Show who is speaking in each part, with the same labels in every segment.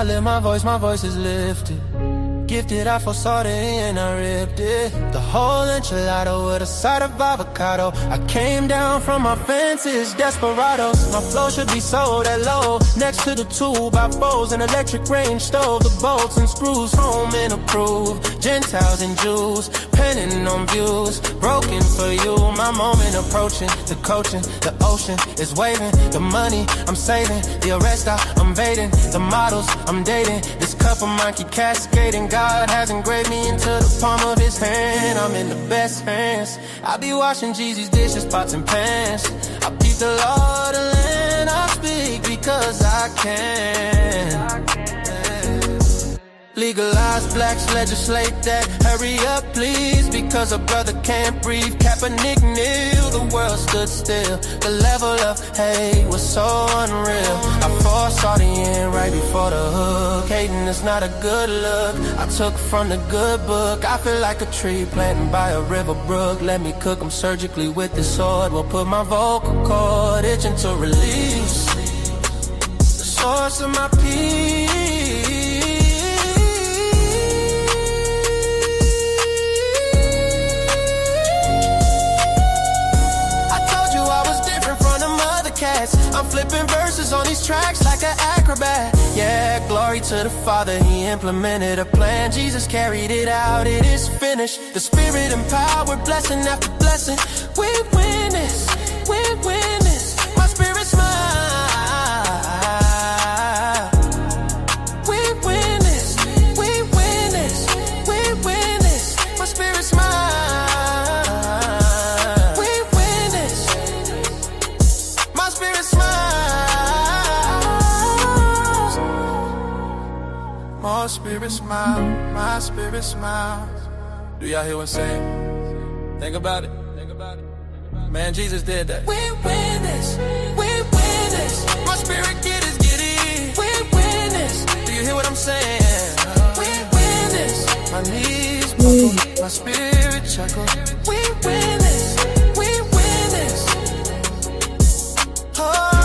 Speaker 1: I lift my voice is lifted. Gifted, I foresaw the end, I ripped it. The whole enchilada with a side of avocado. I came down from my fences, desperados. My flow should be sold at low. Next to the 2x4s, an electric range stove. The bolts and screws, home and approved. Gentiles and Jews, penning on views. Broken for you, my moment approaching. The coaching, the ocean is waving. The money I'm saving, the arrest I'm evading. The models I'm dating, this cup of mine keep cascading. God has engraved me into the palm of his hand. I'm in the best hands. I be washing Jeezy's dishes, pots and pans. I keep the law of the land. I speak because I can. Legalize blacks, legislate that. Hurry up, please, because a brother can't breathe. Kaepernick kneel, the world stood still. The level of hate was so unreal. I foresaw the end right before the hook. Hating is not a good look. I took from the good book. I feel like a tree planted by a river brook. Let me cook them surgically with this sword. Will put my vocal cord itching to release the source of my peace. I'm flipping verses on these tracks like an acrobat. Yeah, glory to the Father, he implemented a plan. Jesus carried it out, it is finished. The Spirit empowered, blessing after blessing. We win this, we win this. My spirit smile. We win this, we win this, we win this. My spirit smile. My spirit smile, my spirit smiles. Do y'all hear what I'm saying? Think about it, think about it. Man, Jesus did that. We win this, we win this. My spirit get it. We win this. Do you hear what I'm saying? We win this. My knees buckle, my spirit chuckle. We win this, we win this. Oh.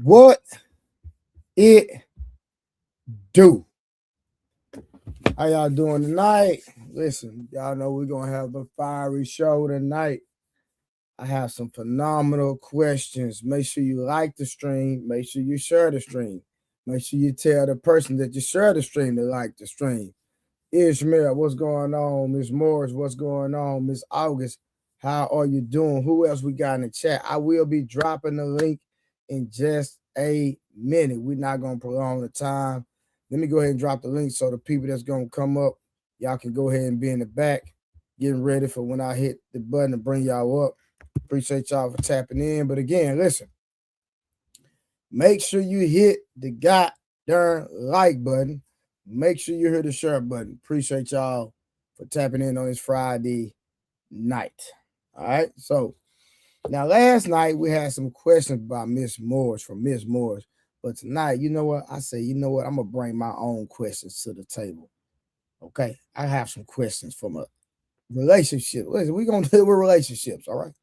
Speaker 2: What it do? How y'all doing tonight? Listen, y'all know we're gonna have a fiery show tonight. I have some phenomenal questions. Make sure you like the stream. Make sure you share the stream. Make sure you tell the person that you share the stream to like the stream. Ishmael, what's going on? Miss Morris, what's going on? Miss August, how are you doing? Who else we got in the chat? I will be dropping the link in just a minute. We're not going to prolong the time. Let me go ahead and drop the link so the people that's going to come up, y'all can go ahead and be in the back, getting ready for when I hit the button to bring y'all up. Appreciate y'all for tapping in. But again, listen, make sure you hit the goddamn like button. Make sure you hit the share button. Appreciate y'all for tapping in on this Friday night. All right, so now, last night we had some questions by Miss Morris from Miss Morris, but tonight, you know what? I say, you know what? I'm going to bring my own questions to the table, okay? I have some questions from a relationship. Listen, we're going to deal with relationships, all right?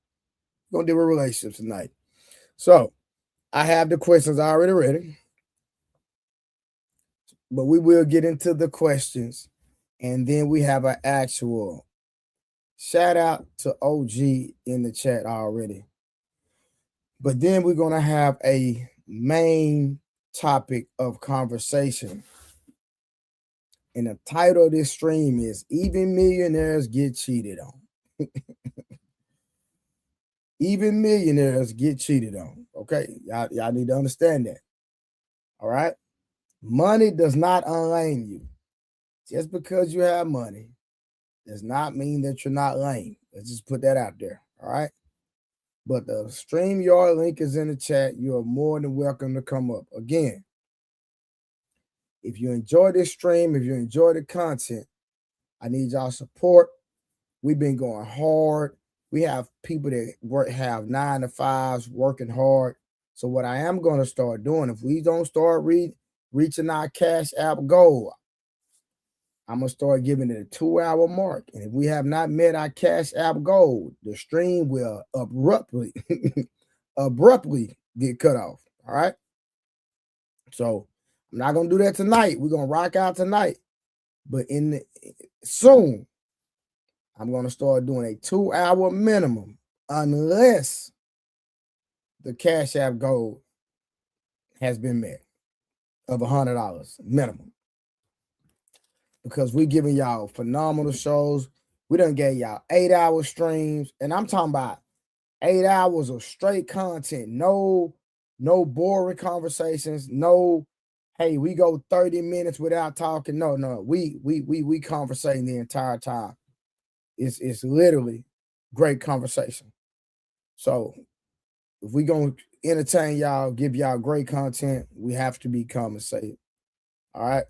Speaker 2: We're going to deal with relationships tonight. So, I have the questions already ready, but we will get into the questions, and then we have an actual shout out to OG in the chat already. But then we're going to have a main topic of conversation. And the title of this stream is Even Millionaires Get Cheated On. Even millionaires get cheated on. Okay, y'all need to understand that. All right? Money does not unlame you. Just because you have money does not mean that you're not lame. Let's just put that out there, all right? But the StreamYard link is in the chat. You are more than welcome to come up. Again, if you enjoy this stream, if you enjoy the content, I need y'all support. We've been going hard. We have people that have 9 to 5s working hard. So what I am going to start doing, if we don't start reaching our Cash App goal, I'm going to start giving it a 2-hour mark. And if we have not met our Cash App goal, the stream will abruptly get cut off. All right. So I'm not going to do that tonight. We're going to rock out tonight. But soon, I'm going to start doing a 2-hour minimum unless the Cash App goal has been met of $100 minimum. Because we're giving y'all phenomenal shows. We done gave y'all 8-hour streams. And I'm talking about 8 hours of straight content. No boring conversations. No, hey, we go 30 minutes without talking. No. We conversating the entire time. It's literally great conversation. So if we gonna entertain y'all, give y'all great content, we have to be compensated. All right.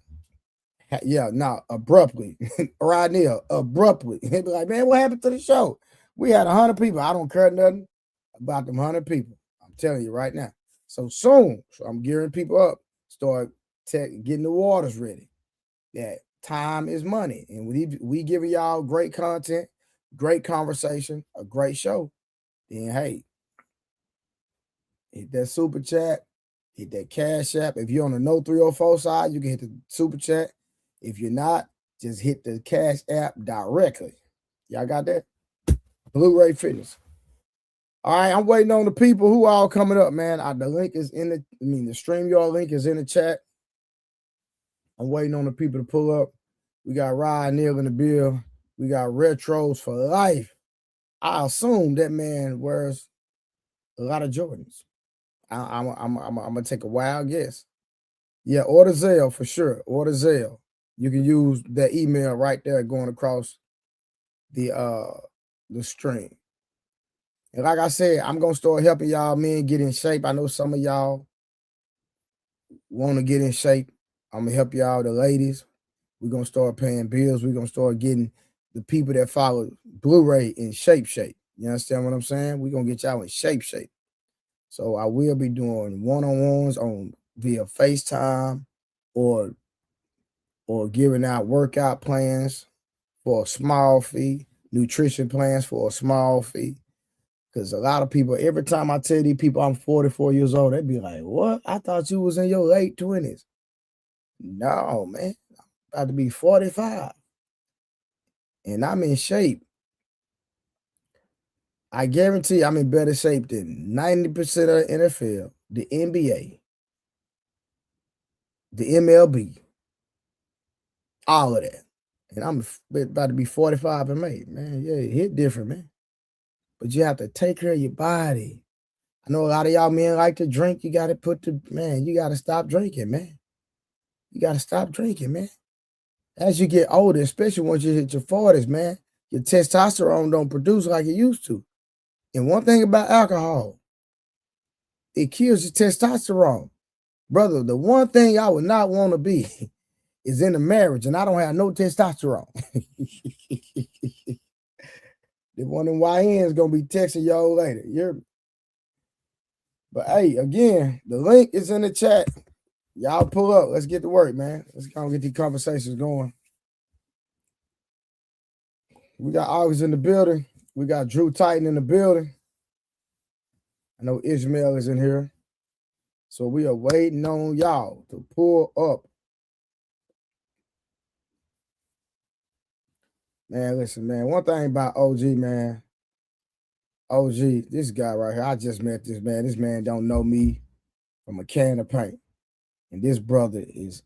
Speaker 2: Yeah, abruptly. Right there, abruptly. He'd be like, man, what happened to the show? We had 100 people. I don't care nothing about them 100 people. I'm telling you right now. So soon, I'm gearing people up, start getting the waters ready. That time is money. And we giving y'all great content, great conversation, a great show. Then, hey, hit that super chat, hit that Cash App. If you're on the No 304 side, you can hit the super chat. If you're not, just hit the Cash App directly. Y'all got that? Bluerayfitness. All right, I'm waiting on the people who all coming up, man. The link is in the StreamYard link is in the chat. I'm waiting on the people to pull up. We got Ryan Neal in the bill. We got Retros for life. I assume that man wears a lot of Jordans. I'm gonna take a wild guess. Yeah, order Zelle for sure. Order Zelle. You can use that email right there going across the stream. And like I said, I'm gonna start helping y'all men get in shape. I know some of y'all want to get in shape. I'm gonna help y'all, the ladies. We're gonna start paying bills. We're gonna start getting the people that follow Blu-ray in shape. You understand what I'm saying? We're gonna get y'all in shape. So I will be doing one-on-ones via FaceTime or giving out workout plans for a small fee, nutrition plans for a small fee. Because a lot of people, every time I tell these people I'm 44 years old, they be like, what? I thought you was in your late 20s. No, man. I'm about to be 45. And I'm in shape. I guarantee I'm in better shape than 90% of the NFL, the NBA, the MLB, all of that. And I'm about to be 45 in May, man. Yeah, it hit different, man. But you have to take care of your body. I know a lot of y'all men like to drink. You got to you got to stop drinking, man. You got to stop drinking, man. As you get older, especially once you hit your 40s, man, your testosterone don't produce like it used to. And one thing about alcohol, it kills your testosterone. Brother, the one thing I would not want to be is in a marriage, and I don't have no testosterone. The one in YN is going to be texting y'all later. But hey, again, the link is in the chat. Y'all pull up. Let's get to work, man. Let's go and get these conversations going. We got August in the building. We got Drew Titan in the building. I know Ishmael is in here. So we are waiting on y'all to pull up. Man, listen, man. One thing about OG, man. OG, this guy right here. I just met this man. This man don't know me from a can of paint. And this brother is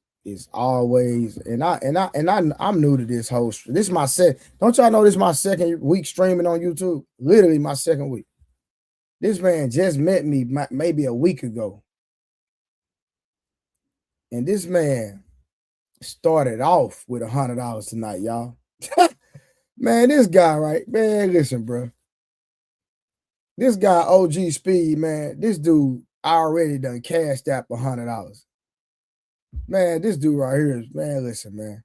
Speaker 2: always, I'm new to this host. This is my don't y'all know this is my second week streaming on YouTube? Literally my second week. This man just met me maybe a week ago. And this man started off with $100 tonight, y'all. Man, this guy, right? Man, listen, bro. This guy, OG Speed, man, this dude already done cashed out $100. Man, this dude right here is, man, listen, man.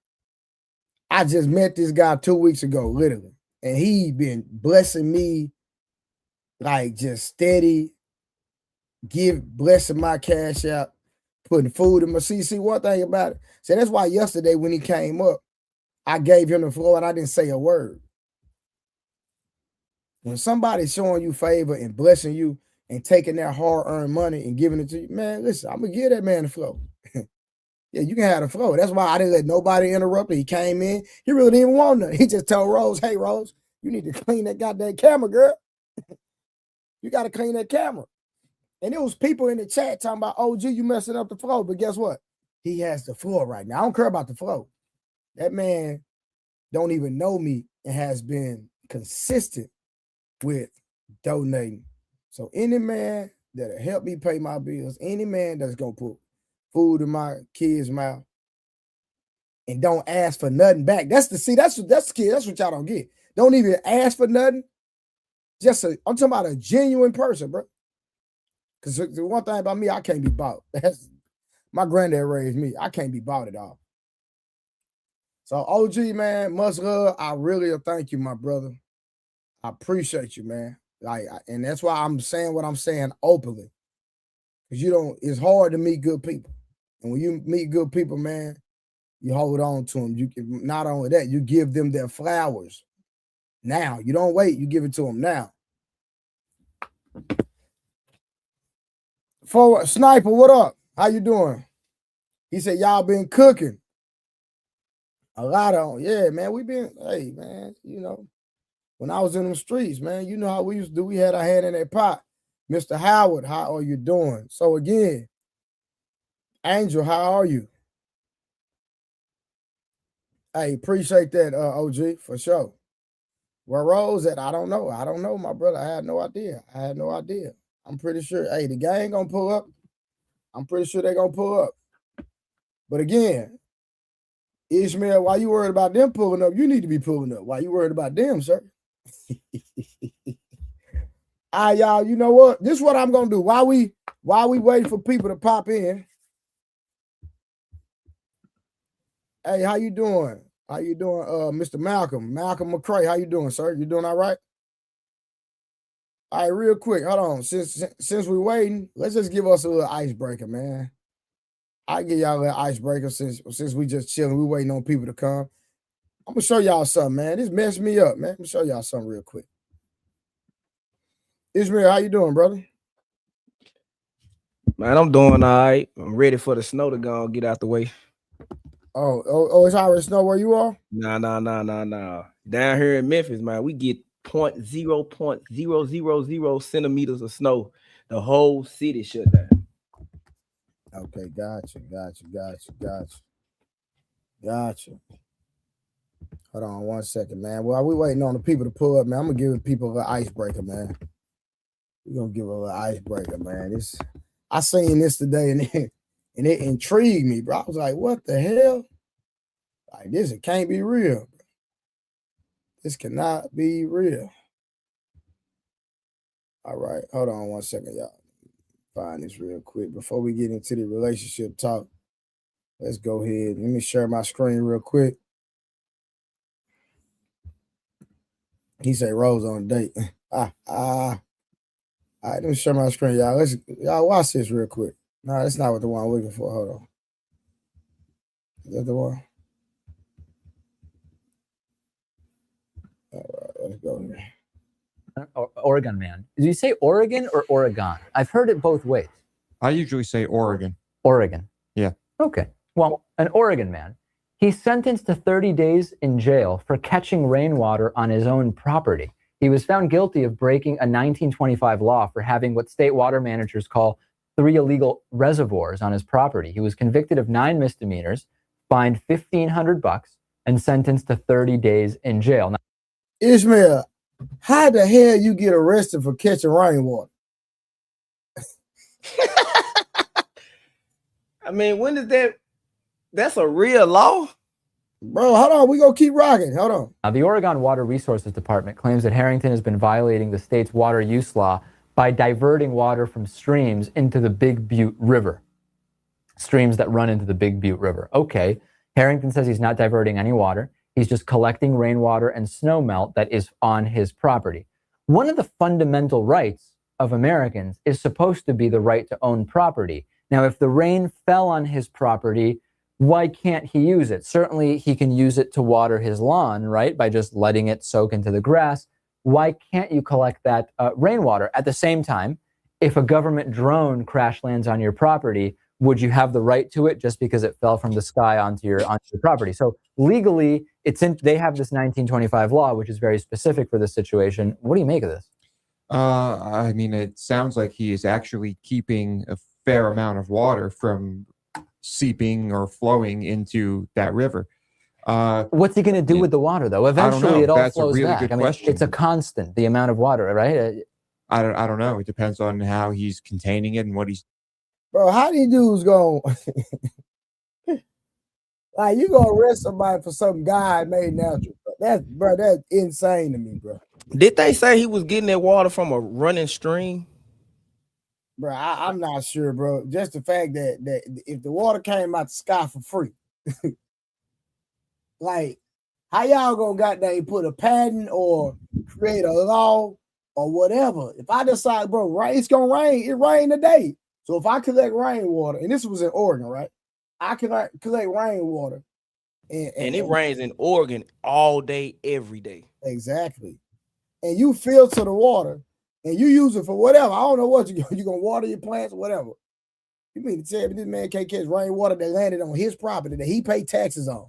Speaker 2: I just met this guy 2 weeks ago, literally. And he been blessing me like just steady, blessing my cash out, putting food in my CC. One thing about it. So that's why yesterday when he came up, I gave him the floor and I didn't say a word. When somebody's showing you favor and blessing you and taking their hard-earned money and giving it to you, man, listen, I'm going to give that man the floor. Yeah, you can have the floor. That's why I didn't let nobody interrupt him. He came in. He really didn't even want nothing. He just told Rose, hey, Rose, you need to clean that goddamn camera, girl. You got to clean that camera. And there was people in the chat talking about, OG, you messing up the flow. But guess what? He has the floor right now. I don't care about the flow. That man don't even know me and has been consistent with donating. So any man that'll help me pay my bills, any man that's going to put food in my kids' mouth and don't ask for nothing back. That's the kid. That's what y'all don't get. Don't even ask for nothing. I'm talking about a genuine person, bro. Because the one thing about me, I can't be bought. That's my granddad raised me. I can't be bought at all. So OG, man, much love. I really thank you, my brother. I appreciate you, man. And that's why I'm saying what I'm saying openly. Because it's hard to meet good people. And when you meet good people, man, you hold on to them. Not only that, you give them their flowers now. You don't wait. You give it to them now. Forward Sniper, what up? How you doing? He said, y'all been cooking. A lot of them. Yeah, man, hey, man, when I was in them streets, man, you know how we used to do. We had our hand in that pot. Mr. Howard, how are you doing? So again, Angel, how are you? Hey, appreciate that, OG, for sure. Where Rose at? I don't know. I don't know, my brother. I had no idea. I'm pretty sure, hey, the gang gonna pull up. I'm pretty sure they're gonna pull up. But again, Ishmael, why you worried about them pulling up? You need to be pulling up. Why you worried about them, sir? All right, y'all, you know what? This is what I'm gonna do. While we wait for people to pop in. Hey, how you doing? Mr. Malcolm McCray? How you doing, sir? You doing all right? All right, real quick, hold on. Since we're waiting, let's just give us a little icebreaker, man. I give y'all a little icebreaker since we just chilling. We waiting on people to come. I'm gonna show y'all something, man. This messed me up, man. I'm gonna show y'all something real quick. Ishmael, how you doing, brother?
Speaker 3: Man, I'm doing all right. I'm ready for the snow to go and get out the way.
Speaker 2: Oh, it's already snow where you are?
Speaker 3: Nah. Down here in Memphis, man, we get 0.000 centimeters of snow. The whole city shut down.
Speaker 2: Okay, gotcha. Hold on 1 second, man. While we waiting on the people to pull up, man, I'm gonna give people a little icebreaker, man. We're gonna give a little icebreaker, man. I seen this today and it intrigued me, bro. I was like, what the hell? Like, it can't be real. This cannot be real. All right, hold on 1 second, y'all. Find this real quick before we get into the relationship talk. Let's go ahead. Let me share my screen real quick. He said Rose on a date. All right, let me share my screen, y'all. Y'all watch this real quick. No, that's not what the one I'm looking for. Hold on. Is that the one? All right, let's go here.
Speaker 4: Oregon man. Do you say Oregon or Oregon? I've heard it both ways.
Speaker 5: I usually say Oregon.
Speaker 4: Oregon.
Speaker 5: Yeah.
Speaker 4: Okay. Well, an Oregon man. He's sentenced to 30 days in jail for catching rainwater on his own property. He was found guilty of breaking a 1925 law for having what state water managers call 3 illegal reservoirs on his property. He was convicted of 9 misdemeanors, fined $1,500, and sentenced to 30 days in jail. Now,
Speaker 2: Ishmael, how the hell you get arrested for catching rainwater?
Speaker 3: I mean, when is that? That's a real law?
Speaker 2: Bro, hold on. We gonna keep rocking. Hold on.
Speaker 4: Now, the Oregon Water Resources Department claims that Harrington has been violating the state's water use law by diverting water from streams into the Big Butte River. Streams that run into the Big Butte River. Okay. Harrington says he's not diverting any water. He's just collecting rainwater and snowmelt that is on his property. One of the fundamental rights of Americans is supposed to be the right to own property. Now, if the rain fell on his property, why can't he use it? Certainly he can use it to water his lawn, right? By just letting it soak into the grass. Why can't you collect that rainwater? At the same time, if a government drone crash lands on your property, would you have the right to it just because it fell from the sky onto your property? So legally, they have this 1925 law, which is very specific for this situation. What do you make of this?
Speaker 5: I mean, it sounds like he is actually keeping a fair amount of water from seeping or flowing into that river.
Speaker 4: What's he going to do with the water, though? Eventually, it all
Speaker 5: That's
Speaker 4: flows
Speaker 5: a really
Speaker 4: back.
Speaker 5: good
Speaker 4: I mean,
Speaker 5: question.
Speaker 4: it's a constant, the amount of water, right?
Speaker 5: I don't know. It depends on how he's containing it and what he's.
Speaker 2: Bro, how these dudes going? Like, you gonna arrest somebody for something God made natural? Bro. That's insane to me, bro.
Speaker 3: Did they say he was getting that water from a running stream?
Speaker 2: Bro, I'm not sure, bro. Just the fact that if the water came out the sky for free, like, how y'all gonna goddamn put a patent or create a law or whatever? If I decide, bro, it's gonna rain, it rained today. So if I collect rainwater, and this was in Oregon, right? I can collect rainwater.
Speaker 3: And it rains in Oregon all day, every day.
Speaker 2: Exactly. And you filter the water and you use it for whatever. I don't know what you're gonna water your plants or whatever. You mean to tell me this man can't catch rainwater that landed on his property that he paid taxes on?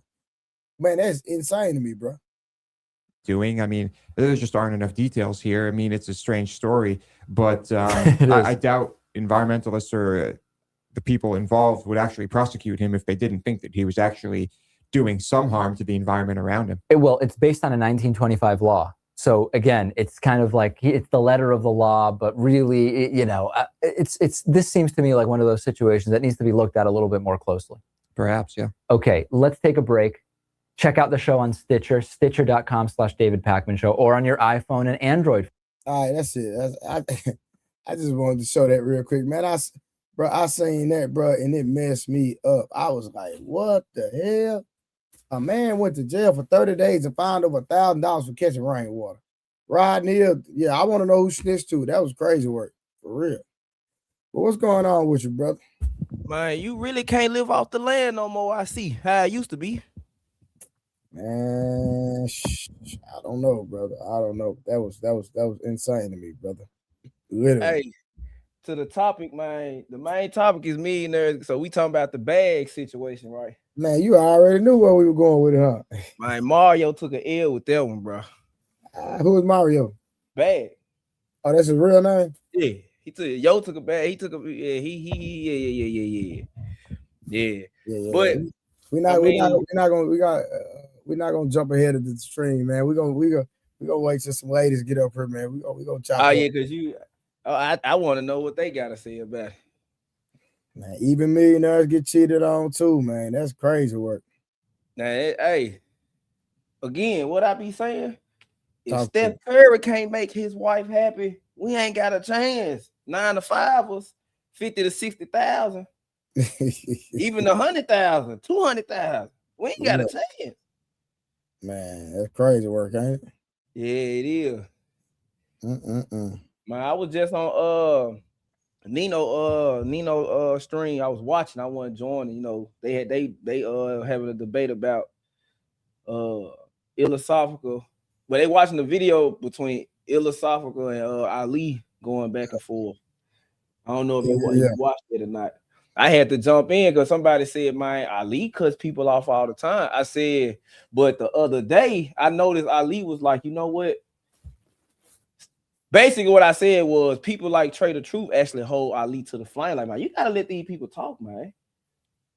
Speaker 2: Man, that's insane to me, bro.
Speaker 5: Doing. I mean, there just aren't enough details here. I mean, it's a strange story, but I doubt environmentalists or the people involved would actually prosecute him if they didn't think that he was actually doing some harm to the environment around him.
Speaker 4: It's based on a 1925 law. So again, it's kind of like it's the letter of the law, but really, this seems to me like one of those situations that needs to be looked at a little bit more closely.
Speaker 5: Perhaps, yeah.
Speaker 4: Okay, let's take a break. Check out the show on Stitcher, stitcher.com/David Pakman Show, or on your iPhone and Android.
Speaker 2: All right, that's it. I just wanted to show that real quick, man. I seen that, bro, and it messed me up. I was like, what the hell? A man went to jail for 30 days and fined over $1,000 for catching rainwater. Rod Neal, yeah, I want to know who snitched to. That was crazy work, for real. But what's going on with you, brother?
Speaker 3: Man, you really can't live off the land no more. I see how it used to be.
Speaker 2: Man, I don't know, brother. I don't know. That was insane to me, brother. Literally.
Speaker 3: Hey, to the topic, man. The main topic is millionaires. So we talking about the bag situation, right?
Speaker 2: Man, you already knew where we were going with it, huh?
Speaker 3: Man, Mario took an L with that one, bro.
Speaker 2: Who is Mario?
Speaker 3: Bag.
Speaker 2: Oh, that's his real name?
Speaker 3: Yeah, took a bag. He took a yeah. But
Speaker 2: we're not gonna jump ahead of the stream, man. We're gonna wait till some ladies get up here, man. We gonna chop.
Speaker 3: Oh yeah, because I want to know what they gotta say about it.
Speaker 2: Man, even millionaires get cheated on too, man. That's crazy work.
Speaker 3: Now, hey, again, what I be saying, if Steph Curry can't make his wife happy, we ain't got a chance. 9 to 5 was 50 to 60,000, even 100,000, 200,000. We ain't got a chance.
Speaker 2: Man, that's crazy work, ain't it?
Speaker 3: Yeah, it is. Man, I was just on Nino stream. I was watching. I wasn't joining. You know, they having a debate about philosophical. But they watching the video between philosophical and Ali going back and forth. I don't know if you watched it or not. I had to jump in because somebody said, man, Ali cuts people off all the time. I said, but the other day I noticed Ali was like, you know what? Basically, what I said was people like Trader Truth actually hold Ali to the flame. Like, man, you gotta let these people talk, man.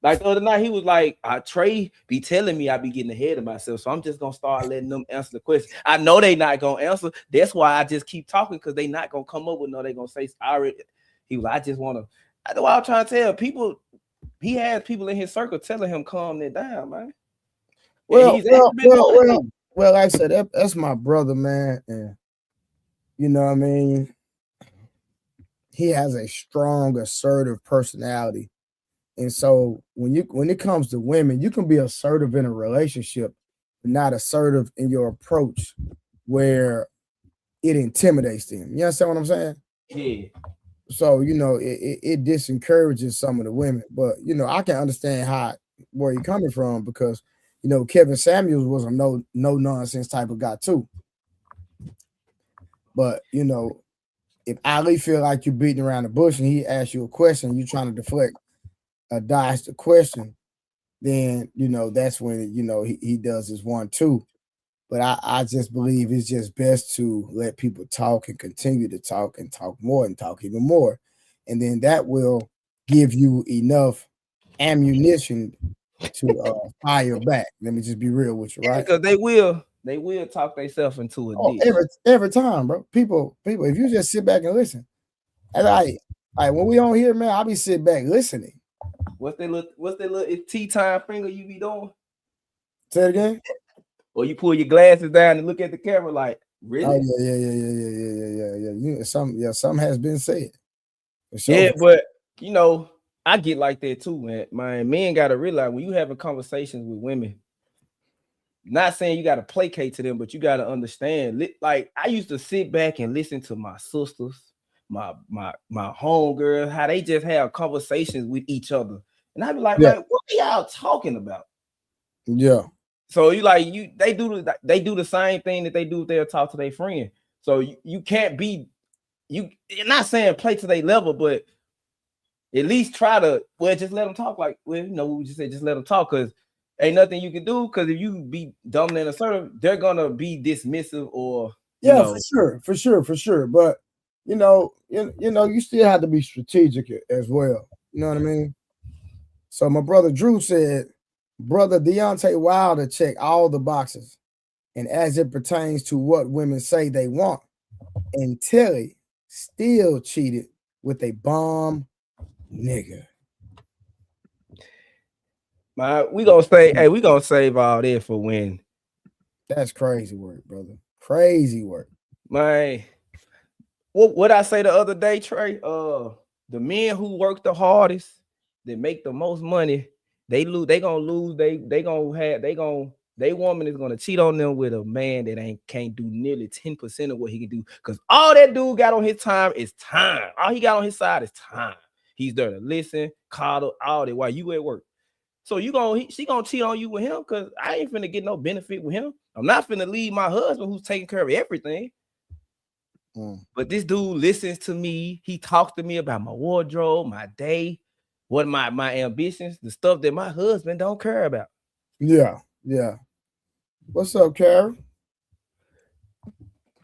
Speaker 3: Like the other night, he was like, Trey be telling me I be getting ahead of myself, so I'm just gonna start letting them answer the question. I know they not gonna answer. That's why I just keep talking, because they not gonna come up with no. They gonna say, he was like, I just wanna. That's what I'm trying to tell people. He has people in his circle telling him calm it down, man.
Speaker 2: Well, like I said, that's my brother, man, and you know what I mean. He has a strong, assertive personality. And so when it comes to women, you can be assertive in a relationship, but not assertive in your approach where it intimidates them. You understand what I'm saying?
Speaker 3: Yeah.
Speaker 2: So, you know, it disencourages some of the women. But, you know, I can understand how where he coming from, because you know Kevin Samuels was a no nonsense type of guy too. But you know, if Ali feel like you're beating around the bush and he asks you a question, you trying to deflect or dodge the question, then you know that's when you know he does his 1-2. But I just believe it's just best to let people talk and continue to talk and talk more and talk even more. And then that will give you enough ammunition to fire back. Let me just be real with you, right?
Speaker 3: Because they will talk themselves into a ditch.
Speaker 2: Every time, bro. People, if you just sit back and listen. And I when we on here, man, I'll be sitting back listening.
Speaker 3: What's that little tea time finger you be doing?
Speaker 2: Say it again.
Speaker 3: Or you pull your glasses down and look at the camera like, really?
Speaker 2: Oh yeah. Some has been said.
Speaker 3: Sure. Yeah, but you know, I get like that too, man. My men gotta realize when you having conversations with women, not saying you gotta placate to them, but you gotta understand. Like I used to sit back and listen to my sisters, my homegirls, how they just have conversations with each other, and I'd be like, man, what are y'all talking about?
Speaker 2: Yeah.
Speaker 3: So they do the same thing that they do if they'll talk to their friend. So you can't be you're not saying play to their level, but at least try to just let them talk. Like, well, you know, we just said just let them talk, because ain't nothing you can do. Because if you be dominant and assertive, they're gonna be dismissive or
Speaker 2: for sure. But you know, you still have to be strategic as well. You know what I mean? So my brother Drew said, brother Deontay Wilder checked all the boxes, and as it pertains to what women say they want, and Telly still cheated with a bomb nigga.
Speaker 3: We gonna save all this for when.
Speaker 2: That's crazy work, brother. Crazy work.
Speaker 3: What I say the other day, Trey? The men who work the hardest, that make the most money, they gonna lose. They woman is gonna cheat on them with a man that can't do nearly 10% of what he can do. Because all that dude got on his time is time. All he got on his side is time. He's there to listen, coddle, all that while you at work. So she gonna cheat on you with him, because I ain't finna get no benefit with him. I'm not finna leave my husband who's taking care of everything. But this dude listens to me. He talks to me about my wardrobe, my day, what my ambitions, the stuff that my husband don't care about.
Speaker 2: Yeah. What's up, Karen?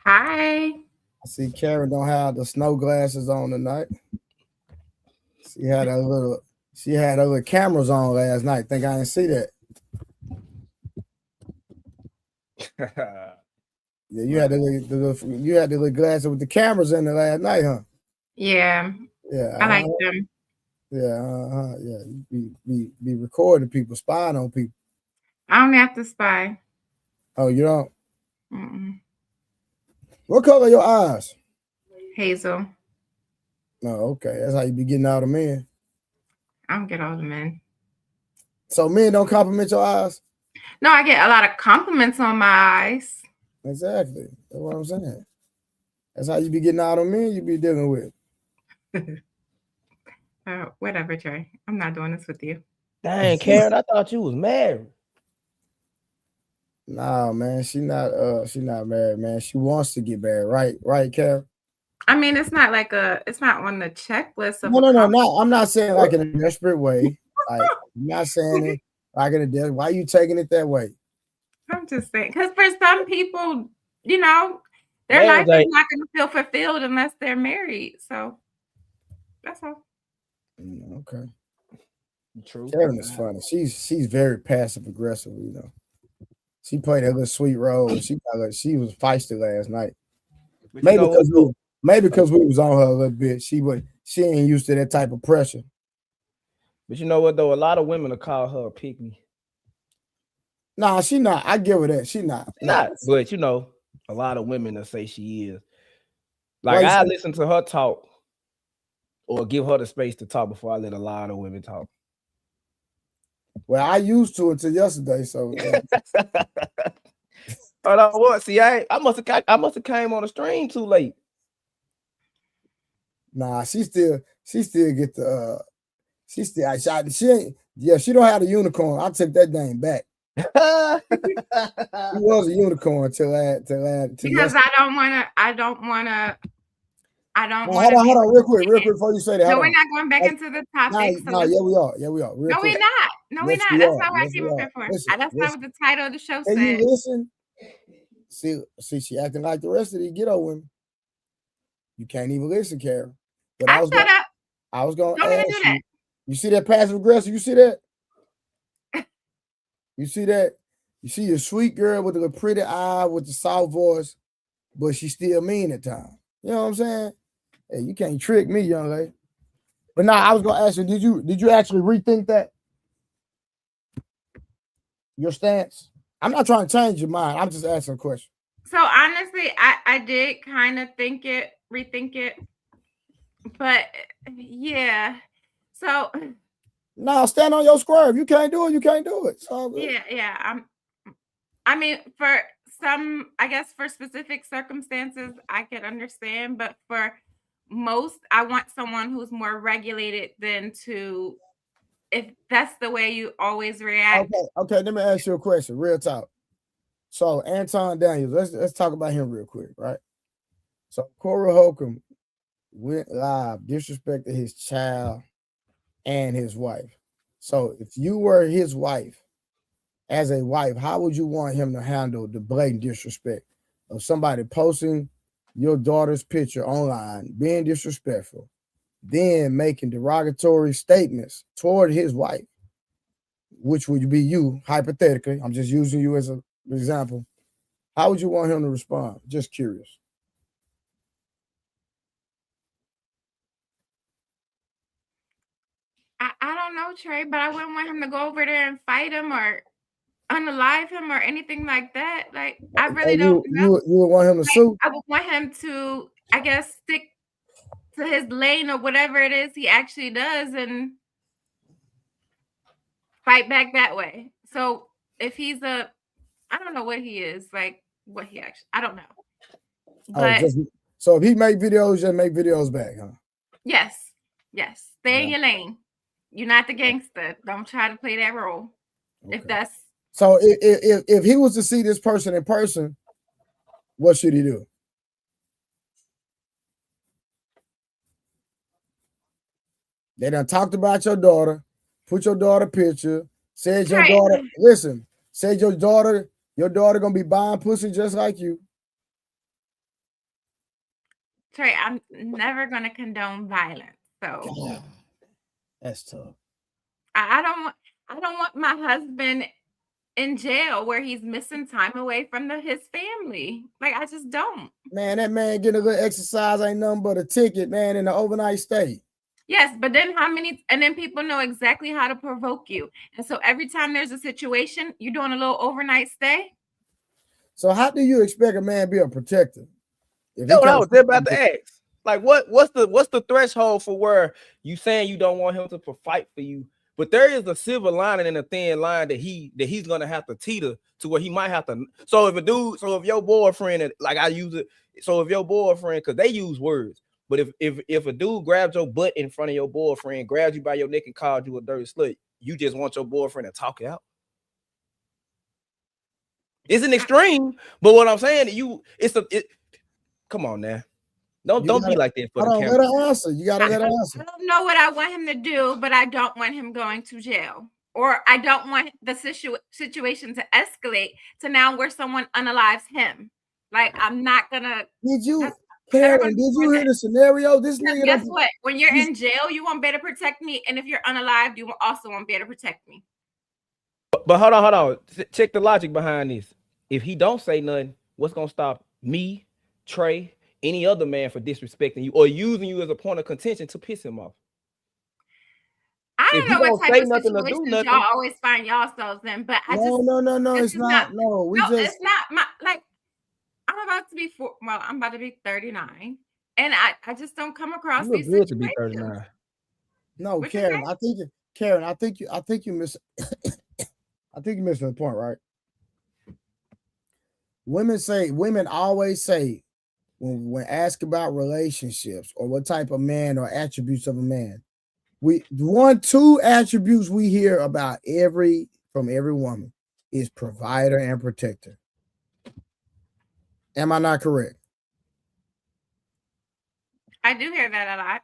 Speaker 6: Hi.
Speaker 2: I see Karen don't have the snow glasses on tonight. She had her little cameras on last night. Think I didn't see that. Yeah, you had the little glasses with the cameras in there last night, huh?
Speaker 6: Yeah.
Speaker 2: Yeah.
Speaker 6: I like them.
Speaker 2: Yeah, yeah. Be recording people, spying on people.
Speaker 6: I don't have to spy.
Speaker 2: Oh, you don't? What color are your eyes?
Speaker 6: Hazel.
Speaker 2: Oh, okay. That's how you be getting all the men.
Speaker 6: I don't get all the men.
Speaker 2: So men don't compliment your eyes?
Speaker 6: No, I get a lot of compliments on my eyes.
Speaker 2: Exactly. That's what I'm saying. That's how you be getting all the men you be dealing with.
Speaker 6: Whatever, Trey. I'm not doing this with you.
Speaker 3: Dang, Karen, I thought you was married.
Speaker 2: Nah, man, she not married, man. She wants to get married, right, Karen?
Speaker 6: I mean, it's not on the checklist of
Speaker 2: no. I'm not saying like in a desperate way. Like, I'm not saying it like in a desperate. Why are you taking it that way?
Speaker 6: I'm just saying, because for some people, you know, their life is not going to feel fulfilled unless they're married. So that's all.
Speaker 2: Okay.
Speaker 3: True.
Speaker 2: Karen is funny. She's very passive aggressive, you know. She played a little sweet role. She was feisty last night. Maybe because we was on her a little bit. She ain't used to that type of pressure.
Speaker 3: But you know what though? A lot of women will call her a pick-me.
Speaker 2: Nah, she not. I give her that. She not.
Speaker 3: But you know, a lot of women will say she is. Like I listen to her talk or give her the space to talk before I let a lot of women talk.
Speaker 2: Well, I used to until yesterday, so.
Speaker 3: Hold on, what? See, I must have came on the stream too late.
Speaker 2: Nah, she still get the. She Yeah, she don't have a unicorn. I took that name back. He was a unicorn till
Speaker 6: because I don't want to.
Speaker 2: Hold on, real quick before you say that.
Speaker 6: No, we're not going back into the topic.
Speaker 2: No, yeah, we are.
Speaker 6: No, we're not. No, we're not. That's not what I came up here for. That's not what the title of the show said.
Speaker 2: Can you listen? See, she acting like the rest of these ghetto women. You can't even listen, Karen. But I was going to ask you. You see that passive aggressive? You see that? You see that? You see your sweet girl with the pretty eye, with the soft voice, but she still mean at times. You know what I'm saying? Hey, you can't trick me, young lady. But now I was gonna ask you, did you actually rethink that? Your stance? I'm not trying to change your mind. I'm just asking a question.
Speaker 6: So honestly, I did kind of rethink it. But yeah. So
Speaker 2: no, stand on your square. If you can't do it, you can't do it. So
Speaker 6: yeah. I mean, for some, I guess for specific circumstances, I could understand, but for most, I want someone who's more regulated than to, if that's the way you always react.
Speaker 2: Okay. Let me ask you a question, real talk. So Anton Daniels, let's talk about him real quick, right? So Corey Holcomb went live, disrespected his child and his wife. So if you were his wife, as a wife, how would you want him to handle the blatant disrespect of somebody posting your daughter's picture online, being disrespectful, then making derogatory statements toward his wife, which would be you, hypothetically? I'm just using you as an example. How would you want him to respond? Just curious.
Speaker 6: I don't know, Trey, but I wouldn't want him to go over there and fight him or unalive him or anything like that. Like, I really don't know.
Speaker 2: You would want him to sue?
Speaker 6: I would want him to, I guess, stick to his lane or whatever it is he actually does and fight back that way. So if he's I don't know what he is, like what he actually, I don't know. But
Speaker 2: so if he make videos, just make videos back, huh?
Speaker 6: Yes. Stay in your lane. You're not the gangster. Don't try to play that role. Okay. If that's
Speaker 2: so, if he was to see this person in person, what should he do? They done talked about your daughter, put your daughter picture, said your daughter, listen, said your daughter gonna be buying pussy just like you.
Speaker 6: Trey, I'm never gonna condone violence. So
Speaker 2: God, that's tough.
Speaker 6: I don't want my husband in jail where he's missing time away from his family. Like, I just don't.
Speaker 2: Man, that man getting a little exercise ain't nothing but a ticket, man, in the overnight stay.
Speaker 6: Yes, but then and then people know exactly how to provoke you. And so every time there's a situation, you're doing a little overnight stay.
Speaker 2: So how do you expect a man to be a protector?
Speaker 3: That's what I was about to ask. Like, what's the threshold for where you saying you don't want him to fight for you? But there is a silver lining and a thin line that he's gonna have to teeter to where he might have to. So if your boyfriend, like I use it, so if your boyfriend, because they use words, but if a dude grabs your butt in front of your boyfriend, grabs you by your neck and calls you a dirty slut, you just want your boyfriend to talk it out. It's an extreme, but what I'm saying, come on now. Don't be like that for the camera.
Speaker 2: Let her answer. You gotta let her answer.
Speaker 6: I don't know what I want him to do, but I don't want him going to jail. Or I don't want the situation to escalate to now where someone unalives him. Like, I'm not gonna.
Speaker 2: Karen, did you hear the scenario? This nigga.
Speaker 6: Guess what? When you're in jail, you won't be able to protect me, and if you're unalived, you also won't be able to protect me.
Speaker 3: But hold on. Check the logic behind this. If he don't say nothing, what's gonna stop me, Trey, any other man for disrespecting you or using you as a point of contention to piss him off?
Speaker 6: I don't know what type of situations y'all always find yourselves in, but
Speaker 2: no, it's not.
Speaker 6: It's not I'm about to be 39, and I just don't come across these situations. To be 39.
Speaker 2: No, Karen, I think you miss. I think you're missing the point, right? Women always say when asked about relationships or what type of man or attributes of a man, Two attributes we hear about from every woman is provider and protector. Am I not correct?
Speaker 6: I do hear that a lot.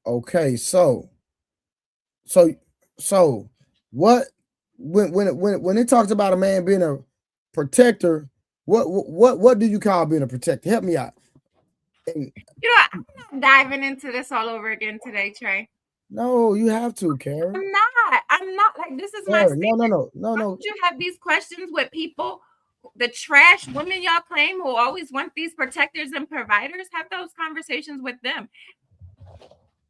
Speaker 2: Okay, so what when it talks about a man being a protector, what do you call being a protector? Help me out.
Speaker 6: You know, I'm not diving into this all over again today, Trey.
Speaker 2: No, you have to, Karen.
Speaker 6: I'm not like this is my
Speaker 2: No.
Speaker 6: Why don't you have these questions with people, the trash women y'all claim who always want these protectors and providers? Have those conversations with them.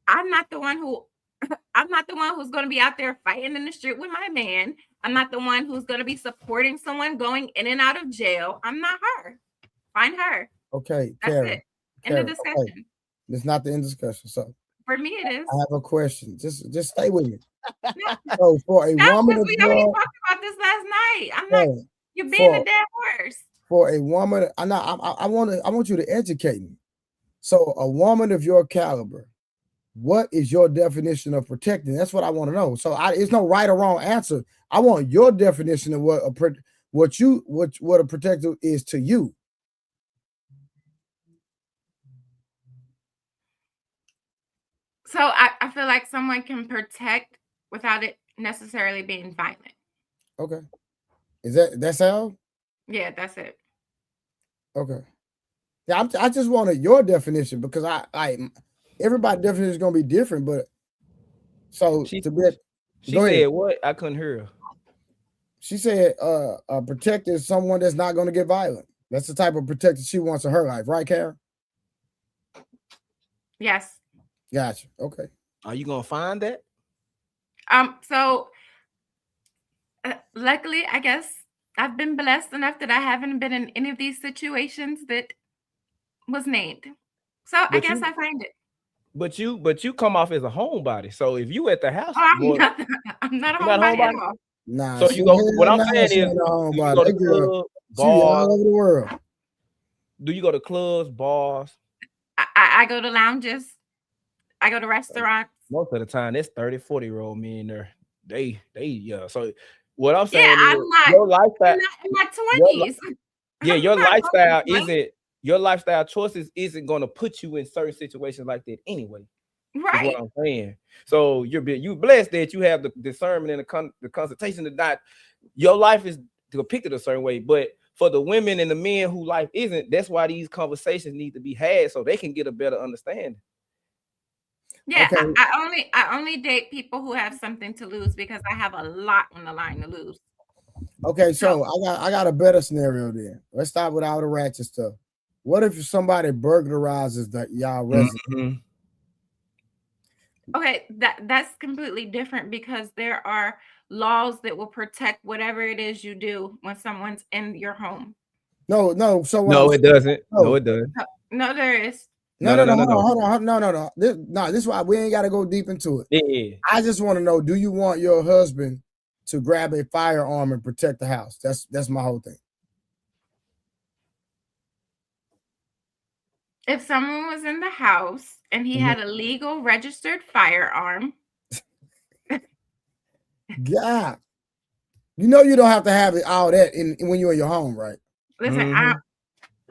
Speaker 6: I'm not the one who's going to be out there fighting in the street with my man. I'm not the one who's going to be supporting someone going in and out of jail. I'm not her. Find her.
Speaker 2: Okay,
Speaker 6: that's
Speaker 2: Karen.
Speaker 6: it. End of discussion.
Speaker 2: Okay. It's not the end discussion. So
Speaker 6: for me, it is.
Speaker 2: I have a question. Just stay with me. So for a woman,
Speaker 6: we already talked about this last night. I'm not. You're being a damn horse.
Speaker 2: For a woman, I want you to educate me. So a woman of your caliber, what is your definition of protecting? That's what I want to know. So it's no right or wrong answer. I want your definition of what a protector is to you.
Speaker 6: So I feel like someone can protect without it necessarily being violent.
Speaker 2: Okay. That's all?
Speaker 6: Yeah, that's it.
Speaker 2: Okay. Yeah, I just wanted your definition because I everybody's definition is gonna be different, but so
Speaker 3: she
Speaker 2: said
Speaker 3: what? I couldn't hear her.
Speaker 2: She said a protector is someone that's not gonna get violent. That's the type of protector she wants in her life, right, Karen?
Speaker 6: Yes.
Speaker 2: Gotcha. Okay.
Speaker 3: Are you gonna find that?
Speaker 6: So luckily, I guess I've been blessed enough that I haven't been in any of these situations that was named. So I guess I find it.
Speaker 3: But you come off as a homebody. So if you at the house,
Speaker 6: I'm not a homebody at all.
Speaker 2: Nah.
Speaker 3: So you go. What I'm saying is, you go to clubs, bars,
Speaker 2: all over the world.
Speaker 3: Do you go to clubs, bars?
Speaker 6: I go to lounges. I go to restaurants.
Speaker 3: Most of the time, it's 30, 40-year-old men there. They yeah. So what I'm saying is
Speaker 6: your lifestyle. I'm not in my 20s.
Speaker 3: Your lifestyle choices isn't going to put you in certain situations like that anyway.
Speaker 6: Right.
Speaker 3: Is what I'm saying. So you're blessed that you have the discernment and the consultation to not. Your life is depicted a certain way, but for the women and the men who life isn't, that's why these conversations need to be had so they can get a better understanding.
Speaker 6: Yeah, okay. I only date people who have something to lose because I have a lot on the line to lose.
Speaker 2: Okay, so I got a better scenario there. Let's start with all the ratchet stuff. What if somebody burglarizes y'all residence?
Speaker 3: Mm-hmm.
Speaker 6: Okay, that's completely different because there are laws that will protect whatever it is you do when someone's in your home.
Speaker 2: No.
Speaker 3: So it doesn't. No, it doesn't.
Speaker 6: No, there is.
Speaker 2: No. Hold on. No. This is why we ain't got to go deep into it.
Speaker 3: Yeah.
Speaker 2: I just want to know: do you want your husband to grab a firearm and protect the house? That's my whole thing.
Speaker 6: If someone was in the house and he had a legal registered firearm,
Speaker 2: God, you know you don't have to have it all that when you're in your home, right?
Speaker 6: Listen,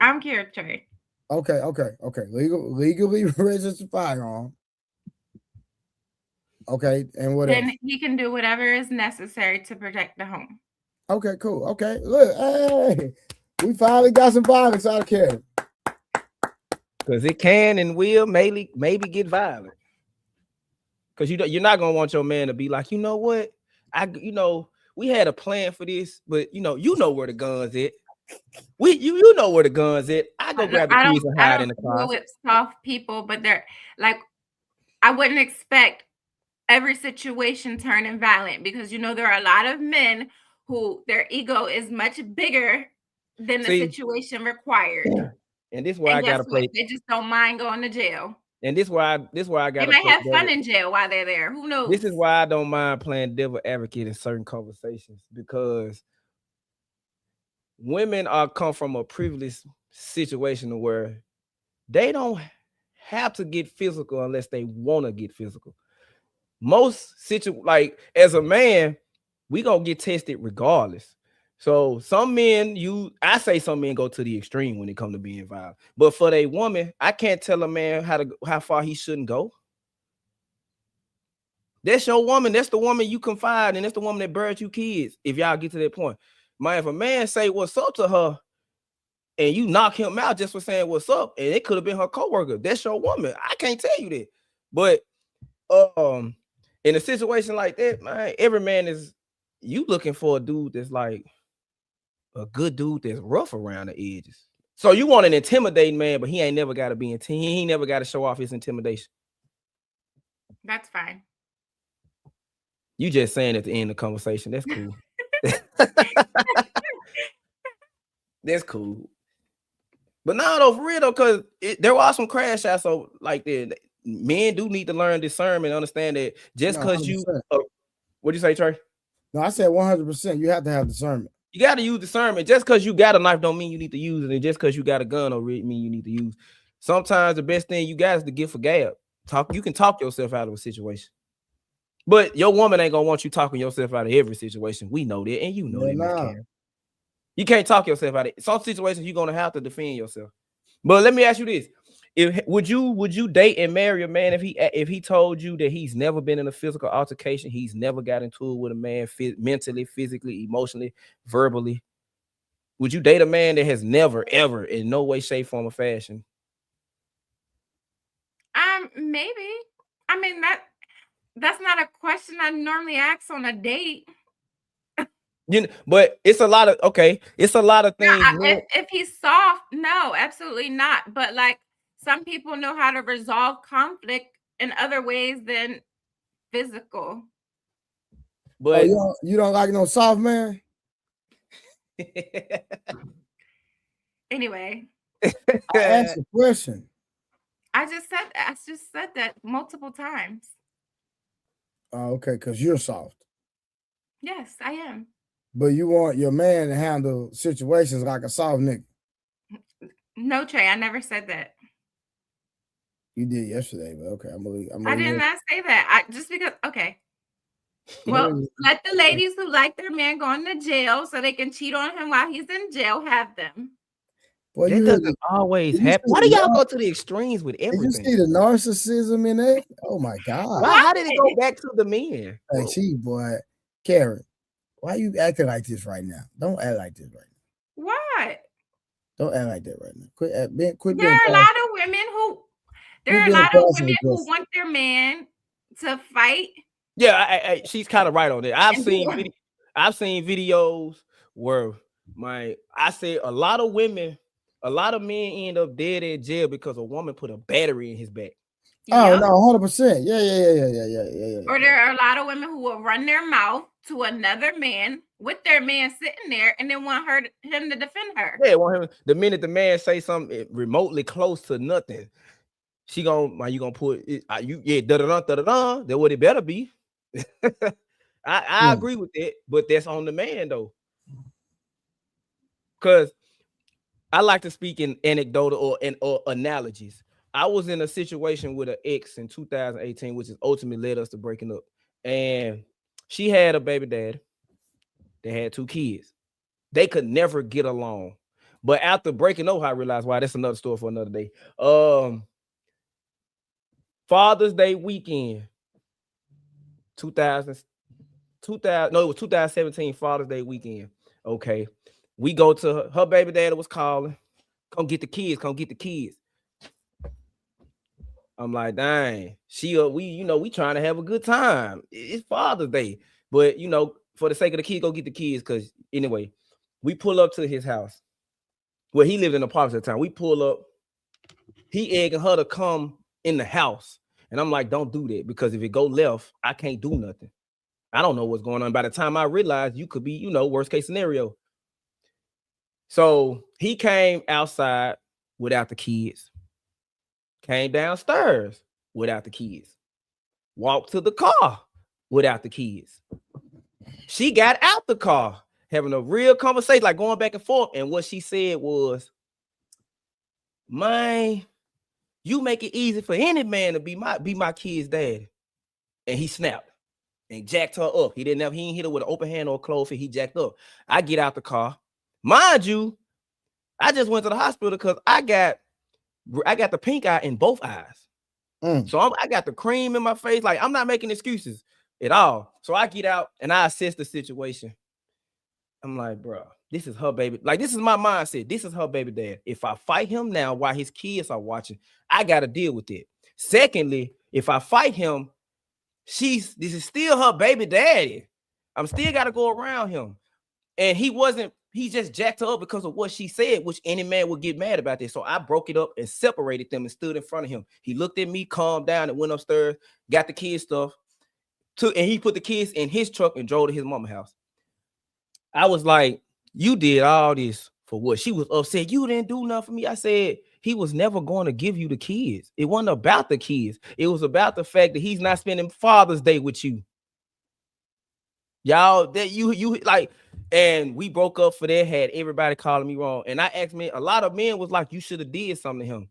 Speaker 6: I'm here, Trey.
Speaker 2: Okay. Legally registered firearm. Okay, and what else?
Speaker 6: Then he can do whatever is necessary to protect the home.
Speaker 2: Okay, cool. Okay, look, hey, we finally got some violence out of Karen.
Speaker 3: Because it can and will maybe get violent. Because you're not gonna want your man to be like, you know what, we had a plan for this, but you know where the guns at. You know where the guns at. I go grab the keys and hide in the car.
Speaker 6: With soft people, but they're like, I wouldn't expect every situation turning violent because there are a lot of men who their ego is much bigger than the situation required.
Speaker 3: And this is why I gotta play.
Speaker 6: They just don't mind going to jail.
Speaker 3: And this why I gotta.
Speaker 6: They might have fun in jail while they're there. Who knows?
Speaker 3: This is why I don't mind playing devil advocate in certain conversations because women come from a privileged situation where they don't have to get physical unless they want to get physical. Most like as a man, we gonna get tested regardless. So some men, I say some men go to the extreme when it comes to being violent. But for a woman, I can't tell a man how far he shouldn't go. That's your woman. That's the woman you confide in. That's the woman that birthed you kids. If y'all get to that point, man, if a man say what's up to her and you knock him out just for saying what's up, and it could have been her coworker, that's your woman. I can't tell you that. But in a situation like that, man, every man is you looking for a dude that's like a good dude that's rough around the edges. So you want an intimidating man, but he ain't never got to be he ain't never got to show off his intimidation.
Speaker 6: That's fine.
Speaker 3: You just saying at the end of the conversation. That's cool. That's cool. But now though, for real though, because there are some crash outs. So like that, men do need to learn discernment, understand that just because you. What'd you say, Trey?
Speaker 2: No, I said 100%. You have to have discernment.
Speaker 3: You got to use discernment. Just because you got a knife don't mean you need to use it, and just because you got a gun don't mean you need to use. Sometimes the best thing you got is to get for gab. You can talk yourself out of a situation. But your woman ain't gonna want you talking yourself out of every situation. We know that, and you know that. Nah. You can't talk yourself out of it. Some situations you're gonna have to defend yourself. But let me ask you this: would you date and marry a man if he told you that he's never been in a physical altercation, he's never got into it with a man mentally, physically, emotionally, verbally? Would you date a man that has never, ever, in no way, shape, form, or fashion?
Speaker 6: Maybe. I mean that's not a question I normally ask on a date.
Speaker 3: But it's a lot of it's a lot of things.
Speaker 6: No, if he's soft, no, absolutely not. But like some people know how to resolve conflict in other ways than physical.
Speaker 2: But you don't like no soft man?
Speaker 6: Anyway.
Speaker 2: I asked a question.
Speaker 6: I just said that multiple times.
Speaker 2: Oh, okay, because you're soft.
Speaker 6: Yes, I am.
Speaker 2: But you want your man to handle situations like a soft nigga.
Speaker 6: No, Trey, I never said that.
Speaker 2: You did yesterday, but okay,
Speaker 6: I did not say that. Okay. Well, let the ladies who like their man go into jail so they can cheat on him while he's in jail have them.
Speaker 3: Well, that doesn't always happen. Why do y'all go to the extremes with everything?
Speaker 2: Did you see the narcissism in it? Oh my God!
Speaker 3: How did it go back to the men?
Speaker 2: Hey, boy, Karen, why you acting like this right now? Don't act like this right now.
Speaker 6: What?
Speaker 2: Don't act like that right now. Quit.
Speaker 6: There are a lot of women who want their man to fight.
Speaker 3: Yeah, she's kind of right on that. I've seen videos where I say a lot of men end up dead in jail because a woman put a battery in his back.
Speaker 2: Oh no, 100%. Yeah.
Speaker 6: Or there are a lot of women who will run their mouth to another man with their man sitting there and then want him to defend her.
Speaker 3: Yeah, want him. The minute the man say something remotely close to nothing, you gonna put it? Da-da-da. That's what it better be. I agree with that, but that's on the man though, because I like to speak in anecdotal or analogies. I was in a situation with an ex in 2018, which has ultimately led us to breaking up. And she had a baby dad. They had 2 kids. They could never get along. But after breaking up, I realized why. That's another story for another day. Father's Day weekend, it was 2017 Father's Day weekend. Okay. We go to her baby daddy was calling. Come get the kids. I'm like, dang, we trying to have a good time. It's Father's Day. But for the sake of the kids, go get the kids. Cause anyway, we pull up to his house. Well, he lived in the apartment at the time. We pull up, he egging her to come in the house. And I'm like, don't do that, because if it go left, I can't do nothing. I don't know what's going on. By the time I realized, you could be, worst case scenario. So he came outside without the kids. Came downstairs without the kids. Walked to the car without the kids. She got out the car, having a real conversation, like going back and forth. And what she said was, man, You make it easy for any man to be my kid's dad. And he snapped and jacked her up. He ain't hit her with an open hand or a closed fist. He jacked up. I get out the car. Mind you, I just went to the hospital because I got the pink eye in both eyes. So I got the cream in my face. Like, I'm not making excuses at all. So I get out and I assess the situation. I'm like, bro, this is her baby. Like, this is my mindset. This is her baby dad. If I fight him now while his kids are watching, I got to deal with it. Secondly, if I fight him, this is still her baby daddy. I'm still got to go around him. And he just jacked her up because of what she said, which any man would get mad about this. So I broke it up and separated them and stood in front of him. He looked at me, calmed down, and went upstairs, got the kids' stuff, and he put the kids in his truck and drove to his mama's house. I was like, you did all this for what? She was upset. You didn't do nothing for me. I said, he was never going to give you the kids. It wasn't about the kids. It was about the fact that he's not spending Father's Day with you. Y'all, that you like, and we broke up for that, had everybody calling me wrong. And I asked me, a lot of men was like, you should have did something to him.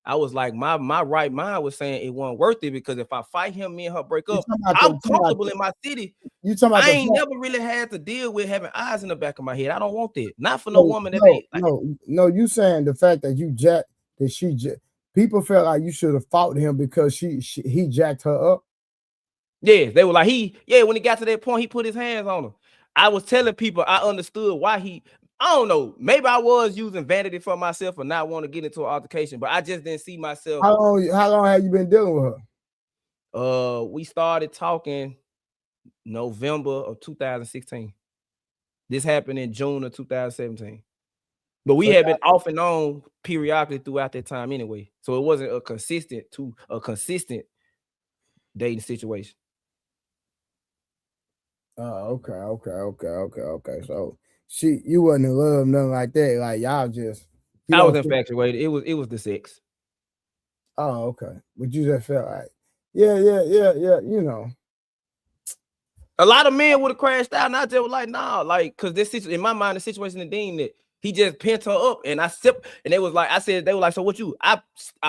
Speaker 3: I was like, my right mind was saying it wasn't worth it because if I fight him, me and her break up, I'm comfortable in my city. I ain't never really had to deal with having eyes in the back of my head. I don't want that. Not for no woman that ain't like,
Speaker 2: no, you saying the fact that people felt like you should have fought him because he jacked her up.
Speaker 3: Yeah, they were like, when he got to that point, he put his hands on her. I was telling people I understood why I don't know. Maybe I was using vanity for myself or not want to get into an altercation, but I just didn't see myself.
Speaker 2: How long have you been dealing with
Speaker 3: her? We started talking November of 2016. This happened in June of 2017. But we had been off and on periodically throughout that time anyway. So it wasn't a consistent dating situation.
Speaker 2: Oh, okay. So you wasn't in love, nothing like that. Like y'all just.
Speaker 3: I was infatuated. It was the sex.
Speaker 2: Oh, okay. But you just felt like, yeah. You know,
Speaker 3: a lot of men would have crashed out, and I just was like, nah, like, cause this in my mind, the situation in Dean that he just pent her up, and they was like, they were like, so what you? I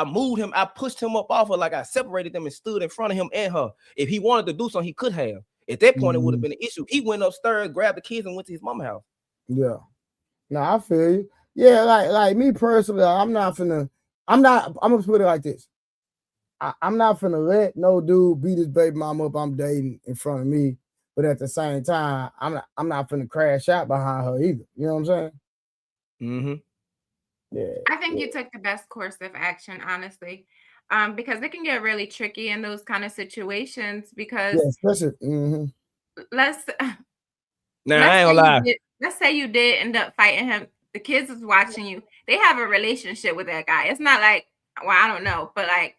Speaker 3: moved him, I pushed him up off her, like I separated them and stood in front of him and her. If he wanted to do something, he could have. At that point, it would have been an issue. He went upstairs, grabbed the kids, and went to his mama's house.
Speaker 2: Yeah. No, I feel you. Yeah, like me personally, I'm gonna put it like this. I'm not finna let no dude beat his baby mama up I'm dating in front of me, but at the same time, I'm not finna crash out behind her either. You know what I'm saying?
Speaker 3: Mm-hmm.
Speaker 2: Yeah.
Speaker 6: I think you took the best course of action, honestly. Because it can get really tricky in those kind of situations because
Speaker 2: especially
Speaker 6: let's
Speaker 3: I ain't gonna lie.
Speaker 6: Let's say you did end up fighting him. The kids is watching you. They have a relationship with that guy. It's not like, well, I don't know, but like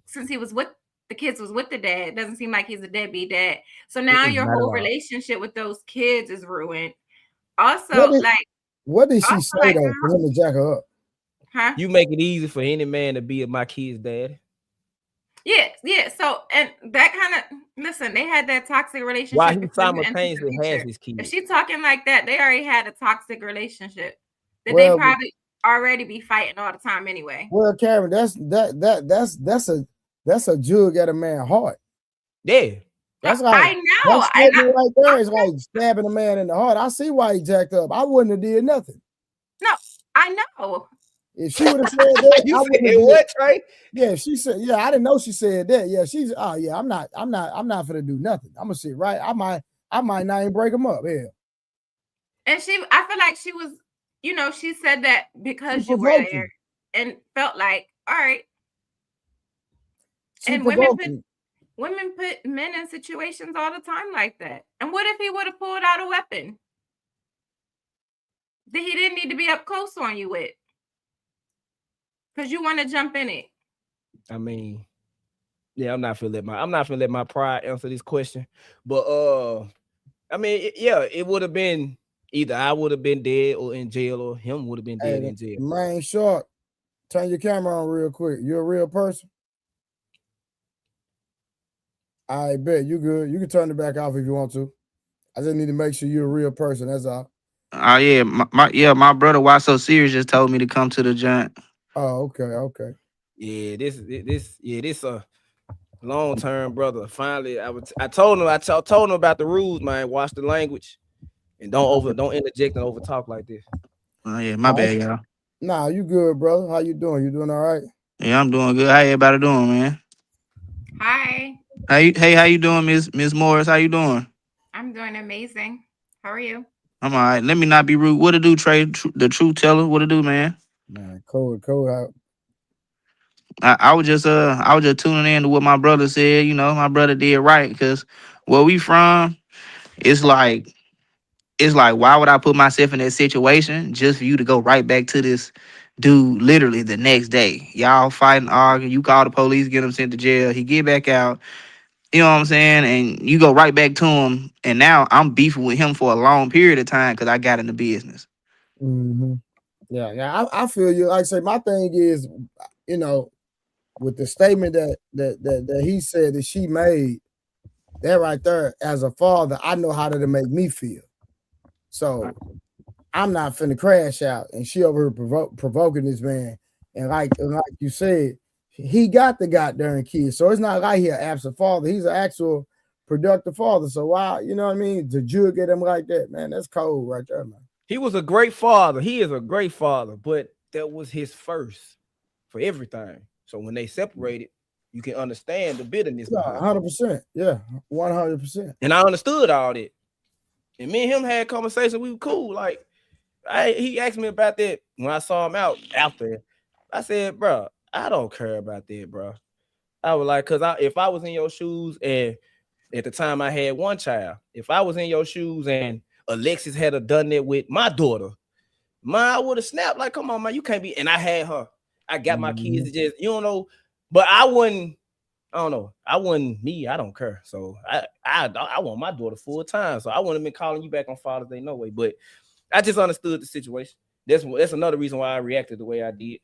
Speaker 6: since he was with the kids was with the dad, it doesn't seem like he's a deadbeat dad. So now your whole relationship with those kids is ruined. Also,
Speaker 2: what did she say though for him to jack her up?
Speaker 6: Huh?
Speaker 3: You make it easy for any man to be my kid's dad.
Speaker 6: Yeah. So, and that kind of, listen, they had that toxic relationship.
Speaker 3: Why he simultaneously has his kids.
Speaker 6: If she talking like that, they already had a toxic relationship that they probably already be fighting all the time anyway.
Speaker 2: Well, Karen, that's a jug at a man's heart.
Speaker 3: Yeah.
Speaker 2: That's like,
Speaker 6: I know.
Speaker 2: Right there is like stabbing a man in the heart. I see why he jacked up. I wouldn't have did nothing.
Speaker 6: No, I know.
Speaker 2: If she would have said that,
Speaker 3: you said what, Trey?
Speaker 2: Yeah, she said, yeah, I didn't know she said that. Yeah, I'm not gonna do nothing. I'm gonna sit right. I might not even break them up. Yeah.
Speaker 6: And I feel like she was, she said that because you were there and felt like, all right. And women put men in situations all the time like that. And what if he would have pulled out a weapon that he didn't need to be up close on you with? Because you want to jump in it.
Speaker 3: I mean, yeah, I'm not gonna let my pride answer this question. But I mean, it would have been either I would have been dead or in jail, or him would have been dead in jail.
Speaker 2: Man, short. Turn your camera on real quick. You're a real person. I bet you good. You can turn it back off if you want to. I just need to make sure you're a real person. That's all.
Speaker 7: Oh yeah, my brother, why so serious, just told me to come to the joint.
Speaker 2: Oh, okay.
Speaker 3: this a long term, brother. Finally, I told him about the rules, man. Watch the language and don't interject and over talk like this.
Speaker 7: Oh yeah, my bad, y'all.
Speaker 2: Nah, you good, brother? How you doing? You doing all right?
Speaker 7: Yeah, I'm doing good. How everybody doing, man?
Speaker 6: Hi,
Speaker 7: How you doing, Miss Morris? How you doing?
Speaker 6: I'm doing amazing. How are you?
Speaker 7: I'm all right. Let me not be rude. What to do, Trey? The truth teller. What to do, man?
Speaker 2: Man, cold.
Speaker 7: I was just tuning in to what my brother said. You know, my brother did right because where we from, it's like why would I put myself in that situation just for you to go right back to this dude literally the next day? Y'all fighting, arguing. You call the police, get him sent to jail. He get back out. You know what I'm saying? And you go right back to him. And now I'm beefing with him for a long period of time because I got in the business.
Speaker 2: Mm-hmm. Yeah. I feel you. Like I say, my thing is, you know, with the statement that he said that she made, that right there, as a father, I know how to make me feel. So I'm not finna crash out, and she over here provoking this man. And like you said, he got the goddamn kid, so it's not like he an absent father. He's an actual productive father. So why, you know what I mean, to jug at him like that, man, that's cold right there, man.
Speaker 3: He was a great father. He is a great father, but that was his first for everything. So when they separated, you can understand the bitterness.
Speaker 2: Yeah, 100%. Yeah, 100%.
Speaker 3: And I understood all that. And me and him had conversation. We were cool. Like, he asked me about that when I saw him out there. I said, bro, I don't care about that, bro. I was like, because if I was in your shoes, and at the time I had one child, if I was in your shoes and Alexis had done that with my daughter, I would have snapped. Like, come on, man, you can't be. And I had her. I got my kids to just, you don't know, but I wouldn't. I don't know. I wouldn't me. I don't care. So I want my daughter full time. So I wouldn't have been calling you back on Father's Day, no way. But I just understood the situation. That's another reason why I reacted the way I did.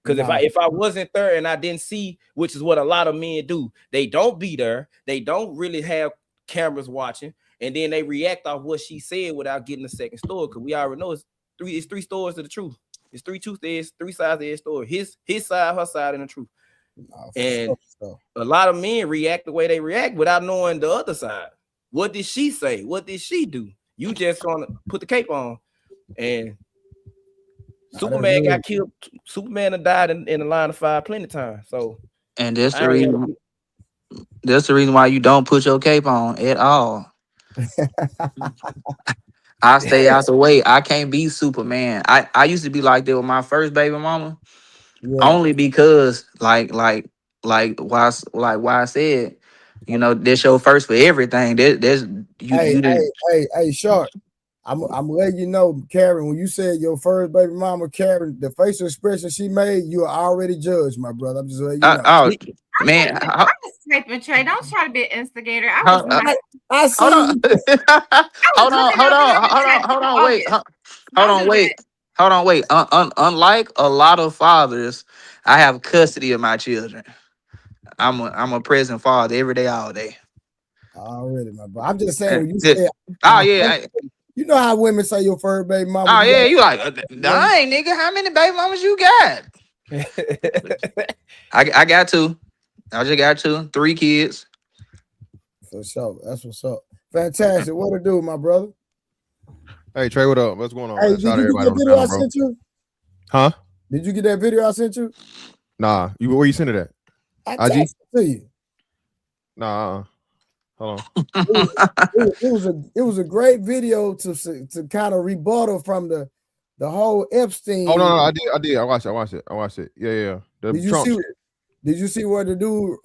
Speaker 3: Because if I wasn't there and I didn't see, which is what a lot of men do, they don't be there. They don't really have cameras watching, and then they react off what she said without getting a second story. Because we already know it's three stories to the truth. It's three truths. There's three sides of the story. His side, her side, and the truth. And a lot of men react the way they react without knowing the other side. What did she say? What did she do? You just gonna put the cape on, and Superman got killed. Superman had died in the line of fire plenty of times. So,
Speaker 7: and that's the reason. That's the reason why you don't put your cape on at all. I stay out the way. I can't be Superman. I used to be like that with my first baby mama. Yeah. Only because like why I said, you know, that's your first for everything. There's you.
Speaker 2: Hey, Sharp. I'm letting you know, Karen, when you said your first baby mama, Karen, the facial expression she made, you are already judged, my brother. I'm just letting you know.
Speaker 7: Man,
Speaker 6: I was typing, Trey. Don't try to be an instigator. I was not.
Speaker 2: I see.
Speaker 7: Hold on, wait. Unlike a lot of fathers, I have custody of my children. I'm a present father every day, all day.
Speaker 2: Already, my boy. I'm just saying when you say, you know how women say your first baby mama.
Speaker 7: Oh yeah, you like, dang nigga, how many baby mamas you got? I got two. I just got 2, 3 kids.
Speaker 2: For sure. That's what's up. Fantastic. What to do, my brother?
Speaker 8: Hey Trey, what up? What's going on?
Speaker 2: Hey, did you get that video I sent you?
Speaker 8: Huh?
Speaker 2: Did you get that video I sent you?
Speaker 8: Nah. Where you sent it at?
Speaker 2: I texted it to you.
Speaker 8: Nah. Hold on.
Speaker 2: It was a great video to kind of rebuttal from the whole Epstein.
Speaker 8: Oh no, I did. I watched it. Yeah.
Speaker 2: Did you see where the dude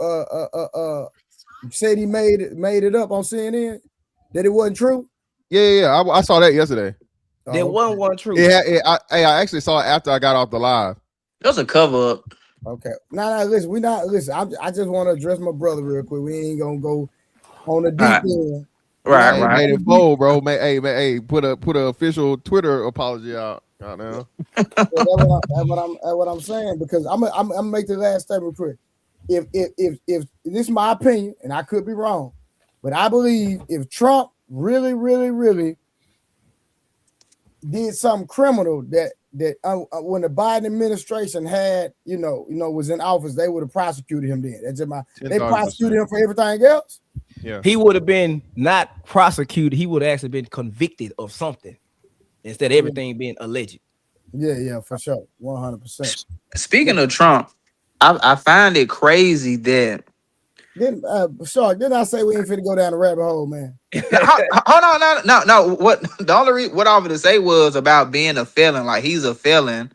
Speaker 2: said he made it up on CNN that it wasn't true?
Speaker 8: Yeah. I saw that yesterday.
Speaker 3: There wasn't true.
Speaker 8: I actually saw it after I got off the live.
Speaker 7: It was a cover up.
Speaker 2: Okay. No, listen. I just want to address my brother real quick. We ain't gonna go on the deep end.
Speaker 7: Right.
Speaker 8: Made it bold, bro. Hey, put a official Twitter apology out now.
Speaker 2: That's what I'm saying, because I'm gonna make the last statement quick. If this is my opinion, and I could be wrong, but I believe if Trump really did something criminal that that when the Biden administration had, was in office, they would have prosecuted him then. That's they prosecuted him for everything else.
Speaker 8: Yeah.
Speaker 3: He would have been not prosecuted. He would have actually been convicted of something instead of everything being alleged.
Speaker 2: Yeah, for sure. 100%.
Speaker 7: Speaking of Trump, I find it crazy that
Speaker 2: Didn't I say we ain't finna go down the rabbit hole, man?
Speaker 7: hold on, no. What the only what I wanted to say was about being a felon. Like he's a felon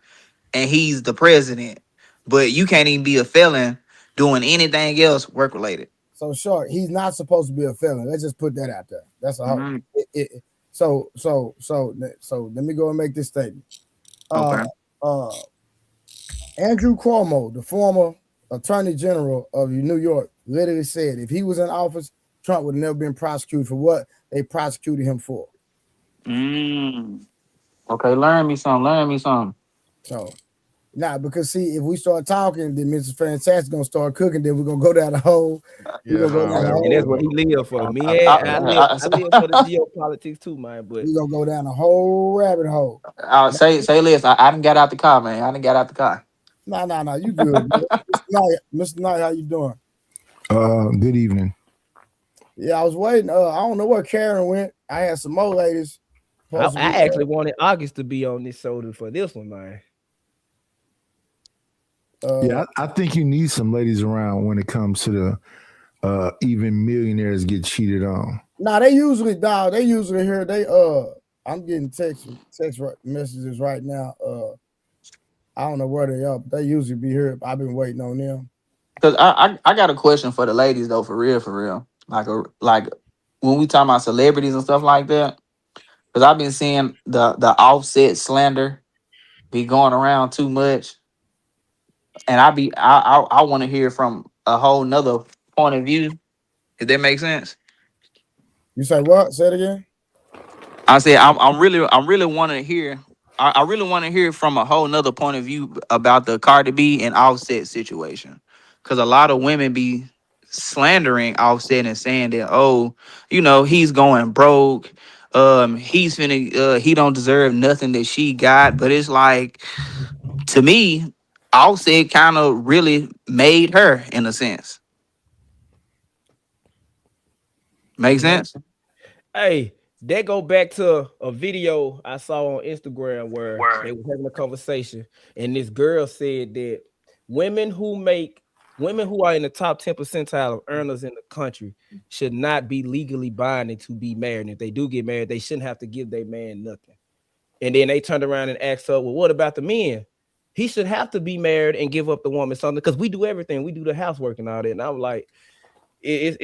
Speaker 7: and he's the president, but you can't even be a felon doing anything else work related.
Speaker 2: So short, he's not supposed to be a felon. Let's just put that out there. That's a whole. So let me go and make this statement.
Speaker 7: Okay.
Speaker 2: Andrew Cuomo, the former Attorney General of New York, literally said if he was in office, Trump would have never been prosecuted for what they prosecuted him for.
Speaker 7: Okay, learn me something.
Speaker 2: So, because see, if we start talking, then Mrs. Fantastic gonna start cooking. Then we're gonna go down the hole.
Speaker 3: And that's what he live for. Me, I live for the geopolitics too, man. But
Speaker 2: we gonna go down the whole rabbit hole.
Speaker 7: Say less. I done got out the car, man.
Speaker 2: No, you good, Mr. Knight, how you doing?
Speaker 9: Good evening.
Speaker 2: Yeah, I was waiting. I don't know where Karen went. I had some more ladies.
Speaker 3: I actually wanted August to be on this shoulder for this one, man.
Speaker 9: Yeah, I think you need some ladies around when it comes to the even millionaires get cheated on.
Speaker 2: They usually here. I'm getting text messages right now. I don't know where they are, but they usually be here. I've been waiting on them.
Speaker 7: Because I got a question for the ladies though, for real. Like when we talk about celebrities and stuff like that, because I've been seeing the Offset slander be going around too much, and I want to hear from a whole nother point of view. If that makes sense.
Speaker 2: You say what? Say it again.
Speaker 7: I said I'm really want to hear. I really want to hear from a whole nother point of view about the Cardi B and Offset situation, because a lot of women be slandering Offset and saying that he's going broke, he's finna he don't deserve nothing that she got. But it's like, to me, Offset kind of really made her in a sense. Make sense?
Speaker 3: Hey, that go back to a video I saw on Instagram where they were having a conversation, and this girl said that women who are in the top 10 percentile of earners in the country should not be legally binding to be married. And if they do get married, they shouldn't have to give their man nothing. And then they turned around and asked her, well, what about the men? He should have to be married and give up the woman something, because we do everything. We do the housework and all that. And I was like, I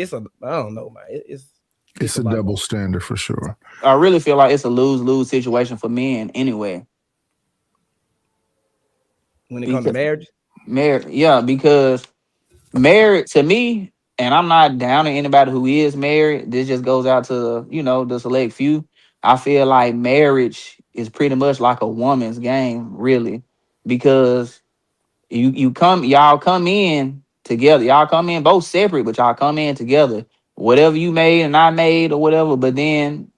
Speaker 3: don't know, man.
Speaker 9: It's a double standard for sure.
Speaker 7: I really feel like it's a lose-lose situation for men anyway.
Speaker 3: When it comes to marriage?
Speaker 7: Because married, to me, and I'm not down on anybody who is married, this just goes out to, the select few. I feel like marriage is pretty much like a woman's game, really, because y'all come in together. Y'all come in both separate, but y'all come in together. Whatever you made and I made or whatever, but then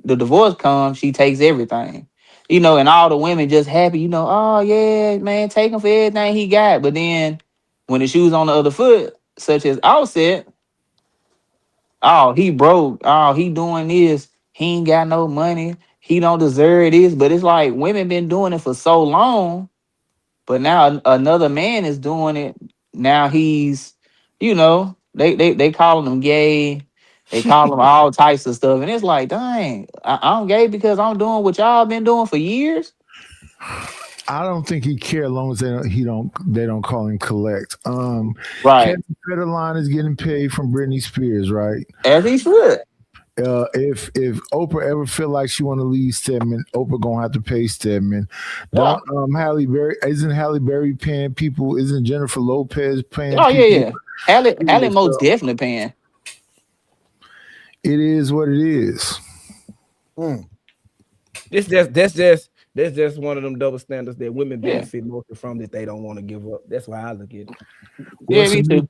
Speaker 7: the divorce comes, she takes everything. And all the women just happy, oh yeah, man, take him for everything he got. But then when the shoe's on the other foot, such as Offset, oh, he broke, oh, he doing this, he ain't got no money, he don't deserve this. But it's like women been doing it for so long, but now another man is doing it. Now he's, they calling him gay. They call him all types of stuff. And it's like, dang, I'm gay because I'm doing what y'all been doing for years.
Speaker 9: I don't think he care as long as they don't call him collect.
Speaker 7: Right.
Speaker 9: Kevin Federline is getting paid from Britney Spears, right?
Speaker 7: As he should.
Speaker 9: If Oprah ever feel like she want to leave Stedman, Oprah gonna have to pay Stedman.
Speaker 7: Yeah.
Speaker 9: Isn't Halle Berry paying people? Isn't Jennifer Lopez paying?
Speaker 7: Oh people? Yeah. Halle most definitely paying.
Speaker 9: It is what it is.
Speaker 3: That's just one of them double standards that women benefit mostly from, that they don't want to give up. That's why I look at it.
Speaker 7: Yeah, me too.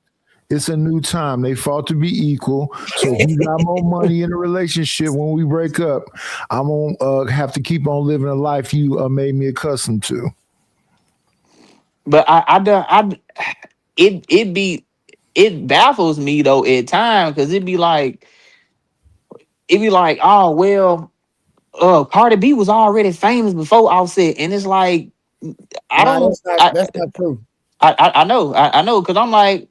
Speaker 9: It's a new time. They fought to be equal. So if you got more money in a relationship when we break up, I'm gonna have to keep on living a life you made me accustomed to.
Speaker 7: But it baffles me though at times because it'd be like, oh well, Cardi B was already famous before Offset, and it's like
Speaker 2: That's not true.
Speaker 7: I know because I'm like,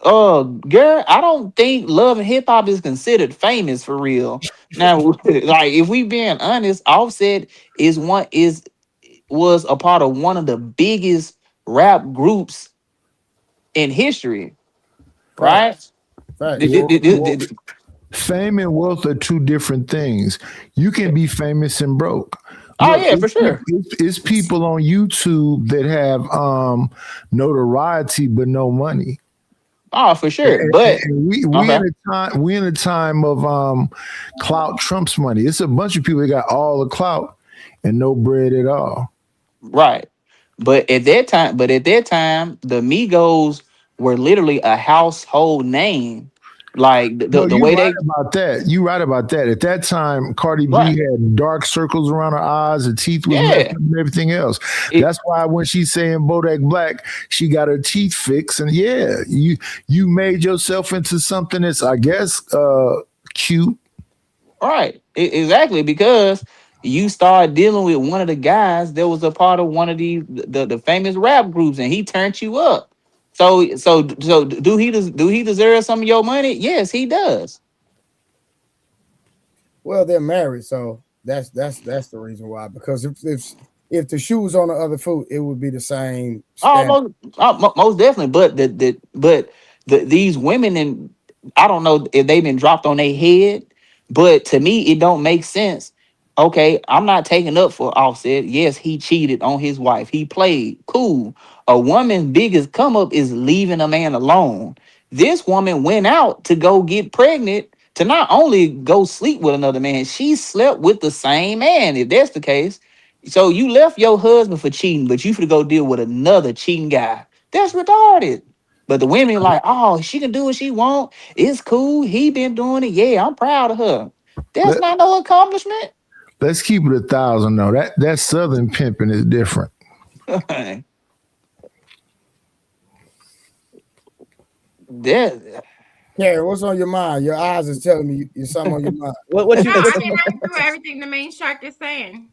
Speaker 7: girl, I don't think Love and Hip Hop is considered famous for real. Now, like if we being honest, Offset was a part of one of the biggest rap groups in history, right?
Speaker 2: Facts.
Speaker 9: Fame and wealth are two different things. You can be famous and broke.
Speaker 7: Oh yeah, for sure.
Speaker 9: It's people on YouTube that have notoriety but no money.
Speaker 7: Oh, for sure. But
Speaker 9: we in a time of clout trumps money. It's a bunch of people that got all the clout and no bread at all.
Speaker 7: Right. But at that time, the Migos were literally a household name. Like the way they
Speaker 9: about that. You right about that. At that time, Cardi B had dark circles around her eyes, her teeth was messed up and everything else. That's why when she's saying Bodak Black, she got her teeth fixed. And you made yourself into something that's, I guess, cute.
Speaker 7: Right. Exactly. Because you start dealing with one of the guys that was a part of one of the famous rap groups, and he turned you up. So do he deserve some of your money? Yes, he does.
Speaker 2: Well, they're married, so that's the reason why. Because if the shoe was on the other foot, it would be the same.
Speaker 7: Most definitely. But these women, and I don't know if they've been dropped on their head, but to me it don't make sense. Okay, I'm not taking up for Offset. Yes, he cheated on his wife. He played cool. A woman's biggest come up is leaving a man alone. This woman went out to go get pregnant to not only go sleep with another man, she slept with the same man. If that's the case, so you left your husband for cheating, but you should go deal with another cheating guy. That's retarded. But the women are like, oh, she can do what she want. It's cool. He been doing it. Yeah, I'm proud of her. That's not no accomplishment.
Speaker 9: Let's keep it 1,000 though. That Southern pimping is different.
Speaker 2: Carrie, what's on your mind? Your eyes is telling me you're something on your mind.
Speaker 6: I do everything the main shark is saying.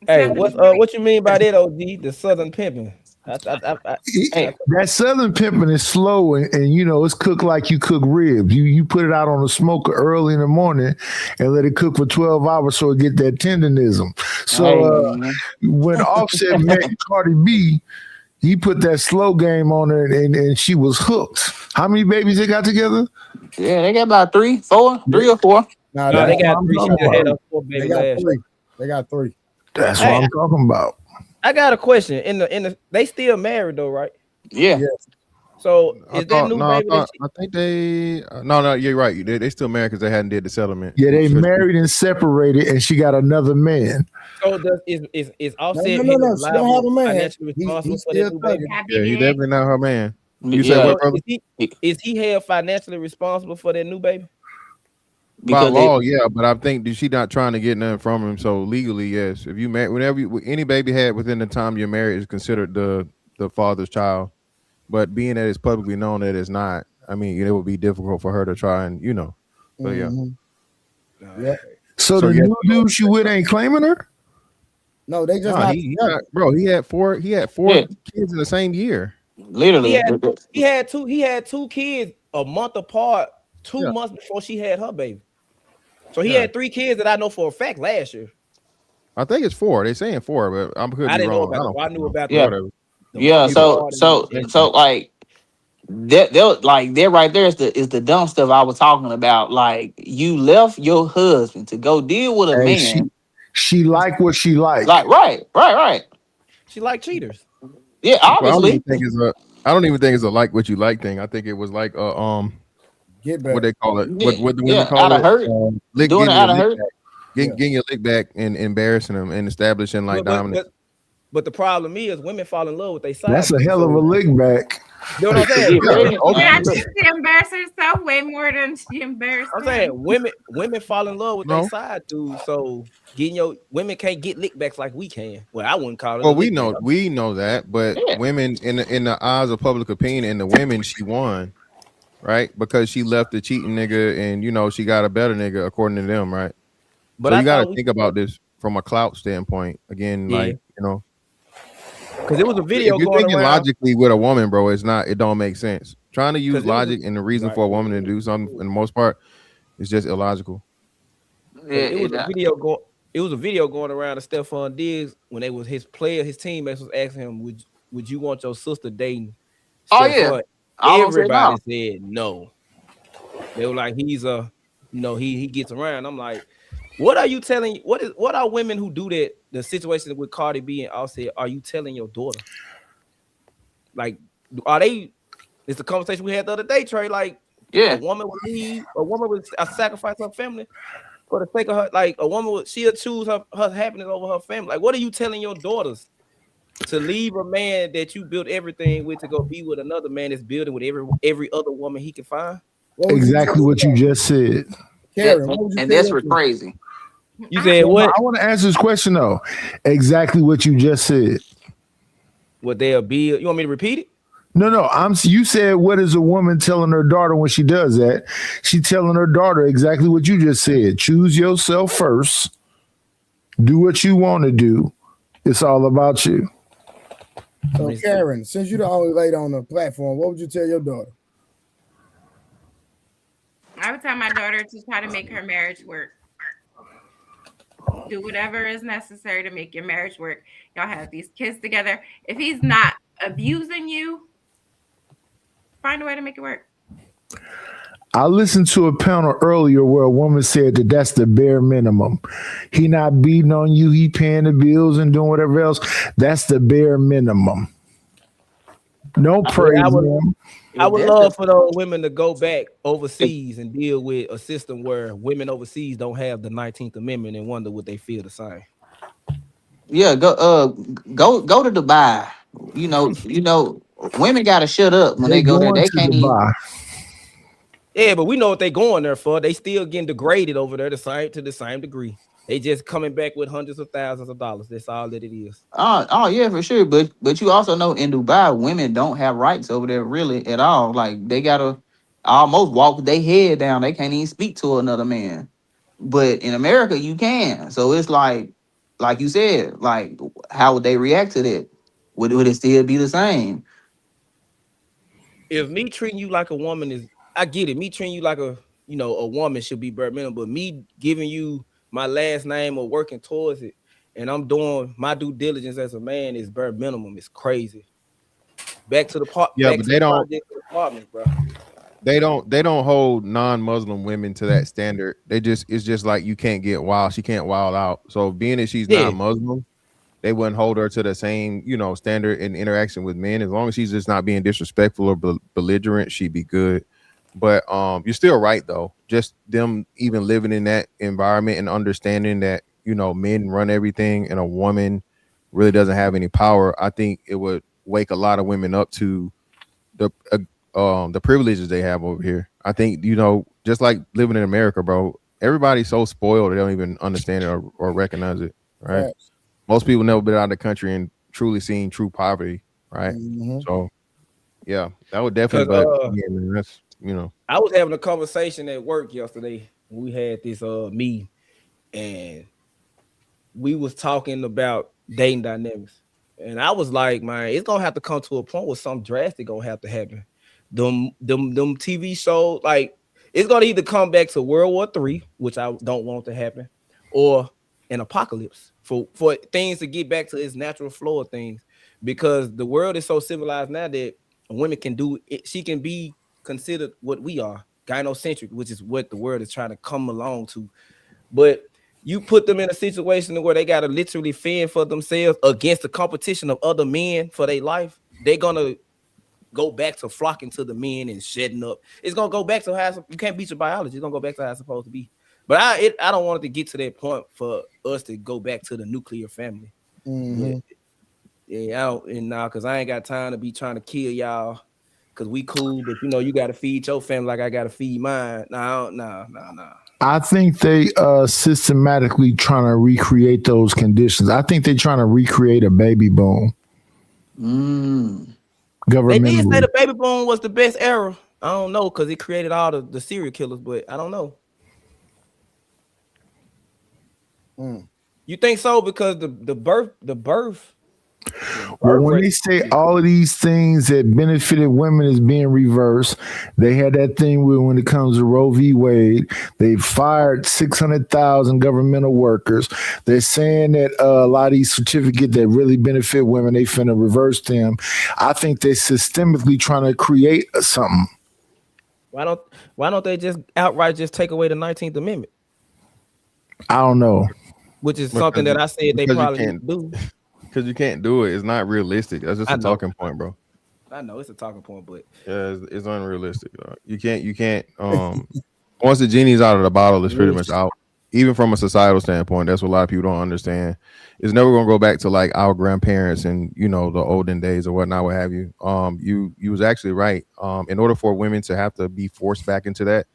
Speaker 3: Hey, what you mean by that, OG? The Southern pimping.
Speaker 9: That Southern pimping is slow and it's cooked like you cook ribs. You put it out on the smoker early in the morning and let it cook for 12 hours so it get that tenderism. So when Offset met Cardi B, he put that slow game on her and she was hooked. How many babies they got together?
Speaker 7: Yeah, they got about 3 or 4.
Speaker 2: No,
Speaker 3: they got 3. She had a 4 baby last.
Speaker 2: They got 3.
Speaker 9: That's what I'm talking about.
Speaker 3: I got a question. In the they still married though, right?
Speaker 7: Yeah.
Speaker 3: So is that new baby?
Speaker 8: I think they no, you're right. They still married because they hadn't did the settlement.
Speaker 9: Yeah, they married and separated, and she got another man.
Speaker 3: So is Offset
Speaker 2: no, she don't have a man.
Speaker 3: financially responsible for that new baby?
Speaker 8: Yeah, he's definitely not her man. You
Speaker 7: Yeah.
Speaker 8: said what, brother?
Speaker 3: Is he held financially responsible for that new baby?
Speaker 8: By law, yeah, but I think she not trying to get nothing from him. So legally, yes. If you any baby had within the time you're married is considered the father's child. But being that it's publicly known that it's not, I mean, it would be difficult for her to try and But yeah.
Speaker 2: Yeah.
Speaker 9: So the new dude she with ain't claiming her?
Speaker 2: No, they just
Speaker 8: he had four kids in the same year.
Speaker 7: Literally.
Speaker 3: He had 2 kids a month apart, 2 months before she had her baby. So he had 3 kids that I know for a fact last year.
Speaker 8: I think it's 4. They're saying 4, but I didn't
Speaker 3: know about it. I knew about
Speaker 7: that. Yeah, so like they're right there is the dumb stuff I was talking about. Like you left your husband to go deal with a man.
Speaker 9: She like what she like.
Speaker 7: Like right.
Speaker 3: She like cheaters.
Speaker 7: Yeah, obviously.
Speaker 8: I don't even think it's a like what you like thing. I think it was like
Speaker 2: get back.
Speaker 8: What they call it? What the
Speaker 7: women
Speaker 8: call
Speaker 7: out
Speaker 8: it?
Speaker 7: Of hurt. Doing it out of hurt.
Speaker 8: Getting your lick back and embarrassing them and establishing like dominance.
Speaker 3: But the problem is women fall in love with their side.
Speaker 9: That's a hell of a lick back.
Speaker 3: You know what I'm saying?
Speaker 6: I think she embarrassed herself way more than she embarrassed.
Speaker 3: I'm saying women fall in love with their side dude. So women can't get lick backs like we can. Well, I wouldn't call it.
Speaker 8: Well, we know that, but women in the eyes of public opinion, and the women, she won, right? Because she left the cheating nigga, and she got a better nigga according to them, right? But so you got to think about this from a clout standpoint. Again,
Speaker 3: because it was a video.
Speaker 8: If you're thinking logically with a woman, bro, it don't make sense. Trying to use logic and the reason for a woman to do something, in the most part, is just illogical.
Speaker 3: It was a video going around of Stephon Diggs when they was his teammates was asking him, would you want your sister dating Stephon? Everybody said no. They were like, he's he gets around. I'm like, what are you telling? What are women who do that? The situation with Cardi B and Offset, are you telling your daughter? Like, are they? It's the conversation we had the other day, Trey. Like, a woman would leave, a woman would sacrifice her family for the sake of her. Like, a woman she'll choose her happiness over her family. Like, what are you telling your daughters? To leave a man that you built everything with to go be with another man that's building with every other woman he can find?
Speaker 9: Exactly what you just said.
Speaker 2: Karen,
Speaker 7: and that's what's crazy.
Speaker 3: You said what?
Speaker 9: I want to answer this question though. Exactly what you just said.
Speaker 3: What they'll be? You want me to repeat it?
Speaker 9: No. You said, what is a woman telling her daughter when she does that? She telling her daughter exactly what you just said. Choose yourself first. Do what you want to do. It's all about you.
Speaker 2: So Karen, since you're the only lady on the platform, what would you tell your daughter?
Speaker 6: I would tell my daughter to try to make her marriage work. Do whatever is necessary to make your marriage work. Y'all have these kids together. If he's not abusing you, find a way to make it work.
Speaker 9: I listened to a panel earlier where a woman said that that's the bare minimum. He not beating on you. He paying the bills and doing whatever else. That's the bare minimum. No praise.
Speaker 3: I would love for those women to go back overseas and deal with a system where women overseas don't have the 19th Amendment and wonder would they feel the same.
Speaker 7: Yeah, go to Dubai. You know, women gotta shut up when they go there. They can't even.
Speaker 3: Yeah, but we know what they going there for. They still getting degraded over there to the same degree. They just coming back with hundreds of thousands of dollars. That's all that it is.
Speaker 7: Oh yeah, for sure. But you also know in Dubai, women don't have rights over there really at all. Like they gotta almost walk their head down. They can't even speak to another man. But in America, you can. So it's like you said, like how would they react to that? Would it still be the same?
Speaker 3: If me treating you like a woman is, I get it. Me treating you like a woman should be bare minimum. But me giving you my last name or working towards it, and I'm doing my due diligence as a man is bare minimum. It's crazy. Back to the part.
Speaker 8: Yeah, but they don't.
Speaker 3: Bro.
Speaker 8: They don't hold non-Muslim women to that standard. It's just like you can't get wild. She can't wild out. So being that she's not Muslim, they wouldn't hold her to the same standard in interaction with men. As long as she's just not being disrespectful or belligerent, she'd be good. But you're still right though. Just them even living in that environment and understanding that men run everything and a woman really doesn't have any power. I think it would wake a lot of women up to the privileges they have over here. I think just like living in America, bro. Everybody's so spoiled they don't even understand it or recognize it. Right? Most people never been out of the country and truly seen true poverty. Right? Mm-hmm. So yeah, that would definitely. That's.
Speaker 3: I was having a conversation at work yesterday. We had this meeting, and we was talking about dating dynamics. And I was like, man, it's gonna have to come to a point where something drastic gonna have to happen. Them TV shows, like it's gonna either come back to World War III, which I don't want to happen, or an apocalypse for things to get back to its natural flow of things. Because the world is so civilized now that women can do it. She can be considered what we are, gynocentric, which is what the world is trying to come along to. But you put them in a situation where they got to literally fend for themselves against the competition of other men for their life. They're going to go back to flocking to the men and shedding up. It's going to go back to how you can't beat your biology. It's going to go back to how it's supposed to be. But I don't want it to get to that point for us to go back to the nuclear family. Mm-hmm. Yeah, I don't, and now because I ain't got time to be trying to kill y'all because we cool, but you got to feed your family like I got to feed mine. No.
Speaker 9: I think they systematically trying to recreate those conditions. I think they're trying to recreate a baby boom.
Speaker 3: They did say
Speaker 9: Governmentally.
Speaker 3: the baby boom was the best era. I don't know because it created all the serial killers, but I don't know. You think so? Because the birth.
Speaker 9: Well, when they say all of these things that benefited women is being reversed, they had that thing where when it comes to Roe v. Wade, they fired 600,000 governmental workers. They're saying that a lot of these certificates that really benefit women, they finna reverse them. I think they're systemically trying to create something.
Speaker 3: Why don't they just outright just take away the 19th Amendment?
Speaker 9: I don't know.
Speaker 3: Which is something that I said they probably can't do.
Speaker 8: Because you can't do it. It's not realistic. That's just a talking point, bro.
Speaker 3: I know it's a talking point, but
Speaker 8: yeah, it's unrealistic. You can't. Once the genie's out of the bottle, it's pretty much out. Even from a societal standpoint, that's what a lot of people don't understand. It's never gonna go back to like our grandparents and the olden days or whatnot, what have you. You was actually right. In order for women to have to be forced back into that,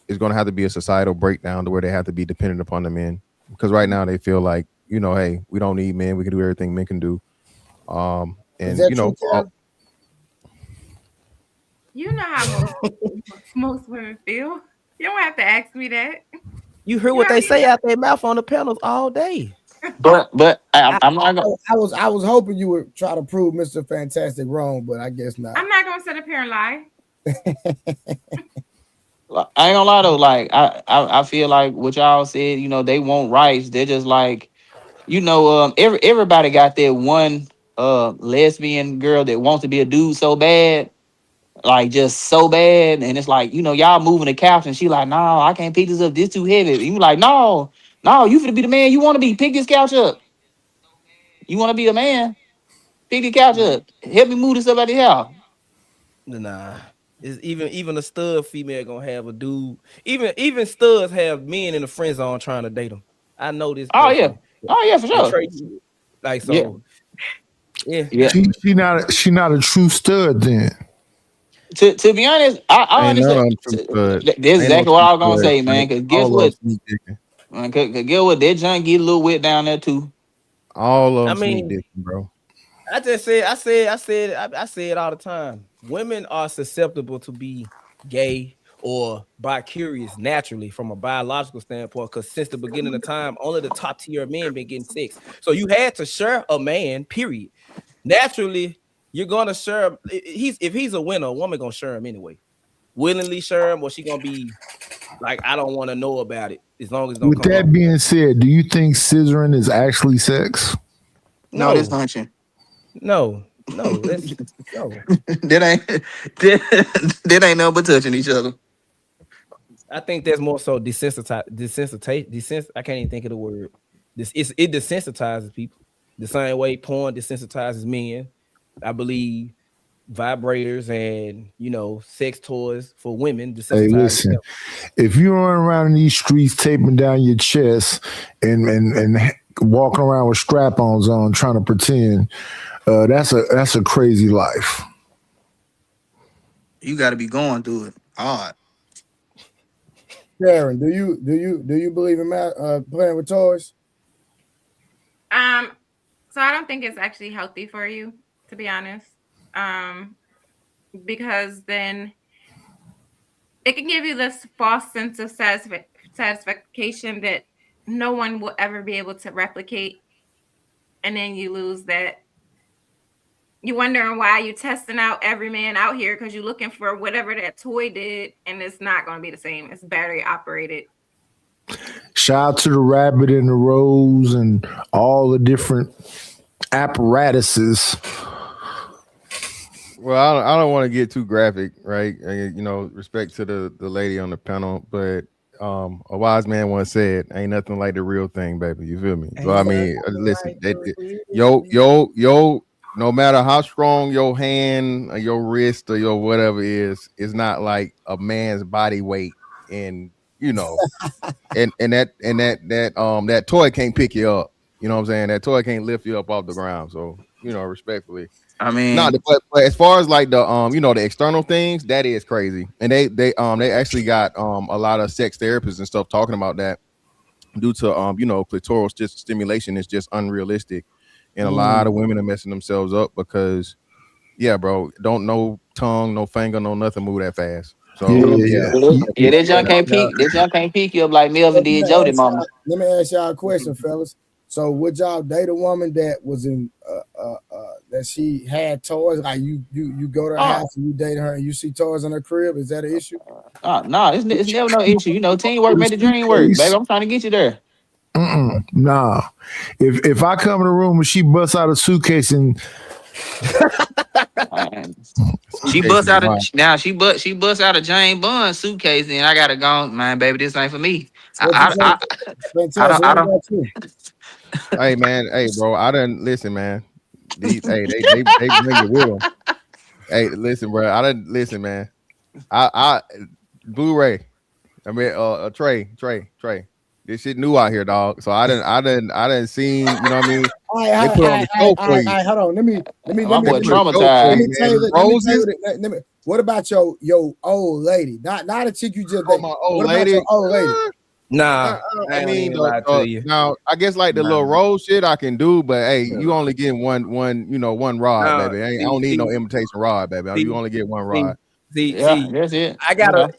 Speaker 8: it's gonna have to be a societal breakdown to where they have to be dependent upon the men. Because right now they feel like, hey, we don't need men. We can do everything men can do. And
Speaker 6: you know how most women feel. You don't have to ask me that.
Speaker 3: You heard what they say out their mouth on the panels all day.
Speaker 7: But I'm not gonna.
Speaker 2: I was hoping you would try to prove Mr. Fantastic wrong, but I guess not.
Speaker 6: I'm not gonna sit up here and lie.
Speaker 7: I ain't gonna lie though. Like I feel like what y'all said. They want rights. They're just like, everybody got that one lesbian girl that wants to be a dude so bad, like just so bad, and it's like y'all moving the couch and she like, no, I can't pick this up. This too heavy. And you like, no, you finna be the man you want to be. Pick this couch up. You want to be a man? Pick the couch up. Help me move this up out the house.
Speaker 3: Nah. Is even a stud female gonna have a dude? Even studs have men in the friend zone trying to date them. I know this.
Speaker 7: Oh yeah, for sure.
Speaker 3: Like so, yeah.
Speaker 9: She not a true stud then.
Speaker 7: To be honest, I understand. That's exactly what I was gonna say, man. Because guess what? Guess what? That junk get a little wet down there too.
Speaker 8: All of them sneak dicking, bro.
Speaker 3: I said it all the time. Women are susceptible to be gay or bi-curious naturally from a biological standpoint, because since the beginning of time, only the top tier of men been getting sex. So you had to share a man, period. Naturally, you're gonna share. If he's a winner, a woman gonna share him anyway. Willingly share him, or she gonna be like, I don't want to know about it as long as.
Speaker 9: With that being said, do you think scissoring is actually sex?
Speaker 7: No, that's hunching.
Speaker 3: No, that's no.
Speaker 7: that ain't no but touching each other.
Speaker 3: I think that's more so desensitize. I can't even think of the word. It desensitizes people the same way porn desensitizes men. I believe vibrators and sex toys for women desensitize.
Speaker 9: Hey, listen, them. If you run around in these streets taping down your chest and walking around with strap-ons on, trying to pretend, that's a crazy life.
Speaker 7: You got to be going through it hard.
Speaker 2: Karen, do you believe in playing with toys?
Speaker 6: So I don't think it's actually healthy for you, to be honest. Because then it can give you this false sense of satisfaction that no one will ever be able to replicate, and then you lose that. You wondering why you testing out every man out here because you're looking for whatever that toy did, and it's not going to be the same. It's battery operated.
Speaker 9: Shout out to the rabbit and the rose and all the different apparatuses.
Speaker 8: Well, I don't want to get too graphic, right? Respect to the lady on the panel, but a wise man once said, "Ain't nothing like the real thing, baby." You feel me? So I mean, listen, no matter how strong your hand or your wrist or your whatever is, it's not like a man's body weight, and and that toy can't pick you up. You know what I'm saying? That toy can't lift you up off the ground. So, respectfully.
Speaker 7: I mean,
Speaker 8: no, but as far as like the the external things, that is crazy. And they actually got a lot of sex therapists and stuff talking about that due to clitoral stimulation is just unrealistic. And a lot of women are messing themselves up because bro, don't no tongue, no finger, no nothing move that fast. So
Speaker 7: that junk can't peek. That junk can't peek you up like Melvin did Jody mama.
Speaker 2: Let me ask y'all a question, fellas. So would y'all date a woman that was in that she had toys? Like you go to her house and you date her and you see toys in her crib? Is that an issue?
Speaker 7: No, it's never no issue. Teamwork made the dream work, baby. I'm trying to get you there.
Speaker 9: Nah. If I come in the room and she busts out a suitcase and
Speaker 7: she busts out a Jane Bond suitcase, and I gotta go, man, baby. This ain't for me. I don't.
Speaker 8: Hey man, hey bro, I didn't listen, man. They bring it with them. Hey, listen, bro. I didn't listen, man. I Blu-ray. I mean, Trey. This shit new out here, dog. So I didn't see. You know what I mean?
Speaker 2: All right, hold on. Let me tell you. What about your old lady? Not a chick you just.
Speaker 8: My old lady.
Speaker 3: Nah,
Speaker 8: I mean, now I guess like the little roll shit I can do, but hey, you only get one rod, baby. I don't need no imitation rod, baby. You only get one rod.
Speaker 3: See,
Speaker 7: that's it.
Speaker 3: I gotta.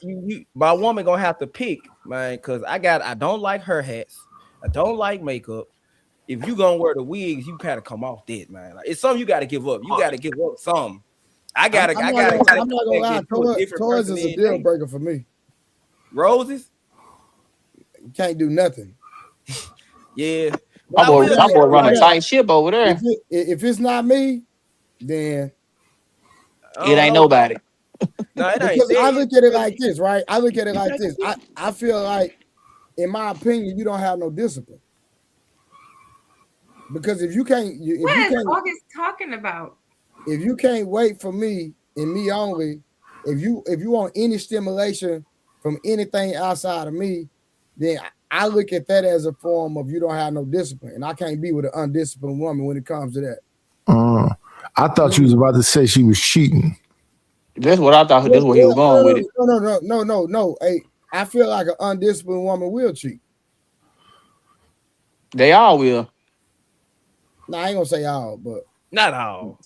Speaker 3: My woman gonna have to pick, man, because I don't like her hats. I don't like makeup. If you gonna wear the wigs, you kind of come off that, man. Like, it's something you got to give up. You got to give up some. I'm not gonna
Speaker 2: lie. Toys is a deal breaker for me.
Speaker 3: Roses.
Speaker 2: You can't do nothing.
Speaker 3: Yeah.
Speaker 7: My boy running tight ship over there.
Speaker 2: If it's not me, then
Speaker 7: it ain't nobody.
Speaker 3: No, it ain't.
Speaker 2: Because I look at it like this, right? I feel like, in my opinion, you don't have no discipline. Because if you can't,
Speaker 6: what is August talking about?
Speaker 2: If you can't wait for me and me only, if you want any stimulation from anything outside of me, then I look at that as a form of you don't have no discipline, and I can't be with an undisciplined woman when it comes to that.
Speaker 9: I thought you was about to say she was cheating.
Speaker 7: That's what I thought. That's where he was going with it.
Speaker 2: No. Hey, I feel like an undisciplined woman will cheat.
Speaker 7: They all will.
Speaker 2: No, I ain't gonna say all, but
Speaker 3: not all.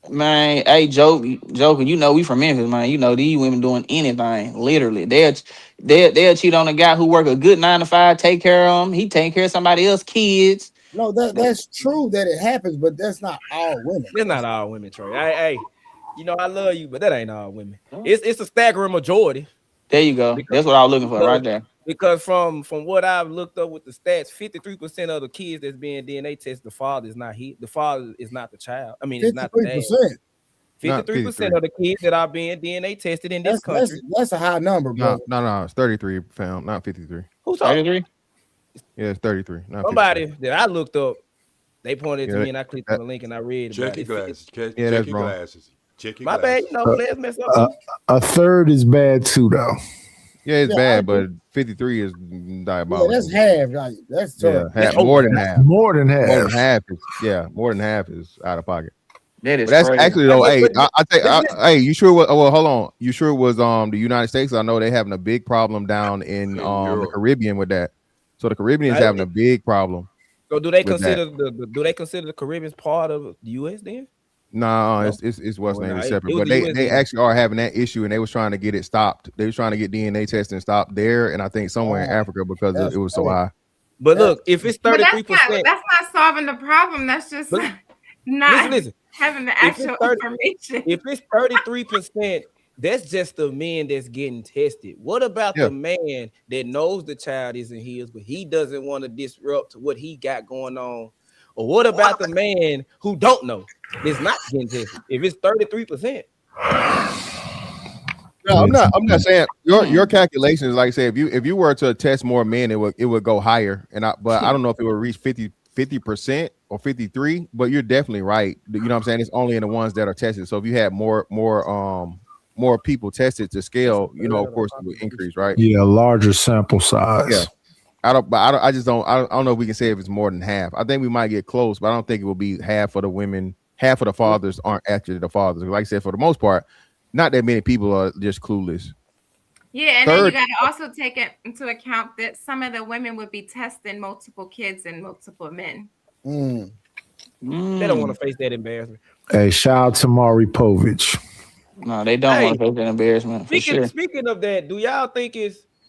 Speaker 7: Man, hey, joking. We from Memphis, man. These women doing anything. Literally, they'll cheat on a guy who work a good 9 to 5, take care of him. He take care of somebody else's kids.
Speaker 2: No, that's true that it happens, but that's not all women.
Speaker 3: It's not all women, Trey. Hey, I love you, but that ain't all women. It's a staggering majority.
Speaker 7: There you go. That's what I was looking for right there.
Speaker 3: Because from what I've looked up with the stats, 53% of the kids that's being DNA tested, the father is not the father is not the child. I mean, it's not the dad. 53% of the kids that are being DNA tested in this country.
Speaker 2: That's a high number, bro.
Speaker 8: No, it's 33 found, not 53.
Speaker 3: Who's talking?
Speaker 7: 33?
Speaker 8: Yeah, it's 33.
Speaker 3: Somebody that I looked up, they pointed to me and I clicked on the link and I read
Speaker 10: check
Speaker 3: about
Speaker 10: your
Speaker 3: it.
Speaker 10: Glasses. Check your glasses. Check your
Speaker 3: My
Speaker 10: glasses.
Speaker 3: bad, let's mess up.
Speaker 9: A third is bad too, though.
Speaker 8: Yeah, it's bad, but 53 is diabolical.
Speaker 2: Yeah, that's half. Like, that's
Speaker 8: more than half.
Speaker 9: More than half.
Speaker 8: More than half is more than half is out of pocket.
Speaker 7: That's
Speaker 8: crazy. Actually though. Hey, you sure? Well, hold on. You sure it was the United States? I know they're having a big problem down in the Caribbean with that. So the Caribbean is having a big problem.
Speaker 3: So do they consider the Caribbean part of the U.S. then?
Speaker 8: No, it's West Indies separate. But they actually are having that issue, and they was trying to get it stopped. They was trying to get DNA testing stopped there, and I think somewhere in Africa because it was so high.
Speaker 3: But look, if it's 33%,
Speaker 6: that's not solving the problem. That's just not having the actual information.
Speaker 3: If it's 33%, that's just the man that's getting tested. What about the man that knows the child isn't his, but he doesn't want to disrupt what he got going on? Or what about the man who don't know? It's not getting tested. If it's 33%.
Speaker 8: No, I'm not saying your calculations. Like I said, if you were to test more men, it would go higher. But I don't know if it would reach 50% or 53. But you're definitely right. You know what I'm saying? It's only in the ones that are tested. So if you had more people tested to scale, of course it would increase, right?
Speaker 9: Yeah, larger sample size.
Speaker 8: Yeah. I don't know if we can say if it's more than half. I think we might get close, but I don't think it will be half of the women. Half of the fathers aren't actually the fathers. Like I said, for the most part, not that many people are just clueless.
Speaker 6: Yeah, and then you got to also take it into account that some of the women would be testing multiple kids and multiple men.
Speaker 3: They don't want to face that embarrassment.
Speaker 9: Hey, shout out to Maury Povich.
Speaker 7: No, they don't want to face that embarrassment.
Speaker 3: Speaking of that, do y'all think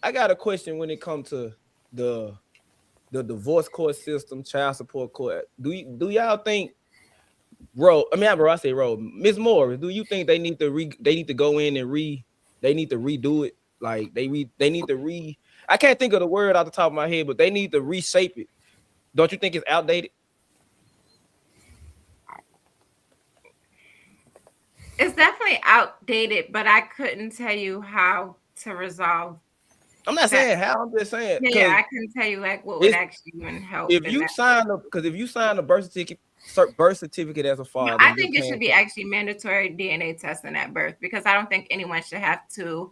Speaker 3: I got a question when it comes to the divorce court system, child support court. Do y'all think I say Miss Morris, do you think they need to go in and they need to redo it? Like they need to I can't think of the word off the top of my head, but they need to reshape it. Don't you think it's outdated?
Speaker 6: It's definitely outdated, but I couldn't tell you how to resolve.
Speaker 3: I'm not saying how, I'm just saying.
Speaker 6: Yeah, I couldn't tell you like what would actually even help.
Speaker 3: If you sign a birth certificate as a father,
Speaker 6: I think it should be actually mandatory DNA testing at birth, because I don't think anyone should have to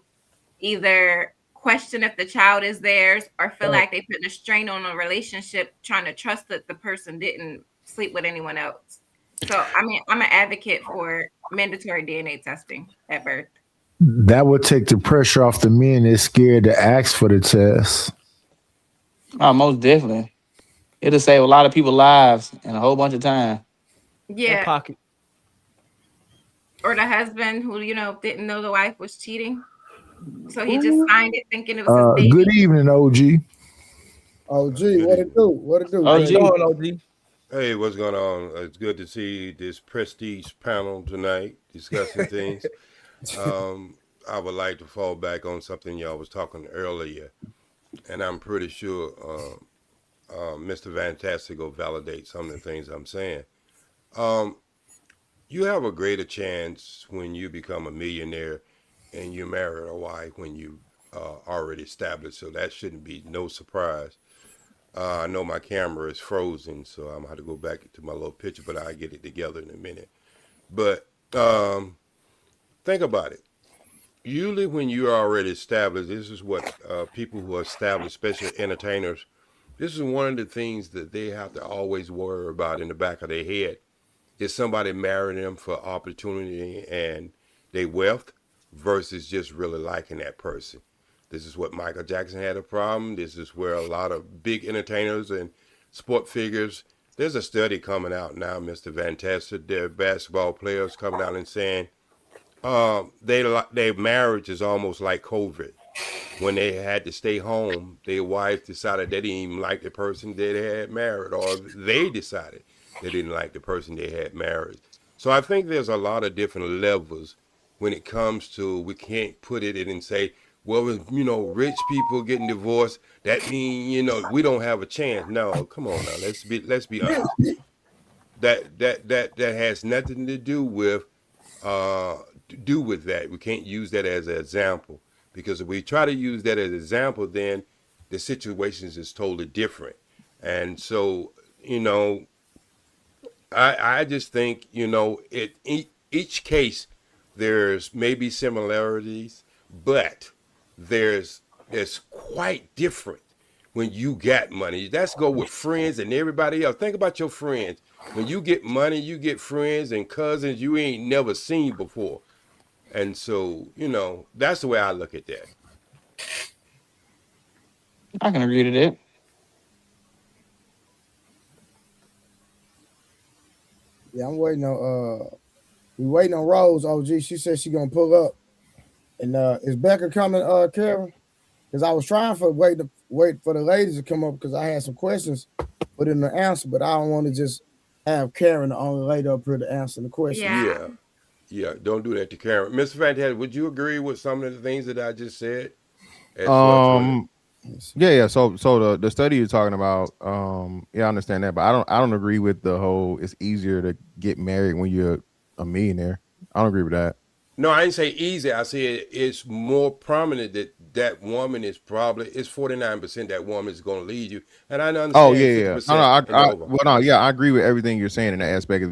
Speaker 6: either question if the child is theirs or feel like they put a strain on a relationship trying to trust that the person didn't sleep with anyone else. So, I mean, I'm an advocate for mandatory DNA testing at birth.
Speaker 9: That would take the pressure off the men that's scared to ask for the test.
Speaker 7: Oh, most definitely. It'll save a lot of people's lives and a whole bunch of time.
Speaker 6: Yeah.
Speaker 3: Pocket.
Speaker 6: Or the husband who, didn't know the wife was cheating. So he just signed it thinking it was his baby.
Speaker 9: Good evening, OG.
Speaker 2: OG, what it do? What it do?
Speaker 3: OG.
Speaker 10: Hey, what's going on? It's good to see this prestige panel tonight discussing things. I would like to fall back on something y'all was talking earlier, and I'm pretty sure Mr. Fantastic will validate some of the things I'm saying. You have a greater chance when you become a millionaire and you marry a wife when you already established, so that shouldn't be no surprise. I know my camera is frozen, so I'm gonna have to go back to my little picture, but I'll get it together in a minute. But think about it. Usually when you're already established, this is what people who are established, especially entertainers, this is one of the things that they have to always worry about in the back of their head. Is somebody marrying them for opportunity and their wealth versus just really liking that person? This is what Michael Jackson had a problem. This is where a lot of big entertainers and sport figures, there's a study coming out now, Mr. Fantastic, their basketball players coming out and saying their marriage is almost like COVID. When they had to stay home, their wife decided they didn't even like the person they had married, or they decided they didn't like the person they had married. So I think there's a lot of different levels when it comes to, we can't put it in and say, well, rich people getting divorced, that means, we don't have a chance. No, come on now, let's be honest. That has nothing to do with that. We can't use that as an example, because if we try to use that as an example, then the situations is totally different. And so, I just think, each case there's maybe similarities, but there's quite different when you got money. Let's go with friends and everybody else. Think about your friends. When you get money, you get friends and cousins you ain't never seen before. And so, that's the way I look at that.
Speaker 7: I can agree to that.
Speaker 2: Yeah, I'm waiting on we waiting on Rose, OG. She said she gonna pull up. And is Becca coming, Karen? Because I was trying to wait for the ladies to come up, because I had some questions put in the answer, but I don't want to just have Karen the only lady up here to answer the question.
Speaker 10: Yeah. Don't do that to Karen. Mr. Fantastic, would you agree with some of the things that I just said?
Speaker 8: Yeah. So the study you're talking about, I understand that, but I don't agree with the whole it's easier to get married when you're a millionaire. I don't agree with that.
Speaker 10: No, I didn't say easy. I said it's more prominent that woman is probably, it's 49% that woman is going to lead you. And I understand.
Speaker 8: Oh yeah. I agree with everything you're saying in that aspect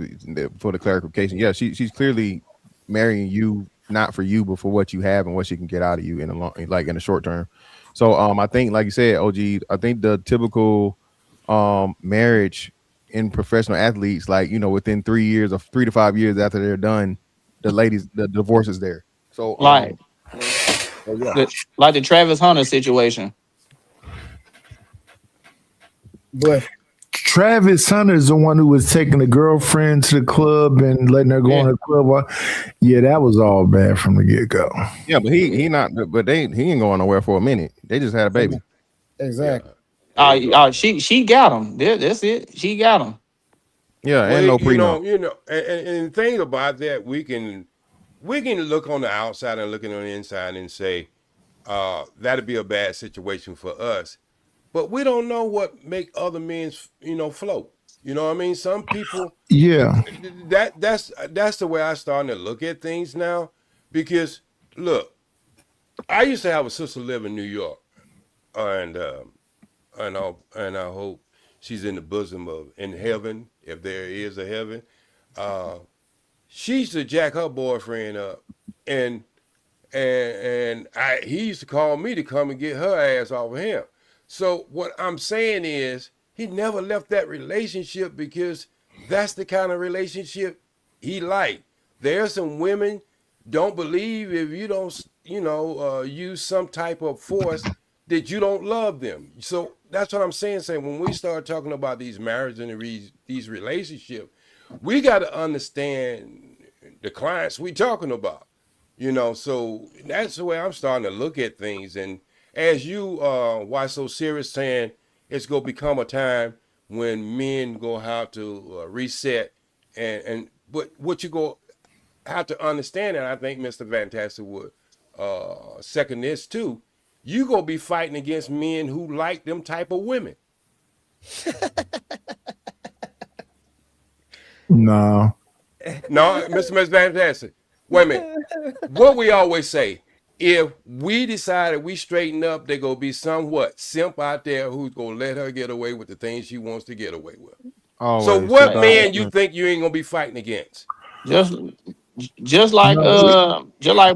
Speaker 8: for the clarification. Yeah, she's clearly marrying you not for you, but for what you have and what she can get out of you in a short term. So I think, like you said, OG, I think the typical marriage in professional athletes, like, you know, within 3 years or 3 to 5 years after they're done, the divorce is there. So
Speaker 7: Like
Speaker 8: yeah.
Speaker 7: like the Travis Hunter situation.
Speaker 2: But
Speaker 9: Travis Hunter is the one who was taking the girlfriend to the club and letting her go in the club. Yeah, that was all bad from the get go.
Speaker 8: Yeah, but he ain't going nowhere for a minute. They just had a baby.
Speaker 2: Exactly.
Speaker 7: She got him. That's it. She got him.
Speaker 8: Yeah, and no prenup.
Speaker 10: And the thing about that, we can look on the outside and looking on the inside and say, that'd be a bad situation for us. But we don't know what make other men, float. You know what I mean? Some people,
Speaker 9: yeah,
Speaker 10: that's the way I starting to look at things now. Because look, I used to have a sister live in New York, and I hope she's in the bosom of in heaven, if there is a heaven. She used to jack her boyfriend up, and he used to call me to come and get her ass off of him. So what I'm saying is he never left that relationship because that's the kind of relationship he liked. There are some women don't believe if you don't, use some type of force that you don't love them. So that's what I'm saying. When we start talking about these marriages and these relationships, we got to understand the clients we talking about. So that's the way I'm starting to look at things. And as you, why so serious, saying it's going to become a time when men go have to reset. But what you go have to understand, and I think Mr. Fantastic would second this too, you going to be fighting against men who like them type of women.
Speaker 9: No,
Speaker 10: Mr. Fantastic. Wait a minute. What we always say, if we decided we straighten up, there gonna be somewhat simp out there who's gonna let her get away with the things she wants to get away with.
Speaker 8: Always.
Speaker 10: So what man you think you ain't gonna be fighting against?
Speaker 7: Just like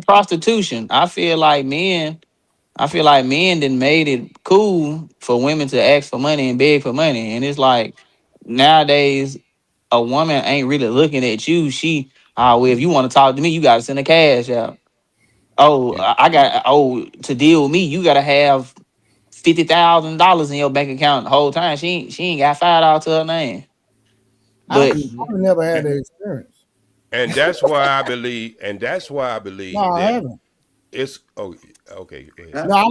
Speaker 7: prostitution. I feel like men done made it cool for women to ask for money and beg for money. And it's like nowadays a woman ain't really looking at you. Well, if you want to talk to me, you gotta send a cash out. To deal with me, you gotta have $50,000 in your bank account the whole time. She ain't got $5 to her name. But
Speaker 2: I've never had that experience.
Speaker 10: And that's why I believe.
Speaker 2: No, I haven't.
Speaker 10: It's okay.
Speaker 2: No, I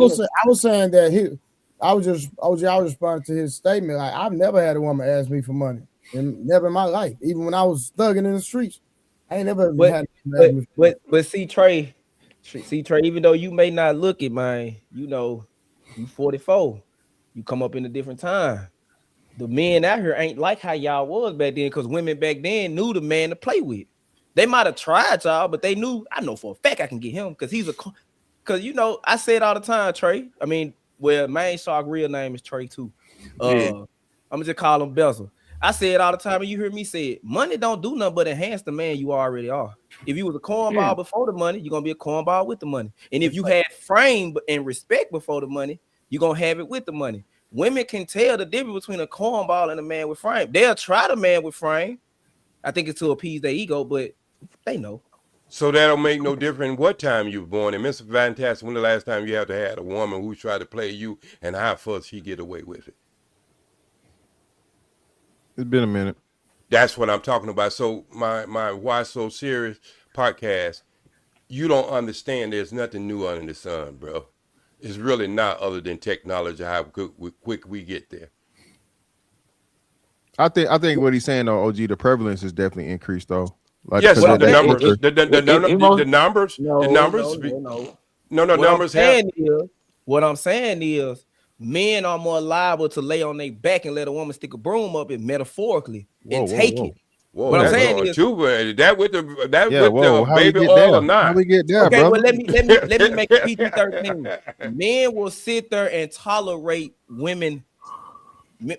Speaker 2: was saying that I was responding to his statement. Like, I've never had a woman ask me for money, and never in my life. Even when I was thugging in the streets, I ain't never had.
Speaker 3: But see, Trey, even though you may not look it, man, you 44, you come up in a different time. The men out here ain't like how y'all was back then, because women back then knew the man to play with. They might have tried y'all, but they knew, I know for a fact I can get him, because I say it all the time, Trey. I mean, Main Shark real name is Trey too. I'm gonna just call him Bezel. I say it all the time, and you hear me say it. Money don't do nothing but enhance the man you already are. If you was a cornball before the money, you're gonna be a cornball with the money. And if you had frame and respect before the money, you're gonna have it with the money. Women can tell the difference between a cornball and a man with frame. They'll try the man with frame. I think it's to appease their ego, but they know.
Speaker 10: So that'll make no difference what time you were born. And Mr. Fantastic, when the last time you have to have a woman who tried to play you, and how fast she get away with it?
Speaker 8: It's been a minute.
Speaker 10: That's what I'm talking about. So my Why So Serious podcast, you don't understand there's nothing new under the sun, bro. It's really not, other than technology, how quick we get there.
Speaker 8: I think what he's saying though, OG, the prevalence is definitely increased though. Like,
Speaker 10: yes, the numbers.
Speaker 3: What I'm saying is, men are more liable to lay on their back and let a woman stick a broom up it metaphorically and take it.
Speaker 10: Whoa, what I'm saying is that with the baby
Speaker 8: oil
Speaker 10: or not?
Speaker 8: How we get there,
Speaker 3: okay,
Speaker 8: brother?
Speaker 3: well, let me make it PG-13. Men will sit there and tolerate women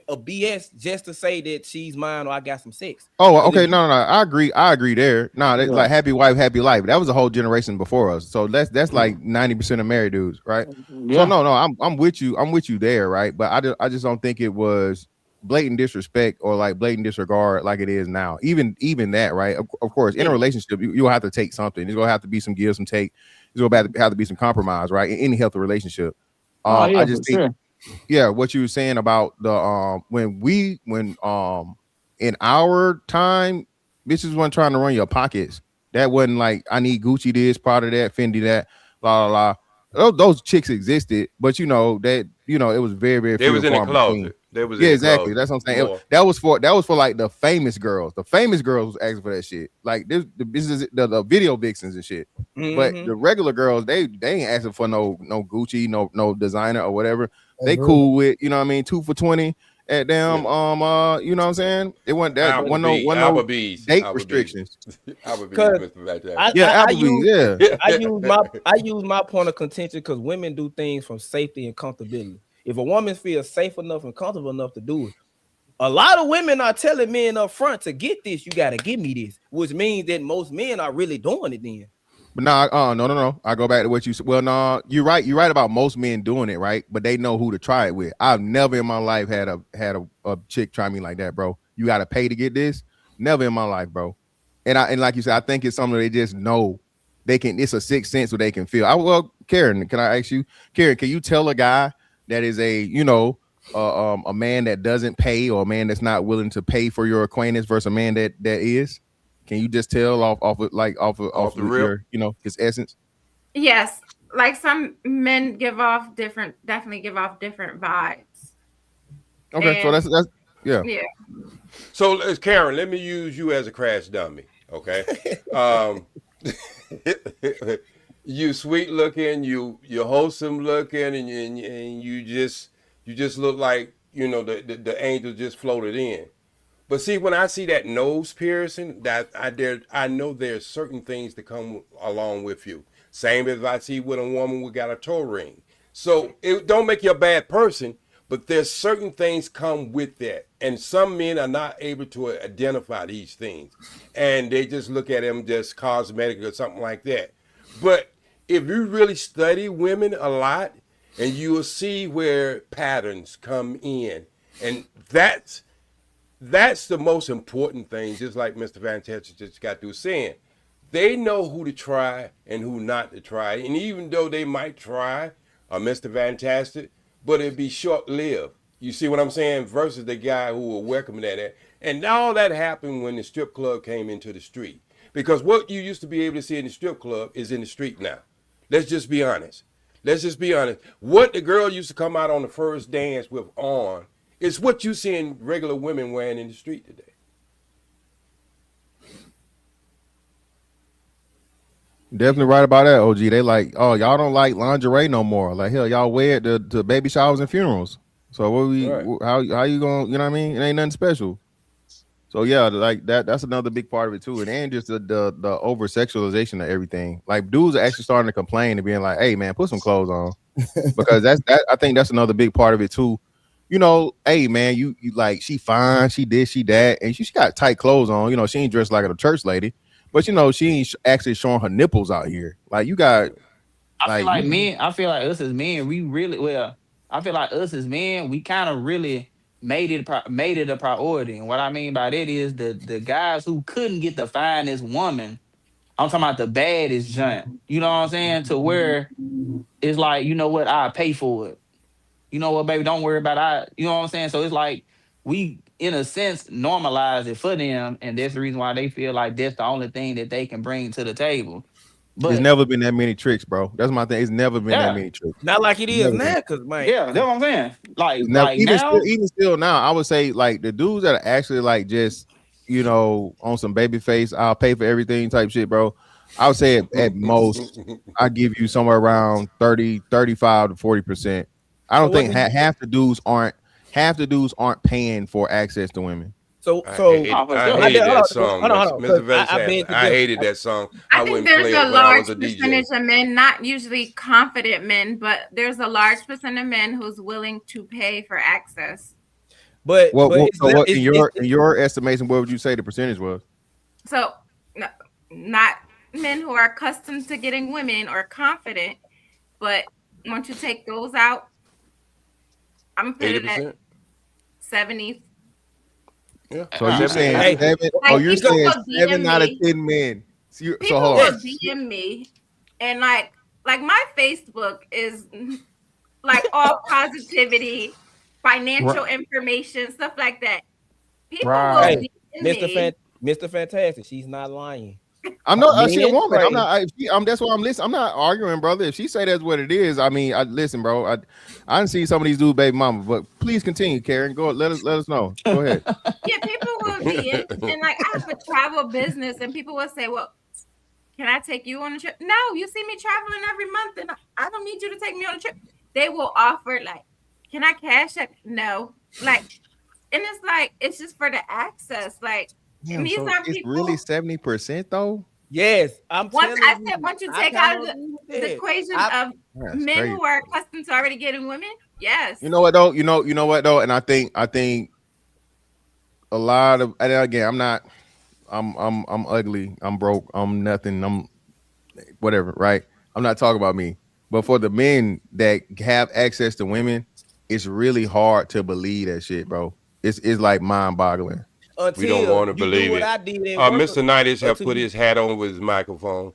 Speaker 3: a BS just to say that she's mine or I got some sex.
Speaker 8: Oh, okay. No. I agree there. No, that's like happy wife, happy life. That was a whole generation before us. So that's like 90% of married dudes, right?
Speaker 7: Yeah.
Speaker 8: So no, I'm with you. I'm with you there, right? But I just don't think it was blatant disrespect or like blatant disregard like it is now. Even that, right? Of course, in a relationship, you'll have to take something. There's gonna have to be some give, some take. There's gonna have to be some compromise, right? In any healthy relationship. I just think, what you were saying about the when in our time, bitches wasn't trying to run your pockets. That wasn't like I need Gucci this, Prada that, Fendi that, la la la. Those chicks existed, but it was very, very
Speaker 10: They
Speaker 8: few
Speaker 10: was
Speaker 8: and
Speaker 10: in the
Speaker 8: far
Speaker 10: closet.
Speaker 8: between.
Speaker 10: They was
Speaker 8: Yeah,
Speaker 10: in the
Speaker 8: exactly.
Speaker 10: closet.
Speaker 8: That's what I'm saying. That was for like the famous girls. The famous girls was asking for that shit. Like this, the business, the video vixens and shit. But the regular girls, they ain't asking for no Gucci, no designer or whatever. They cool with, you know what I mean, 2 for $20 at damn you know what I'm saying? It wasn't that one no
Speaker 10: Applebee's
Speaker 8: date restrictions.
Speaker 10: Applebee's,
Speaker 3: I use my point of contention because women do things from safety and comfortability. If a woman feels safe enough and comfortable enough to do it, a lot of women are telling men up front to get this, you got to give me this, which means that most men are really doing it then.
Speaker 8: But no. I go back to what you said. Well, no, you're right. You're right about most men doing it, right? But they know who to try it with. I've never in my life had a chick try me like that, bro. You got to pay to get this. Never in my life, bro. And like you said, I think it's something they just know. It's a sixth sense where they can feel. Well, Karen, can I ask you, Karen, can you tell a guy that is a man that doesn't pay or a man that's not willing to pay for your acquaintance versus a man that is? Can you just tell off of your, his essence?
Speaker 6: Yes, like some men definitely give off different vibes.
Speaker 8: Okay, so that's yeah.
Speaker 10: So Karen, let me use you as a crash dummy. Okay, you sweet looking, you wholesome looking, and you just look like the angel just floated in. But see, when I see that nose piercing, I know there's certain things that come along with you. Same as I see with a woman who got a toe ring. So it don't make you a bad person, but there's certain things come with that. And some men are not able to identify these things. And they just look at them just cosmetic or something like that. But if you really study women a lot, and you will see where patterns come in. And that's the most important thing, just like Mr. Fantastic just got through saying. They know who to try and who not to try. And even though they might try Mr. Fantastic, but it'd be short-lived. You see what I'm saying? Versus the guy who will welcome that. And all that happened when the strip club came into the street. Because what you used to be able to see in the strip club is in the street now. Let's just be honest. What the girl used to come out on the first dance with on is what you see in regular women wearing in the street today.
Speaker 8: Definitely right about that, OG. They like, oh, y'all don't like lingerie no more. Like, hell, y'all wear it to baby showers and funerals. So how you gonna, you know what I mean? It ain't nothing special. So yeah, like that's another big part of it too. And then just the over sexualization of everything. Like dudes are actually starting to complain and being like, hey man, put some clothes on. Because I think that's another big part of it too. Hey man, you like, she fine, she this, she that, and she got tight clothes on. She ain't dressed like a church lady. But she ain't actually showing her nipples out here. Like you got,
Speaker 7: I feel like us as men, I feel like us as men, we kind of really made it a priority. And what I mean by that is the guys who couldn't get the finest woman, I'm talking about the baddest junk. You know what I'm saying? To where it's like, you know what, I'll pay for it. You know what, baby, don't worry about it. You know what I'm saying? So it's like we, in a sense, normalize it for them, and that's the reason why they feel like that's the only thing that they can bring to the table. But
Speaker 8: it's never been that many tricks, bro. That's my thing. It's never been that many tricks.
Speaker 3: Not like it is now, because man,
Speaker 7: that's what I'm saying. Like
Speaker 8: even still now, I would say like the dudes that are actually like just on some baby face, I'll pay for everything type shit, bro. I would say at most I give you somewhere around 35 to 40%. I don't think half the dudes aren't paying for access to women.
Speaker 10: I hated that song, Mr. Vincent. I hated that song.
Speaker 6: I think there's a large percentage of men, not usually confident men, but there's a large percent of men who's willing to pay for access.
Speaker 3: But
Speaker 8: what in your estimation, what would you say the percentage was?
Speaker 6: So not men who are accustomed to getting women or confident, but once you take those out, I'm putting it at 70.
Speaker 10: Yeah.
Speaker 8: So you're saying 7?
Speaker 6: Like,
Speaker 8: you're saying 7 out of 10 men. So
Speaker 6: people will DM me, and like my Facebook is like all positivity, financial information, stuff like that. People will DM me.
Speaker 3: Mr. Fantastic, she's not lying.
Speaker 8: I'm not. She a woman. I'm not. That's why I'm listening. I'm not arguing, brother. If she say that's what it is, I mean, listen, bro. I didn't see some of these dudes, baby mama. But please continue, Karen. Go. Let us know. Go ahead.
Speaker 6: Yeah, people will DM, and like I have a travel business, and people will say, "Well, can I take you on a trip?" No, you see me traveling every month, and I don't need you to take me on a trip. They will offer like, "Can I cash it?" No, like, and it's like it's just for the access, like.
Speaker 8: Damn, so it's really 70% though.
Speaker 3: Yes,
Speaker 6: once you take out the equation of men who are accustomed to already getting women. Yes.
Speaker 8: You know what though? You know what though? And I think a lot of, and again, I'm ugly, I'm broke, I'm nothing, I'm whatever, right? I'm not talking about me, but for the men that have access to women, it's really hard to believe that shit, bro. It's like mind-boggling.
Speaker 10: We don't want to believe it. Mr. Nightis have put his hat on with his microphone.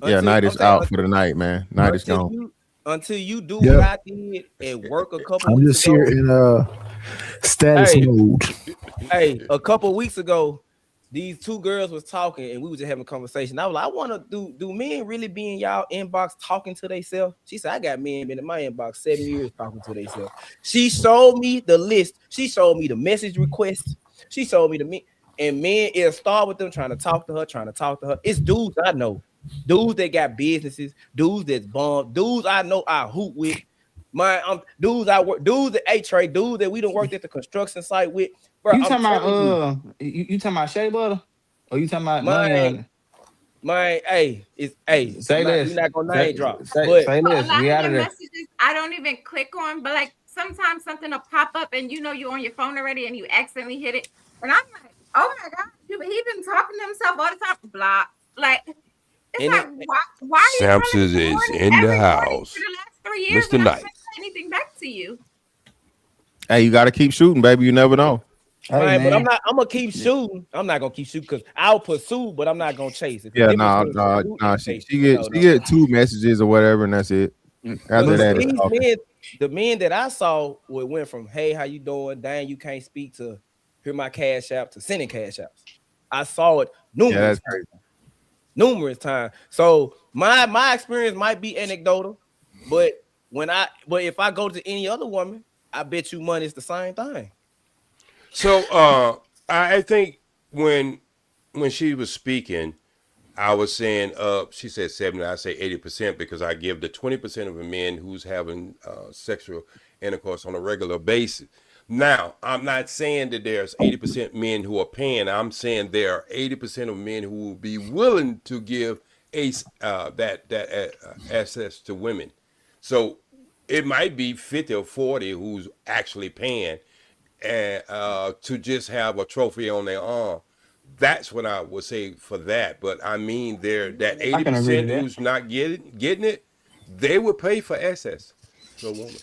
Speaker 8: Yeah, Nightis out for the night, man. Nightis gone.
Speaker 3: Until you do what I did and work a couple
Speaker 9: I'm just here in status mode.
Speaker 3: Hey, a couple weeks ago, these two girls was talking and we was just having a conversation. I was like, I want to do men really be in y'all inbox talking to themselves? She said, I got men been in my inbox 7 years talking to themselves. She showed me the list. She showed me the message requests. She showed me and men, it'll start with them trying to talk to her. It's dudes I know, dudes that got businesses, dudes that's bummed, dudes I know I hoot with, dudes I work, dudes that A-Trade, dudes that we done worked at the construction site with. Bro,
Speaker 7: you talking about Shea Butter, or you talking about
Speaker 3: say this. We're not gonna name drop.
Speaker 6: Say this. A lot of messages I don't even click on, but like sometimes something will pop up and you know you're on your phone already and you accidentally hit it. And I'm like, oh my God, he been talking to himself all the time. Blah. Like, it's like, why
Speaker 10: Sampsons is in the house.
Speaker 6: For the last 3 years,
Speaker 10: Mr. Knight.
Speaker 6: Anything back to you?
Speaker 8: Hey, you got to keep shooting, baby. You never know.
Speaker 3: Right, but I'm gonna keep shooting. I'm not gonna keep shooting because I'll pursue, but I'm not gonna chase it.
Speaker 8: Yeah, she get 2 messages or whatever, and that's it. After that,
Speaker 3: the men that I saw went from "Hey, how you doing? Dang, you can't speak" to "Hear my cash app" to sending cash apps. I saw it numerous times. So my experience might be anecdotal, but if I go to any other woman, I bet you money is the same thing.
Speaker 10: So I think when she was speaking, I was saying she said 70, I say 80% because I give the 20% of the men who's having sexual intercourse on a regular basis. Now, I'm not saying that there's 80% men who are paying. I'm saying there are 80% of men who will be willing to give that access to women. So it might be 50 or 40 who's actually paying and to just have a trophy on their arm. That's what I would say for that. But I mean, that 80% who's not getting it, they would pay for access to a woman.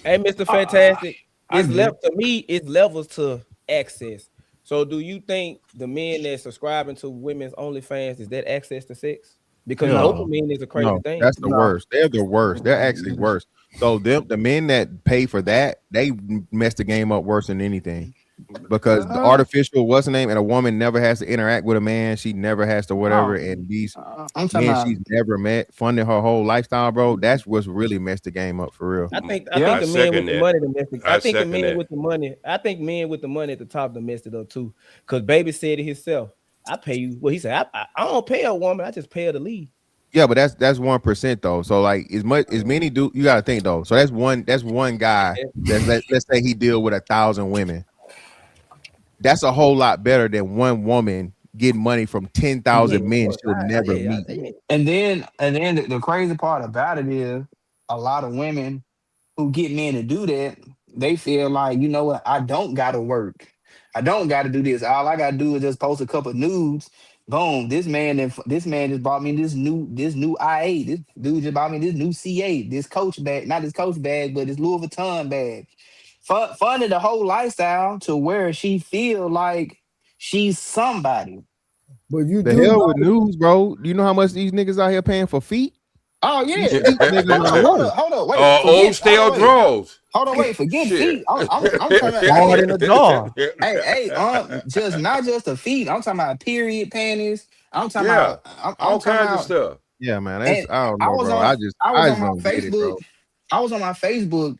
Speaker 3: Hey, Mr. Fantastic, it's left to me. It's levels to access. So, do you think the men that subscribing to women's OnlyFans is that access to sex? Because dopamine is a crazy thing.
Speaker 8: That's the worst. They're the worst. They're actually worse. So the men that pay for that, they mess the game up worse than anything. Because the artificial what's the name, and a woman never has to interact with a man. She never has to whatever. And these men she's never met, funding her whole lifestyle, bro. That's what's really messed the game up for real.
Speaker 3: I think the men with the money, I think the men with the money. I think men with the money at the top that messed it up too. Because baby said it himself. I pay you. Well, he said I don't pay a woman. I just pay her to leave.
Speaker 8: Yeah, but that's 1% though. So like as many do, you gotta think though. So that's one guy that let's say he deal with 1,000 women. That's a whole lot better than one woman getting money from 10,000 men she'll never meet.
Speaker 7: And then the crazy part about it is a lot of women who get men to do that, they feel like, you know what, I don't gotta work. I don't gotta do this. All I gotta do is just post a couple nudes. Boom. This man just bought me this new IA. This dude just bought me this new CA, this Coach bag, not this Coach bag, but this Louis Vuitton bag. Funded the whole lifestyle to where she feel like she's somebody.
Speaker 2: But you
Speaker 8: The
Speaker 2: do
Speaker 8: hell
Speaker 2: know,
Speaker 8: with news, bro. Do you know how much these niggas out here paying for feet?
Speaker 7: Oh
Speaker 8: These
Speaker 7: yeah.
Speaker 8: feet niggas are worth.
Speaker 7: Hold up, wait.
Speaker 10: Old stale draws.
Speaker 7: Hold on, wait. Forget
Speaker 10: Shit.
Speaker 7: feet. I'm talking about
Speaker 4: Hard in the jaw.
Speaker 7: just not just the feet. I'm talking about period panties. I'm talking
Speaker 10: Yeah.
Speaker 7: about I'm
Speaker 10: All
Speaker 7: talking
Speaker 10: kinds of
Speaker 7: about.
Speaker 10: stuff.
Speaker 8: Yeah, man.
Speaker 7: And
Speaker 8: I don't
Speaker 7: I
Speaker 8: know,
Speaker 7: was
Speaker 8: bro.
Speaker 7: on
Speaker 8: I
Speaker 7: I was
Speaker 8: just
Speaker 7: on my
Speaker 8: don't get it,
Speaker 7: Facebook.
Speaker 8: bro.
Speaker 7: I was on my Facebook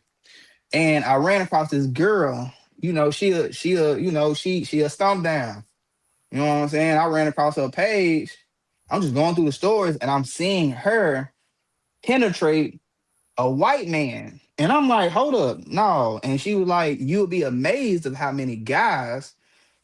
Speaker 7: and I ran across this girl. You know, she a stomp down. You know what I'm saying? I ran across her page. I'm just going through the stories and I'm seeing her penetrate a white man. And I'm like, hold up, no. And she was like, you'll be amazed of how many guys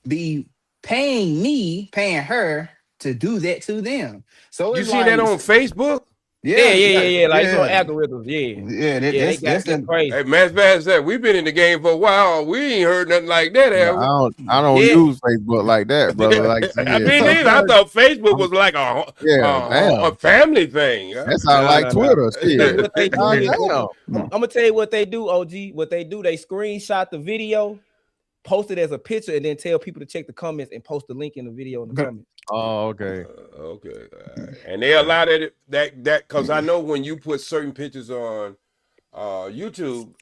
Speaker 7: be paying her to do that to them. So
Speaker 10: You
Speaker 7: it's
Speaker 10: seen that
Speaker 7: like,
Speaker 10: on Facebook?
Speaker 3: Yeah. Like it's on
Speaker 7: yeah,
Speaker 3: algorithms.
Speaker 7: yeah.
Speaker 3: They got
Speaker 7: That's
Speaker 3: that's
Speaker 7: the
Speaker 3: crazy.
Speaker 10: Hey, man, as bad as that, we've been in the game for a while. We ain't heard nothing like that,
Speaker 8: Yeah,
Speaker 10: have we?
Speaker 8: I don't
Speaker 3: Yeah.
Speaker 8: use Facebook like that, brother. Like,
Speaker 10: I
Speaker 8: yeah,
Speaker 10: mean,
Speaker 8: but
Speaker 10: I thought Facebook was like
Speaker 8: yeah,
Speaker 10: a
Speaker 8: damn.
Speaker 10: family thing.
Speaker 8: That sounds like
Speaker 3: No.
Speaker 8: Twitter.
Speaker 3: Because
Speaker 8: Shit.
Speaker 3: what they do
Speaker 8: God
Speaker 3: is,
Speaker 8: damn.
Speaker 3: I'm gonna tell you what they do, OG. What they do, they screenshot the video, post it as a picture, and then tell people to check the comments and post the link in the video in the comments.
Speaker 8: Oh, okay.
Speaker 10: Okay. And they allow that because I know when you put certain pictures on YouTube,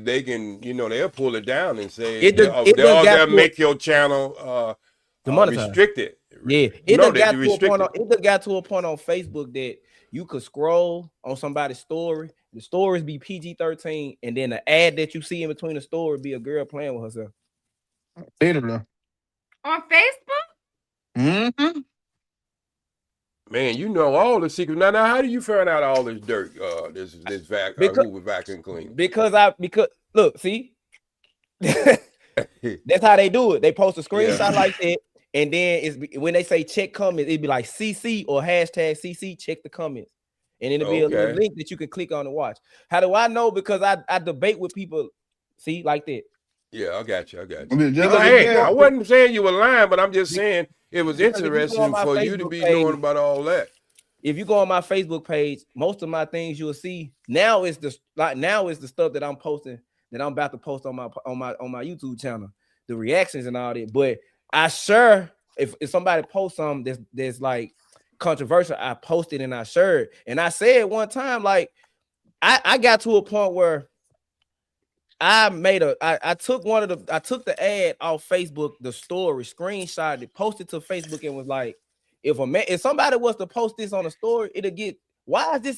Speaker 10: they can, they'll pull it down and say they'll make your channel restricted.
Speaker 3: Yeah,
Speaker 10: They
Speaker 3: got to a point on Facebook that you could scroll on somebody's story. The stories be PG-13, and then the ad that you see in between the story be a girl playing with herself.
Speaker 7: literally
Speaker 6: On Facebook?
Speaker 7: Mm-hmm.
Speaker 10: Man, you know all the secrets. Now, how do you find out all this dirt? This Hoover vacuum cleaner.
Speaker 3: Because look, see, that's how they do it. They post a screenshot like that, and then when they say check comments, it'd be like CC or hashtag CC check the comments, and then it'll be a little link that you can click on and watch. How do I know? Because I debate with people. See, like that.
Speaker 10: Yeah, I got you. I wasn't saying you were lying, but I'm just saying it was interesting for you to be knowing about all that.
Speaker 3: If you go on my Facebook page, most of my things you'll see now is the stuff that I'm posting, that I'm about to post on my YouTube channel, the reactions and all that. But I sure if somebody posts something that's like controversial, I post it and I share it. And I said one time, like I got to a point where I took the ad off Facebook, the story, screenshot it, posted to Facebook, and was like, if somebody was to post this on a story, it'll get, why is this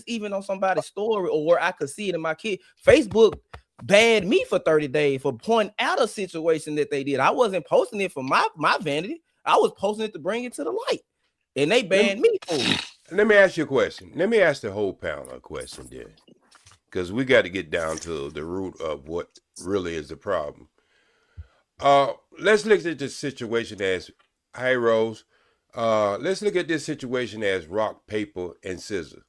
Speaker 3: even on somebody's story or where I could see it in my kid? Facebook banned me for 30 days for pointing out a situation that they did. I wasn't posting it for my vanity. I was posting it to bring it to the light. And they banned me for it.
Speaker 10: Let me ask you a question. Let me ask the whole panel a question there. Because we got to get down to the root of what really is the problem. Let's look at this situation as, hi Rose, let's look at this situation as rock, paper, and scissors.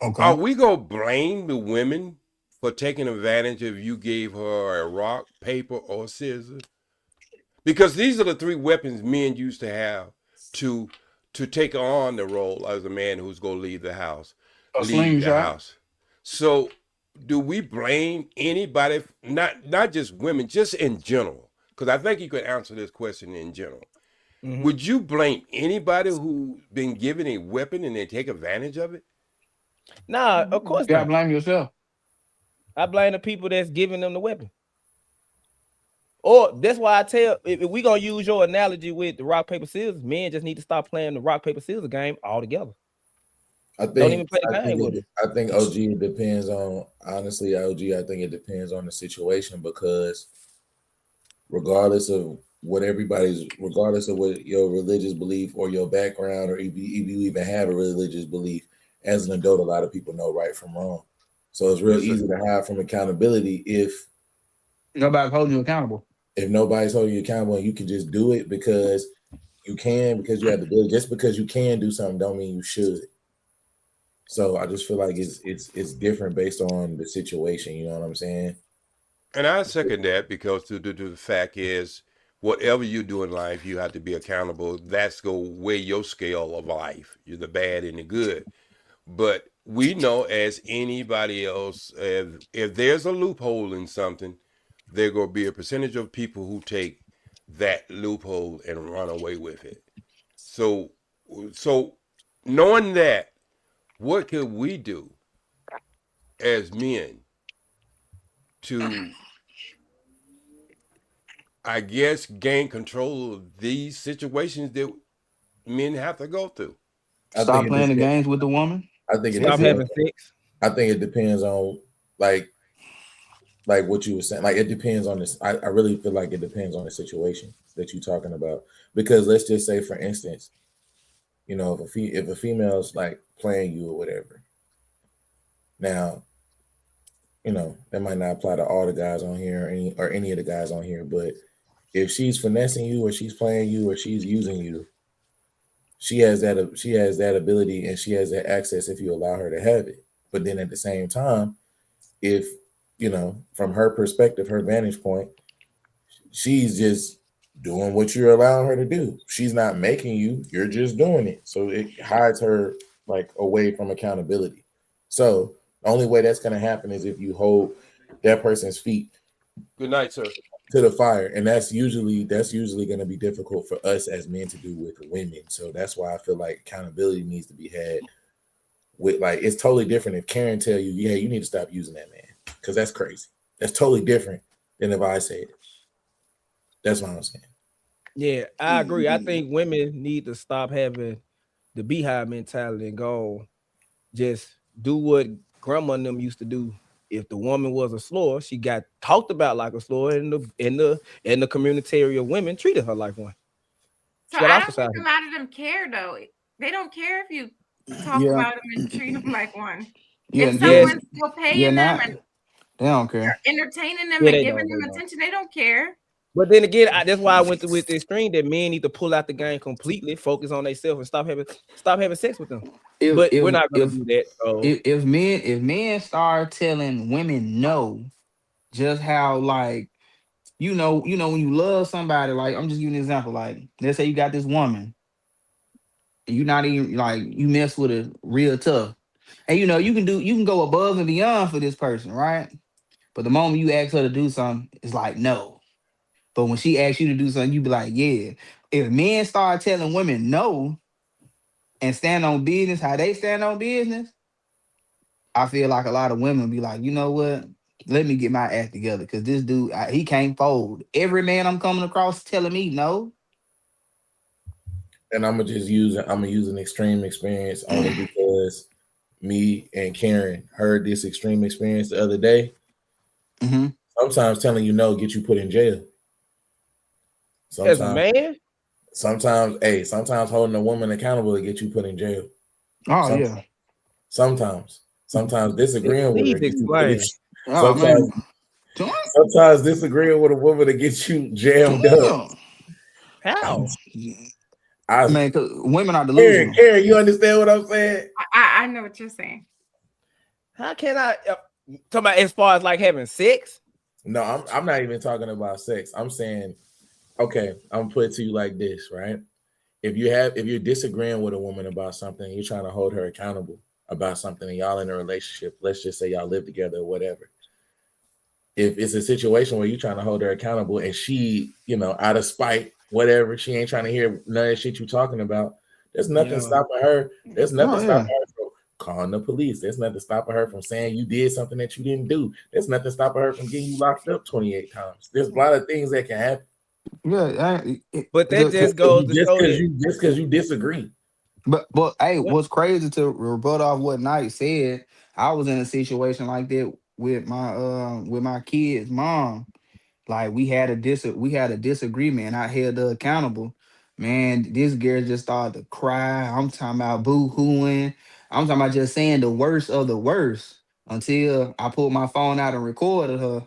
Speaker 10: Okay. Are we going to blame the women for taking advantage if you gave her a rock, paper, or scissors? Because these are the three weapons men used to have to take on the role as a man who's going to leave the house. So do we blame anybody, not just women, just in general? Because I think you could answer this question in general. Mm-hmm. Would you blame anybody who's been given a weapon and they take advantage of it?
Speaker 3: Nah, of course
Speaker 7: not.
Speaker 3: I
Speaker 7: blame yourself.
Speaker 3: I blame the people that's giving them the weapon. Or that's why I tell, if we're going to use your analogy with the rock, paper, scissors, men just need to stop playing the rock, paper, scissors game altogether.
Speaker 11: I think OG, it depends on, honestly, OG, I think it depends on the situation, because regardless of what your religious belief or your background, or if you even have a religious belief, as an adult, a lot of people know right from wrong. So it's real easy to hide from accountability if
Speaker 7: nobody's holding you accountable.
Speaker 11: If nobody's holding you accountable and you can just do it because you can, because you have the ability. Just because you can do something don't mean you should. So I just feel like it's different based on the situation. You know what I'm saying?
Speaker 10: And I second that because the fact is, whatever you do in life, you have to be accountable. That's go weigh your scale of life. You're the bad and the good. But we know, as anybody else, if there's a loophole in something, there going to be a percentage of people who take that loophole and run away with it. So, so knowing that, what could we do as men to, I guess, gain control of these situations that men have to go through?
Speaker 7: Stop playing the games with the woman.
Speaker 11: I think
Speaker 3: stop having sex.
Speaker 11: I think it depends on like what you were saying. Like it depends on this. I really feel like it depends on the situation that you're talking about. Because let's just say, for instance, you know, if a female's like playing you or whatever. Now, you know, that might not apply to all the guys on here or any of the guys on here, but if she's finessing you or she's playing you or she's using you, she has that ability and she has that access if you allow her to have it. But then at the same time, if, you know, from her perspective, her vantage point, she's just doing what you're allowing her to do. She's not making you, you're just doing it. So it hides her like away from accountability. So the only way that's going to happen is if you hold that person's feet.
Speaker 10: Good night, sir.
Speaker 11: To the fire. And that's usually going to be difficult for us as men to do with women. So that's why I feel like accountability needs to be had with, like, it's totally different if Karen tell you, yeah, you need to stop using that man, because that's crazy. That's totally different than if I say it. That's what I'm saying.
Speaker 3: Yeah, I agree. I think women need to stop having the beehive mentality and go just do what grandma and them used to do. If the woman was a slur, she got talked about like a slur, and the community of women treated her like one.
Speaker 6: So I don't think a lot of them care though. They don't care if you talk about them and treat them like one. If someone's still paying them and
Speaker 7: they don't care,
Speaker 6: entertaining them and giving them attention, they don't care.
Speaker 3: But then again, that's why I went with this stream that men need to pull out the game completely, focus on themselves, and stop having sex with them. But we're not going to do that. So.
Speaker 7: If men start telling women no, just how, like, you know when you love somebody, like, I'm just giving an example. Like, let's say you got this woman, and you're not even, like, you mess with her real tough, and you know you can go above and beyond for this person, right? But the moment you ask her to do something, it's like no. But when she asks you to do something, you be like, yeah. If men start telling women no and stand on business how they stand on business, I feel like a lot of women be like, you know what? Let me get my act together, because this dude, he can't fold. Every man I'm coming across telling me no.
Speaker 11: And I'm gonna use an extreme experience only because me and Karen heard this extreme experience the other day.
Speaker 7: Mm-hmm.
Speaker 11: Sometimes telling you no get you put in jail.
Speaker 3: As a man?
Speaker 11: Sometimes holding a woman accountable to get you put in jail.
Speaker 7: Oh, yeah.
Speaker 11: Sometimes disagreeing with her.
Speaker 7: Sometimes
Speaker 11: disagreeing with a woman to get you jammed up.
Speaker 3: How?
Speaker 7: Man, because women are delusional.
Speaker 11: Karen, you understand what I'm saying?
Speaker 6: I know what you're saying.
Speaker 3: How can I talk about as far as like having sex?
Speaker 11: No, I'm not even talking about sex. I'm saying, okay, I'm gonna put it to you like this, right? If you're disagreeing with a woman about something, you're trying to hold her accountable about something, and y'all in a relationship, let's just say y'all live together or whatever. If it's a situation where you're trying to hold her accountable and she, you know, out of spite, whatever, she ain't trying to hear none of that shit you're talking about, there's nothing stopping her. There's nothing stopping her from calling the police. There's nothing stopping her from saying you did something that you didn't do. There's nothing stopping her from getting you locked up 28 times. There's a lot of things that can happen.
Speaker 7: Yeah,
Speaker 3: but that just goes to show
Speaker 11: just because you disagree.
Speaker 7: But hey, what's crazy, to rebut off what Knight said, I was in a situation like that with my kid's mom. Like, we had a disagreement, and I held her accountable. Man, this girl just started to cry. I'm talking about boo-hooing. I'm talking about just saying the worst of the worst, until I pulled my phone out and recorded her.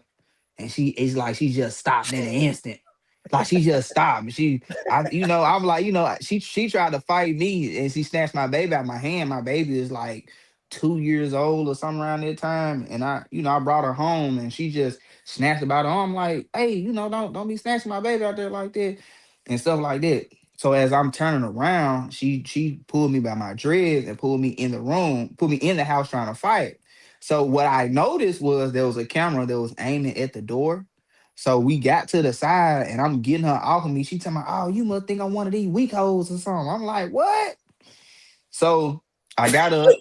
Speaker 7: And she just stopped in an instant. Like, she just stopped. I'm like, she tried to fight me, and she snatched my baby out of my hand. My baby is like 2 years old or something around that time. And I brought her home and she just snatched about her arm like, hey, don't be snatching my baby out there like that and stuff like that. So as I'm turning around, she pulled me by my dreads and pulled me in the room, put me in the house trying to fight. So what I noticed was there was a camera that was aiming at the door. So we got to the side and I'm getting her off of me. She telling me, oh, you must think I'm one of these weak hoes or something. I'm like, what? So I got up.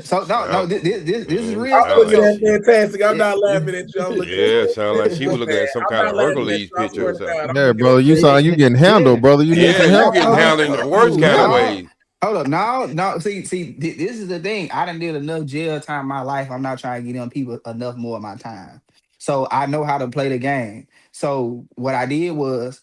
Speaker 7: So no, this is real
Speaker 11: I'm looking
Speaker 7: stuff.
Speaker 11: at fantastic. I'm not laughing at you. I'm looking
Speaker 10: Yeah, sound like she was looking at some
Speaker 11: I'm
Speaker 10: kind
Speaker 11: not
Speaker 10: of
Speaker 11: laughing at
Speaker 10: Hercules
Speaker 11: you. I
Speaker 10: picture
Speaker 11: swear
Speaker 10: or
Speaker 11: to
Speaker 10: something.
Speaker 11: God. I'm
Speaker 8: Yeah,
Speaker 11: looking
Speaker 8: brother, you sound like you getting handled, brother. You need
Speaker 10: Yeah,
Speaker 8: some
Speaker 10: you
Speaker 8: help.
Speaker 10: getting handled in the worst kind of ways.
Speaker 7: Hold up, no. See, this is the thing. I done did enough jail time in my life. I'm not trying to give them people enough more of my time. So I know how to play the game. So what I did was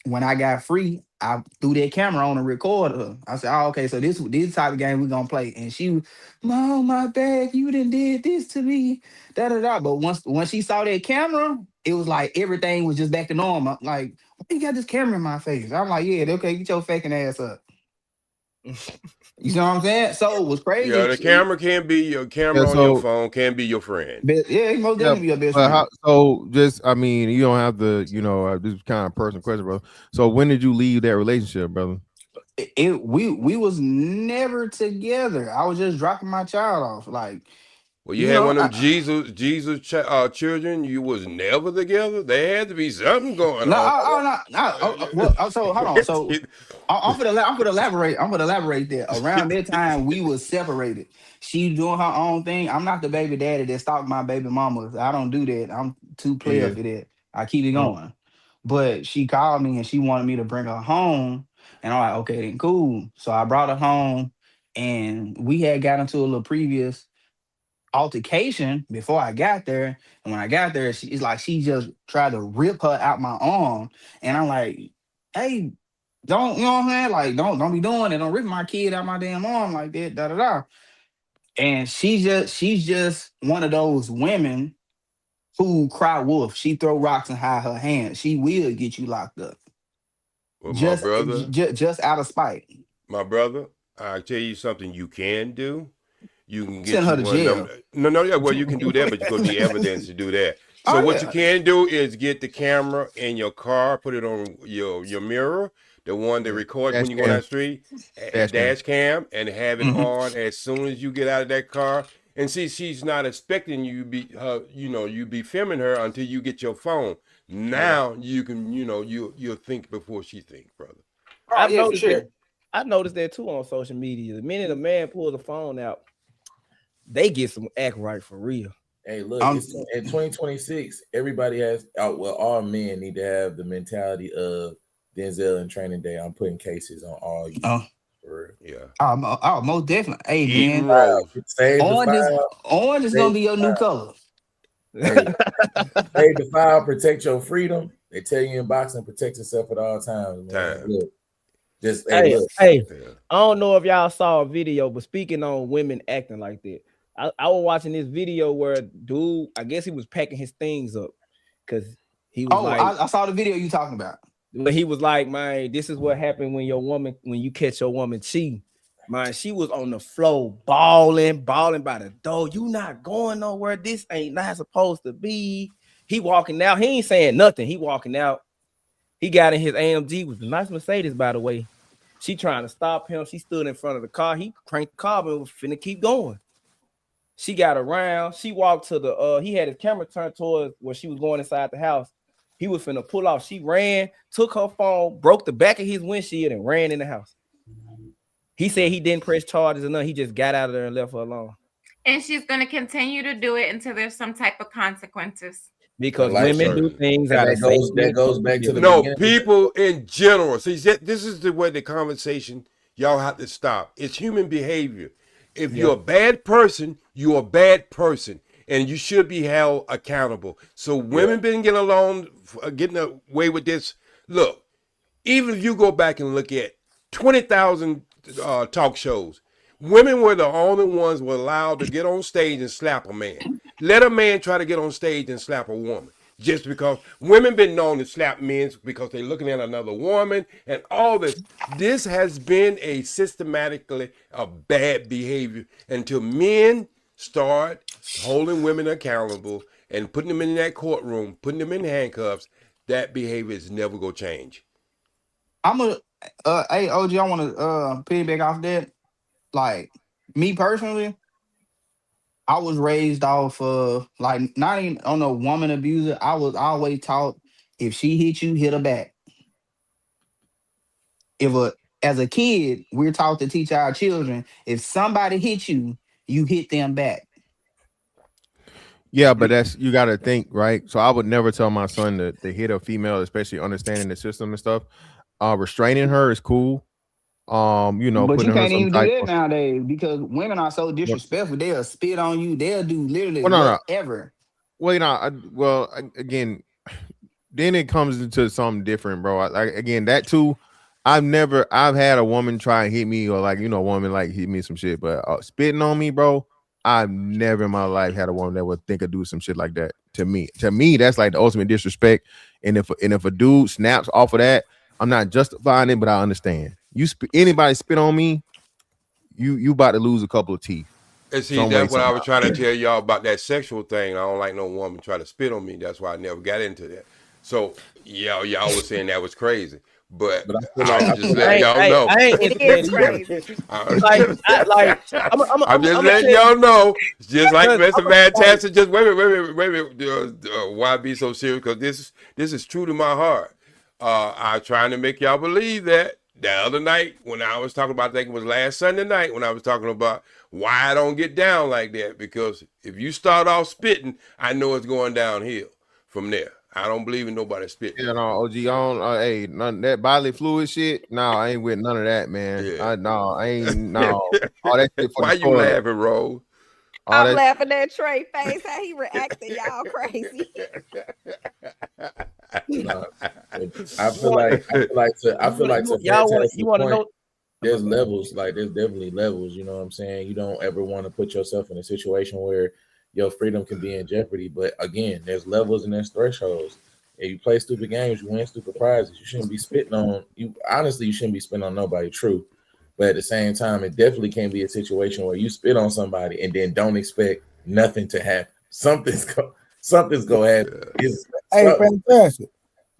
Speaker 7: when I got free, I threw that camera on and recorded her. I said, "Oh, okay, so this type of game we gonna play." And she was, "Mom, my bad, you done did this to me." Da da da. But once she saw that camera, it was like everything was just back to normal. I'm like, why you got this camera in my face? I'm like, yeah, okay, get your faking ass up. You know what I'm saying? So it was
Speaker 10: Yeah,
Speaker 7: crazy.
Speaker 10: the camera can be your
Speaker 8: Yeah,
Speaker 10: camera on your
Speaker 8: so
Speaker 10: phone can be your friend.
Speaker 7: Yeah, he most
Speaker 8: yeah,
Speaker 7: definitely be your best
Speaker 8: but
Speaker 7: friend.
Speaker 8: I mean, you don't have to, this is kind of personal question, bro. So when did you leave that relationship, brother?
Speaker 7: We was never together. I was just dropping my child off. Like,
Speaker 10: Well, you had one of them Jesus children. You was never together. There had to be something going
Speaker 7: no,
Speaker 10: on.
Speaker 7: so hold on. So I'm gonna elaborate. I'm gonna elaborate there. Around that time, we was separated. She doing her own thing. I'm not the baby daddy that stalked my baby mama. I don't do that. I'm too player
Speaker 8: Yeah.
Speaker 7: for that. I keep it
Speaker 8: Oh,
Speaker 7: going. But she called me and she wanted me to bring her home. And I'm like, okay, then cool. So I brought her home and we had got into a little previous altercation before I got there. And when I got there, it's like she just tried to rip her out my arm. And I'm like, hey, don't, you know what I'm saying? Like, don't be doing it. Don't rip my kid out my damn arm like that, da da da. And she's just one of those women who cry wolf. She throw rocks and hide her hand. She will get you locked up.
Speaker 10: Well,
Speaker 7: Just out of spite.
Speaker 10: my brother, I tell you something you can do. You can
Speaker 7: Send
Speaker 10: get
Speaker 7: her
Speaker 10: you
Speaker 7: to
Speaker 10: one of
Speaker 7: jail.
Speaker 10: them. No, yeah, well, you can do that, but you're gonna need evidence to do that. So
Speaker 7: Oh
Speaker 10: what you
Speaker 7: yeah.
Speaker 10: can do is get the camera in your car, put it on your mirror, the one that records
Speaker 8: dash
Speaker 10: when you go down the
Speaker 8: cam.
Speaker 10: street, a
Speaker 8: Dash cam.
Speaker 10: dash cam, and have it
Speaker 7: Mhm.
Speaker 10: on as soon as you get out of that car. And see, she's not expecting you be you be filming her until you get your phone. Now you can, you'll think before she thinks, brother.
Speaker 7: Oh
Speaker 3: I've
Speaker 7: yeah, for
Speaker 3: noticed
Speaker 7: sure.
Speaker 3: that. I noticed that too on social media. The minute a man pulls the phone out, they get some act right for real.
Speaker 11: Hey, look,
Speaker 7: Um,
Speaker 11: it's in 2026. Everybody has, all men need to have the mentality of Denzel and Training Day. I'm putting cases on all you.
Speaker 7: oh,
Speaker 11: For real.
Speaker 10: Yeah.
Speaker 7: most definitely. Hey
Speaker 10: Eating
Speaker 7: man,
Speaker 10: rolls.
Speaker 11: Save the
Speaker 7: orange is
Speaker 11: file.
Speaker 7: gonna be your new color.
Speaker 11: Hey, save the file, protect your freedom. They tell you in boxing, protect yourself at all times, man. Look, just
Speaker 3: Hey,
Speaker 11: look.
Speaker 3: hey, I don't know if y'all saw a video, but speaking on women acting like that, I was watching this video where dude, I guess he was packing his things up because he was
Speaker 7: Oh,
Speaker 3: like,
Speaker 7: I saw the video you talking about.
Speaker 3: when he was like, man, this is what happened when you catch your woman cheating. Man, she was on the floor bawling by the door. You not going nowhere. This ain't not supposed to be. He walking out. He ain't saying nothing. He walking out. He got in his AMG. Was a nice Mercedes, by the way. She trying to stop him. She stood in front of the car. He cranked the car and was finna keep going. She got around. She walked to the he had his camera turned towards where she was going inside the house. He was finna pull off. She ran, took her phone, broke the back of his windshield, and ran in the house. He said he didn't press charges or nothing. He just got out of there and left her alone.
Speaker 6: And she's going to continue to do it until there's some type of consequences.
Speaker 3: Because women do things out of safety.
Speaker 11: That goes back to the
Speaker 10: No,
Speaker 11: beginning.
Speaker 10: people in general. See, this is the way the conversation y'all have to stop. It's human behavior. If you're a bad person, you're a bad person, and you should be held accountable. So women been getting away with this. Look, even if you go back and look at 20,000 talk shows, women were the only ones who were allowed to get on stage and slap a man. Let a man try to get on stage and slap a woman. just because women been known to slap men because they're looking at another woman and all this. This has been a systematically a bad behavior until men start holding women accountable and putting them in that courtroom, putting them in handcuffs. That behavior is never gonna change.
Speaker 7: Hey OG, I want to piggyback off that. Like me personally, I was raised off of like not even on a woman abuser. I was always taught if she hit you, hit her back. As a kid, we're taught to teach our children if somebody hits you, you hit them back.
Speaker 8: Yeah, but that's you got to think, right? So I would never tell my son to hit a female, especially understanding the system and stuff. Restraining her is cool.
Speaker 7: But
Speaker 8: putting
Speaker 7: you
Speaker 8: her
Speaker 7: can't
Speaker 8: some
Speaker 7: even do
Speaker 8: type
Speaker 7: that
Speaker 8: of.
Speaker 7: nowadays because women are so disrespectful. They'll spit on you. They'll do literally
Speaker 8: Well, no.
Speaker 7: whatever.
Speaker 8: Again, then it comes into something different, bro. Again, that too. I've had a woman try and hit me or a woman like hit me some shit, but spitting on me, bro. I've never in my life had a woman that would think of do some shit like that to me. To me, that's like the ultimate disrespect. And if a dude snaps off of that, I'm not justifying it, but I understand. Anybody spit on me, you about to lose a couple of teeth.
Speaker 10: And see, that's what I was trying to tell y'all about that sexual thing. I don't like no woman try to spit on me. That's why I never got into that. So y'all was saying that was crazy. But I'm just letting y'all know.
Speaker 3: I ain't into that
Speaker 10: I'm just letting y'all know. Just like Mr. Fantastic. Just wait a minute. Why be so serious? Because this is true to my heart. I'm trying to make y'all believe that. The other night when I was talking about, I think it was last Sunday night when I was talking about why I don't get down like that. Because if you start off spitting, I know it's going downhill from there. I don't believe in nobody spitting.
Speaker 8: Yeah, no, OG, hey, none of that bodily fluid shit. No, I ain't with none of that, man.
Speaker 10: Yeah.
Speaker 8: I ain't. No, all that shit for
Speaker 10: why
Speaker 8: the
Speaker 10: you laughing, Ro?
Speaker 12: I'm laughing at Trey face. How he reacting, y'all crazy.
Speaker 11: I feel like
Speaker 3: y'all you want to know.
Speaker 11: There's levels, like there's definitely levels. You know what I'm saying? You don't ever want to put yourself in a situation where your freedom can be in jeopardy. But again, there's levels and there's thresholds. If you play stupid games, you win stupid prizes. You shouldn't be spitting on you. Honestly, you shouldn't be spitting on nobody. True. But at the same time, it definitely can be a situation where you spit on somebody and then don't expect nothing to happen. Something's gonna happen.
Speaker 2: Hey, fantastic.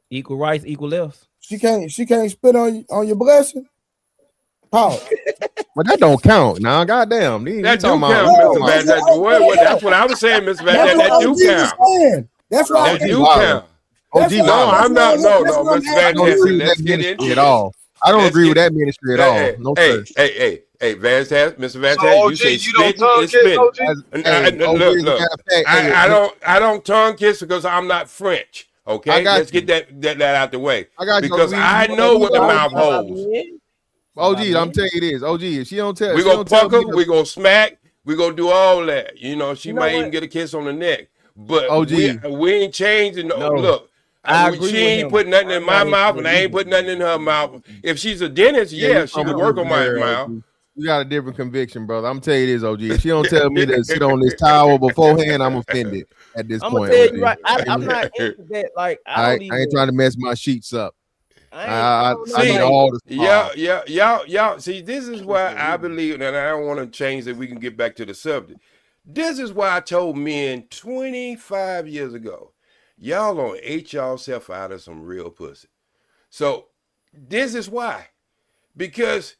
Speaker 3: Equal rights, equal lefts.
Speaker 2: She can't spit on your blessing. Paul.
Speaker 8: But that don't count now. Goddamn.
Speaker 10: That do count, Mr. Van. That's what I was saying, Mr. Van. That do count.
Speaker 2: That's why
Speaker 10: that do count. No, I'm not. No, Mr. Van. Let's get into it.
Speaker 8: At all. I don't agree with that ministry at all. No, sir.
Speaker 10: Hey, Mr. Van Tass, you say spitting is spitting. Look, I don't tongue kiss because I'm not French. Okay, let's get that out the way. Because I know what the mouth holds.
Speaker 8: OG, I'm telling you this. OG, if she don't tell,
Speaker 10: we gonna pucker, we gonna smack, we gonna do all that. You know, she might even get a kiss on the neck. But OG, we ain't changing. No. Look. She ain't putting nothing in my mouth, and I ain't putting nothing in her mouth. If she's a dentist, she can work on my mouth.
Speaker 8: You got a different conviction, brother. I'm telling you this, OG. If she don't tell me to sit on this towel beforehand, I'm offended at this point.
Speaker 3: I'm gonna tell you right. I'm not into that. Like I
Speaker 8: ain't trying to mess my sheets up. I need all the
Speaker 10: y'all. See, this is why I believe, and I don't want to change that. We can get back to the subject. This is why I told men 25 years ago. Y'all gonna H yourself out of some real pussy. So this is why. Because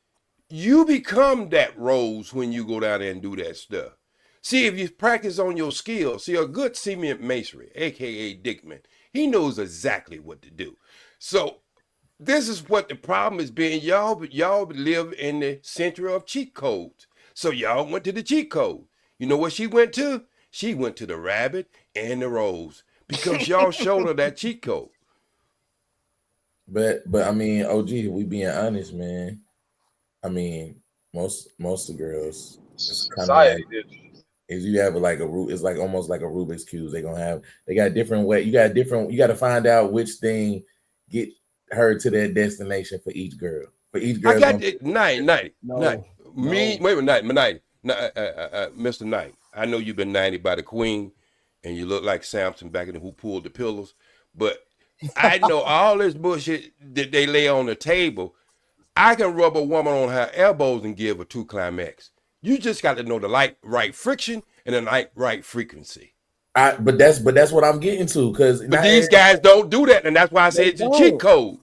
Speaker 10: you become that rose when you go down there and do that stuff. See, if you practice on your skills, see, a good cement masonry, aka Dickman, he knows exactly what to do. So this is what the problem has been. Y'all live in the center of cheat codes. So y'all went to the cheat code. You know what she went to? She went to the rabbit and the rose. Because y'all showed her that cheat code.
Speaker 11: But I mean, OG, if we being honest, man. I mean, most of the girls, it's kind of like, if you have it's like almost like a Rubik's cube. They got different way. You got to find out which thing get her to that destination for each girl. For each girl,
Speaker 10: I got it. Night. Me, wait a minute, Mr. Knight. I know you've been 90 by the queen. and you look like Samson back in who pulled the pillows. But I know all this bullshit that they lay on the table. I can rub a woman on her elbows and give her 2 climax. You just got to know the right friction and the right frequency.
Speaker 11: But that's what I'm getting to, because
Speaker 10: these guys don't do that, and that's why I say it's a cheat code.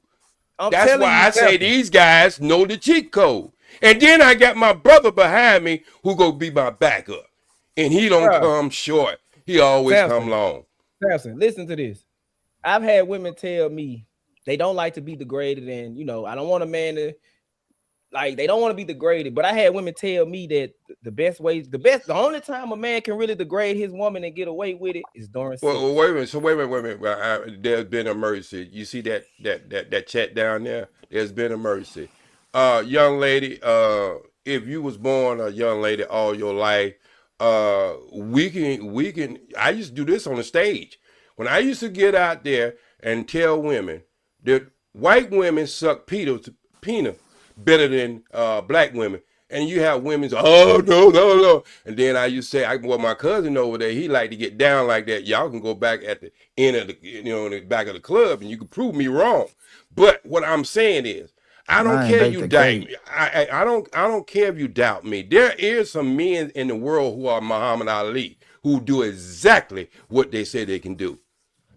Speaker 10: That's why I say these guys know the cheat code. And then I got my brother behind me who go be my backup, and he don't come short. He always come long.
Speaker 3: Samson, listen to this. I've had women tell me they don't like to be degraded, and I don't want a man to they don't want to be degraded. But I had women tell me that the only time a man can really degrade his woman and get away with it is during sex.
Speaker 10: Well, wait a minute. So wait a minute. There's been a mercy. You see that chat down there? There's been a mercy. Young lady, if you was born a young lady all your life, we can. I used to do this on the stage. When I used to get out there and tell women that white women suck peanut better than black women, and you have women say, oh no, and then I used to say, well, my cousin over there, he like to get down like that. Y'all can go back at the end of the, in the back of the club, and you can prove me wrong. But what I'm saying is, I don't care if you doubt me. I don't care if you doubt me. There is some men in the world who are Muhammad Ali who do exactly what they say they can do.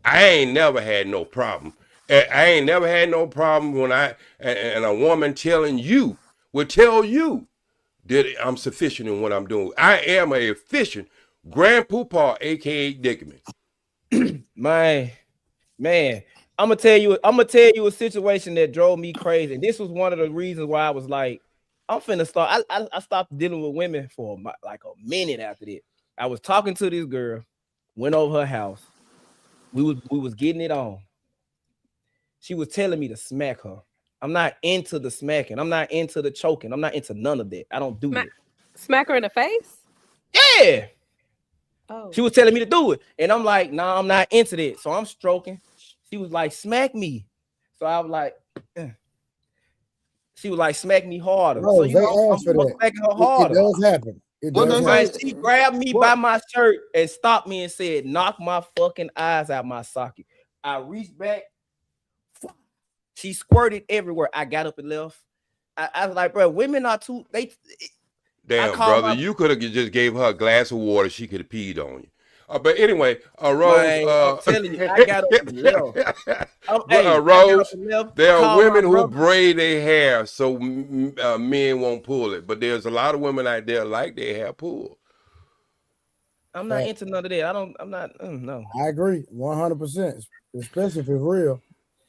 Speaker 10: I ain't never had no problem. I ain't never had no problem when and a woman telling you will tell you that I'm sufficient in what I'm doing. I am a efficient grandpapa, aka Dickman.
Speaker 3: Man, I'm gonna tell you a situation that drove me crazy. And this was one of the reasons why I was like, I'm finna start. I stopped dealing with women for like a minute after that. I was talking to this girl, went over her house. We was getting it on. She was telling me to smack her. I'm not into the smacking. I'm not into the choking. I'm not into none of that. I don't do that.
Speaker 12: Smack her in the face?
Speaker 3: Yeah.
Speaker 12: Oh.
Speaker 3: She was telling me to do it. And I'm like, nah, I'm not into that. So I'm stroking. She was like, smack me. So I was like, she was like, smack me harder.
Speaker 2: Bro,
Speaker 3: so
Speaker 2: I'm
Speaker 3: smacking her harder.
Speaker 2: It does happen.
Speaker 3: She grabbed me by my shirt and stopped me and said, knock my fucking eyes out my socket. I reached back. She squirted everywhere. I got up and left. I was like, bro, women are too.
Speaker 10: Damn, brother, you could have just gave her a glass of water. She could have peed on you. But anyway, Rose.
Speaker 3: I'm telling you, I got up and left.
Speaker 10: Rose, there are women who braid their hair so men won't pull it. But there's a lot of women out there like their hair pulled.
Speaker 3: I'm not into none of that. I'm not. No.
Speaker 2: I agree 100%, especially if it's real.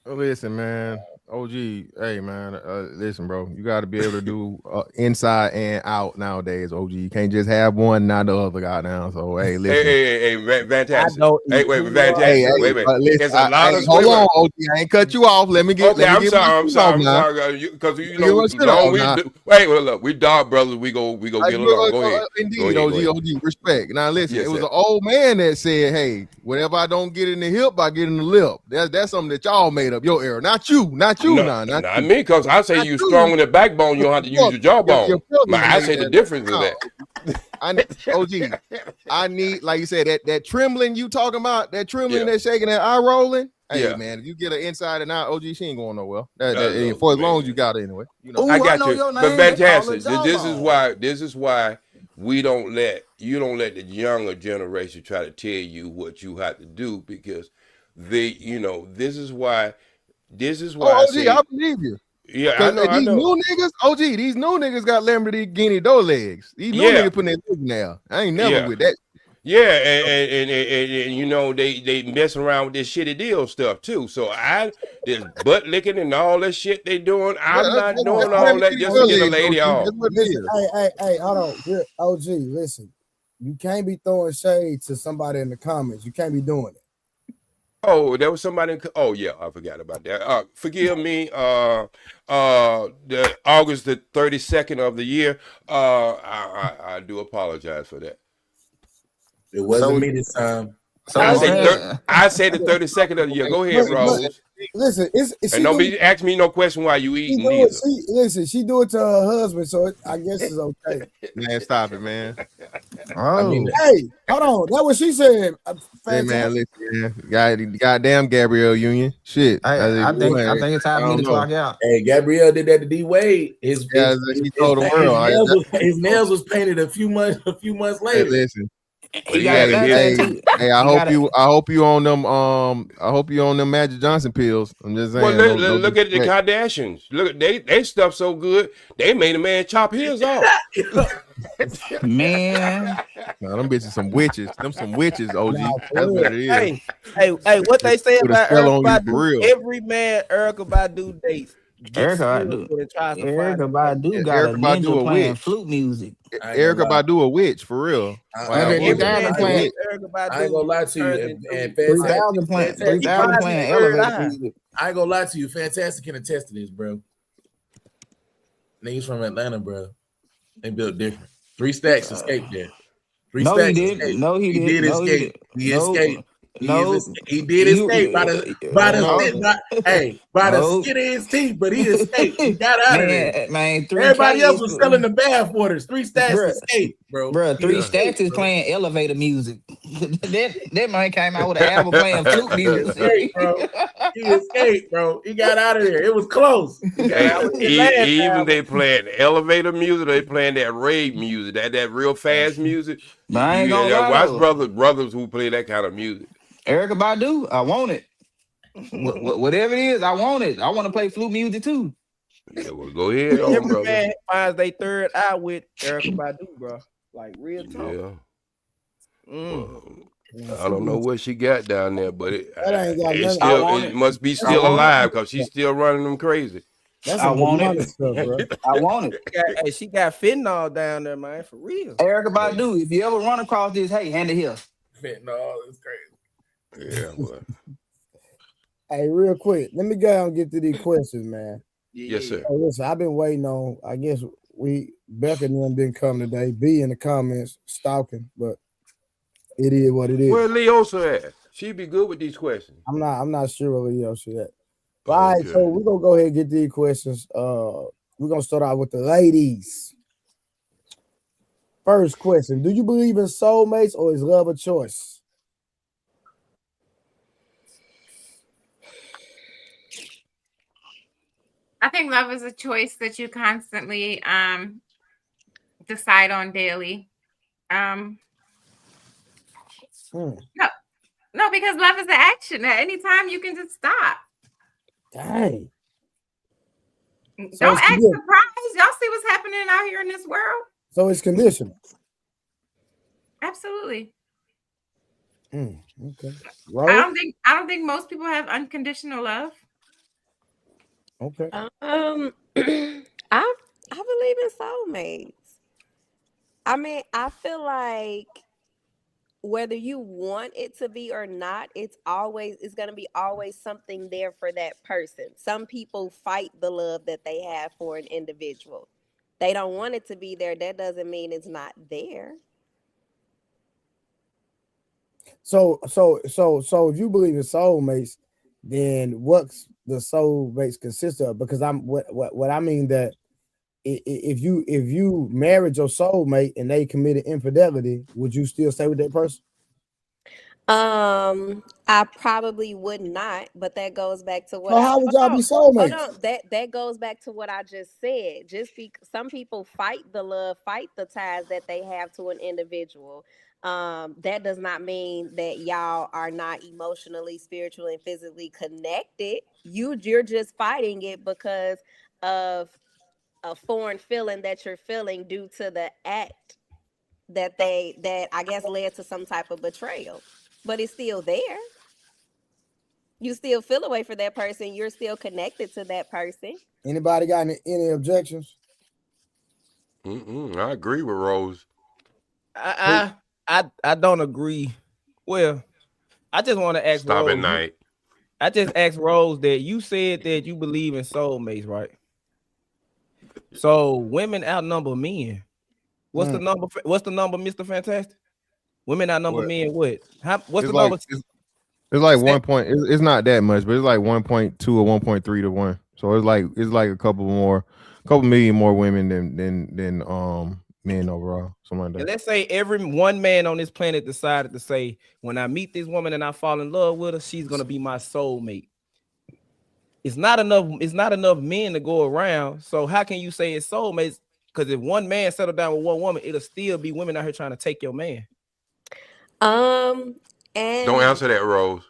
Speaker 8: Listen, man. OG, hey man, listen, bro. You got to be able to do inside and out nowadays. OG, you can't just have one, not the other guy down. So hey, listen.
Speaker 10: Hey, fantastic. Hey, wait, fantastic. Wait.
Speaker 8: Listen, hold on, OG. I ain't cut you off. Let me get.
Speaker 10: Okay, I'm sorry. Because look, we dog brothers. We go get along. Go ahead.
Speaker 8: Indeed, OG, respect. Now listen, it was an old man that said, "Hey, whatever I don't get in the hip, I get in the lip." That's something that y'all made up your era, not you. Not
Speaker 10: me, because I say you strong in the backbone, you don't have to use your jawbone. I say the difference of that.
Speaker 8: OG, I need, like you said, that trembling you talking about, that trembling, that shaking, that eye rolling. Hey man, if you get an inside and out, OG, she ain't going nowhere. For as long as you got it anyway. You know.
Speaker 10: I got you. But fantastic. This is why you don't let the younger generation try to tell you what you have to do, because this is why.
Speaker 8: OG, I believe you.
Speaker 10: Yeah, I know.
Speaker 8: These new niggas got Lamborghini door legs. These new niggas putting their legs in there. I ain't never with that.
Speaker 10: Yeah, and they messing around with this shitty deal stuff too. So this butt licking and all that shit they doing. I'm not doing all that just to get a lady off.
Speaker 2: Listen, hey, hold on, OG. Listen, you can't be throwing shade to somebody in the comments. You can't be doing it.
Speaker 10: Oh, there was somebody. Oh yeah, I forgot about that. Forgive me. The August the 32nd of the year. I do apologize for that.
Speaker 11: It wasn't me this time.
Speaker 10: I say the 32nd of the year. Go ahead, Rose.
Speaker 2: Listen,
Speaker 10: and don't be asking me no question while you eating either.
Speaker 2: She do it to her husband, so I guess it's okay.
Speaker 8: Man, stop it, man.
Speaker 7: Oh,
Speaker 2: hey, hold on. That's what she said.
Speaker 8: Hey man, listen, goddamn Gabrielle Union. Shit.
Speaker 7: I think it's time for me to clock out.
Speaker 11: Hey, Gabrielle did that to D Wade. His nails was painted a few months later.
Speaker 8: Hey, listen.
Speaker 7: He got a tattoo.
Speaker 8: Hey, I hope you on them. I hope you on them Magic Johnson pills. I'm just saying.
Speaker 10: Well, look at the Kardashians. Look, they stuff so good. They made a man chop his off.
Speaker 7: Man,
Speaker 8: no, them bitches some witches. Them some witches. OG. That's what it is.
Speaker 3: Hey, what they say about Erykah Badu?
Speaker 8: Every
Speaker 3: Man Erykah Badu dates.
Speaker 7: Erykah Badu got a ninja playing flute music.
Speaker 8: Erykah Badu a witch for real.
Speaker 11: I ain't gonna lie to you. And
Speaker 7: 3,000 playing elevator music.
Speaker 11: I ain't gonna lie to you. Fantastic can attest to this, bro. Niggas from Atlanta, bro. They built different. 3 Stacks escaped there.
Speaker 7: No, he didn't. No, he didn't.
Speaker 11: He did escape. He escaped. He did escape by the skin of his teeth, but he escaped. He got out of there.
Speaker 7: Man,
Speaker 11: everybody else was selling the bath waters. 3 Stacks escaped, bro.
Speaker 7: Bro, 3 Stacks is playing elevator music. that man came out with an album playing flute music.
Speaker 11: He escaped, bro. He got out of there. It was close.
Speaker 10: Even they playing elevator music, they playing that rave music, that real fast music.
Speaker 7: I ain't gonna lie,
Speaker 10: watch brothers who play that kind of music.
Speaker 7: Erykah Badu, I want it. Whatever it is, I want it. I want to play flute music too.
Speaker 10: Yeah, well, go ahead,
Speaker 3: every man finds their third eye with Erykah Badu, bro. Like real talk.
Speaker 10: Yeah. I don't know what she got down there, but it must be still alive because she's still running them crazy.
Speaker 7: I want it.
Speaker 2: Stuff, bro.
Speaker 7: I want it.
Speaker 3: Hey, she got fentanyl down there, man, for real.
Speaker 7: Erykah Badu, if you ever run across this, hey, hand it here.
Speaker 11: Fentanyl is crazy.
Speaker 10: Yeah, but
Speaker 2: hey, real quick, let me go and get to these questions, man.
Speaker 10: Yes, sir.
Speaker 2: Hey, listen, I've been waiting on. I guess Becca and them didn't come today. B in the comments stalking, but it is what it is.
Speaker 10: Where Leosa at? She'd be good with these questions.
Speaker 2: I'm not sure where Leosa at. All right, so we're gonna go ahead and get these questions. We're gonna start out with the ladies. First question: do you believe in soulmates or is love a choice?
Speaker 6: I think love is a choice that you constantly decide on daily. No, because love is an action. At any time you can just stop.
Speaker 2: Dang.
Speaker 6: Don't act surprised. Y'all see what's happening out here in this world?
Speaker 2: So it's conditional.
Speaker 6: Absolutely.
Speaker 2: Okay.
Speaker 6: I don't think most people have unconditional love.
Speaker 2: Okay.
Speaker 12: I believe in soulmates. I mean, I feel like whether you want it to be or not, it's going to be always something there for that person. Some people fight the love that they have for an individual. They don't want it to be there. That doesn't mean it's not there.
Speaker 2: So if you believe in soulmates, then what's the soulmates consist of? Because what I mean that if you married your soulmate and they committed infidelity, would you still stay with that person?
Speaker 12: I probably would not, but that goes back to what.
Speaker 2: So how would y'all be soulmates?
Speaker 12: Hold on. That goes back to what I just said. Some people fight the love, fight the ties that they have to an individual. That does not mean that y'all are not emotionally, spiritually, and physically connected. You're just fighting it because of a foreign feeling that you're feeling due to the act that I guess led to some type of betrayal. But it's still there. You still feel a way for that person. You're still connected to that person.
Speaker 2: Anybody got any objections?
Speaker 10: I agree with Rose.
Speaker 3: I don't agree. Well, I just want to ask
Speaker 10: Stop
Speaker 3: Rose.
Speaker 10: at night.
Speaker 3: I just asked Rose that you said that you believe in soulmates, right? So women outnumber men. What's the number? What's the number, Mr. Fantastic? Women outnumber men. What? What's the number?
Speaker 8: It's like 1 point. It's not that much, but it's like 1.2 or 1.3 to 1. So it's like a couple million more women than men overall, something like that.
Speaker 3: And let's say every one man on this planet decided to say, when I meet this woman and I fall in love with her, she's gonna be my soulmate. It's not enough men to go around. So how can you say it's soulmates? Because if one man settle down with one woman, it'll still be women out here trying to take your man.
Speaker 12: And
Speaker 10: don't answer that, Rose.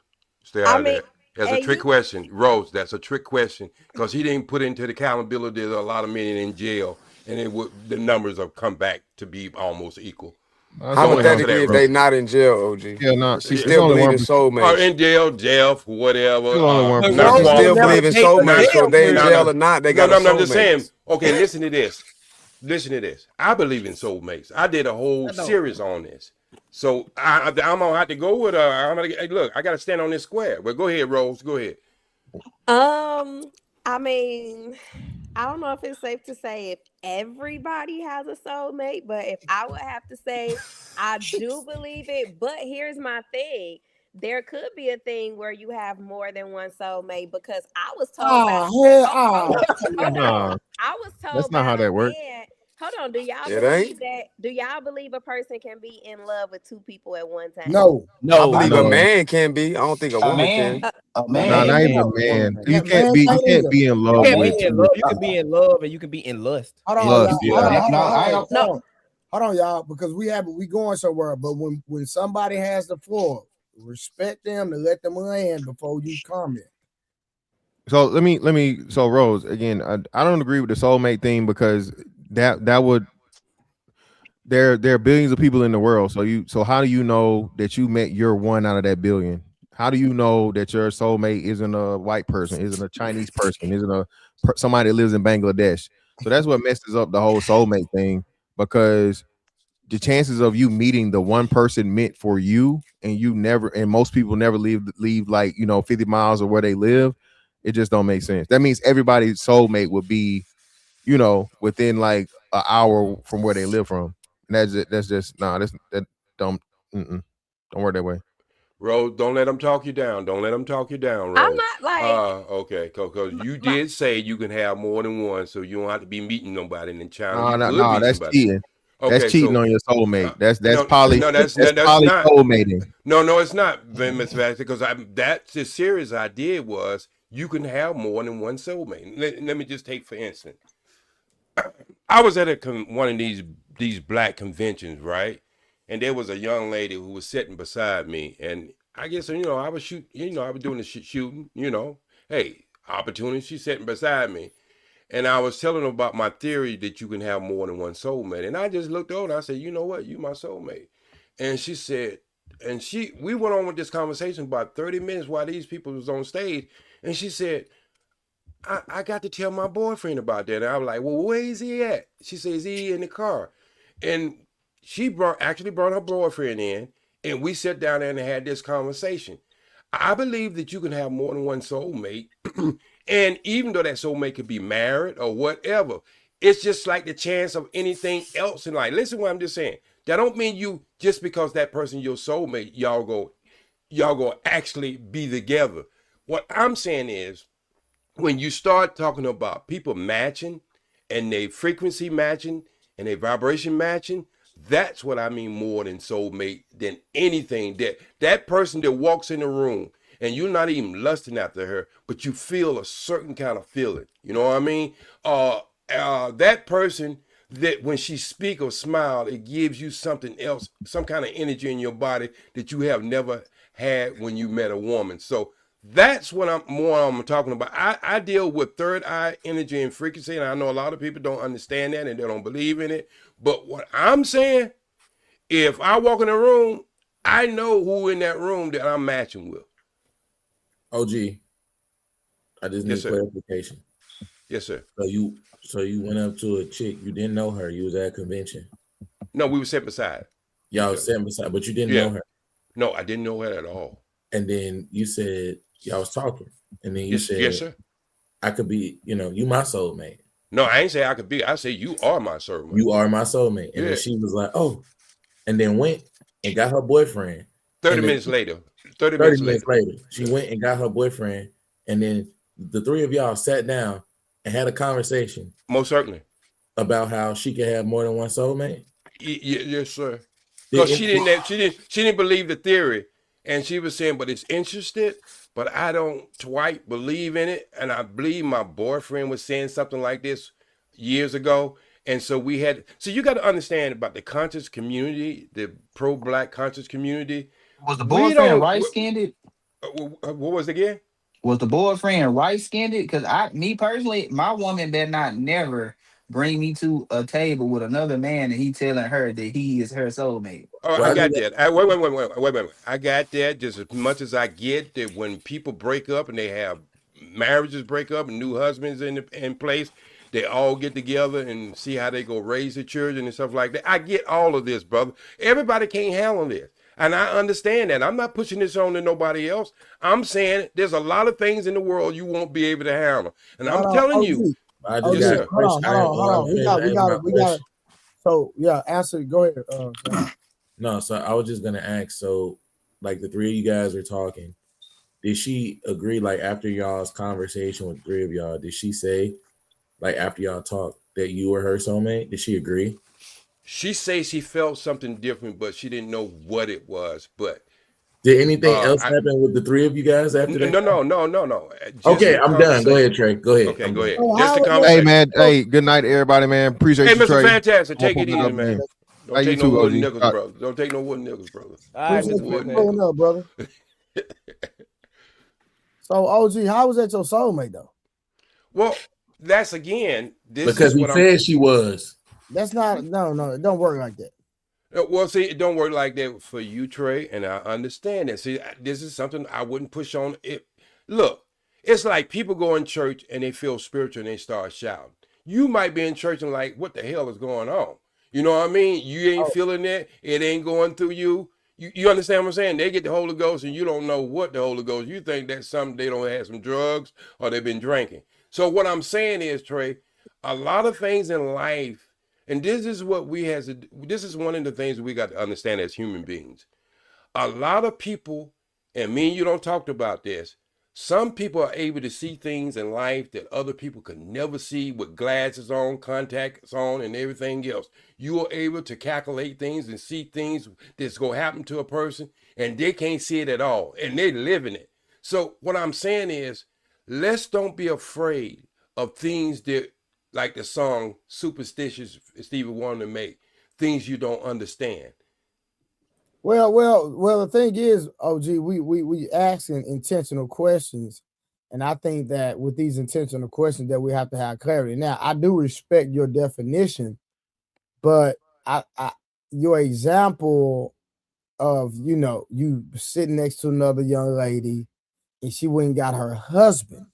Speaker 10: Stay out of that. That's a trick question, Rose. That's a trick question because he didn't put into the accountability that a lot of men in jail, and the numbers have come back to be almost equal.
Speaker 13: Hypothetically, if they not in jail, OG,
Speaker 8: yeah, no,
Speaker 13: she still believe in soulmates.
Speaker 10: Or in jail, whatever.
Speaker 13: Still believe in soulmates. So they in jail or not, they got
Speaker 10: no, I'm just saying. Okay, listen to this. Listen to this. I believe in soulmates. I did a whole series on this. So I'm gonna have to go with look, I gotta stand on this square. But go ahead, Rose. Go ahead.
Speaker 12: I mean, I don't know if it's safe to say if everybody has a soulmate, but if I would have to say, I do believe it. But here's my thing. There could be a thing where you have more than one soulmate because I was told I was told
Speaker 8: that's not how that works.
Speaker 12: Hold on, do y'all believe that? Do y'all believe a person can be in love with two people at one time?
Speaker 2: No.
Speaker 13: I believe a man can be. I don't think a woman can.
Speaker 8: No, not even a man. You can't be in love with two.
Speaker 3: You can be in love and you can be in lust.
Speaker 2: Hold on, y'all, because we going somewhere. But when somebody has the floor, respect them and let them land before you comment.
Speaker 8: So let me. So Rose, again, I don't agree with the soulmate thing because that would. There are billions of people in the world. So how do you know that you met your one out of that billion? How do you know that your soulmate isn't a white person, isn't a Chinese person, isn't somebody that lives in Bangladesh? So that's what messes up the whole soulmate thing, because the chances of you meeting the one person meant for you and most people never leave like 50 miles of where they live, it just don't make sense. That means everybody's soulmate would be within like an hour from where they live from. And that's just that don't work that way.
Speaker 10: Rose, don't let them talk you down. Don't let them talk you down, Rose.
Speaker 12: I'm not like
Speaker 10: okay, because you did say you can have more than one, so you don't have to be meeting nobody in China.
Speaker 8: No, that's cheating. Okay, that's cheating on your soulmate. That's poly. That's poly soulmating.
Speaker 10: No, it's not, Miss Vassar, because that's the series I did was you can have more than one soulmate. Let me just take for instance. I was at one of these black conventions, right? And there was a young lady who was sitting beside me, and I guess I was shooting. I was doing the shooting. Hey, opportunity. She's sitting beside me, and I was telling her about my theory that you can have more than one soulmate. And I just looked over and I said, "You know what? You my soulmate." And she said, we went on with this conversation about 30 minutes while these people was on stage, and she said, I got to tell my boyfriend about that. And I was like, well, where is he at? She says, he in the car. And she actually brought her boyfriend in, and we sat down there and had this conversation. I believe that you can have more than one soulmate. And even though that soulmate could be married or whatever, it's just like the chance of anything else in life. Listen to what I'm just saying. That don't mean you, just because that person your soulmate, y'all go actually be together. What I'm saying is, when you start talking about people matching and they frequency matching and they vibration matching, that's what I mean more than soulmate than anything. That person that walks in the room and you're not even lusting after her, but you feel a certain kind of feeling. You know what I mean? That person that when she speak or smile, it gives you something else, some kind of energy in your body that you have never had when you met a woman. So that's what I'm talking about. I deal with third eye energy and frequency, and I know a lot of people don't understand that and they don't believe in it. But what I'm saying, if I walk in a room, I know who in that room that I'm matching with.
Speaker 11: OG, I just need clarification.
Speaker 10: Yes, sir.
Speaker 11: So you went up to a chick, you didn't know her, you was at a convention.
Speaker 10: No, we were sitting beside.
Speaker 11: Y'all sitting beside, but you didn't know her.
Speaker 10: No, I didn't know her at all.
Speaker 11: And then you said y'all was talking, and then you said,
Speaker 10: "Yes, sir.
Speaker 11: I could be, you my soulmate."
Speaker 10: No, I ain't say I could be. I say you are my soulmate.
Speaker 11: You are my soulmate. And then she was like, "Oh," and then went and got her boyfriend.
Speaker 10: 30 minutes later. 30 minutes later,
Speaker 11: she went and got her boyfriend, and then the three of y'all sat down and had a conversation.
Speaker 10: Most certainly.
Speaker 11: about how she could have more than one soulmate?
Speaker 10: Yes, sir. Because she didn't believe the theory, and she was saying, but it's interested, but I don't quite believe in it. And I believe my boyfriend was saying something like this years ago. And so you got to understand about the conscious community, the pro-black conscious community.
Speaker 7: Was the boyfriend light-skinned?
Speaker 10: What was it again?
Speaker 7: Was the boyfriend light-skinned? Because me personally, my woman better not never bring me to a table with another man and he telling her that he is her soulmate.
Speaker 10: Oh, I got that. Wait. I got that just as much as I get that when people break up and they have marriages break up and new husbands in place, they all get together and see how they go raise the children and stuff like that. I get all of this, brother. Everybody can't handle this. And I understand that. I'm not pushing this on to nobody else. I'm saying there's a lot of things in the world you won't be able to handle. And I'm telling you.
Speaker 2: Hold on. We got it. So yeah, answer. Go ahead.
Speaker 11: No, so I was just gonna ask. So, like the three of you guys are talking. Did she agree? Like after y'all's conversation with the three of y'all, did she say, like after y'all talked, that you were her soulmate? Did she agree?
Speaker 10: She says she felt something different, but she didn't know what it was. But
Speaker 11: did anything else happen with the three of you guys after that?
Speaker 10: No.
Speaker 11: Okay, I'm done. Go ahead, Trey. Go ahead.
Speaker 10: Okay, go ahead.
Speaker 11: Just
Speaker 10: the conversation.
Speaker 8: Hey, man. Hey, good night, everybody, man. Appreciate you,
Speaker 10: Mr.
Speaker 8: Trey.
Speaker 10: Fantastic. Take it easy, man. Don't take no wooden nickels, brother. Don't take no wooden nickels, brother.
Speaker 2: All right, Mr. brother. So, OG, how was that your soulmate, though?
Speaker 10: Well, that's again.
Speaker 11: Because he said she was.
Speaker 2: That's not, no, it don't work like that.
Speaker 10: Well, see, it don't work like that for you, Trey, and I understand that. See, this is something I wouldn't push on it. Look, it's like people go in church and they feel spiritual and they start shouting. You might be in church and like, what the hell is going on? You know what I mean? You ain't feeling that. It ain't going through you. You understand what I'm saying? They get the Holy Ghost and you don't know what the Holy Ghost. You think that something they don't have some drugs or they've been drinking. So what I'm saying is, Trey, a lot of things in life, and this is what this is one of the things we got to understand as human beings. A lot of people, and me and you don't talk about this, some people are able to see things in life that other people could never see with glasses on, contacts on, and everything else. You are able to calculate things and see things that's going to happen to a person, and they can't see it at all, and they live in it. So what I'm saying is, let's don't be afraid of things that, like the song Superstitious Stevie Wonder made, things you don't understand.
Speaker 2: Well, the thing is, OG, we asking intentional questions, and I think that with these intentional questions that we have to have clarity. Now, I do respect your definition, but I your example of, you sitting next to another young lady and she went and got her husband,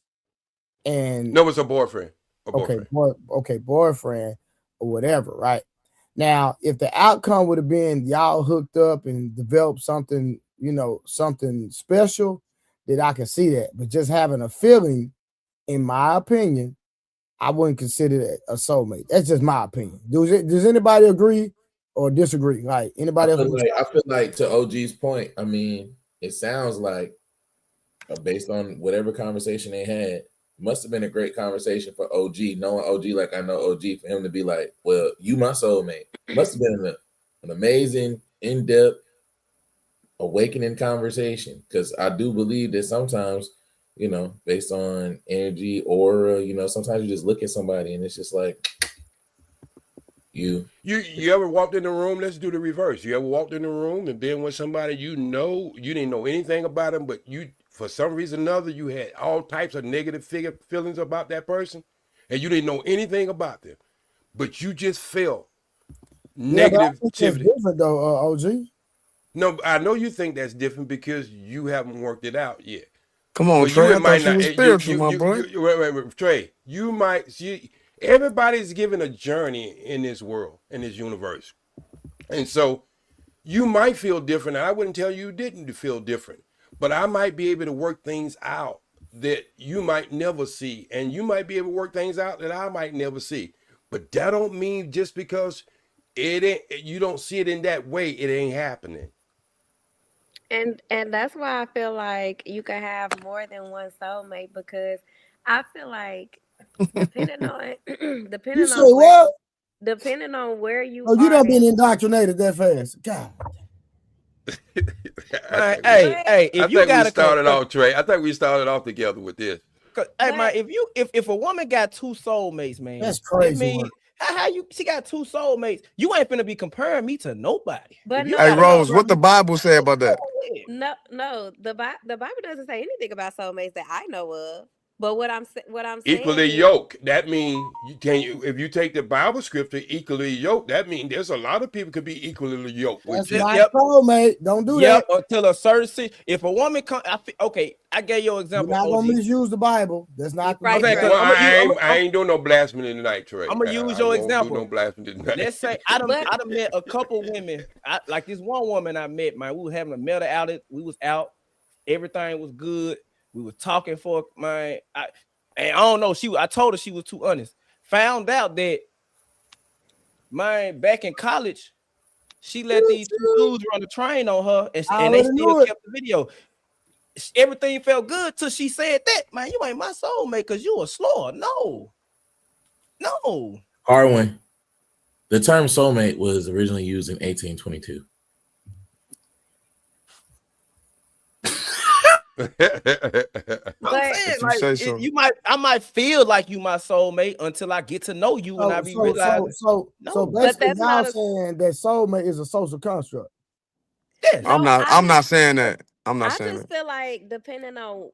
Speaker 2: and
Speaker 10: no, it's a boyfriend.
Speaker 2: Boyfriend or whatever, right? Now, if the outcome would have been y'all hooked up and developed something, something special, then I can see that. But just having a feeling, in my opinion, I wouldn't consider that a soulmate. That's just my opinion. Does anybody agree or disagree? Like anybody else?
Speaker 11: I feel like to OG's point, I mean, it sounds like based on whatever conversation they had, must have been a great conversation for OG, knowing OG like I know OG, for him to be like, well, you my soulmate. Must have been an amazing, in-depth, awakening conversation. Because I do believe that sometimes, based on energy, aura, sometimes you just look at somebody and it's just like, you
Speaker 10: ever walked in the room? Let's do the reverse. You ever walked in the room and been with somebody you didn't know anything about them, but for some reason or another, you had all types of negative feelings about that person, and you didn't know anything about them, but you just felt negativity.
Speaker 2: That's different though, OG.
Speaker 10: No, I know you think that's different because you haven't worked it out yet.
Speaker 13: Come on, Trey. I thought you was spiritual, my boy.
Speaker 10: Wait, Trey. You might see. Everybody's given a journey in this world, in this universe, and so you might feel different. And I wouldn't tell you didn't feel different. But I might be able to work things out that you might never see. And you might be able to work things out that I might never see. But that don't mean just because you don't see it in that way, it ain't happening.
Speaker 12: And that's why I feel like you can have more than one soulmate, because I feel like depending on depending on where you
Speaker 2: Oh, you
Speaker 12: are
Speaker 2: done been indoctrinated that fast. God.
Speaker 3: Hey, if you got
Speaker 10: Trey, I think we started off together with this.
Speaker 3: Hey man, if a woman got two soulmates, man,
Speaker 2: that's crazy.
Speaker 3: I mean, how she got two soulmates? You ain't finna be comparing me to nobody.
Speaker 12: But
Speaker 14: Hey Rose, what the Bible say about that?
Speaker 12: No, the Bible doesn't say anything about soulmates that I know of. But what I'm saying
Speaker 10: Equally yoked. That means if you take the Bible scripture, equally yoked, that means there's a lot of people could be equally yoked with you.
Speaker 2: Not soulmate. Don't do that.
Speaker 3: Until a certain if a woman come, I gave you an example.
Speaker 2: You're not gonna misuse the Bible. That's not
Speaker 3: right.
Speaker 10: Well, I ain't doing no blasphemy tonight, Trey.
Speaker 3: I'm gonna use your example.
Speaker 10: Do no blasphemy tonight.
Speaker 3: Let's say I done met a couple women. Like this one woman I met, man. We were having a mental outlet. We was out. Everything was good. We were talking for and I don't know. I told her she was too honest. Found out that back in college, she let these two dudes run the train on her, and they still kept the video. Everything felt good till she said that, man, you ain't my soulmate because you a slower. No.
Speaker 11: Harwin, the term soulmate was originally used in 1822.
Speaker 3: I might feel like you my soulmate until I get to know you and I be realizing.
Speaker 2: So basically, y'all saying that soulmate is a social construct.
Speaker 3: Yes.
Speaker 14: I'm not saying that. I'm not saying that.
Speaker 12: I just feel like depending on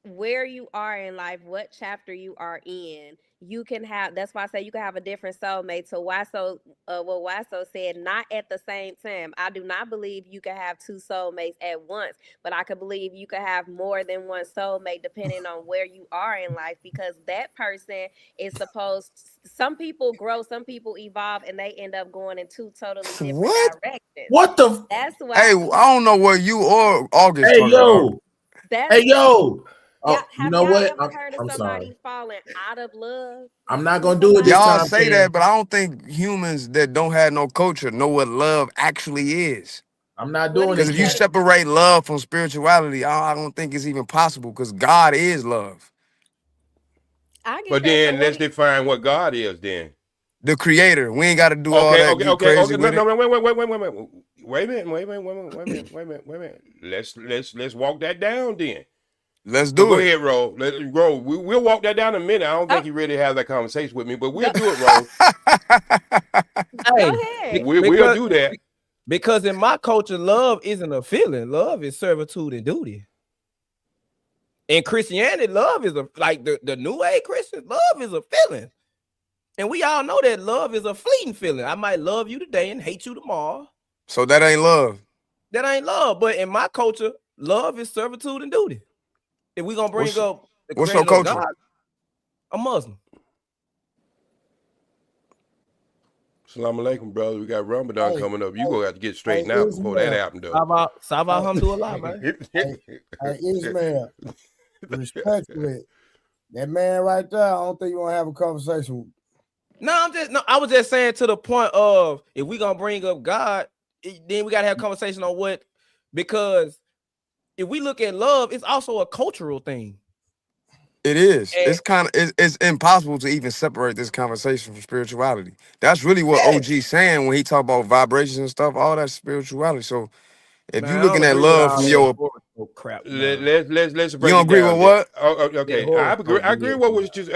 Speaker 12: where you are in life, what chapter you are in, you can have. That's why I say you can have a different soulmate. So what Waso said, not at the same time. I do not believe you can have two soulmates at once, but I could believe you could have more than one soulmate depending on where you are in life, because that person is supposed. Some people grow, some people evolve, and they end up going in two totally different directions.
Speaker 11: What the?
Speaker 12: That's why.
Speaker 14: Hey, I don't know what you or August talking about.
Speaker 11: You know what?
Speaker 12: Ever heard of somebody falling out of love?
Speaker 11: I'm not gonna do it this
Speaker 14: Y'all
Speaker 11: time.
Speaker 14: say that, but I don't think humans that don't have no culture know what love actually is.
Speaker 11: I'm not doing it
Speaker 14: because if you separate love from spirituality, I don't think it's even possible. Because God is love.
Speaker 10: But then let's define what God is. Then
Speaker 14: the Creator. We ain't got to do all that. Crazy with
Speaker 10: no, wait a minute. Let's walk that down then.
Speaker 14: Let's do it.
Speaker 10: Go ahead, Ro. We'll walk that down in a minute. I don't think he really has that conversation with me, but we'll do it, Ro.
Speaker 3: Hey,
Speaker 10: we'll do that.
Speaker 3: Because in my culture, love isn't a feeling. Love is servitude and duty. In Christianity, love is like the New Age Christian, love is a feeling. And we all know that love is a fleeting feeling. I might love you today and hate you tomorrow.
Speaker 14: So that ain't love.
Speaker 3: That ain't love. But in my culture, love is servitude and duty. If we're gonna bring up the
Speaker 14: what's your culture?
Speaker 3: God, a Muslim.
Speaker 10: Salam alaikum, brother. We got Ramadan coming up. You gonna have to get straightened out before that happens, though.
Speaker 3: Sava alhamdulillah, man.
Speaker 2: Ismail, respectfully, that man right there, I don't think you want to have a conversation with.
Speaker 3: I was just saying to the point of if we gonna bring up God, then we gotta have a conversation on what, because if we look at love, it's also a cultural thing.
Speaker 14: It is. It's impossible to even separate this conversation from spirituality. That's really what OG's saying when he talk about vibrations and stuff. All that spirituality. So if you're looking at love from your
Speaker 10: crap, let's break
Speaker 14: you don't agree with what?
Speaker 10: Okay, I agree. What was just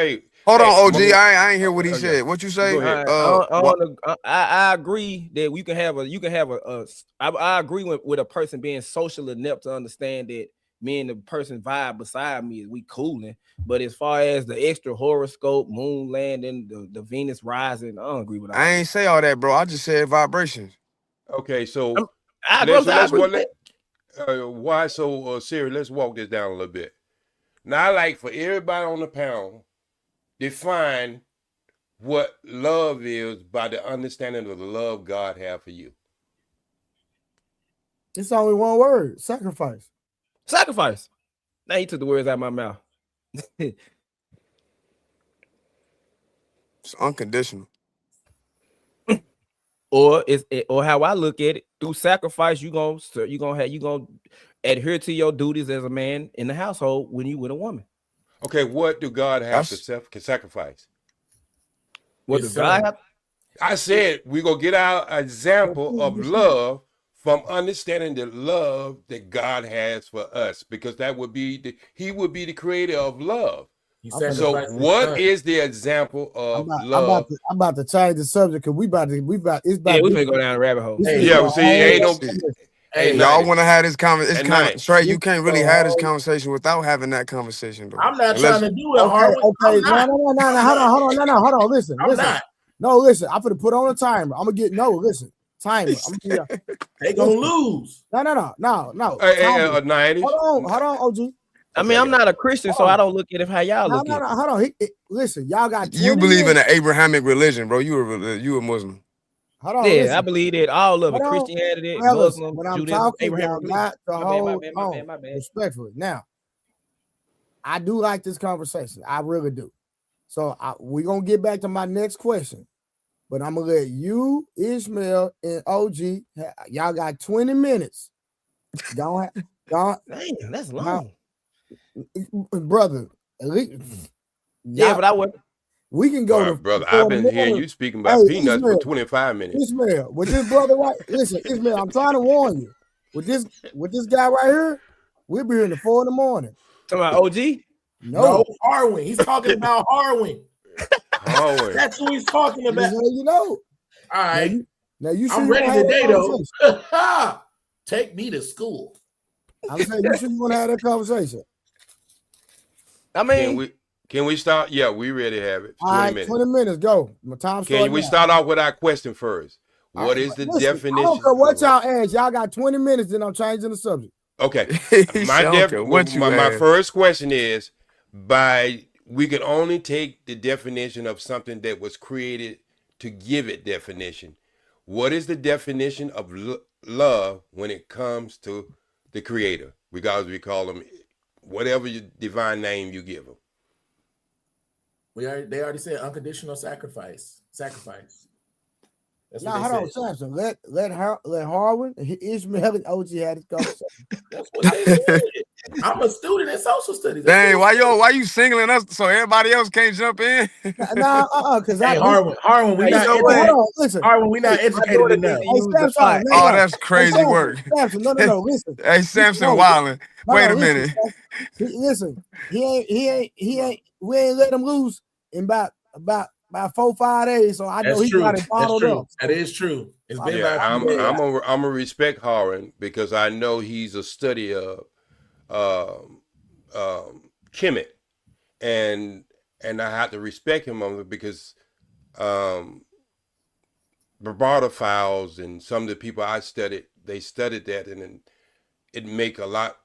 Speaker 14: hold on, OG. I ain't hear what he said. What you say?
Speaker 3: I agree that I agree with a person being social inept to understand that me and the person vibe beside me, we cooling. But as far as the extra horoscope, moon landing, the Venus rising, I don't agree with that.
Speaker 14: I ain't say all that, bro. I just said vibrations.
Speaker 10: Okay, so why so serious? Let's walk this down a little bit. Now, I like for everybody on the panel, define what love is by the understanding of the love God have for you.
Speaker 2: It's only one word: sacrifice.
Speaker 3: Sacrifice. Now he took the words out of my mouth.
Speaker 14: It's unconditional.
Speaker 3: Or how I look at it, through sacrifice, you gonna adhere to your duties as a man in the household when you with a woman.
Speaker 10: Okay, what do God have to sacrifice?
Speaker 3: What does God have?
Speaker 10: I said we're gonna get our example of love from understanding the love that God has for us, because that would be He would be the creator of love. So what is the example of love?
Speaker 2: I'm about to change the subject because we
Speaker 3: finna go down a rabbit hole.
Speaker 10: Yeah, see, ain't no.
Speaker 14: Hey, y'all want to have this conversation? It's kind of Trey. You can't really have this conversation without having that conversation, though.
Speaker 11: I'm not trying to do it, Harvey.
Speaker 2: Okay, no, hold on, listen. No, listen. I'm gonna put on a timer. I'm gonna get timer.
Speaker 11: They gonna lose.
Speaker 2: No.
Speaker 10: Hey, 90.
Speaker 2: Hold on, OG.
Speaker 3: I mean, I'm not a Christian, so I don't look at it how y'all look at it.
Speaker 2: Hold on. Listen, y'all got 20
Speaker 14: You believe in
Speaker 2: minutes.
Speaker 14: the Abrahamic religion, bro. You a Muslim.
Speaker 2: Hold on,
Speaker 3: yeah,
Speaker 2: listen.
Speaker 3: I believe that all of it, Christianity, Muslim,
Speaker 2: when I'm
Speaker 3: Judaism,
Speaker 2: talking,
Speaker 3: Abrahamic
Speaker 2: y'all
Speaker 3: religion.
Speaker 2: got to hold on,
Speaker 3: my bad.
Speaker 2: respectfully. Now, I do like this conversation. I really do. So we're going to get back to my next question. But I'm going to let you, Ishmael, and OG, y'all got 20 minutes. Don't
Speaker 3: Damn, that's long.
Speaker 2: Brother,
Speaker 3: yeah, but I would.
Speaker 2: We can go to
Speaker 10: brother. I've been hearing you speaking about peanuts for 25 minutes.
Speaker 2: Ishmael, with this brother right, listen, Ishmael, I'm trying to warn you. With this guy right here, we'll be here in the 4 in the morning.
Speaker 3: Talking about OG?
Speaker 11: No, Harwin. He's talking about Harwin. That's who he's talking about.
Speaker 2: You know.
Speaker 11: All right.
Speaker 2: Now you
Speaker 11: I'm ready today, though. Take me to school.
Speaker 2: I'm saying you sure you want to have that conversation.
Speaker 3: I mean,
Speaker 10: can we start? Yeah, we ready to have it.
Speaker 2: 20 minutes. 20 minutes, go. My time.
Speaker 10: Can we start off with our question first? What is the definition?
Speaker 2: I don't care what y'all ask. Y'all got 20 minutes, then I'm changing the subject.
Speaker 10: Okay. My first question is, we can only take the definition of something that was created to give it definition. What is the definition of love when it comes to the creator? Regardless, we call him whatever your divine name you give him.
Speaker 11: They already said unconditional sacrifice. That's
Speaker 2: now hold on, Samson. Let Harwin, Ishmael, and OG had this conversation.
Speaker 11: That's what they said. I'm a student in social studies.
Speaker 14: Dang, why you singling us so everybody else can't jump in?
Speaker 11: Because Harwin, we not
Speaker 2: listen.
Speaker 11: Harwin, we not educated enough.
Speaker 14: Oh, that's crazy work.
Speaker 2: Samson, no, listen.
Speaker 14: Hey, Samson wildin'. Wait a minute.
Speaker 2: Listen, he ain't. We ain't let him lose in about 4-5 days. So I know he got it bottled up.
Speaker 11: That is true. It's been
Speaker 10: I'm gonna respect Harwin because I know he's a study of Kemet, and I have to respect him on it because Barbadophiles and some of the people I studied, they studied that, and it make a lot,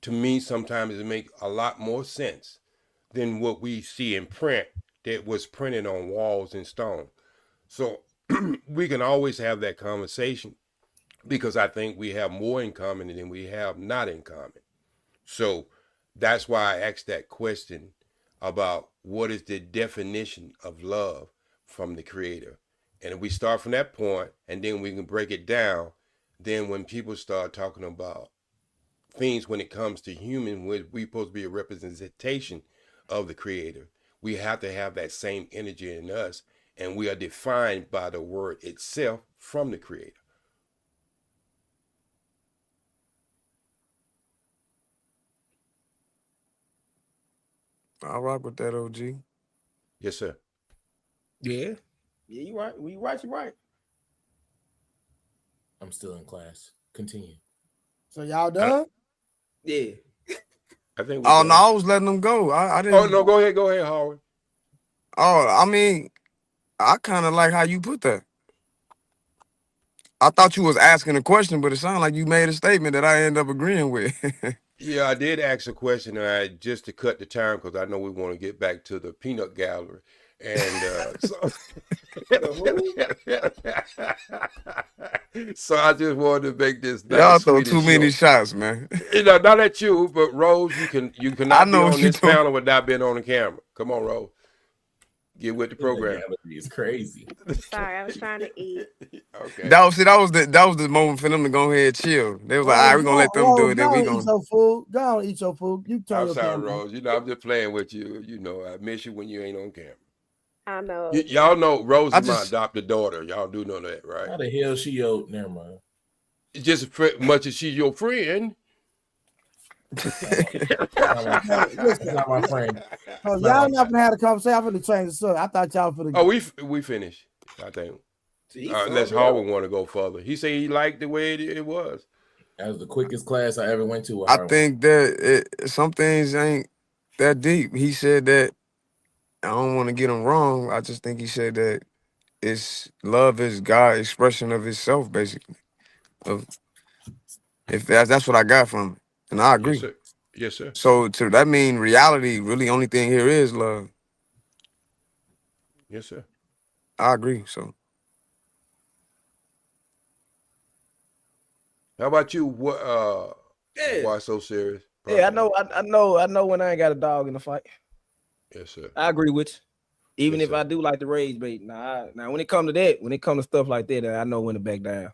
Speaker 10: to me sometimes it make a lot more sense than what we see in print that was printed on walls and stone. So we can always have that conversation because I think we have more in common than we have not in common. So that's why I asked that question about what is the definition of love from the creator. And if we start from that point and then we can break it down, then when people start talking about things when it comes to human, we're supposed to be a representation of the creator. We have to have that same energy in us, and we are defined by the word itself from the creator.
Speaker 14: I'll rock with that, OG.
Speaker 10: Yes, sir.
Speaker 3: Yeah, you right. You right.
Speaker 11: I'm still in class. Continue.
Speaker 2: So y'all done?
Speaker 3: Yeah.
Speaker 10: I think.
Speaker 14: No, I was letting them go. I didn't.
Speaker 10: Oh no, go ahead, Howard.
Speaker 14: Oh, I mean, I kind of like how you put that. I thought you was asking a question, but it sounded like you made a statement that I end up agreeing with.
Speaker 10: Yeah, I did ask a question, and just to cut the time because I know we want to get back to the peanut gallery, and so I just wanted to make this.
Speaker 14: Y'all throw too many shots, man.
Speaker 10: Not at you, but Rose, you cannot be on this panel without being on the camera. Come on, Rose. Get with the program.
Speaker 11: It's crazy.
Speaker 12: Sorry, I was trying to eat.
Speaker 10: Okay.
Speaker 14: That was the moment for them to go ahead and chill. They was like, all right, we're gonna let them do it. Then we gonna
Speaker 2: eat your food. Go on, eat your food. You turn
Speaker 10: I'm
Speaker 2: your
Speaker 10: sorry,
Speaker 2: camera.
Speaker 10: Rose. I'm just playing with you. I miss you when you ain't on camera.
Speaker 12: I know.
Speaker 10: Y'all know Rose is my adopted daughter. Y'all do know that, right?
Speaker 11: How the hell she your? Never mind.
Speaker 10: Just as much as she's your friend.
Speaker 11: Listen, not my friend.
Speaker 2: So y'all not gonna have a conversation. I'm gonna change the subject. I thought y'all finna.
Speaker 10: Oh, we finished. I think. Unless Harvard want to go further. He said he liked the way it was.
Speaker 11: That was the quickest class I ever went to.
Speaker 14: I think that some things ain't that deep. He said that, I don't want to get him wrong. I just think he said that it's love is God's expression of Himself, basically. If that's what I got from it, and I agree.
Speaker 10: Yes, sir. Yes, sir.
Speaker 14: So to that mean reality, really only thing here is love.
Speaker 10: Yes, sir.
Speaker 14: I agree. So
Speaker 10: how about you? What why so serious?
Speaker 3: Yeah, I know when I ain't got a dog in the fight.
Speaker 10: Yes, sir.
Speaker 3: I agree with you. Even
Speaker 10: Yes,
Speaker 3: if I do like the rage bait. Now when it comes to that, when it comes to stuff like that, I know when to back down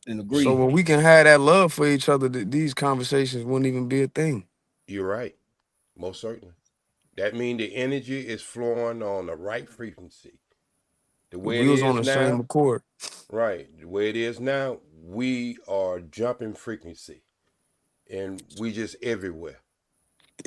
Speaker 3: and agree.
Speaker 14: So when we can have that love for each other, these conversations wouldn't even be a thing.
Speaker 10: You're right. Most certainly. That means the energy is flowing on the right frequency. The way
Speaker 14: We
Speaker 10: it
Speaker 14: was
Speaker 10: is
Speaker 14: on the
Speaker 10: now,
Speaker 14: same accord.
Speaker 10: Right. The way it is now, we are jumping frequency. And we just everywhere.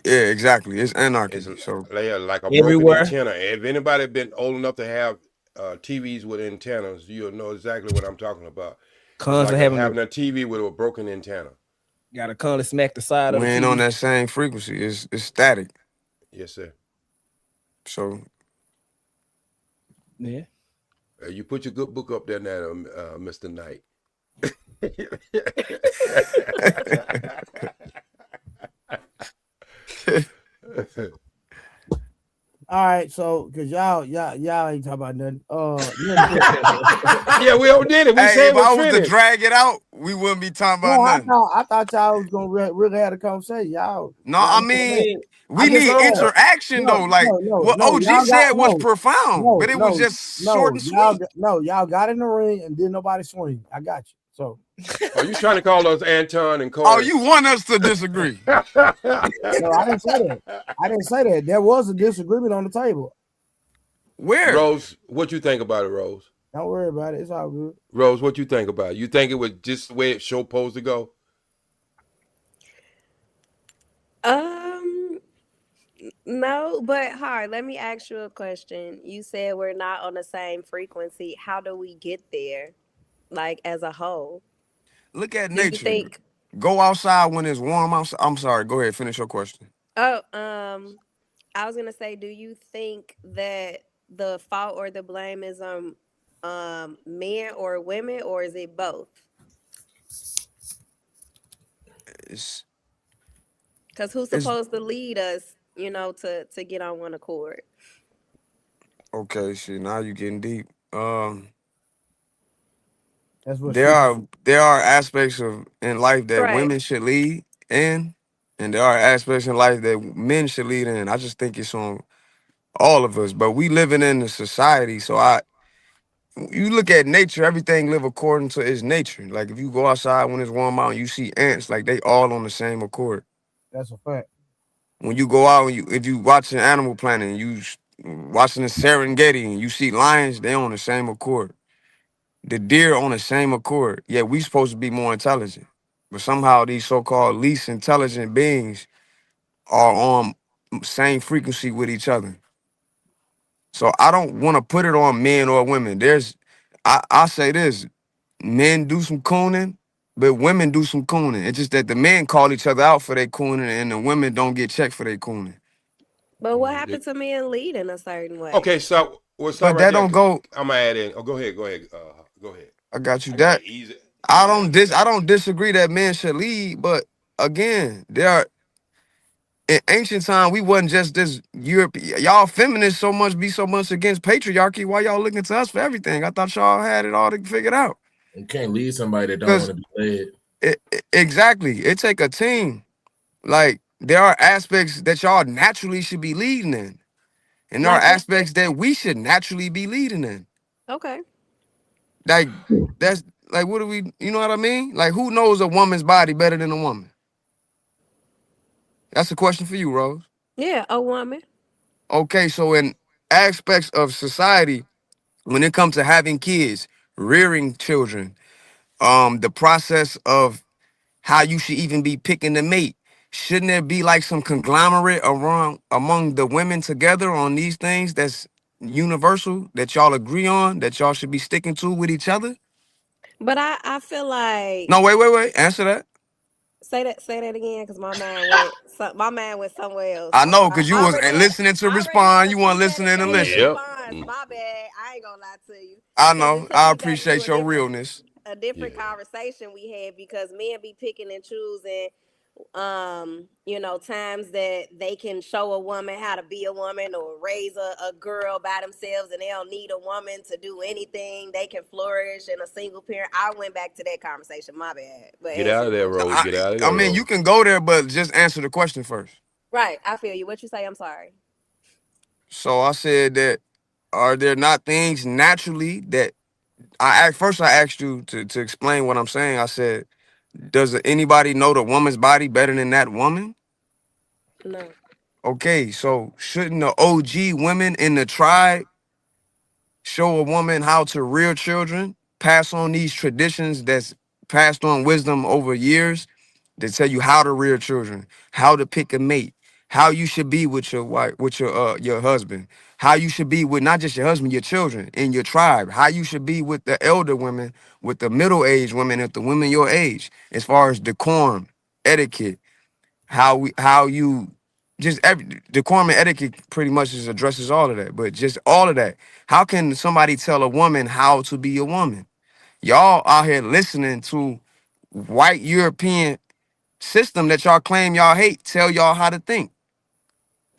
Speaker 14: Yeah, exactly. It's anarchy.
Speaker 10: It's
Speaker 14: so
Speaker 10: like a
Speaker 3: everywhere.
Speaker 10: broken antenna. If anybody been old enough to have TVs with antennas, you'll know exactly what I'm talking about.
Speaker 3: Constantly
Speaker 10: like having a TV with a broken antenna.
Speaker 3: Gotta constantly smack the side of
Speaker 14: we
Speaker 3: the
Speaker 14: ain't
Speaker 3: TV.
Speaker 14: on that same frequency. It's static.
Speaker 10: Yes, sir.
Speaker 14: So
Speaker 3: yeah.
Speaker 10: You put your good book up there now, Mr. Knight.
Speaker 2: All right, so because y'all ain't talking about nothing.
Speaker 10: Yeah, we all did it. We said
Speaker 14: if I was to drag it out, we wouldn't be talking about nothing.
Speaker 2: I thought y'all was gonna really have a conversation. Y'all.
Speaker 14: No, I mean we need interaction though. Like what OG said was profound, but it was just short and sweet.
Speaker 2: Y'all got in the ring and didn't nobody swing. I got you. So.
Speaker 10: Are you trying to call us Anton and Corey?
Speaker 14: Oh, you want us to disagree?
Speaker 2: No, I didn't say that. I didn't say that. There was a disagreement on the table.
Speaker 14: Where?
Speaker 10: Rose, what you think about it, Rose?
Speaker 2: Don't worry about it. It's all good.
Speaker 10: Rose, what you think about it? You think it was just the way it show supposed to go?
Speaker 12: No, but Hard, let me ask you a question. You said we're not on the same frequency. How do we get there? Like as a whole?
Speaker 14: Look at nature. Go outside when it's warm outside. I'm sorry. Go ahead. Finish your question.
Speaker 12: Oh, I was gonna say, do you think that the fault or the blame is on men or women, or is it both? Because who's supposed to lead us, to get on one accord?
Speaker 14: Okay, shit. Now you getting deep.
Speaker 2: That's what
Speaker 14: there are aspects in life that women should lead in, and there are aspects in life that men should lead in. I just think it's on all of us. But we living in a society, so you look at nature, everything live according to its nature. Like if you go outside when it's warm out and you see ants, like they all on the same accord.
Speaker 2: That's a fact.
Speaker 14: When you go out, if you watching Animal Planet and you watching the Serengeti and you see lions, they on the same accord. The deer on the same accord. Yeah, we supposed to be more intelligent. But somehow these so-called least intelligent beings are on same frequency with each other. So I don't want to put it on men or women. I say this, men do some cooning, but women do some cooning. It's just that the men call each other out for their cooning and the women don't get checked for their cooning.
Speaker 12: But what happened to men leading a certain way?
Speaker 10: Okay, so
Speaker 14: but right that don't go.
Speaker 10: I'm gonna add in. Oh, go ahead. Go ahead.
Speaker 14: I got you. I don't disagree that men should lead, but again, there are in ancient time we wasn't just this Europe. Y'all feminists be so much against patriarchy. Why y'all looking to us for everything? I thought y'all had it all figured out.
Speaker 11: You can't lead somebody that don't want to be led.
Speaker 14: Exactly. It take a team. Like there are aspects that y'all naturally should be leading in, and there are aspects that we should naturally be leading in.
Speaker 12: Okay.
Speaker 14: Like that's like what do we? You know what I mean? Like who knows a woman's body better than a woman? That's a question for you, Rose.
Speaker 12: Yeah, a woman.
Speaker 14: Okay, so in aspects of society when it comes to having kids, rearing children, the process of how you should even be picking the mate. Shouldn't there be like some conglomerate around among the women together on these things that's universal that y'all agree on that y'all should be sticking to with each other?
Speaker 12: But I feel like
Speaker 14: No, wait. Answer that.
Speaker 12: say that again because my mind went somewhere else.
Speaker 14: I
Speaker 12: I'm
Speaker 14: know,
Speaker 12: sorry.
Speaker 14: because you was listening to
Speaker 12: I already
Speaker 14: respond.
Speaker 12: had
Speaker 14: You
Speaker 12: to
Speaker 14: weren't
Speaker 12: look at it
Speaker 14: listening to
Speaker 12: through his
Speaker 14: listen.
Speaker 12: response. My bad. I ain't gonna lie to you.
Speaker 14: I
Speaker 12: Because
Speaker 14: know.
Speaker 12: it took
Speaker 14: I
Speaker 12: me back to
Speaker 14: appreciate your realness.
Speaker 12: a different conversation we had because men be picking and choosing times that they can show a woman how to be a woman or raise a girl by themselves and they don't need a woman to do anything. They can flourish in a single parent. I went back to that conversation. My bad. But
Speaker 10: Get out of there, Rose. Get out of there,
Speaker 14: I mean,
Speaker 10: Rose.
Speaker 14: you can go there, but just answer the question first.
Speaker 12: Right. I feel you. What you say? I'm sorry.
Speaker 14: So I said that are there not things naturally that first I asked you to explain what I'm saying. I said, does anybody know the woman's body better than that woman?
Speaker 12: No.
Speaker 14: Okay, so shouldn't the OG women in the tribe show a woman how to rear children, pass on these traditions that's passed on wisdom over years to tell you how to rear children, how to pick a mate, how you should be with your wife, with your husband, how you should be with not just your husband, your children in your tribe, how you should be with the elder women, with the middle-aged women, with the women your age, as far as decorum, etiquette, how you just every decorum and etiquette pretty much just addresses all of that, but just all of that. How can somebody tell a woman how to be a woman? Y'all out here listening to white European system that y'all claim y'all hate tell y'all how to think.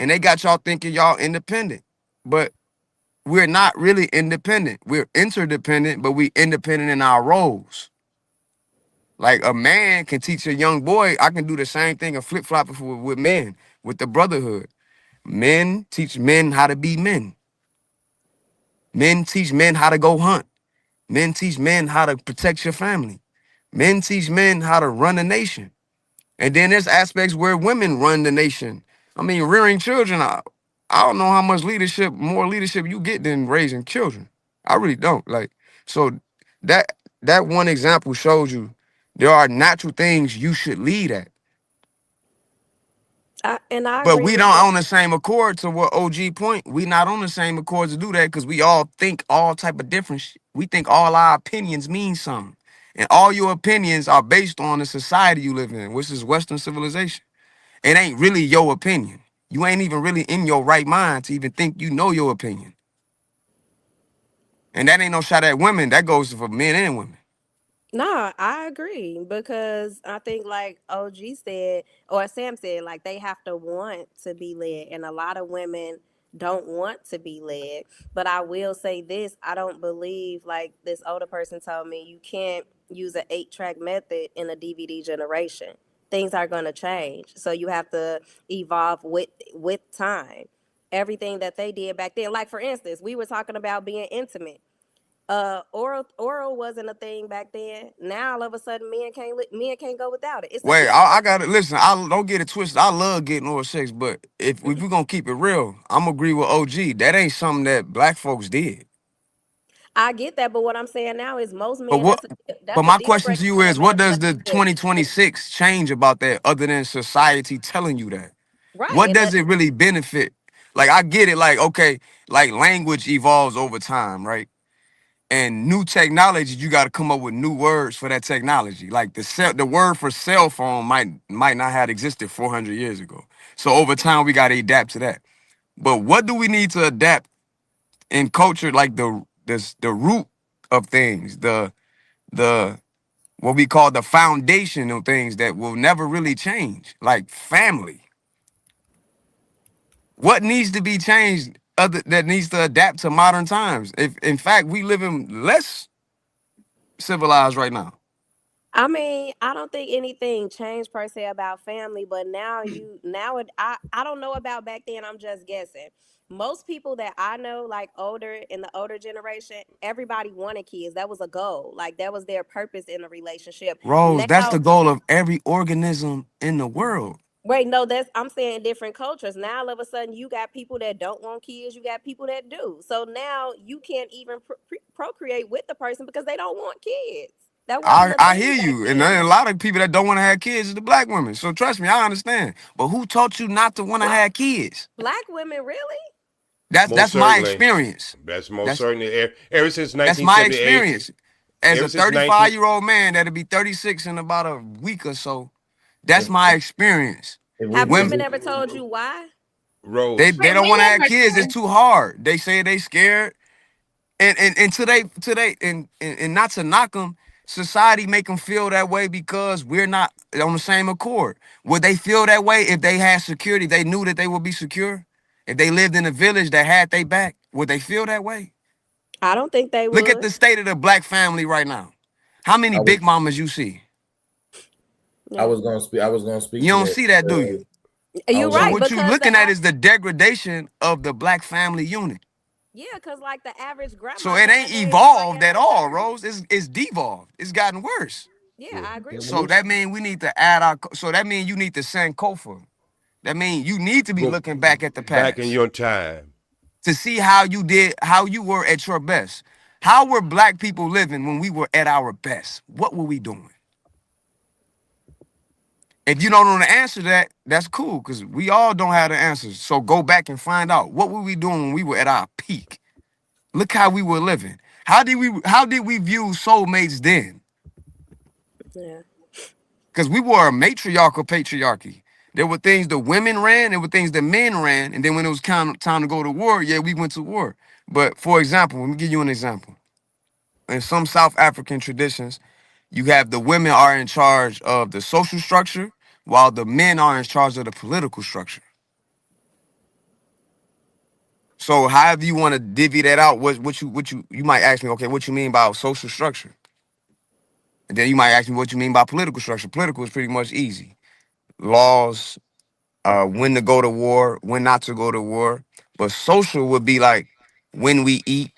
Speaker 14: And they got y'all thinking y'all independent. But we're not really independent. We're interdependent, but we independent in our roles. Like a man can teach a young boy, I can do the same thing and flip-flop with men, with the brotherhood. Men teach men how to be men. Men teach men how to go hunt. Men teach men how to protect your family. Men teach men how to run a nation. And then there's aspects where women run the nation. I mean, rearing children, I don't know how much more leadership you get than raising children. I really don't. Like, so that that one example shows you there are natural things you should lead at.
Speaker 12: I
Speaker 14: But
Speaker 12: agree
Speaker 14: we
Speaker 12: with
Speaker 14: don't
Speaker 12: that.
Speaker 14: on the same accord to what OG point. We not on the same accord to do that because we all think all type of different shit. We think all our opinions mean something. And all your opinions are based on the society you live in, which is Western civilization. It ain't really your opinion. You ain't even really in your right mind to even think you know your opinion. And that ain't no shot at women. That goes for men and women.
Speaker 12: No, I agree because I think like OG said or Sam said, like they have to want to be led, and a lot of women don't want to be led. But I will say this: I don't believe like this older person told me you can't use an 8-track method in a DVD generation. Things are gonna change, so you have to evolve with time. Everything that they did back then, like for instance, we were talking about being intimate. Oral wasn't a thing back then. Now all of a sudden men can't go without it. It's a
Speaker 14: Wait,
Speaker 12: difference.
Speaker 14: I gotta listen. I don't get it twisted. I love getting oral sex, but if we're gonna keep it real, I'm agree with OG. That ain't something that black folks did.
Speaker 12: I get that, but what I'm saying now is most
Speaker 14: But
Speaker 12: men
Speaker 14: what? But
Speaker 12: that's a
Speaker 14: my
Speaker 12: deal
Speaker 14: question
Speaker 12: breaker
Speaker 14: to you
Speaker 12: for
Speaker 14: is,
Speaker 12: them
Speaker 14: what
Speaker 12: having
Speaker 14: does
Speaker 12: a
Speaker 14: the
Speaker 12: good experience.
Speaker 14: 2026 change about that, other than society telling you that?
Speaker 12: Right.
Speaker 14: What does it really benefit? Like I get it. Like okay, like language evolves over time, right? And new technology, you got to come up with new words for that technology. Like the word for cell phone might not have existed 400 years ago. So over time, we got to adapt to that. But what do we need to adapt in culture? Like the root of things, the what we call the foundation of things that will never really change, like family. What needs to be changed other that needs to adapt to modern times? If in fact we live in less civilized right now.
Speaker 12: I mean, I don't think anything changed per se about family, but I don't know about back then. I'm just guessing. Most people that I know, like older in the older generation, everybody wanted kids. That was a goal. Like that was their purpose in a relationship.
Speaker 14: Rose, that's
Speaker 12: Now,
Speaker 14: the goal of every organism in the world.
Speaker 12: Wait, no, I'm saying different cultures. Now all of a sudden you got people that don't want kids, you got people that do. So now you can't even procreate with the person because they don't want kids. That wasn't a
Speaker 14: I
Speaker 12: thing
Speaker 14: hear
Speaker 12: back
Speaker 14: you, and
Speaker 12: then.
Speaker 14: a lot of people that don't want to have kids is the black women. So trust me, I understand. But who taught you not to want to have kids?
Speaker 12: Black women, really?
Speaker 14: That's
Speaker 10: Most
Speaker 14: my
Speaker 10: certainly.
Speaker 14: experience.
Speaker 10: That's most certainly. Ever since
Speaker 14: That's my
Speaker 10: 1978.
Speaker 14: experience. As
Speaker 10: Ever
Speaker 14: a
Speaker 10: since 19.
Speaker 14: 35-year-old man that'll be 36 in about a week or so, that's
Speaker 11: If,
Speaker 14: my experience.
Speaker 12: Have
Speaker 11: if
Speaker 12: women
Speaker 14: Women,
Speaker 12: ever told you why?
Speaker 10: Rose.
Speaker 14: they
Speaker 6: But
Speaker 14: don't want to
Speaker 6: women
Speaker 14: have
Speaker 6: were
Speaker 14: kids. It's
Speaker 6: telling,
Speaker 14: too hard. They say they scared. And today, and not to knock them, society make them feel that way because we're not on the same accord. Would they feel that way if they had security? They knew that they would be secure. If they lived in a village that had their back, would they feel that way?
Speaker 12: I don't think they
Speaker 14: Look at
Speaker 12: would.
Speaker 14: the state of the black family right now. How many
Speaker 11: I was
Speaker 14: big mamas you see?
Speaker 11: I
Speaker 12: Yeah.
Speaker 11: was gonna speak. I was gonna speak
Speaker 14: You
Speaker 11: to
Speaker 14: don't
Speaker 11: that.
Speaker 14: see that, do you?
Speaker 11: I
Speaker 12: You're
Speaker 11: was
Speaker 14: So
Speaker 12: right,
Speaker 11: gonna,
Speaker 14: what you
Speaker 12: because
Speaker 14: looking at is the degradation of the black family unit.
Speaker 12: yeah, because like the average
Speaker 14: So
Speaker 12: grandma
Speaker 14: it ain't
Speaker 12: nowadays is like
Speaker 14: evolved
Speaker 12: in
Speaker 14: at
Speaker 12: her
Speaker 14: all,
Speaker 12: 30s.
Speaker 14: Rose. It's devolved. It's gotten worse.
Speaker 12: Yeah, I agree with
Speaker 14: So
Speaker 12: you.
Speaker 14: that means we need to add our. So that means you need to send Kofa. That means you need to be
Speaker 10: Go
Speaker 14: looking back at the
Speaker 10: back in
Speaker 14: past
Speaker 10: your time.
Speaker 14: to see how you were at your best. How were black people living when we were at our best? What were we doing? If you don't know the answer to that, that's cool because we all don't have the answers. So go back and find out what were we doing when we were at our peak. Look how we were living. How did we view soulmates then?
Speaker 12: Yeah.
Speaker 14: Because we were a matriarchal patriarchy. There were things the women ran, there were things the men ran, and then when it was time to go to war, yeah, we went to war. But for example, let me give you an example. In some South African traditions, you have the women are in charge of the social structure, while the men are in charge of the political structure. So however you want to divvy that out, what you might ask me, okay, what you mean by social structure? And then you might ask me what you mean by political structure. Political is pretty much easy. Laws, when to go to war, when not to go to war. But social would be like when we eat,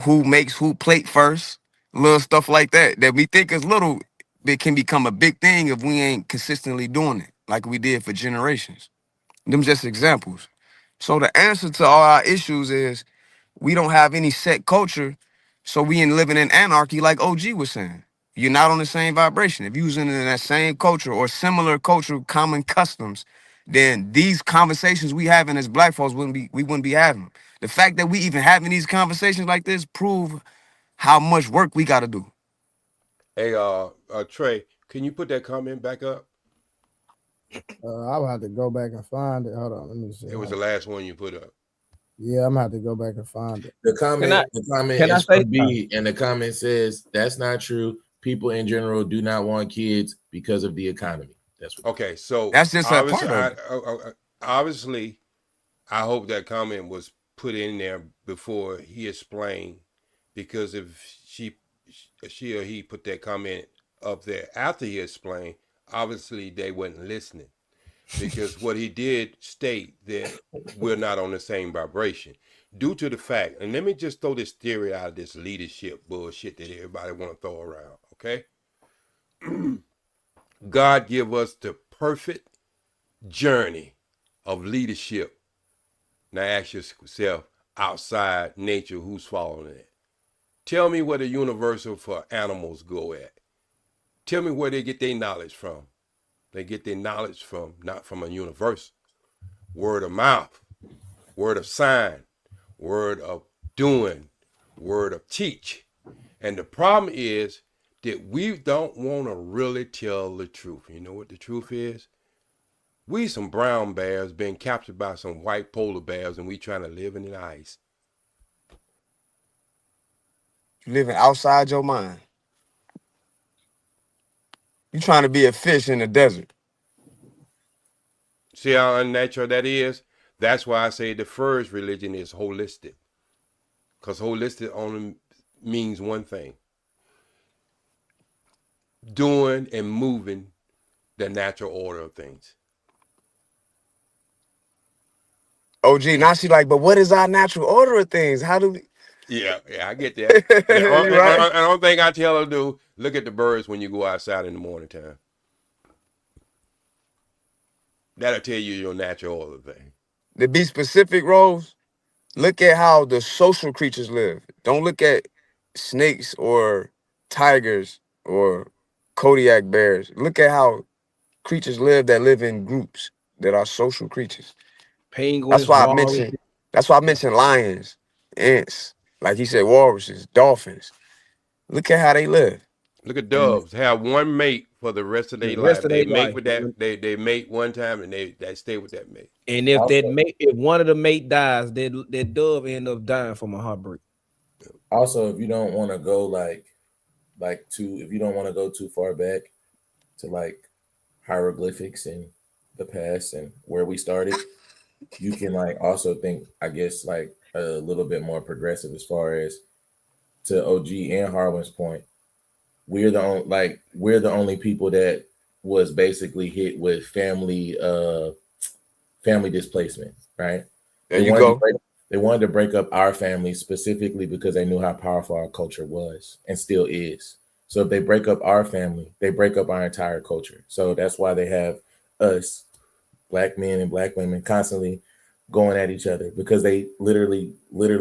Speaker 14: who makes who plate first, little stuff like that. That we think is little, it can become a big thing if we ain't consistently doing it like we did for generations. Them just examples. So the answer to all our issues is we don't have any set culture, so we in living in anarchy, like OG was saying. You're not on the same vibration. If you was in that same culture or similar cultural common customs, then these conversations we having as black folks we wouldn't be having them. The fact that we even having these conversations like this prove how much work we got to do.
Speaker 10: Hey, Trey, can you put that comment back up?
Speaker 2: I would have to go back and find it. Hold on, let me see.
Speaker 10: It was the last one you put up.
Speaker 2: Yeah, I'm gonna have to go back and find it.
Speaker 11: the comment
Speaker 3: Can I
Speaker 11: is
Speaker 3: say
Speaker 11: from B, and the comment says that's not true. People in general do not want kids because of the economy. That's what.
Speaker 10: Okay, so
Speaker 14: That's just a part
Speaker 10: obviously,
Speaker 14: of it.
Speaker 10: obviously, I hope that comment was put in there before he explained, because if she or he put that comment up there after he explained, obviously they wasn't listening, because what he did state that we're not on the same vibration due to the fact, and let me just throw this theory out of this leadership bullshit that everybody want to throw around, okay? God give us the perfect journey of leadership. Now ask yourself, outside nature, who's following it? Tell me where the universal for animals go at. Tell me where they get their knowledge from. They get their knowledge from, not from a universal. Word of mouth, word of sign, word of doing, word of teach. And the problem is that we don't want to really tell the truth. You know what the truth is? We some brown bears being captured by some white polar bears, and we trying to live in the ice.
Speaker 14: Living outside your mind. You trying to be a fish in the desert.
Speaker 10: See how unnatural that is? That's why I say the first religion is holistic. Because holistic only means one thing: doing and moving the natural order of things.
Speaker 14: OG, now she like, but what is our natural order of things? How do we?
Speaker 10: Yeah, I get that. And
Speaker 14: You right?
Speaker 10: I don't think I tell her to do, look at the birds when you go outside in the morning time. That'll tell you your natural order thing.
Speaker 14: To be specific, Rose, look at how the social creatures live. Don't look at snakes or tigers or Kodiak bears. Look at how creatures live that live in groups, that are social creatures.
Speaker 3: Penguins, walruses.
Speaker 14: That's why I mentioned lions, ants, like he said, walruses, dolphins. Look at how they live.
Speaker 10: Look at doves. Have one mate for the rest of their life. They mate with that. They mate one time and they stay with that mate.
Speaker 3: And if if one of the mate dies, that dove end up dying from a heartbreak.
Speaker 11: Also, if you don't want to go if you don't want to go too far back to like hieroglyphics in the past and where we started, you can like also think, I guess, like a little bit more progressive as far as to OG and Harlan's point. We're the only people that was basically hit with family displacement, right?
Speaker 14: There you go.
Speaker 11: They wanted to break up our family specifically because they knew how powerful our culture was and still is. So if they break up our family, they break up our entire culture. So that's why they have us, black men and black women, constantly going at each other, because they literally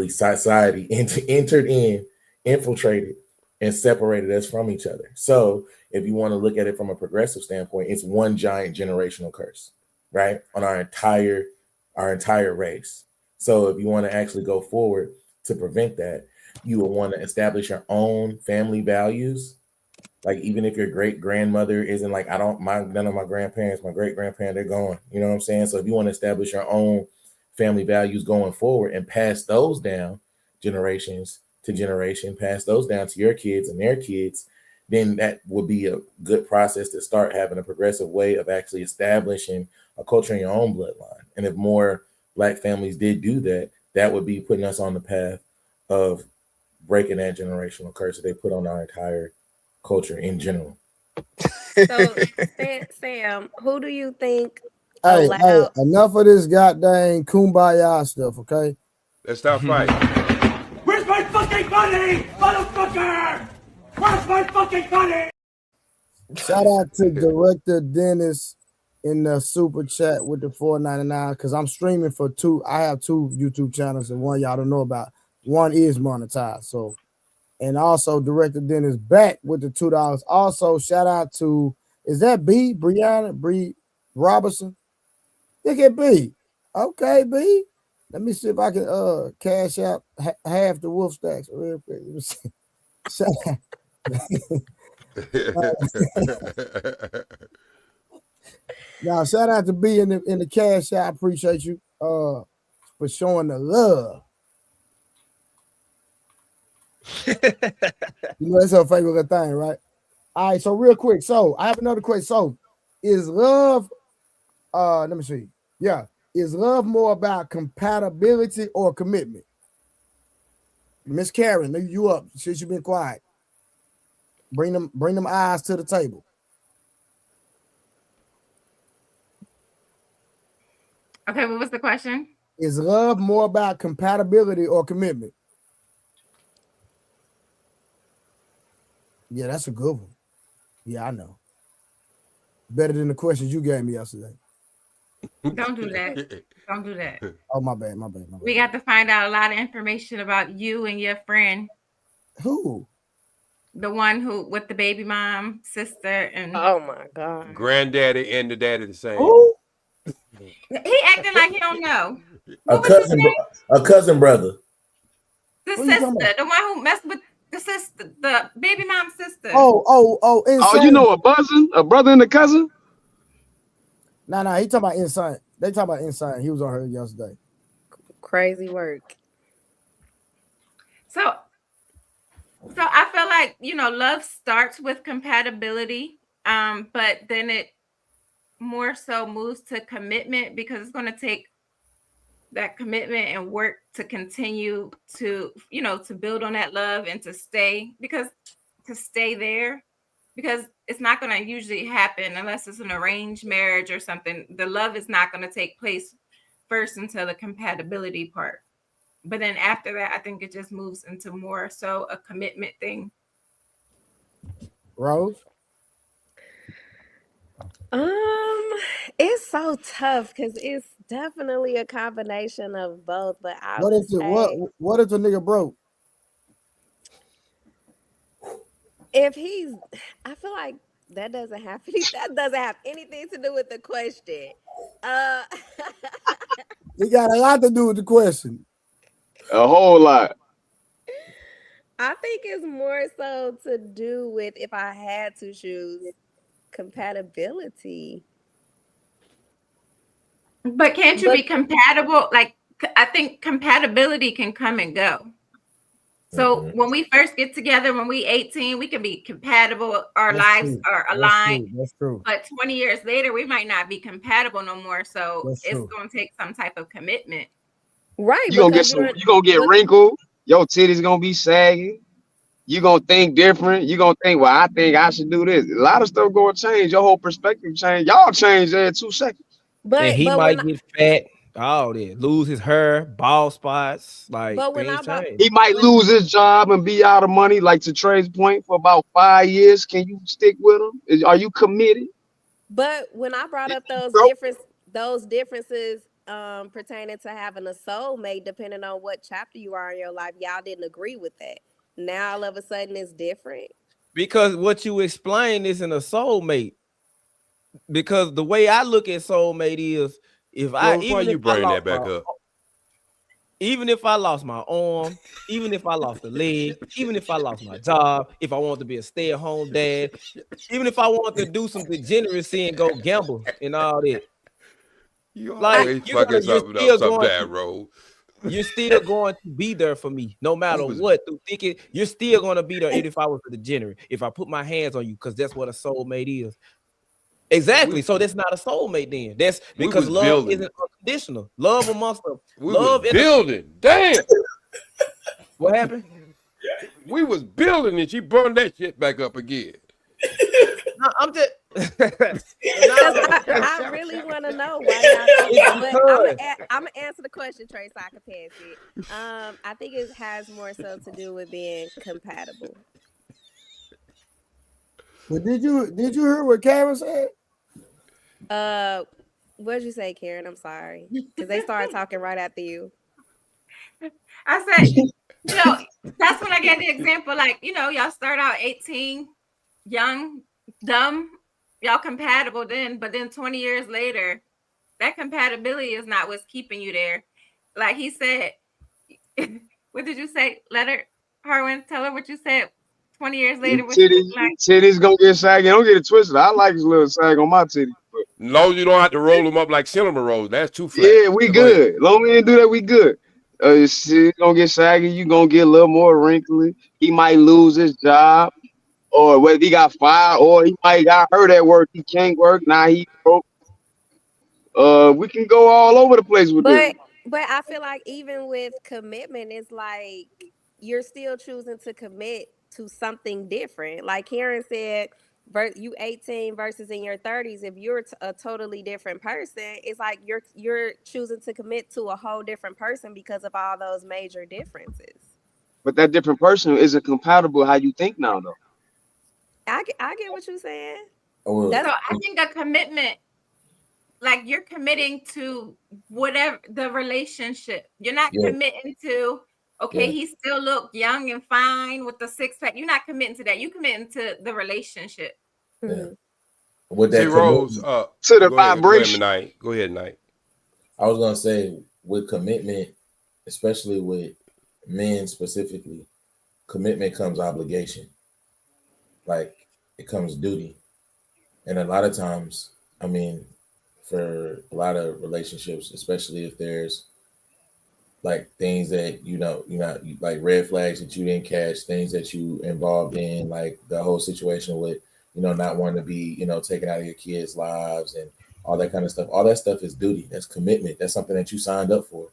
Speaker 11: society entered in, infiltrated, and separated us from each other. So if you want to look at it from a progressive standpoint, it's one giant generational curse, right? On our entire race. So if you want to actually go forward to prevent that, you will want to establish your own family values. Like, even if your great grandmother isn't like, none of my grandparents, my great grandparents, they're gone. You know what I'm saying? So if you want to establish your own family values going forward and pass those down generations to generation, pass those down to your kids and their kids, then that would be a good process to start having a progressive way of actually establishing a culture in your own bloodline. And if more Black families did do that, that would be putting us on the path of breaking that generational curse that they put on our entire culture in general.
Speaker 12: So, Sam, who do you think
Speaker 2: Hey, enough of this goddamn kumbaya stuff, okay?
Speaker 10: Let's stop fighting.
Speaker 1: Where's my fucking money, motherfucker? Where's my fucking money?
Speaker 2: Shout out to Director Dennis in the super chat with the $4.99, because I'm streaming for two. I have two YouTube channels, and one y'all don't know about. One is monetized. So, and also Director Dennis back with the $2. Also, shout out to, is that B? Bree Robertson? Look at B. Okay, B. Let me see if I can cash out half the wolf stacks real quick. Shout out. Now, shout out to B in the cash out. I appreciate you for showing the love. You know, that's her favorite thing, right? All right, so real quick. So I have another question. So is love, let me see. Yeah. Is love more about compatibility or commitment? Miss Karen, you up since you've been quiet. Bring them eyes to the table.
Speaker 6: Okay, what was the question?
Speaker 2: Is love more about compatibility or commitment? Yeah, that's a good one. Yeah, I know. Better than the questions you gave me yesterday.
Speaker 6: Don't do that. Don't do that.
Speaker 2: Oh, my bad.
Speaker 6: We got to find out a lot of information about you and your friend.
Speaker 2: Who?
Speaker 6: The one who with the baby mom, sister, and
Speaker 12: oh my god,
Speaker 10: granddaddy and the daddy the same.
Speaker 2: Who?
Speaker 6: He acting like he don't know.
Speaker 11: A cousin brother.
Speaker 6: The sister, the one who messed with the sister, the baby mom's sister.
Speaker 2: Oh, insane.
Speaker 15: Oh, you know a brother and a cousin?
Speaker 2: Nah, he talking about insane. They talking about insane. He was on her yesterday.
Speaker 12: Crazy work.
Speaker 6: So I feel like, love starts with compatibility, but then it more so moves to commitment, because it's going to take that commitment and work to continue to, to build on that love and to stay there, because it's not going to usually happen unless it's an arranged marriage or something. The love is not going to take place first until the compatibility part. But then after that, I think it just moves into more so a commitment thing.
Speaker 2: Rose?
Speaker 12: It's so tough because it's definitely a combination of both. But I
Speaker 2: What
Speaker 12: would
Speaker 2: if the
Speaker 12: say
Speaker 2: what if the nigga broke?
Speaker 12: if he's, I feel like that doesn't have anything to do with the question. Uh,
Speaker 2: It got a lot to do with the question.
Speaker 15: A whole lot.
Speaker 12: I think it's more so to do with if I had to choose compatibility.
Speaker 6: But can't you
Speaker 12: But
Speaker 6: be compatible? Like, I think compatibility can come and go. So when we first get together, when we 18, we can be compatible. Our
Speaker 2: That's
Speaker 6: lives
Speaker 2: true.
Speaker 6: are
Speaker 2: That's
Speaker 6: aligned.
Speaker 2: true. That's true.
Speaker 6: But 20 years later, we might not be compatible no more. So
Speaker 2: That's
Speaker 6: it's
Speaker 2: true.
Speaker 6: going to take some type of commitment.
Speaker 12: right,
Speaker 15: You gonna get
Speaker 12: because
Speaker 15: some. You gonna get wrinkled. Your titties gonna be sagging. You gonna think different. You gonna think, well, I think I should do this. A lot of stuff gonna change. Your whole perspective change. Y'all change every 2 seconds.
Speaker 3: And he
Speaker 12: but when
Speaker 3: might get fat, all that, lose his hair, bald spots, like
Speaker 12: but when I
Speaker 3: things
Speaker 12: brought
Speaker 3: change.
Speaker 15: He might
Speaker 12: when
Speaker 15: lose his job and be out of money, like to Trey's point, for about 5 years. Can you stick with him? Are you committed?
Speaker 12: but when I brought up
Speaker 15: Bro,
Speaker 12: those differences pertaining to having a soulmate, depending on what chapter you are in your life, y'all didn't agree with that. Now all of a sudden it's different.
Speaker 3: Because what you explain isn't a soulmate. Because the way I look at soulmate is
Speaker 10: Well, why you bring that back up?
Speaker 3: even if I lost my arm, even if I lost a leg, even if I lost my job, if I want to be a stay-at-home dad, even if I want to do some degeneracy and go gamble and all that.
Speaker 10: You
Speaker 3: Like
Speaker 10: always fucking something up sometime, Rose.
Speaker 3: You're still going to be there for me, no matter what. Through thinking, you're still going to be there. Even if I was a degenerate, if I put my hands on you, because that's what a soulmate is. Exactly. So that's not a soulmate then. That's because love isn't unconditional. Love amongst them.
Speaker 10: We was building. Damn.
Speaker 3: What happened?
Speaker 10: We was building and she burned that shit back up again.
Speaker 3: No, I'm just.
Speaker 12: I really want to know why y'all think. But I'm gonna answer the question, Trey, so I can pass it. I think it has more so to do with being compatible.
Speaker 2: But did you hear what Karen said?
Speaker 12: What did you say, Karen? I'm sorry, because they started talking right after you.
Speaker 6: I said, that's when I get the example. Like, y'all start out 18, young, dumb, y'all compatible then, but then 20 years later, that compatibility is not what's keeping you there. Like he said, what did you say? Let her, Harwin, tell her what you said. 20 years later, what you look like.
Speaker 15: Titties gonna get saggy. Don't get it twisted. I like his little sag on my titties.
Speaker 10: Long as you don't have to roll them up like cinnamon rolls. That's too flat.
Speaker 15: Yeah, we good. Long as we didn't do that, we good. Shit gonna get saggy. You gonna get a little more wrinkly. He might lose his job, or whether he got fired, or he might got hurt at work. He can't work now. He broke. We can go all over the place with this.
Speaker 12: But I feel like even with commitment, it's like you're still choosing to commit to something different. Like Karen said, you 18 versus in your 30s. If you're a totally different person, it's like you're choosing to commit to a whole different person because of all those major differences.
Speaker 15: But that different person isn't compatible how you think now, though.
Speaker 12: I get what you're saying.
Speaker 6: So I think a commitment, like you're committing to whatever the relationship. You're not committing to, he still look young and fine with the six pack. You're not committing to that. You're committing to the relationship.
Speaker 11: Yeah. With that
Speaker 10: Rose,
Speaker 15: to the vibration.
Speaker 10: Go ahead, Knight.
Speaker 11: I was gonna say with commitment, especially with men specifically, commitment comes obligation. Like it comes duty. And a lot of times, I mean, for a lot of relationships, especially if there's like things that you're not like red flags that you didn't catch, things that you involved in, like the whole situation with not wanting to be taken out of your kids' lives and all that kind of stuff. All that stuff is duty. That's commitment. That's something that you signed up for.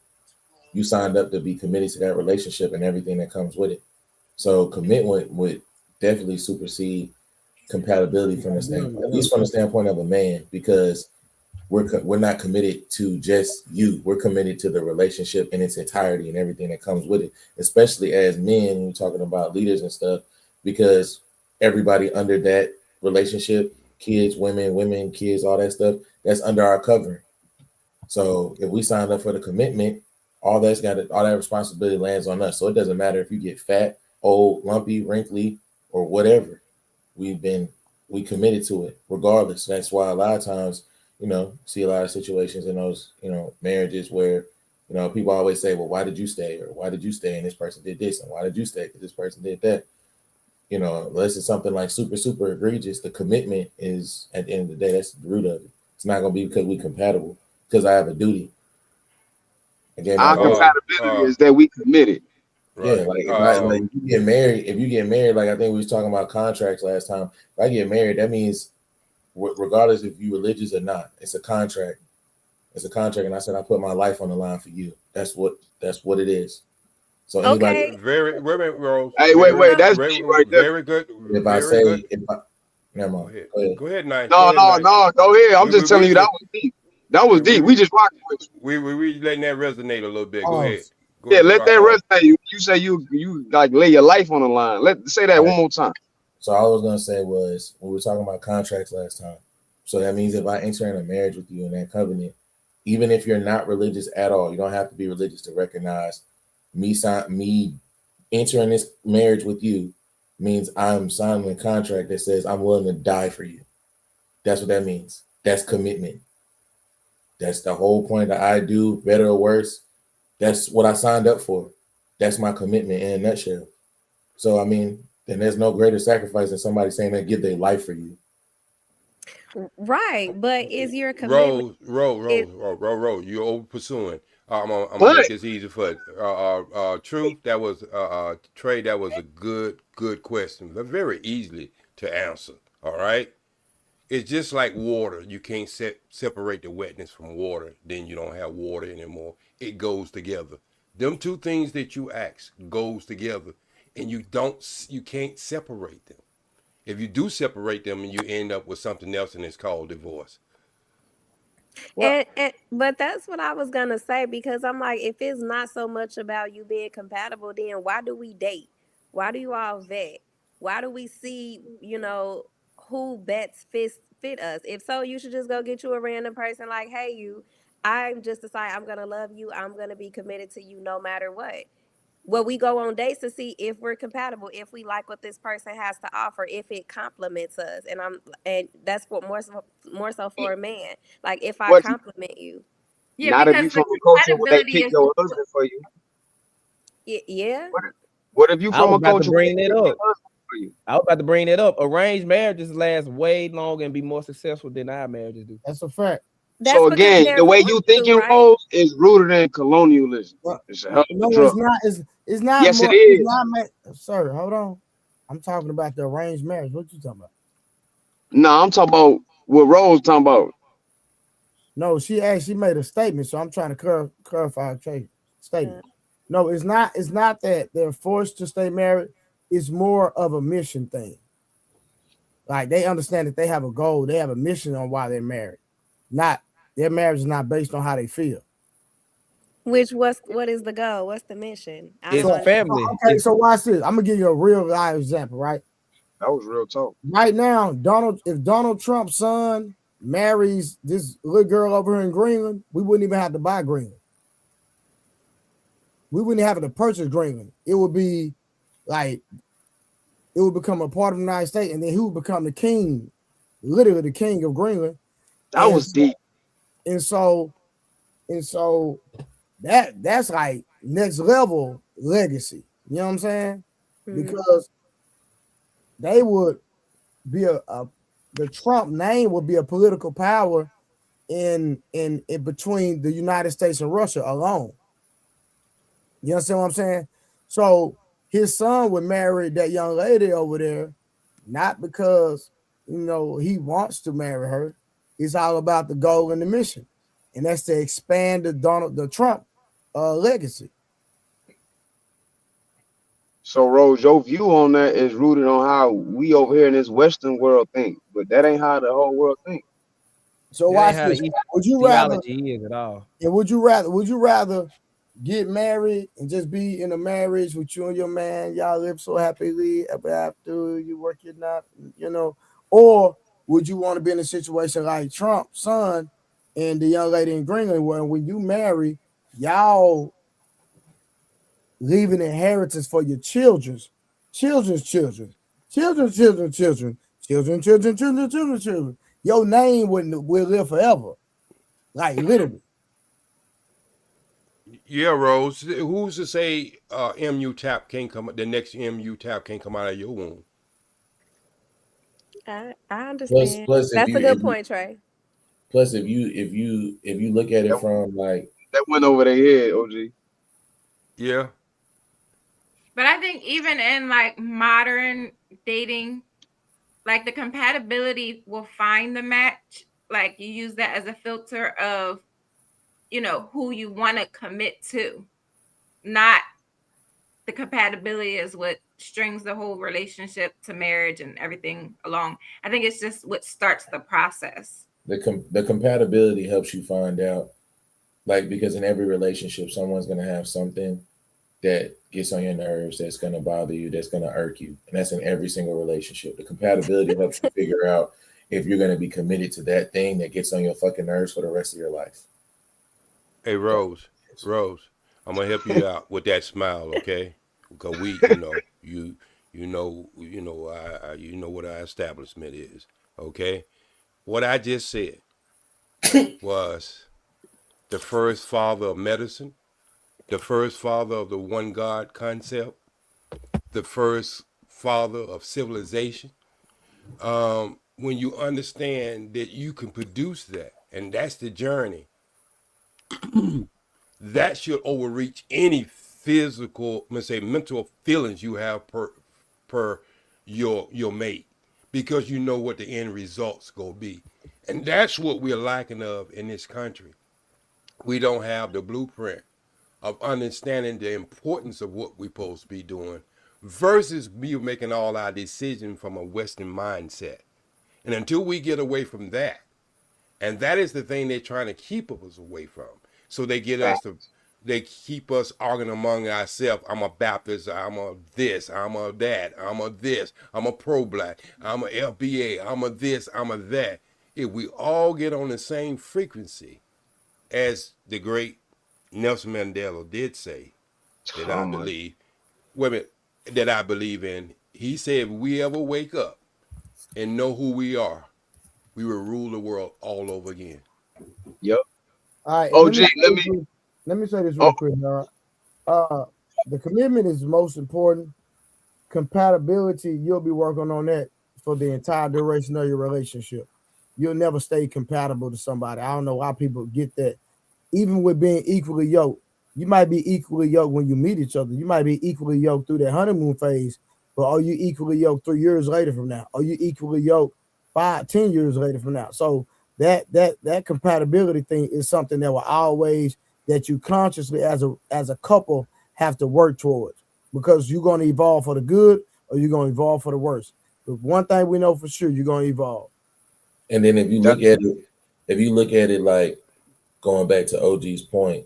Speaker 11: You signed up to be committed to that relationship and everything that comes with it. So commitment would definitely supersede compatibility from the standpoint, at least from the standpoint of a man, because we're not committed to just you. We're committed to the relationship in its entirety and everything that comes with it, especially as men when we're talking about leaders and stuff, because everybody under that relationship kids, women, kids, all that stuff, that's under our covering. So if we signed up for the commitment, all that responsibility lands on us. So it doesn't matter if you get fat, old, lumpy, wrinkly, or whatever. We committed to it regardless. That's why a lot of times, see a lot of situations in those, marriages where, people always say, well, why did you stay? Or why did you stay? And this person did this. And why did you stay? Because this person did that. Unless it's something like super, super egregious, the commitment is, at the end of the day, that's the root of it. It's not going to be because we're compatible, because I have a duty. Again,
Speaker 15: our compatibility is that we committed.
Speaker 11: Yeah, like if you get married, like I think we was talking about contracts last time. If I get married, that means regardless if you're religious or not, it's a contract. It's a contract, and I said I put my life on the line for you. That's what it is. So anybody,
Speaker 15: wait, that's deep right there.
Speaker 10: Very good.
Speaker 11: If I say, never mind.
Speaker 10: Go ahead, Knight.
Speaker 15: No, go ahead. I'm just telling you that was deep. That was deep. We just rocking with
Speaker 10: you. We letting that resonate a little bit. Go ahead.
Speaker 15: Let that resonate. You say you like lay your life on the line. Say that one more time.
Speaker 11: So all I was gonna say was we were talking about contracts last time. So that means if I enter in a marriage with you in that covenant, even if you're not religious at all, you don't have to be religious to recognize me entering this marriage with you means I'm signing a contract that says I'm willing to die for you. That's what that means. That's commitment. That's the whole point that I do, better or worse. That's what I signed up for. That's my commitment in a nutshell. So, I mean, then there's no greater sacrifice than somebody saying they give their life for you.
Speaker 12: Right, but is your commitment?
Speaker 10: Roll. You're over pursuing. I'm gonna make this easy for Truth. That was Trey. That was a good question, but very easily to answer. All right. It's just like water. You can't separate the wetness from water. Then you don't have water anymore. It goes together. Them two things that you ask goes together, and you can't separate them. If you do separate them, and you end up with something else, and it's called divorce.
Speaker 12: Well, but that's what I was gonna say, because I'm like, if it's not so much about you being compatible, then why do we date? Why do you all vet? Why do we see, who bets fit us? If so, you should just go get you a random person like, hey, I just decide I'm gonna love you. I'm gonna be committed to you no matter what. Well, we go on dates to see if we're compatible, if we like what this person has to offer, if it compliments us, and that's what more so for a man. Like if I compliment you.
Speaker 6: Yeah,
Speaker 15: not if you from a culture where they pick your husband for you.
Speaker 12: Yeah.
Speaker 15: What if you from a culture where they pick your husband
Speaker 3: for you? I was about to bring that up. Arranged marriages last way longer and be more successful than our marriages do.
Speaker 2: That's a fact.
Speaker 15: So again, the way you thinking, Rose, is rooted in colonialism. It's a hell of a drug.
Speaker 2: It's not.
Speaker 15: Yes,
Speaker 2: more,
Speaker 15: it is.
Speaker 2: It's not, sir, hold on. I'm talking about the arranged marriage. What you talking about?
Speaker 15: No, I'm talking about what Rose talking about.
Speaker 2: No, she actually made a statement, so I'm trying to clarify her statement. No, it's not. It's not that they're forced to stay married. It's more of a mission thing. Like they understand that they have a goal, they have a mission on why they're married. Not their marriage is not based on how they feel.
Speaker 12: What is the goal? What's the mission?
Speaker 3: It's family.
Speaker 2: Okay, so watch this. I'm gonna give you a real live example, right?
Speaker 15: That was real talk.
Speaker 2: Right now, if Donald Trump's son marries this little girl over here in Greenland, we wouldn't even have to buy Greenland. We wouldn't have to purchase Greenland. It would be like it would become a part of the United States, and then he would become the king, literally the king of Greenland.
Speaker 15: That was deep.
Speaker 2: And so that's like next level legacy. You know what I'm saying? Mm-hmm. Because they would be the Trump name would be a political power in between the United States and Russia alone. You understand what I'm saying? So his son would marry that young lady over there, not because he wants to marry her. It's all about the goal and the mission, and that's to expand the Trump legacy.
Speaker 15: So, Rose, your view on that is rooted on how we over here in this Western world think, but that ain't how the whole world think.
Speaker 2: So watch this. Would you rather?
Speaker 3: Is at all.
Speaker 2: Yeah. Would you rather get married and just be in a marriage with you and your man? Y'all live so happily ever after. You work your nut, or would you want to be in a situation like Trump's son and the young lady in Greenland, where when you marry, y'all leave an inheritance for your children's children, children. Your name will live forever. Like literally.
Speaker 10: Yeah, Rose. Who's to say MU tap can't come? The next MU tap can't come out of your womb.
Speaker 12: I understand.
Speaker 11: Plus,
Speaker 12: That's a good point, Trey.
Speaker 11: Plus, if you look at it from like
Speaker 15: that went over their head, OG.
Speaker 10: Yeah.
Speaker 6: But I think even in like modern dating, like the compatibility will find the match. Like you use that as a filter of, you know, who you want to commit to, not the compatibility is what strings the whole relationship to marriage and everything along. I think it's just what starts the process.
Speaker 11: The compatibility helps you find out, like, because in every relationship, someone's gonna have something that gets on your nerves, that's gonna bother you, that's gonna irk you, and that's in every single relationship. The compatibility helps you figure out if you're gonna be committed to that thing that gets on your fucking nerves for the rest of your life.
Speaker 10: Hey, Rose, I'm gonna help you out with that smile, okay? Because you know what our establishment is, okay? What I just said was the first father of medicine, the first father of the one God concept, the first father of civilization. When you understand that you can produce that, and that's the journey, that should overreach any physical, let's say, mental feelings you have per your mate, because you know what the end results gonna be, and that's what we're lacking of in this country. We don't have the blueprint of understanding the importance of what we're supposed to be doing, versus me making all our decisions from a Western mindset. And until we get away from that, and that is the thing they're trying to keep us away from. So they keep us arguing among ourselves. I'm a Baptist, I'm a this, I'm a that, I'm a this, I'm a pro-black, I'm a FBA, I'm a this, I'm a that. If we all get on the same frequency, as the great Nelson Mandela did say, that I believe, that I believe in, he said, if we ever wake up and know who we are, we will rule the world all over again.
Speaker 15: Yep.
Speaker 2: All right.
Speaker 15: OG,
Speaker 2: let me say this real quick, now. The commitment is most important. Compatibility, you'll be working on that for the entire duration of your relationship. You'll never stay compatible to somebody. I don't know why people get that. Even with being equally yoked, you might be equally yoked when you meet each other. You might be equally yoked through that honeymoon phase, but are you equally yoked 3 years later from now? Are you equally yoked 5, 10 years later from now? So that compatibility thing is something that will always, that you consciously as a couple have to work towards, because you're going to evolve for the good or you're going to evolve for the worse. But one thing we know for sure, you're going to evolve.
Speaker 11: And then if you look at it like, going back to OG's point,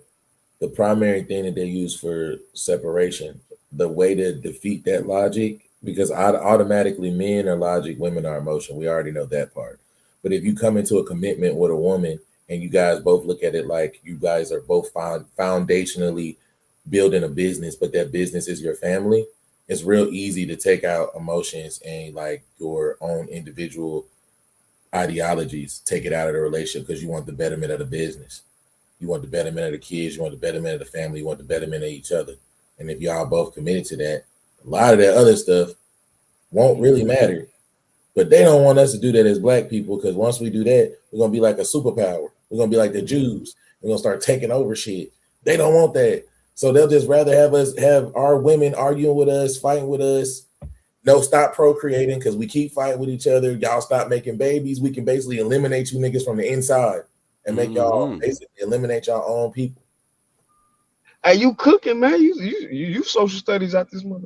Speaker 11: the primary thing that they use for separation, the way to defeat that logic, because automatically men are logic, women are emotion. We already know that part. But if you come into a commitment with a woman and you guys both look at it like you guys are both foundationally building a business, but that business is your family, it's real easy to take out emotions and like your own individual ideologies, take it out of the relationship, because you want the betterment of the business. You want the betterment of the kids. You want the betterment of the family. You want the betterment of each other. And if y'all both committed to that, a lot of that other stuff won't really matter. But they don't want us to do that as Black people, because once we do that, we're going to be like a superpower. We're going to be like the Jews. We're going to start taking over shit. They don't want that. So they'll just rather have our women arguing with us, fighting with us. No, stop procreating because we keep fighting with each other. Y'all stop making babies. We can basically eliminate you niggas from the inside and make y'all basically eliminate y'all own people.
Speaker 15: Hey, you cooking, man? You social studies out this mother.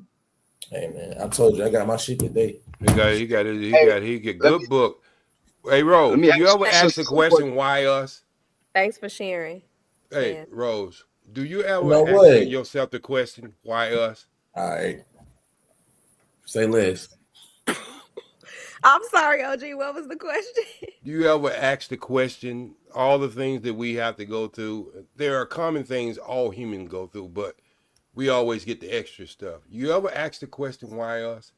Speaker 11: Hey man, I told you I got my shit today.
Speaker 10: He got good book. Hey Rose, you ever ask the question, why us?
Speaker 12: Thanks for sharing.
Speaker 10: Hey Rose, do you ever
Speaker 11: ask
Speaker 10: yourself the question, why us?
Speaker 11: All right. Say less.
Speaker 12: I'm sorry, OG. What was the question?
Speaker 10: Do you ever ask the question, all the things that we have to go through? There are common things all humans go through, but we always get the extra stuff. You ever ask the question, why us?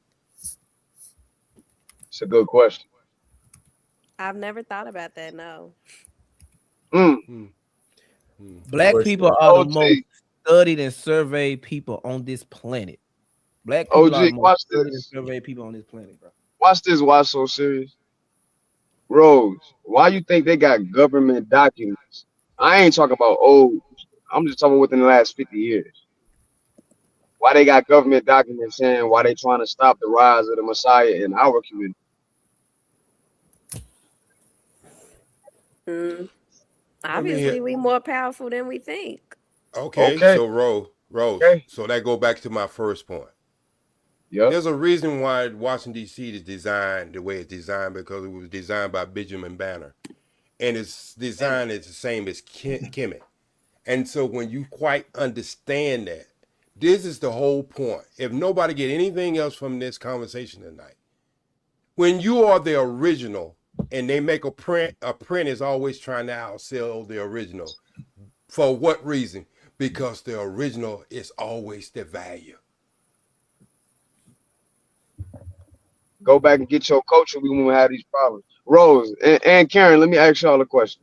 Speaker 15: It's a good question.
Speaker 12: I've never thought about that. No.
Speaker 3: Black people are the most studied and surveyed people on this planet. Black people are the
Speaker 15: OG,
Speaker 3: most
Speaker 15: watch
Speaker 3: studied and
Speaker 15: this.
Speaker 3: surveyed people on this planet, bro.
Speaker 15: Watch this. Why so serious? Rose, why you think they got government documents? I ain't talking about old. I'm just talking within the last 50 years. Why they got government documents saying why they trying to stop the rise of the Messiah in our community?
Speaker 12: Obviously, we more powerful than we think.
Speaker 10: Okay. So Rose. Okay. So that go back to my first point.
Speaker 15: Yep.
Speaker 10: There's a reason why Washington D.C. is designed the way it's designed, because it was designed by Benjamin Banner, and its design is the same as Kemet. And so when you quite understand that, this is the whole point. If nobody get anything else from this conversation tonight, when you are the original and they make a print is always trying to outsell the original. For what reason? Because the original is always the value.
Speaker 15: Go back and get your culture. We won't have these problems. Rose and Karen, let me ask y'all a question.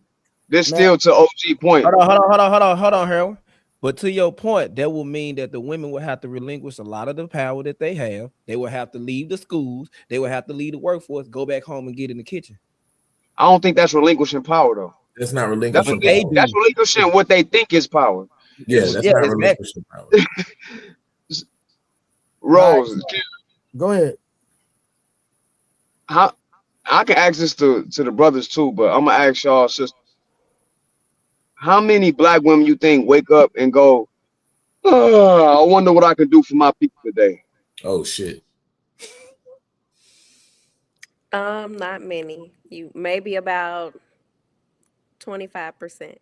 Speaker 15: This still to OG point.
Speaker 3: Hold on, Harold. But to your point, that will mean that the women will have to relinquish a lot of the power that they have. They will have to leave the schools. They will have to leave the workforce, go back home and get in the kitchen.
Speaker 15: I don't think that's relinquishing power, though.
Speaker 11: That's not relinquishing power.
Speaker 15: That's relinquishing what they think is power.
Speaker 11: Yeah, that's not relinquishing power.
Speaker 15: Rose,
Speaker 2: go ahead.
Speaker 15: How I can ask this to the brothers too, but I'm gonna ask y'all, sister. How many black women you think wake up and go, I wonder what I can do for my people today?
Speaker 11: Oh shit.
Speaker 12: Not many. You maybe about 25%.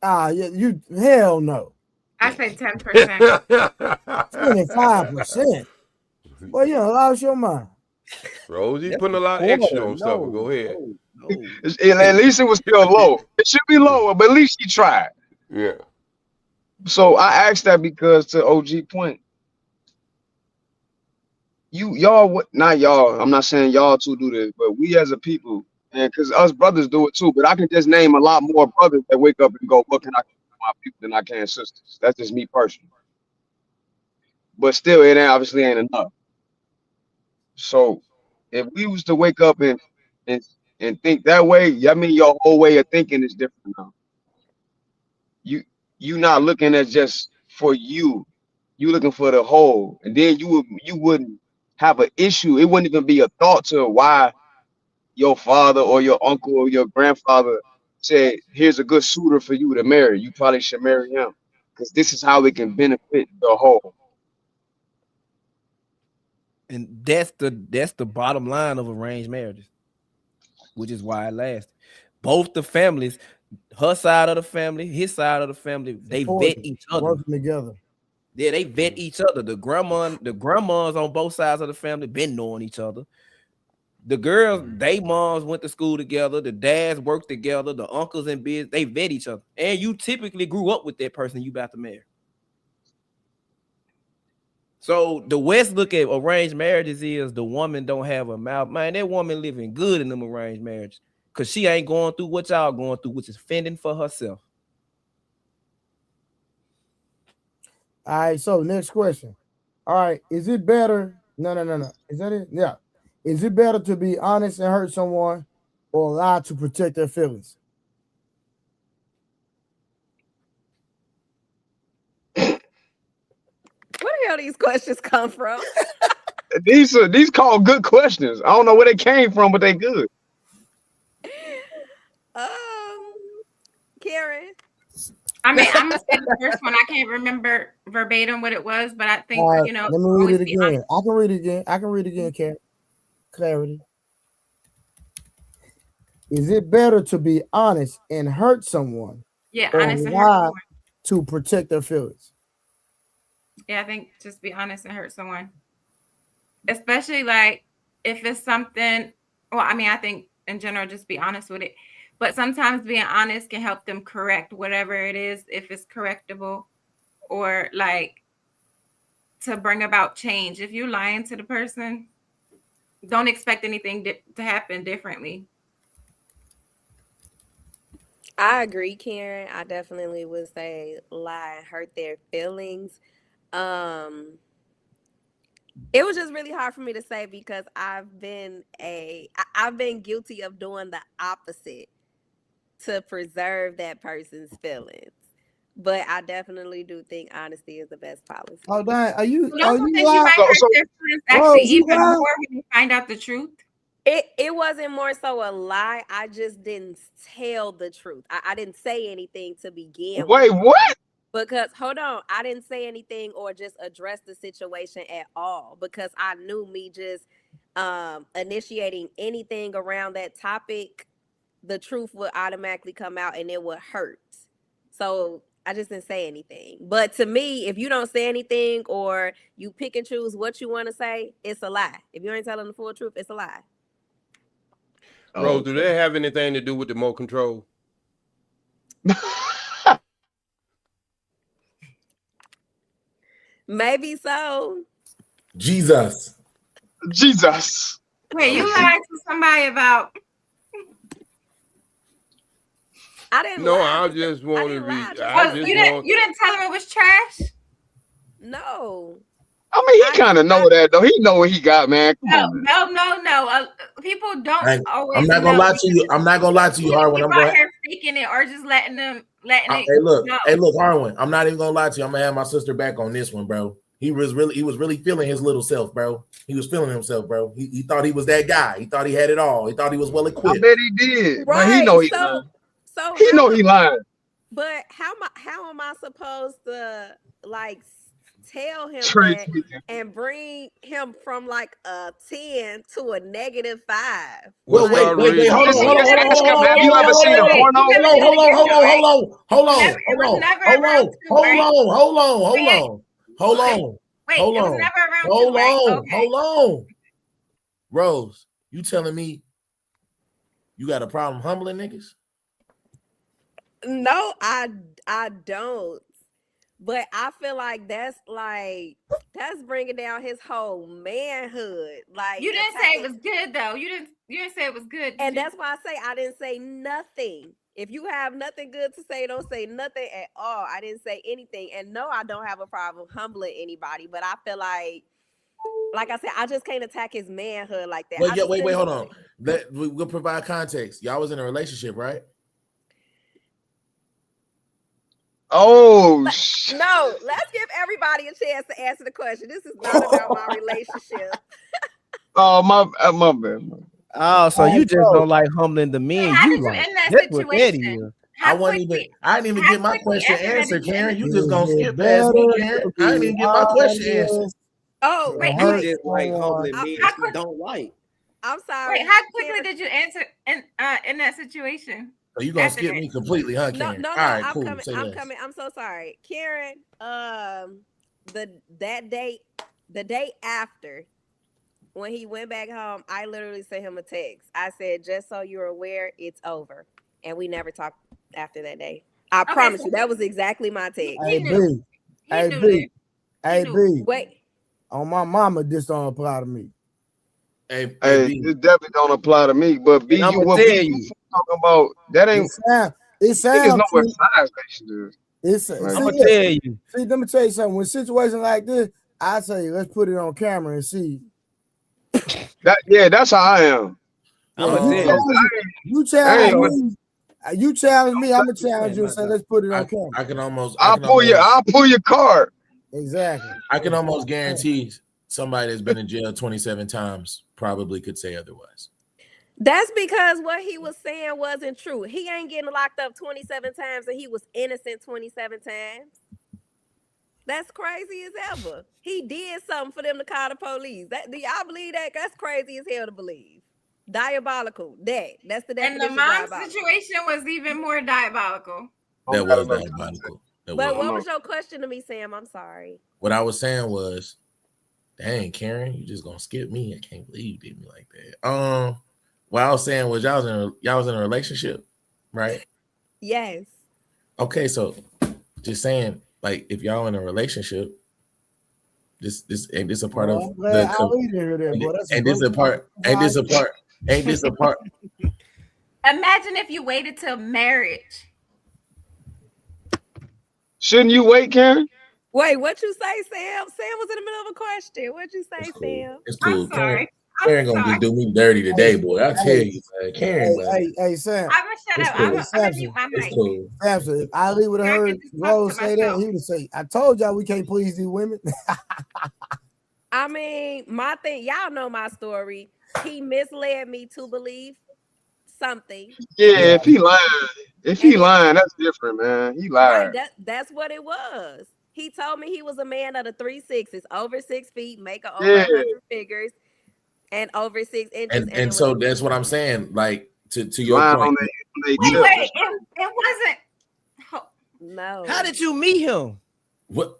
Speaker 2: Yeah, you hell no.
Speaker 6: I say 10%.
Speaker 2: 25%. Well, you lost your mind.
Speaker 10: Rosie's putting a lot of extra on stuff, but go ahead.
Speaker 15: At least it was still low. It should be lower, but at least he tried.
Speaker 10: Yeah.
Speaker 15: So I asked that because to OG point, y'all, not y'all. I'm not saying y'all two do this, but we as a people, and because us brothers do it too. But I can just name a lot more brothers that wake up and go, "What can I do for my people than I can sisters?" That's just me personally. But still, it obviously ain't enough. So if we was to wake up and think that way, I mean your whole way of thinking is different now. You not looking at just for you. You looking for the whole, and then you wouldn't have an issue. It wouldn't even be a thought to why your father or your uncle or your grandfather said, "Here's a good suitor for you to marry. You probably should marry him because this is how it can benefit the whole."
Speaker 3: And that's the bottom line of arranged marriages, which is why it lasts. Both the families, her side of the family, his side of the family, they vet each other.
Speaker 2: Working together.
Speaker 3: Yeah, they vet each other. The grandmas on both sides of the family been knowing each other. The girls, they moms went to school together. The dads worked together. The uncles and biz, they vet each other. And you typically grew up with that person you about to marry. So the West look at arranged marriages is the woman don't have a mouth. Man, that woman living good in them arranged marriages because she ain't going through what y'all going through, which is fending for herself.
Speaker 2: All right, so next question. All right, is it better? No. Is that it? Yeah. Is it better to be honest and hurt someone or lie to protect their feelings?
Speaker 12: Where the hell these questions come from?
Speaker 15: These call good questions. I don't know where they came from, but they good.
Speaker 12: Karen.
Speaker 6: I mean, I'm gonna say the first one. I can't remember verbatim what it was, but I think
Speaker 2: Let me read it again. I can read it again, Karen. Clarity. Is it better to be honest and hurt someone?
Speaker 6: Yeah,
Speaker 2: or
Speaker 6: honest and hurt
Speaker 2: lie
Speaker 6: someone.
Speaker 2: to protect their feelings?
Speaker 6: Yeah, I think just be honest and hurt someone. Especially like if it's something, well, I mean, I think in general, just be honest with it. But sometimes being honest can help them correct whatever it is, if it's correctable, or like to bring about change. If you're lying to the person, don't expect anything to happen differently.
Speaker 12: I agree, Karen. I definitely would say lie and hurt their feelings. It was just really hard for me to say because I've been guilty of doing the opposite to preserve that person's feelings. But I definitely do think honesty is the best policy.
Speaker 2: Oh, dang. Are you
Speaker 6: You don't think you
Speaker 2: lying?
Speaker 6: might hurt their feelings actually even more when you find out the truth?
Speaker 12: It wasn't more so a lie. I just didn't tell the truth. I didn't say anything to begin
Speaker 15: Wait,
Speaker 12: with.
Speaker 15: what?
Speaker 12: Because hold on, I didn't say anything or just address the situation at all because I knew me just initiating anything around that topic, the truth would automatically come out and it would hurt. So I just didn't say anything. But to me, if you don't say anything or you pick and choose what you want to say, it's a lie. If you ain't telling the full truth, it's a lie.
Speaker 10: Rose, do they have anything to do with the remote control?
Speaker 12: Maybe so.
Speaker 11: Jesus.
Speaker 6: Wait, you lied to somebody about?
Speaker 12: I didn't.
Speaker 10: No, I just want to read.
Speaker 6: You didn't tell him it was trash.
Speaker 12: No.
Speaker 15: I mean, he kind of know that though. He know what he got, man. Come on, man.
Speaker 6: No. People don't always.
Speaker 11: I'm not gonna lie to you. I'm not gonna lie to you, Harwin. I'm going
Speaker 6: here faking it or just letting it.
Speaker 11: Hey, look, Harwin. I'm not even gonna lie to you. I'm gonna have my sister back on this one, bro. He was really feeling his little self, bro. He was feeling himself, bro. He thought he was that guy. He thought he had it all. He thought he was well equipped.
Speaker 15: I bet he did.
Speaker 12: Right.
Speaker 15: But he know he lying. He know he lying.
Speaker 12: But how am I supposed to like tell him
Speaker 15: Trace
Speaker 12: that and bring him from like a 10 to a -5?
Speaker 11: Well, wait, hold on.
Speaker 15: Have you ever seen a porno?
Speaker 11: Hold on. Rose, you telling me you got a problem humbling niggas?
Speaker 12: No, I don't. But I feel like that's bringing down his whole manhood. Like
Speaker 6: you didn't say it was good though. You didn't say it was good.
Speaker 12: And that's why I say I didn't say nothing. If you have nothing good to say, don't say nothing at all. I didn't say anything. And no, I don't have a problem humbling anybody. But I feel like I said, I just can't attack his manhood like that.
Speaker 11: Wait, hold on. We'll provide context. Y'all was in a relationship, right?
Speaker 15: Oh,
Speaker 12: no, let's give everybody a chance to answer the question. This is not about my relationship.
Speaker 15: Oh, my bad.
Speaker 3: Oh, so you just don't like humbling the men.
Speaker 6: How
Speaker 3: You
Speaker 6: did
Speaker 3: like
Speaker 6: you end that
Speaker 3: that's what that
Speaker 6: situation?
Speaker 3: is.
Speaker 11: I didn't even get my question answered, Karen. You just gonna skip past me, Karen. I didn't even get my question answered.
Speaker 12: Oh,
Speaker 3: wait, you just like humbling men you don't like.
Speaker 12: I'm sorry.
Speaker 6: Wait, how quickly did you answer in that situation?
Speaker 11: So you gonna skip me completely, huh, Karen?
Speaker 12: No,
Speaker 11: all right,
Speaker 12: I'm
Speaker 11: cool.
Speaker 12: coming. I'm so sorry, Karen. The day after, when he went back home, I literally sent him a text. I said, "Just so you're aware, it's over," and we never talked after that day. I promise you, that was exactly my text.
Speaker 2: Hey B.
Speaker 12: Wait.
Speaker 2: On my mama, this don't apply to me.
Speaker 15: Hey, it definitely don't apply to me. But B, you talking about that ain't.
Speaker 2: It sounds.
Speaker 15: Niggas know what size station is.
Speaker 2: I'm gonna tell you. See, let me tell you something. When situations like this, I say let's put it on camera and see.
Speaker 15: That's how I am.
Speaker 2: I'm gonna tell you. You challenge me. I'm gonna challenge you and say let's put it on camera.
Speaker 11: I can almost.
Speaker 15: I'll pull your card.
Speaker 2: Exactly.
Speaker 11: I can almost guarantee somebody that's been in jail 27 times probably could say otherwise.
Speaker 12: That's because what he was saying wasn't true. He ain't getting locked up 27 times and he was innocent 27 times. That's crazy as ever. He did something for them to call the police. Do y'all believe that? That's crazy as hell to believe. Diabolical. That's the definition.
Speaker 6: And the mom's situation was even more diabolical.
Speaker 11: That was diabolical.
Speaker 12: But what was your question to me, Sam? I'm sorry.
Speaker 11: What I was saying was, Dang, Karen, you just gonna skip me? I can't believe you did me like that. What I was saying was y'all was in a relationship, right?
Speaker 12: Yes.
Speaker 11: Okay, so just saying, like, if y'all in a relationship, this ain't this a part of
Speaker 2: I'm glad Ali didn't hear that, boy. That's a
Speaker 11: this a part, ain't this a part, ain't this a part.
Speaker 6: Imagine if you waited till marriage.
Speaker 15: Shouldn't you wait, Karen?
Speaker 12: Wait, what you say, Sam? Sam was in the middle of a question. What'd you say, Sam?
Speaker 11: It's cool.
Speaker 6: I'm sorry.
Speaker 11: Karen gonna just do me dirty today, boy. I tell you, man. Karen,
Speaker 2: Hey, Sam.
Speaker 6: I'm gonna shut up.
Speaker 11: cool.
Speaker 6: I'm gonna mute my mic.
Speaker 11: It's cool.
Speaker 2: Samson, if Ali would have
Speaker 6: I
Speaker 2: heard
Speaker 6: can just talk
Speaker 2: Rose
Speaker 6: to
Speaker 2: say that,
Speaker 6: myself.
Speaker 2: he would say, I told y'all we can't please these women.
Speaker 12: I mean, my thing, y'all know my story. He misled me to believe something.
Speaker 15: Yeah, if he lying, that's different, man. He lied.
Speaker 12: Right, that's what it was. He told me he was a man of the 3 6s, over 6 feet, making over 100 figures, and over 6 inches.
Speaker 11: And so that's what I'm saying. Like to your
Speaker 15: Lying
Speaker 11: point.
Speaker 6: Wait, it wasn't.
Speaker 12: No.
Speaker 3: How did you meet him?
Speaker 11: What?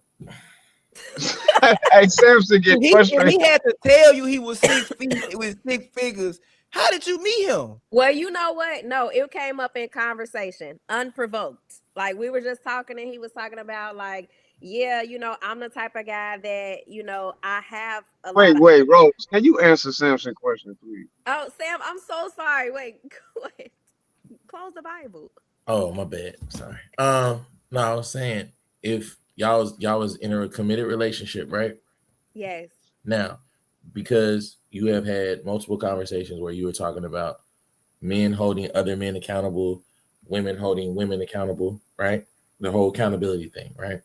Speaker 15: Hey, Samson get frustrated.
Speaker 3: He had to tell you he was 6 feet with 6 figures. How did you meet him?
Speaker 12: Well, you know what? No, it came up in conversation, unprovoked. Like we were just talking, and he was talking about like, yeah, you know, I'm the type of guy that, you know, I have a lot of.
Speaker 15: Wait, Rose, can you answer Samson's question, please?
Speaker 12: Oh, Sam, I'm so sorry. Wait, close the Bible.
Speaker 11: Oh, my bad. Sorry. No, I was saying if y'all was in a committed relationship, right?
Speaker 12: Yes.
Speaker 11: Now, because you have had multiple conversations where you were talking about men holding other men accountable, women holding women accountable, right? The whole accountability thing, right?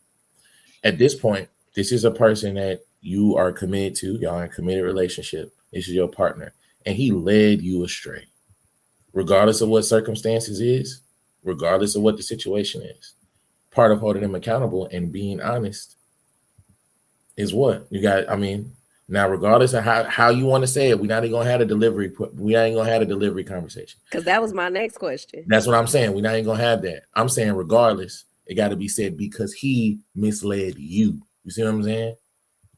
Speaker 11: At this point, this is a person that you are committed to. Y'all are in a committed relationship. This is your partner, and he led you astray, regardless of what circumstances is, regardless of what the situation is. Part of holding him accountable and being honest is what you got. I mean, now regardless of how you want to say it, we're not even gonna have a delivery. We ain't gonna have a delivery conversation.
Speaker 12: Because that was my next question.
Speaker 11: That's what I'm saying. We're not even gonna have that. I'm saying regardless, it got to be said because he misled you. You see what I'm saying?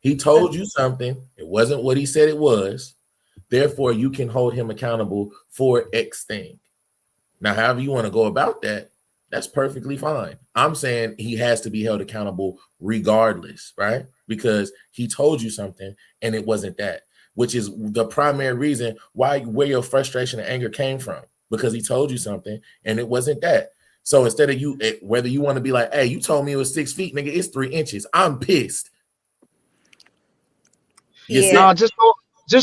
Speaker 11: He told you something. It wasn't what he said it was. Therefore, you can hold him accountable for X thing. Now, however you want to go about that, that's perfectly fine. I'm saying he has to be held accountable regardless, right? Because he told you something and it wasn't that, which is the primary reason where your frustration and anger came from, because he told you something and it wasn't that. So instead of you, whether you want to be like, hey, you told me it was 6 feet, nigga, it's 3 inches. I'm pissed.
Speaker 15: No, just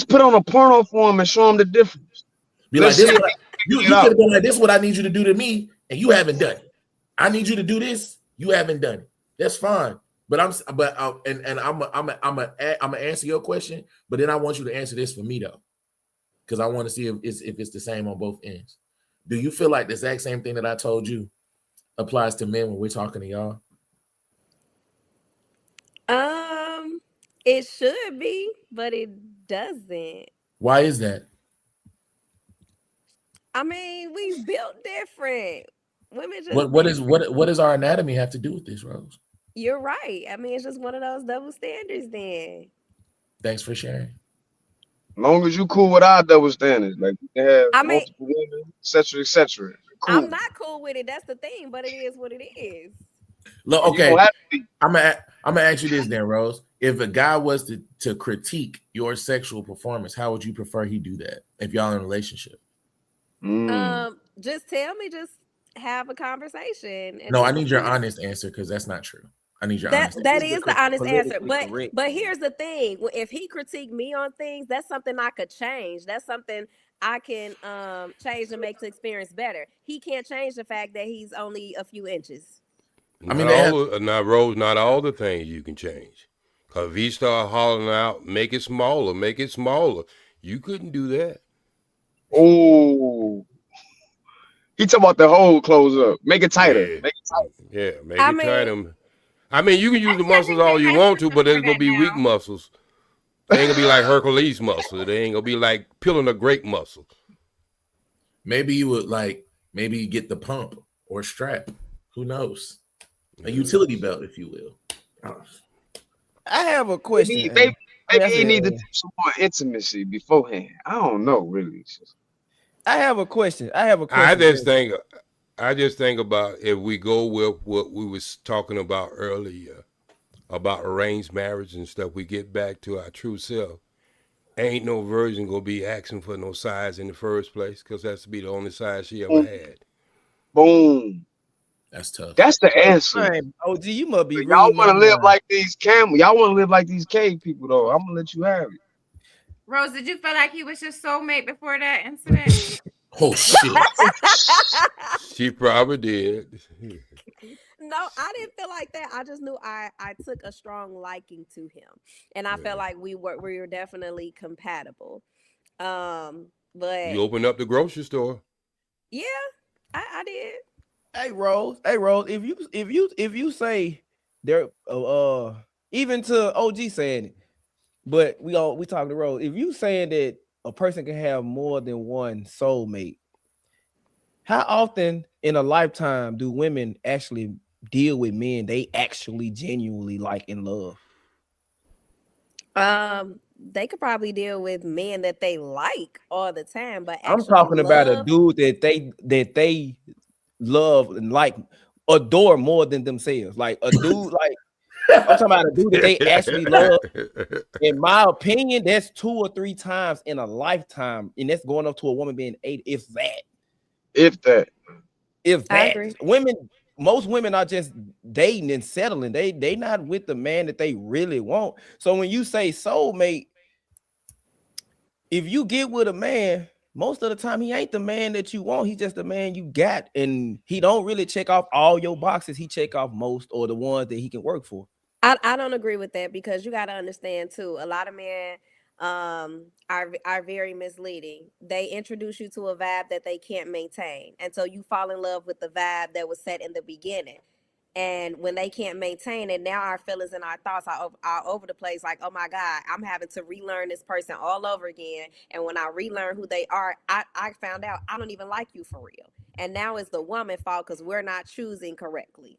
Speaker 15: put on a porno for him and show him the difference.
Speaker 11: Be like, this you could have been like, this is what I need you to do to me, and you haven't done it. I need you to do this, you haven't done it. That's fine. But I'm gonna answer your question, but then I want you to answer this for me though, because I want to see if it's the same on both ends. Do you feel like the exact same thing that I told you applies to men when we're talking to y'all?
Speaker 12: It should be, but it doesn't.
Speaker 11: Why is that?
Speaker 12: I mean, we built different. Women just
Speaker 11: what does our anatomy have to do with this, Rose?
Speaker 12: You're right. I mean, it's just one of those double standards then.
Speaker 11: Thanks for sharing.
Speaker 15: As long as you cool with our double standards, like you can have multiple women, etc., etc. Cool.
Speaker 12: I'm not cool with it. That's the thing, but it is what it is.
Speaker 11: Look, okay. I'm gonna ask you this then, Rose. If a guy was to critique your sexual performance, how would you prefer he do that if y'all in a relationship?
Speaker 12: Just tell me, just have a conversation.
Speaker 11: No, I need your honest answer because that's not true. I need your honest answer.
Speaker 12: That is the honest answer. But here's the thing. If he critiqued me on things, that's something I could change. That's something I can change to make the experience better. He can't change the fact that he's only a few inches.
Speaker 10: Not Rose, not all the things you can change. Because if he start hollering out, make it smaller, you couldn't do that.
Speaker 15: Oh, he talking about the hole close up, make it tighter.
Speaker 10: Yeah, make it tighter. I mean, you can use the muscles all you want to, but there's gonna be weak muscles. They ain't gonna be like Hercules muscle. They ain't gonna be like peeling a grape muscle.
Speaker 11: Maybe you would maybe get the pump or strap. Who knows? A utility belt, if you will.
Speaker 3: I have a question.
Speaker 15: Maybe he need to do some more intimacy beforehand. I don't know, really.
Speaker 3: I have a question.
Speaker 10: I just think about if we go with what we was talking about earlier about arranged marriage and stuff, we get back to our true self. Ain't no virgin gonna be asking for no size in the first place because that's to be the only size she ever had.
Speaker 15: Boom.
Speaker 11: That's tough.
Speaker 15: That's the answer.
Speaker 3: Man, OG, you must be
Speaker 15: Y'all
Speaker 3: reading
Speaker 15: want to
Speaker 3: my
Speaker 15: live
Speaker 3: mind.
Speaker 15: like these Y'all want to live like these cave people, though. I'm gonna let you have it.
Speaker 6: Rose, did you feel like he was your soulmate before that incident?
Speaker 11: Oh shit.
Speaker 10: She probably did.
Speaker 12: No, I didn't feel like that. I just knew I took a strong liking to him, and I felt like we were definitely compatible. But
Speaker 10: You opened up the grocery store.
Speaker 12: Yeah, I did.
Speaker 3: Hey Rose, if you say there, even to OG saying it, but we talking to Rose. If you saying that a person can have more than one soulmate, how often in a lifetime do women actually deal with men they actually genuinely like in love?
Speaker 12: They could probably deal with men that they like all the time, but
Speaker 3: I'm
Speaker 12: actually
Speaker 3: talking about a dude that they love and like adore more than themselves. Like a dude, like I'm talking about a dude that they actually love. In my opinion, that's 2 or 3 times in a lifetime, and that's going up to a woman being 8, if that.
Speaker 15: If
Speaker 12: I agree.
Speaker 3: Most women are just dating and settling. They not with the man that they really want. So when you say soulmate, if you get with a man, most of the time he ain't the man that you want. He's just the man you got, and he don't really check off all your boxes. He check off most or the ones that he can work for.
Speaker 12: I don't agree with that because you got to understand too. A lot of men are very misleading. They introduce you to a vibe that they can't maintain, and so you fall in love with the vibe that was set in the beginning. And when they can't maintain it, now our feelings and our thoughts are over the place. Like, oh my God, I'm having to relearn this person all over again. And when I relearn who they are, I found out I don't even like you for real. And now it's the woman's fault because we're not choosing correctly.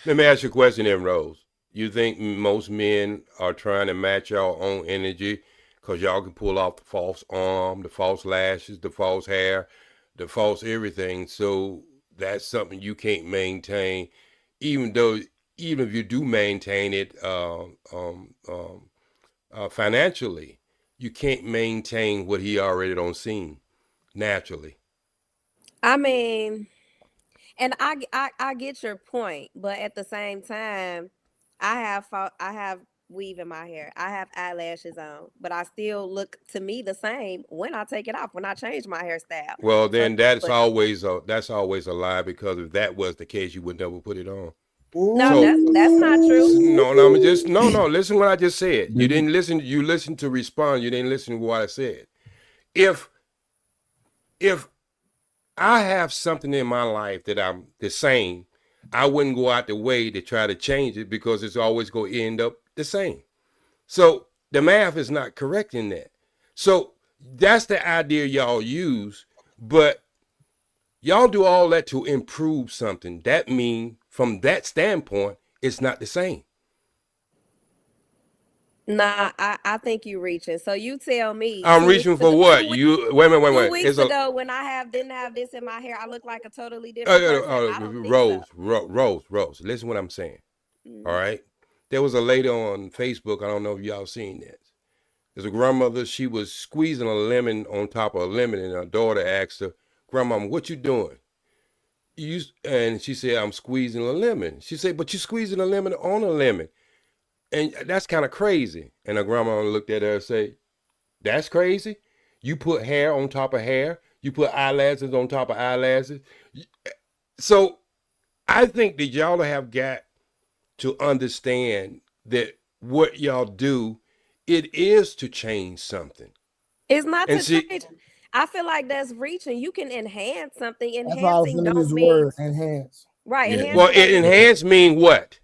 Speaker 10: Let me ask you a question, then, Rose. You think most men are trying to match y'all own energy because y'all can pull off the false arm, the false lashes, the false hair, the false everything. So that's something you can't maintain, even if you do maintain it financially, you can't maintain what he already don't seen naturally.
Speaker 12: I mean, and I get your point, but at the same time, I have weave in my hair. I have eyelashes on, but I still look to me the same when I take it off, when I change my hairstyle.
Speaker 10: Well, then that's always a lie, because if that was the case, you would never put it on.
Speaker 12: No, that's not true.
Speaker 10: No. Listen what I just said. You didn't listen. You listened to respond. You didn't listen to what I said. If I have something in my life that I'm the same, I wouldn't go out the way to try to change it because it's always going to end up the same. So the math is not correct in that. So that's the idea y'all use, but y'all do all that to improve something. That means from that standpoint, it's not the same.
Speaker 12: Nah, I think you're reaching. So you tell me.
Speaker 10: I'm reaching for what? You wait.
Speaker 12: 2 weeks ago, when I didn't have this in my hair, I look like a totally different person.
Speaker 10: Rose. Listen what I'm saying. All right. There was a lady on Facebook. I don't know if y'all seen this. There's a grandmother. She was squeezing a lemon on top of a lemon, and her daughter asked her, "Grandmama, what you doing?" And she said, "I'm squeezing a lemon." She said, "But you're squeezing a lemon on a lemon. And that's kind of crazy." And her grandma looked at her and said, "That's crazy? You put hair on top of hair. You put eyelashes on top of eyelashes." So I think that y'all have got to understand that what y'all do, it is to change something.
Speaker 12: It's not to change. I feel like that's reaching. You can enhance something.
Speaker 2: Enhancing don't mean enhance.
Speaker 12: Right.
Speaker 10: Yeah. Well, enhance mean what?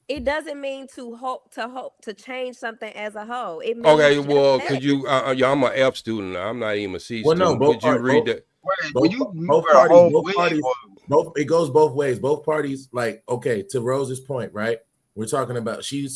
Speaker 12: It doesn't mean to change something as a whole. It means
Speaker 10: okay. Well, could you? I'm an F student. I'm not even a C student.
Speaker 11: Well, no,
Speaker 10: could you read that?
Speaker 11: It goes both ways. Both parties, like, okay, to Rose's point, right? She's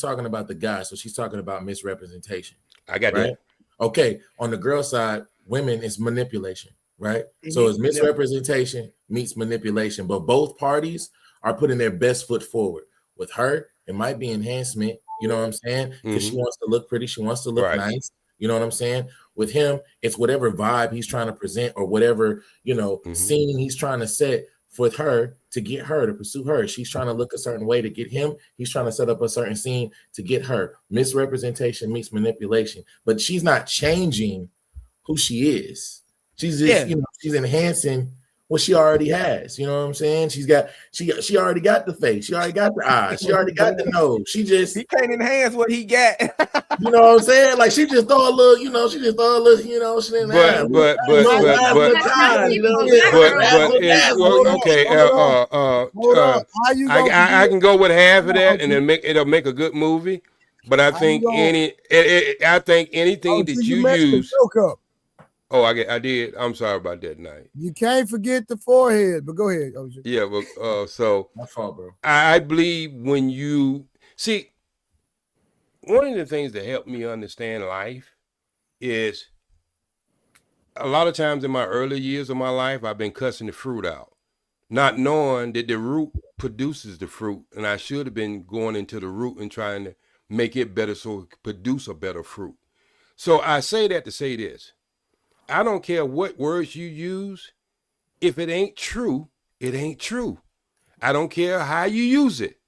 Speaker 11: talking about the guy, so she's talking about misrepresentation.
Speaker 10: I got
Speaker 11: right?
Speaker 10: that.
Speaker 11: Okay, on the girl side, women is manipulation, right? So
Speaker 3: Mhm.
Speaker 11: it's misrepresentation meets manipulation, but both parties are putting their best foot forward. With her, it might be enhancement, you know what I'm saying? Because she wants to look pretty, she wants to look nice, you know what I'm saying? With him, it's whatever vibe he's trying to present or whatever, you know, scene he's trying to set with her to get her to pursue her. She's trying to look a certain way to get him. He's trying to set up a certain scene to get her. Misrepresentation meets manipulation, but she's not changing who she is. She's just, you know, she's enhancing what she already has. You know what I'm saying? She already got the face. She already got the eyes. She already got the nose. She
Speaker 3: can't enhance what he got.
Speaker 11: You know what I'm saying? Like she just throw a little, you know, she didn't have.
Speaker 2: How
Speaker 10: I can go with half of that, and then it'll make a good movie. But I think I think anything that you use. Oh, I did. I'm sorry about that night.
Speaker 2: You can't forget the forehead, but go ahead, OG.
Speaker 10: Yeah, well, so
Speaker 11: my fault, bro.
Speaker 10: I believe when you see, one of the things that helped me understand life is a lot of times in my early years of my life, I've been cussing the fruit out, not knowing that the root produces the fruit, and I should have been going into the root and trying to make it better so it could produce a better fruit. So I say that to say this. I don't care what words you use. If it ain't true, it ain't true. I don't care how you use it.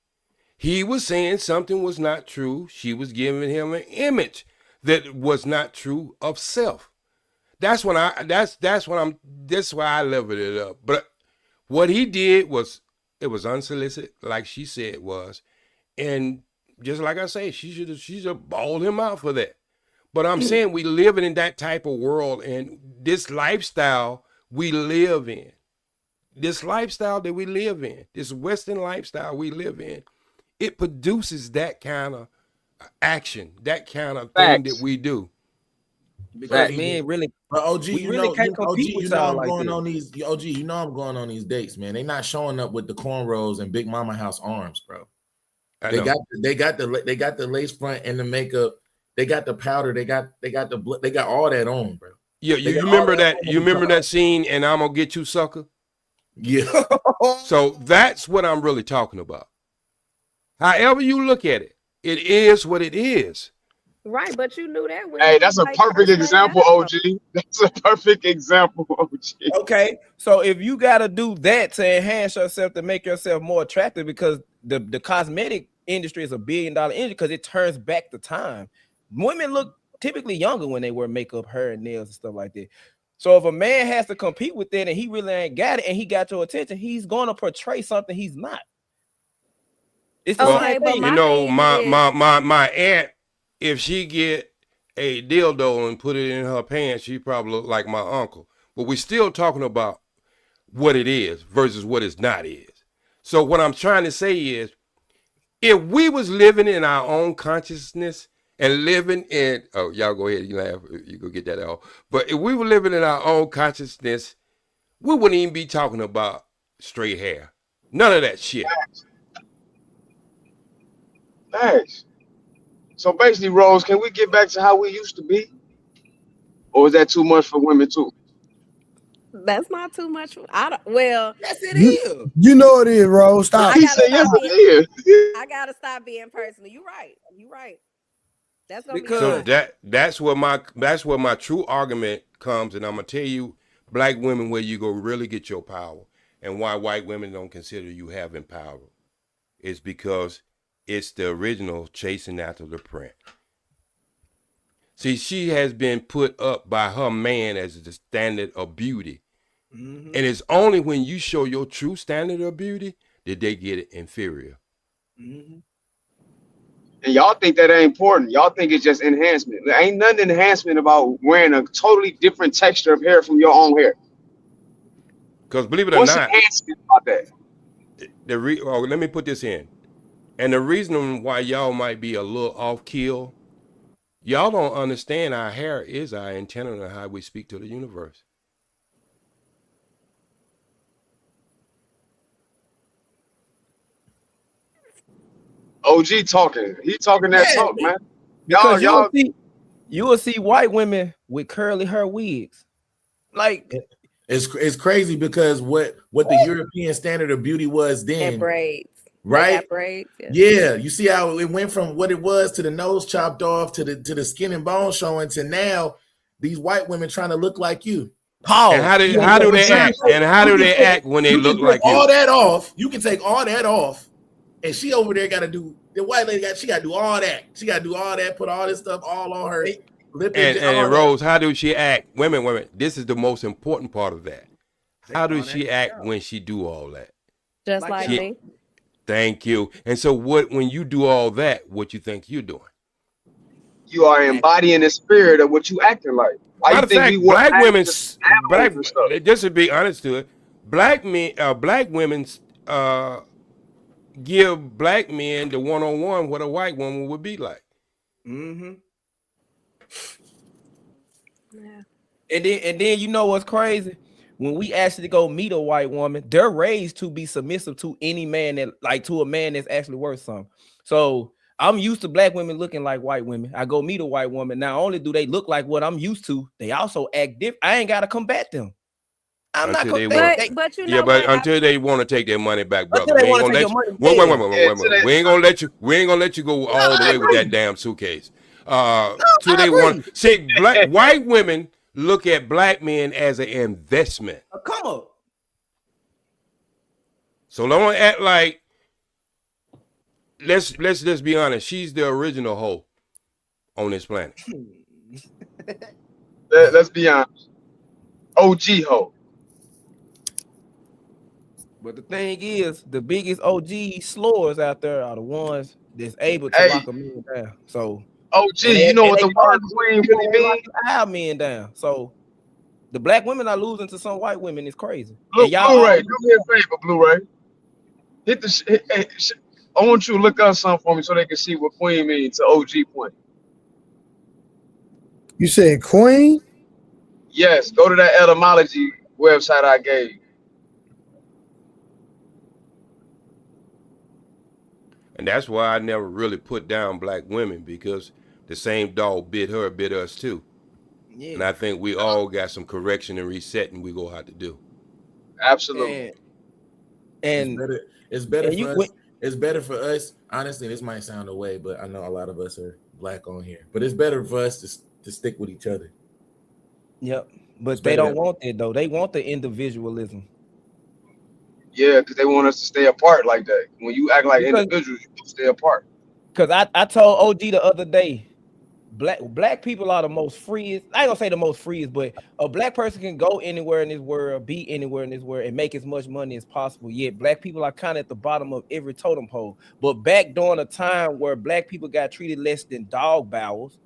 Speaker 10: He was saying something was not true. She was giving him an image that was not true of self. That's why I leveled it up. But what he did was, it was unsolicited, like she said it was. And just like I say, she should have balled him out for that. But I'm saying we live in that type of world, and this lifestyle we live in, this lifestyle that we live in, this Western lifestyle we live in, it produces that kind of action, that kind of thing that we do.
Speaker 3: Because men really,
Speaker 11: but OG,
Speaker 3: we
Speaker 11: you
Speaker 3: really
Speaker 11: know,
Speaker 3: can't compete with y'all
Speaker 11: I'm
Speaker 3: like
Speaker 11: going
Speaker 3: this.
Speaker 11: on these. OG, you know, I'm going on these dates, man. They not showing up with the cornrows and Big Mama House arms, bro. They got the lace front and the makeup. They got the powder. They got all that on, bro.
Speaker 10: Yeah, you remember that? You remember that scene? And I'm gonna get you, sucker.
Speaker 11: Yeah.
Speaker 10: So that's what I'm really talking about. However you look at it, it is what it is.
Speaker 12: Right, but you knew that when
Speaker 15: Hey, that's a perfect example, OG. That's a perfect example, OG.
Speaker 3: Okay, so if you gotta do that to enhance yourself to make yourself more attractive, because the cosmetic industry is $1 billion industry, because it turns back the time. Women look typically younger when they wear makeup, hair, and nails and stuff like that. So if a man has to compete with that and he really ain't got it and he got your attention, he's gonna portray something he's not. It's the same thing.
Speaker 10: You know, my aunt, if she get a dildo and put it in her pants, she probably look like my uncle. But we're still talking about what it is versus what it's not is. So what I'm trying to say is, if we was living in our own consciousness and living in, oh, y'all go ahead, you laugh, you go get that out. But if we were living in our own consciousness, we wouldn't even be talking about straight hair. None of that shit.
Speaker 15: Thanks. So basically, Rose, can we get back to how we used to be? Or is that too much for women too?
Speaker 12: That's not too much. Well,
Speaker 3: yes, it is.
Speaker 2: You know it is, Rose. Stop.
Speaker 12: I gotta stop being personal. You're right. You're right. That's gonna
Speaker 10: So that's where my true argument comes, and I'm gonna tell you, black women, where you go really get your power, and why white women don't consider you having power, is because it's the original chasing after the print. See, she has been put up by her man as the standard of beauty. Mm-hmm. And it's only when you show your true standard of beauty that they get it inferior.
Speaker 3: Mm-hmm.
Speaker 15: And y'all think that ain't important. Y'all think it's just enhancement. There ain't nothing enhancement about wearing a totally different texture of hair from your own hair.
Speaker 10: Because believe it or
Speaker 15: What's
Speaker 10: not,
Speaker 15: enhancement about that?
Speaker 10: Let me put this in. And the reason why y'all might be a little off kill, y'all don't understand our hair is our antenna on how we speak to the universe.
Speaker 15: OG talking. He talking that talk, man.
Speaker 3: Because
Speaker 15: Y'all.
Speaker 3: You will see white women with curly hair wigs. Like
Speaker 11: it's crazy because what the European standard of beauty was then,
Speaker 12: and braids,
Speaker 11: right?
Speaker 12: Braids.
Speaker 11: Yeah, you see how it went from what it was to the nose chopped off to the skin and bone showing to now these white women trying to look like you.
Speaker 3: Pause.
Speaker 10: And how do they act? And how do they act when they look like you?
Speaker 11: All that off. You can take all that off, and she over there got to do the white lady got. She got to do all that. She got to do all that. Put all this stuff all on her lip
Speaker 10: And Rose, how do she act? Women. This is the most important part of that. How does she act when she do all that?
Speaker 12: Just like me.
Speaker 10: Thank you. And so, when you do all that, what you think you're doing?
Speaker 15: You are embodying the spirit of what you acting like. Why
Speaker 10: Matter
Speaker 15: you think
Speaker 10: fact,
Speaker 15: we
Speaker 10: black women,
Speaker 15: just
Speaker 10: to be honest to it, black women give black men the one-on-one what a white woman would be like.
Speaker 3: Mm-hmm. Yeah. And then you know what's crazy? When we actually go meet a white woman, they're raised to be submissive to any man to a man that's actually worth something. So I'm used to black women looking like white women. I go meet a white woman. Not only do they look like what I'm used to, they also act different. I ain't gotta combat them. I'm not gonna.
Speaker 12: But you know,
Speaker 10: until they want to take their money back, brother.
Speaker 3: Until they
Speaker 10: We ain't
Speaker 3: wanna
Speaker 10: gonna
Speaker 3: take
Speaker 10: let
Speaker 3: your
Speaker 10: you.
Speaker 3: money,
Speaker 10: We ain't gonna let you. We ain't gonna let you go all the way with that damn suitcase. Till they want. See, white women look at black men as an investment.
Speaker 3: Come on.
Speaker 10: So don't act like. Let's just be honest. She's the original hoe on this planet.
Speaker 15: Let's be honest. OG hoe.
Speaker 3: But the thing is, the biggest OG slores out there are the ones that's able to lock a man down. So
Speaker 15: OG, you know what the word queen really means?
Speaker 3: Our men down. So the black women are losing to some white women. It's crazy.
Speaker 15: Look,
Speaker 3: and y'all
Speaker 15: Blu-ray, do me a favor, Blu-ray. Hit the. I want you to look up something for me so they can see what queen means to OG point.
Speaker 2: You said queen?
Speaker 15: Yes, go to that etymology website I gave.
Speaker 10: And that's why I never really put down black women, because the same dog bit her, bit us too. Yeah. And I think we all got some correction and resetting we go have to do.
Speaker 15: Absolutely.
Speaker 11: And it's better for us. It's better for us. Honestly, this might sound away, but I know a lot of us are black on here. But it's better for us to stick with each other.
Speaker 3: Yep. But they don't want that though. They want the individualism.
Speaker 15: Yeah, because they want us to stay apart like that. When you act like individuals, you stay apart.
Speaker 3: Because I told OG the other day, black people are the most freest. I ain't gonna say the most freest, but a black person can go anywhere in this world, be anywhere in this world, and make as much money as possible. Yet black people are kind of at the bottom of every totem pole. But back during a time where black people got treated less than dog bowels,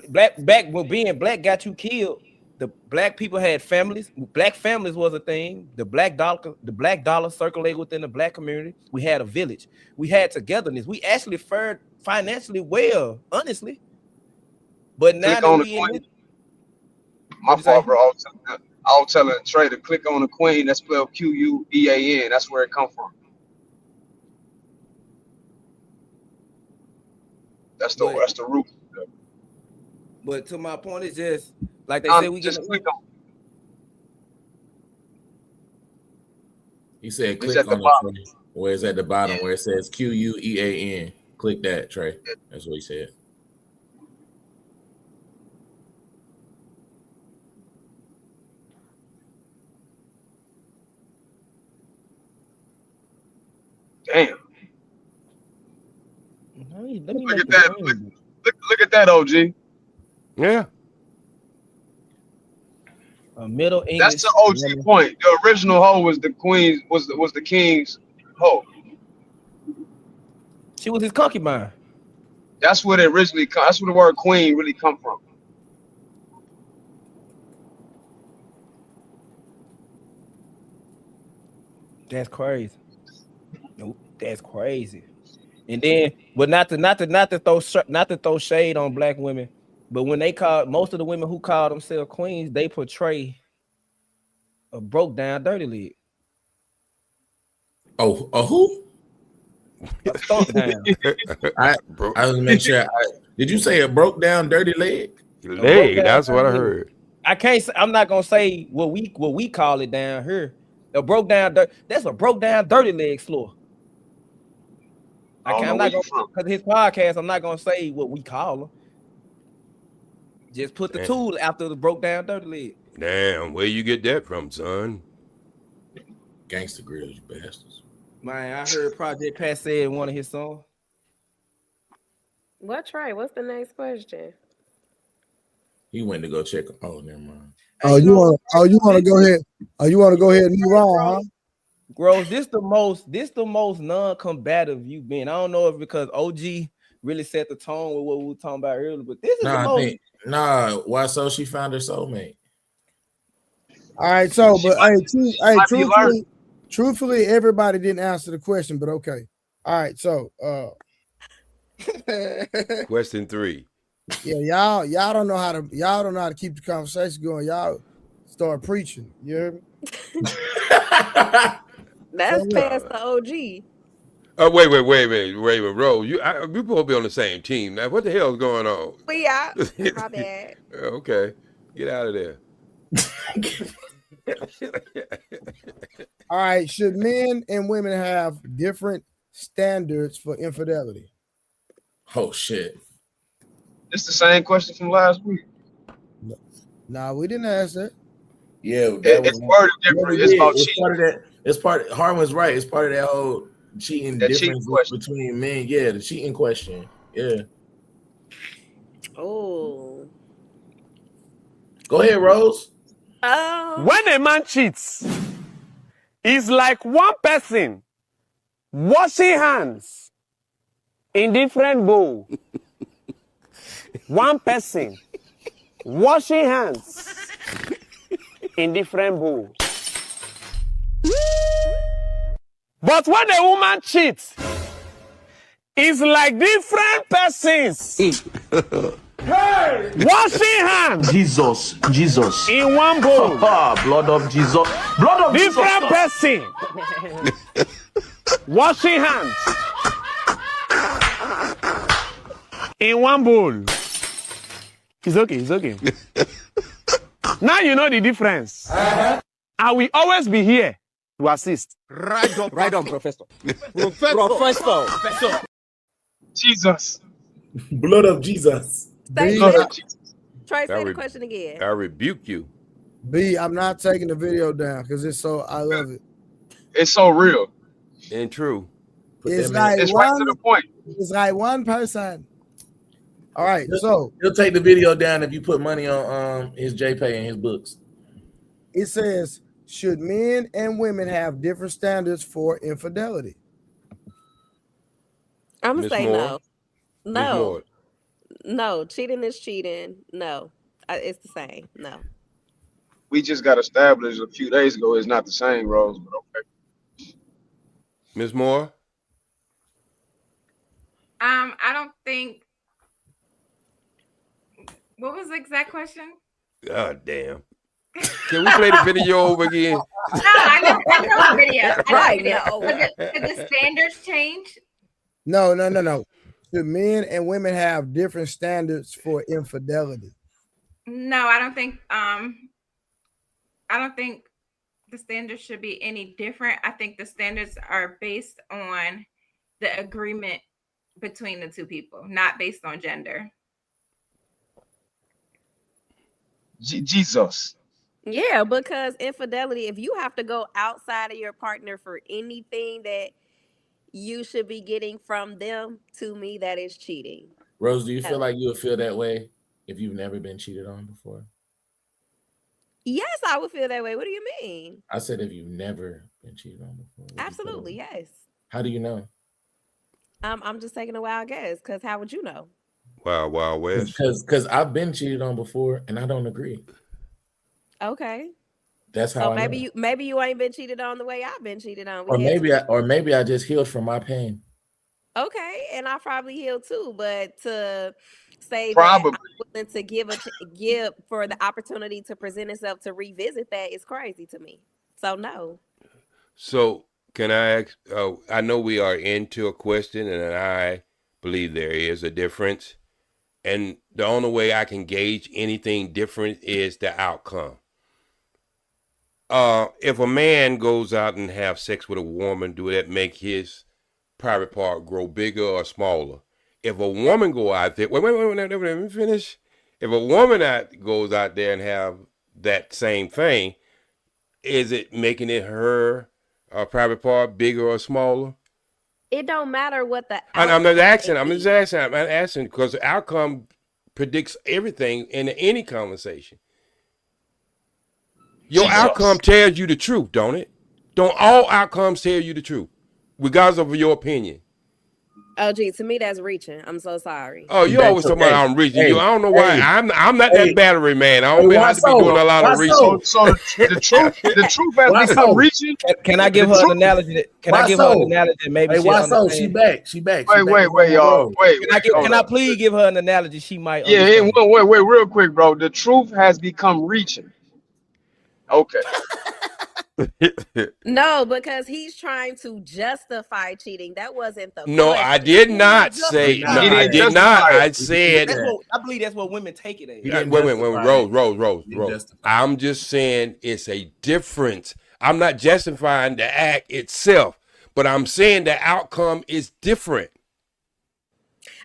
Speaker 3: when being black got you killed. The black people had families. Black families was a thing. The black dollar circulated within the black community. We had a village. We had togetherness. We actually fared financially well, honestly. But now that we in
Speaker 15: my fault, bro. I was telling Trey to click on the queen. That's spelled Quean. That's where it come from. That's the root.
Speaker 3: But to my point, it's just like they say we
Speaker 15: just click on.
Speaker 11: He said click on it where it's at the bottom where it says Quean. Click that, Trey. That's what he said.
Speaker 15: Damn.
Speaker 3: Let me
Speaker 15: look at that. Look at that, OG.
Speaker 10: Yeah.
Speaker 3: Middle English.
Speaker 15: That's the OG point. The original hoe was the queen, was the king's hoe.
Speaker 3: She was his concubine.
Speaker 15: That's where it originally come. That's where the word queen really come from.
Speaker 3: That's crazy. Nope, that's crazy. And then, but not to throw shade on black women, but when they call most of the women who call themselves queens, they portray a broke down dirty leg.
Speaker 11: Oh, who?
Speaker 3: A stomp down.
Speaker 11: I was make sure Did you say a broke down dirty leg?
Speaker 10: Leg, that's what I heard.
Speaker 3: I can't say, I'm not gonna say what we call it down here. A broke down that's a broke down dirty leg floor. I'm not gonna, because his podcast, I'm not gonna say what we call them. Just put the tool after the broke down dirty leg.
Speaker 10: Damn, where you get that from, son?
Speaker 11: Gangsta Grills, you bastards.
Speaker 3: Man, I heard Project Pat say in one of his songs.
Speaker 12: What, Trey? What's the next question?
Speaker 11: He went to go check. Oh, never mind.
Speaker 2: You want to go ahead? You want to go ahead and move on, huh?
Speaker 3: Gross, this the most non-combative you've been. I don't know if because OG really set the tone with what we were talking about earlier, but this is the most.
Speaker 11: Why so she found her soulmate.
Speaker 2: All right, so but truthfully, everybody didn't answer the question, but okay. All right, so
Speaker 10: Question 3.
Speaker 2: Yeah, y'all don't know how to keep the conversation going. Y'all start preaching. You hear me?
Speaker 12: That's past the OG.
Speaker 10: Oh, wait, Rose. You supposed to be on the same team. Now, what the hell is going on?
Speaker 12: We are. My bad.
Speaker 10: Okay. Get out of there.
Speaker 2: All right. Should men and women have different standards for infidelity?
Speaker 11: Oh, shit.
Speaker 15: It's the same question from last week.
Speaker 2: No, we didn't ask that.
Speaker 11: Yeah,
Speaker 15: it's part of different. It's about cheating.
Speaker 11: Harmon's right. It's part of that whole cheating difference between men. Yeah, the cheating question. Yeah.
Speaker 12: Oh.
Speaker 11: Go ahead, Rose.
Speaker 16: When a man cheats, it's like one person washing hands in different bowl. One person washing hands in different bowls. But when a woman cheats, it's like different persons washing hands.
Speaker 17: Jesus.
Speaker 16: In one bowl.
Speaker 17: Blood of Jesus. Blood of
Speaker 16: different
Speaker 17: Jesus.
Speaker 16: person washing hands in one bowl. It's okay. Now you know the difference. I will always be here to assist.
Speaker 17: Right on, Professor. Professor.
Speaker 15: Jesus.
Speaker 11: Blood of Jesus.
Speaker 12: Trey, say the question again.
Speaker 10: I rebuke you.
Speaker 2: B, I'm not taking the video down because I love it.
Speaker 15: It's so real.
Speaker 10: And true.
Speaker 2: It's
Speaker 15: right to the point.
Speaker 2: It's like one person. All right, so
Speaker 11: he'll take the video down if you put money on his JPay and his books.
Speaker 2: It says, should men and women have different standards for infidelity?
Speaker 12: I'm gonna say no. No, cheating is cheating. No, it's the same. No.
Speaker 15: We just got established a few days ago. It's not the same, Rose, but okay.
Speaker 10: Ms. Moore?
Speaker 6: I don't think. What was the exact question?
Speaker 10: God damn. Can we play the video over again?
Speaker 6: No, I know the video. Right now. Did the standards change?
Speaker 2: No. Should men and women have different standards for infidelity?
Speaker 6: No, I don't think the standards should be any different. I think the standards are based on the agreement between the two people, not based on gender.
Speaker 15: Jesus.
Speaker 12: Yeah, because infidelity, if you have to go outside of your partner for anything that you should be getting from them, to me, that is cheating.
Speaker 11: Rose, do you feel like you would feel that way if you've never been cheated on before?
Speaker 12: Yes, I would feel that way. What do you mean?
Speaker 11: I said if you've never been cheated on before.
Speaker 12: Absolutely, yes.
Speaker 11: How do you know?
Speaker 12: I'm just taking a wild guess, because how would you know?
Speaker 10: Wild West.
Speaker 11: Because I've been cheated on before and I don't agree.
Speaker 12: Okay.
Speaker 11: That's how.
Speaker 12: So maybe you ain't been cheated on the way I've been cheated on.
Speaker 11: Or maybe I just healed from my pain.
Speaker 12: Okay, and I probably healed too, but to say
Speaker 15: probably
Speaker 12: that I'm willing to give for the opportunity to present itself to revisit that is crazy to me. So no.
Speaker 10: So can I ask? I know we are into a question, and I believe there is a difference. And the only way I can gauge anything different is the outcome. If a man goes out and have sex with a woman, do that make his private part grow bigger or smaller? If a woman go out there, wait, let me finish. If a woman goes out there and have that same thing, is it making it her private part bigger or smaller?
Speaker 12: It don't matter what the
Speaker 10: I'm not asking. I'm asking because the outcome predicts everything in any conversation. Your outcome tells you the truth, don't it? Don't all outcomes tell you the truth, regardless of your opinion?
Speaker 12: Oh, gee, to me that's reaching. I'm so sorry.
Speaker 10: Oh, you always talking about I'm reaching you. I don't know why. I'm not that battery man. I don't have to be doing a lot of reaching.
Speaker 15: So the truth has become reaching.
Speaker 3: Can I give her an analogy? Can I give her an analogy? Maybe
Speaker 18: hey, why so? She back.
Speaker 15: Wait, y'all. Wait.
Speaker 3: Can I please give her an analogy? She might.
Speaker 15: Yeah, wait, real quick, bro. The truth has become reaching. Okay.
Speaker 12: No, because he's trying to justify cheating. That wasn't the
Speaker 10: No,
Speaker 12: question.
Speaker 10: I did not say. No, I did not. I said.
Speaker 3: I believe that's what women take it as.
Speaker 10: Wait, Rose. I'm just saying it's a difference. I'm not justifying the act itself, but I'm saying the outcome is different.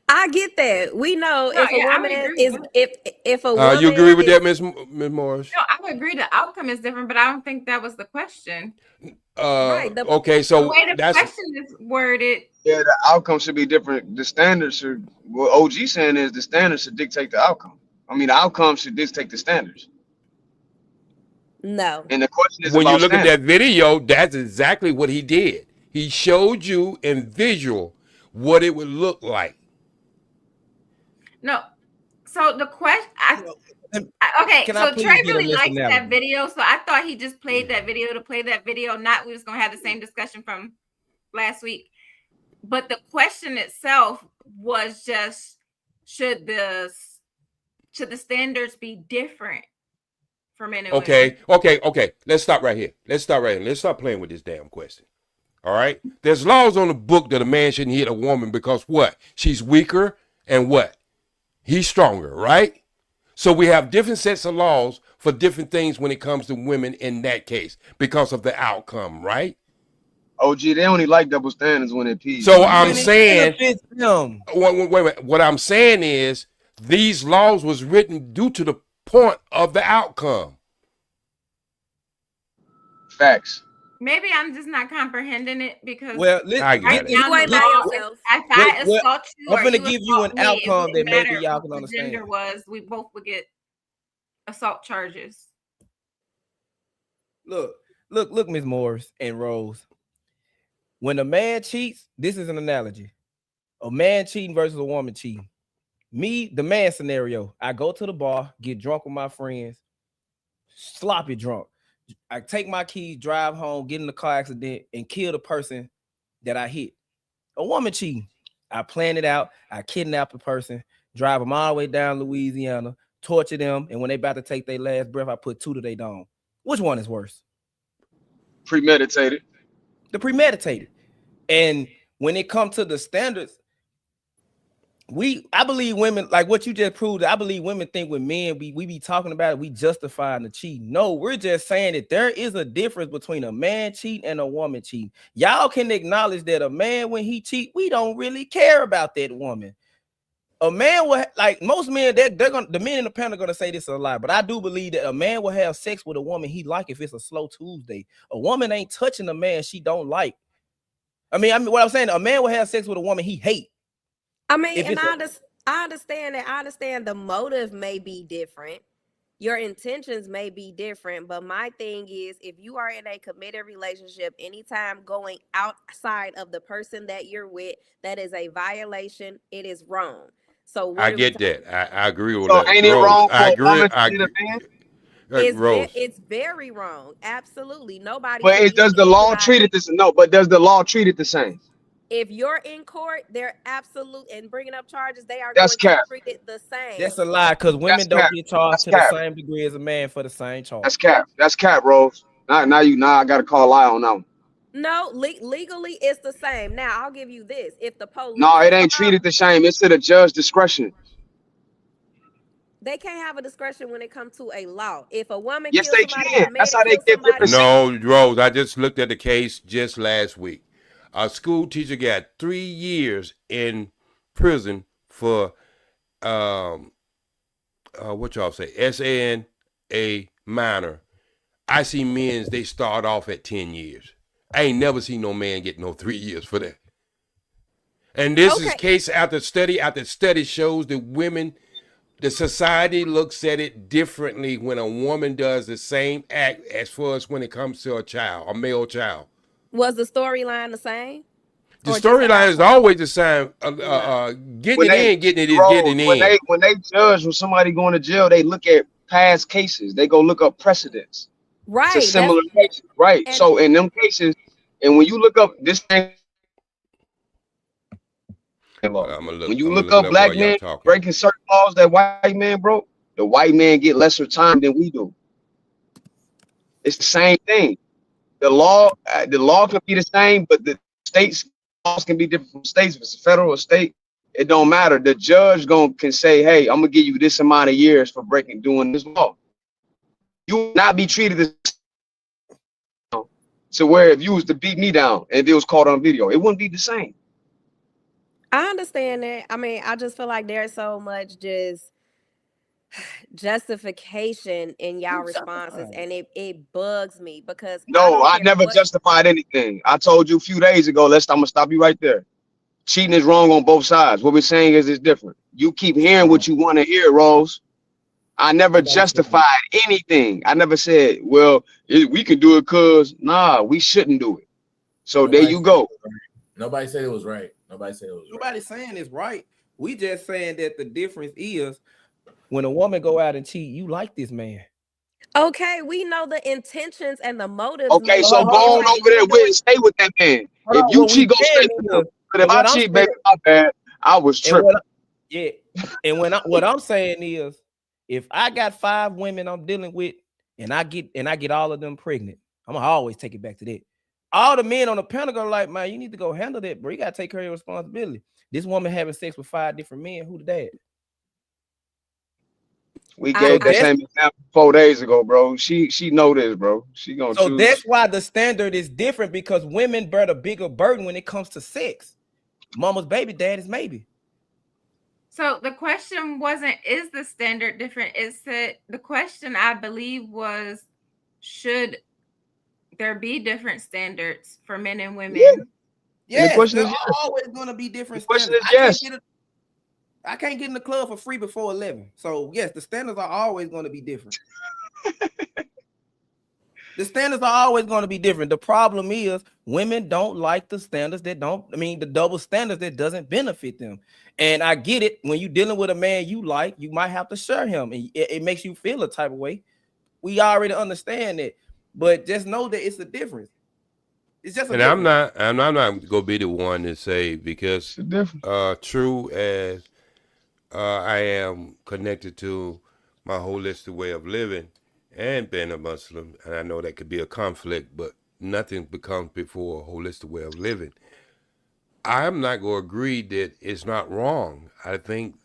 Speaker 12: I get that. We know if a woman is if a woman
Speaker 10: you agree with that, Miss Morris?
Speaker 6: No, I would agree the outcome is different, but I don't think that was the question.
Speaker 10: Okay, so
Speaker 6: the way the
Speaker 10: that's
Speaker 6: question is worded.
Speaker 15: Yeah, the outcome should be different. The standards should. What OG saying is the standards should dictate the outcome. I mean, the outcome should dictate the standards.
Speaker 12: No.
Speaker 15: And the question is
Speaker 10: when you
Speaker 15: about
Speaker 10: look at that video, that's exactly what he did. He showed you in visual what it would look like.
Speaker 6: No. So the question, okay. So Trey really likes that video. So I thought he just played that video to play that video. Not we was gonna have the same discussion from last week. But the question itself was just should the standards be different for men and women?
Speaker 10: Okay. Let's stop right here. Let's stop playing with this damn question. All right. There's laws on the book that a man shouldn't hit a woman because what? She's weaker and what? He's stronger, right? So we have different sets of laws for different things when it comes to women in that case because of the outcome, right?
Speaker 15: OG, they only like double standards when it pees.
Speaker 10: So I'm saying, wait. What I'm saying is these laws was written due to the point of the outcome.
Speaker 15: Facts.
Speaker 6: Maybe I'm just not comprehending it because
Speaker 10: I get it.
Speaker 3: I'm gonna give you an outcome that maybe y'all can understand.
Speaker 6: Gender was we both would get assault charges.
Speaker 3: Look, Ms. Morris and Rose. When a man cheats, this is an analogy. A man cheating versus a woman cheating. Me, the man scenario. I go to the bar, get drunk with my friends, sloppy drunk. I take my keys, drive home, get in the car accident, and kill the person that I hit. A woman cheating. I plan it out. I kidnap the person, drive them all the way down Louisiana, torture them, and when they about to take their last breath, I put 2 to their dome. Which one is worse?
Speaker 15: Premeditated.
Speaker 3: The premeditated. And when it comes to the standards, I believe women, like what you just proved, I believe women think with men, we be talking about it, we justifying the cheat. No, we're just saying that there is a difference between a man cheating and a woman cheating. Y'all can acknowledge that a man, when he cheat, we don't really care about that woman. A man will, like most men, the men in the panel are gonna say this a lot, but I do believe that a man will have sex with a woman he like if it's a slow Tuesday. A woman ain't touching a man she don't like. I mean, what I'm saying, a man will have sex with a woman he hate.
Speaker 12: I mean, and I understand that. I understand the motive may be different. Your intentions may be different, but my thing is, if you are in a committed relationship, anytime going outside of the person that you're with, that is a violation. It is wrong. So
Speaker 10: I get that. I agree with
Speaker 15: that.
Speaker 10: So
Speaker 15: ain't it wrong for a woman to hit a man?
Speaker 12: It's very wrong. Absolutely. Nobody.
Speaker 15: But does the law treat it the same? No, but does the law treat it the same?
Speaker 12: If you're in court, they're absolute and bringing up charges. They are
Speaker 15: That's
Speaker 12: going
Speaker 15: cap.
Speaker 12: to treat it the same.
Speaker 3: That's a lie because women don't get charged to the same degree as a man for the same charge.
Speaker 15: That's cap. That's cap, Rose. Now I got to call lie on that one.
Speaker 12: No, legally it's the same. Now I'll give you this: if the police,
Speaker 15: no, it ain't treated the same. It's to the judge discretion.
Speaker 12: They can't have a discretion when it comes to a law. If a woman
Speaker 15: Yes,
Speaker 12: kills
Speaker 15: they
Speaker 12: somebody
Speaker 15: can.
Speaker 12: and a man
Speaker 15: That's how they
Speaker 12: kills
Speaker 15: get
Speaker 12: somebody,
Speaker 15: 50%.
Speaker 10: No, Rose, I just looked at the case just last week. A school teacher got 3 years in prison for what y'all say, SAN a minor. I see men's they start off at 10 years. I ain't never seen no man get no 3 years for that. And this is case after study shows that women, the society looks at it differently when a woman does the same act as far as when it comes to a child, a male child.
Speaker 12: was the storyline the same?
Speaker 10: The storyline is always the same. Getting it is getting in.
Speaker 15: When they judge when somebody going to jail, they look at past cases. They go look up precedents.
Speaker 12: Right.
Speaker 15: To similar cases. Right. So in them cases, and when you look up this thing, when you look up black men breaking certain laws that white man broke, the white man get lesser time than we do. It's the same thing. The law can be the same, but the states laws can be different from states. If it's a federal or state, it don't matter. The judge can say, "Hey, I'm gonna give you this amount of years for doing this law." You will not be treated as to where if you was to beat me down and if it was caught on video, it wouldn't be the same.
Speaker 12: I understand that. I mean, I just feel like there's so much just justification in y'all responses, and it bugs me because
Speaker 15: I never justified anything. I told you a few days ago. I'm gonna stop you right there. Cheating is wrong on both sides. What we're saying is it's different. You keep hearing what you want to hear, Rose. I never justified anything. I never said, well, we can do it because we shouldn't do it. So there you go.
Speaker 11: Nobody said it was right. Nobody's
Speaker 3: saying it's right. We just saying that the difference is when a woman go out and cheat, you like this man.
Speaker 12: Okay, we know the intentions and the motives.
Speaker 15: Okay, so go on over there and stay with that man. If you cheat, go stay with him. But if I cheat, baby, my bad. I was tripping.
Speaker 3: And what I'm saying is, if I got 5 women I'm dealing with, and I get all of them pregnant, I'm gonna always take it back to that. All the men on the panel are like, man, you need to go handle that, bro. You gotta take care of your responsibility. This woman having sex with 5 different men. Who the dad?
Speaker 15: We gave that same example 4 days ago, bro. She know this, bro. She gonna choose.
Speaker 3: That's why the standard is different, because women bear a bigger burden when it comes to sex. Mama's baby, daddy's maybe.
Speaker 6: So the question wasn't, is the standard different? It's that the question, I believe, was, should there be different standards for men and women?
Speaker 3: Yes, the question is always going to be different standards. I can't get in the club for free before 11. So yes, the standards are always going to be different. The standards are always going to be different. The problem is women don't like the standards the double standards that doesn't benefit them. And I get it. When you're dealing with a man you like, you might have to share him. And it makes you feel a type of way. We already understand that. But just know that it's a difference. It's just a difference.
Speaker 10: I'm not gonna be the one to say, because true as I am connected to my holistic way of living and being a Muslim, and I know that could be a conflict, but nothing becomes before a holistic way of living. I'm not going to agree that it's not wrong. I think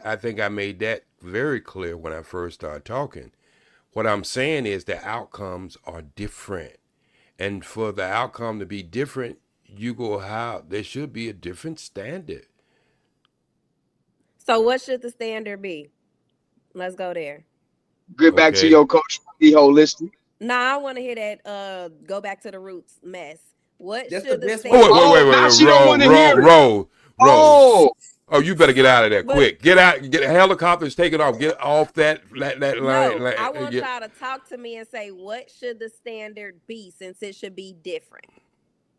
Speaker 10: I made that very clear when I first started talking. What I'm saying is the outcomes are different. And for the outcome to be different, there should be a different standard.
Speaker 12: So what should the standard be? Let's go there.
Speaker 15: Get back to your coach. Be holistic.
Speaker 12: Nah, I want to hear that. Go back to the roots mess. What
Speaker 10: Just
Speaker 12: should the
Speaker 10: standard? Roll. Oh, you better get out of there quick. Get out. Get helicopters. Take it off. Get off that line.
Speaker 12: No, I want y'all to talk to me and say, what should the standard be, since it should be different?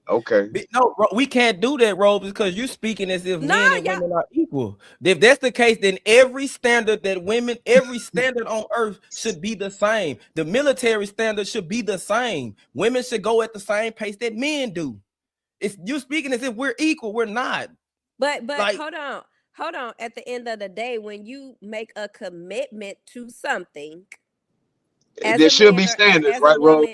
Speaker 15: Okay.
Speaker 3: No, we can't do that, Rose, because you're speaking as if men and women are equal. If that's the case, then every standard on earth should be the same. The military standard should be the same. Women should go at the same pace that men do. If you're speaking as if we're equal, we're not.
Speaker 12: But hold on. At the end of the day, when you make a commitment to something,
Speaker 15: there should be standards, right, Rose?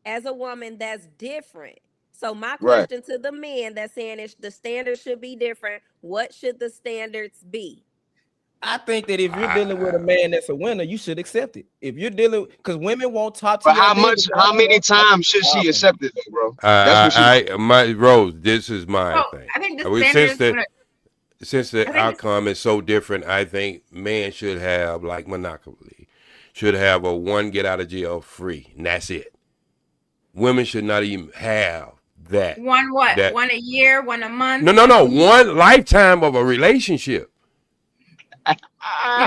Speaker 12: As a woman, that's different. So my question to the men that's saying the standards should be different, what should the standards be?
Speaker 3: I think that if you're dealing with a man that's a winner, you should accept it. If you're dealing, because women won't talk to
Speaker 15: But
Speaker 3: you.
Speaker 15: how many times should she accept it, though, bro? That's what she.
Speaker 10: My Rose, this is my
Speaker 6: Well,
Speaker 10: thing.
Speaker 6: I think the standards.
Speaker 10: Since the outcome is so different, I think men should have, like monopoly, should have a one get out of jail free, and that's it. Women should not even have that.
Speaker 6: One what? One a year, one a month?
Speaker 10: No. One lifetime of a relationship.
Speaker 6: You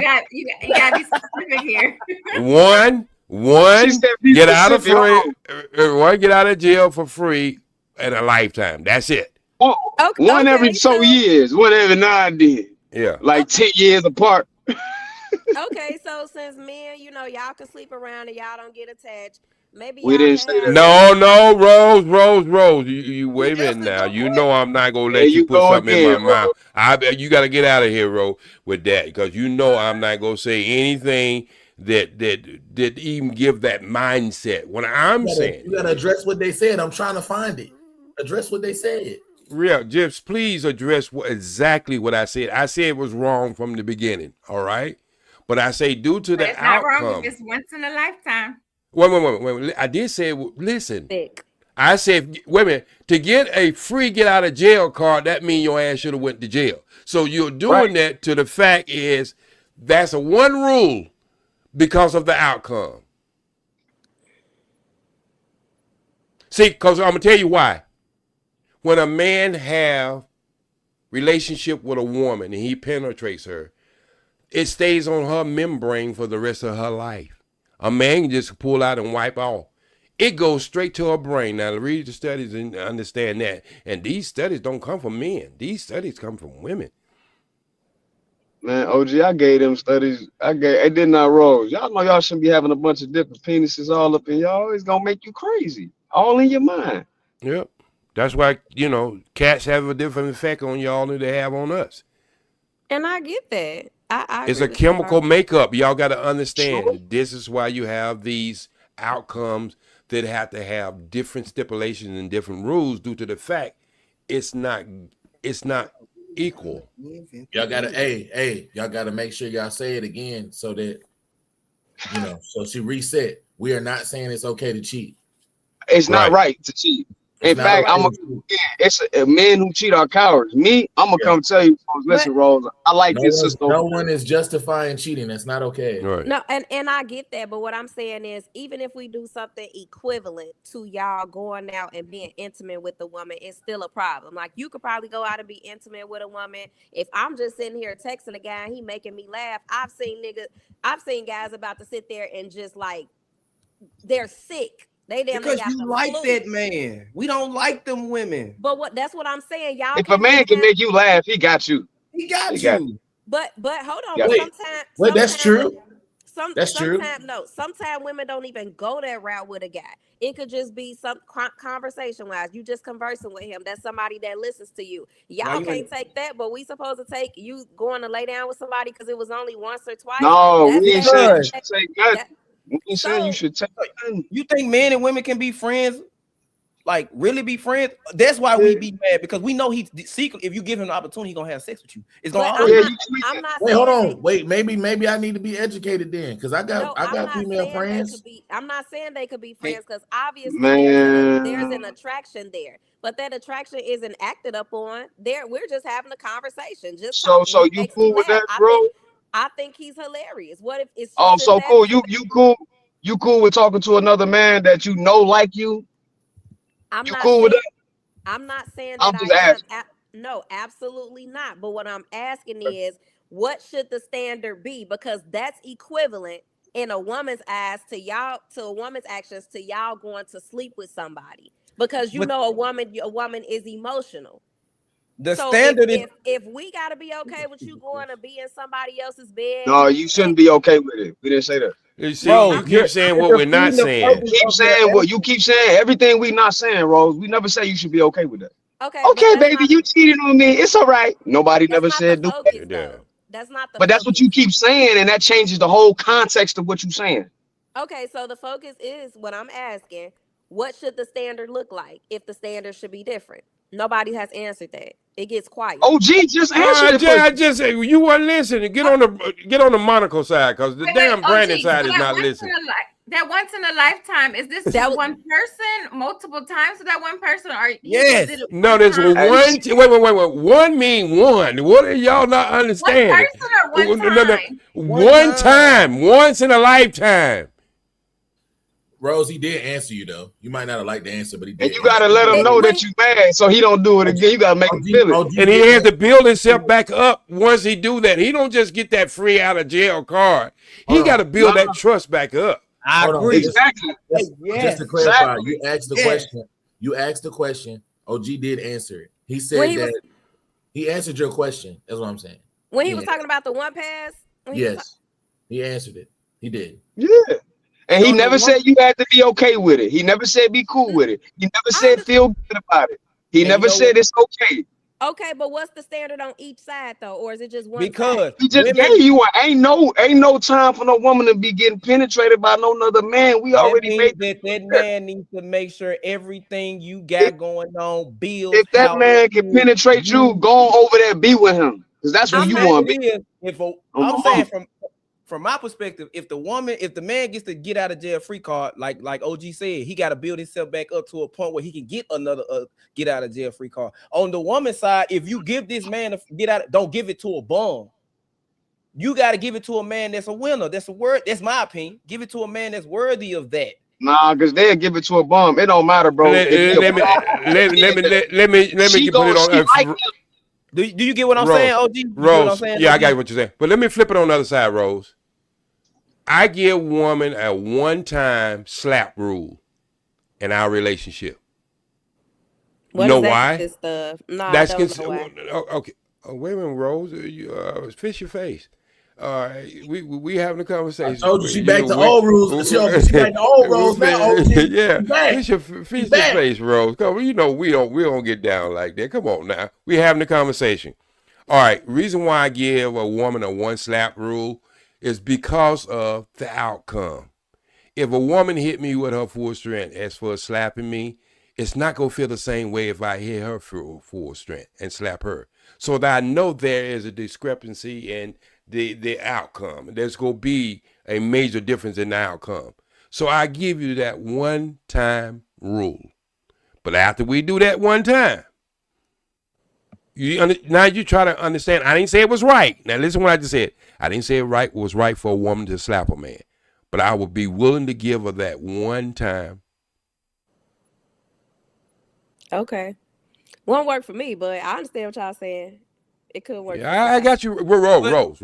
Speaker 6: got to be specific here.
Speaker 10: One get out of free, one get out of jail for free, and a lifetime. That's it.
Speaker 15: One every so years, one every 9 years.
Speaker 10: Yeah,
Speaker 15: like 10 years apart.
Speaker 12: Okay, so since men, y'all can sleep around and y'all don't get attached. Maybe
Speaker 15: we didn't say that.
Speaker 10: No, Rose. You wait a minute now. You know I'm not gonna let you put something in my mouth. You got to get out of here, Rose, with that, because you know I'm not gonna say anything that even give that mindset. What I'm saying,
Speaker 11: you gotta address what they said. I'm trying to find it. Address what they said.
Speaker 10: Real, just please address exactly what I said. I said it was wrong from the beginning. All right, but I say due to the
Speaker 6: It's not
Speaker 10: outcome.
Speaker 6: wrong. It's once in a lifetime.
Speaker 10: Wait. I did say, listen. I said, wait a minute. To get a free get out of jail card, that means your ass should have went to jail. So you're doing that to the fact is that's a one rule because of the outcome. See, because I'm gonna tell you why. When a man have relationship with a woman and he penetrates her, it stays on her membrane for the rest of her life. A man can just pull out and wipe off. It goes straight to her brain. Now, read the studies and understand that. And these studies don't come from men. These studies come from women.
Speaker 15: Man, OG, I gave them studies. It did not Rose. Y'all know y'all shouldn't be having a bunch of different penises all up in y'all. It's going to make you crazy. All in your mind.
Speaker 10: Yep. That's why, cats have a different effect on y'all than they have on us.
Speaker 12: And I get that.
Speaker 10: It's a chemical makeup. Y'all got to understand. This is why you have these outcomes that have to have different stipulations and different rules due to the fact it's not equal.
Speaker 11: Y'all gotta y'all gotta make sure y'all say it again so that so she reset. We are not saying it's okay to cheat.
Speaker 15: It's not right to cheat. In fact, it's men who cheat are cowards. Me, I'm gonna come tell you, listen, Rose, I like this system.
Speaker 11: No one is justifying cheating. That's not okay.
Speaker 10: Right.
Speaker 12: No, and I get that, but what I'm saying is, even if we do something equivalent to y'all going out and being intimate with a woman, it's still a problem. Like, you could probably go out and be intimate with a woman. If I'm just sitting here texting a guy and he making me laugh, I've seen guys about to sit there and just like, they're sick.
Speaker 3: Because you like that man. We don't like them women.
Speaker 12: But that's what I'm saying. Y'all.
Speaker 15: If a man can make you laugh, he got you.
Speaker 3: He got you.
Speaker 12: But hold on.
Speaker 11: Wait, that's true.
Speaker 12: That's true. No, sometimes women don't even go that route with a guy. It could just be some conversation wise. You just conversing with him. That's somebody that listens to you. Y'all can't take that, but we supposed to take you going to lay down with somebody because it was only once or twice.
Speaker 15: No, we ain't saying you should take that. You should take.
Speaker 3: You think men and women can be friends? Like, really be friends? That's why we be mad, because we know he's secret. If you give him an opportunity, he's gonna have sex with you. It's gonna.
Speaker 12: I'm not.
Speaker 11: Wait, hold on. Wait, maybe I need to be educated then, because I got female friends.
Speaker 12: I'm not saying they could be friends, because obviously there's an attraction there, but that attraction isn't acted upon. We're just having a conversation. Just
Speaker 15: so you cool with that, bro?
Speaker 12: I think he's hilarious. What if it's
Speaker 15: so cool? You cool? You cool with talking to another man that you know like you?
Speaker 12: You
Speaker 15: cool with that?
Speaker 12: I'm not saying
Speaker 15: I'm
Speaker 12: that
Speaker 15: just asking.
Speaker 12: No, absolutely not. But what I'm asking is, what should the standard be? Because that's equivalent in a woman's eyes to a woman's actions to y'all going to sleep with somebody. Because a woman is emotional.
Speaker 3: The standard
Speaker 12: is if we gotta be okay with you going to be in somebody else's bed.
Speaker 15: No, you shouldn't be okay with it. We didn't say that.
Speaker 10: You see, you keep saying what we're not saying.
Speaker 15: Keep saying what you keep saying. Everything we not saying, Rose. We never say you should be okay with that.
Speaker 12: Okay,
Speaker 15: baby, you cheated on me. It's all right. Nobody never said do
Speaker 12: that. That's not the.
Speaker 15: But that's what you keep saying, and that changes the whole context of what you're saying.
Speaker 12: Okay, so the focus is what I'm asking. What should the standard look like if the standard should be different? Nobody has answered that. It gets quiet.
Speaker 15: OG just answered it.
Speaker 18: I just said you weren't listening. Get on the Monaco side, because the damn Brandon side is not listening.
Speaker 6: That once in a lifetime, is this just one person multiple times to that one person? Or
Speaker 18: yes. No, there's one. Wait. One mean one. What are y'all not understanding?
Speaker 6: One person or one time?
Speaker 18: One time. Once in a lifetime.
Speaker 11: Rose, he did answer you though. You might not have liked the answer, but he did.
Speaker 15: And you gotta let him know that you mad, so he don't do it again. You gotta make him feel it.
Speaker 18: And he has to build himself back up once he do that. He don't just get that free out of jail card. He got to build that trust back up.
Speaker 11: I agree.
Speaker 15: Exactly.
Speaker 11: Just to clarify, you asked the question. You asked the question. OG did answer it. He said that he answered your question. That's what I'm saying.
Speaker 12: When he was talking about the one pass?
Speaker 11: Yes. He answered it. He did.
Speaker 15: Yeah. And he never said you had to be okay with it. He never said be cool with it. He never said feel good about it. He never said it's okay.
Speaker 12: Okay, but what's the standard on each side though, or is it just one?
Speaker 3: Because
Speaker 15: he just gave you ain't no time for no woman to be getting penetrated by no other man. We already made
Speaker 3: that man needs to make sure everything you got going on builds.
Speaker 15: If that man can penetrate you, go over there, be with him, because that's who you want to be.
Speaker 3: I'm saying from my perspective, if the man gets to get out of jail free card, like OG said, he got to build himself back up to a point where he can get another get out of jail free card. On the woman's side, if you give this man a get out, don't give it to a bum. You got to give it to a man that's a winner. That's a word. That's my opinion. Give it to a man that's worthy of that.
Speaker 15: Nah, because they'll give it to a bum. It don't matter, bro.
Speaker 18: Let me put it on.
Speaker 3: Do you get what I'm saying, OG?
Speaker 18: Rose, yeah, I got what you're saying. But let me flip it on the other side, Rose. I give woman a one-time slap rule in our relationship. You know why?
Speaker 12: No,
Speaker 18: that's
Speaker 12: I don't know why.
Speaker 18: Okay. Oh, wait a minute, Rose. You fish your face. We having a conversation.
Speaker 11: I told you she back to old rules. She back to old rules now.
Speaker 18: Yeah, fish your face, Rose. Come, you know we don't get down like that. Come on now, we having a conversation. All right. Reason why I give a woman a one slap rule is because of the outcome. If a woman hit me with her full strength, as for slapping me, it's not gonna feel the same way if I hit her full strength and slap her. So that I know there is a discrepancy in the outcome. There's gonna be a major difference in the outcome. So I give you that one time rule. But after we do that one time, now you try to understand. I didn't say it was right. Now listen to what I just said. I didn't say it was right for a woman to slap a man. But I would be willing to give her that one time.
Speaker 12: Okay. Won't work for me, but I understand what y'all saying. It could work.
Speaker 18: Yeah, I got you. Rose.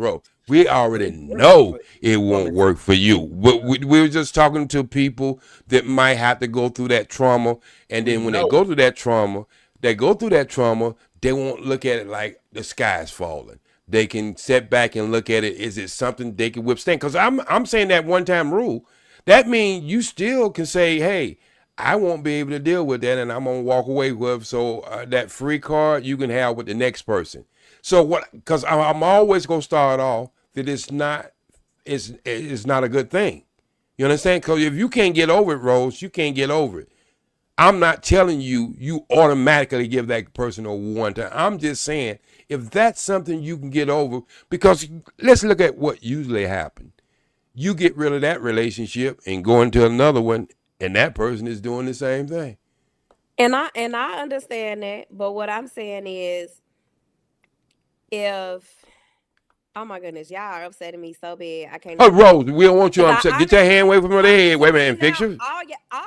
Speaker 18: We already know it won't work for you. But we were just talking to people that might have to go through that trauma. And then when they go through that trauma, they won't look at it like the sky's falling. They can sit back and look at it. Is it something they can withstand? Because I'm saying that one-time rule. That means you still can say, hey, I won't be able to deal with that, and I'm going to walk away with. So that free card you can have with the next person. So what? Because I'm always going to start off that it's not a good thing. You understand? Because if you can't get over it, Rose, you can't get over it. I'm not telling you automatically give that person a one time. I'm just saying, if that's something you can get over, because let's look at what usually happens. You get rid of that relationship and go into another one, and that person is doing the same thing.
Speaker 12: And I understand that, but what I'm saying is, oh my goodness, y'all are upsetting me so bad. I can't.
Speaker 18: Oh, Rose, we don't want you upset. Get your hand away from her head. Wait a minute, and fix her.
Speaker 12: All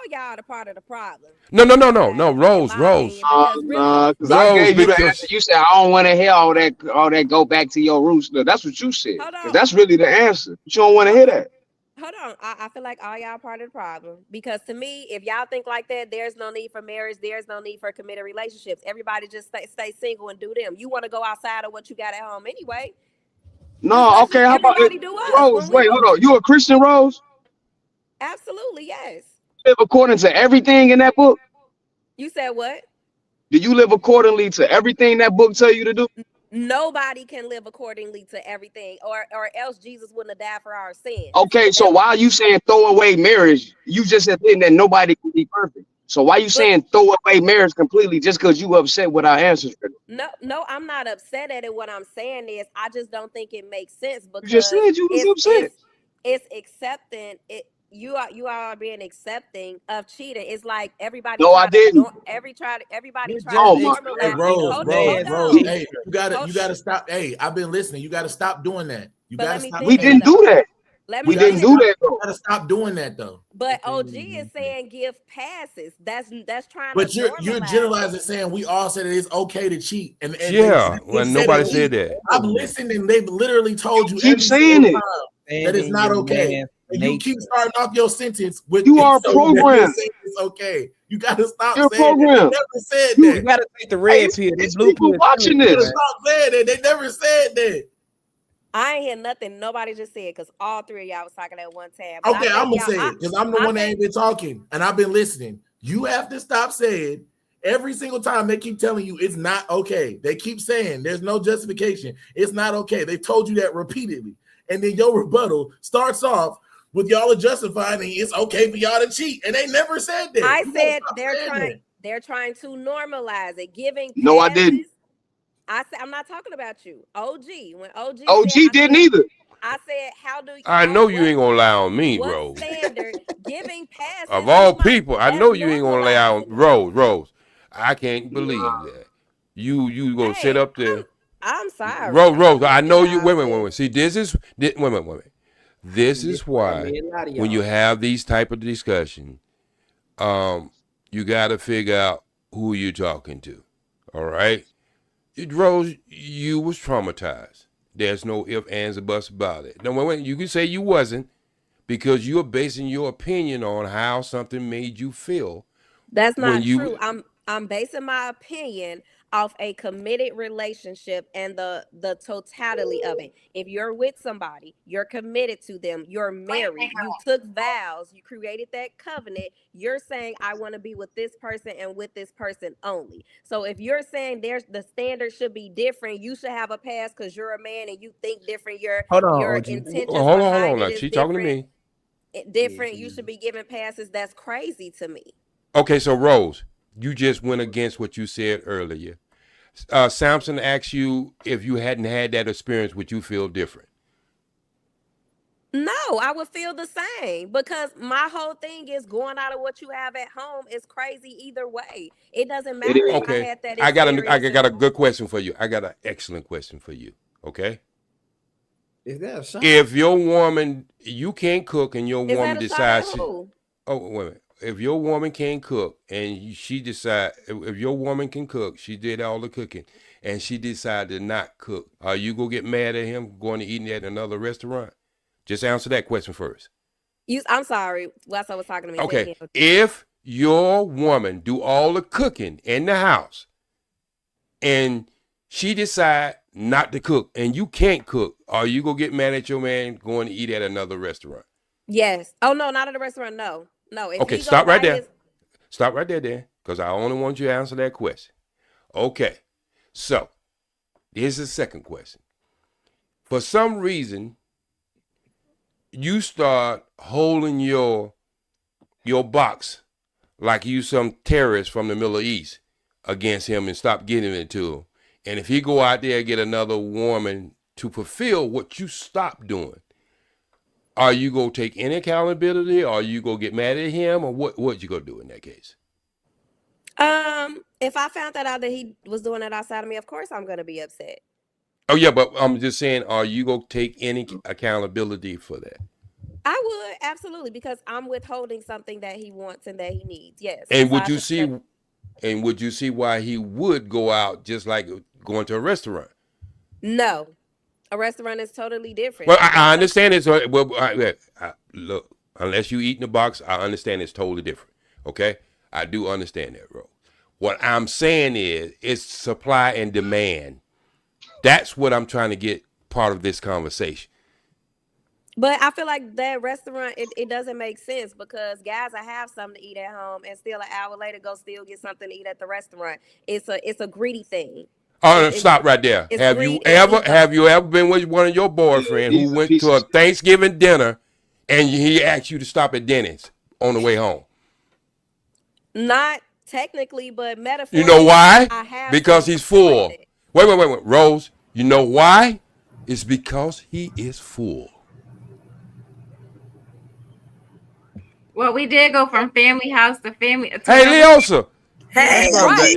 Speaker 12: y'all are part of the problem.
Speaker 18: No, Rose.
Speaker 15: Because I gave you the answer. You said I don't want to hear all that. Go back to your roots. That's what you said. That's really the answer. You don't want to hear that.
Speaker 12: Hold on. I feel like all y'all part of the problem, because to me, if y'all think like that, there's no need for marriage. There's no need for committed relationships. Everybody just stay single and do them. You want to go outside of what you got at home anyway.
Speaker 15: No, okay. How about Rose? Wait, hold on. You a Christian, Rose?
Speaker 12: Absolutely, yes.
Speaker 15: You live according to everything in that book?
Speaker 12: You said what?
Speaker 15: Do you live accordingly to everything that book tell you to do?
Speaker 12: Nobody can live accordingly to everything, or else Jesus wouldn't have died for our sins.
Speaker 15: Okay, so why are you saying throw away marriage? You just said that nobody can be perfect. So why you saying throw away marriage completely just because you upset with our answers?
Speaker 12: No, I'm not upset at it. What I'm saying is I just don't think it makes sense because
Speaker 15: You just said you was upset.
Speaker 12: It's accepting it. You are being accepting of cheating. It's like everybody.
Speaker 15: No, I didn't.
Speaker 12: Everybody try
Speaker 15: Oh
Speaker 12: to
Speaker 15: my
Speaker 12: normalize.
Speaker 11: Hey, Rose, hey, you gotta stop. Hey, I've been listening. You gotta stop doing that. You gotta stop.
Speaker 15: We didn't do that. We didn't do that though.
Speaker 11: You gotta stop doing that though.
Speaker 12: But OG is saying give passes. That's trying
Speaker 11: But
Speaker 12: to
Speaker 11: you're generalizing, saying we all said that it's okay to cheat, and
Speaker 18: yeah, when nobody said that.
Speaker 11: I've listened, and they've literally told you
Speaker 15: keep saying it
Speaker 11: that it's not okay, and you keep starting off your sentence with
Speaker 15: you are programmed.
Speaker 11: It's okay. You gotta stop
Speaker 15: You're
Speaker 11: saying
Speaker 15: programmed.
Speaker 11: that. They never said that.
Speaker 3: You gotta take the red pill.
Speaker 15: These people watching this.
Speaker 11: Stop saying that. They never said that.
Speaker 12: I ain't hear nothing nobody just said because all three of y'all was talking at one time. But
Speaker 11: Okay, I'm gonna say it because I'm the one that ain't been talking and I've been listening. You have to stop saying every single time they keep telling you it's not okay. They keep saying there's no justification. It's not okay. They've told you that repeatedly. And then your rebuttal starts off with y'all are justifying it's okay for y'all to cheat. And they never said that.
Speaker 12: I said they're trying to normalize it, giving passes.
Speaker 15: No, I didn't.
Speaker 12: I said I'm not talking about you. OG. When OG
Speaker 15: didn't either.
Speaker 12: I said, how do you
Speaker 18: I know you ain't gonna lie on me, bro.
Speaker 12: Standard giving passes
Speaker 18: of all people, I know you ain't gonna lie on Rose. I can't believe that. You gonna sit up there.
Speaker 12: I'm sorry.
Speaker 18: Rose, I know you. Wait. See, this is wait. This is why when you have these type of discussion, you got to figure out who you're talking to. All right, Rose, you was traumatized. There's no ifs, ands, or buts about it. No, wait, you can say you wasn't because you're basing your opinion on how something made you feel.
Speaker 12: That's not true. I'm basing my opinion off a committed relationship and the totality of it. If you're with somebody, you're committed to them, you're married, you took vows, you created that covenant, you're saying I want to be with this person and with this person only. So if you're saying the standard should be different, you should have a pass because you're a man and you think different, your intentions
Speaker 18: hold on now. She talking to me.
Speaker 12: Different, you should be given passes. That's crazy to me.
Speaker 18: Okay, so Rose, you just went against what you said earlier. Samson asked you if you hadn't had that experience, would you feel different?
Speaker 12: No, I would feel the same because my whole thing is going out of what you have at home is crazy either way. It doesn't matter if I had that experience.
Speaker 18: I got a good question for you. I got an excellent question for you. Okay.
Speaker 2: Is that a shot?
Speaker 18: If your woman, you can't cook and your woman decides, oh, wait a minute. If your woman can't cook and she decide, if your woman can cook, she did all the cooking and she decided to not cook, are you gonna get mad at him going to eat at another restaurant? Just answer that question first.
Speaker 12: I'm sorry. Wes, I was talking to me.
Speaker 18: Okay. If your woman do all the cooking in the house and she decide not to cook and you can't cook, are you gonna get mad at your man going to eat at another restaurant?
Speaker 12: Yes. Oh no, not at a restaurant. No.
Speaker 18: Okay, stop right there. Stop right there, Dan, because I only want you to answer that question. Okay, so here's the second question. For some reason, you start holding your box like you some terrorist from the Middle East against him and stop giving it to him. And if he go out there and get another woman to fulfill what you stopped doing, are you going to take any accountability? Or are you going to get mad at him? Or what you going to do in that case?
Speaker 12: If I found that out that he was doing it outside of me, of course I'm going to be upset.
Speaker 18: Oh, yeah, but I'm just saying, are you going to take any accountability for that?
Speaker 12: I would, absolutely, because I'm withholding something that he wants and that he needs, yes.
Speaker 18: And would you see why he would go out just like going to a restaurant?
Speaker 12: No. A restaurant is totally different.
Speaker 18: Well, I understand it. So, look, unless you eat in the box, I understand it's totally different. Okay? I do understand that, bro. What I'm saying is, it's supply and demand. That's what I'm trying to get part of this conversation.
Speaker 12: But I feel like that restaurant, it doesn't make sense because guys, I have something to eat at home and still an hour later go still get something to eat at the restaurant. It's a greedy thing.
Speaker 18: Oh, stop right there. Have you ever been with one of your boyfriends who went to a Thanksgiving dinner and he asked you to stop at Denny's on the way home?
Speaker 12: Not technically, but metaphorically.
Speaker 18: You know why?
Speaker 12: I have
Speaker 18: Because he's full. Wait. Rose, you know why? It's because he is full.
Speaker 6: Well, we did go from family house to family.
Speaker 18: Hey, Leosa.
Speaker 19: Hey,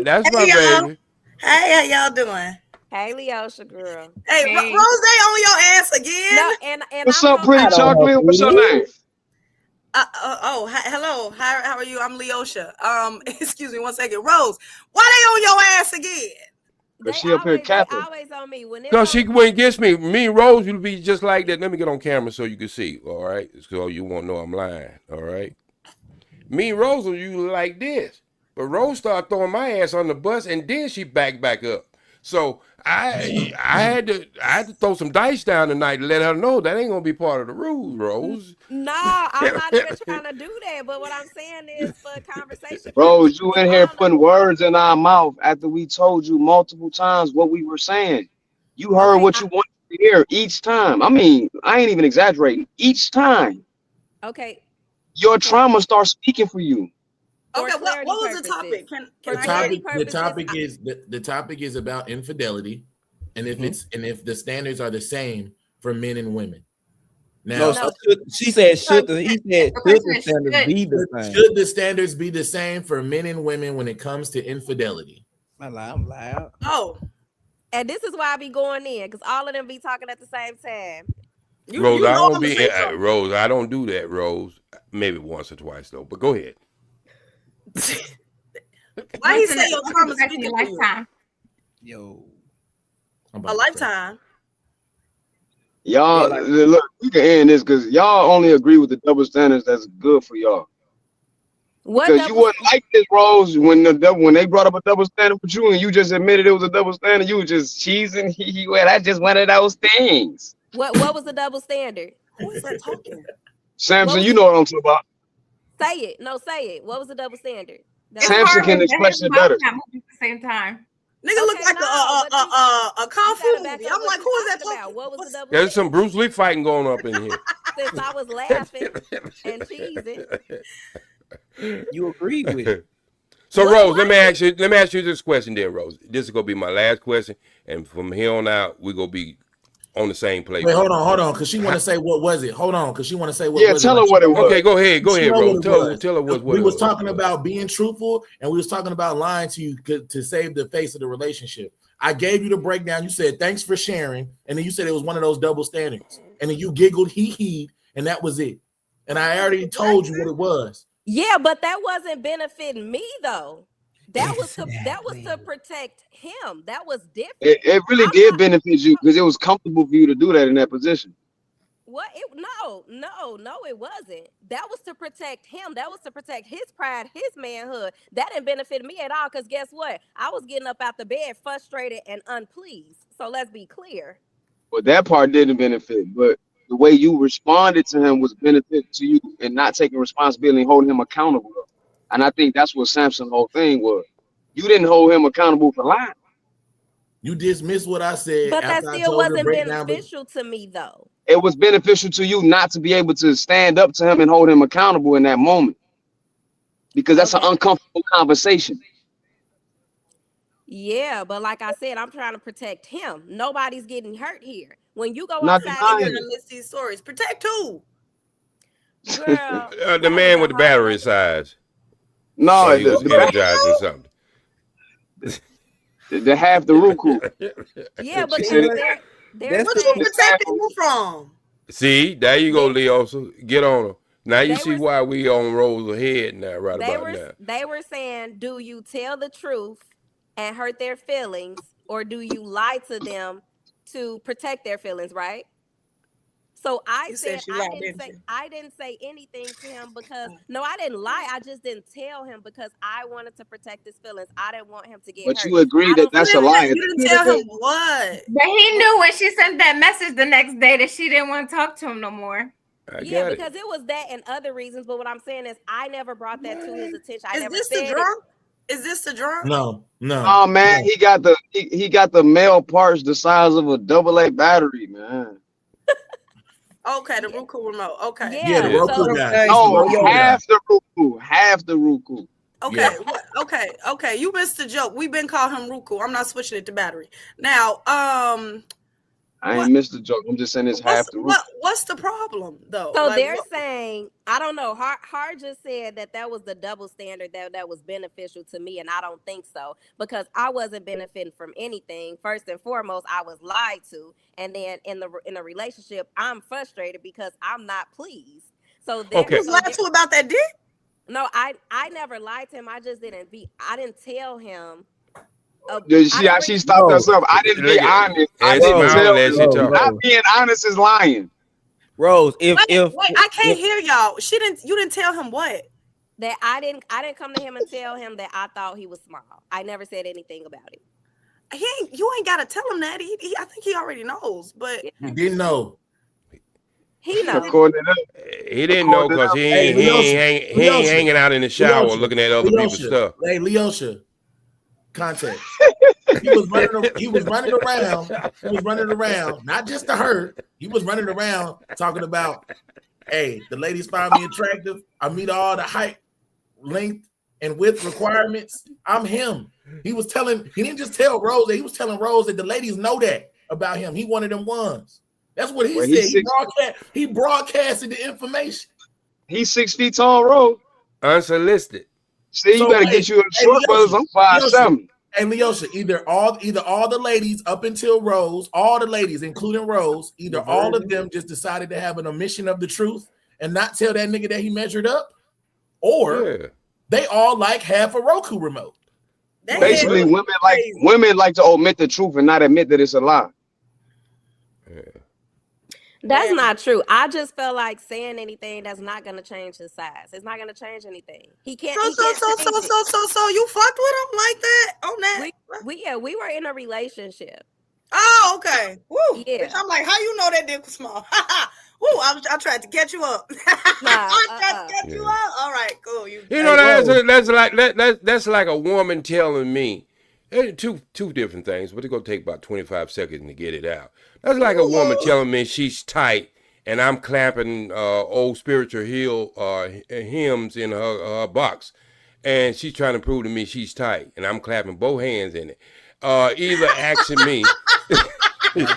Speaker 18: That's my
Speaker 19: y'all.
Speaker 18: baby.
Speaker 19: Hey, how y'all doing?
Speaker 12: Hey, Leosha, girl.
Speaker 19: Hey, Rose, they on your ass again.
Speaker 12: No, and
Speaker 15: What's up, pretty chocolate? What's your name?
Speaker 19: Hello. How are you? I'm Leosha. Excuse me 1 second. Rose, why they on your ass again?
Speaker 15: Cause she up here capping.
Speaker 12: Always on me.
Speaker 18: No, she went against me. Me and Rose, you'll be just like that. Let me get on camera so you can see. All right, so you won't know I'm lying. All right. Me and Rose, you like this, but Rose started throwing my ass on the bus, and then she backed back up. So I had to throw some dice down tonight to let her know that ain't gonna be part of the rules, Rose.
Speaker 12: No, I'm not even trying to do that. But what I'm saying is for conversation.
Speaker 15: Rose, you in here putting words in our mouth after we told you multiple times what we were saying. You heard what you wanted to hear each time. I mean, I ain't even exaggerating. Each time.
Speaker 12: Okay.
Speaker 15: Your trauma starts speaking for you.
Speaker 19: Okay, what was the topic?
Speaker 11: The topic is about infidelity, and if the standards are the same for men and women. Now,
Speaker 3: She said should the standards be the same?
Speaker 11: Should the standards be the same for men and women when it comes to infidelity?
Speaker 3: I'm loud.
Speaker 19: Oh,
Speaker 12: and this is why I be going in because all of them be talking at the same time.
Speaker 18: Rose, I don't be Rose. I don't do that, Rose. Maybe once or twice though. But go ahead.
Speaker 19: Why he say your trauma speaking for you?
Speaker 6: Lifetime.
Speaker 3: Yo,
Speaker 19: a lifetime.
Speaker 15: Y'all, look, we can end this because y'all only agree with the double standards that's good for y'all. Because you wouldn't like this, Rose, when they brought up a double standard with you and you just admitted it was a double standard, you were just cheesing. Well, that's just one of those things.
Speaker 12: What was the double standard?
Speaker 19: Who is that talking?
Speaker 15: Samson, you know what I'm talking about.
Speaker 12: Say it. No, say it. What was the double standard?
Speaker 15: Samson can express it better.
Speaker 6: At the same time.
Speaker 19: Nigga look like a kung fu movie. I'm like, who is that talking?
Speaker 12: What was the double?
Speaker 18: There's some Bruce Lee fighting going up in here.
Speaker 12: Since I was laughing and cheesing.
Speaker 3: You agreed with it.
Speaker 18: So Rose, let me ask you this question there, Rose. This is gonna be my last question, and from here on out, we're gonna be on the same play.
Speaker 11: Wait, hold on, because she want to say what was it. Hold on, because she want to say what was it.
Speaker 15: Yeah, tell her what it was.
Speaker 18: Okay, go ahead, Rose. Tell her what
Speaker 11: we was talking about being truthful, and we was talking about lying to you to save the face of the relationship. I gave you the breakdown. You said thanks for sharing, and then you said it was one of those double standards, and then you giggled, he, and that was it. And I already told you what it was.
Speaker 12: Yeah, but that wasn't benefiting me though. That was to protect him. That was different.
Speaker 15: It really did benefit you because it was comfortable for you to do that in that position.
Speaker 12: What? No, it wasn't. That was to protect him. That was to protect his pride, his manhood. That didn't benefit me at all because guess what? I was getting up out the bed frustrated and unpleased. So let's be clear.
Speaker 15: Well, that part didn't benefit, but the way you responded to him was benefit to you and not taking responsibility and holding him accountable. And I think that's what Samson's whole thing was. You didn't hold him accountable for lying.
Speaker 11: You dismissed what I said.
Speaker 12: But that still wasn't beneficial to me, though.
Speaker 15: It was beneficial to you not to be able to stand up to him and hold him accountable in that moment. Because that's an uncomfortable conversation.
Speaker 12: Yeah, but like I said, I'm trying to protect him. Nobody's getting hurt here. When you go
Speaker 15: Not
Speaker 12: outside
Speaker 19: and list these stories, protect who?
Speaker 12: Girl,
Speaker 18: the man with the battery size.
Speaker 15: No,
Speaker 18: he was energizing something.
Speaker 15: The half the Roku.
Speaker 12: Yeah, but
Speaker 19: they're what you protecting you from?
Speaker 18: See, there you go, Leo. So get on her. Now you see why we on Rose ahead now, right about now.
Speaker 12: They were saying, do you tell the truth and hurt their feelings, or do you lie to them to protect their feelings, right? So I said I didn't say anything to him because I didn't lie. I just didn't tell him because I wanted to protect his feelings. I didn't want him to get hurt.
Speaker 15: But you agree that that's a lie.
Speaker 19: You didn't tell him what?
Speaker 6: But he knew when she sent that message the next day that she didn't want to talk to him no more.
Speaker 12: Yeah, because it was that and other reasons. But what I'm saying is I never brought that to his attention.
Speaker 19: Is this the drum?
Speaker 11: No.
Speaker 15: Oh man, he got the male parts the size of a AA battery, man.
Speaker 19: Okay, the Roku remote. Okay.
Speaker 11: Yeah, the Roku guy.
Speaker 15: No, half the Roku.
Speaker 19: Okay, okay. You missed the joke. We've been calling him Ruku. I'm not switching it to battery. Now,
Speaker 15: I ain't missed the joke. I'm just saying it's half the root.
Speaker 19: What's the problem though?
Speaker 12: So they're saying, I don't know. Hard just said that was the double standard that was beneficial to me, and I don't think so, because I wasn't benefiting from anything. First and foremost, I was lied to, and then in a relationship, I'm frustrated because I'm not pleased. So
Speaker 19: you was lied to about that dick?
Speaker 12: No, I never lied to him. I just didn't tell him.
Speaker 15: She stopped herself. I didn't be honest. I didn't tell you. Not being honest is lying.
Speaker 3: Rose,
Speaker 19: wait, I can't hear y'all. You didn't tell him what?
Speaker 12: That I didn't come to him and tell him that I thought he was small. I never said anything about it.
Speaker 19: You ain't gotta tell him that. I think he already knows, but
Speaker 11: he didn't know.
Speaker 12: He knows.
Speaker 18: He didn't know because he ain't hanging out in the shower looking at other people's stuff.
Speaker 11: Hey, Leosha, context. He was running around, not just to her. He was running around talking about, hey, the ladies find me attractive. I meet all the height, length, and width requirements. I'm him. He didn't just tell Rose that, he was telling Rose that the ladies know that about him. He one of them ones. That's what he said. He broadcasted the information.
Speaker 15: He's 6 feet tall, Rose.
Speaker 18: Unsolicited.
Speaker 15: See, you better get you a short brothers. I'm 5'7".
Speaker 11: Hey, Leosha, either all the ladies up until Rose, all the ladies, including Rose, either all of them just decided to have an omission of the truth and not tell that nigga that he measured up, or they all like half a Roku remote.
Speaker 15: Basically, women like to omit the truth and not admit that it's a lie.
Speaker 12: That's not true. I just felt like saying anything that's not gonna change his size. It's not gonna change anything. He can't.
Speaker 19: So you fucked with him like that on that?
Speaker 12: We were in a relationship.
Speaker 19: Oh, okay. Woo.
Speaker 12: Yeah.
Speaker 19: Bitch, I'm like, how you know that dick was small? Woo, I tried to catch you up. I tried to catch you up. All right, cool.
Speaker 18: You know, that's like a woman telling me. Two different things, but it's gonna take about 25 seconds to get it out. That's like a woman telling me she's tight, and I'm clapping old spiritual hymns in her box, and she's trying to prove to me she's tight, and I'm clapping both hands in it. Either asking me, am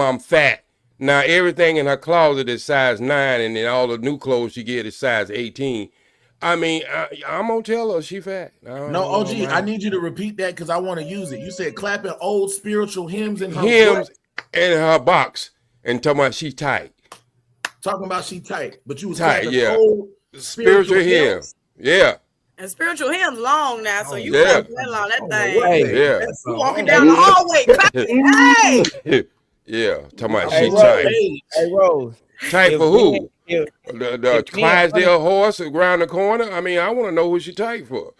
Speaker 18: I fat? Now, everything in her closet is size 9, and then all the new clothes she get is size 18. I mean, I'm going to tell her she fat.
Speaker 11: No, OG, I need you to repeat that because I want to use it. You said clapping old spiritual hymns in
Speaker 18: her box and talking about she tight.
Speaker 11: Talking about she tight, but you was
Speaker 18: tight,
Speaker 11: old
Speaker 18: spiritual hymns. Yeah.
Speaker 19: And spiritual hymns long now, so you got that long, that thing.
Speaker 18: Hey,
Speaker 19: you walking down the hallway. Hey.
Speaker 18: Yeah, talking about she tight.
Speaker 3: Hey, Rose.
Speaker 18: Tight for who? The Clydesdale horse around the corner? I mean, I want to know who she tight for.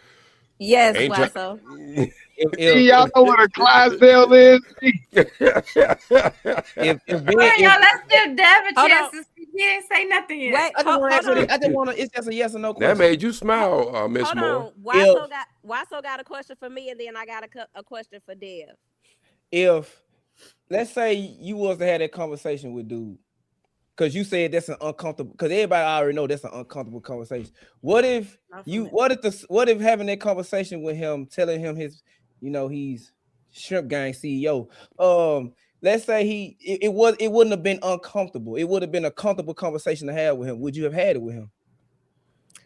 Speaker 12: Yes, Blasso.
Speaker 15: Y'all know what a Clydesdale is?
Speaker 6: Y'all, let's give Dev a chance to speak. He ain't say nothing yet.
Speaker 3: Wait, I just want to, it's just a yes or no question.
Speaker 18: That made you smile, Miss Moore.
Speaker 12: Wasso got a question for me, and then I got a question for Dev.
Speaker 3: If, let's say you was to have that conversation with dude, because you said that's an uncomfortable, because everybody already know that's an uncomfortable conversation. What if having that conversation with him, telling him he's Shrimp Gang CEO, let's say it wouldn't have been uncomfortable. It would have been a comfortable conversation to have with him. Would you have had it with him?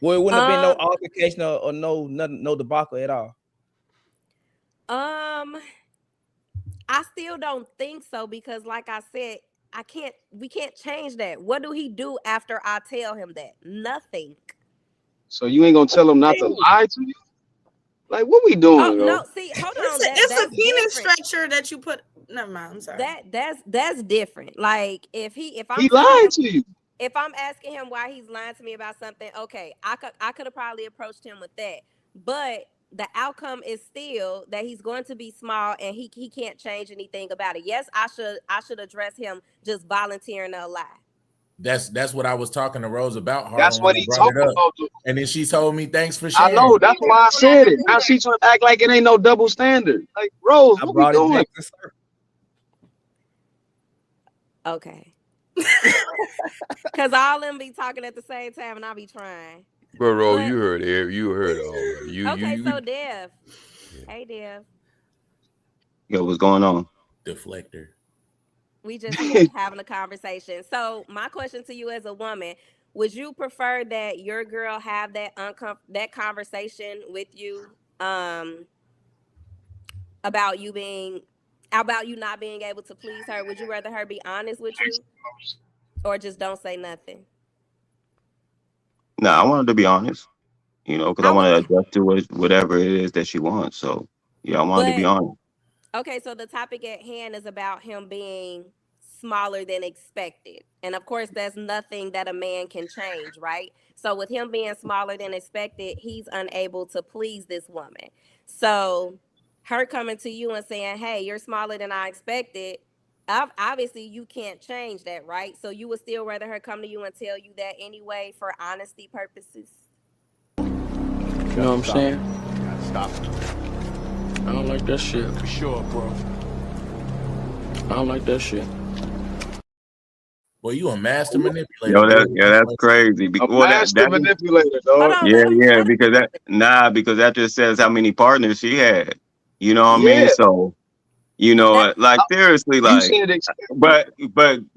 Speaker 3: Well, it wouldn't have been no altercation or no debacle at all.
Speaker 12: I still don't think so, because like I said, we can't change that. What do he do after I tell him that? Nothing.
Speaker 15: So you ain't gonna tell him not to lie to you? Like, what we doing?
Speaker 12: No, see, hold on.
Speaker 19: It's a penis stretcher that you put. Never mind. I'm sorry.
Speaker 12: That's different. Like if I'm
Speaker 15: lied to you.
Speaker 12: If I'm asking him why he's lying to me about something, okay, I could have probably approached him with that. But the outcome is still that he's going to be small and he can't change anything about it. Yes, I should address him just volunteering to lie.
Speaker 11: That's what I was talking to Rose about. Harlan,
Speaker 15: that's what he talked about.
Speaker 11: And then she told me, thanks for sharing.
Speaker 15: I know, that's why I said it. Now she's trying to act like it ain't no double standard. Like, Rose, what we doing?
Speaker 12: Okay. Because all them be talking at the same time and I be trying.
Speaker 18: Bro, you heard it. You heard it all, bro.
Speaker 12: So Dev. Hey, Dev.
Speaker 15: Yo, what's going on?
Speaker 11: Deflector.
Speaker 12: We just here having a conversation. So my question to you as a woman, would you prefer that your girl have that that conversation with you about you not being able to please her? Would you rather her be honest with you or just don't say nothing?
Speaker 15: No, I wanted to be honest, because I want to adjust to whatever it is that she wants. So, yeah, I wanted to be honest.
Speaker 12: Okay, so the topic at hand is about him being smaller than expected. And of course, that's nothing that a man can change, right? So with him being smaller than expected, he's unable to please this woman. So her coming to you and saying, hey, you're smaller than I expected. Obviously, you can't change that, right? So you would still rather her come to you and tell you that anyway for honesty purposes?
Speaker 17: You know what I'm saying?
Speaker 20: Stop.
Speaker 17: I don't like that shit.
Speaker 20: For sure, bro.
Speaker 17: I don't like that shit.
Speaker 11: Boy, you a master manipulator.
Speaker 15: Yo, that's crazy. Master manipulator, dog. Yeah, because that just says how many partners she had. You know what I mean? So, like seriously, like, but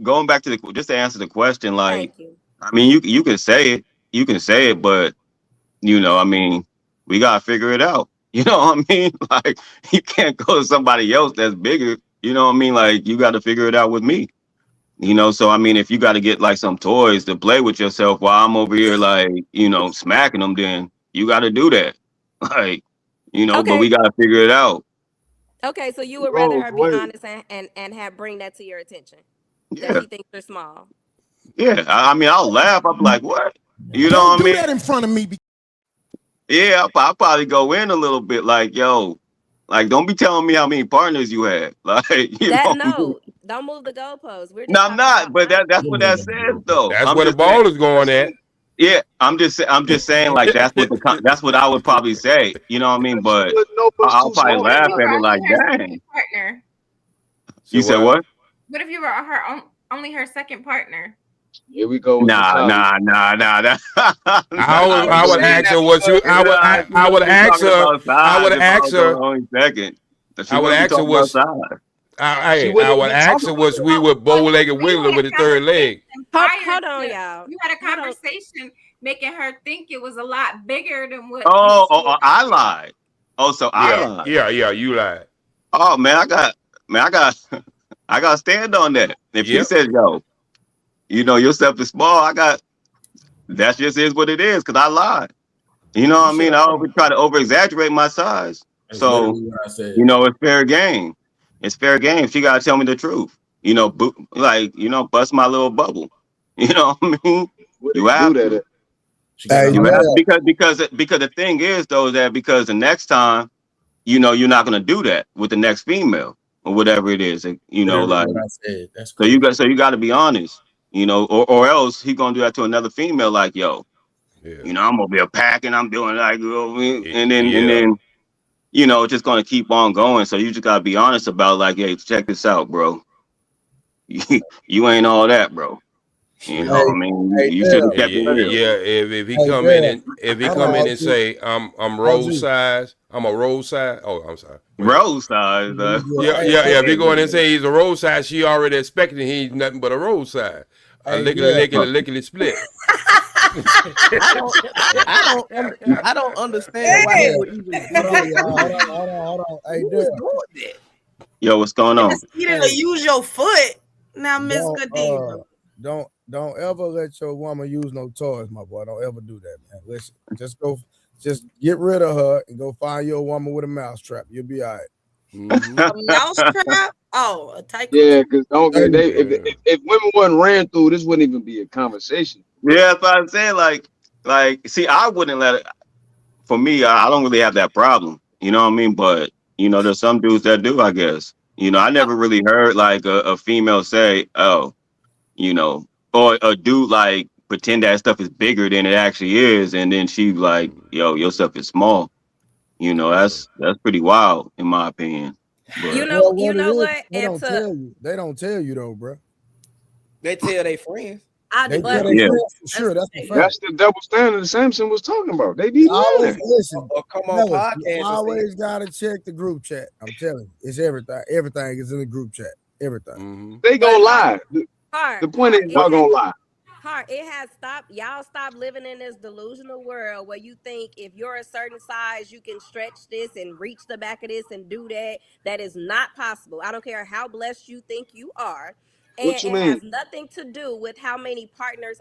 Speaker 15: going back to just to answer the question, like, I mean, you can say it, but I mean, we gotta figure it out. You know what I mean? Like, you can't go to somebody else that's bigger. You know what I mean? Like, you got to figure it out with me. So I mean, if you got to get like some toys to play with yourself while I'm over here, like, smacking them, then you got to do that. Like, but we got to figure it out.
Speaker 12: Okay, so you would rather her be honest and bring that to your attention?
Speaker 15: Yeah.
Speaker 12: That she thinks you're small?
Speaker 15: Yeah. I mean, I'll laugh. I'm like, what? You know what I mean?
Speaker 2: Do that in front of me.
Speaker 15: Yeah, I'll probably go in a little bit like, yo, like, don't be telling me how many partners you had. Like,
Speaker 12: don't move the goalposts.
Speaker 15: No, I'm not, but that's what that says though.
Speaker 18: That's where the ball is going at.
Speaker 15: Yeah, I'm just saying, like, that's what I would probably say. You know what I mean? But I'll probably laugh at it like, dang.
Speaker 6: Partner.
Speaker 15: You said what?
Speaker 6: What if you were only her second partner?
Speaker 15: Here we go. Nah.
Speaker 18: I would ask her what you. I would ask her.
Speaker 15: Only second.
Speaker 18: I would ask her what. I would ask her was we were bow-legged wiggler with the third leg.
Speaker 12: Hold on, y'all.
Speaker 6: You had a conversation making her think it was a lot bigger than what.
Speaker 15: Oh, I lied. Oh, so I lied.
Speaker 18: Yeah, you lied.
Speaker 15: Oh man, I got to stand on that. If she says, yo, your stuff is small, that just is what it is, because I lied. You know what I mean? I always try to over-exaggerate my size. So, it's fair game. It's fair game. She got to tell me the truth. Bust my little bubble. You know what I mean? You have to. Because the thing is, though, that because the next time, you're not going to do that with the next female or whatever it is. So you got to be honest. Or else he gonna do that to another female, like, yo, I'm over here packing, I'm doing like, and then it's just gonna keep on going. So you just gotta be honest about, like, hey, check this out, bro. You ain't all that, bro. You know what I mean? You should have kept it real.
Speaker 18: Yeah, if he come in and say I'm roll size, I'm a roll size. Oh, I'm sorry.
Speaker 15: Roll size.
Speaker 18: Yeah. If he go in and say he's a roll size, she already expected he's nothing but a roll size. A lickety split.
Speaker 3: I don't understand why he would even
Speaker 2: Hold on. Hey, dude.
Speaker 15: Yo, what's going on?
Speaker 19: You didn't use your foot. Now, Miss Godiva.
Speaker 2: Don't ever let your woman use no toys, my boy. Don't ever do that, man. Listen, just get rid of her and go find your woman with a mousetrap. You'll be all right.
Speaker 19: A mousetrap? Oh, a tycoon.
Speaker 15: Yeah, because if women wasn't ran through, this wouldn't even be a conversation. Yeah, that's what I'm saying. Like, see, I wouldn't let it. For me, I don't really have that problem. You know what I mean? But there's some dudes that do, I guess. I never really heard like a female say, oh, or a dude like pretend that stuff is bigger than it actually is, and then she like, yo, your stuff is small. That's pretty wild in my opinion. But,
Speaker 12: you know what?
Speaker 2: They don't tell you though, bro.
Speaker 3: They tell their friends.
Speaker 2: They tell their
Speaker 15: Yeah.
Speaker 2: friends for sure. That's the fact.
Speaker 15: That's the double standard Samson was talking about. They be
Speaker 2: Always
Speaker 15: lying.
Speaker 2: listen.
Speaker 3: Or come on
Speaker 2: fellas,
Speaker 3: podcast.
Speaker 2: you always gotta check the group chat. I'm telling you, it's everything. Everything is in the group chat. Everything.
Speaker 15: They gonna lie. The point is y'all gonna lie.
Speaker 12: It has stopped. Y'all stop living in this delusional world where you think if you're a certain size, you can stretch this and reach the back of this and do that. That is not possible. I don't care how blessed you think you are. And
Speaker 15: What you
Speaker 12: it
Speaker 15: mean?
Speaker 12: has nothing to do with how many partners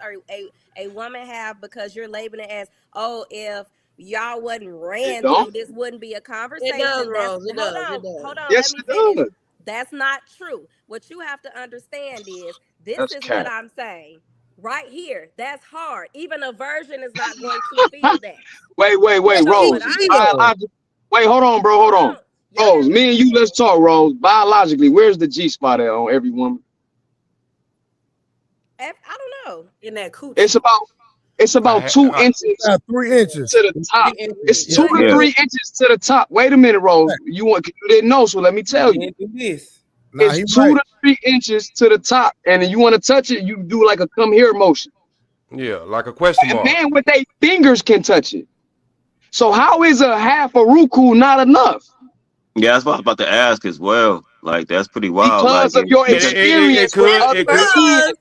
Speaker 12: a woman have, because you're labeling it as, oh, if y'all wasn't ran through, this wouldn't be a conversation.
Speaker 19: It does, Rose. It does.
Speaker 12: Hold on.
Speaker 15: Yes,
Speaker 12: Let me
Speaker 15: it
Speaker 12: finish.
Speaker 15: does.
Speaker 12: That's not true. What you have to understand is this
Speaker 15: That's
Speaker 12: is
Speaker 15: cap.
Speaker 12: what I'm saying. Right here. That's hard. Even a virgin is not going to feel that.
Speaker 15: Wait,
Speaker 12: That's
Speaker 15: Rose.
Speaker 12: what I'm saying.
Speaker 15: Wait, hold on, bro. Hold on. Rose, me and you, let's talk, Rose. Biologically, where's the G spot at on every woman?
Speaker 12: I don't know.
Speaker 19: In that coochie.
Speaker 15: It's about 2 inches.
Speaker 2: 3 inches
Speaker 15: to the top. It's 2 to 3 inches to the top. Wait a minute, Rose. You didn't know, so let me tell you. It's 2 to 3 inches to the top, and you want to touch it, you do like a come here motion.
Speaker 18: Yeah, like a question
Speaker 15: A
Speaker 18: mark.
Speaker 15: man with their fingers can touch it. So how is a half a ruku not enough?
Speaker 20: Yeah, that's what I was about to ask as well. Like, that's pretty wild.
Speaker 15: Because of your experience with other men.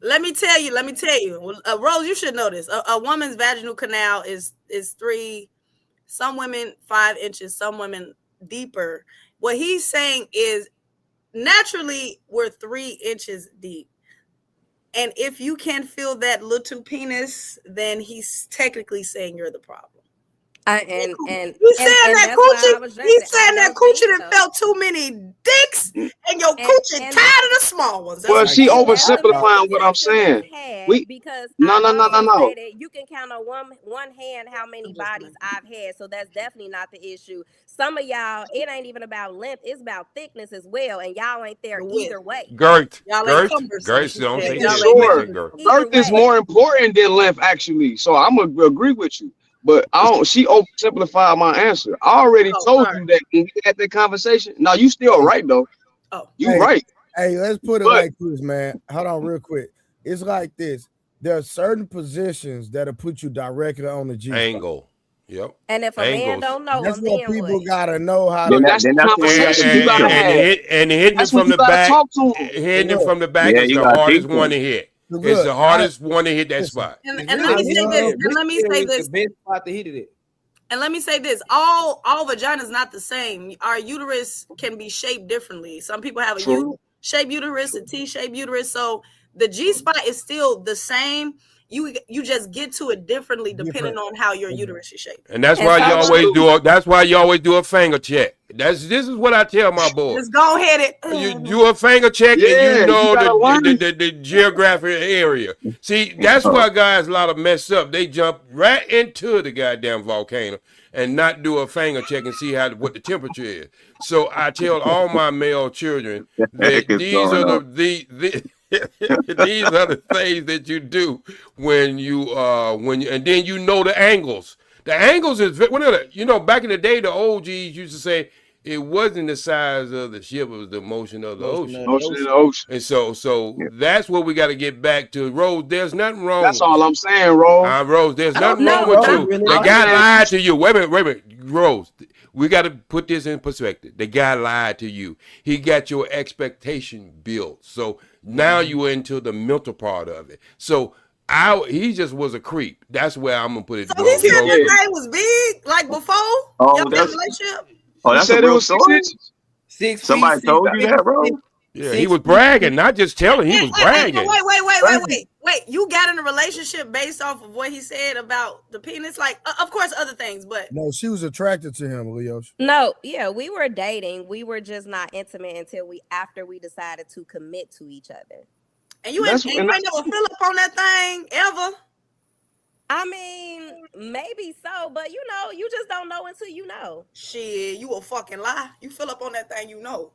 Speaker 19: Let me tell you. Rose, you should know this. A woman's vaginal canal is 3, some women 5 inches, some women deeper. What he's saying is naturally we're 3 inches deep. And if you can feel that little penis, then he's technically saying you're the problem.
Speaker 12: And
Speaker 19: He's saying that coochie that felt too many dicks, and your coochie tired of the small ones.
Speaker 15: Well, she oversimplifying what I'm saying. No.
Speaker 12: You can count on one hand how many bodies I've had, so that's definitely not the issue. Some of y'all, it ain't even about length; it's about thickness as well, and y'all ain't there either way.
Speaker 18: Girth.
Speaker 12: Y'all
Speaker 18: Girth.
Speaker 12: ain't
Speaker 18: Girth. Don't say
Speaker 15: Sure.
Speaker 18: girth.
Speaker 15: Girth is more important than length, actually. So I'm gonna agree with you. But she oversimplified my answer. I already told you that when we had that conversation. No, you still right though. You right.
Speaker 2: Hey, let's put it like this, man. Hold on real quick. It's like this. There are certain positions that'll put you directly on the G
Speaker 18: angle. Yep.
Speaker 12: And if a man don't know
Speaker 2: that's
Speaker 12: them,
Speaker 2: what
Speaker 12: then
Speaker 2: people
Speaker 12: what?
Speaker 2: gotta know how
Speaker 15: Then
Speaker 2: to.
Speaker 15: that's the conversation you gotta have.
Speaker 18: And hitting
Speaker 15: That's
Speaker 18: it from
Speaker 15: what you
Speaker 18: the
Speaker 15: gotta
Speaker 18: back.
Speaker 15: talk to.
Speaker 18: Hitting it from the back
Speaker 20: Yeah,
Speaker 18: is
Speaker 20: you
Speaker 18: the
Speaker 20: gotta
Speaker 18: hardest
Speaker 20: teach
Speaker 18: one
Speaker 20: them.
Speaker 18: to hit.
Speaker 2: Look,
Speaker 18: It's the hardest one to hit that spot.
Speaker 19: And let me say this. And let me say this.
Speaker 3: The best spot to hit it at.
Speaker 19: And let me say this: all vaginas not the same. Our uterus can be shaped differently. Some people have a U-shaped uterus, a T-shaped uterus. So the G spot is still the same. You just get to it differently depending on how your uterus is shaped.
Speaker 18: And that's why you always do. That's why you always do a finger check. This is what I tell my boys.
Speaker 19: Just go ahead and
Speaker 18: you do a finger check, and you know
Speaker 15: you
Speaker 18: the geographic area. See, that's why guys a lot of mess up. They jump right into the goddamn volcano and not do a finger check and see what the temperature is. So I tell all my male children that these are these are the things that you do when you and then you know the angles. The angles is back in the day the OGs used to say it wasn't the size of the ship, it was the motion of the ocean.
Speaker 15: Motion of the ocean.
Speaker 18: And so that's what we got to get back to. Rose, there's nothing wrong.
Speaker 15: That's all I'm saying, Rose.
Speaker 18: Rose, there's nothing wrong with you. The guy lied to you. Wait a minute. Rose, we got to put this in perspective. The guy lied to you. He got your expectation built. So now you into the mental part of it. So he just was a creep. That's where I'm gonna put it.
Speaker 19: So he said that thing was big, like before y'all had a relationship.
Speaker 20: Oh, that's a real story. Somebody told you that, bro?
Speaker 18: Yeah, he was bragging, not just telling. He was bragging.
Speaker 19: Wait. You got in a relationship based off of what he said about the penis? Like, of course, other things, but
Speaker 2: No, she was attracted to him, Leo.
Speaker 12: No, yeah, we were dating. We were just not intimate until after we decided to commit to each other.
Speaker 19: And you ain't never fill up on that thing ever.
Speaker 12: I mean, maybe so, but you know, you just don't know until you know.
Speaker 19: Shit, you a fucking lie. You fill up on that thing, you know.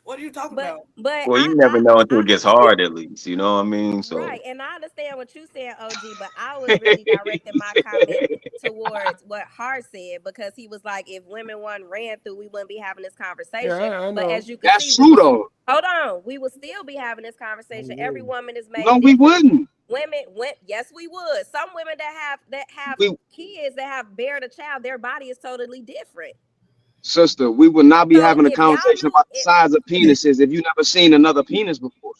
Speaker 19: What are you talking about?
Speaker 12: But
Speaker 20: Well, you never know until it gets hard, at least. You know what I mean?
Speaker 12: right,
Speaker 20: So
Speaker 12: and I understand what you saying, OG, but I was really directing my comment towards what Hart said, because he was like, if women one ran through, we wouldn't be having this conversation.
Speaker 18: I
Speaker 12: But
Speaker 18: know.
Speaker 12: as you can
Speaker 15: That's
Speaker 12: see,
Speaker 15: true though.
Speaker 12: hold on, we would still be having this conversation. Every woman is made
Speaker 15: No, we
Speaker 12: different.
Speaker 15: wouldn't.
Speaker 12: Yes, we would. Some women that have kids that have bared a child, their body is totally different.
Speaker 15: Sister, we would not be
Speaker 12: So
Speaker 15: having a
Speaker 12: if y'all
Speaker 15: conversation
Speaker 12: knew
Speaker 15: about the size of penises if you never seen another penis before.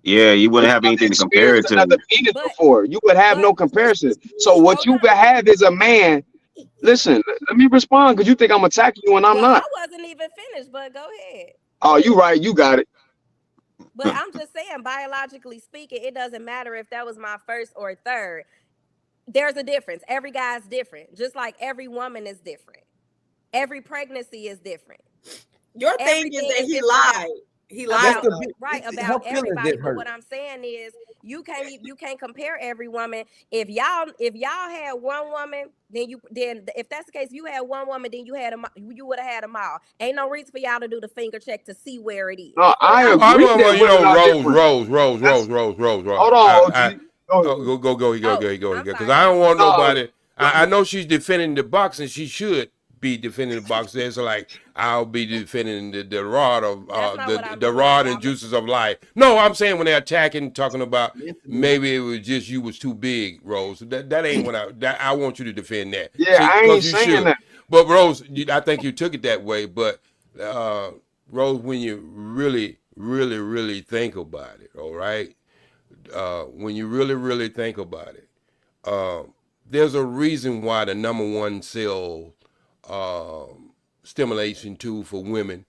Speaker 20: yeah, you wouldn't have
Speaker 15: Never
Speaker 20: anything to compare it
Speaker 15: experienced another
Speaker 20: to.
Speaker 15: penis before. You would have no comparison. So what you would have is a man. Listen, let me respond because you think I'm attacking you and I'm not.
Speaker 12: I wasn't even finished, but go ahead.
Speaker 15: Oh, you right. You got it.
Speaker 12: But I'm just saying, biologically speaking, it doesn't matter if that was my first or third. There's a difference. Every guy's different, just like every woman is different. Every pregnancy is different.
Speaker 19: Your thing is that he lied. He lied
Speaker 12: about everybody. But what I'm saying is, you can't compare every woman. If y'all had one woman, then if that's the case, if you had one woman, then you would have had them all. Ain't no reason for y'all to do the finger check to see where it is.
Speaker 15: No, I agree that
Speaker 18: you know,
Speaker 15: Rose.
Speaker 18: Rose.
Speaker 15: Hold on, OG.
Speaker 18: Go. Because I don't want nobody. I know she's defending the box, and she should be defending the box. It's like I'll be defending the rod of the rod and juices of life. No, I'm saying when they're attacking, talking about maybe it was just you was too big, Rose. That ain't what I want you to defend that.
Speaker 15: Yeah, I ain't saying that.
Speaker 18: But Rose, I think you took it that way. But Rose, when you really think about it, all right. When you really think about it, there's a reason why the number one cell stimulation tool for women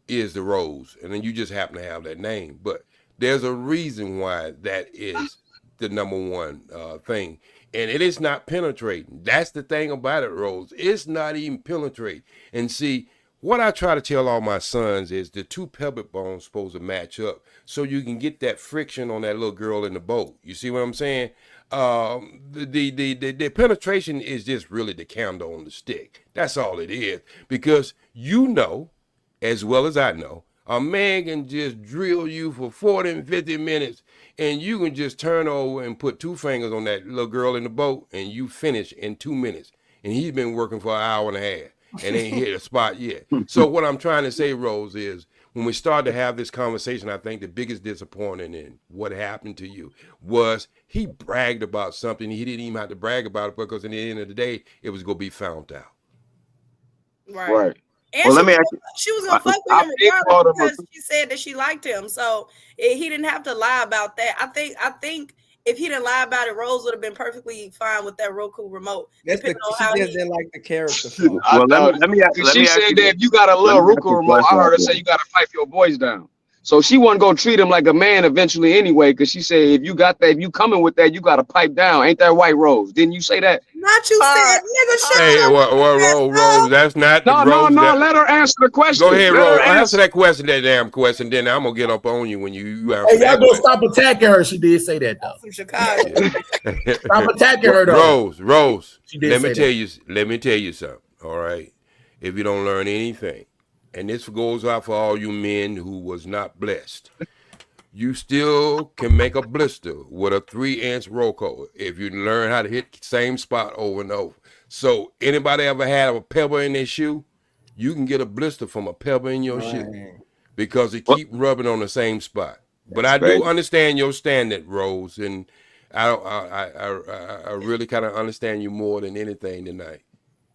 Speaker 18: is the rose, and then you just happen to have that name. But there's a reason why that is the number one thing, and it is not penetrating. That's the thing about it, Rose. It's not even penetrating. And see, what I try to tell all my sons is the two pelvic bones supposed to match up so you can get that friction on that little girl in the boat. You see what I'm saying? The penetration is just really the candle on the stick. That's all it is. Because you know, as well as I know, a man can just drill you for 40 and 50 minutes, and you can just turn over and put two fingers on that little girl in the boat, and you finish in 2 minutes. And he's been working for an hour and a half and ain't hit a spot yet. So what I'm trying to say, Rose, is when we started to have this conversation, I think the biggest disappointment in what happened to you was he bragged about something. He didn't even have to brag about it because at the end of the day, it was going to be found out.
Speaker 15: Right.
Speaker 19: And
Speaker 20: Well, let me ask you.
Speaker 19: she was gonna fuck with him regardless because she said that she liked him. So he didn't have to lie about that. I think if he didn't lie about it, Rose would have been perfectly fine with that Roku remote.
Speaker 3: That's she just didn't like the character.
Speaker 20: Well, let me ask
Speaker 15: she
Speaker 20: you
Speaker 15: said that if you got a little Roku remote, I heard her say you got to pipe your boys down. So she wasn't gonna treat him like a man eventually anyway, because she said if you got that, if you coming with that, you got to pipe down. Ain't that right, Rose? Didn't you say that?
Speaker 19: Not you said, nigga. Shut
Speaker 18: Hey,
Speaker 19: up.
Speaker 18: Rose, that's not
Speaker 15: No,
Speaker 18: Rose.
Speaker 15: let her answer the question.
Speaker 18: Go ahead,
Speaker 15: Let
Speaker 18: Rose.
Speaker 15: her
Speaker 18: Answer that question, that damn question. Then I'm gonna get up on you when you answer
Speaker 21: Hey, y'all
Speaker 18: that
Speaker 21: gonna
Speaker 18: question.
Speaker 21: stop attacking her. She did say that though.
Speaker 19: From Chicago.
Speaker 21: Stop attacking her though.
Speaker 18: Rose.
Speaker 21: She did
Speaker 18: Let me
Speaker 21: say
Speaker 18: tell you something. All right. If you don't learn anything, and this goes out for all you men who was not blessed, you still can make a blister with a 3-inch Roco if you learn how to hit the same spot over and over. So anybody ever had a pebble in their shoe? You can get a blister from a pebble in your shoe because it keep rubbing on the same spot. But I do understand your standard, Rose, and I really kind of understand you more than anything tonight.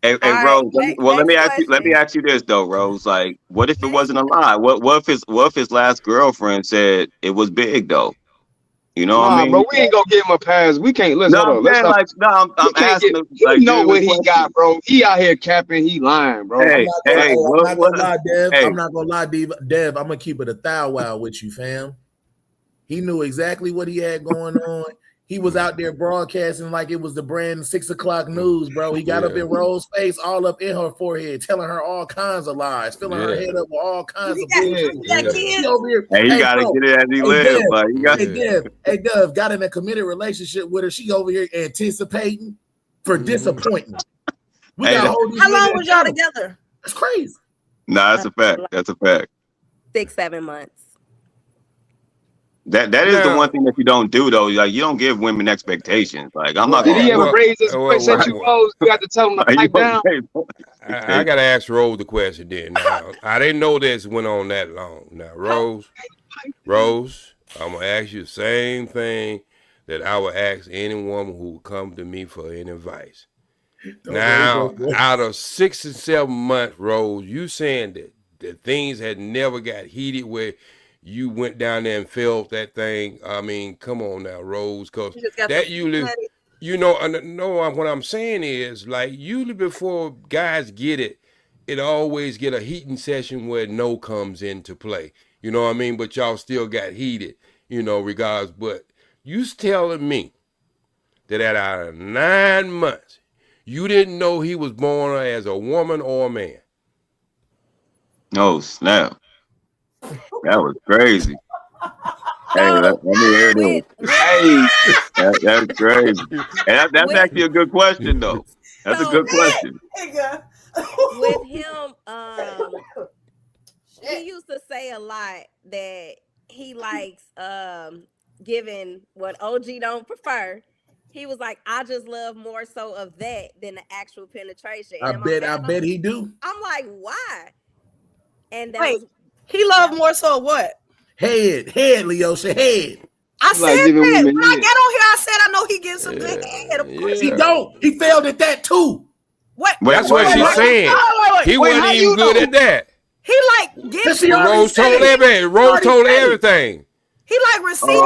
Speaker 20: Hey, Rose. Let me ask you this though, Rose. Like, what if it wasn't a lie? What if his last girlfriend said it was big though? You know what I mean?
Speaker 15: Bro, we ain't gonna give him a pass. We can't listen.
Speaker 20: No, I'm saying, like, no, I'm asking.
Speaker 15: You know what he got, bro. He out here capping. He lying, bro.
Speaker 20: Hey,
Speaker 21: I'm not gonna lie, Dev. I'm not gonna lie, Dev. I'm gonna keep it a thou wow with you, fam. He knew exactly what he had going on. He was out there broadcasting like it was the brand 6 o'clock news, bro. He got up in Rose's face, all up in her forehead, telling her all kinds of lies, filling her head up with all kinds of bullshit. He over here,
Speaker 20: Hey, you gotta
Speaker 21: bro,
Speaker 20: get it as he lives, like you got.
Speaker 21: Hey, Dev, got in a committed relationship with her. She over here anticipating for disappointment. We
Speaker 20: Hey,
Speaker 21: got hold
Speaker 19: How long was y'all together?
Speaker 21: That's crazy.
Speaker 20: Nah, that's a fact. That's a fact.
Speaker 12: 6-7 months.
Speaker 20: That is the one thing that you don't do though. Like you don't give women expectations. Like I'm not.
Speaker 15: Did he ever raise his
Speaker 18: well,
Speaker 15: voice at you, Rose? You got to tell him to pipe down.
Speaker 18: I gotta ask Rose the question then. Now, I didn't know this went on that long. Now, Rose, I'm gonna ask you the same thing that I would ask any woman who would come to me for any advice. Now, out of 6 and 7 months, Rose, you saying that things had never got heated where you went down there and felt that thing. I mean, come on now, Rose, because that usually, what I'm saying is, like, usually before guys get it, it always get a heating session where no comes into play. You know what I mean? But y'all still got heated, regardless. But you telling me that out of 9 months, you didn't know he was born as a woman or a man?
Speaker 20: Oh, snap. That was crazy. Hey, let me hear this. Hey, that's crazy. And that's actually a good question, though. That's a good question.
Speaker 12: With him, he used to say a lot that he likes giving what OG don't prefer. He was like, I just love more so of that than the actual penetration.
Speaker 21: I bet he do.
Speaker 12: I'm like, why? And that
Speaker 19: Wait, he loved more so what?
Speaker 21: Head, Leosha, head.
Speaker 19: I said that. When I get on here, I said I know he gives some good head. Of course
Speaker 21: he don't. He failed at that too.
Speaker 19: What?
Speaker 18: That's what she's saying. He wasn't even good at that.
Speaker 19: He like gives.
Speaker 18: Rose told everything. Rose told everything.
Speaker 19: He like receiving.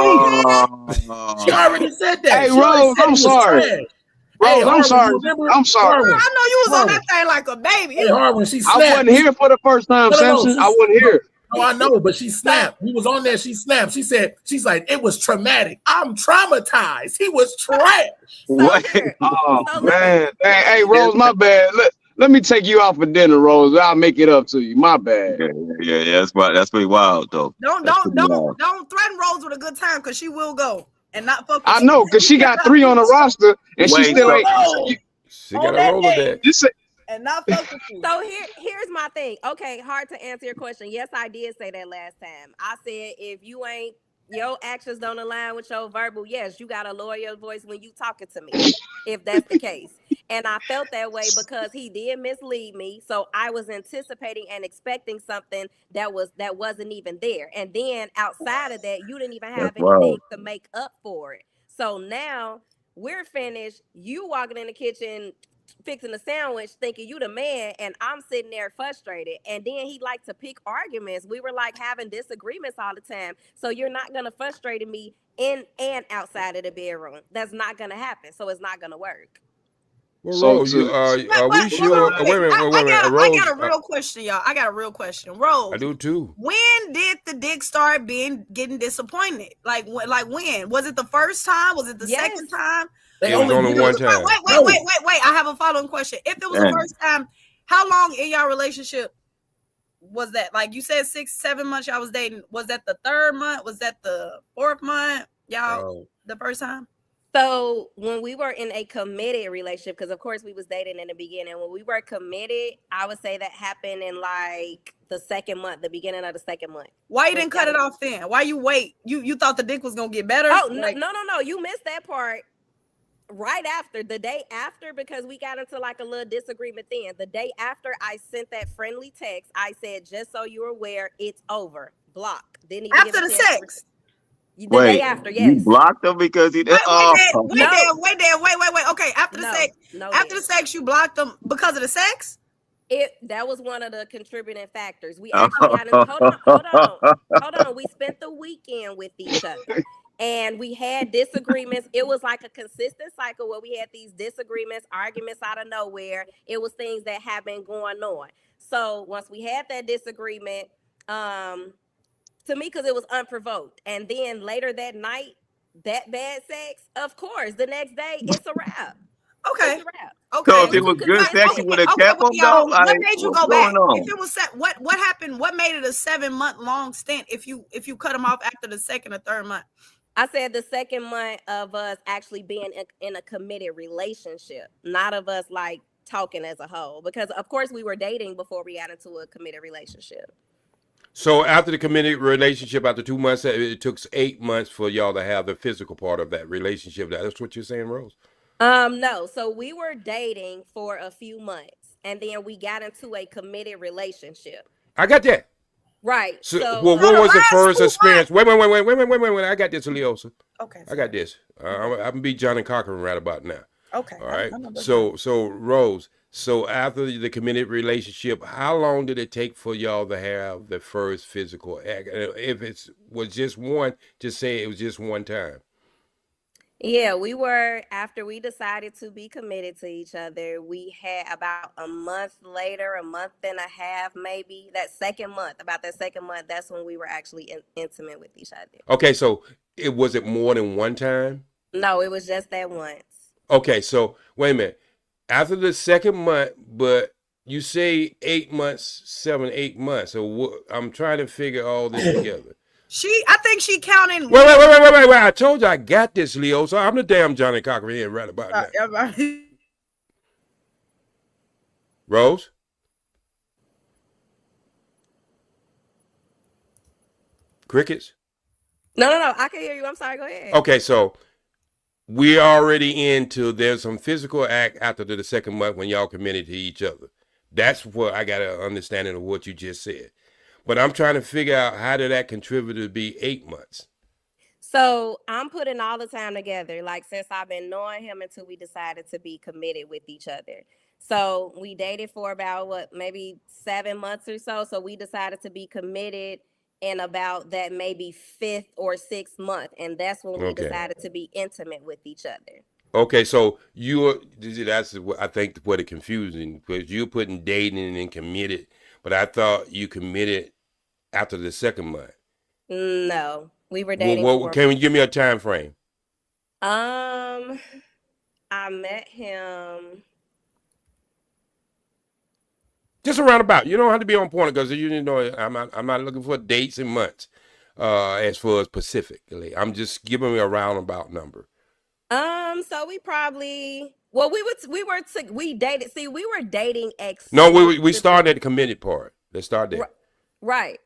Speaker 21: She already said that.
Speaker 15: Hey, Rose, I'm sorry. Rose, I'm sorry. I'm sorry.
Speaker 19: I know you was on that thing like a baby.
Speaker 21: Hey, Harwin, she snapped.
Speaker 15: I wasn't here for the first time, Samson. I wasn't here.
Speaker 21: No, I know, but she snapped. He was on there. She snapped. She said, she's like, it was traumatic. I'm traumatized. He was trash.
Speaker 20: What?
Speaker 15: Oh, man. Hey, Rose, my bad. Let me take you out for dinner, Rose. I'll make it up to you. My bad.
Speaker 20: Yeah. That's pretty wild, though.
Speaker 19: Don't threaten Rose with a good time because she will go and not fuck with
Speaker 15: I know, because she got 3 on the roster and she still ain't.
Speaker 18: She got a roll of that.
Speaker 19: And not fuck with you.
Speaker 12: So here's my thing. Okay, hard to answer your question. Yes, I did say that last time. I said if your actions don't align with your verbal, yes, you gotta lower your voice when you talking to me, if that's the case. And I felt that way because he did mislead me. So I was anticipating and expecting something that wasn't even there. And then outside of that, you didn't even have anything to make up for it. So now we're finished. You walking in the kitchen fixing a sandwich thinking you the man, and I'm sitting there frustrated. And then he liked to pick arguments. We were like having disagreements all the time. So you're not gonna frustrate me in and outside of the bedroom. That's not gonna happen. So it's not gonna work.
Speaker 18: Well, Rose, are we sure? Wait a minute.
Speaker 19: I got a real question, y'all. I got a real question. Rose,
Speaker 18: I do too.
Speaker 19: When did the dick start getting disappointed? Like when? Was it the first time? Was it the second time?
Speaker 18: It was only one time.
Speaker 19: Wait. I have a following question. If it was the first time, how long in y'all relationship was that? Like you said, 6-7 months y'all was dating. Was that the 3rd month? Was that the 4th month? Y'all the first time?
Speaker 12: So when we were in a committed relationship, because of course we was dating in the beginning, when we were committed, I would say that happened in like the 2nd month, the beginning of the 2nd month.
Speaker 19: Why you didn't cut it off then? Why you wait? You thought the dick was gonna get better?
Speaker 12: Oh, no. You missed that part. Right after, the day after, because we got into like a little disagreement then. The day after I sent that friendly text, I said, just so you're aware, it's over. Block. Didn't even
Speaker 19: after the sex.
Speaker 12: The day after, yes.
Speaker 20: You blocked him because he did.
Speaker 19: Wait. Okay, after the sex, after the sex, you blocked him because of the sex.
Speaker 12: That was one of the contributing factors. We actually got into, hold on. We spent the weekend with each other. And we had disagreements. It was like a consistent cycle where we had these disagreements, arguments out of nowhere. It was things that had been going on. So once we had that disagreement, to me, because it was unprovoked. And then later that night, that bad sex, of course, the next day it's a wrap.
Speaker 19: Okay.
Speaker 12: It's a wrap.
Speaker 19: Okay.
Speaker 20: So if it was good sex, you would have kept them though. Like,
Speaker 19: what made you
Speaker 20: what's
Speaker 19: go
Speaker 20: going
Speaker 19: back?
Speaker 20: on?
Speaker 19: If it was what happened? What made it a 7-month long stint? If you cut them off after the second or third month?
Speaker 12: I said the second month of us actually being in a committed relationship, not of us like talking as a whole, because of course we were dating before we got into a committed relationship.
Speaker 18: So after the committed relationship, after 2 months, it took 8 months for y'all to have the physical part of that relationship. That's what you're saying, Rose?
Speaker 12: No. So we were dating for a few months, and then we got into a committed relationship.
Speaker 18: I got that.
Speaker 12: Right.
Speaker 18: So,
Speaker 12: So
Speaker 18: well, what was the first experience? Wait. I got this, Leosa.
Speaker 19: Okay.
Speaker 18: I got this. I'm gonna be Johnny Cochran right about now.
Speaker 19: Okay.
Speaker 18: All right. So Rose. So after the committed relationship, how long did it take for y'all to have the first physical act? If it was just one, just say it was just one time.
Speaker 12: yeah, we were, after we decided to be committed to each other, we had about a month later, a month and a half, maybe about that second month, that's when we were actually intimate with each other.
Speaker 18: Okay, so was it more than one time?
Speaker 12: No, it was just that once.
Speaker 18: Okay, so wait a minute. After the second month, but you say 8 months, 8 months. So I'm trying to figure all this together.
Speaker 19: I think she counting.
Speaker 18: Wait. I told you I got this, Leo. So I'm the damn Johnny Cochran here right about now. Rose? Crickets?
Speaker 12: No. I can hear you. I'm sorry. Go ahead.
Speaker 18: Okay, so we're already into there's some physical act after the second month when y'all committed to each other. That's what I got an understanding of what you just said. But I'm trying to figure out how did that contribute to be 8 months.
Speaker 12: So I'm putting all the time together, like since I've been knowing him until we decided to be committed with each other. So we dated for about maybe 7 months or so. So we decided to be committed in about that maybe 5th or 6th month. And that's when we decided to be intimate with each other.
Speaker 18: Okay, so that's what I think what it confusing, because you're putting dating and committed, but I thought you committed after the second month.
Speaker 12: No, we were dating.
Speaker 18: Can you give me a time frame?
Speaker 12: I met him
Speaker 18: just around about. You don't have to be on point because you know I'm not looking for dates and months. As far as specifically, I'm just giving me a roundabout number.
Speaker 12: So we probably we dated. See, we were dating
Speaker 18: No, we started at the committed part. Let's start there.
Speaker 12: Right.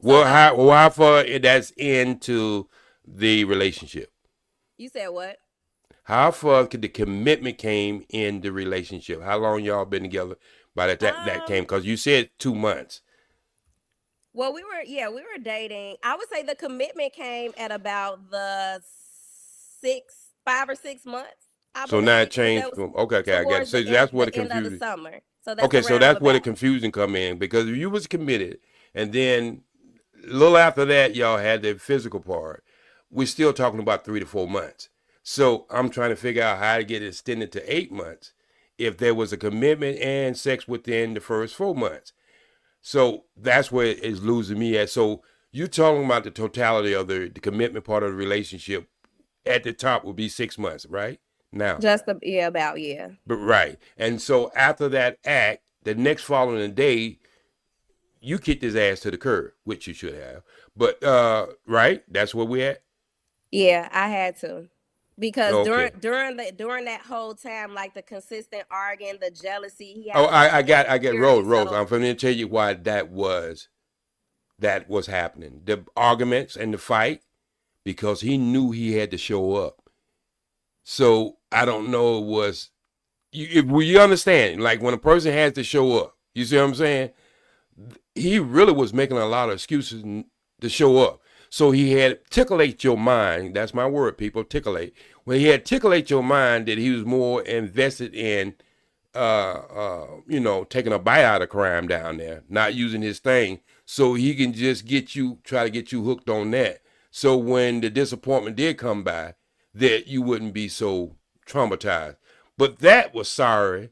Speaker 18: Well, how far that's into the relationship?
Speaker 12: You said what?
Speaker 18: How far could the commitment came in the relationship? How long y'all been together by that came? Because you said 2 months.
Speaker 12: Well, we were dating. I would say the commitment came at about the 5 or 6 months.
Speaker 18: So now it changed. Okay, I get it. So that's what the confusion.
Speaker 12: Summer. So
Speaker 18: that's where the confusion come in, because if you was committed and then a little after that y'all had the physical part, we're still talking about 3 to 4 months. So I'm trying to figure out how to get it extended to 8 months if there was a commitment and sex within the first 4 months. So that's where it's losing me at. So you're talking about the totality of the commitment part of the relationship. At the top would be 6 months, right? Now. But right. And so after that act, the next following day, you kicked his ass to the curb, which you should have. But right? That's where we at?
Speaker 12: Yeah, I had to. Because during that whole time, like the consistent arguing, the jealousy.
Speaker 18: I get Rose. I'm going to tell you why that was happening. The arguments and the fight, because he knew he had to show up. So I don't know, you understand, like when a person has to show up, you see what I'm saying? He really was making a lot of excuses to show up. So he had titillate your mind. That's my word, people, titillate. When he had titillate your mind that he was more invested in, taking a bite out of crime down there, not using his thing, so he can just try to get you hooked on that. So when the disappointment did come by, that you wouldn't be so traumatized. But that was sorry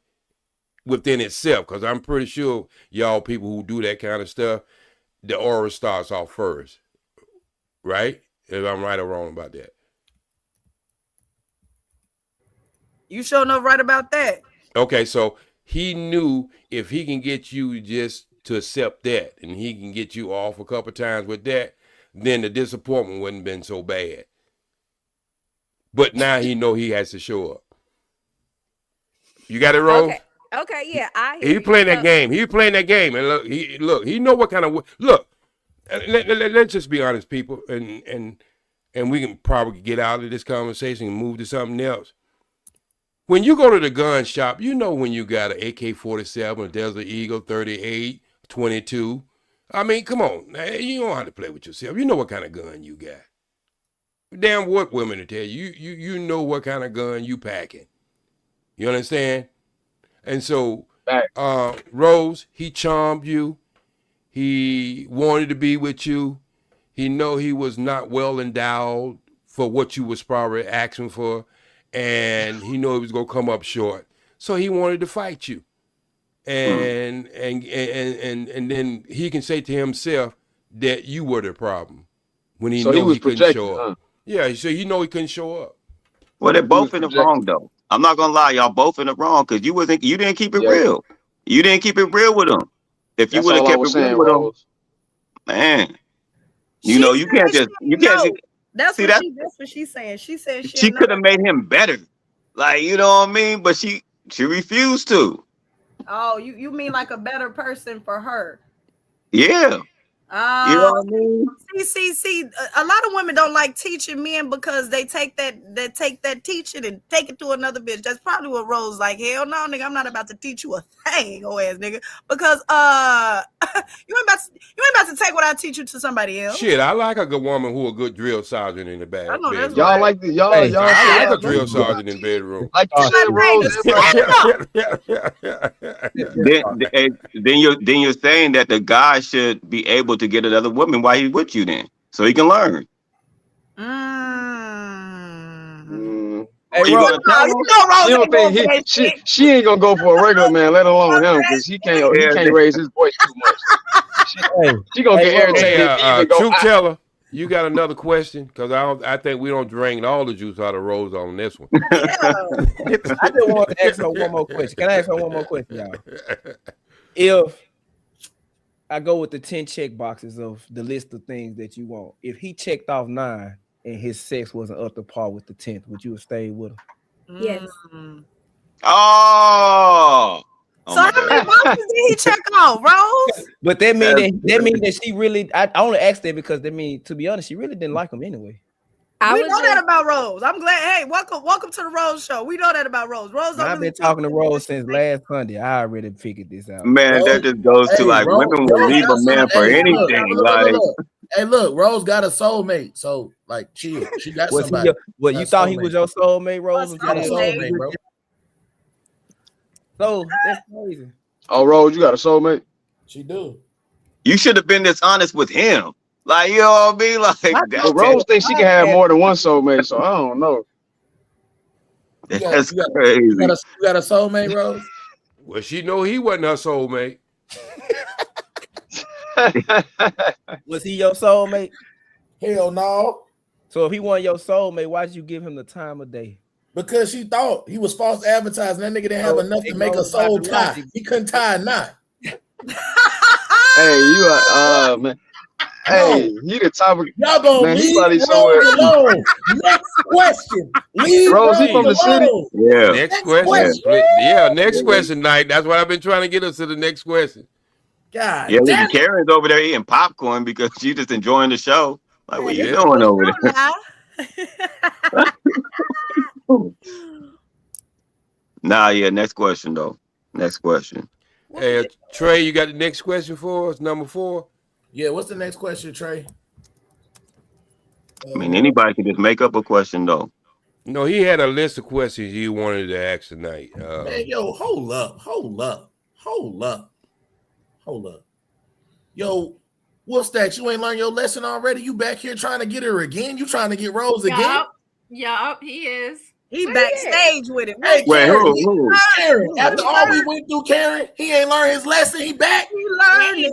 Speaker 18: within itself, because I'm pretty sure y'all people who do that kind of stuff, the aura starts off first. Right? If I'm right or wrong about that.
Speaker 19: You sure enough right about that.
Speaker 18: Okay, so he knew if he can get you just to accept that, and he can get you off a couple times with that, then the disappointment wouldn't have been so bad. But now he know he has to show up. You got it, Rose?
Speaker 12: Okay, yeah, I hear
Speaker 18: He
Speaker 12: you.
Speaker 18: playing that game. He playing that game, and he know what kind of look. Let's just be honest, people, and we can probably get out of this conversation and move to something else. When you go to the gun shop, you know when you got an AK-47, a Desert Eagle, 38, 22. I mean, come on, you don't have to play with yourself. You know what kind of gun you got. Damn what women to tell you. You know what kind of gun you packing. You understand? And so, Rose, he charmed you. He wanted to be with you. He know he was not well endowed for what you was probably asking for, and he knew he was gonna come up short. So he wanted to fight you, and then he can say to himself that you were the problem when he knew he couldn't show up. Yeah, so he know he couldn't show up.
Speaker 20: Well, they're both in the wrong though. I'm not gonna lie, y'all both in the wrong because you didn't keep it real. You didn't keep it real with him. If you would have kept it real with him, man, you can't just
Speaker 19: That's what she's saying. She said
Speaker 20: she could have made him better. Like, you know what I mean? But she refused to.
Speaker 19: Oh, you mean like a better person for her?
Speaker 20: Yeah. You know what I mean?
Speaker 19: See, a lot of women don't like teaching men because they take that teaching and take it to another bitch. That's probably what Rose like. Hell no, nigga, I'm not about to teach you a thing, oh ass nigga. Because you ain't about to take what I teach you to somebody else.
Speaker 18: Shit, I like a good woman who a good drill sergeant in the bedroom.
Speaker 15: Y'all like the y'all.
Speaker 18: I like a drill sergeant in the bedroom.
Speaker 15: Like you said, Rose.
Speaker 20: Then you're saying that the guy should be able to get another woman while he's with you, then, so he can learn.
Speaker 15: Hey, Rose, you don't think she ain't gonna go for a regular man, let alone him, because he can't raise his voice too much. She gonna get irritated.
Speaker 18: Truth teller, you got another question? Because I think we don't drain all the juice out of Rose on this one.
Speaker 3: I just want to ask her one more question. Can I ask her one more question, y'all? If I go with the 10 check boxes of the list of things that you want, if he checked off 9 and his sex wasn't up to par with the 10th, would you have stayed with him?
Speaker 12: Yes.
Speaker 20: Oh.
Speaker 19: So how many boxes did he check off, Rose?
Speaker 3: But that mean that she really. I only asked that because to be honest, she really didn't like him anyway.
Speaker 19: We know that about Rose. I'm glad. Hey, welcome to the Rose Show. We know that about Rose.
Speaker 3: I've been talking to Rose since last Sunday. I already figured this out.
Speaker 20: Man, Rose, that just goes to like Rose, women will leave a man for anything.
Speaker 21: Look. Hey, look, Rose got a soulmate, so like, chill. She got somebody.
Speaker 3: You thought he was your soulmate, Rose?
Speaker 21: Got a soulmate, bro.
Speaker 3: So that's crazy.
Speaker 15: Oh, Rose, you got a soulmate?
Speaker 21: She do.
Speaker 20: You should have been dishonest with him. Like, you know what I mean? Like,
Speaker 15: Rose thinks she can have more than one soulmate, so I don't know.
Speaker 20: That's crazy.
Speaker 21: You got a soulmate, Rose?
Speaker 18: Well, she know he wasn't her soulmate.
Speaker 3: Was he your soulmate?
Speaker 21: Hell no.
Speaker 3: So if he wasn't your soulmate, why did you give him the time of day?
Speaker 21: Because she thought he was false advertising. That nigga didn't have enough to make a soul tie. He couldn't tie a knot.
Speaker 15: Hey, you are man. Hey, he the topic.
Speaker 21: Y'all gonna leave Rose alone. Next question. Leave
Speaker 15: Rose from the city.
Speaker 20: Yeah.
Speaker 18: Next question. Yeah, next question, Night. That's what I've been trying to get us to the next question.
Speaker 21: God.
Speaker 20: Yeah, Karen's over there eating popcorn because she's just enjoying the show. Like, what you doing over there? Nah, yeah. Next question, though. Next question.
Speaker 18: Hey, Trey, you got the next question for us? Number 4.
Speaker 21: Yeah, what's the next question, Trey?
Speaker 20: I mean, anybody can just make up a question, though.
Speaker 18: No, he had a list of questions he wanted to ask tonight.
Speaker 21: Man, yo, hold up. Yo, what's that? You ain't learned your lesson already? You back here trying to get her again? You trying to get Rose again?
Speaker 6: Yup, he is.
Speaker 19: He backstage with it.
Speaker 21: Hey,
Speaker 20: wait,
Speaker 21: Karen, after all we went through, Karen, he ain't learned his lesson. He back.
Speaker 19: He learned
Speaker 21: it.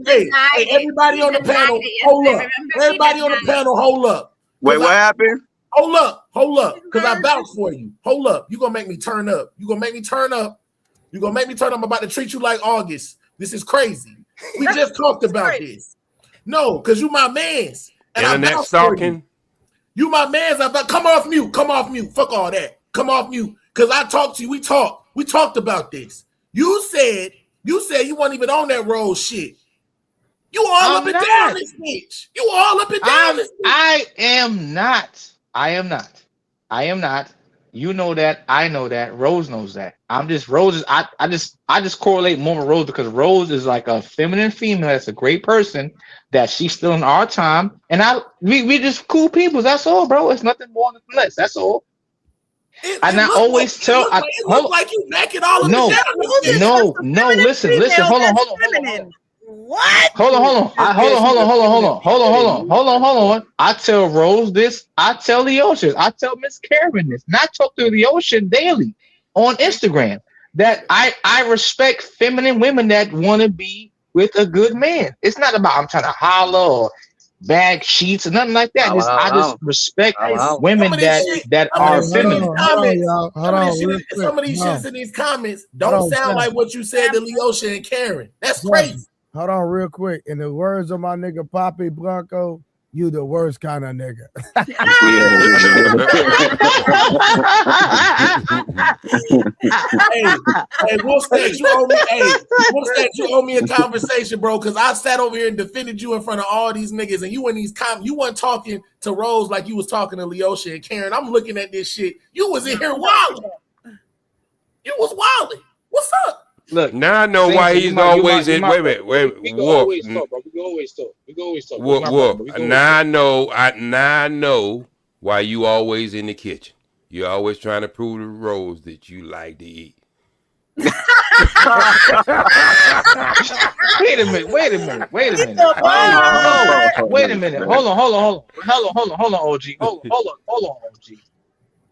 Speaker 21: Hey, everybody on the panel, hold up. Everybody on the panel, hold up.
Speaker 20: Wait, what happened?
Speaker 21: Hold up, because I vouch for you. Hold up. You gonna make me turn up. You gonna make me turn up. I'm about to treat you like August. This is crazy. We just talked about this. No, because you my mans. And
Speaker 18: internet stalking.
Speaker 21: You my mans. Come off mute. Fuck all that. Come off mute. Because I talked to you. We talked about this. You said you weren't even on that road shit. You all up and down this bitch. You all up and down this bitch.
Speaker 5: I am not. You know that. I know that. Rose knows that. Rose is I just correlate more with Rose because Rose is like a feminine female that's a great person that she's still in our time. And we just cool people. That's all, bro. It's nothing more than less. That's all. I always tell.
Speaker 21: It looks like you backing all of
Speaker 5: no. Listen. Hold on.
Speaker 19: What?
Speaker 5: Hold on. I tell Rose this. I tell the Oceans. I tell Miss Karen this. And I talk to the Ocean daily on Instagram that I respect feminine women that want to be with a good man. It's not about I'm trying to holler or bag sheets or nothing like that. I just respect women that are feminine.
Speaker 21: Some of these shits in these comments don't sound like what you said to Leosha and Karen. That's crazy.
Speaker 2: Hold on real quick. In the words of my nigga Papi Blanco, you the worst kind of nigga.
Speaker 21: Hey, Wolfstack, you owe me a conversation, bro, because I sat over here and defended you in front of all these niggas, and you in these comments, you weren't talking to Rose like you was talking to Leosha and Karen. I'm looking at this shit. You was in here wilding. You was wilding. What's up?
Speaker 18: Look, now I know why he's always in. Wait.
Speaker 5: We can always talk, bro. We can always talk.
Speaker 18: Now I know why you always in the kitchen. You're always trying to prove to Rose that you like to eat.
Speaker 5: Wait a minute. Hold on, OG. Hold on, OG.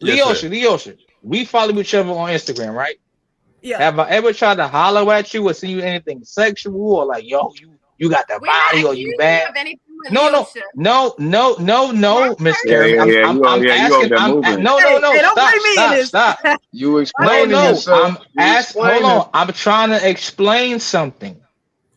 Speaker 5: Leosha, we follow each other on Instagram, right? Yeah. Have I ever tried to holler at you or send you anything sexual or like, yo, you got the body or you bad? No, Miss Carey. I'm asking. Stop.
Speaker 15: You explain yourself.
Speaker 5: Hold on. I'm trying to explain something.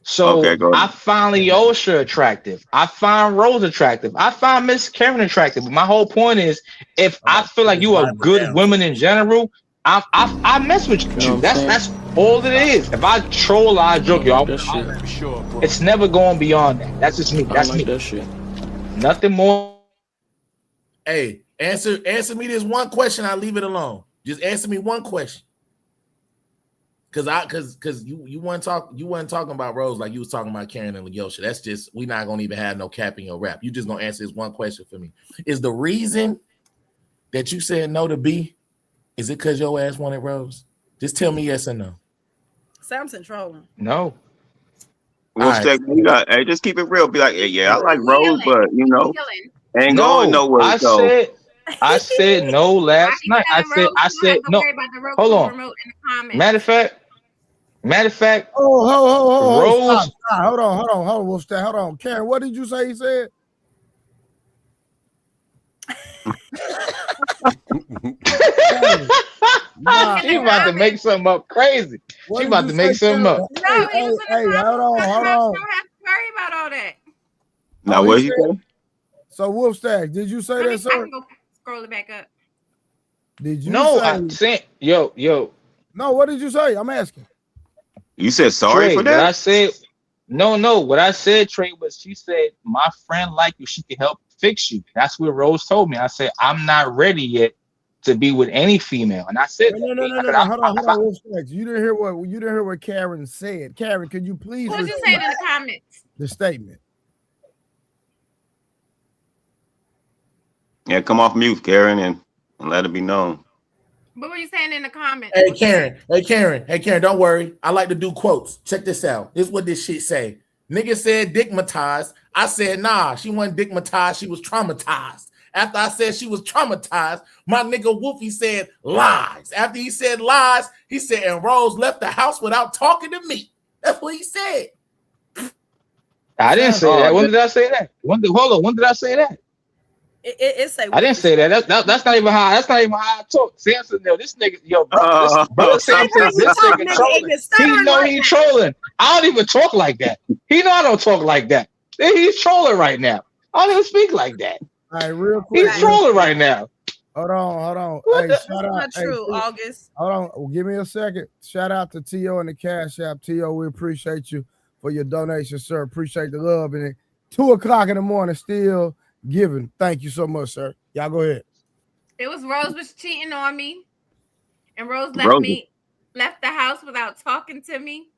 Speaker 5: So I find Leosha attractive. I find Rose attractive. I find Miss Karen attractive. But my whole point is, if I feel like you are good women in general, I mess with you. That's all it is. If I troll, I joke, y'all. It's never going beyond that. That's just me. That's me. That shit. Nothing more.
Speaker 21: Hey, answer me this one question. I'll leave it alone. Just answer me one question. Cause you weren't talking about Rose like you was talking about Karen and Leosha. That's just we not gonna even have no cap in your rap. You just gonna answer this one question for me. Is the reason that you said no to B? Is it because your ass wanted Rose? Just tell me yes or no.
Speaker 19: Samson trolling.
Speaker 5: No.
Speaker 20: Well, hey, just keep it real. Be like, yeah, I like Rose, but ain't going nowhere.
Speaker 5: I said no last night. I said no. Hold on. Matter of fact.
Speaker 2: Rose. Stop. Hold on, Wolfstack. Hold on. Karen, what did you say he said?
Speaker 5: She about to make something up crazy. She about to make something up.
Speaker 2: Hey, hold on.
Speaker 6: Don't have to worry about all that.
Speaker 20: Now, what you say?
Speaker 2: So, Wolfstack, did you say that, sir?
Speaker 6: I can go scroll it back up.
Speaker 2: Did you?
Speaker 5: No,
Speaker 2: say...
Speaker 5: I'm saying, yo.
Speaker 2: No, what did you say? I'm asking.
Speaker 20: You said sorry
Speaker 5: Trey,
Speaker 20: for that?
Speaker 5: What I said, no. What I said, Trey, was she said my friend like you. She can help fix you. That's what Rose told me. I said I'm not ready yet to be with any female, and I said
Speaker 2: no. Hold on, Wolfstack. You didn't hear what Karen said. Karen, could you please?
Speaker 6: What did you say in the comments?
Speaker 2: The statement.
Speaker 20: Yeah, come off mute, Karen, and let it be known.
Speaker 6: What were you saying in the comments?
Speaker 21: Hey, Karen, don't worry. I like to do quotes. Check this out. This is what this shit say. Nigga said dickmatized. I said, nah, she wasn't dickmatized. She was traumatized. After I said she was traumatized, my nigga Wolfie said lies. After he said lies, he said, and Rose left the house without talking to me. That's what he said.
Speaker 5: I didn't say that. When did I say that? When did I say that?
Speaker 19: It's like
Speaker 5: I didn't say that. That's not even how. That's not even how I talk. Samson, this nigga, brother Samson, this nigga trolling. He know he trolling. I don't even talk like that. He know I don't talk like that. He's trolling right now. I don't even speak like that.
Speaker 2: All right, real quick.
Speaker 5: He's trolling right now.
Speaker 2: Hold on.
Speaker 19: What
Speaker 2: Hey,
Speaker 19: that's not true, August.
Speaker 2: Hold on. Well, give me a second. Shout out to T.O. and the Cash App. T.O., we appreciate you for your donation, sir. Appreciate the love. And at 2 o'clock in the morning, still giving. Thank you so much, sir. Y'all go ahead.
Speaker 6: It was Rose was cheating on me. And Rose left the house without talking to me.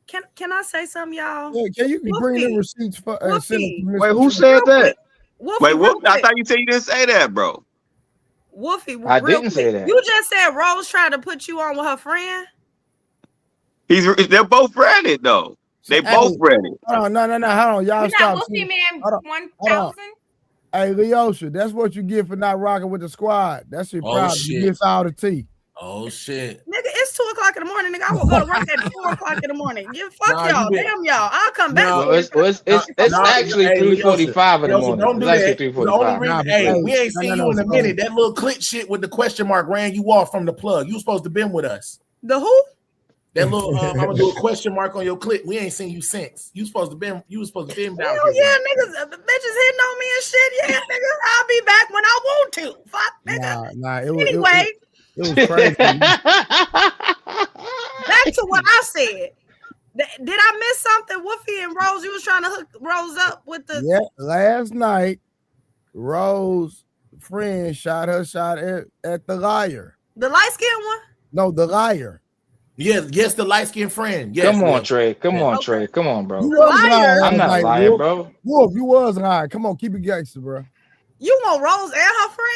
Speaker 19: Can I say something, y'all?
Speaker 2: Yeah, can you bring the receipts for
Speaker 15: Wait, who said that?
Speaker 19: Wolfie,
Speaker 20: I thought you said you didn't say that, bro.
Speaker 19: Wolfie,
Speaker 5: I didn't say that.
Speaker 19: You just said Rose tried to put you on with her friend.
Speaker 20: They're both branded though. They both branded.
Speaker 2: Hold on, no. Hold on, y'all
Speaker 6: You're
Speaker 2: stop.
Speaker 6: not Wolfie Man 1000.
Speaker 2: Hey, Leosha, that's what you get for not rocking with the squad. That's your problem. You miss all the tea.
Speaker 21: Oh shit.
Speaker 19: Nigga, it's 2 o'clock in the morning. Nigga, I will go to work at 4 o'clock in the morning. Fuck y'all. Damn y'all. I'll come back.
Speaker 5: No, it's actually 3:45 in the morning.
Speaker 21: Don't do that. The only reason, we ain't seen you in a minute. That little click shit with the question mark ran you off from the plug. You was supposed to been with us.
Speaker 19: The who?
Speaker 21: That little I'm gonna do a question mark on your clip. We ain't seen you since. You was supposed to been down here.
Speaker 19: Oh yeah, niggas, bitches hitting on me and shit. Yeah, nigga, I'll be back when I want to. Fuck, nigga. Anyway.
Speaker 2: It was crazy.
Speaker 19: Back to what I said. Did I miss something? Wolfie and Rose, you was trying to hook Rose up with the.
Speaker 2: Yeah, last night, Rose friend shot her shot at the liar.
Speaker 19: The light skinned one?
Speaker 2: No, the liar.
Speaker 21: Yes, the light skinned friend. Yes,
Speaker 5: come on, Trey. Come on, Trey. Come on, bro.
Speaker 2: You was lying.
Speaker 5: I'm not lying, bro.
Speaker 2: Wolf, you was lying. Come on, keep it gangster, bro.
Speaker 19: You want Rose and her friend?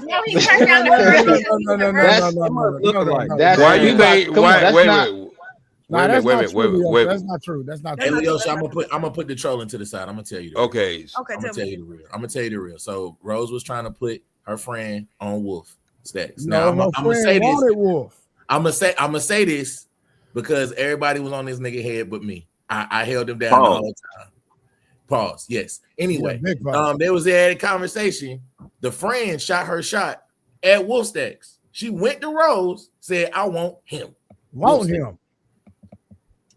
Speaker 6: No, he turned down the
Speaker 18: No. Why you think? Wait.
Speaker 2: That's not true.
Speaker 21: Hey, Leosha, I'm gonna put the trolling to the side. I'm gonna tell you.
Speaker 18: Okay.
Speaker 21: I'm gonna tell you the real. So Rose was trying to put her friend on Wolf stacks. Now I'm gonna say this.
Speaker 2: Wolf.
Speaker 21: I'm gonna say this because everybody was on this nigga head but me. I held him down the whole time. Pause. Yes. Anyway, there was a conversation. The friend shot her shot at Wolf Stacks. She went to Rose, said, "I want him."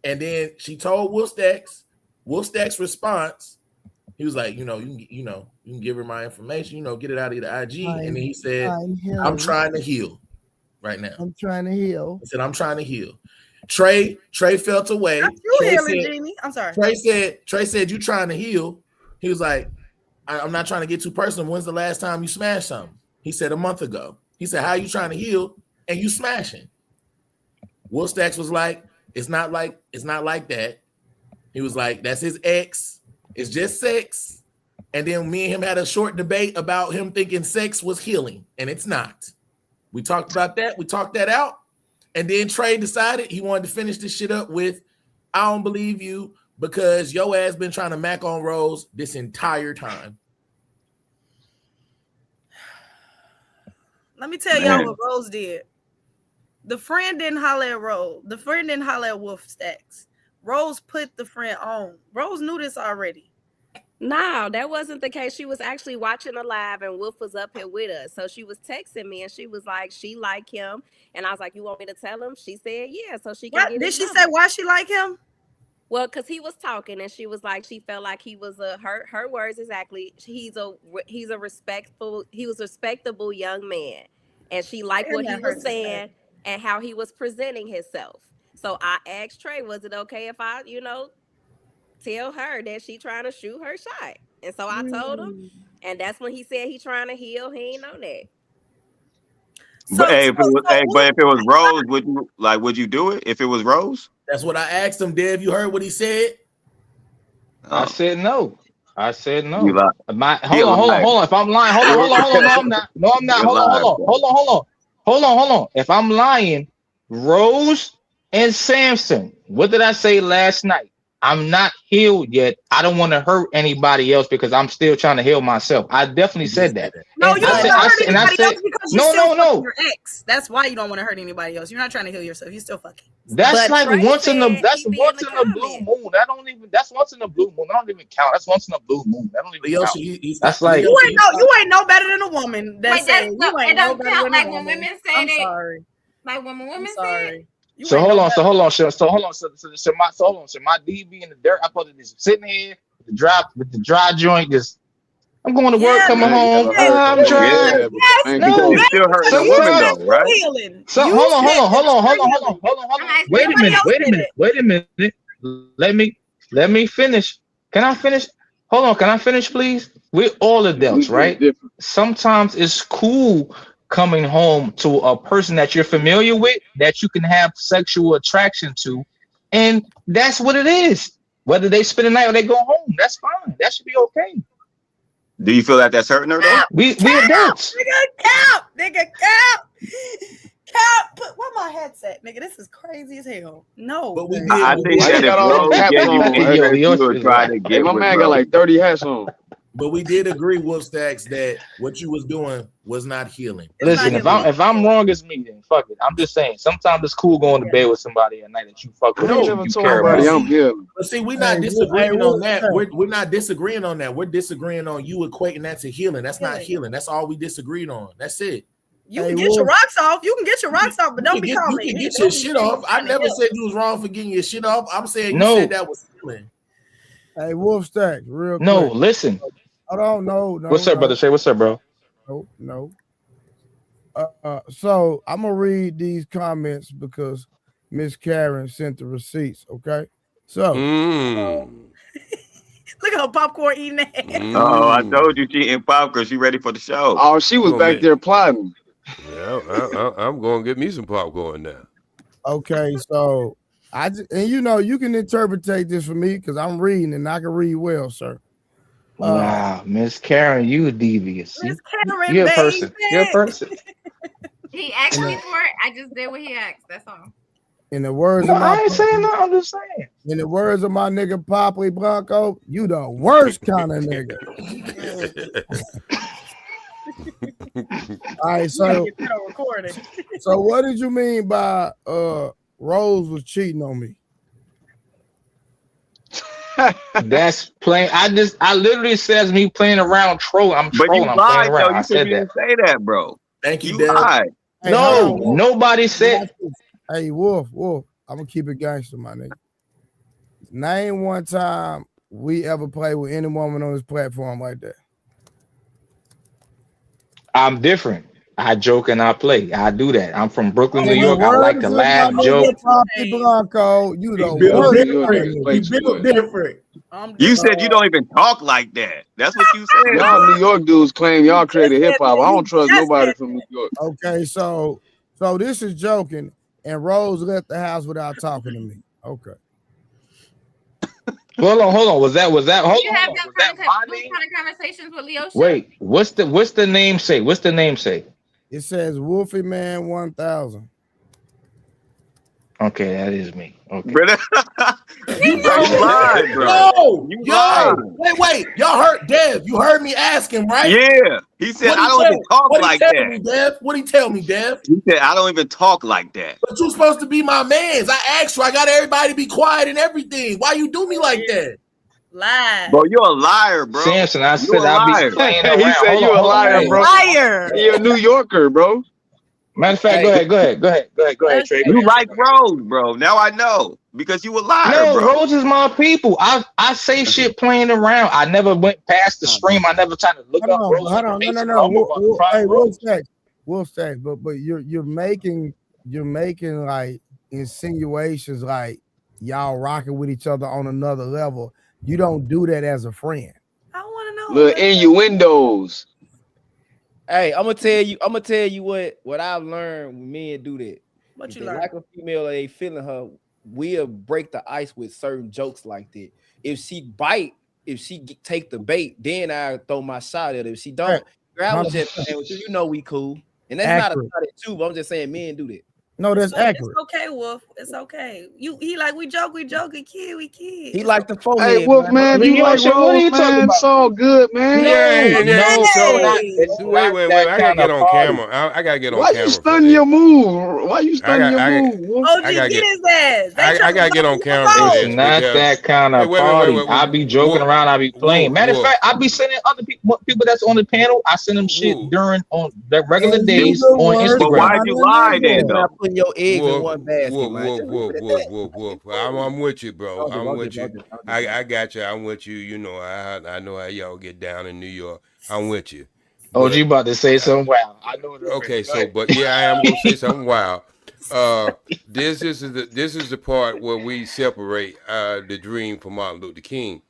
Speaker 21: And then she told Wolf Stacks. Wolf Stacks' response, he was like, you can give her my information, get it out of the IG. And then he said, I'm trying to heal right now.
Speaker 2: I'm trying to heal.
Speaker 21: He said, I'm trying to heal. Trey felt away.
Speaker 19: I'm sorry.
Speaker 21: Trey said, you trying to heal. He was like, I'm not trying to get too personal. When's the last time you smashed something? He said a month ago. He said, how you trying to heal and you smashing? Wolf Stacks was like, it's not like that. He was like, that's his ex. It's just sex. And then me and him had a short debate about him thinking sex was healing, and it's not. We talked about that. We talked that out. And then Trey decided he wanted to finish this shit up with, I don't believe you because your ass been trying to mac on Rose this entire time.
Speaker 19: Let me tell y'all what Rose did. The friend didn't holler at Rose. The friend didn't holler at Wolf Stacks. Rose put the friend on. Rose knew this already.
Speaker 12: No, that wasn't the case. She was actually watching a live and Wolf was up here with us. So she was texting me and she was like, she liked him. And I was like, you want me to tell him? She said, yeah. So she can get
Speaker 19: did she say why she like him?
Speaker 12: Well, because he was talking and she was like, she felt like he was her words exactly. He was a respectable young man. And she liked what he was saying and how he was presenting himself. So I asked Trey, was it okay if I, tell her that she trying to shoot her shot? And so I told him, and that's when he said he trying to heal. He ain't know that.
Speaker 20: But if it was Rose, would you do it if it was Rose?
Speaker 21: That's what I asked him, Dev. You heard what he said?
Speaker 5: I said no.
Speaker 20: Hold
Speaker 5: on. If I'm lying, hold on. No, I'm not. Hold on. If I'm lying, Rose and Samson, what did I say last night? I'm not healed yet. I don't want to hurt anybody else because I'm still trying to heal myself. I definitely said that.
Speaker 19: No, you don't want to hurt anybody else because you still
Speaker 5: no.
Speaker 19: your ex. That's why you don't want to hurt anybody else. You're not trying to heal yourself. You still fucking.
Speaker 5: That's
Speaker 19: But
Speaker 5: like
Speaker 19: Trey
Speaker 5: once in a
Speaker 19: said
Speaker 5: that's
Speaker 19: he be
Speaker 5: once
Speaker 19: in
Speaker 5: in
Speaker 19: the
Speaker 5: a blue moon. That don't even that's once in a blue moon. That don't even count. That's once in a blue moon. That don't even
Speaker 21: Leo,
Speaker 5: count.
Speaker 21: he's
Speaker 5: That's
Speaker 21: Leo,
Speaker 5: like
Speaker 19: You ain't no better than a woman. That
Speaker 6: Wait,
Speaker 19: say
Speaker 6: that's
Speaker 19: you
Speaker 6: it
Speaker 19: ain't no
Speaker 6: don't
Speaker 19: better
Speaker 6: count
Speaker 19: than
Speaker 6: like
Speaker 19: a
Speaker 6: when
Speaker 19: woman.
Speaker 6: women say
Speaker 19: I'm
Speaker 6: they
Speaker 19: sorry.
Speaker 6: like when women
Speaker 19: I'm
Speaker 6: say it.
Speaker 19: sorry. You
Speaker 5: so
Speaker 19: ain't
Speaker 5: hold
Speaker 19: no
Speaker 5: on,
Speaker 19: better.
Speaker 5: so hold on. So my DB in the dirt. I supposed to be sitting here with the dry joint. Just I'm going to work,
Speaker 19: Yeah,
Speaker 5: coming
Speaker 19: man,
Speaker 15: You
Speaker 5: home.
Speaker 15: never heard no
Speaker 5: I'm
Speaker 15: woman
Speaker 5: dry.
Speaker 15: say
Speaker 20: Yeah,
Speaker 15: that before.
Speaker 19: Yes,
Speaker 15: Man,
Speaker 20: but
Speaker 15: get
Speaker 5: No,
Speaker 15: off.
Speaker 20: you still hurting a
Speaker 19: you
Speaker 20: woman
Speaker 19: said
Speaker 5: sometimes.
Speaker 20: though,
Speaker 19: it's true
Speaker 20: right?
Speaker 19: healing.
Speaker 5: So
Speaker 19: You
Speaker 5: hold on.
Speaker 19: said it's true healing.
Speaker 6: I'm asking
Speaker 5: Wait a
Speaker 19: Nobody
Speaker 5: minute.
Speaker 19: else said it.
Speaker 5: Wait a minute. Let me finish. Can I finish? Hold on. Can I finish, please? We're all adults,
Speaker 15: It's
Speaker 5: right?
Speaker 15: different.
Speaker 5: Sometimes it's cool coming home to a person that you're familiar with, that you can have sexual attraction to, and that's what it is. Whether they spend the night or they go home, that's fine. That should be okay.
Speaker 20: Do you feel like that's hurting her though?
Speaker 5: We adults.
Speaker 19: Nigga, cap. Where my headset, nigga? This is crazy as hell. No.
Speaker 21: But we did.
Speaker 20: I think
Speaker 15: Why you
Speaker 20: that if
Speaker 15: got all them
Speaker 20: Rose
Speaker 15: caps
Speaker 20: gave you
Speaker 15: on?
Speaker 20: interest, you would try to
Speaker 15: Hey,
Speaker 20: get
Speaker 15: my
Speaker 20: with
Speaker 15: man got
Speaker 20: Rose.
Speaker 15: like 30 hats on.
Speaker 21: But we did agree, Wolf Stacks, that what you was doing was not healing.
Speaker 5: Listen, if I'm wrong, it's me. Then fuck it. I'm just saying. Sometimes it's cool going to bed with somebody at night that you fuck with,
Speaker 15: I ain't
Speaker 5: that
Speaker 15: never
Speaker 5: you
Speaker 15: told
Speaker 5: care
Speaker 15: nobody
Speaker 5: about.
Speaker 15: I'm healing.
Speaker 21: But see, we're
Speaker 2: Hey,
Speaker 21: not disagreeing
Speaker 2: Wolf
Speaker 21: on that.
Speaker 2: Stacks.
Speaker 21: We're not disagreeing on that. We're disagreeing on you equating that to healing. That's not healing. That's all we disagreed on. That's it.
Speaker 19: You can get your rocks off. You can get your rocks off, but don't be calling me.
Speaker 21: You can get
Speaker 19: Nigga,
Speaker 21: your
Speaker 19: don't be
Speaker 21: shit off. I
Speaker 19: trying to
Speaker 21: never
Speaker 19: heal.
Speaker 21: said you was wrong for getting your shit off. I'm saying you
Speaker 5: No.
Speaker 21: said that was healing.
Speaker 2: Hey, Wolf Stacks, real
Speaker 5: No,
Speaker 2: quick.
Speaker 5: listen.
Speaker 2: Hold on, no.
Speaker 5: What's up, brother Shay? What's up, bro?
Speaker 2: No. So I'm gonna read these comments because Miss Karen sent the receipts. Okay, so
Speaker 19: Look at her popcorn eating that.
Speaker 20: Oh, I told you she eating popcorn. She ready for the show.
Speaker 15: Oh, she was back there plotting.
Speaker 18: Yeah, I'm going to get me some popcorn now.
Speaker 2: okay, so and you can interpretate this for me because I'm reading and I can read well, sir.
Speaker 5: Wow, Miss Karen, you devious.
Speaker 19: Miss Karen,
Speaker 5: You're a person.
Speaker 19: baby.
Speaker 5: You're a person.
Speaker 6: He asked me for it. I just did what he asked. That's all.
Speaker 2: In the words
Speaker 5: No,
Speaker 2: of my
Speaker 5: I ain't saying no. I'm just saying.
Speaker 2: In the words of my nigga Poppy Blanco, you the worst kind of nigga. All right, so
Speaker 19: Get that on recording.
Speaker 2: so what did you mean by Rose was cheating on me?
Speaker 5: That's playing. I literally says me playing around trolling. I'm
Speaker 20: But
Speaker 5: trolling.
Speaker 20: you
Speaker 5: I'm playing
Speaker 20: lied
Speaker 5: around.
Speaker 20: though.
Speaker 5: I
Speaker 20: You said
Speaker 5: said
Speaker 20: you
Speaker 5: that.
Speaker 20: didn't say that, bro.
Speaker 21: Thank you,
Speaker 20: You
Speaker 21: Dad.
Speaker 20: lied.
Speaker 2: Hey,
Speaker 5: No, nobody said.
Speaker 2: Hey, Wolf, I'm gonna keep it gangster, my nigga. Name one time we ever played with any woman on this platform like that.
Speaker 5: I'm different. I joke and I play. I do that. I'm from Brooklyn, New
Speaker 2: In the
Speaker 5: York. I like to
Speaker 2: words of my
Speaker 5: laugh,
Speaker 2: nigga
Speaker 5: joke.
Speaker 2: Poppy Blanco, you the
Speaker 21: built
Speaker 2: worst.
Speaker 21: different. He built different.
Speaker 20: You said you don't even talk like that. That's what you said.
Speaker 15: Y'all
Speaker 20: Bro.
Speaker 15: New York dudes claim y'all created hip hop. I don't trust nobody from New York.
Speaker 2: Okay, so this is joking, and Rose left the house without talking to me. Okay.
Speaker 5: Hold on. Was that? Hold
Speaker 6: You
Speaker 5: on.
Speaker 6: have
Speaker 5: Was that my
Speaker 6: those
Speaker 5: name?
Speaker 6: kind of conversations with Leo.
Speaker 5: Wait. What's the name say? What's the name say?
Speaker 2: It says Wolfie Man 1000.
Speaker 5: Okay, that is me. Okay.
Speaker 20: Brother, you lied, bro. You lied.
Speaker 21: Wait. Y'all heard Dev. You heard me ask him, right?
Speaker 20: Yeah. He said, I don't even talk like
Speaker 21: What
Speaker 20: that.
Speaker 21: he tell me, Dev? What he tell me, Dev?
Speaker 20: He said, I don't even talk like that.
Speaker 21: But you supposed to be my mans. I asked you. I got everybody to be quiet and everything. Why you do me like that?
Speaker 19: Lie.
Speaker 20: Bro, you're a liar, bro.
Speaker 5: Samson, I
Speaker 20: You
Speaker 5: said
Speaker 20: a
Speaker 5: I'll
Speaker 20: liar.
Speaker 5: be playing around.
Speaker 15: He said you a liar, bro.
Speaker 19: Liar.
Speaker 15: You're a New Yorker, bro.
Speaker 5: Matter of fact, go ahead, Trey.
Speaker 20: You like Rose, bro. Now I know. Because you a liar,
Speaker 5: No,
Speaker 20: bro.
Speaker 5: Rose is my people. I say shit playing around. I never went past the stream. I never tried to look up Rose.
Speaker 2: Hold on. No. Hey, Wolf Stacks, but you're making like insinuations like y'all rocking with each other on another level. You don't do that as a friend.
Speaker 19: I want to know.
Speaker 15: Little innuendos.
Speaker 3: Hey, I'm gonna tell you what I've learned when men do that.
Speaker 19: What
Speaker 3: if
Speaker 19: you
Speaker 3: they
Speaker 19: learn?
Speaker 3: like a female or they feeling her, we'll break the ice with certain jokes like that. If she bite, if she take the bait, then I throw my shot at her. If she don't, girl, I was just saying with you, you know we cool. And that's not a shot at you, but I'm just saying men do that.
Speaker 2: No, that's accurate.
Speaker 19: It's okay, Wolf. It's okay. He like we joke, we kid.
Speaker 3: He like the
Speaker 15: Hey,
Speaker 3: forehead.
Speaker 15: Wolf, man, you like
Speaker 5: Leosha, what are
Speaker 15: Rose,
Speaker 5: you talking
Speaker 15: man?
Speaker 5: about?
Speaker 15: It's all good, man.
Speaker 18: Yeah, and then
Speaker 5: No,
Speaker 18: so
Speaker 5: it's
Speaker 18: wait,
Speaker 5: not that
Speaker 18: I gotta
Speaker 5: kind
Speaker 18: get
Speaker 5: of
Speaker 18: on
Speaker 5: party.
Speaker 18: camera. I gotta get on
Speaker 15: Why you
Speaker 18: camera for
Speaker 15: stunning
Speaker 18: this.
Speaker 15: your move? Why you
Speaker 18: I
Speaker 15: stunning your
Speaker 18: got,
Speaker 15: move, Wolf?
Speaker 19: OG,
Speaker 18: I gotta
Speaker 19: get
Speaker 18: get,
Speaker 19: his ass. They trying
Speaker 18: I
Speaker 19: to
Speaker 18: gotta get on
Speaker 19: jump
Speaker 18: camera for
Speaker 5: It's
Speaker 18: this
Speaker 5: not
Speaker 18: because
Speaker 5: that kind
Speaker 18: hey,
Speaker 5: of party. I be joking around. I be playing. Matter of fact, I be sending other people that's on the panel. I send them shit on the regular
Speaker 2: And you
Speaker 5: days
Speaker 2: the
Speaker 5: on
Speaker 2: worst
Speaker 20: But
Speaker 5: Instagram.
Speaker 20: why'd you lie then,
Speaker 3: You're not
Speaker 20: though?
Speaker 3: putting your eggs in
Speaker 18: Wolf,
Speaker 3: one basket, man. Just leave it at that.
Speaker 18: Wolf. I'm with you, bro. I'm
Speaker 3: I'll
Speaker 18: with you.
Speaker 3: just-
Speaker 18: I got you. I'm with you. You know, I know how y'all get down in New York. I'm with you.
Speaker 5: Oh, you
Speaker 18: But
Speaker 5: about to say something wild? I know it already.
Speaker 18: okay,
Speaker 5: Go
Speaker 18: so
Speaker 5: ahead.
Speaker 18: but yeah, I am gonna say something wild. This is the part where we separate the dream from Martin Luther King.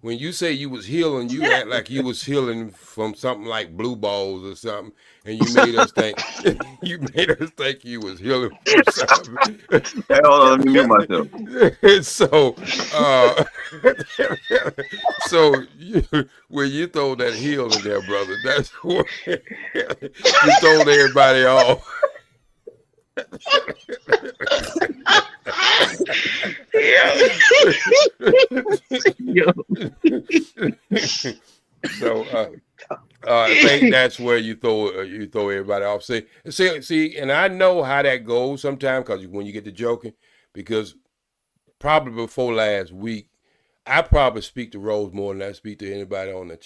Speaker 18: When you say you was healing, you act like you was healing from something like blue balls or something, and you made us think you was healing from something.
Speaker 20: Hey, hold on, let me mute myself.
Speaker 18: So, when you throw that heel in there, brother, that's what you told everybody off. So I think that's where you throw everybody off. See, and I know how that goes sometimes because when you get to joking, because probably before last week, I probably speak to Rose more than I speak to anybody on the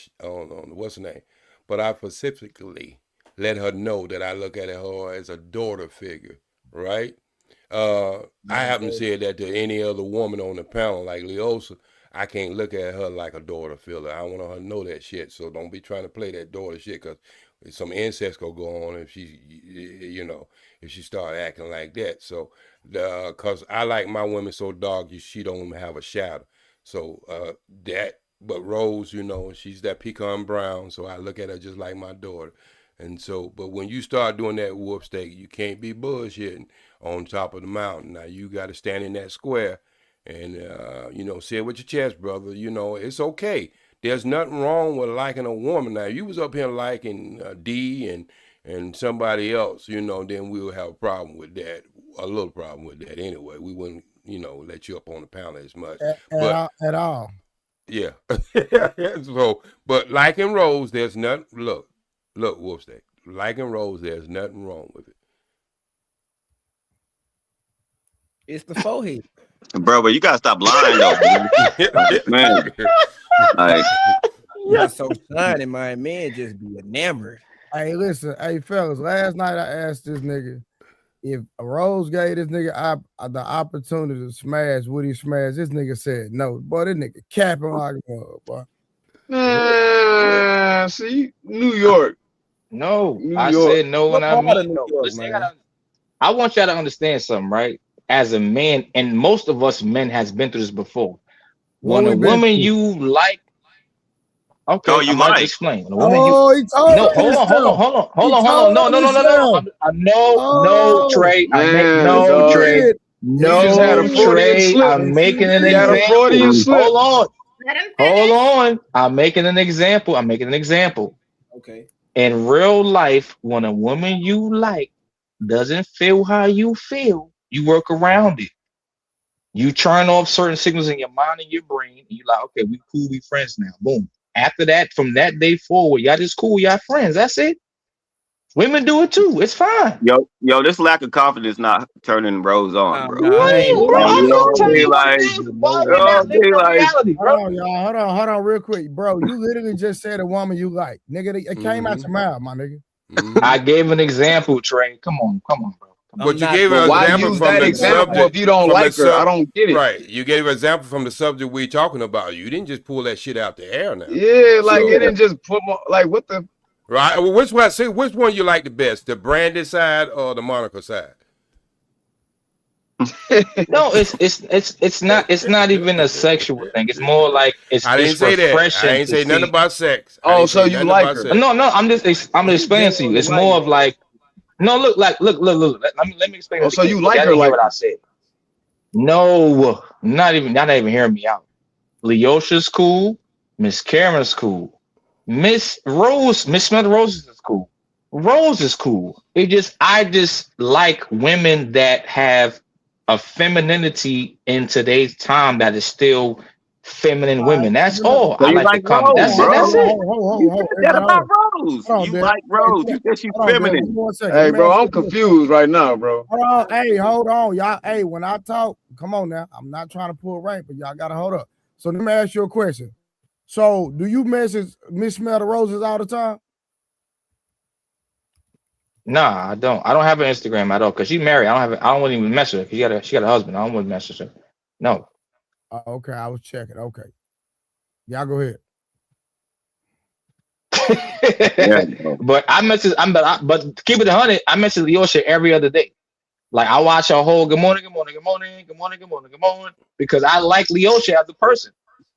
Speaker 18: what's her name, but I specifically let her know that I look at her as a daughter figure, right? I haven't said that to any other woman on the panel like Leosa. I can't look at her like a daughter figure. I want her to know that shit. So don't be trying to play that daughter shit because some incest gonna go on if she, if she start acting like that. So, cause I like my women so doggy, she don't even have a shadow. So but Rose, she's that pecan brown. So I look at her just like my daughter. And so, but when you start doing that whoop steak, you can't be bullshitting on top of the mountain. Now you got to stand in that square and, say it with your chest, brother. It's okay. There's nothing wrong with liking a woman. Now, you was up here liking D and somebody else, then we would have a problem with that, a little problem with that anyway. We wouldn't, let you up on the panel as much.
Speaker 2: At all.
Speaker 18: Yeah. So, but liking Rose, there's nothing, look, Wolfsteak, liking Rose, there's nothing wrong with it.
Speaker 3: It's the forehead.
Speaker 20: Bro, but you gotta stop lying though, man. Like,
Speaker 3: You're so shiny, my man. Just be enamored.
Speaker 2: Hey, listen, hey fellas. Last night I asked this nigga if a Rose gave this nigga the opportunity to smash, would he smash? This nigga said no. Boy, this nigga capping like a mug, boy.
Speaker 15: Man, see, New York.
Speaker 5: No,
Speaker 15: New
Speaker 5: I
Speaker 15: York.
Speaker 5: said no, and I
Speaker 3: What part of
Speaker 5: mean
Speaker 3: New
Speaker 5: no.
Speaker 3: York,
Speaker 5: Listen,
Speaker 3: man?
Speaker 5: I want y'all to understand something, right? As a man, and most of us men has been through this before. When a woman you like, okay,
Speaker 20: you
Speaker 5: I'm about to
Speaker 20: like.
Speaker 5: explain. When a
Speaker 2: he
Speaker 5: woman
Speaker 2: told
Speaker 5: no, hold on, no, Trey,
Speaker 15: Man, dog.
Speaker 5: Trey,
Speaker 15: You just had a Freudian slip.
Speaker 5: I'm making an
Speaker 15: You had a
Speaker 5: example.
Speaker 15: Freudian slip.
Speaker 5: Hold on, I'm making an example.
Speaker 3: Okay.
Speaker 5: In real life, when a woman you like doesn't feel how you feel, you work around it. You turn off certain signals in your mind and your brain, and you're like, okay, we cool, we friends now. Boom. After that, from that day forward, y'all just cool, y'all friends. That's it. Women do it too. It's fine.
Speaker 20: Yo, this lack of confidence not turning Rose on, bro.
Speaker 5: What are you, bro?
Speaker 20: Like,
Speaker 5: I'm
Speaker 20: you know
Speaker 5: just
Speaker 20: what I
Speaker 5: telling
Speaker 20: mean?
Speaker 5: you what
Speaker 20: Like,
Speaker 5: it is. Why we not living in reality, bro?
Speaker 2: Hold on, y'all. Hold on, real quick, bro. You literally just said a woman you like, nigga. It came out your mouth, my nigga.
Speaker 5: I gave an example, Trey. Come on, bro.
Speaker 18: But you gave an
Speaker 15: why
Speaker 18: example
Speaker 15: use
Speaker 18: from
Speaker 15: that
Speaker 18: the
Speaker 15: example
Speaker 18: subject.
Speaker 15: if you don't like her? I don't get it.
Speaker 18: Right. You gave an example from the subject we talking about. You didn't just pull that shit out the air now.
Speaker 15: Yeah, like it didn't just put like what the.
Speaker 18: Right. Well, which one you like the best? The Brandy side or the Monica side?
Speaker 5: No, it's not even a sexual thing. It's more like it's refreshing.
Speaker 18: I ain't say nothing about sex.
Speaker 15: Oh, so you like her?
Speaker 5: No, I'm just explaining to you. It's more of like, no, look. Let me explain.
Speaker 15: Oh, so you like her? Like
Speaker 5: what I said? No, not even hearing me out. Leosha's cool. Miss Karen's cool. Miss Smith Rose is cool. Rose is cool. I just like women that have a femininity in today's time that is still feminine women. That's all.
Speaker 20: So
Speaker 5: I
Speaker 20: you
Speaker 5: like to
Speaker 20: like
Speaker 5: come.
Speaker 20: Rose,
Speaker 5: That's it.
Speaker 20: bro?
Speaker 5: That's it.
Speaker 20: You said that about Rose.
Speaker 2: Hold on,
Speaker 20: You
Speaker 2: Dad.
Speaker 20: like Rose. You said she's
Speaker 2: Hold on, Dad. Give me
Speaker 20: feminine.
Speaker 2: 1 second.
Speaker 15: Hey,
Speaker 2: Let me
Speaker 15: bro,
Speaker 2: ask you
Speaker 15: I'm
Speaker 2: a question.
Speaker 15: confused right now, bro.
Speaker 2: Hold on. Hey, hold on. Y'all, hey, when I talk, come on now. I'm not trying to pull rank, but y'all gotta hold up. So let me ask you a question. So do you message Miss Smell the Roses all the time?
Speaker 5: Nah, I don't. I don't have an Instagram at all because she's married. I don't want to even mess with her. She got a husband. I don't want to mess with her. No.
Speaker 2: Okay, I was checking. Okay. Y'all go ahead.
Speaker 5: But I message. But keep it 100. I message Leosha every other day. Like I watch her whole good morning, because I like Leosha as a person.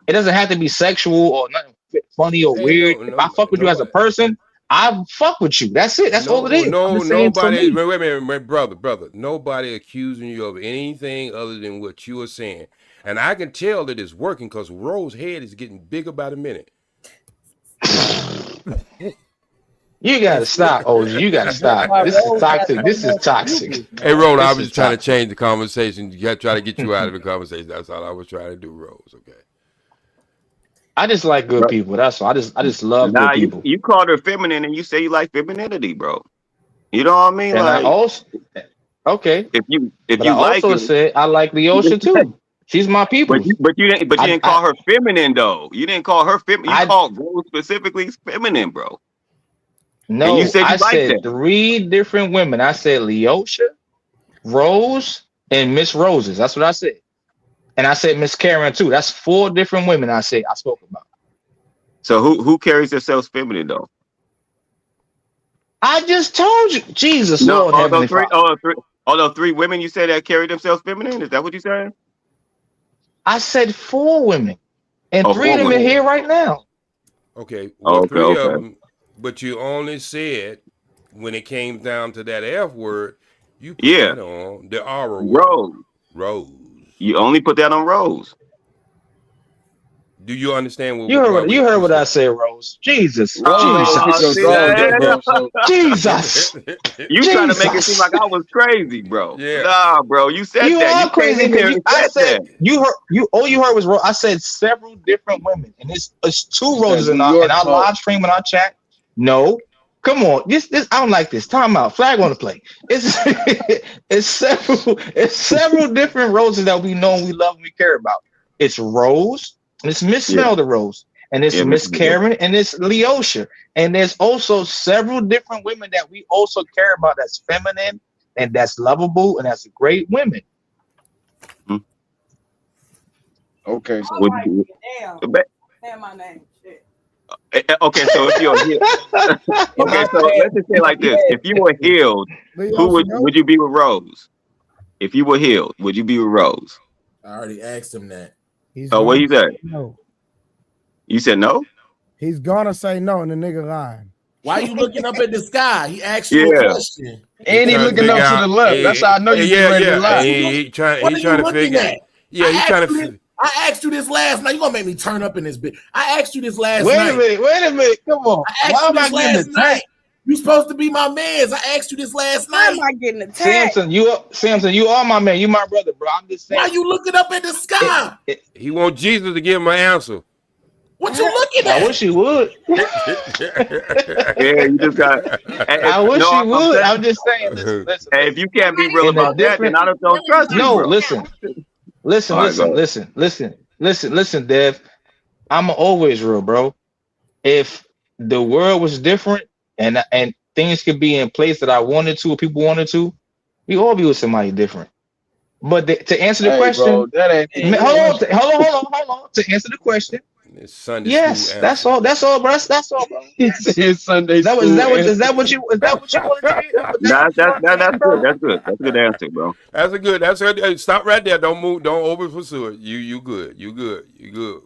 Speaker 5: It doesn't have to be sexual or nothing funny or weird. If I fuck with you as a person, I fuck with you. That's it. That's all it is. I'm just saying for
Speaker 18: Nobody.
Speaker 5: me.
Speaker 18: Wait a minute, brother. Nobody accusing you of anything other than what you are saying, and I can tell that it's working because Rose's head is getting bigger by the minute.
Speaker 5: You gotta stop, OG. You gotta stop. This is toxic. This is toxic.
Speaker 18: Hey, Rose, I
Speaker 5: This
Speaker 18: was
Speaker 5: is
Speaker 18: just trying to
Speaker 5: toxic.
Speaker 18: change the conversation. Try to get you out of the conversation. That's all I was trying to do, Rose. Okay.
Speaker 5: I just like good people. That's all. I just love
Speaker 20: Nah,
Speaker 5: good people.
Speaker 20: you called her feminine and you say you like femininity, bro. You know what I mean?
Speaker 5: And I
Speaker 20: Like,
Speaker 5: also okay.
Speaker 20: if you
Speaker 5: But I
Speaker 20: like
Speaker 5: also
Speaker 20: it,
Speaker 5: said I like Leosha too. She's my people.
Speaker 20: but you didn't call her feminine though. You didn't call her feminine. You called Rose specifically feminine, bro. And you
Speaker 5: No,
Speaker 20: said you
Speaker 5: I
Speaker 20: like
Speaker 5: said
Speaker 20: that.
Speaker 5: 3 different women. I said Leosha, Rose, and Miss Roses. That's what I said. And I said Miss Karen too. That's 4 different women I spoke about.
Speaker 20: So who carries themselves feminine though?
Speaker 5: I just told you. Jesus,
Speaker 20: No,
Speaker 5: Lord, Heavenly Father.
Speaker 20: Although 3 women you said that carry themselves feminine. Is that what you saying?
Speaker 5: I said 4 women. And 3 of
Speaker 20: 4
Speaker 5: them are
Speaker 20: women.
Speaker 5: here right now.
Speaker 18: Okay. Well,
Speaker 20: Okay,
Speaker 18: 3 of
Speaker 20: okay.
Speaker 18: them, but you only said when it came down to that F word, you put that on the R word. Rose.
Speaker 20: You only put that on Rose.
Speaker 18: Do you understand what
Speaker 5: You heard what I said, Rose. Jesus.
Speaker 20: See that?
Speaker 5: Jesus.
Speaker 20: You trying to make it seem like I was crazy, bro.
Speaker 18: Yeah.
Speaker 20: Nah, bro. You said
Speaker 5: You
Speaker 20: that.
Speaker 5: are
Speaker 20: You came
Speaker 5: crazy
Speaker 20: in here
Speaker 5: because
Speaker 20: and
Speaker 5: I
Speaker 20: said
Speaker 5: said
Speaker 20: that.
Speaker 5: all you heard was I said several different women, and it's 2 Roses in
Speaker 15: New
Speaker 5: our
Speaker 15: York talk.
Speaker 5: live stream in our chat. No, come on, this I don't like this. Time out. Flag on the play. It's it's several different Roses that we know and we love and we care about. It's Rose, and it's Miss Smell the Rose, and it's Miss Karen, and it's Leosha, and there's also several different women that we also care about that's feminine and that's lovable and that's great women.
Speaker 15: Okay, so
Speaker 19: Damn my name. Shit.
Speaker 20: Okay, so if you're healed, okay, so let's just say like this: if you were healed, who would you be with Rose? If you were healed, would you be with Rose?
Speaker 21: I already asked him that.
Speaker 20: So what you said?
Speaker 2: No.
Speaker 20: You said no?
Speaker 2: He's gonna say no, and the nigga lying.
Speaker 21: Why you looking up at the sky? He asked you a question.
Speaker 14: And he looking up to the left. That's how I know you getting ready to lie.
Speaker 18: He trying to figure.
Speaker 21: At?
Speaker 18: Yeah, he's trying to.
Speaker 21: I asked you this last night. You gonna make me turn up in this bit? I asked you this last
Speaker 5: Wait
Speaker 21: night.
Speaker 5: a minute. Come on.
Speaker 21: I asked you this last night. You supposed to be my man. I asked you this last night.
Speaker 19: Why am I getting attacked?
Speaker 5: Samson, you are my man. You my brother, bro. I'm just saying.
Speaker 21: Why you looking up at the sky?
Speaker 18: He want Jesus to give him an answer.
Speaker 21: What you looking at?
Speaker 5: I wish he would.
Speaker 20: Yeah, you just got.
Speaker 5: I wish he would. I'm just saying. Listen.
Speaker 20: Hey, if you can't be real about that, then I don't trust you.
Speaker 5: No,
Speaker 20: bro.
Speaker 5: listen, Dev. I'm always real, bro. If the world was different and things could be in place that I wanted to or people wanted to, we all be with somebody different. But to answer the question,
Speaker 15: bro, that ain't
Speaker 5: hold on. To answer the question,
Speaker 18: it's Sunday
Speaker 5: yes,
Speaker 18: school
Speaker 5: that's all, bro. That's all, bro.
Speaker 15: It's Sunday school.
Speaker 5: Is that what you wanted to hear?
Speaker 20: That's good. That's good. That's a good answer, bro.
Speaker 18: That's a good. Stop right there. Don't move. Don't over pursue it. You good.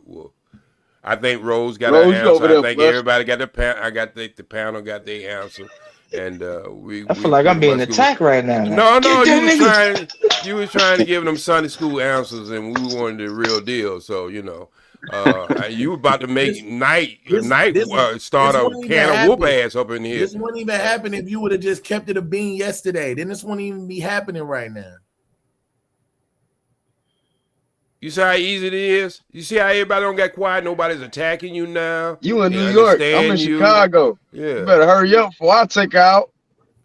Speaker 18: Well, I think Rose got an answer. I think everybody got the panel got their answer. And
Speaker 5: I feel like I'm being attacked right now.
Speaker 18: No, you was trying to give them Sunday school answers, and we wanted the real deal. So You about to make night start
Speaker 21: this
Speaker 18: a
Speaker 21: wouldn't even
Speaker 18: can of whoop
Speaker 21: happen.
Speaker 18: ass up in here.
Speaker 21: This wouldn't even happen if you would have just kept it a bean yesterday. Then this wouldn't even be happening right now.
Speaker 18: You see how easy it is? You see how everybody don't get quiet? Nobody's attacking you now.
Speaker 15: You in
Speaker 18: They
Speaker 15: New York. I'm in
Speaker 18: understand you.
Speaker 15: Chicago.
Speaker 18: Yeah.
Speaker 15: You better hurry up before I take out.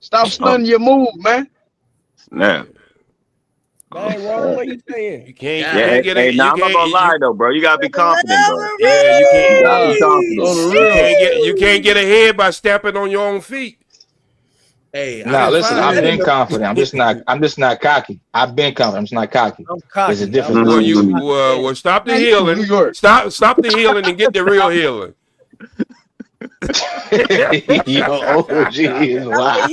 Speaker 15: Stop stunning your move, man.
Speaker 20: Snap.
Speaker 3: Man, Ron, what you saying?
Speaker 18: You can't get
Speaker 20: Hey,
Speaker 18: it.
Speaker 20: nah,
Speaker 18: You
Speaker 20: I'm not
Speaker 18: can't.
Speaker 20: gonna lie though, bro. You gotta be confident, bro.
Speaker 18: Yeah, you can't.
Speaker 20: You gotta be confident.
Speaker 18: You can't get ahead by stepping on your own feet.
Speaker 21: Hey,
Speaker 5: now listen, I've been confident. I'm just not cocky. I've been confident. I'm just not cocky.
Speaker 3: I'm cocky.
Speaker 5: There's a difference.
Speaker 18: Well, stop the healing. Stop the healing and get the real healing.
Speaker 5: Yo, OG is wild.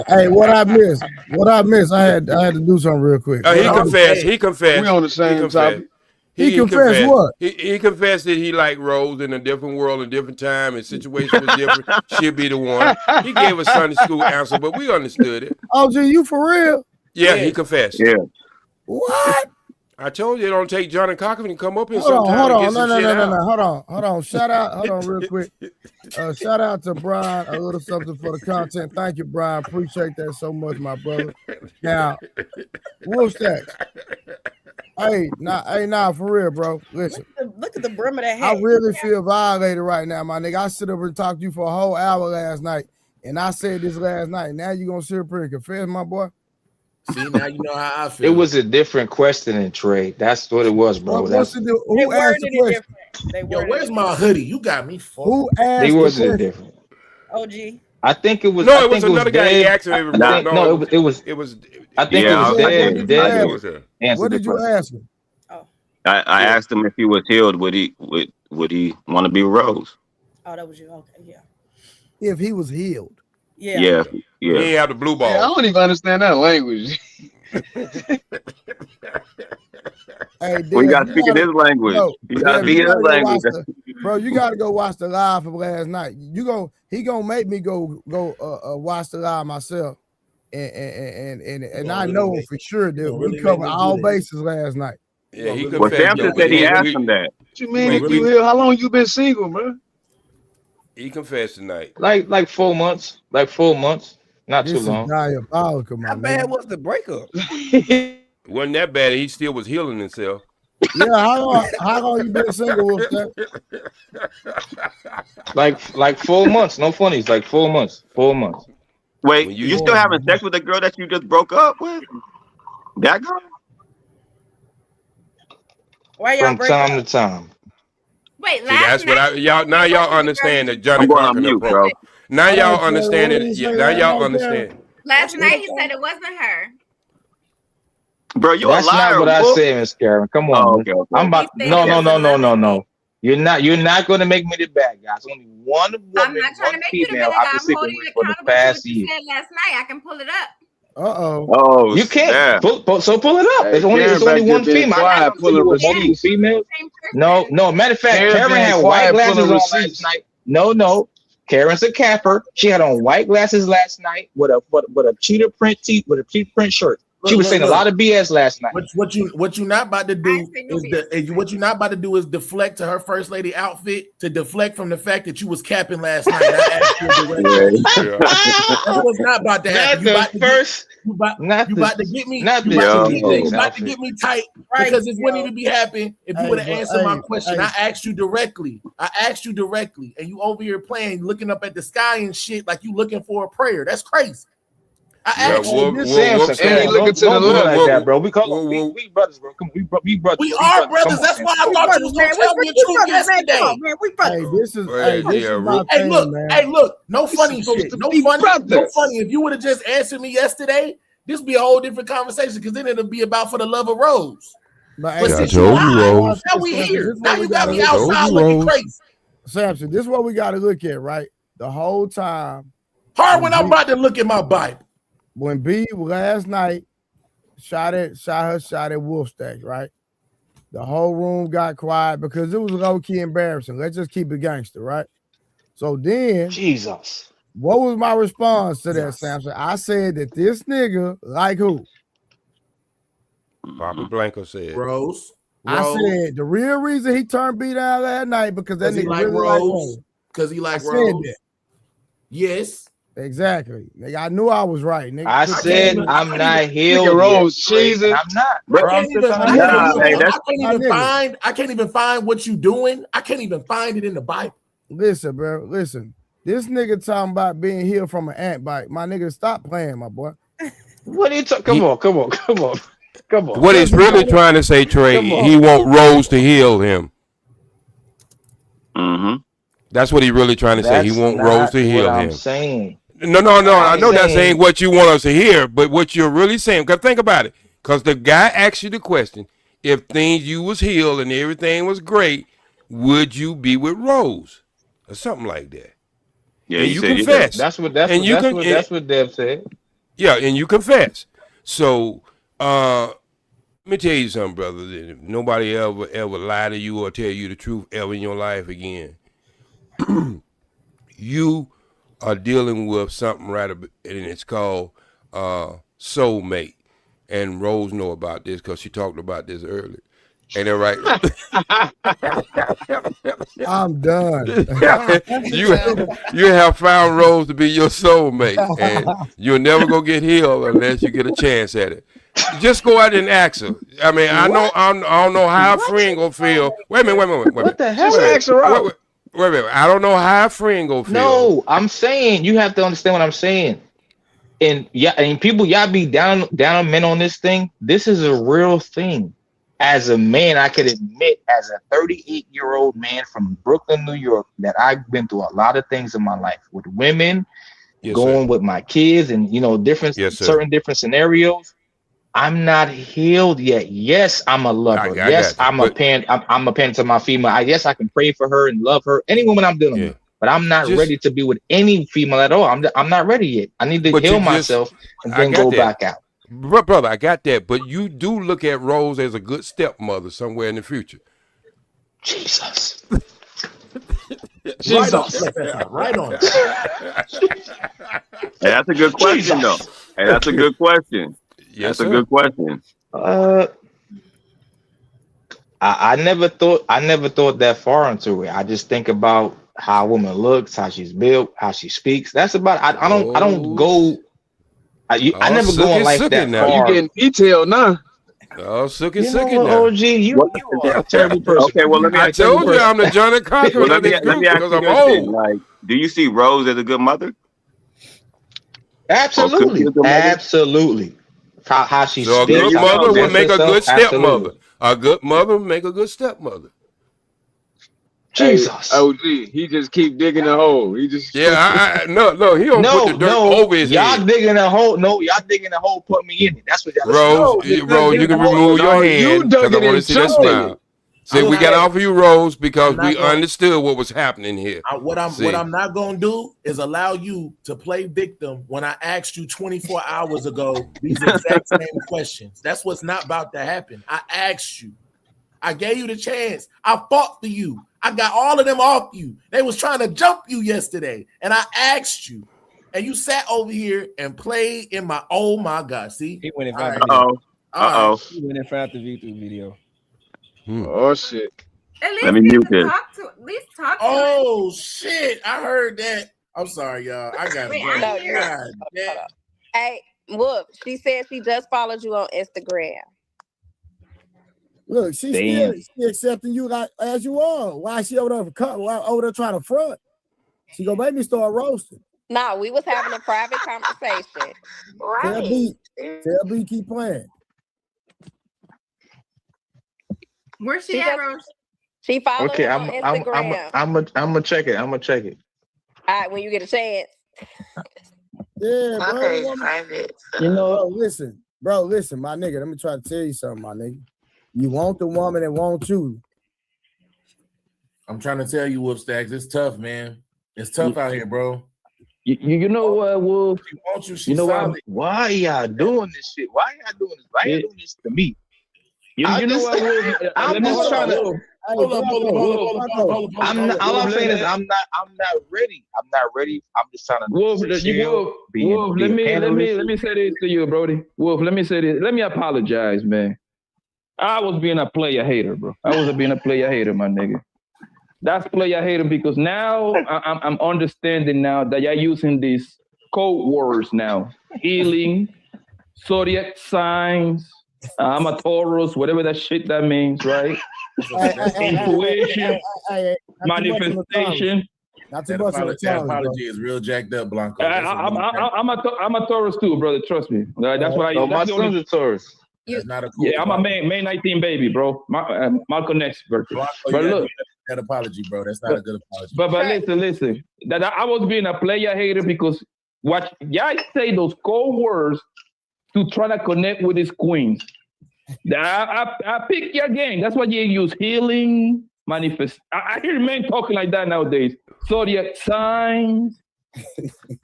Speaker 2: Hey, what I missed? I had to do something real quick.
Speaker 18: He confessed. He confessed.
Speaker 15: We on the same topic.
Speaker 2: He confessed what?
Speaker 18: He confessed that he liked Rose in a different world, a different time, and situation was different. She'd be the one. He gave a Sunday school answer, but we understood it.
Speaker 2: Oh, gee, you for real?
Speaker 18: Yeah, he confessed.
Speaker 20: Yeah.
Speaker 2: What?
Speaker 18: I told you it don't take Johnny Cochran to come up here
Speaker 2: Hold on,
Speaker 18: sometime and get some shit out.
Speaker 2: no. Hold on. Hold on, real quick. Shout out to Brian, a little something for the content. Thank you, Brian. Appreciate that so much, my brother. Now, what's that? Hey, for real, bro. Listen.
Speaker 19: Look at the brim of that hat.
Speaker 2: I really feel violated right now, my nigga. I sit up and talked to you for a whole hour last night, and I said this last night. Now you gonna sit up here and confess, my boy?
Speaker 21: See, now you know how I feel.
Speaker 5: It was a different question in trade. That's what it was, bro.
Speaker 2: Who asked the question?
Speaker 21: Yo, where's my hoodie? You got me fucked.
Speaker 2: Who asked
Speaker 5: They
Speaker 2: the
Speaker 5: wasn't
Speaker 2: question?
Speaker 5: different.
Speaker 19: OG.
Speaker 5: I think it was.
Speaker 18: No,
Speaker 5: I
Speaker 18: it was
Speaker 5: think
Speaker 18: another guy. He asked him.
Speaker 5: it was. I think it was dead.
Speaker 2: What did you ask him?
Speaker 20: I asked him if he was healed, would he want to be Rose?
Speaker 19: Oh, that was you. Okay, yeah.
Speaker 2: If he was healed.
Speaker 20: Yeah.
Speaker 18: He ain't have the blue ball.
Speaker 15: Yeah, I don't even understand that language.
Speaker 2: Hey,
Speaker 20: We got to speak in his language. You got to speak in his language.
Speaker 2: Bro, you got to go watch the live from last night. He gonna make me go watch the live myself, and I know for sure that we covered all bases last night.
Speaker 18: Yeah, he
Speaker 20: Well, Samson said he asked him that.
Speaker 15: What you mean? If you heal, how long you been single, bro?
Speaker 18: He confessed tonight.
Speaker 5: Like 4 months. Like 4 months. Not
Speaker 2: This
Speaker 5: too
Speaker 2: is
Speaker 5: long.
Speaker 2: diabolical, my
Speaker 3: How
Speaker 2: man.
Speaker 3: bad was the breakup?
Speaker 18: Wasn't that bad. He still was healing himself.
Speaker 2: Yeah, how long you been single with that?
Speaker 5: Like 4 months. No funnies. Like 4 months. 4 months.
Speaker 20: Wait, you still having sex with the girl that you just broke up with? That girl?
Speaker 19: Why y'all
Speaker 5: From time to time.
Speaker 6: Wait,
Speaker 18: See, that's what y'all understand that Johnny
Speaker 20: I'm going on
Speaker 18: Cochran
Speaker 20: mute,
Speaker 18: approach.
Speaker 20: bro.
Speaker 18: Now y'all
Speaker 2: Oh,
Speaker 18: understand
Speaker 2: what
Speaker 18: it.
Speaker 2: did he say
Speaker 18: Now
Speaker 2: last
Speaker 18: y'all
Speaker 2: night,
Speaker 18: understand.
Speaker 6: Last night he said it wasn't her.
Speaker 20: Bro, you
Speaker 5: That's
Speaker 20: a liar.
Speaker 5: not what I
Speaker 20: Wolf.
Speaker 5: said, Miss Karen. Come on.
Speaker 20: Okay.
Speaker 5: I'm about. No. You're not going to make me the bad guy. It's only one woman,
Speaker 6: I'm not trying to make you the bad guy. I'm holding you accountable to what you said last night. I can pull it up.
Speaker 20: Oh,
Speaker 5: you can't. Pull it up.
Speaker 15: Hey,
Speaker 5: It's only one female. I'm not
Speaker 15: pulling
Speaker 5: multiple females. No. Matter of fact, Karen had white glasses on last night. No. Karen's a capper. She had on white glasses last night with a cheetah print shirt. She was saying a lot of BS last night.
Speaker 21: What you not about to do what you not about to do is deflect to her first lady outfit to deflect from the fact that you was capping last night. That was not about to happen. You about to get me tight because this wouldn't even be happening if you would have answered my question. I asked you directly, and you over here playing, looking up at the sky and shit like you looking for a prayer. That's crazy. I asked you this.
Speaker 5: Samson, looking to the left like that, bro. We brothers, bro. Come on, we brothers.
Speaker 21: We are brothers. That's why I thought you was gonna tell me the truth yesterday.
Speaker 19: We brothers.
Speaker 2: This is my
Speaker 21: Hey,
Speaker 2: thing,
Speaker 21: look,
Speaker 2: man.
Speaker 21: hey, look. No funny shit. No funny. If you would have just answered me yesterday, this would be a whole different conversation because then it'll be about for the love of Rose.
Speaker 2: But
Speaker 21: I told you, Rose. Now we here. Now you got me outside looking crazy.
Speaker 2: Samson, this is what we got to look at, right? The whole time.
Speaker 21: Hard when I'm about to look at my Bible.
Speaker 2: When B last night shot at Wolfstack, right? The whole room got quiet because it was low-key embarrassing. Let's just keep it gangster, right? So then,
Speaker 5: Jesus,
Speaker 2: what was my response to that, Samson? I said that this nigga, like who?
Speaker 18: Papa Blanco said
Speaker 21: Rose.
Speaker 2: I said the real reason he turned B down last night because that nigga
Speaker 21: like
Speaker 2: really
Speaker 21: Rose. Because he like Rose. Yes.
Speaker 2: Exactly. Nigga, I knew I was right. Nigga.
Speaker 5: I said I'm not healed
Speaker 15: Rose
Speaker 5: yet, Drake, and I'm not. Bro, I'm still trying to
Speaker 21: I can't even find what you doing. I can't even find it in the Bible.
Speaker 2: Listen, bro. Listen. This nigga talking about being healed from an ant bite. My nigga, stop playing, my boy.
Speaker 5: What are you talking? Come on.
Speaker 18: What he's really trying to say, Trey, he want Rose to heal him.
Speaker 20: Mm-hmm.
Speaker 18: That's what he really trying to say. He want Rose to heal him.
Speaker 5: I'm saying.
Speaker 18: No. I know that's saying what you want us to hear, but what you're really saying, because think about it. Because the guy asked you the question, if things you was healed and everything was great, would you be with Rose? Or something like that.
Speaker 20: Yeah,
Speaker 18: and you confess.
Speaker 5: That's what Dev said.
Speaker 18: Yeah, and you confess. So let me tell you something, brother. If nobody ever lie to you or tell you the truth ever in your life again, you are dealing with something and it's called soulmate. And Rose know about this because she talked about this earlier. Ain't that right?
Speaker 2: I'm done.
Speaker 18: you have found Rose to be your soulmate, and you'll never go get healed unless you get a chance at it. Just go out and ask her. I mean, I don't know how a friend gonna feel. Wait a minute.
Speaker 5: What the hell?
Speaker 18: Wait a minute. I don't know how a friend gonna feel.
Speaker 5: No, I'm saying you have to understand what I'm saying. And people, y'all be down men on this thing. This is a real thing. As a man, I could admit, as a 38-year-old man from Brooklyn, New York, that I've been through a lot of things in my life with women, going with my kids, and certain different scenarios. I'm not healed yet. Yes, I'm a lover. I'm a parent. I'm a parent to my female. Yes, I can pray for her and love her. Any woman I'm dealing with. But I'm not ready to be with any female at all. I'm not ready yet. I need to heal myself and then go back out.
Speaker 18: Brother, I got that. But you do look at Rose as a good stepmother somewhere in the future.
Speaker 5: Jesus.
Speaker 21: Right on.
Speaker 20: Hey, that's a good question, though. Hey, that's a good question.
Speaker 18: Yes,
Speaker 20: that's a good question.
Speaker 5: I never thought that far into it. I just think about how a woman looks, how she's built, how she speaks. That's about. I don't go. I never go in life that far.
Speaker 15: You getting detailed now?
Speaker 18: Oh, sucky
Speaker 5: now. OG, you are a terrible person.
Speaker 20: Okay, well let me.
Speaker 18: I told you I'm the Johnny Cochran
Speaker 20: let
Speaker 18: of this group
Speaker 20: me ask
Speaker 18: because
Speaker 20: you
Speaker 18: I'm
Speaker 20: this
Speaker 18: old.
Speaker 20: thing, like, do you see Rose as a good mother?
Speaker 5: Absolutely. How she
Speaker 18: so
Speaker 5: speaks.
Speaker 18: A good mother would make a good stepmother.
Speaker 5: Absolutely.
Speaker 18: A good mother would make a good stepmother.
Speaker 5: Jesus.
Speaker 15: Hey, OG, he just keep digging a hole. He just
Speaker 18: no, he don't put the dirt over his head.
Speaker 5: Y'all digging a hole. No, y'all digging a hole. Put me in it. That's what y'all.
Speaker 18: Rose, you can remove your hand because I want to see that smile. See, we got to offer you Rose because we understood what was happening here.
Speaker 21: What I'm not gonna do is allow you to play victim when I asked you 24 hours ago these exact same questions. That's what's not about to happen. I asked you. I gave you the chance. I fought for you. I got all of them off you. They was trying to jump you yesterday, and I asked you, and you sat over here and played in my. Oh my God! See,
Speaker 9: he went in
Speaker 21: front
Speaker 20: of the video.
Speaker 9: He went in front of the YouTube video.
Speaker 15: Oh shit!
Speaker 6: At least
Speaker 20: Let me mute this.
Speaker 6: At least talk to
Speaker 21: Oh shit! I heard that. I'm sorry, y'all. I got it.
Speaker 12: Hey, Wolf. She said she just followed you on Instagram.
Speaker 2: Look, she accepting you like as you are. Why she over there trying to front? She gonna make me start roasting.
Speaker 12: No, we was having a private conversation.
Speaker 2: Tell B keep playing.
Speaker 6: Where's she at, Rose?
Speaker 12: She followed him on Instagram.
Speaker 5: I'm gonna check it.
Speaker 12: All right, when you get a chance.
Speaker 2: Yeah, bro.
Speaker 12: Okay, private.
Speaker 2: Bro, listen, my nigga. Let me try to tell you something, my nigga. You want the woman that wants you.
Speaker 21: I'm trying to tell you, Wolf Stacks, it's tough, man. It's tough out here, bro.
Speaker 17: You know what, Wolf?
Speaker 21: She wants you.
Speaker 17: You know
Speaker 5: why y'all doing this shit? Why y'all doing this? Why y'all doing this to me?
Speaker 17: You know what, Wolf?
Speaker 5: I'm just trying to. Hold up. All I'm saying is I'm not ready. I'm not ready. I'm just trying to.
Speaker 17: Wolf, let me say this to you, Brody. Wolf, let me say this. Let me apologize, man.
Speaker 4: I was being a player hater, bro. I was being a player hater, my nigga. That's player hater because now I'm understanding now that you're using these code words now. Healing, zodiac signs, I'm a Taurus, whatever that shit that means, right? Intuition, manifestation.
Speaker 21: Not too much. That apology is real jacked up, Blanco.
Speaker 4: I'm a Taurus too, brother. Trust me. That's what I.
Speaker 5: Oh, my son's a Taurus.
Speaker 21: That's not a cool.
Speaker 4: Yeah, I'm a May 19 baby, bro. Malcolm X birthday.
Speaker 21: Blanco,
Speaker 4: but look,
Speaker 21: that apology, bro. That's not a good apology.
Speaker 4: But listen. That I was being a player hater because what y'all say those cold words to try to connect with these queens. I pick your game. That's what you use. Healing, manifest. I hear men talking like that nowadays. Zodiac signs,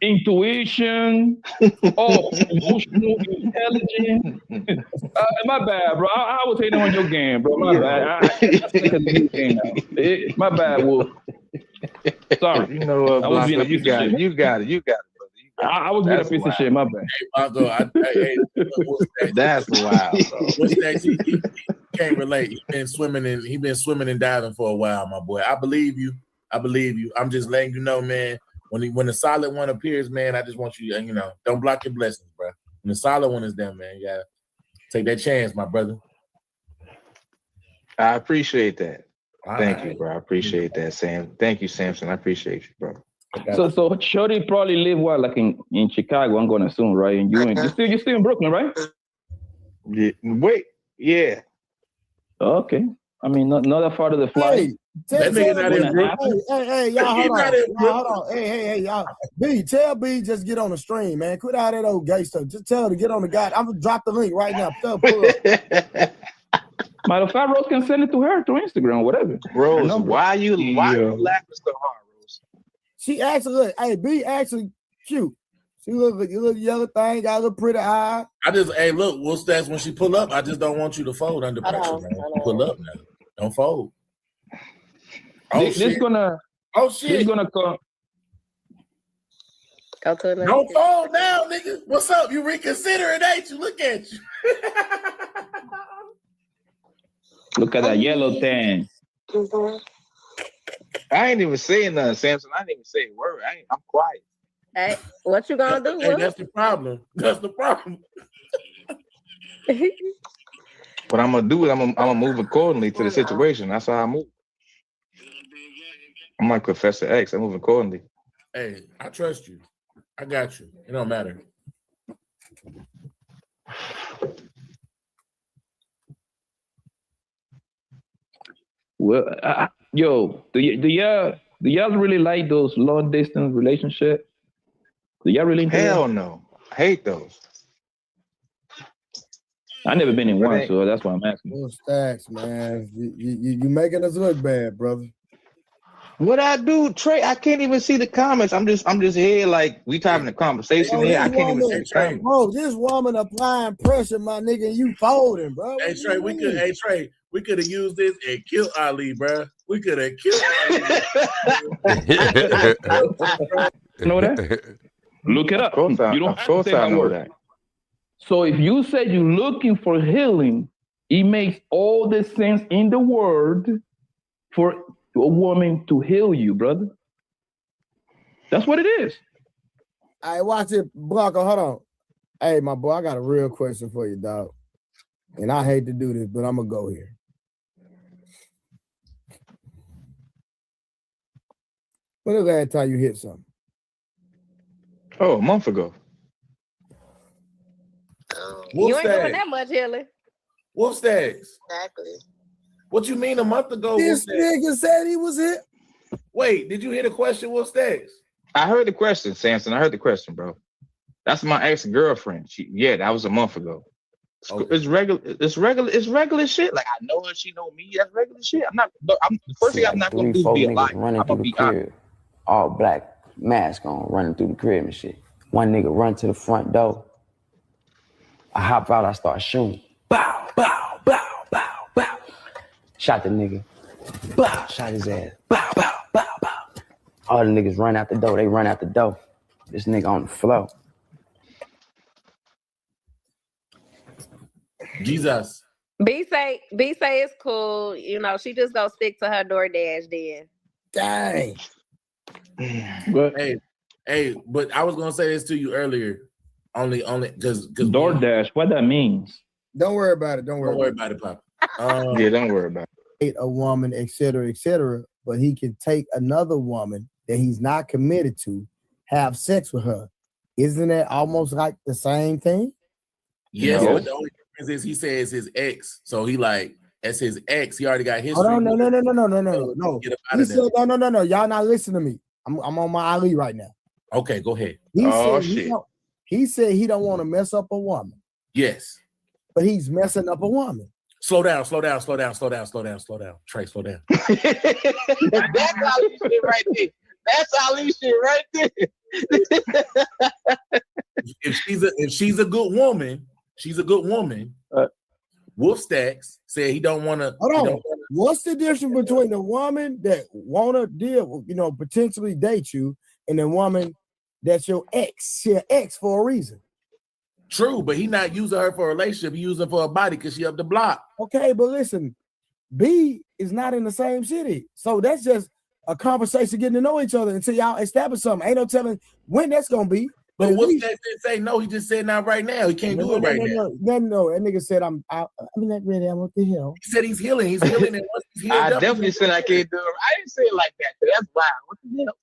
Speaker 4: intuition, emotional intelligence. My bad, bro. I was hating on your game, bro. My bad. My bad, Wolf. Sorry.
Speaker 5: You know what, Blanco? You got it. You got it, brother.
Speaker 4: I was being a piece of shit. My bad.
Speaker 21: Hey, Blanco,
Speaker 5: that's wild.
Speaker 21: What's that? He can't relate. He been swimming and diving for a while, my boy. I believe you. I'm just letting you know, man. When the solid one appears, man, I just want you, don't block your blessings, bro. When the solid one is there, man, you gotta take that chance, my brother.
Speaker 5: I appreciate that. Thank you, bro. I appreciate that, Sam. Thank you, Samson. I appreciate you, bro.
Speaker 4: So Shorty probably live like in Chicago. I'm gonna assume, right? And you still in Brooklyn, right?
Speaker 5: Yeah. Wait, yeah.
Speaker 4: Okay. I mean, not that far to the flight.
Speaker 21: That nigga not in Brooklyn.
Speaker 2: Hey, y'all, hold on. Hey, y'all. B, tell B just get on the stream, man. Quit out that old gay stuff. Just tell her to get on the guy. I'm gonna drop the link right now. Pull up.
Speaker 4: Matter of fact, Rose can send it to her through Instagram, whatever.
Speaker 5: Rose, why you laughing so hard, Rose?
Speaker 2: She actually look. Hey, B actually cute. She look yellow thing, got a little pretty eye.
Speaker 21: Look, what's that when she pull up? I just don't want you to fold under pressure, man. Pull up now. Don't fold.
Speaker 4: She's gonna come.
Speaker 21: Don't fold now, nigga. What's up? You reconsidering, ain't you? Look at you.
Speaker 4: Look at that yellow thing.
Speaker 5: I ain't even saying nothing, Samson. I didn't even say a word. I'm quiet.
Speaker 12: Hey, what you gonna do?
Speaker 21: Hey, that's the problem.
Speaker 5: What I'm gonna do is I'm gonna move accordingly to the situation. That's how I move. I'm like Professor X. I move accordingly.
Speaker 21: Hey, I trust you. I got you. It don't matter.
Speaker 4: Well, do y'all really like those long distance relationships? Do y'all really?
Speaker 5: Hell no. I hate those.
Speaker 4: I never been in one, so that's why I'm asking.
Speaker 2: Those stacks, man. You making us look bad, brother.
Speaker 5: What I do, Trey? I can't even see the comments. I'm just here, like we having a conversation here. I can't even see the comments.
Speaker 2: Bro, this woman applying pressure, my nigga, and you folding, bro.
Speaker 21: Hey Trey, we could have used this and killed Ali, bro. We could have killed Ali.
Speaker 4: You know that? Look it up. You don't have to say that word. So if you say you're looking for healing, it makes all the sense in the world for a woman to heal you, brother. That's what it is.
Speaker 2: All right, watch it, Blanco. Hold on. Hey, my boy, I got a real question for you, dog. And I hate to do this, but I'm gonna go here. When was the last time you hit something?
Speaker 5: Oh, a month ago.
Speaker 21: Wolf
Speaker 12: you ain't
Speaker 21: Stacks.
Speaker 12: doing that much, Hilly.
Speaker 21: Wolf Stacks.
Speaker 12: Exactly.
Speaker 21: What you mean a month ago?
Speaker 2: This nigga said he was hit.
Speaker 21: Wait, did you hear the question, Wolf Stacks?
Speaker 5: I heard the question, Samson. I heard the question, bro. That's my ex-girlfriend. That was a month ago. It's regular. It's regular shit. Like I know her, she know me. That's regular shit. The first thing I'm not gonna do is be a liar.
Speaker 17: Running through the crib, all black mask on, running through the crib and shit. One nigga run to the front door. I hop out. I start shooting. Bow, bow, bow, bow, bow. Shot the nigga. Bow. Shot his ass. Bow, bow, bow, bow. All the niggas run out the door. They run out the door. This nigga on the floor.
Speaker 21: Jesus.
Speaker 12: B say it's cool. You know, she just gonna stick to her DoorDash then.
Speaker 2: Dang.
Speaker 4: But
Speaker 21: but I was gonna say this to you earlier. Only because
Speaker 4: DoorDash, what that means?
Speaker 2: Don't worry about it. Don't worry
Speaker 21: about it, Pop.
Speaker 5: Yeah, don't worry about
Speaker 2: it. A woman, etc., etc. But he can take another woman that he's not committed to, have sex with her. Isn't that almost like the same thing?
Speaker 21: Yes, but the only difference is he says his ex. So he like as his ex, he already got history.
Speaker 2: Oh, no. He said no. Y'all not listening to me. I'm on my Ali right now.
Speaker 21: Okay, go ahead.
Speaker 2: He said he don't want to mess up a woman.
Speaker 21: Yes.
Speaker 2: But he's messing up a woman.
Speaker 21: Slow down. Trey, slow down.
Speaker 5: That's Ali shit right there. That's Ali shit right there.
Speaker 21: If she's a good woman, Wolf Stacks said he don't want to.
Speaker 2: Hold on. What's the difference between the woman that want to deal, potentially date you, and the woman that's your ex? She an ex for a reason.
Speaker 21: True, but he not using her for a relationship. He using her for a body because she up the block.
Speaker 2: Okay, but listen, B is not in the same city, so that's just a conversation, getting to know each other until y'all establish something. Ain't no telling when that's gonna be.
Speaker 21: But Wolf Stacks didn't say no. He just said not right now. He can't do it right now.
Speaker 2: No. That nigga said I'm not ready. I'm what the hell?
Speaker 21: He said he's healing. He's healing, and once he's healed,
Speaker 5: I definitely said I can't do it. I didn't say it like that. That's wild. What the hell?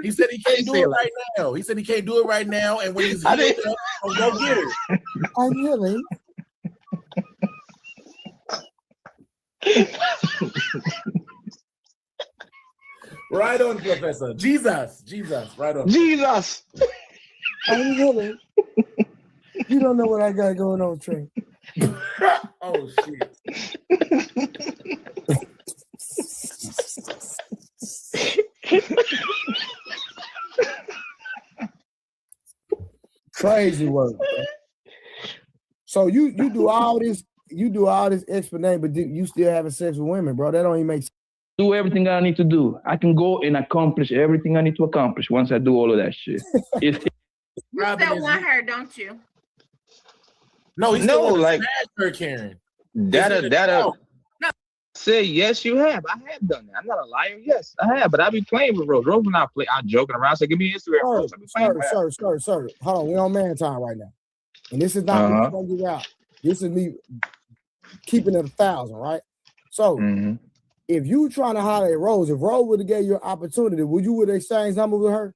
Speaker 21: He said he can't do it right now. He said he can't do it right now, and when he's healed, I'll go get her.
Speaker 2: I'm healing.
Speaker 21: Right on, Professor. Jesus. Right on.
Speaker 5: Jesus.
Speaker 2: I'm healing. You don't know what I got going on, Trey.
Speaker 21: Oh shit.
Speaker 2: Crazy work. Bro. So you do all this explanation, but you still having sex with women, bro. That don't even make sense.
Speaker 4: Do everything I need to do. I can go and accomplish everything I need to accomplish once I do all of that shit.
Speaker 6: You still want her, don't you?
Speaker 21: No, he's still like her, Karen.
Speaker 5: No. Say yes, you have. I have done that. I'm not a liar. Yes, I have. But I be playing with Rose. Rose when I play, I'm joking around. So give me Instagram. Rose.
Speaker 2: Sir. Hold on, we on man time right now, and this is not me you out. This is me keeping it 1,000, right? So. If you trying to holler at Rose, if Rose would have gave you an opportunity, would you exchange numbers with her?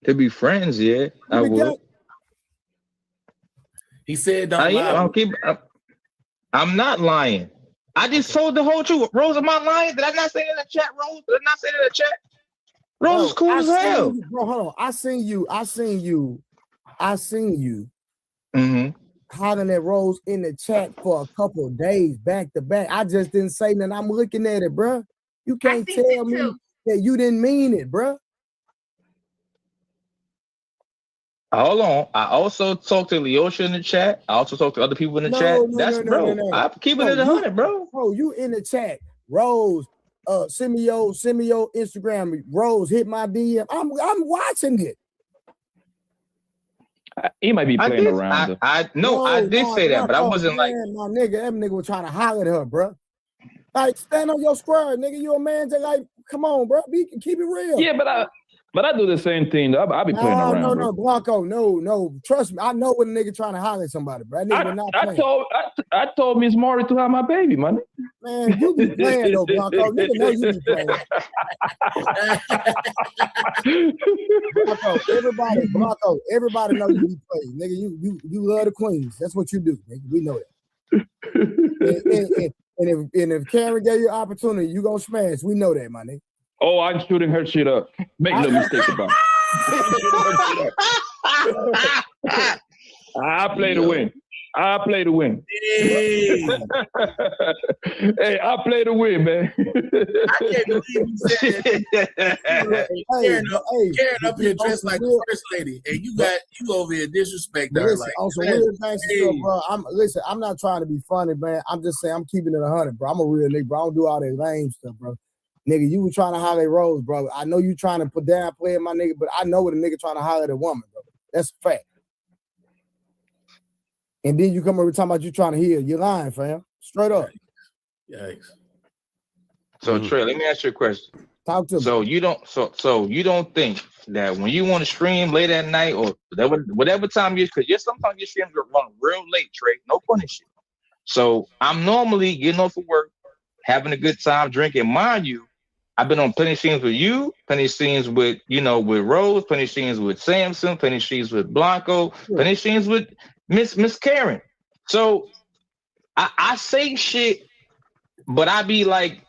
Speaker 5: To be friends, yeah, I would.
Speaker 21: He said, "Don't lie."
Speaker 5: I'm not lying. I just told the whole truth. Rose, am I lying? Did I not say it in the chat, Rose? Did I not say it in the chat? Rose is cool as hell.
Speaker 2: Bro, hold on. I seen you. Hollering at Rose in the chat for a couple of days back to back. I just didn't say nothing. I'm looking at it, bro. You can't tell me that you didn't mean it, bro.
Speaker 5: Hold on. I also talked to Leosha in the chat. I also talked to other people in the chat. I'm keeping it 100, bro.
Speaker 2: Bro, you in the chat. Rose, send me your Instagram. Rose, hit my DM. I'm watching it.
Speaker 4: He might be playing around.
Speaker 5: I did say that, but I wasn't like
Speaker 2: my nigga. That nigga was trying to holler at her, bro. Like, stand on your square, nigga. You a man to like, come on, bro. Keep it real.
Speaker 4: Yeah, but I do the same thing. Though. I be playing around.
Speaker 2: No, Blanco, no. Trust me, I know when a nigga trying to holler at somebody, bro.
Speaker 4: I told Miss Maury to have my baby, man.
Speaker 2: Man, you be playing though, Blanco. Nigga know you be playing. Blanco, everybody know you be playing. Nigga, you love the queens. That's what you do, nigga. We know that. and if Karen gave you an opportunity, you gonna smash. We know that, my nigga.
Speaker 4: Oh, I'm shooting her shit up. Make no mistake about it. I play to win. Hey, I play to win, man.
Speaker 21: I can't believe you said that. Karen up here dressed like the first lady, and you over here disrespecting her.
Speaker 2: Listen, on some real gangster stuff, bro. I'm not trying to be funny, man. I'm just saying I'm keeping it 100, bro. I'm a real nigga, bro. I don't do all that lame stuff, bro. Nigga, you were trying to holler at Rose, bro. I know you trying to put down play my nigga, but I know what a nigga trying to holler at a woman, bro. That's a fact. And then you come over talking about you trying to heal. You're lying, fam. Straight up.
Speaker 21: Yikes.
Speaker 5: So Trey, let me ask you a question.
Speaker 2: Talk to me.
Speaker 5: So you don't think that when you want to stream late at night or whatever time you, because sometimes your streams run real late, Trey. No funny shit. So I'm normally getting off of work, having a good time, drinking. Mind you, I've been on plenty of scenes with you, plenty of scenes with with Rose, plenty of scenes with Samson, plenty of scenes with Blanco, plenty of scenes with Miss Karen. So I say shit, but I be like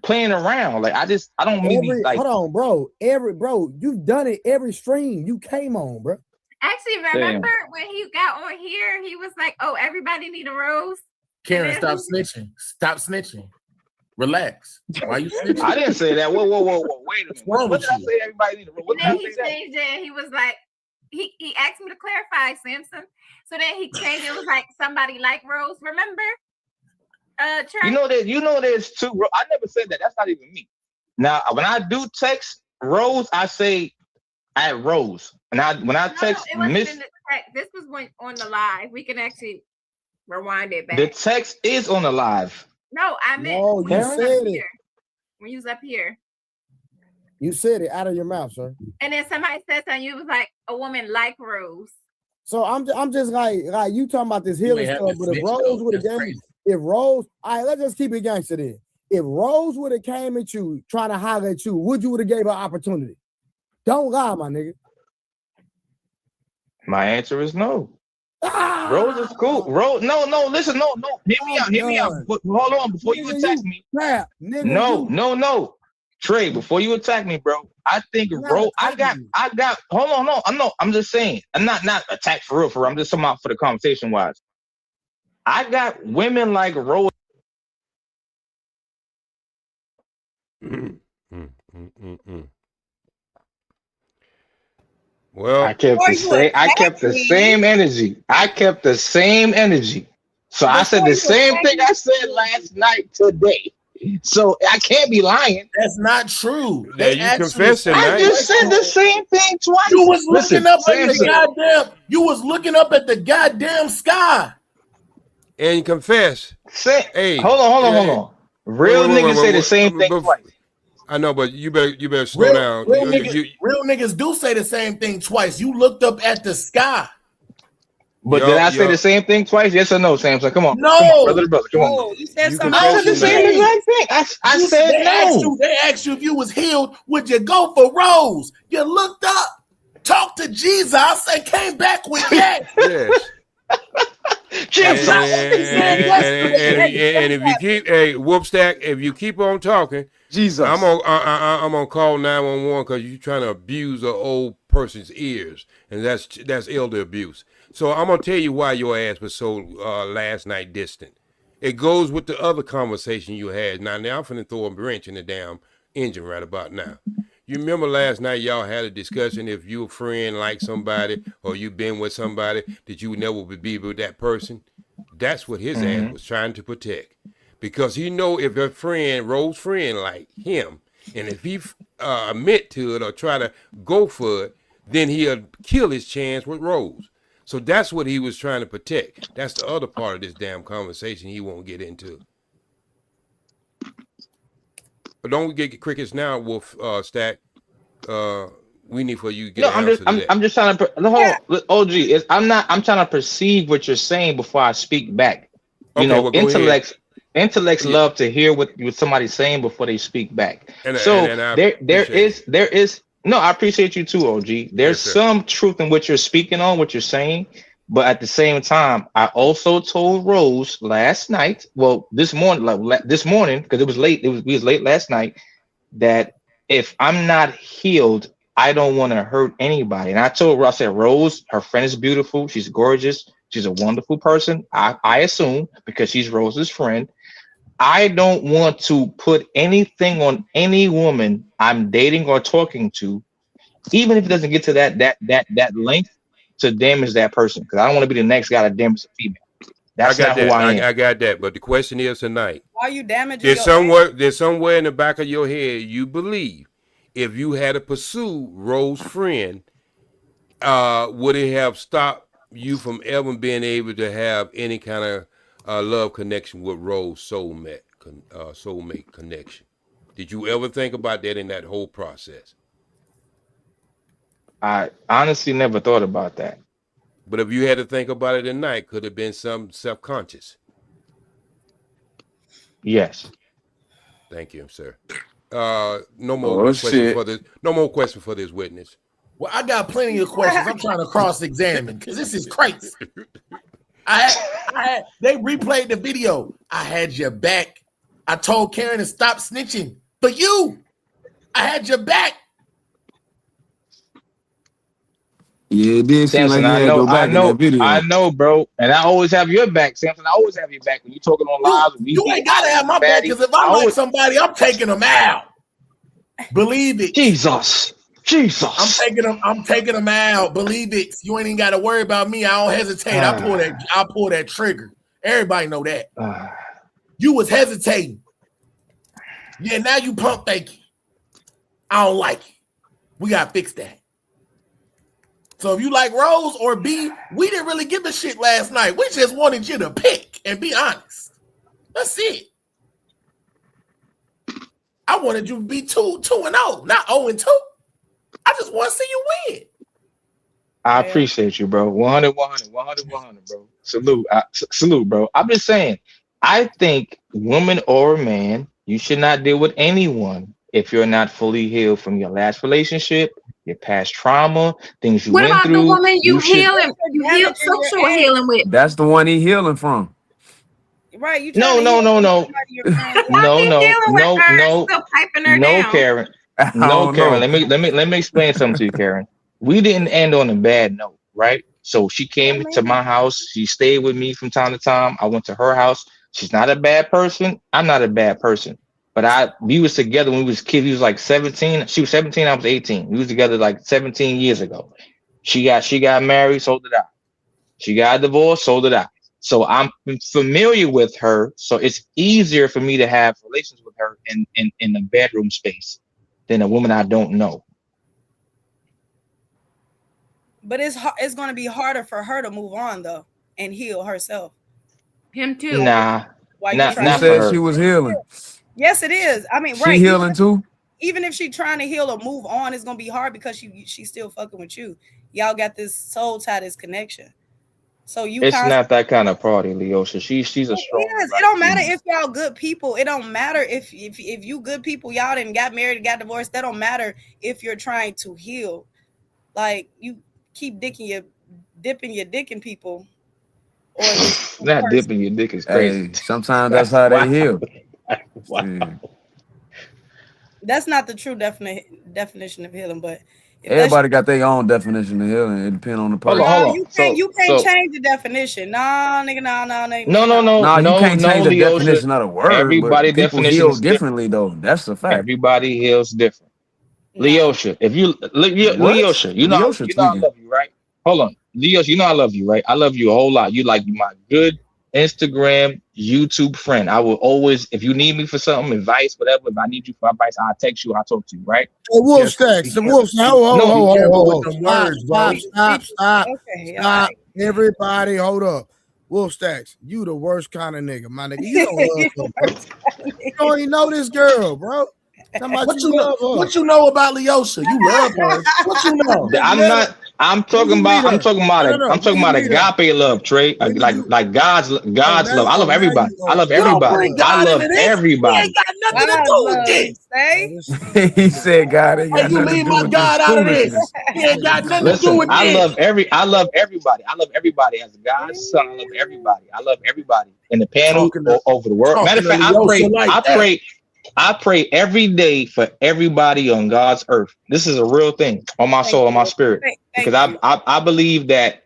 Speaker 5: playing around. Like I don't mean like.
Speaker 2: Hold on, bro. You've done it every stream you came on, bro.
Speaker 6: Actually, remember when he got on here, he was like, "Oh, everybody need a rose."
Speaker 21: Karen, stop snitching. Stop snitching. Relax. Why you snitching?
Speaker 5: I didn't say that. Whoa. Wait a minute. What did I say? Everybody need a rose.
Speaker 6: And then he changed it. He was like, he asked me to clarify, Samson. So then he changed it. It was like somebody like Rose. Remember? Trey?
Speaker 5: You know there's two. I never said that. That's not even me. Now, when I do text Rose, I say at Rose. And when I text Miss,
Speaker 6: this was on the live. We can actually rewind it back.
Speaker 5: The text is on the live.
Speaker 6: No, I meant
Speaker 2: you said it.
Speaker 6: When you was up here.
Speaker 2: You said it out of your mouth, sir.
Speaker 6: And then somebody said something. You was like a woman like Rose.
Speaker 2: So I'm just like you talking about this healing stuff, but if Rose would have came, all right, let's just keep it gangster then. If Rose would have came at you trying to holler at you, would you would have gave her opportunity? Don't lie, my nigga.
Speaker 5: My answer is no. Rose is cool. Rose, no, listen, no. Hear me out. But hold on, before you attack me. No. Trey, before you attack me, bro. I think Rose. I got. Hold on, no. I'm just saying. I'm not attacked for real. I'm just talking about for the conversation wise. I got women like Rose.
Speaker 18: Well,
Speaker 5: I kept the same energy. So I said the same thing I said last night today. So I can't be lying.
Speaker 21: That's not true.
Speaker 18: You confessed it.
Speaker 5: I just said the same thing twice.
Speaker 21: You was looking up at the goddamn. You was looking up at the goddamn sky.
Speaker 18: And you confess.
Speaker 5: Hey, hold on. Real niggas say the same thing twice.
Speaker 18: I know, but you better slow down.
Speaker 21: Real niggas do say the same thing twice. You looked up at the sky.
Speaker 5: But did I say the same thing twice? Yes or no, Samson? Come on.
Speaker 21: No.
Speaker 5: Come on, brother to brother. Come on.
Speaker 19: You said something.
Speaker 5: I said the same exact thing. I said no.
Speaker 21: They asked you if you was healed. Would you go for Rose? You looked up, talked to Jesus, and came back with that.
Speaker 18: Yes. And if you keep Whoopstack, if you keep on talking,
Speaker 14: Jesus,
Speaker 18: I'm gonna call 911 because you're trying to abuse an old person's ears, and that's elder abuse. So I'm gonna tell you why your ass was so last night distant. It goes with the other conversation you had. Now I'm finna throw a wrench in the damn engine right about now. You remember last night y'all had a discussion if you a friend like somebody or you been with somebody that you never would be with that person. That's what his ass was trying to protect. Because he know if a friend, Rose's friend like him, and if he admit to it or try to go for it, then he'll kill his chance with Rose. So that's what he was trying to protect. That's the other part of this damn conversation he won't get into. But don't get crickets now, Wolf Stack. We need for you to get an answer to that.
Speaker 5: I'm just trying to OG. I'm trying to perceive what you're saying before I speak back. You know, intellects love to hear what somebody's saying before they speak back. There is no, I appreciate you too, OG. There's some truth in what you're speaking on, what you're saying. But at the same time, I also told Rose last night, this morning, because it was late, we was late last night, that if I'm not healed, I don't want to hurt anybody. And I told her, I said, Rose, her friend is beautiful. She's gorgeous. She's a wonderful person. I assume, because she's Rose's friend. I don't want to put anything on any woman I'm dating or talking to, even if it doesn't get to that length, to damage that person, because I don't want to be the next guy to damage a female. That's not who I am.
Speaker 18: I got that. But the question is tonight.
Speaker 19: Why are you damaging
Speaker 18: there's somewhere in the back of your head you believe if you had to pursue Rose's friend, would it have stopped you from ever being able to have any kind of love connection with Rose soulmate connection? Did you ever think about that in that whole process?
Speaker 5: I honestly never thought about that.
Speaker 18: But if you had to think about it tonight, could it have been some self-conscious?
Speaker 5: Yes.
Speaker 18: Thank you, sir. No more questions for this. No more questions for this witness.
Speaker 21: Well, I got plenty of questions. I'm trying to cross-examine because this is crazy. They replayed the video. I had your back. I told Karen to stop snitching for you. I had your back.
Speaker 14: Yeah, it did seem like
Speaker 5: Samson,
Speaker 14: you had to go back in that video.
Speaker 5: I know, bro. And I always have your back, Samson. I always have your back when you're talking on live.
Speaker 21: You ain't gotta have my back because if I like somebody, I'm taking them out. Believe it.
Speaker 5: Jesus.
Speaker 21: I'm taking them out. Believe it. You ain't even got to worry about me. I don't hesitate. I pull that trigger. Everybody know that. You was hesitating. Yeah, now you pump faking. I don't like it. We gotta fix that. So if you like Rose or B, we didn't really give a shit last night. We just wanted you to pick and be honest. That's it. I wanted you to be 2-2-0, not 0-2. I just want to see you win.
Speaker 5: I appreciate you, bro. 100, bro. Salute, bro. I'm just saying, I think woman or man, you should not deal with anyone if you're not fully healed from your last relationship, your past trauma, things you
Speaker 6: What
Speaker 5: went
Speaker 6: about
Speaker 5: through.
Speaker 6: the woman you
Speaker 5: should-
Speaker 6: heal sexual healing with?
Speaker 14: That's the one he healing from.
Speaker 19: Right? You
Speaker 5: No, Karen. No, Karen. Let me explain something to you, Karen. We didn't end on a bad note, right? So she came to my house. She stayed with me from time to time. I went to her house. She's not a bad person. I'm not a bad person. But we was together when we was kids. We was like 17. She was 17. I was 18. We was together like 17 years ago. She got married. So did I. She got divorced. So did I. So I'm familiar with her. So it's easier for me to have relations with her in the bedroom space than a woman I don't know.
Speaker 19: But it's going to be harder for her to move on though and heal herself.
Speaker 6: Him too.
Speaker 5: Nah.
Speaker 14: Not for her. She was healing.
Speaker 19: Yes, it is. I mean,
Speaker 14: she healing too.
Speaker 19: Even if she's trying to heal or move on, it's gonna be hard because she's still fucking with you. Y'all got this soul tie, this connection. So
Speaker 5: it's not that kind of party, Leosha. She's a strong.
Speaker 19: It don't matter if y'all good people. It don't matter if you good people. Y'all didn't got married and got divorced. That don't matter if you're trying to heal. Like you keep dipping your dick in people. Or
Speaker 5: not dipping your dick is crazy.
Speaker 14: Hey, sometimes that's how they heal.
Speaker 5: Wow.
Speaker 19: That's not the true definition of healing, but
Speaker 14: everybody got their own definition of healing. It depends on the person.
Speaker 5: Hold on.
Speaker 19: You can't change the definition. Nah, nigga, nigga.
Speaker 14: No, you can't change the definition of the word.
Speaker 5: Everybody
Speaker 14: but people
Speaker 5: definition
Speaker 14: heal differently, though. That's the fact.
Speaker 5: Everybody heals different. Leosha, if you Leosha, you know I love you, right? Hold on, Leosha, you know I love you, right? I love you a whole lot. You like my good Instagram, YouTube friend. I will always, if you need me for something, advice, whatever. If I need you for advice, I'll text you. I'll talk to you, right?
Speaker 2: Hey, Wolf Stacks. Wolf Stacks. Hold. Stop.
Speaker 19: Okay,
Speaker 2: stop. Everybody, hold up. Wolf Stacks, you the worst kind of nigga, my nigga. You don't love her, bro. You don't even know this girl, bro.
Speaker 21: What you know about Leosha? You love her. What you know?
Speaker 5: I'm talking about agape love, Trey. Like God's love. I love everybody. I love everybody.
Speaker 21: Ain't got nothing to do with this.
Speaker 14: He said God ain't got nothing to do with this.
Speaker 21: You leave my God out of this. He ain't got nothing to do with this.
Speaker 5: I love everybody. I love everybody as God's son. I love everybody. I love everybody in the panel over the world. Matter of fact, I pray every day for everybody on God's earth. This is a real thing on my soul, on my spirit. Because I believe that,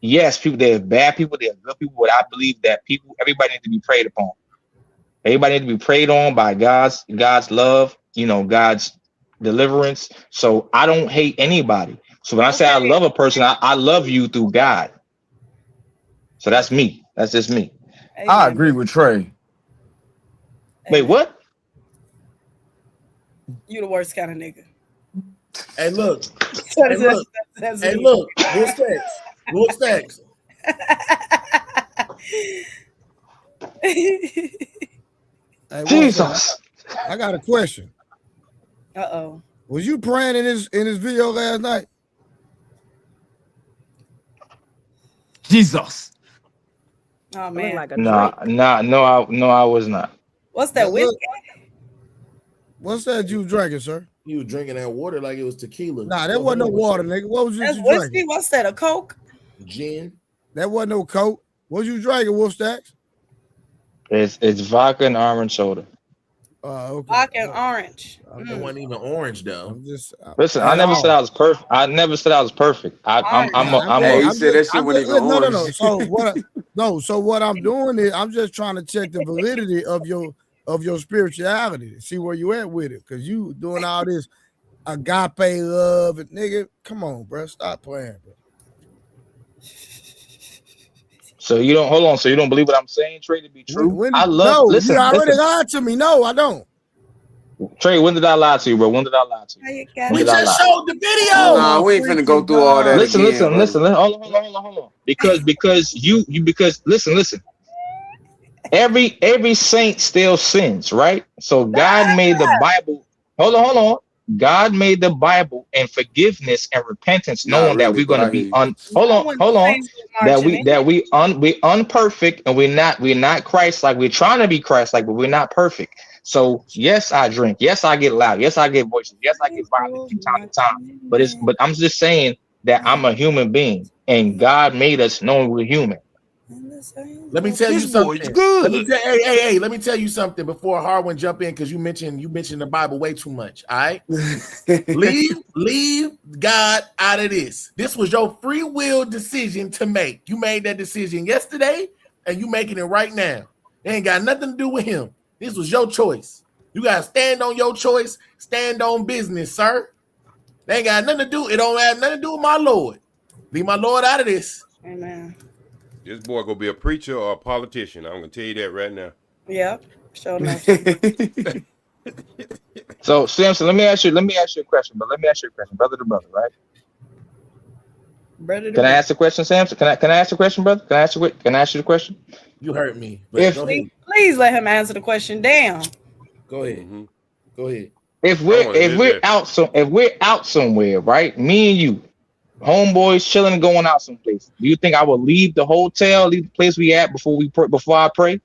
Speaker 5: yes, there are bad people, there are good people, but I believe that everybody needs to be prayed upon. Everybody needs to be prayed on by God's love, God's deliverance. So I don't hate anybody. So when I say I love a person, I love you through God. So that's me. That's just me.
Speaker 14: I agree with Trey.
Speaker 5: Wait, what?
Speaker 19: You the worst kind of nigga.
Speaker 21: Hey, look.
Speaker 19: Hey, look.
Speaker 21: Wolf Stacks. What's next?
Speaker 2: Hey,
Speaker 5: Jesus.
Speaker 2: I got a question.
Speaker 19: Uh-oh.
Speaker 2: Was you praying in his video last night?
Speaker 5: Jesus.
Speaker 19: Oh man.
Speaker 12: Like
Speaker 5: No, I was not.
Speaker 19: What's that whiskey?
Speaker 2: What's that you drinking, sir?
Speaker 21: You was drinking that water like it was tequila.
Speaker 2: Nah, that wasn't no water, nigga. What was
Speaker 19: That's
Speaker 2: you
Speaker 19: whiskey.
Speaker 2: drinking?
Speaker 19: What's that? A Coke?
Speaker 21: Gin.
Speaker 2: That wasn't no Coke. What you drinking, Wolf Stacks?
Speaker 5: It's vodka and orange soda.
Speaker 2: Okay.
Speaker 19: Vodka and orange.
Speaker 21: It wasn't even orange though.
Speaker 5: Listen, I never said I was perfect. I never said I was perfect.
Speaker 14: He said that shit when he go
Speaker 2: No.
Speaker 14: orange.
Speaker 2: So what I'm doing is I'm just trying to check the validity of your spirituality. See where you at with it, because you doing all this agape love, and nigga, come on, bro, stop playing, bro.
Speaker 5: So you don't hold on. So you don't believe what I'm saying, Trey, to be true? Listen.
Speaker 2: You already lied to me. No, I don't.
Speaker 5: Trey, when did I lie to you, bro? When did I lie to you?
Speaker 21: We just showed the video.
Speaker 14: Nah, we ain't finna go through all that.
Speaker 5: Listen. Hold on. Because listen. Every saint still sins, right? So God made the Bible. Hold on. God made the Bible and forgiveness and repentance, knowing that we're going to be we unperfect, and we're not Christ-like. We're trying to be Christ-like, but we're not perfect. So yes, I drink. Yes, I get loud. Yes, I get voices. Yes, I get violent from time to time. But I'm just saying that I'm a human being, and God made us knowing we're human.
Speaker 21: Let me tell you something. Let me tell you something before Harwin jump in, because you mentioned the Bible way too much. All right, leave God out of this. This was your free will decision to make. You made that decision yesterday, and you making it right now. It ain't got nothing to do with him. This was your choice. You gotta stand on your choice. Stand on business, sir. They ain't got nothing to do. It don't have nothing to do with my Lord. Leave my Lord out of this.
Speaker 19: Amen.
Speaker 18: This boy gonna be a preacher or a politician. I'm gonna tell you that right now.
Speaker 19: Yeah, sure enough.
Speaker 5: So Samson, let me ask you a question, brother to brother, right? Can I ask a question, Samson? Can I ask a question, brother? Can I ask you the question?
Speaker 21: You hurt me.
Speaker 19: Please let him answer the question. Damn.
Speaker 21: Go ahead.
Speaker 18: Mm-hmm.
Speaker 21: Go ahead.
Speaker 5: If we're out somewhere, right? Me and you, homeboys chilling and going out someplace. Do you think I will leave the hotel, leave the place we at before I pray?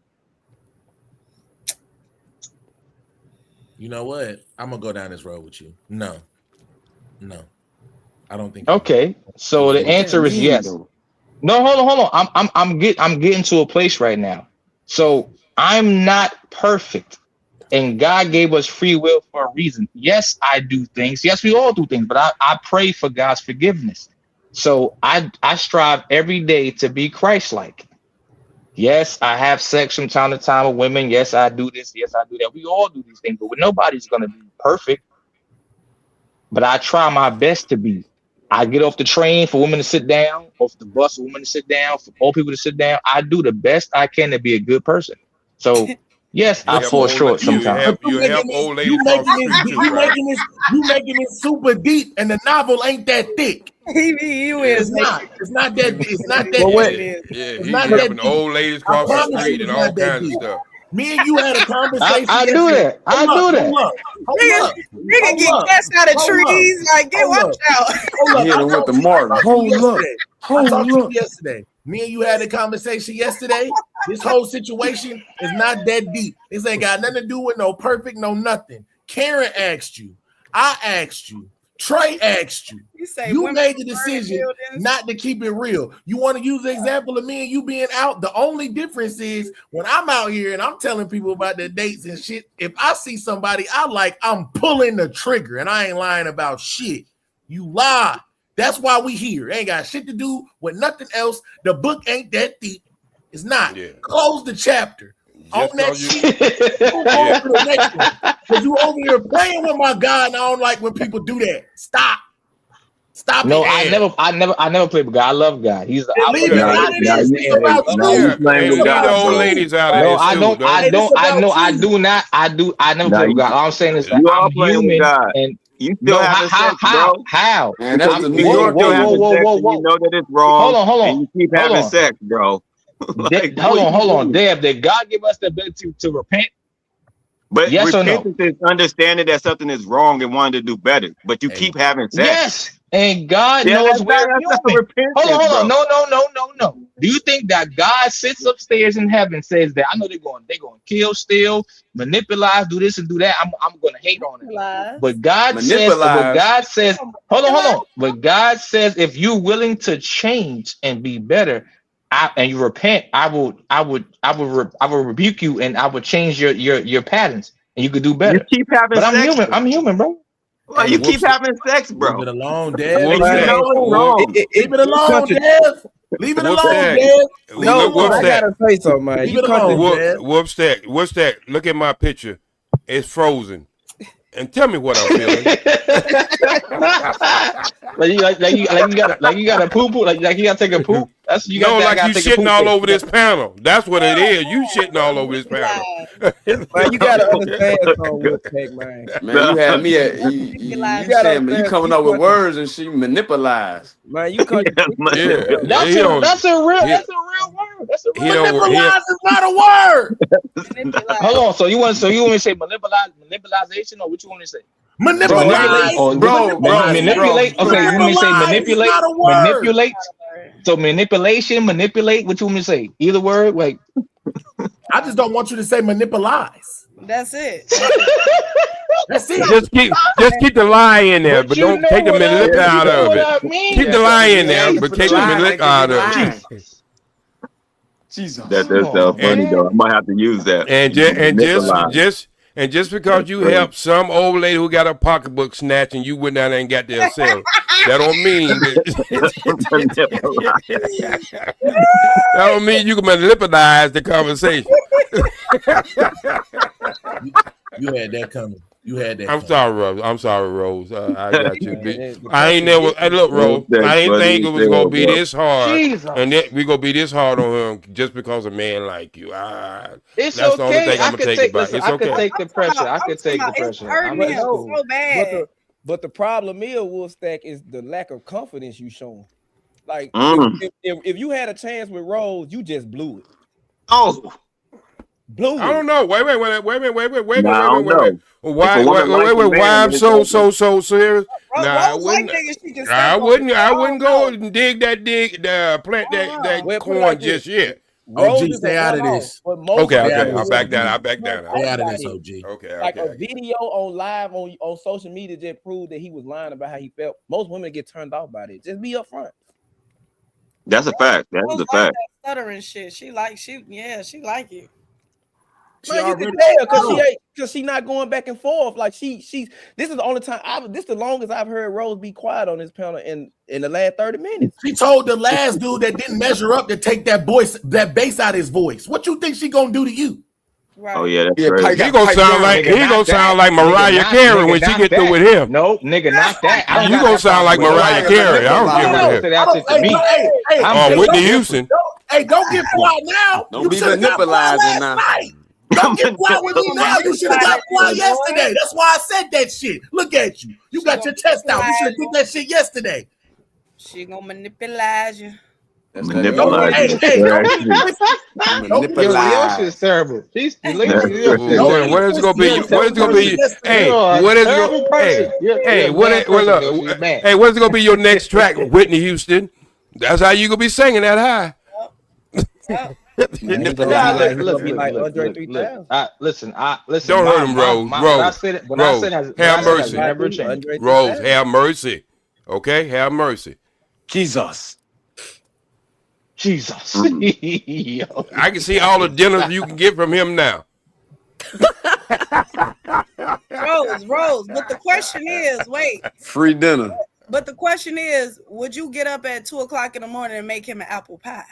Speaker 21: You know what? I'm gonna go down this road with you. No, I don't think.
Speaker 5: Okay, so the answer is yes. No, hold on. I'm getting to a place right now. So I'm not perfect, and God gave us free will for a reason. Yes, I do things. Yes, we all do things, but I pray for God's forgiveness. So I strive every day to be Christ-like. Yes, I have sex from time to time with women. Yes, I do this. Yes, I do that. We all do these things, but nobody's going to be perfect. But I try my best to be. I get off the train for women to sit down, off the bus for women to sit down, for old people to sit down. I do the best I can to be a good person. So yes, I fall short sometimes.
Speaker 21: You making it super deep, and the novel ain't that thick. It's not that. It's not that.
Speaker 18: Yeah, he's having old ladies cross the street and all kinds of stuff.
Speaker 21: Me and you had a conversation.
Speaker 5: I do that. Hold
Speaker 21: up.
Speaker 19: Nigga get cast out of trees. Like, watch out.
Speaker 21: Hold up.
Speaker 14: With the Martin.
Speaker 21: I talked to you yesterday. Me and you had a conversation yesterday. This whole situation is not that deep. This ain't got nothing to do with no perfect, no nothing. Karen asked you. I asked you. Trey asked you. You made the decision not to keep it real. You want to use the example of me and you being out. The only difference is when I'm out here and I'm telling people about their dates and shit, if I see somebody I like, I'm pulling the trigger, and I ain't lying about shit. You lie. That's why we here. Ain't got shit to do with nothing else. The book ain't that deep. It's not. Yeah. Close the chapter. On that shit. Over to the next one. Because you over here playing with my God, and I don't like when people do that. Stop.
Speaker 5: No,
Speaker 21: it.
Speaker 5: I never played with God. I love God. He's the
Speaker 21: leave
Speaker 5: the
Speaker 18: old ladies out of
Speaker 5: this. I do not. I never play with God. All I'm saying is that I'm human,
Speaker 20: You still having sex, bro.
Speaker 5: How?
Speaker 14: Man, that's the New
Speaker 20: You
Speaker 14: York
Speaker 20: still
Speaker 14: thing.
Speaker 20: having sex and you know that it's wrong. And you keep having sex, bro.
Speaker 5: Like, hold on. Deb, did God give us the ability to repent?
Speaker 20: But
Speaker 5: yes
Speaker 20: repentance
Speaker 5: or no?
Speaker 20: is understanding that something is wrong and wanting to do better. But you keep having sex.
Speaker 5: Yes. And God knows we're human. Hold on. No. Do you think that God sits upstairs in heaven, says that I know they're going to kill, steal, manipulate, do this and do that. I'm going to hate on it. But God says, hold on. But God says, if you're willing to change and be better, and you repent, I will rebuke you and I will change your patterns and you could do better.
Speaker 20: You keep having sex.
Speaker 5: I'm human, bro.
Speaker 20: Well, you keep having sex, bro.
Speaker 21: Leave it alone, Dad.
Speaker 20: And you know it's wrong.
Speaker 21: Leave it alone, Dad. Leave it alone, Dad.
Speaker 9: I gotta say something, man.
Speaker 21: Leave it alone, Dad.
Speaker 18: What's that? Look at my picture. It's frozen. And tell me what I'm feeling.
Speaker 5: like you gotta poo poo, like you gotta take a poop. That's you
Speaker 18: no,
Speaker 5: got.
Speaker 18: like you shitting all over this panel. That's what it is. You shitting all over this panel.
Speaker 9: Man, you gotta understand something, Wolfpack, man.
Speaker 14: Man, you had me at you coming up with words and she monopolized.
Speaker 9: Man, you cut.
Speaker 5: That's a real word. That's a real word.
Speaker 21: Monopolize is not a word.
Speaker 5: Hold on. So you want me to say manipulation, or what you want me to say?
Speaker 21: Manipulate,
Speaker 5: manipulate. Okay, you want me to say manipulate? So manipulate. What you want me to say? Either word, like.
Speaker 21: I just don't want you to say monopolize.
Speaker 19: That's it.
Speaker 21: That's it.
Speaker 18: Just keep the lie in there, but don't take the manip out of it. Keep the lie in there, but take the manip out of it.
Speaker 14: Jesus.
Speaker 20: That does sound funny though. I might have to use that.
Speaker 18: And just because you help some old lady who got a pocketbook snatched and you went down there and got there yourself, that don't mean that don't mean you can monopolize the conversation.
Speaker 21: You had that coming.
Speaker 18: I'm sorry, Rose. I got you. I ain't never. Hey, look, Rose. I didn't think it was gonna be this hard, and then we gonna be this hard on him just because a man like you.
Speaker 5: It's
Speaker 18: that's
Speaker 5: okay.
Speaker 18: The only thing I'm gonna take about.
Speaker 5: Listen, I could take the pressure. I could take the pressure.
Speaker 19: It's so bad.
Speaker 9: But the problem is, Wolfstack, is the lack of confidence you showing. Like if you had a chance with Rose, you just blew it.
Speaker 20: Oh.
Speaker 9: Blew it.
Speaker 18: I don't know. Wait. Why I'm so serious? Nah, I wouldn't go and plant that corn just yet.
Speaker 21: OG, stay out of this.
Speaker 18: Okay. I'll back down.
Speaker 21: Stay out of this, OG.
Speaker 18: Okay.
Speaker 6: Like a video on live on social media just proved that he was lying about how he felt. Most women get turned off by it. Just be upfront.
Speaker 20: That's a fact. That's a fact.
Speaker 19: That stuttering shit. She like it.
Speaker 6: Man, you can tell because she not going back and forth. Like this is the only time this is the longest I've heard Rose be quiet on this panel in the last 30 minutes.
Speaker 21: She told the last dude that didn't measure up to take that bass out of his voice. What you think she gonna do to you?
Speaker 20: Right. Oh yeah, that's crazy.
Speaker 18: He gonna sound like Mariah Carey when she get through with him.
Speaker 5: Nope, nigga, not that.
Speaker 18: You gonna sound like Mariah Carey. I don't give a shit. Whitney Houston.
Speaker 21: Hey, don't get quiet now.
Speaker 14: Don't be manipulating now.
Speaker 21: Don't get quiet with me now. You should have got quiet yesterday. That's why I said that shit. Look at you. You got your chest out. You should have did that shit yesterday.
Speaker 19: She gonna manipulate you.
Speaker 20: Manipulate.
Speaker 5: Your shit is terrible. What is
Speaker 18: it gonna be? What is gonna be your next track, Whitney Houston? That's how you gonna be singing that high.
Speaker 5: Listen.
Speaker 18: Don't hurt him, Rose. Have mercy. Rose, have mercy. Okay, have mercy.
Speaker 14: Jesus.
Speaker 18: I can see all the dinners you can get from him now.
Speaker 19: Rose. But the question is,
Speaker 14: free dinner.
Speaker 19: But the question is, would you get up at 2:00 in the morning and make him an apple pie?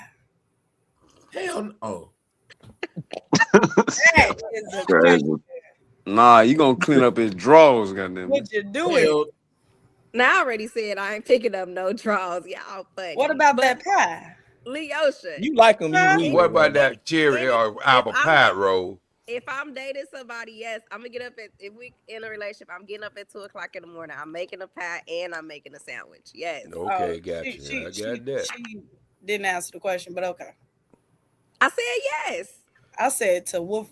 Speaker 21: Hell no.
Speaker 19: That is a question.
Speaker 14: Nah, you gonna clean up his drawers, goddamn.
Speaker 19: Would you do it?
Speaker 12: Now I already said I ain't picking up no draws, y'all. But
Speaker 19: what about that pie?
Speaker 12: Leosha.
Speaker 6: You like them?
Speaker 18: What about that cherry or apple pie roll?
Speaker 12: If I'm dating somebody, yes, I'm gonna get up at. If we in a relationship, I'm getting up at 2:00 in the morning. I'm making a pie and I'm making a sandwich. Yes.
Speaker 18: Okay, got you. I got that.
Speaker 19: She didn't answer the question, but okay.
Speaker 12: I said yes.
Speaker 19: I said to woof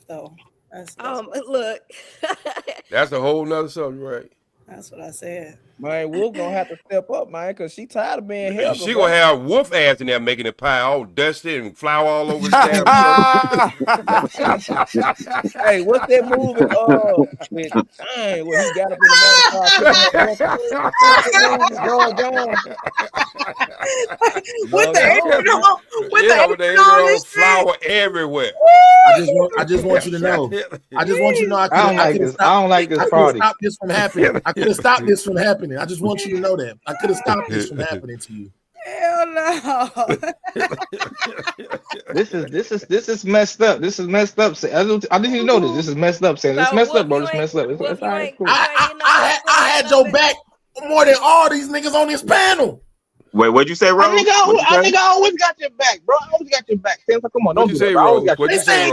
Speaker 19: though. That's
Speaker 12: look.
Speaker 18: That's a whole nother subject, right?
Speaker 19: That's what I said.
Speaker 9: Man, Wolf gonna have to step up, man, because she tired of being held.
Speaker 18: She gonna have Wolf ass in there making the pie all dusty and flour all over his damn.
Speaker 9: Hey, what's that movie? With dang, where he got up in
Speaker 19: the
Speaker 18: morning, flour everywhere.
Speaker 21: I just want you to know. I just want you to know.
Speaker 5: I don't like this party.
Speaker 21: Stop this from happening. I could have stopped this from happening. I just want you to know that. I could have stopped this from happening to you.
Speaker 19: Hell no.
Speaker 5: This is messed up. This is messed up. I didn't even know this. This is messed up. Saying it's messed up, bro. It's messed up. It's all right, cool.
Speaker 21: I had your back more than all these niggas on this panel.
Speaker 20: Wait, what'd you say, Rose?
Speaker 5: I think I always got your back, bro. I always got your back. Come on, don't
Speaker 18: you
Speaker 5: do
Speaker 18: say,
Speaker 5: that, bro. I always got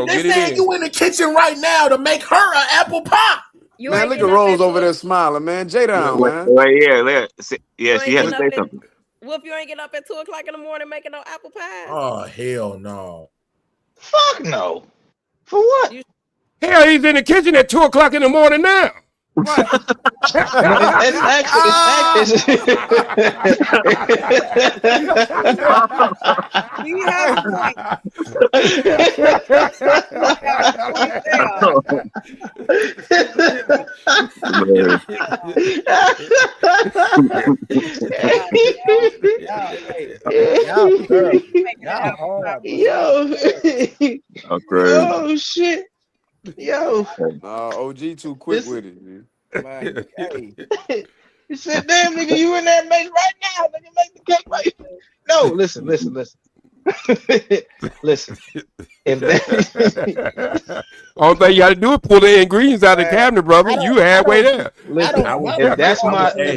Speaker 21: They saying you in the kitchen right now to make her an apple pie.
Speaker 14: Man, look at Rose over there smiling, man. J-Down, man.
Speaker 20: Yeah, she had to say something.
Speaker 12: Wolf, you ain't getting up at 2:00 in the morning making no apple pie.
Speaker 21: Oh, hell no.
Speaker 5: Fuck no. For what?
Speaker 18: Hell, he's in the kitchen at 2:00 in the morning now.
Speaker 5: It's actually.
Speaker 19: We have a point.
Speaker 5: Oh shit. Yo,
Speaker 14: OG too quick with it, man.
Speaker 5: You said, damn nigga, you in that mix right now, nigga, make the cake right. No, listen. Listen. If that
Speaker 18: all thing you got to do is pull the ingredients out of the cabinet, brother. You halfway there.
Speaker 5: Listen, if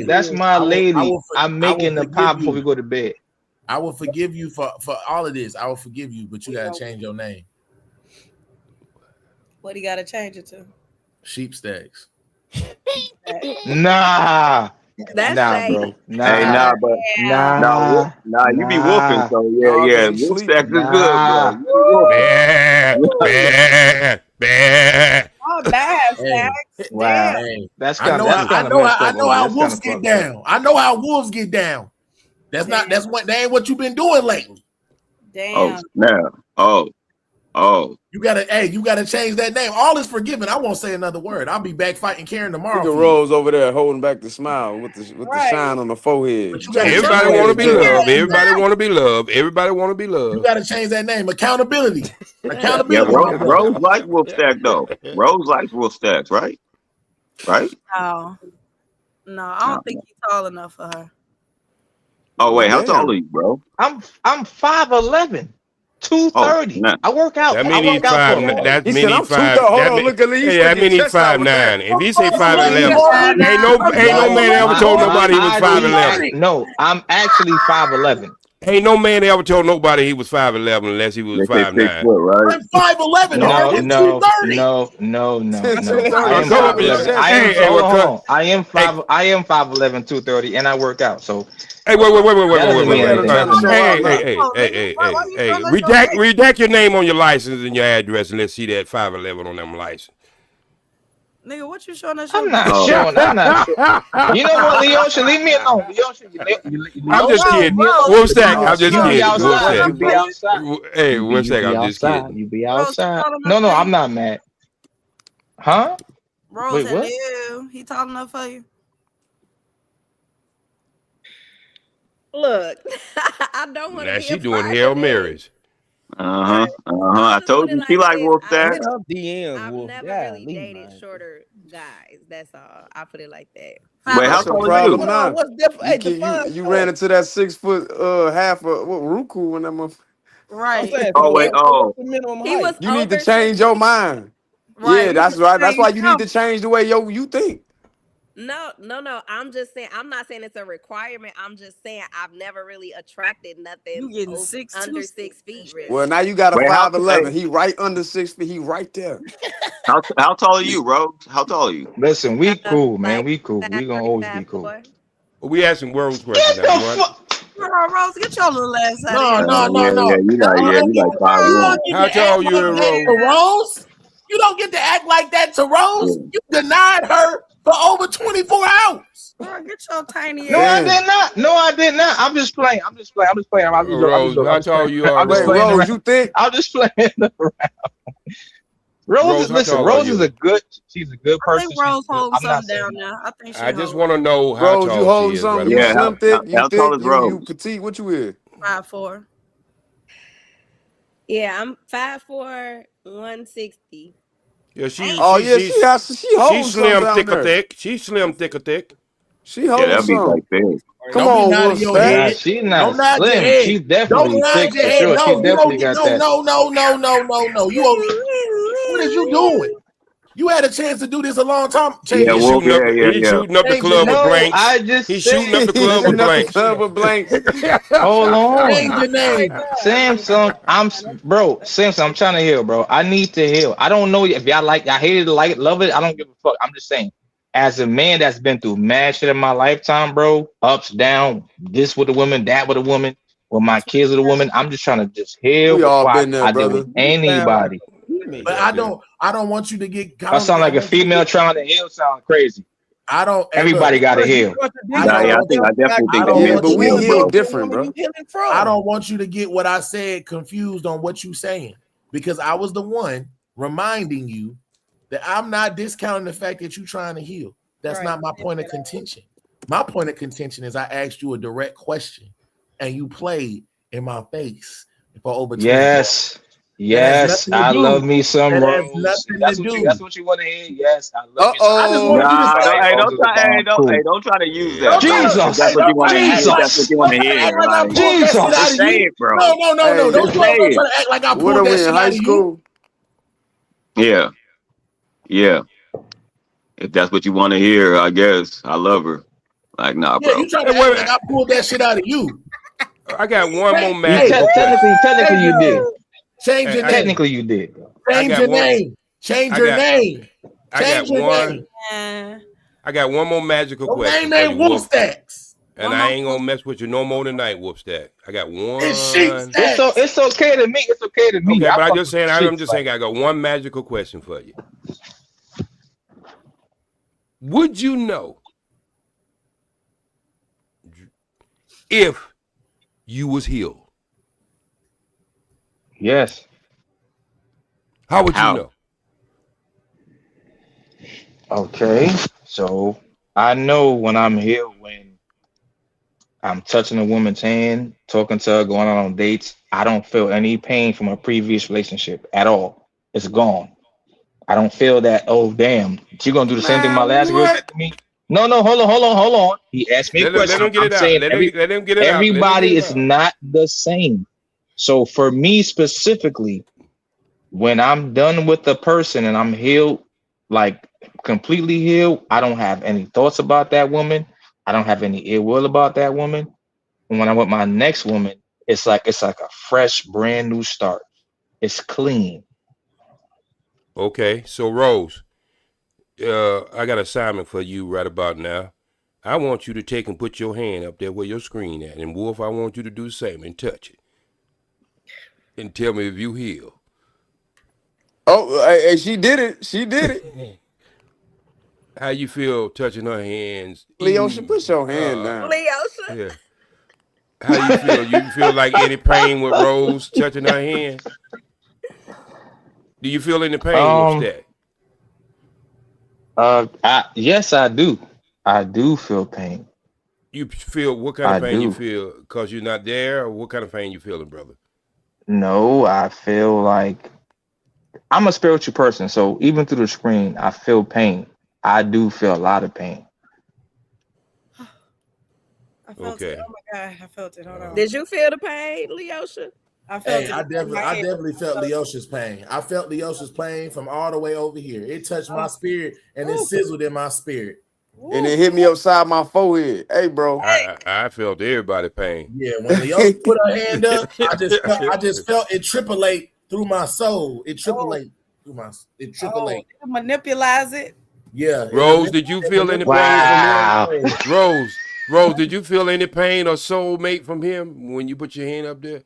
Speaker 5: that's my lady, I'm making the pie before we go to bed.
Speaker 21: I will forgive you for all of this. I will forgive you, but you gotta change your name.
Speaker 19: What do you gotta change it to?
Speaker 21: Sheep stacks.
Speaker 5: Nah.
Speaker 12: That's
Speaker 5: bro.
Speaker 20: Nah, you be whooping, so yeah. Wolf stacks is good, bro.
Speaker 19: Oh, bad stacks.
Speaker 5: Wow.
Speaker 19: Damn.
Speaker 5: That's
Speaker 21: I know how wolves get down. I know how wolves get down. That ain't what you've been doing lately.
Speaker 19: Damn.
Speaker 20: Oh, snap. Oh.
Speaker 21: You gotta change that name. All is forgiven. I won't say another word. I'll be back fighting Karen tomorrow.
Speaker 14: Look at Rose over there holding back the smile with the shine on the forehead.
Speaker 18: Everybody want to be loved. Everybody want to be loved. Everybody want to be loved.
Speaker 21: You gotta change that name. Accountability. Accountability.
Speaker 20: Yeah, Rose likes wolf stack though. Rose likes wolf stacks, right? Right?
Speaker 19: No, I don't think he's tall enough for her.
Speaker 20: Oh wait, how tall are you, bro?
Speaker 5: I'm 5'11". 230. I work out.
Speaker 18: That means he's 5'9". That means he's 5'9". That means he's 5'9". If he say 5'11", ain't no man ever told nobody he was 5'11".
Speaker 5: No, I'm actually 5'11".
Speaker 18: Ain't no man ever told nobody he was 5'11" unless he was 5'9".
Speaker 20: Right?
Speaker 21: I'm 5'11".
Speaker 5: No. I am 5'11", 230, and I work out. So.
Speaker 18: Hey, wait. Hey. Redact your name on your license and your address, and let's see that 5'11" on them license.
Speaker 19: Nigga, what you showing us?
Speaker 5: I'm not showing. You know what, Leosha? Leave me alone.
Speaker 18: I'm just kidding. Wolf Stack, I'm just kidding.
Speaker 5: You be outside.
Speaker 18: Hey, Wolf Stack, I'm just kidding.
Speaker 5: You be outside. No, I'm not mad. Huh?
Speaker 19: Rose, what? He tall enough for you?
Speaker 12: Look, I don't want to.
Speaker 18: Now she doing Hail Marys.
Speaker 20: I told you she like wolf stacks.
Speaker 12: I've never really dated shorter guys. That's all. I put it like that.
Speaker 20: Wait, how tall are you?
Speaker 9: What's different?
Speaker 14: You ran into that 6 foot half of Ruku when that motherfucker.
Speaker 19: Right.
Speaker 14: You need to change your mind. Right. Yeah, that's right. That's why you need to change the way you think.
Speaker 12: No. I'm just saying. I'm not saying it's a requirement. I'm just saying I've never really attracted nothing
Speaker 19: You getting
Speaker 12: under 6 feet. Really.
Speaker 14: Well, now you got a
Speaker 20: Wait,
Speaker 14: 5'11". He right under 6 feet. He right there.
Speaker 20: how tall are you, Rose? How tall are you?
Speaker 5: Listen, we cool, man.
Speaker 12: Like
Speaker 5: We cool. We gonna always be
Speaker 12: 5'3",
Speaker 5: cool.
Speaker 12: 5'4".
Speaker 18: We asking Rose questions now. You want?
Speaker 19: Hold on, Rose, get your little ass out of
Speaker 21: No,
Speaker 19: here.
Speaker 20: Yeah, you like 5'1".
Speaker 18: How tall you are, Rose?
Speaker 21: To Rose? You don't get to act like that to Rose. You denied her for over 24 hours.
Speaker 19: Girl, get your tiny
Speaker 5: No, I
Speaker 19: ass.
Speaker 5: did not. No, I did not. I'm just playing. I'm just playing.
Speaker 18: Rose, how tall you are?
Speaker 5: I'm just
Speaker 14: Wait,
Speaker 5: playing
Speaker 14: Rose,
Speaker 5: around.
Speaker 14: you think?
Speaker 5: I'm just playing around. Rose,
Speaker 18: how
Speaker 5: listen.
Speaker 18: tall are
Speaker 5: Rose
Speaker 18: you?
Speaker 5: is a good. She's a good
Speaker 19: I
Speaker 5: person.
Speaker 19: think Rose holding
Speaker 5: I'm not
Speaker 19: something down
Speaker 5: saying
Speaker 19: now. I think she
Speaker 18: I just
Speaker 19: holding
Speaker 18: want to know how
Speaker 14: Rose, you
Speaker 18: tall she
Speaker 14: holding
Speaker 18: is.
Speaker 14: something?
Speaker 18: Right
Speaker 14: You
Speaker 18: about
Speaker 14: slim
Speaker 18: now.
Speaker 14: thick? You
Speaker 20: how tall
Speaker 14: thick?
Speaker 20: is
Speaker 14: You
Speaker 20: Rose?
Speaker 14: petite? What you is?
Speaker 19: 5'4".
Speaker 12: Yeah, I'm 5'4", 160.
Speaker 18: Yeah, she
Speaker 14: holding something
Speaker 18: slim,
Speaker 14: down
Speaker 18: thick or
Speaker 14: there.
Speaker 18: thick. She's slim, thick or thick.
Speaker 14: She holding something. Come
Speaker 21: Don't be
Speaker 14: on,
Speaker 21: nodding
Speaker 14: Wolf
Speaker 21: your
Speaker 14: Stack.
Speaker 21: head.
Speaker 5: She's
Speaker 21: Don't
Speaker 5: not
Speaker 21: nod your
Speaker 5: slim.
Speaker 21: head.
Speaker 5: She's
Speaker 21: Don't
Speaker 5: definitely
Speaker 21: nod
Speaker 5: thick
Speaker 21: your
Speaker 5: for
Speaker 21: head.
Speaker 5: sure.
Speaker 21: No,
Speaker 5: She
Speaker 21: you
Speaker 5: definitely
Speaker 21: don't get
Speaker 5: got
Speaker 21: no,
Speaker 5: that.
Speaker 21: no. What is you doing? You had a chance to do this a long time. Change
Speaker 20: Yeah,
Speaker 18: He's
Speaker 20: Wolf.
Speaker 18: shooting up.
Speaker 20: Yeah.
Speaker 18: He's shooting up the
Speaker 21: Change your
Speaker 18: club with
Speaker 5: No,
Speaker 18: blanks.
Speaker 5: I just
Speaker 18: He's
Speaker 5: said.
Speaker 18: shooting up the club with
Speaker 14: Shooting up the
Speaker 18: blanks.
Speaker 14: club with blanks.
Speaker 5: Hold on.
Speaker 21: Change your name.
Speaker 5: Samsung, Samsung, I'm trying to heal, bro. I need to heal. I don't know if y'all like, I hate it, like it, love it. I don't give a fuck. I'm just saying, as a man that's been through mad shit in my lifetime, bro, ups, down, this with a woman, that with a woman, with my kids with a woman. I'm just trying to just heal
Speaker 14: We all
Speaker 5: before
Speaker 14: been there,
Speaker 5: I deal with
Speaker 14: brother.
Speaker 5: anybody.
Speaker 21: But I don't want you to get.
Speaker 5: I sound like a female trying to heal. Sound crazy.
Speaker 21: I don't.
Speaker 5: Everybody got to heal.
Speaker 21: I definitely think that.
Speaker 14: Yeah, but we heal different, bro.
Speaker 21: I don't want you to get what I said confused on what you saying, because I was the one reminding you that I'm not discounting the fact that you're trying to heal. That's not my point of contention. My point of contention is I asked you a direct question and you played in my face for over 20
Speaker 5: Yes. Yes, I love me some Rose. That's what you want to hear. Yes, I love me some.
Speaker 21: I just want you to say,
Speaker 20: Don't try to use that.
Speaker 5: Jesus,
Speaker 20: That's what you want to hear. That's what you want to hear.
Speaker 21: Like I
Speaker 20: Like,
Speaker 21: pulled that shit out
Speaker 20: just
Speaker 21: of
Speaker 20: say
Speaker 21: you.
Speaker 20: it, bro.
Speaker 21: No. Don't
Speaker 20: Just say
Speaker 21: try
Speaker 20: it.
Speaker 21: to act like I
Speaker 14: What
Speaker 21: pulled
Speaker 14: are we
Speaker 21: that
Speaker 14: in
Speaker 21: shit
Speaker 14: high
Speaker 21: out of
Speaker 14: school?
Speaker 20: Yeah. If that's what you want to hear, I guess. I love her. Like, nah,
Speaker 21: you. Yeah,
Speaker 20: bro.
Speaker 21: you trying to act like I pulled that shit out of you.
Speaker 18: I got one more magical
Speaker 5: technically you did.
Speaker 21: Change your name.
Speaker 5: Technically you did.
Speaker 21: Change your name. Change your name. Change your name.
Speaker 18: I got one more magical
Speaker 21: Your
Speaker 18: question.
Speaker 21: name ain't Wolf Stacks.
Speaker 18: And I ain't gonna mess with you no more tonight, Wolf Stack. I got one.
Speaker 21: It's
Speaker 5: okay to me. It's okay to me.
Speaker 18: Okay, but I'm just saying I got one magical question for you. Would you know if you was healed?
Speaker 5: Yes.
Speaker 18: How would you know?
Speaker 5: Okay, so I know when I'm healed, when I'm touching a woman's hand, talking to her, going out on dates, I don't feel any pain from a previous relationship at all. It's gone. I don't feel that, oh, damn, she going to do the same thing my last girl did to me? No, hold on. He asked me a question.
Speaker 18: Let him get it out. Let him get it out.
Speaker 5: Everybody is not the same. So for me specifically, when I'm done with the person and I'm healed, like completely healed, I don't have any thoughts about that woman. I don't have any ill will about that woman. And when I'm with my next woman, it's like a fresh, brand new start. It's clean.
Speaker 18: Okay, so Rose, I got an assignment for you right about now. I want you to take and put your hand up there where your screen at, and Wolf, I want you to do the same and touch it, and tell me if you heal.
Speaker 14: Oh, hey, she did it. She did it.
Speaker 18: How you feel touching her hands?
Speaker 14: Leosha, put your hand down.
Speaker 12: Leosha.
Speaker 18: Yeah. How you feel? You feel like any pain with Rose touching her hand? Do you feel any pain with that?
Speaker 5: Yes, I do. I do feel pain.
Speaker 18: You feel what kind of pain you feel? Because you're not there, or what kind of pain you feeling, brother?
Speaker 5: No, I feel like I'm a spiritual person, so even through the screen, I feel pain. I do feel a lot of pain.
Speaker 19: I felt it. Oh my God, I felt it. Hold on.
Speaker 12: Did you feel the pain, Leosha?
Speaker 19: I felt it.
Speaker 21: I definitely felt Leosha's pain. I felt Leosha's pain from all the way over here. It touched my spirit and it sizzled in my spirit.
Speaker 14: and then hit me upside my forehead. Hey, bro.
Speaker 18: I felt everybody pain.
Speaker 21: Yeah, when Leola put her hand up, I just felt it tripolate through my soul. It tripolate through my. It tripolate.
Speaker 19: Manipulate it.
Speaker 21: Yeah.
Speaker 18: Rose, did you feel any pain from him? Rose, did you feel any pain or soulmate from him when you put your hand up there?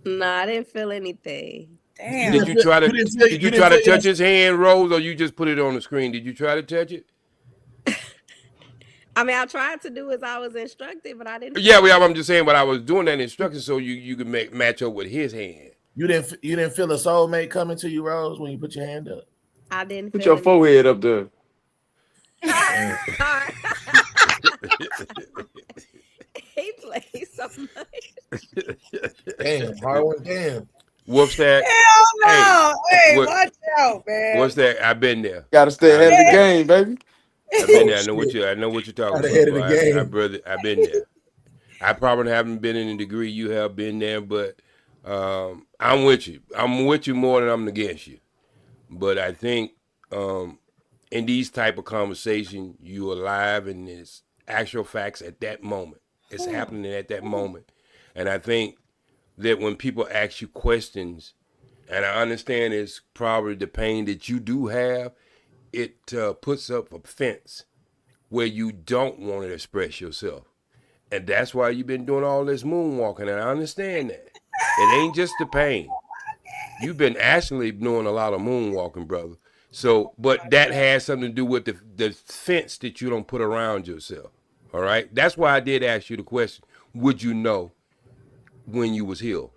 Speaker 12: No, I didn't feel anything.
Speaker 19: Damn.
Speaker 18: Did you try to touch his hand, Rose, or you just put it on the screen? Did you try to touch it?
Speaker 12: I mean, I tried to do as I was instructed, but I didn't.
Speaker 18: Yeah, I'm just saying, but I was doing that instruction so you could match up with his hand.
Speaker 21: You didn't feel a soulmate coming to you, Rose, when you put your hand up.
Speaker 12: I didn't.
Speaker 14: Put your forehead up there.
Speaker 12: He plays so much.
Speaker 21: Damn, hard one, damn.
Speaker 18: What's that?
Speaker 19: Hell no! Hey, watch out, man.
Speaker 18: What's that? I've been there.
Speaker 14: Gotta stay ahead of the game, baby.
Speaker 18: I've been there. I know what you're talking
Speaker 21: ahead
Speaker 18: about.
Speaker 21: Of the game.
Speaker 18: I've been there. I probably haven't been in the degree you have been there, but I'm with you. I'm with you more than I'm against you. But I think in these type of conversation, you alive and it's actual facts at that moment. It's happening at that moment. And I think that when people ask you questions, and I understand it's probably the pain that you do have, it puts up a fence where you don't want to express yourself. And that's why you've been doing all this moonwalking, and I understand that. It ain't just the pain. You've been actually doing a lot of moonwalking, brother. So, but that has something to do with the fence that you don't put around yourself. All right? That's why I did ask you the question, would you know when you was healed?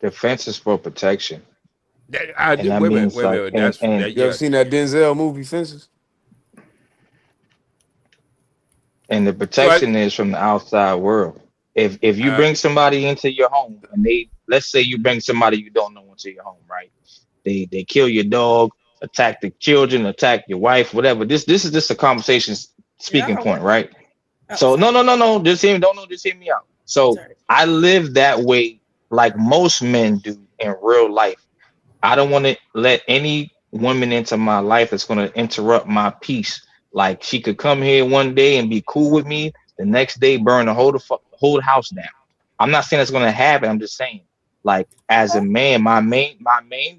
Speaker 5: The fence is for protection.
Speaker 18: Wait a minute.
Speaker 14: You ever seen that Denzel movie, Fences?
Speaker 5: And the protection is from the outside world. If you bring somebody into your home and let's say you bring somebody you don't know into your home, right? They kill your dog, attack the children, attack your wife, whatever. This is just a conversation speaking point, right? So no. Just hear me out. So I live that way like most men do in real life. I don't want to let any woman into my life that's going to interrupt my peace. Like she could come here one day and be cool with me, the next day burn the whole house down. I'm not saying it's going to happen. I'm just saying, like as a man, my main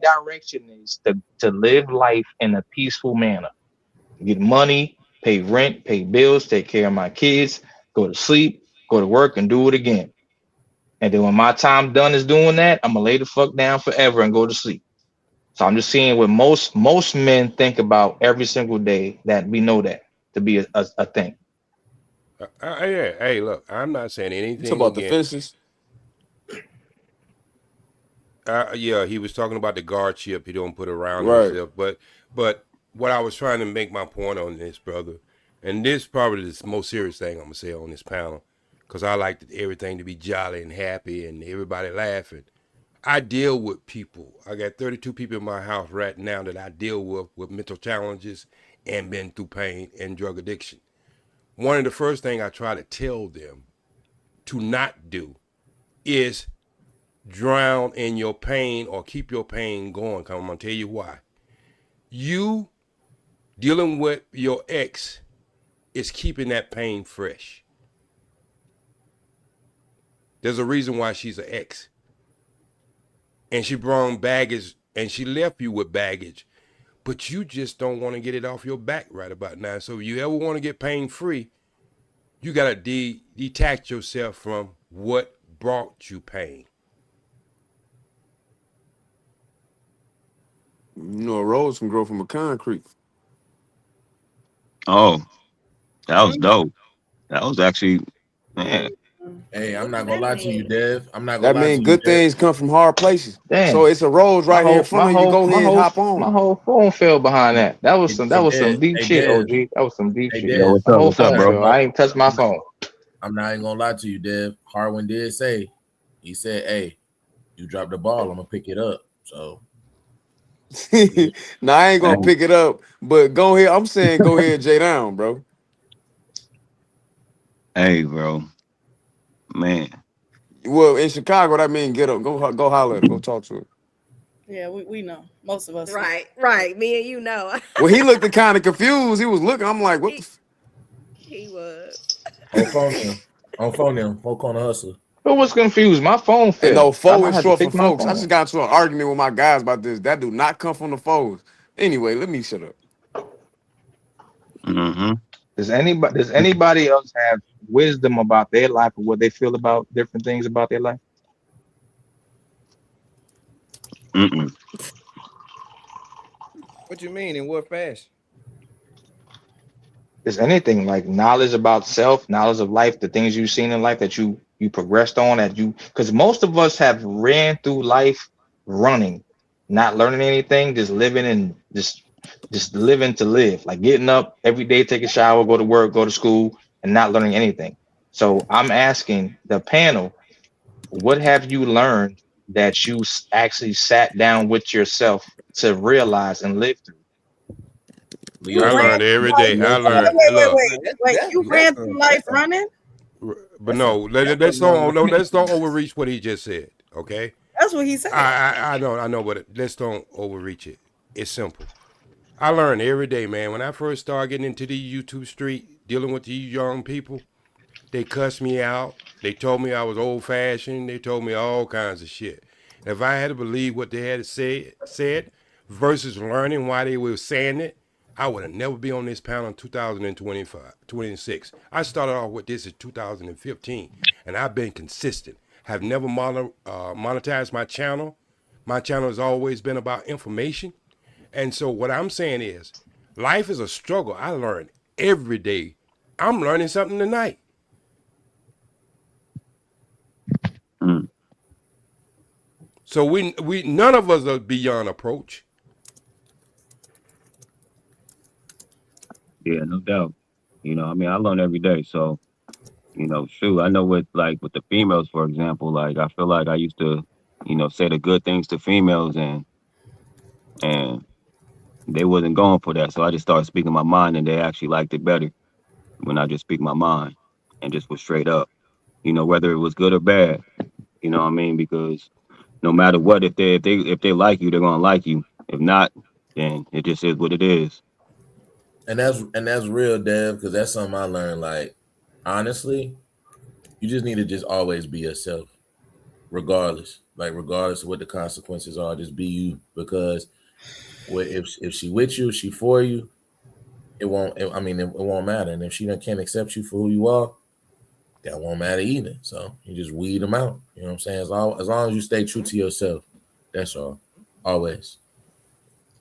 Speaker 5: direction is to live life in a peaceful manner. Get money, pay rent, pay bills, take care of my kids, go to sleep, go to work, and do it again. And then when my time done is doing that, I'm gonna lay the fuck down forever and go to sleep. So I'm just seeing what most men think about every single day, that we know that to be a thing.
Speaker 18: Yeah. Hey, look, I'm not saying anything.
Speaker 14: It's about the fences.
Speaker 18: Yeah, he was talking about the guardship. He don't put around himself. But what I was trying to make my point on this, brother, and this is probably the most serious thing I'm gonna say on this panel, because I like everything to be jolly and happy and everybody laughing. I deal with people. I got 32 people in my house right now that I deal with mental challenges and been through pain and drug addiction. One of the first things I try to tell them to not do is drown in your pain or keep your pain going. I'm going to tell you why. You dealing with your ex is keeping that pain fresh. There's a reason why she's an ex. And she brought baggage and she left you with baggage, but you just don't want to get it off your back right about now. So if you ever want to get pain free, you got to detach yourself from what brought you pain.
Speaker 14: You know, a rose can grow from a concrete.
Speaker 20: Oh, that was dope. That was actually, man.
Speaker 21: Hey, I'm not gonna lie to you, Dev. I'm not gonna
Speaker 14: That
Speaker 21: lie to
Speaker 14: means
Speaker 21: you,
Speaker 14: good
Speaker 21: Dev.
Speaker 14: things come from hard places.
Speaker 5: Damn.
Speaker 14: So it's a rose right here in front of you. Go ahead and hop on.
Speaker 5: My whole phone fell behind that. That was some deep shit, OG. That was some deep shit.
Speaker 20: Yo, what's up, bro?
Speaker 5: I ain't touched my phone.
Speaker 21: I'm not even gonna lie to you, Dev. Harwin did say, he said, "Hey, you dropped the ball. I'm gonna pick it up." So,
Speaker 14: now I ain't gonna pick it up, but go ahead. I'm saying go ahead, J down, bro.
Speaker 20: Hey, bro, man.
Speaker 14: Well, in Chicago, that means get up, go holler at him, go talk to him.
Speaker 19: Yeah, we know. Most of us.
Speaker 12: Right. Me and you know.
Speaker 14: Well, he looked kind of confused. He was looking. I'm like, what?
Speaker 12: He was.
Speaker 21: On phone them. On phone them. Folk on the hustle.
Speaker 5: Who was confused? My phone
Speaker 14: And
Speaker 5: fell.
Speaker 14: no,
Speaker 5: I
Speaker 14: foe
Speaker 5: might
Speaker 14: is
Speaker 5: have to
Speaker 14: short for
Speaker 5: fix my
Speaker 14: folks. I
Speaker 5: phone.
Speaker 14: just got into an argument with my guys about this. That do not come from the foes. Anyway, let me shut up.
Speaker 20: Mm-hmm.
Speaker 5: Does anybody else have wisdom about their life or what they feel about different things about their life?
Speaker 20: Mm-mm.
Speaker 9: What you mean? In what fashion?
Speaker 5: Is anything like knowledge about self, knowledge of life, the things you've seen in life that you progressed on, that you, because most of us have ran through life running, not learning anything, just living and just living to live, like getting up every day, take a shower, go to work, go to school, and not learning anything. So I'm asking the panel, what have you learned that you actually sat down with yourself to realize and live through?
Speaker 19: You
Speaker 18: I
Speaker 19: ran
Speaker 18: learned every
Speaker 19: through life.
Speaker 18: day. I
Speaker 19: Wait,
Speaker 18: learned.
Speaker 19: wait, wait,
Speaker 18: Look,
Speaker 19: wait. You ran through life running?
Speaker 18: but no, let's don't overreach what he just said. Okay.
Speaker 19: That's what he said.
Speaker 18: I know, but let's don't overreach it. It's simple. I learned every day, man. When I first started getting into the YouTube street, dealing with these young people, they cussed me out. They told me I was old-fashioned. They told me all kinds of shit. And if I had to believe what they had said versus learning why they were saying it, I would have never been on this panel in 26. I started off with this in 2015, and I've been consistent. Have never monetized my channel. My channel has always been about information. And so what I'm saying is, life is a struggle. I learn every day. I'm learning something tonight.
Speaker 20: Mm.
Speaker 18: So we none of us are beyond approach.
Speaker 20: Yeah, no doubt. I mean, I learn every day. So, shoot, I know with the females, for example, like I feel like I used to, say the good things to females and they wasn't going for that. So I just started speaking my mind and they actually liked it better when I just speak my mind and just was straight up, whether it was good or bad, you know what I mean? Because no matter what, if they like you, they're gonna like you. If not, then it just is what it is.
Speaker 21: And that's real, Dev, because that's something I learned. Like, honestly, you just need to just always be yourself, regardless. Like, regardless of what the consequences are, just be you. Because if she with you, she for you, it won't matter. And if she can't accept you for who you are, that won't matter either. So you just weed them out. You know what I'm saying? As long as you stay true to yourself, that's all. Always.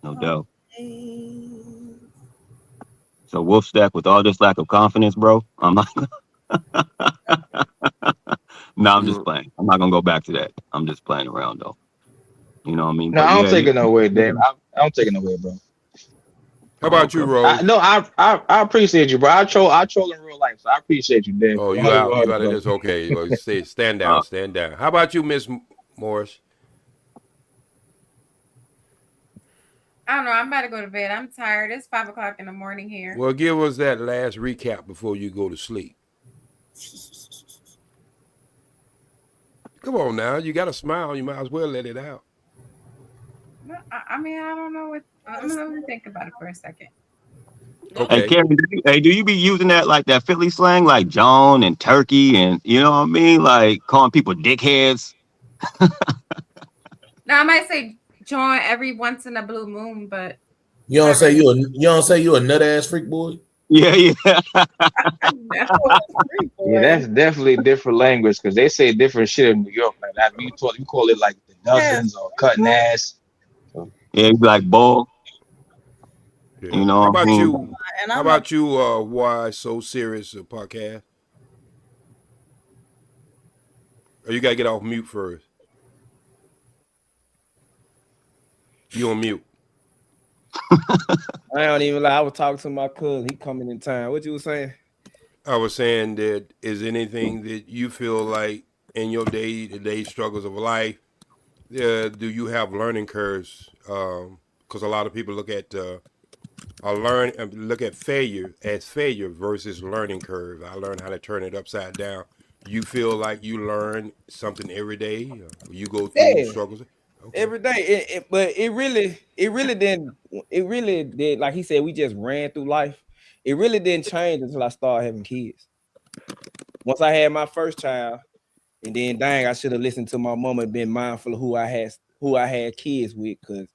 Speaker 20: No doubt. So Wolf Stack, with all this lack of confidence, bro, I'm not. No, I'm just playing. I'm not gonna go back to that. I'm just playing around though. You know what I mean?
Speaker 5: No,
Speaker 20: But
Speaker 5: I don't
Speaker 20: yeah,
Speaker 5: take it nowhere, Dave. I don't take it nowhere, bro.
Speaker 18: How about you, Rose?
Speaker 5: I appreciate you, bro. I troll in real life, so I appreciate you, Dave.
Speaker 18: Oh, you out of this? Okay, well, stand down. How about you, Miss Morris?
Speaker 6: I don't know. I'm about to go to bed. I'm tired. It's 5 o'clock in the morning here.
Speaker 18: Well, give us that last recap before you go to sleep. Come on now, you got to smile. You might as well let it out.
Speaker 6: I mean, I don't know what. I'm gonna think about it for a second.
Speaker 20: Okay. Hey, Karen, do you be using that Philly slang, like John and turkey, and you know what I mean, like calling people dickheads?
Speaker 6: Now I might say join every once in a blue moon, but
Speaker 21: you don't say you a nut ass freak boy.
Speaker 20: Yeah.
Speaker 5: Yeah, that's definitely different language because they say different shit in New York. Like that, you call it like the dozens or cutting ass.
Speaker 20: Yeah, you be like bull.
Speaker 18: Yeah.
Speaker 20: You know.
Speaker 18: How about you? How about you? Why So Serious podcast? Or you gotta get off mute first. You on mute?
Speaker 9: I don't even lie. I was talking to my cousin. He coming in time. What you was saying?
Speaker 18: I was saying that is anything that you feel like in your day-to-day struggles of life, do you have learning curves? Because a lot of people look at failure as failure versus learning curve. I learned how to turn it upside down. You feel like you learn something every day? You go through struggles?
Speaker 9: every day. But it really did. Like he said, we just ran through life. It really didn't change until I started having kids. Once I had my first child, and then dang, I should have listened to my mama and been mindful of who I had kids with, because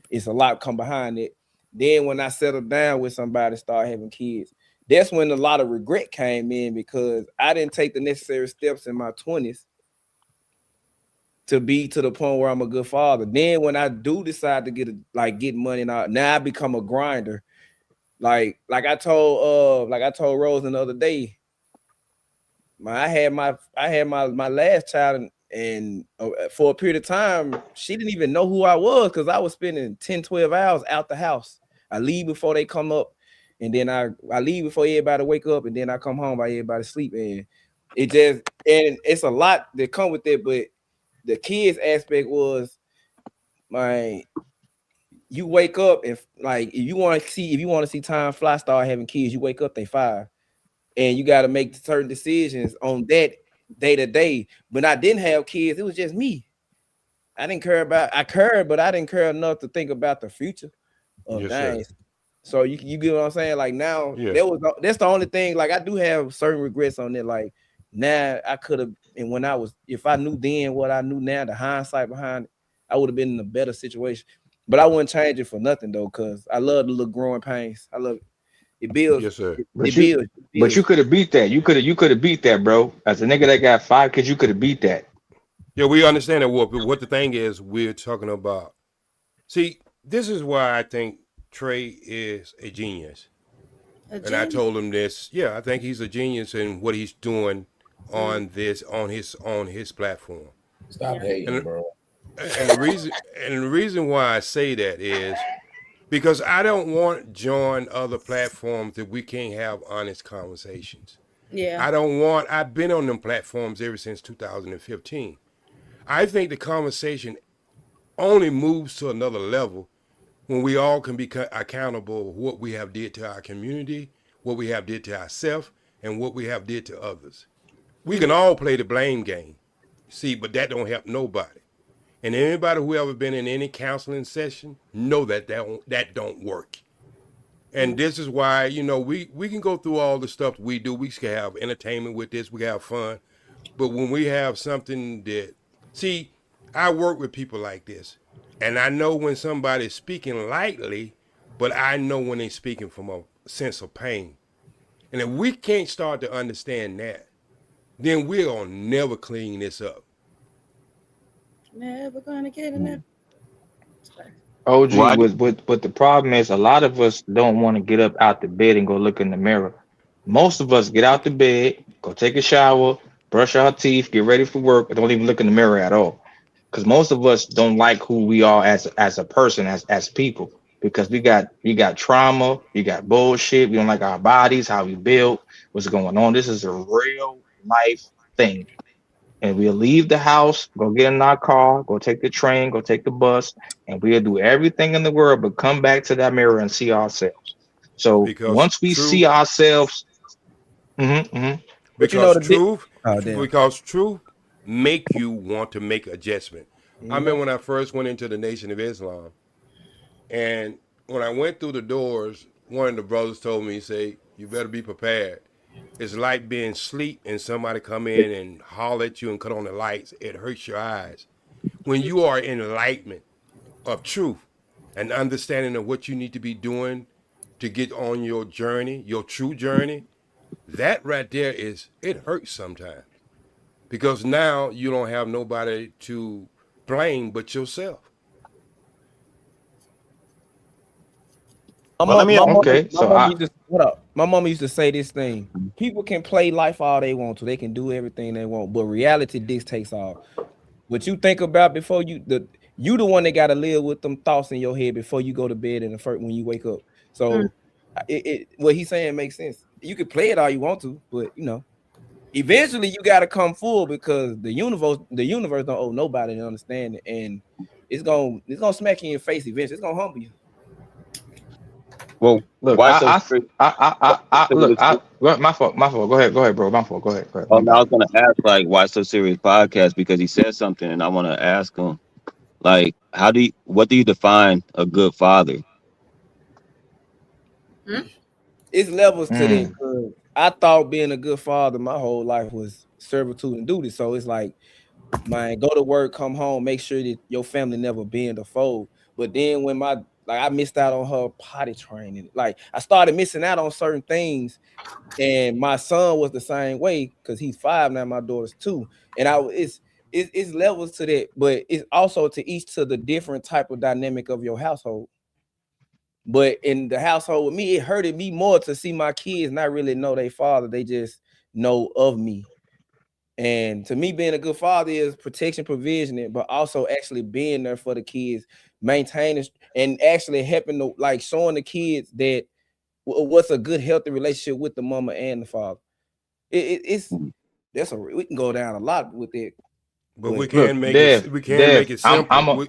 Speaker 9: it's a lot come behind it. Then when I settled down with somebody, started having kids, that's when a lot of regret came in, because I didn't take the necessary steps in my 20s to be to the point where I'm a good father. Then when I do decide to get money, now I become a grinder. Like I told Rose the other day, I had my last child, and for a period of time, she didn't even know who I was, because I was spending 10, 12 hours out the house. I leave before they come up, and then I leave before everybody wake up, and then I come home by everybody sleep. And it's a lot that come with it. But the kids aspect was, you wake up, and like, if you want to see time fly, start having kids, you wake up, they 5. And you got to make certain decisions on that day to day. But I didn't have kids. It was just me. I cared, but I didn't care enough to think about the future of things. So you get what I'm saying? Like, now, that's the only thing. Like, I do have certain regrets on it. Like, now I could have, and if I knew then what I knew now, the hindsight behind it, I would have been in a better situation. But I wouldn't change it for nothing, though, because I love the little growing pains. I love it. It builds.
Speaker 10: Yes, sir.
Speaker 5: But you could have beat that. You could have beat that, bro. As a nigga that got 5 kids, you could have beat that.
Speaker 10: Yeah, we understand that. What the thing is, we're talking about. See, this is why I think Trey is a genius. And I told him this. Yeah, I think he's a genius in what he's doing on his platform.
Speaker 11: Stop hating, bro.
Speaker 10: And the reason why I say that is because I don't want to join other platforms that we can't have honest conversations.
Speaker 19: Yeah.
Speaker 10: I've been on them platforms ever since 2015. I think the conversation only moves to another level when we all can be accountable for what we have did to our community, what we have did to ourselves, and what we have did to others. We can all play the blame game, see, but that don't help nobody. And anybody who ever been in any counseling session know that don't work. And this is why, we can go through all the stuff we do. We can have entertainment with this. We can have fun. But when we have something see, I work with people like this. And I know when somebody's speaking lightly, but I know when they're speaking from a sense of pain. And if we can't start to understand that, then we're going to never clean this up.
Speaker 19: Never gonna get enough.
Speaker 5: OG, but the problem is, a lot of us don't want to get up out the bed and go look in the mirror. Most of us get out the bed, go take a shower, brush our teeth, get ready for work, and don't even look in the mirror at all. Because most of us don't like who we are as a person, as people. Because we got trauma, we got bullshit, we don't like our bodies, how we built, what's going on. This is a real life thing. And we'll leave the house, go get in our car, go take the train, go take the bus, and we'll do everything in the world but come back to that mirror and see ourselves. So once we see ourselves,
Speaker 10: because truth make you want to make adjustment. I remember when I first went into the Nation of Islam, and when I went through the doors, one of the brothers told me, say, you better be prepared. It's like being asleep and somebody come in and holler at you and cut on the lights. It hurts your eyes. When you are in enlightenment of truth and understanding of what you need to be doing to get on your journey, your true journey, that right there it hurts sometimes. Because now you don't have nobody to blame but yourself.
Speaker 9: My mom used to say this thing: people can play life all they want to, they can do everything they want, but reality dictates all. What you think about before you the one that got to live with them thoughts in your head before you go to bed and when you wake up. So what he's saying makes sense. You can play it all you want to, but eventually you got to come full, because the universe don't owe nobody to understand it, and it's gonna smack you in your face eventually. It's gonna humble you.
Speaker 20: Well,
Speaker 5: look, my fault. Go ahead, bro. My fault. Go ahead.
Speaker 20: I was gonna ask, like, why so serious podcast? Because he said something, and I want to ask him. Like, what do you define a good father?
Speaker 9: It's levels to that. 'Cause I thought being a good father my whole life was servitude and duty. So it's like, man, go to work, come home, make sure that your family never bend or fold. But then when I missed out on her potty training. Like I started missing out on certain things. And my son was the same way because he's 5 now, my daughter's 2. And it's levels to that, but it's also to each to the different type of dynamic of your household. But in the household with me, it hurted me more to see my kids not really know their father. They just know of me. And to me, being a good father is protection, provisioning, but also actually being there for the kids, maintaining and actually helping like showing the kids that what's a good, healthy relationship with the mama and the father. We can go down a lot with it.
Speaker 10: But we can make it simple.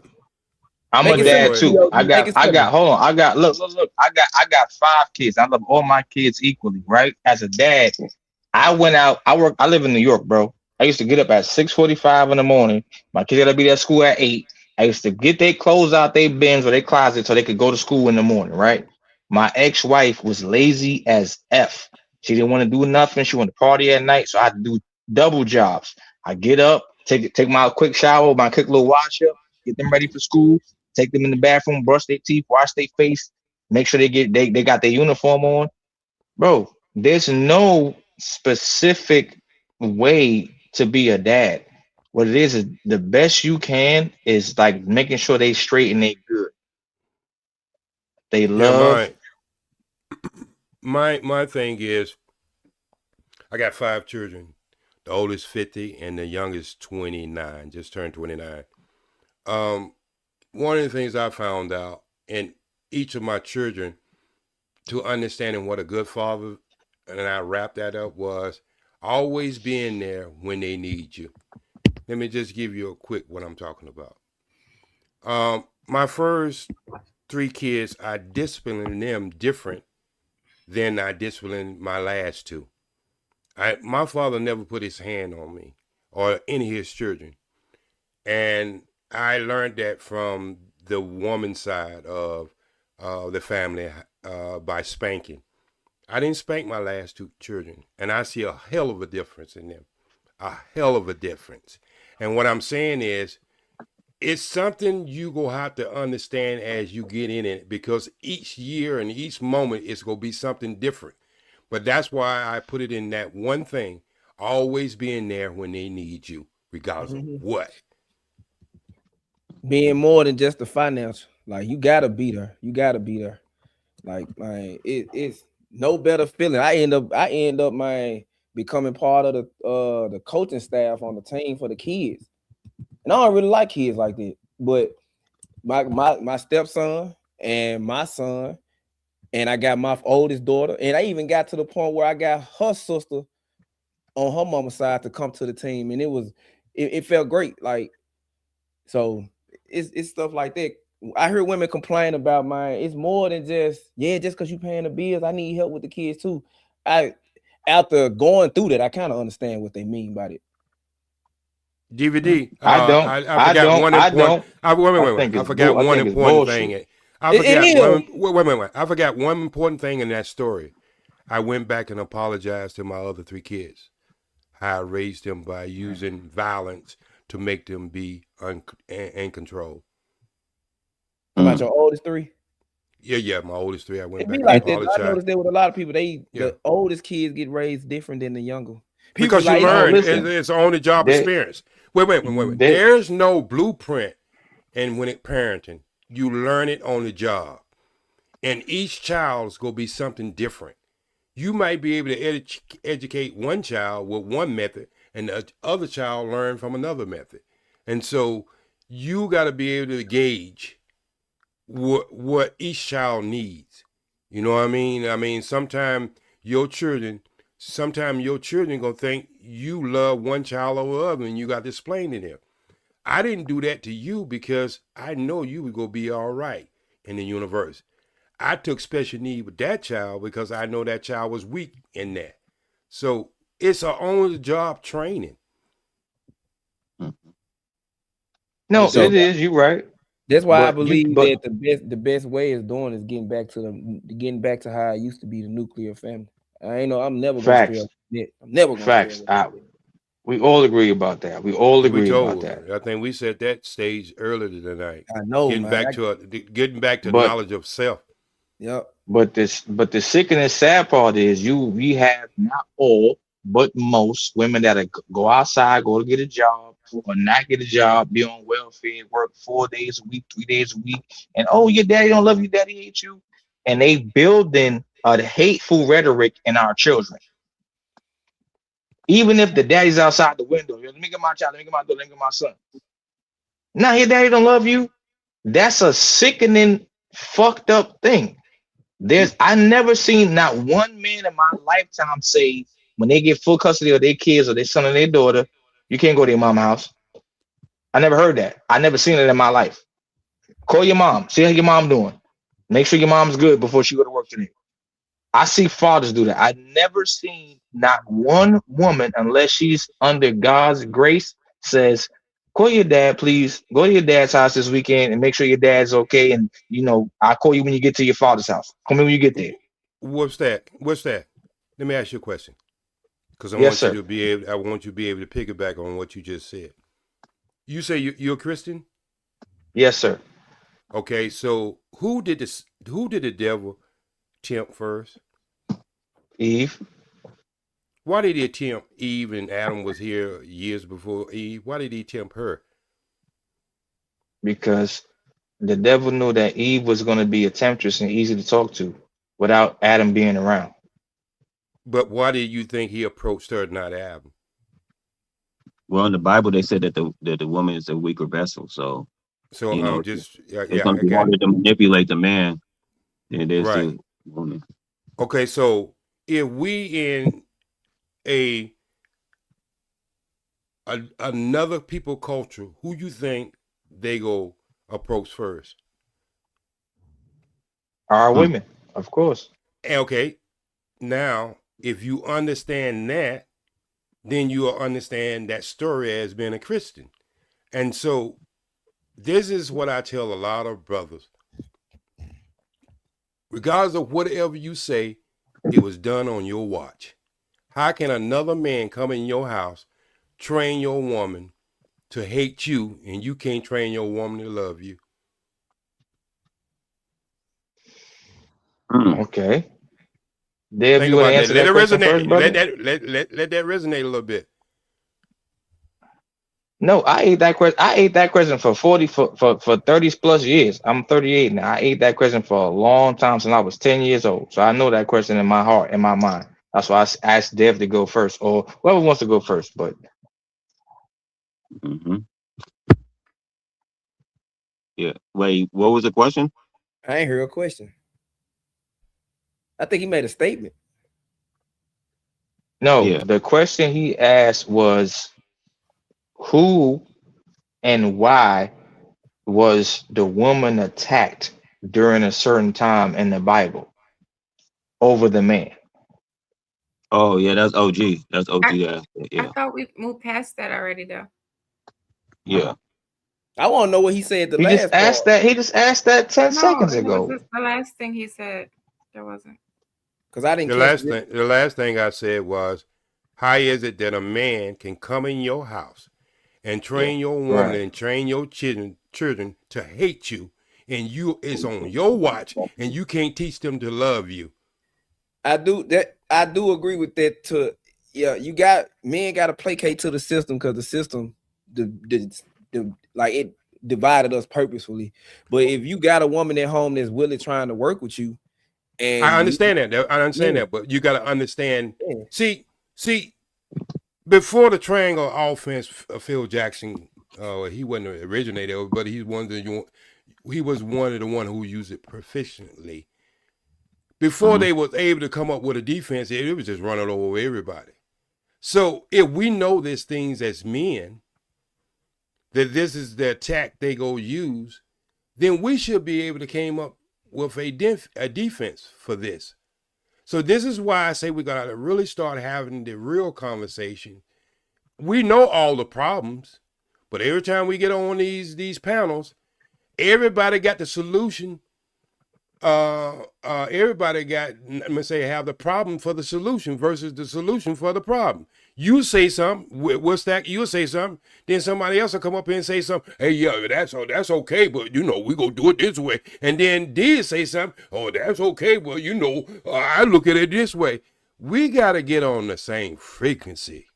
Speaker 5: I'm a dad too. I got hold on. I got look. I got 5 kids. I love all my kids equally, right? As a dad, I went out, I live in New York, bro. I used to get up at 6:45 in the morning. My kids gotta be at school at 8. I used to get their clothes out their bins or their closet so they could go to school in the morning, right? My ex-wife was lazy as F. She didn't want to do nothing. She wanted to party at night. So I had to do double jobs. I get up, take my quick shower, my quick little wash up, get them ready for school, take them in the bathroom, brush their teeth, wash their face, make sure they got their uniform on. Bro, there's no specific way to be a dad. What it is the best you can is like making sure they straight and they good. They love.
Speaker 10: My thing is, I got 5 children. The oldest 50 and the youngest 29, just turned 29. One of the things I found out in each of my children to understanding what a good father, and I wrapped that up, was always being there when they need you. Let me just give you a quick what I'm talking about. My first 3 kids, I disciplined them different than I disciplined my last 2. My father never put his hand on me or any of his children. And I learned that from the woman's side of the family by spanking. I didn't spank my last 2 children, and I see a hell of a difference in them. A hell of a difference. And what I'm saying is, it's something you go have to understand as you get in it, because each year and each moment it's going to be something different. But that's why I put it in that one thing, always being there when they need you, regardless of what.
Speaker 9: Being more than just the financial. Like, you gotta be there. You gotta be there. Like, man, it's no better feeling. I end up becoming part of the coaching staff on the team for the kids. And I don't really like kids like that. But my stepson and my son, and I got my oldest daughter, and I even got to the point where I got her sister on her mama's side to come to the team, and it felt great. Like, so it's stuff like that. I heard women complain about mine. It's more than just because you paying the bills, I need help with the kids too. After going through that, I kind of understand what they mean by it.
Speaker 10: DVD.
Speaker 5: I don't.
Speaker 10: I forgot one important. I forgot one important thing. I forgot one important thing in that story. I went back and apologized to my other 3 kids. I raised them by using violence to make them be in control.
Speaker 9: About your oldest 3?
Speaker 10: Yeah, my oldest 3. I went back
Speaker 9: like and apologized. I noticed that with a lot of people, the oldest kids get raised different than the younger. People
Speaker 10: because you learn, it's on the job experience. Wait. There's no blueprint in when it parenting. You learn it on the job. And each child's going to be something different. You might be able to educate one child with one method and the other child learn from another method. And so you got to be able to gauge what each child needs. You know what I mean? I mean, sometimes your children gonna think you love one child over the other, and you got to explain to them. I didn't do that to you because I know you would go be all right in the universe. I took special need with that child because I know that child was weak in that. So it's an on-the-job training.
Speaker 5: No,
Speaker 3: So
Speaker 5: it is. You're right.
Speaker 3: that's why I
Speaker 5: But you,
Speaker 3: believe
Speaker 5: but
Speaker 3: that the best way is doing is getting back to how it used to be, the nuclear family. I'm never gonna stray
Speaker 5: facts,
Speaker 3: away from it. I'm never gonna stray
Speaker 5: facts.
Speaker 3: away from it.
Speaker 5: We all agree about that. We all
Speaker 10: We
Speaker 5: agree about
Speaker 10: told.
Speaker 5: that.
Speaker 10: I think we set that stage earlier tonight.
Speaker 3: I know,
Speaker 10: Getting
Speaker 3: man.
Speaker 10: getting back to
Speaker 5: But
Speaker 10: knowledge of self.
Speaker 3: Yep.
Speaker 5: but the sick and the sad part is we have not all, but most women that go outside, go to get a job, or not get a job, be on welfare, work 4 days a week, 3 days a week, and oh, your daddy don't love you, daddy hates you, and they building a hateful rhetoric in our children. Even if the daddy's outside the window, let me get my child, let me get my daughter, let me get my son. Now your daddy don't love you. That's a sickening, fucked up thing. I never seen not one man in my lifetime say when they get full custody of their kids or their son or their daughter, you can't go to your mom's house. I never heard that. I never seen it in my life. Call your mom, see how your mom doing. Make sure your mom's good before she go to work today. I see fathers do that. I never seen not one woman, unless she's under God's grace, says, call your dad, please. Go to your dad's house this weekend and make sure your dad's okay. And I'll call you when you get to your father's house. Call me when you get there.
Speaker 10: What's that? Let me ask you a question. Because I
Speaker 5: Yes,
Speaker 10: want you
Speaker 5: sir.
Speaker 10: to be able to piggyback on what you just said. You say you're a Christian?
Speaker 5: Yes, sir.
Speaker 10: Okay, so who did the devil tempt first?
Speaker 5: Eve.
Speaker 10: Why did he tempt Eve, and Adam was here years before Eve? Why did he tempt her?
Speaker 5: Because the devil knew that Eve was going to be a temptress and easy to talk to without Adam being around.
Speaker 10: But why did you think he approached her, not Adam?
Speaker 20: Well, in the Bible, they said that the woman is a weaker vessel. So
Speaker 10: it's
Speaker 20: going to be harder to manipulate the man than it is
Speaker 10: right.
Speaker 20: the woman.
Speaker 10: Okay, so if we in another people culture, who you think they go approach first?
Speaker 5: Our women, of course.
Speaker 10: Okay, now if you understand that, then you will understand that story as being a Christian. And so this is what I tell a lot of brothers. Regardless of whatever you say, it was done on your watch. How can another man come in your house, train your woman to hate you, and you can't train your woman to love you?
Speaker 5: Okay. Deb,
Speaker 10: Think
Speaker 5: you want
Speaker 10: about
Speaker 5: to
Speaker 10: that.
Speaker 5: answer
Speaker 10: Let
Speaker 5: that
Speaker 10: it
Speaker 5: question
Speaker 10: resonate.
Speaker 5: first, brother?
Speaker 10: Let that resonate a little bit.
Speaker 5: No, I ate that question. I ate that question for 30 plus years. I'm 38 now. I ate that question for a long time since I was 10 years old. So I know that question in my heart, in my mind. That's why I asked Dev to go first, or whoever wants to go first. But
Speaker 20: yeah. Wait, what was the question?
Speaker 3: I ain't heard a question. I think he made a statement.
Speaker 5: No, the question he asked was who and why was the woman attacked during a certain time in the Bible over the man?
Speaker 20: Oh yeah, that's OG. That's OG.
Speaker 6: I
Speaker 20: Yeah.
Speaker 6: thought we moved past that already, though.
Speaker 20: Yeah.
Speaker 3: I want to know what he said.
Speaker 5: He just asked that. He just asked that 10 seconds
Speaker 6: It was
Speaker 5: ago.
Speaker 6: just the last thing he said. There wasn't.
Speaker 3: Because I didn't
Speaker 10: The last thing I said was, how is it that a man can come in your house and train your woman and train your children to hate you, and it's on your watch, and you can't teach them to love you?
Speaker 3: I do agree with that. Men got to placate to the system, because the system, it divided us purposefully. But if you got a woman at home that's really trying to work with you, and
Speaker 10: I understand that, but you got to understand. See, before the triangle offense, Phil Jackson, he wasn't the originator, but he was one of the one who used it proficiently. Before they was able to come up with a defense, it was just running over everybody. So if we know these things as men, that this is the attack they go use, then we should be able to came up with a defense for this. So this is why I say we got to really start having the real conversation. We know all the problems,
Speaker 18: But every time we get on these panels, everybody got the solution. Everybody got, let me say, have the problem for the solution versus the solution for the problem. You say something, what's that? You'll say something, then somebody else will come up here and say something. Hey, yeah, that's okay, but we gonna do it this way. And then did say something. Oh, that's okay, but I look at it this way. We gotta get on the same frequency.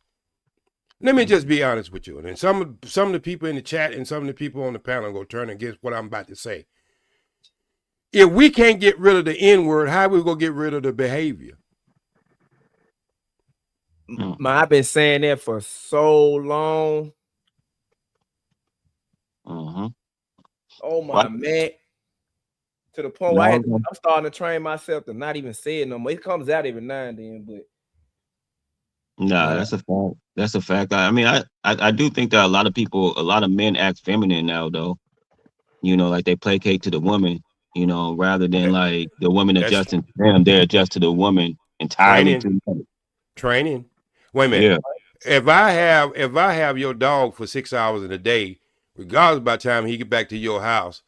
Speaker 18: Let me just be honest with you. And some of the people in the chat and some of the people on the panel go turn against what I'm about to say. If we can't get rid of the N-word, how are we gonna get rid of the behavior?
Speaker 9: I've been saying that for so long. Oh my man. To the point where I'm starting to train myself to not even say it no more. It comes out every now and then, but
Speaker 20: nah, that's a fact. That's a fact. I mean, I do think that a lot of men act feminine now, though. Like they placate to the woman, rather than like the woman adjusting to them, they adjust to the woman entirely.
Speaker 18: Training. Wait a minute. Yeah. If I have your dog for 6 hours in a day, regardless by the time he get back to your house,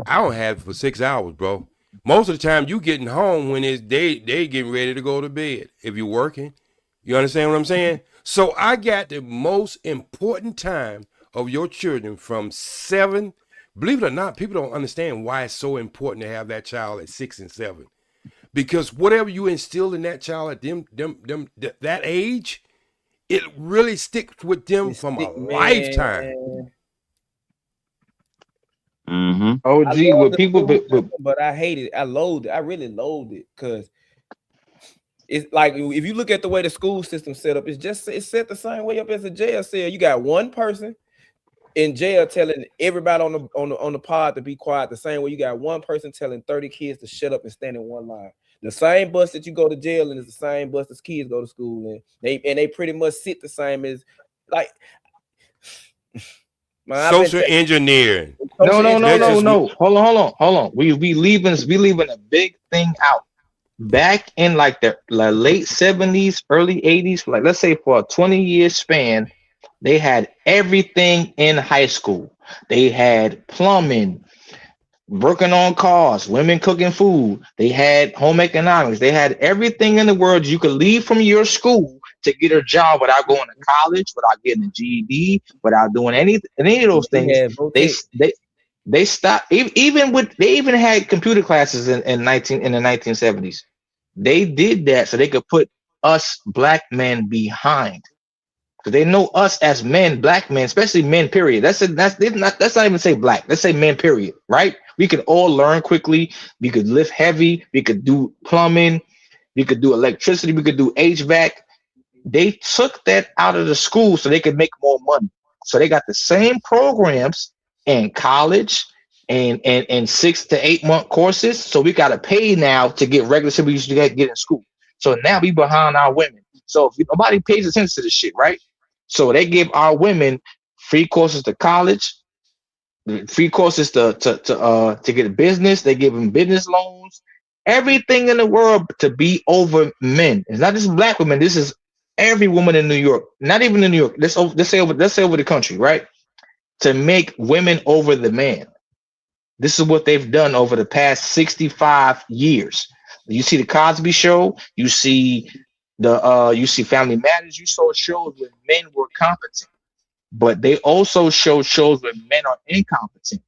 Speaker 18: I don't have it for 6 hours, bro. Most of the time you getting home when it's they getting ready to go to bed. If you're working, you understand what I'm saying? So I got the most important time of your children from 7. Believe it or not, people don't understand why it's so important to have that child at 6 and 7. Because whatever you instill in that child at that age, it really sticks with them from a lifetime.
Speaker 5: OG with people,
Speaker 9: but I hate it. I really loathe it because it's like if you look at the way the school system set up, it's set the same way up as a jail cell. You got one person in jail telling everybody on the pod to be quiet, the same way you got one person telling 30 kids to shut up and stand in one line. The same bus that you go to jail in is the same bus that kids go to school in. They pretty much sit the same as like
Speaker 18: social engineering.
Speaker 5: No. Hold on. We leaving a big thing out. Back in like the late 70s, early 80s, like let's say for a 20-year span, they had everything in high school. They had plumbing, working on cars, women cooking food. They had home economics. They had everything in the world you could leave from your school to get a job without going to college, without getting a GED, without doing any of those things. They stopped. They even had computer classes in the 1970s. They did that so they could put us black men behind. Because they know us as men, black men, especially men, period. Let's not even say black. Let's say men, period. Right? We could all learn quickly. We could lift heavy. We could do plumbing. We could do electricity. We could do HVAC. They took that out of the school so they could make more money. So they got the same programs in college and 6 to 8 month courses. So we got to pay now to get regular shit we used to get in school. So now we behind our women. So if nobody pays attention to this shit, right? So they give our women free courses to college, free courses to get a business. They give them business loans, everything in the world to be over men. It's not just black women. This is every woman in New York. Not even in New York. Let's say over the country, right? To make women over the man. This is what they've done over the past 65 years. You see the Cosby Show. You see Family Matters. You saw shows where men were competent, but they also show shows where men are incompetent.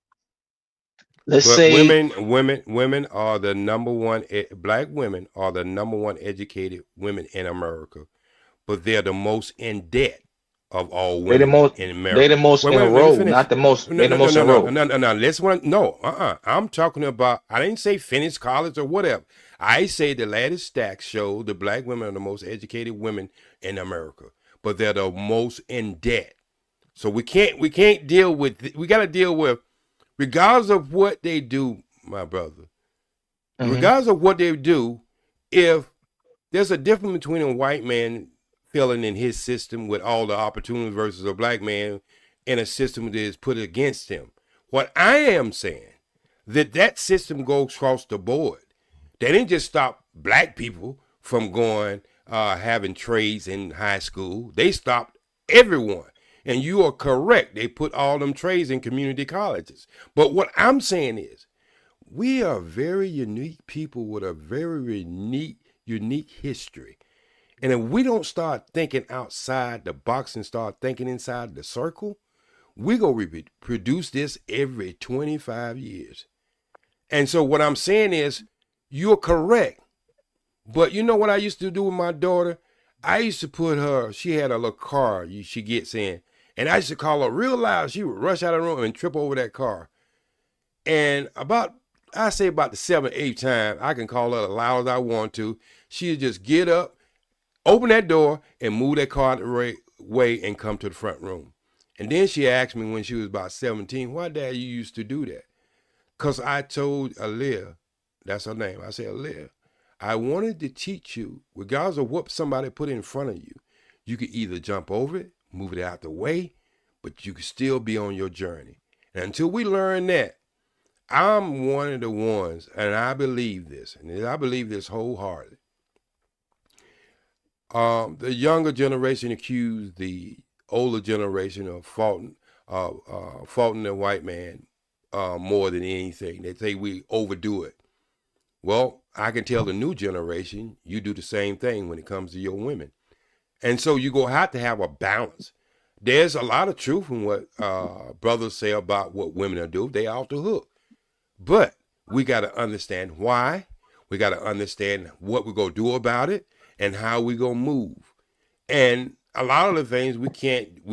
Speaker 18: Women are the number one. Black women are the number one educated women in America, but they're the most in debt of all women in America.
Speaker 5: They're the most enrolled, not the most. They're the most enrolled.
Speaker 18: No. I'm talking about. I didn't say finish college or whatever. I say the latest stats show the black women are the most educated women in America, but they're the most in debt. So we can't deal with. We got to deal with, regardless of what they do, my brother. Regardless of what they do, if there's a difference between a white man feeling in his system with all the opportunities versus a black man in a system that is put against him. What I am saying, that system goes across the board. They didn't just stop black people from going, having trades in high school. They stopped everyone. And you are correct. They put all them trades in community colleges. But what I'm saying is, we are very unique people with a very unique history. And if we don't start thinking outside the box and start thinking inside the circle, we're going to reproduce this every 25 years. And so what I'm saying is, you're correct. But you know what I used to do with my daughter? I used to put her, she had a little car she gets in, and I used to call her real loud. She would rush out of the room and trip over that car. And I say about the 7th, 8th time, I can call her as loud as I want to. She'd just get up, open that door, and move that car out the way and come to the front room. And then she asked me when she was about 17, why, Dad, you used to do that? Because I told Aaliyah, that's her name, I said, Aaliyah, I wanted to teach you, regardless of what somebody put in front of you, you could either jump over it, move it out the way, but you could still be on your journey. And until we learn that, I'm one of the ones, and I believe this, and I believe this wholeheartedly. The younger generation accused the older generation of faulting the white man more than anything. They say we overdo it. Well, I can tell the new generation, you do the same thing when it comes to your women. And so you're going to have a balance. There's a lot of truth in what brothers say about what women are doing. They off the hook. But we got to understand why. We got to understand what we're going to do about it and how we're going to move. And a lot of the things we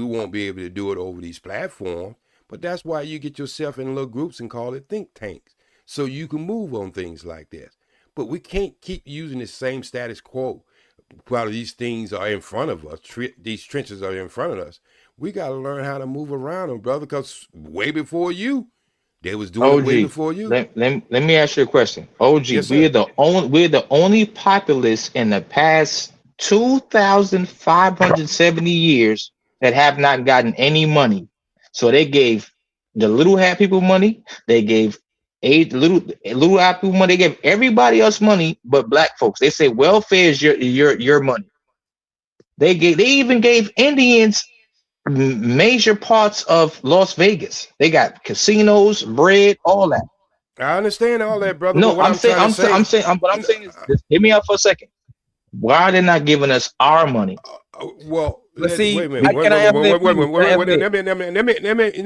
Speaker 18: won't be able to do it over these platforms. But that's why you get yourself in little groups and call it think tanks. So you can move on things like this. But we can't keep using the same status quo while these things are in front of us. These trenches are in front of us. We got to learn how to move around them, brother, because way before you, they was doing it way before you.
Speaker 5: Let me ask you a question. OG,
Speaker 18: yes,
Speaker 5: we're the only populace in the past 2,570 years that have not gotten any money. So they gave the little hat people money. They gave little hat people money. They gave everybody else money but black folks. They say welfare is your money. They even gave Indians major parts of Las Vegas. They got casinos, bread, all that.
Speaker 18: I understand all that, brother.
Speaker 5: No,
Speaker 18: but I'm saying
Speaker 5: is this. Hear me out for a second. Why are they not giving us our money?
Speaker 18: Well,
Speaker 3: wait a minute.
Speaker 18: Let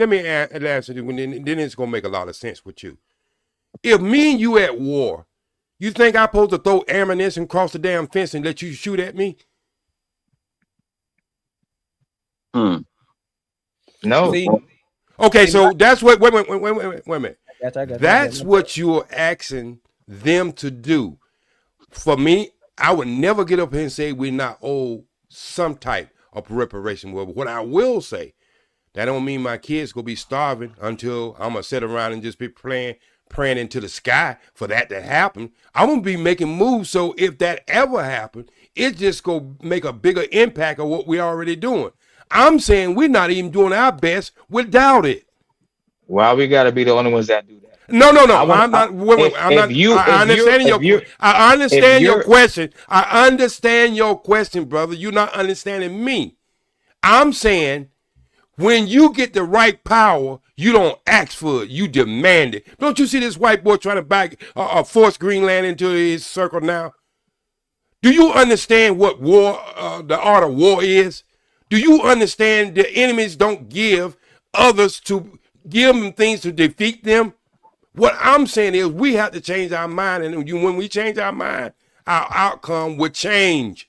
Speaker 18: me answer you. Then it's gonna make a lot of sense with you. If me and you at war, you think I'm supposed to throw ammunition across the damn fence and let you shoot at me?
Speaker 5: No.
Speaker 3: See,
Speaker 18: okay, so that's what. Wait a minute. That's
Speaker 3: you.
Speaker 18: what you're asking them to do. For me, I would never get up here and say we're not owed some type of reparation. Well, what I will say, that don't mean my kids gonna be starving until I'm gonna sit around and just be praying into the sky for that to happen. I'm gonna be making moves, so if that ever happened, it just gonna make a bigger impact of what we're already doing. I'm saying we're not even doing our best without it.
Speaker 5: Why we gotta be the only ones that do that?
Speaker 18: No. I'm not. I understand your question. I understand your question, brother. You're not understanding me. I'm saying when you get the right power, you don't ask for it. You demand it. Don't you see this white boy trying to back force Greenland into his circle now? Do you understand what war, the art of war is? Do you understand the enemies don't give others to give them things to defeat them? What I'm saying is we have to change our mind, and when we change our mind, our outcome will change.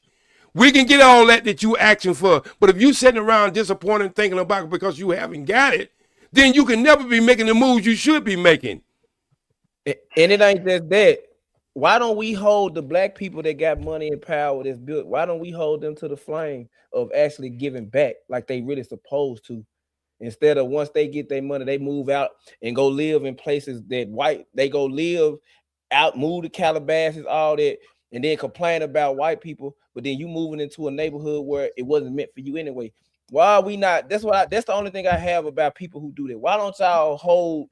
Speaker 18: We can get all that you asking for, but if you sitting around disappointed and thinking about it because you haven't got it, then you can never be making the moves you should be making.
Speaker 3: And it ain't just that. Why don't we hold the black people that got money and power that's built? Why don't we hold them to the flame of actually giving back like they really supposed to? Instead of once they get their money, they move out and go live in places that they go live out, move to Calabasas, all that, and then complain about white people, but then you moving into a neighborhood where it wasn't meant for you anyway. Why are we not? That's the only thing I have about people who do that. Why don't y'all hold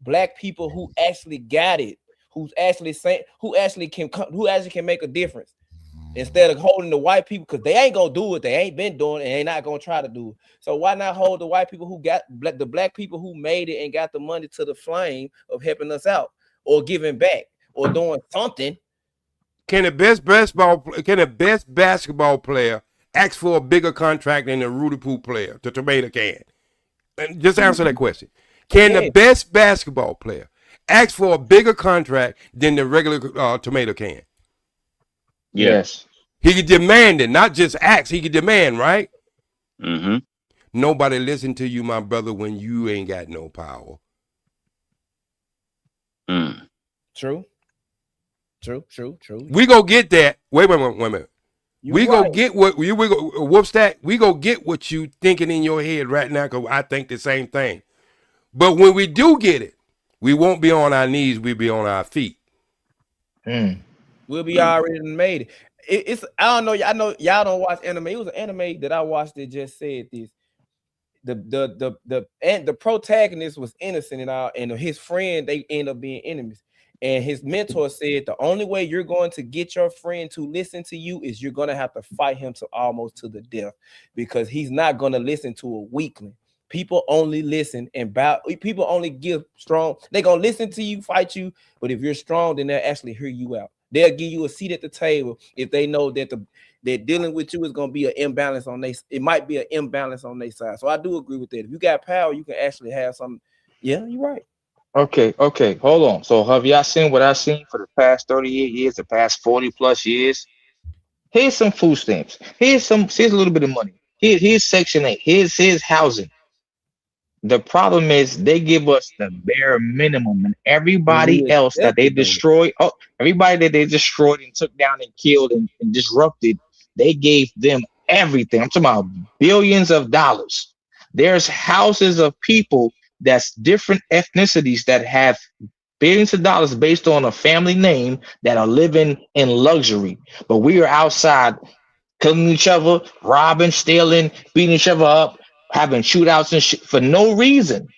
Speaker 3: black people who actually got it, who actually can make a difference?
Speaker 9: instead of holding the white people, because they ain't gonna do it. They ain't been doing it, and they not gonna try to do it. So why not hold the white people who got the black people who made it and got the money to the flame of helping us out or giving back or doing something?
Speaker 18: Can the best basketball player ask for a bigger contract than the Rudy Poo player, the tomato can? And just answer that question. Can the best basketball player ask for a bigger contract than the regular tomato can?
Speaker 20: Yes.
Speaker 18: He could demand it, not just ask. He could demand, right?
Speaker 20: Mm-hmm.
Speaker 18: Nobody listen to you, my brother, when you ain't got no power.
Speaker 9: True.
Speaker 18: We go get that. Wait a minute. We go get what we go Whoopstack. We go get what you thinking in your head right now, because I think the same thing. But when we do get it, we won't be on our knees. We'll be on our feet.
Speaker 9: We'll be already made it. It's I don't know. I know y'all don't watch anime. It was an anime that I watched that just said this. The protagonist was innocent and all, and his friend, they end up being enemies. And his mentor said the only way you're going to get your friend to listen to you is you're going to have to fight him to almost to the death, because he's not going to listen to a weakling. People only listen and bow. People only give strong. They're going to listen to you, fight you. But if you're strong, then they'll actually hear you out. They'll give you a seat at the table if they know that that dealing with you is going to be an imbalance on their. It might be an imbalance on their side. So I do agree with that. If you got power, you can actually have some. Yeah, you're right.
Speaker 5: Okay, hold on. So have y'all seen what I've seen for the past 38 years, the past 40 plus years? Here's some food stamps. Here's a little bit of money. Here's Section 8. Here's housing. The problem is they give us the bare minimum, and everybody else that they destroyed, everybody that they destroyed and took down and killed and disrupted, they gave them everything. I'm talking about billions of dollars. There's houses of people that's different ethnicities that have billions of dollars based on a family name that are living in luxury. But we are outside killing each other, robbing, stealing, beating each other up, having shootouts and shit for no reason.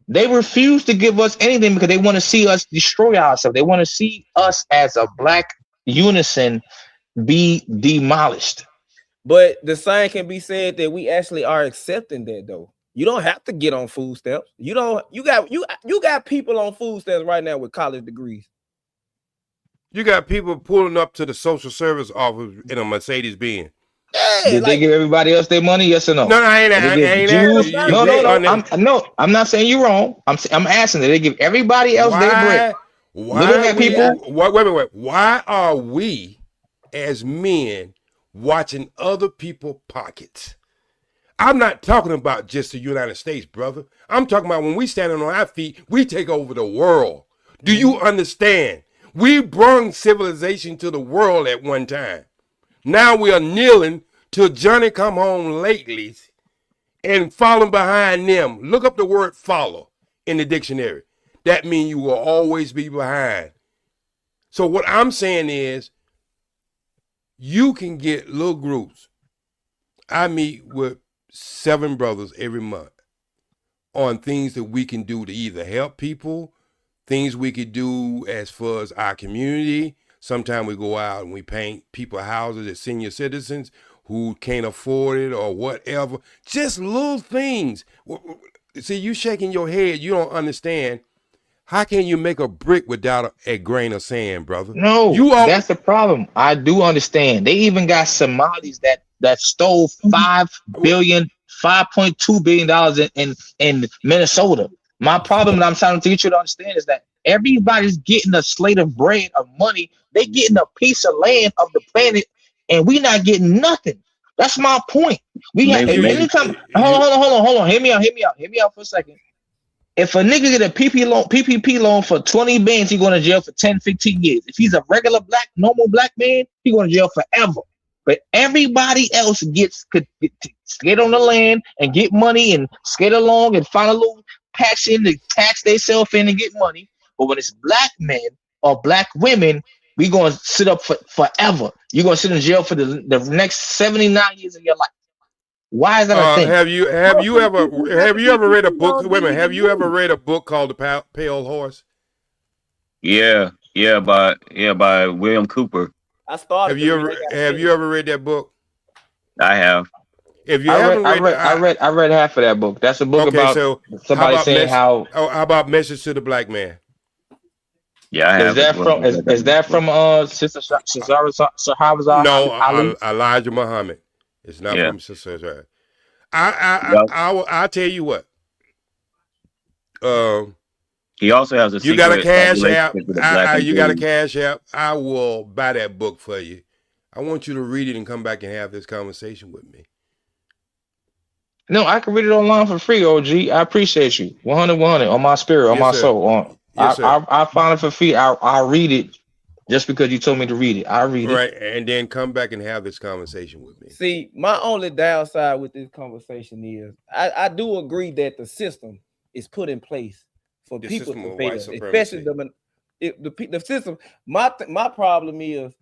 Speaker 5: They refuse to give us anything because they want to see us destroy ourselves. They want to see us as a black unison be demolished.
Speaker 9: But the same can be said that we actually are accepting that, though. You don't have to get on food stamps. You got people on food stamps right now with college degrees.
Speaker 18: You got people pulling up to the social service office in a Mercedes Benz.
Speaker 5: Did they give everybody else their money? Yes or no?
Speaker 18: No, I ain't
Speaker 5: No. I'm not saying you're wrong. I'm asking. Did they give everybody else their bread?
Speaker 18: Why are we as men watching other people's pockets? I'm not talking about just the United States, brother. I'm talking about when we standing on our feet, we take over the world. Do you understand? We brought civilization to the world at one time. Now we are kneeling till Johnny come home lately and following behind them. Look up the word follow in the dictionary. That means you will always be behind. So what I'm saying is you can get little groups. I meet with 7 brothers every month on things that we can do to either help people, things we could do as far as our community. Sometimes we go out and we paint people houses as senior citizens who can't afford it or whatever. Just little things. See, you shaking your head. You don't understand. How can you make a brick without a grain of sand, brother?
Speaker 5: No, that's the problem. I do understand. They even got Somalis that stole $5.2 billion in Minnesota. My problem that I'm trying to get you to understand is that everybody's getting a slate of bread of money. They getting a piece of land of the planet, and we not getting nothing. That's my point. We have anytime. Hold on. Hear me out for a second. If a nigga get a PPP loan for 20 bands, he going to jail for 10, 15 years. If he's a regular normal black man, he going to jail forever. But everybody else could skate on the land and get money and skate along and find a little patch in to tax themselves in and get money. But when it's black men or black women, we going to sit up forever. You're going to sit in jail for the next 79 years of your life. Why is that a thing?
Speaker 18: Have you ever read a book? Wait a minute. Have you ever read a book called The Pale Horse?
Speaker 20: Yeah, by William Cooper.
Speaker 9: I started.
Speaker 18: Have you ever read that book?
Speaker 20: I have.
Speaker 18: If you haven't
Speaker 5: I read half of that book. That's a book about somebody saying how.
Speaker 18: How about Message to the Black Man?
Speaker 20: Yeah, I have.
Speaker 5: Is that from Sister Shahrazad
Speaker 18: No,
Speaker 5: Ali?
Speaker 18: Elijah Muhammad. It's not from Sister. I'll tell you what.
Speaker 20: He also has a secret.
Speaker 18: You got a cash app.
Speaker 20: You
Speaker 18: got a cash app. I will buy that book for you. I want you to read it and come back and have this conversation with me.
Speaker 5: No, I can read it online for free, OG. I appreciate you. 100 on my spirit, on my soul. I find it for free. I'll read it just because you told me to read it. I read it.
Speaker 18: Right, and then come back and have this conversation with me.
Speaker 9: See, my only downside with this conversation is I do agree that the system is put in place for
Speaker 18: The
Speaker 9: people
Speaker 18: system
Speaker 9: to
Speaker 18: of
Speaker 9: pay
Speaker 18: white
Speaker 9: them,
Speaker 18: supremacy.
Speaker 9: especially the system. My problem is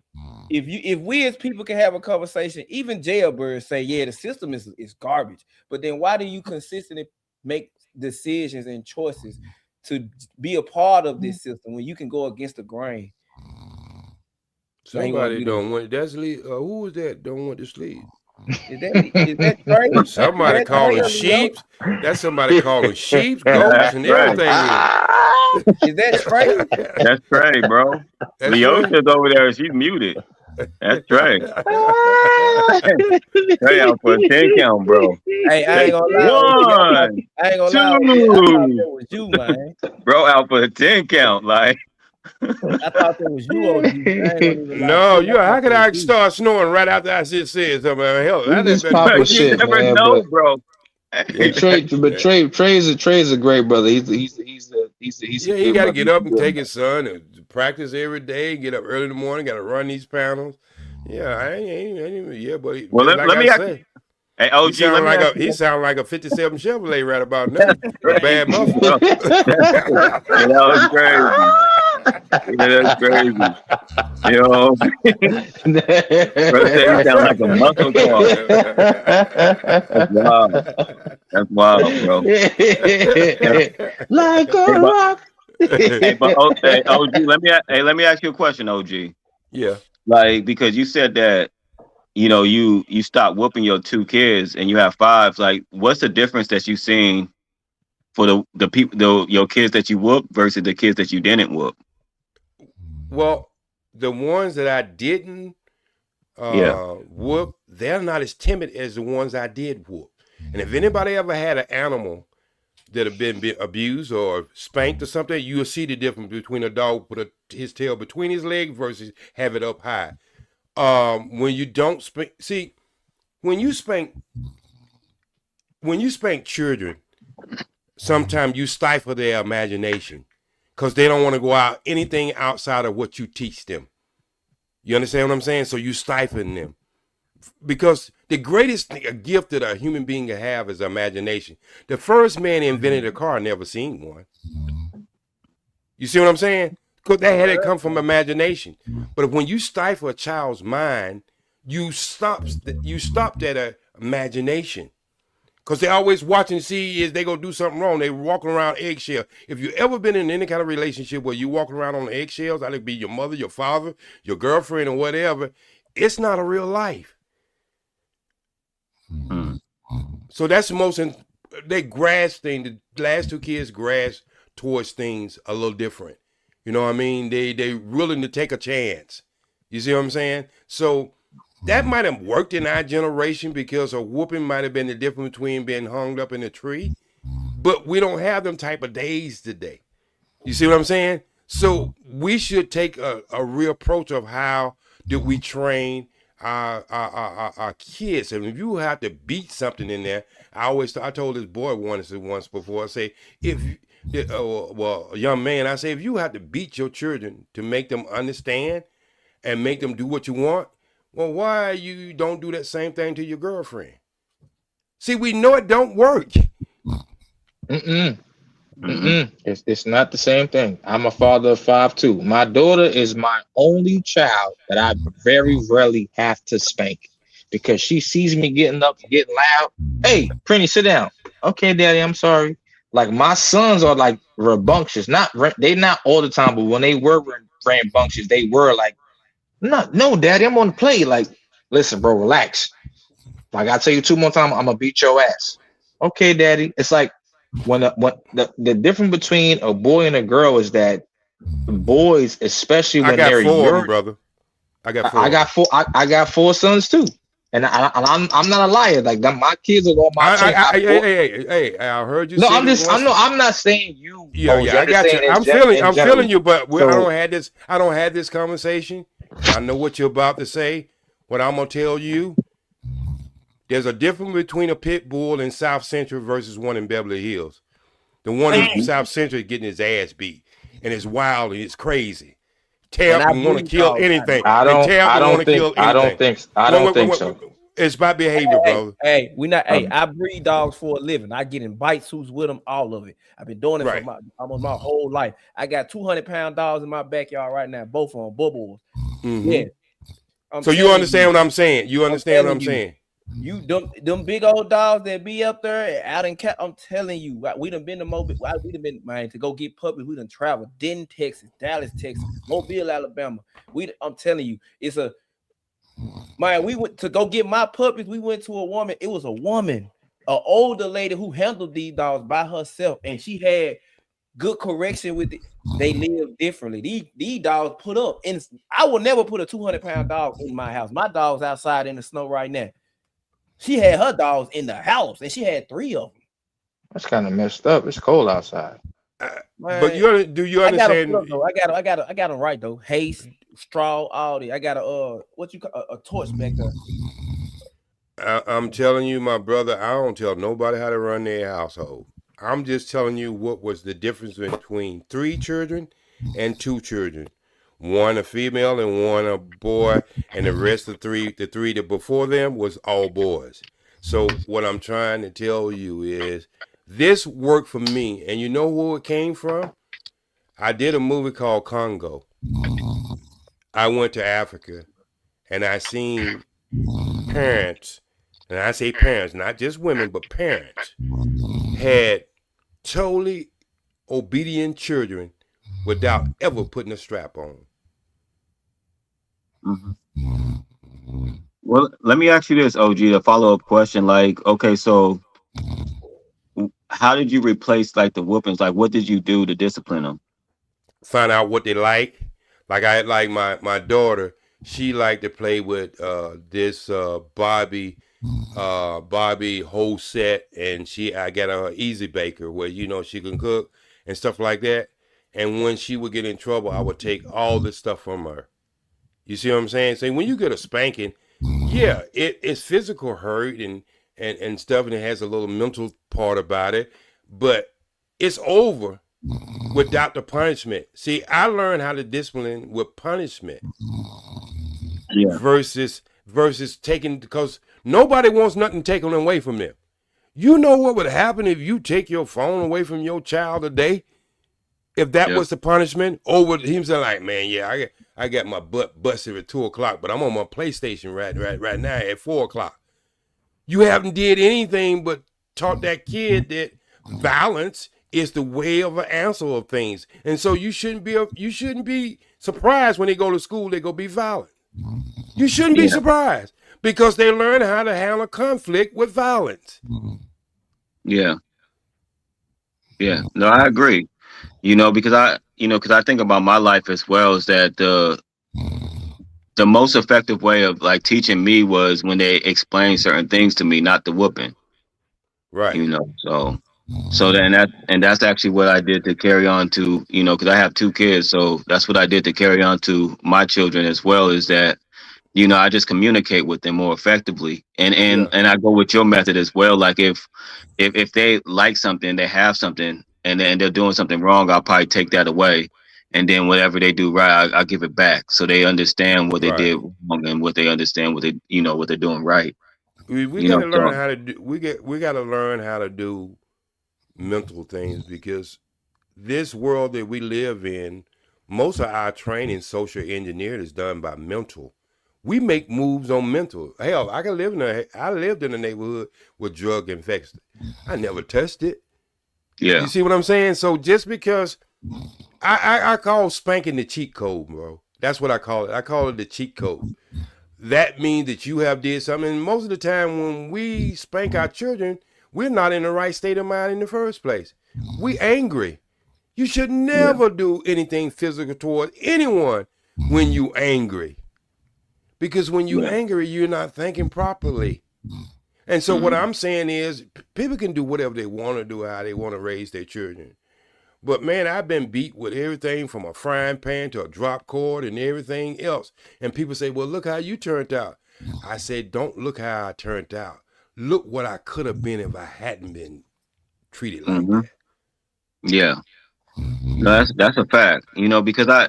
Speaker 9: if we as people can have a conversation, even jailbirds say, yeah, the system is garbage. But then why do you consistently make decisions and choices to be a part of this system when you can go against the grain?
Speaker 18: Somebody don't want that's who is that don't want to sleep?
Speaker 9: Is that Trey?
Speaker 18: Somebody calling sheep. That's somebody calling sheep, goats, and everything.
Speaker 9: Is that Trey?
Speaker 20: That's Trey, bro. Leosha's over there. She's muted. That's Trey. Trey out for a 10 count, bro.
Speaker 9: Hey, I ain't gonna lie. I ain't gonna lie. I thought that was you, man.
Speaker 20: Bro out for a 10 count, like.
Speaker 9: I thought that was you, OG.
Speaker 18: No, how could I start snoring right after I just said something? Hell,
Speaker 5: shit,
Speaker 20: never
Speaker 5: man,
Speaker 20: know, bro.
Speaker 5: Trey's a great brother. He's
Speaker 18: he got to get up and take his son and practice every day. Get up early in the morning. Got to run these panels. Yeah, I ain't but
Speaker 20: well, let me say. Hey, OG,
Speaker 18: he sound like a 57 Chevrolet right about now. A bad muffler.
Speaker 20: That was crazy. That's crazy. Yo, you sound like a muscle car. That's wild, bro.
Speaker 5: Like a rock.
Speaker 20: Hey, OG, let me ask you a question, OG.
Speaker 18: Yeah.
Speaker 20: Like, because you said that, you stop whooping your 2 kids and you have 5. Like, what's the difference that you seen for the people, your kids that you whooped versus the kids that you didn't whoop?
Speaker 18: Well, the ones that I didn't whoop, they're not as timid as the ones I did whoop. And if anybody ever had an animal that have been abused or spanked or something, you'll see the difference between a dog put his tail between his legs versus have it up high. When you don't spank, when you spank children, sometimes you stifle their imagination. Because they don't want to go out anything outside of what you teach them. You understand what I'm saying? So you stifling them. Because the greatest gift that a human being can have is imagination. The first man that invented a car never seen one. You see what I'm saying? Because that had to come from imagination. But when you stifle a child's mind, you stop that imagination. Because they're always watching to see is they going to do something wrong. They walking around eggshell. If you ever been in any kind of relationship where you walking around on eggshells, that could be your mother, your father, your girlfriend, or whatever, it's not a real life. So that's the most, they grasp things, the last 2 kids grasp towards things a little different. You know what I mean? They willing to take a chance. You see what I'm saying? So that might have worked in our generation because a whooping might have been the difference between being hung up in a tree. But we don't have them type of days today. You see what I'm saying? So we should take a real approach of how do we train our kids. And if you have to beat something in there, I told this boy once before, I say, a young man, I say, if you have to beat your children to make them understand and make them do what you want, well, why you don't do that same thing to your girlfriend? See, we know it don't work.
Speaker 5: It's not the same thing. I'm a father of 5 too. My daughter is my only child that I very rarely have to spank because she sees me getting up, getting loud. Hey, Prinny, sit down. Okay, Daddy, I'm sorry. Like my sons are like rambunctious. They not all the time, but when they were rambunctious, they were like, No, Daddy, I'm on the play. Like, listen, bro, relax. Like I tell you 2 more times, I'm gonna beat your ass. Okay, Daddy. It's like when the difference between a boy and a girl is that boys, especially
Speaker 18: I
Speaker 5: when
Speaker 18: got
Speaker 5: they're
Speaker 18: 4 of them,
Speaker 5: your,
Speaker 18: brother. I got 4.
Speaker 5: I got 4 sons too, and I'm not a liar. Like my kids are on my chain.
Speaker 18: Hey, I heard you
Speaker 5: No,
Speaker 18: said it was one.
Speaker 5: I'm not saying you,
Speaker 18: Yeah,
Speaker 5: OG.
Speaker 18: yeah,
Speaker 5: I'm
Speaker 18: I
Speaker 5: just
Speaker 18: got you.
Speaker 5: saying
Speaker 18: I'm
Speaker 5: in
Speaker 18: feeling
Speaker 5: general.
Speaker 18: you, but I
Speaker 5: So
Speaker 18: don't have this conversation, and I know what you're about to say. What I'm gonna tell you, there's a difference between a pit bull in South Central versus one in Beverly Hills. The one in South Central is getting his ass beat, and it's wild and it's crazy. Tear
Speaker 3: And
Speaker 18: up
Speaker 3: I
Speaker 18: and want to
Speaker 3: breed
Speaker 18: kill
Speaker 3: dogs.
Speaker 18: anything.
Speaker 5: I
Speaker 18: And tear up and want to kill anything.
Speaker 5: don't think so.
Speaker 18: It's about behavior, brother.
Speaker 3: Hey, we not. Hey, I breed dogs for a living. I get in bite suits with them, all of it. I've been doing it for almost my whole life. I got 200-pound dogs in my backyard right now, both of them bubbles.
Speaker 18: Mm-hmm.
Speaker 3: Yeah.
Speaker 18: So you understand what I'm saying? You understand what I'm saying?
Speaker 3: You them big old dogs that be up there out in cat. I'm telling you, we done been to Mobile. We done been, man, to go get puppies. We done traveled Denton, Texas, Dallas, Texas, Mobile, Alabama. I'm telling you, it's a man. We went to go get my puppies. We went to a woman. It was a woman, an older lady who handled these dogs by herself, and she had good correction with it. They live differently. These dogs put up, and I will never put a 200-pound dog in my house. My dog's outside in the snow right now. She had her dogs in the house, and she had 3 of them.
Speaker 5: That's kind of messed up. It's cold outside.
Speaker 18: But do you understand?
Speaker 3: I got them right though. Haste, straw, all that. I got a torch back there.
Speaker 18: I'm telling you, my brother, I don't tell nobody how to run their household. I'm just telling you what was the difference between 3 children and 2 children. One a female and one a boy, and the rest of the three that before them was all boys. So what I'm trying to tell you is this worked for me, and you know where it came from? I did a movie called Congo. I went to Africa, and I seen parents, and I say parents, not just women, but parents, had totally obedient children without ever putting a strap on.
Speaker 20: Mm-hmm. Well, let me ask you this, OG, a follow-up question. Like, okay, so how did you replace like the whoopings? Like, what did you do to discipline them?
Speaker 18: Find out what they like. Like I like my daughter, she liked to play with this Barbie whole set, and I got a easy baker where she can cook and stuff like that. And when she would get in trouble, I would take all this stuff from her. You see what I'm saying? So when you get a spanking, yeah, it's physical hurt and stuff, and it has a little mental part about it, but it's over without the punishment. See, I learned how to discipline with punishment versus taking, because nobody wants nothing taken away from them. You know what would happen if you take your phone away from your child today? If that was the punishment, or would he say like, man, yeah, I got my butt busted at 2:00, but I'm on my PlayStation right now at 4:00. You haven't did anything but taught that kid that violence is the way of an answer of things, and so you shouldn't be surprised when they go to school they go be violent. You shouldn't be surprised because they learn how to handle conflict with violence.
Speaker 20: Yeah. No, I agree. Because I think about my life as well, is that the most effective way of like teaching me was when they explained certain things to me, not the whooping.
Speaker 18: Right.
Speaker 20: So that's actually what I did to carry on to, because I have 2 kids. So that's what I did to carry on to my children as well, is that, I just communicate with them more effectively. And I go with your method as well. Like if they like something, they have something, and they're doing something wrong, I'll probably take that away. And then whatever they do right, I'll give it back. So they understand what they did wrong and what they understand what they're doing right.
Speaker 18: We got to learn how to do. We got to learn how to do mental things, because this world that we live in, most of our training, social engineering, is done by mental. We make moves on mental. Hell, I lived in a neighborhood with drug infected. I never touched it.
Speaker 20: Yeah.
Speaker 18: You see what I'm saying? So just because I call spanking the cheat code, bro. That's what I call it. I call it the cheat code. That means that you have did something. And most of the time when we spank our children, we're not in the right state of mind in the first place. We angry. You should never do anything physical toward anyone when you angry. Because when you angry, you're not thinking properly. And so what I'm saying is people can do whatever they want to do, how they want to raise their children. But man, I've been beat with everything from a frying pan to a drop cord and everything else. And people say, well, look how you turned out. I said, don't look how I turned out. Look what I could have been if I hadn't been treated like that.
Speaker 20: Yeah. No, that's a fact, because I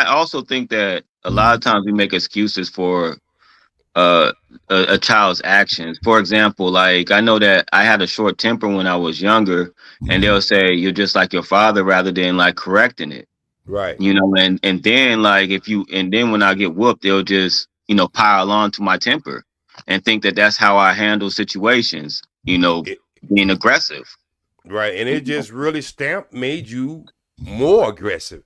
Speaker 20: also think that a lot of times we make excuses for a child's actions. For example, like I know that I had a short temper when I was younger, and they'll say you're just like your father rather than like correcting it.
Speaker 18: Right.
Speaker 20: And then like then when I get whooped, they'll just, pile on to my temper and think that that's how I handle situations, being aggressive.
Speaker 18: Right. And it just really made you more aggressive.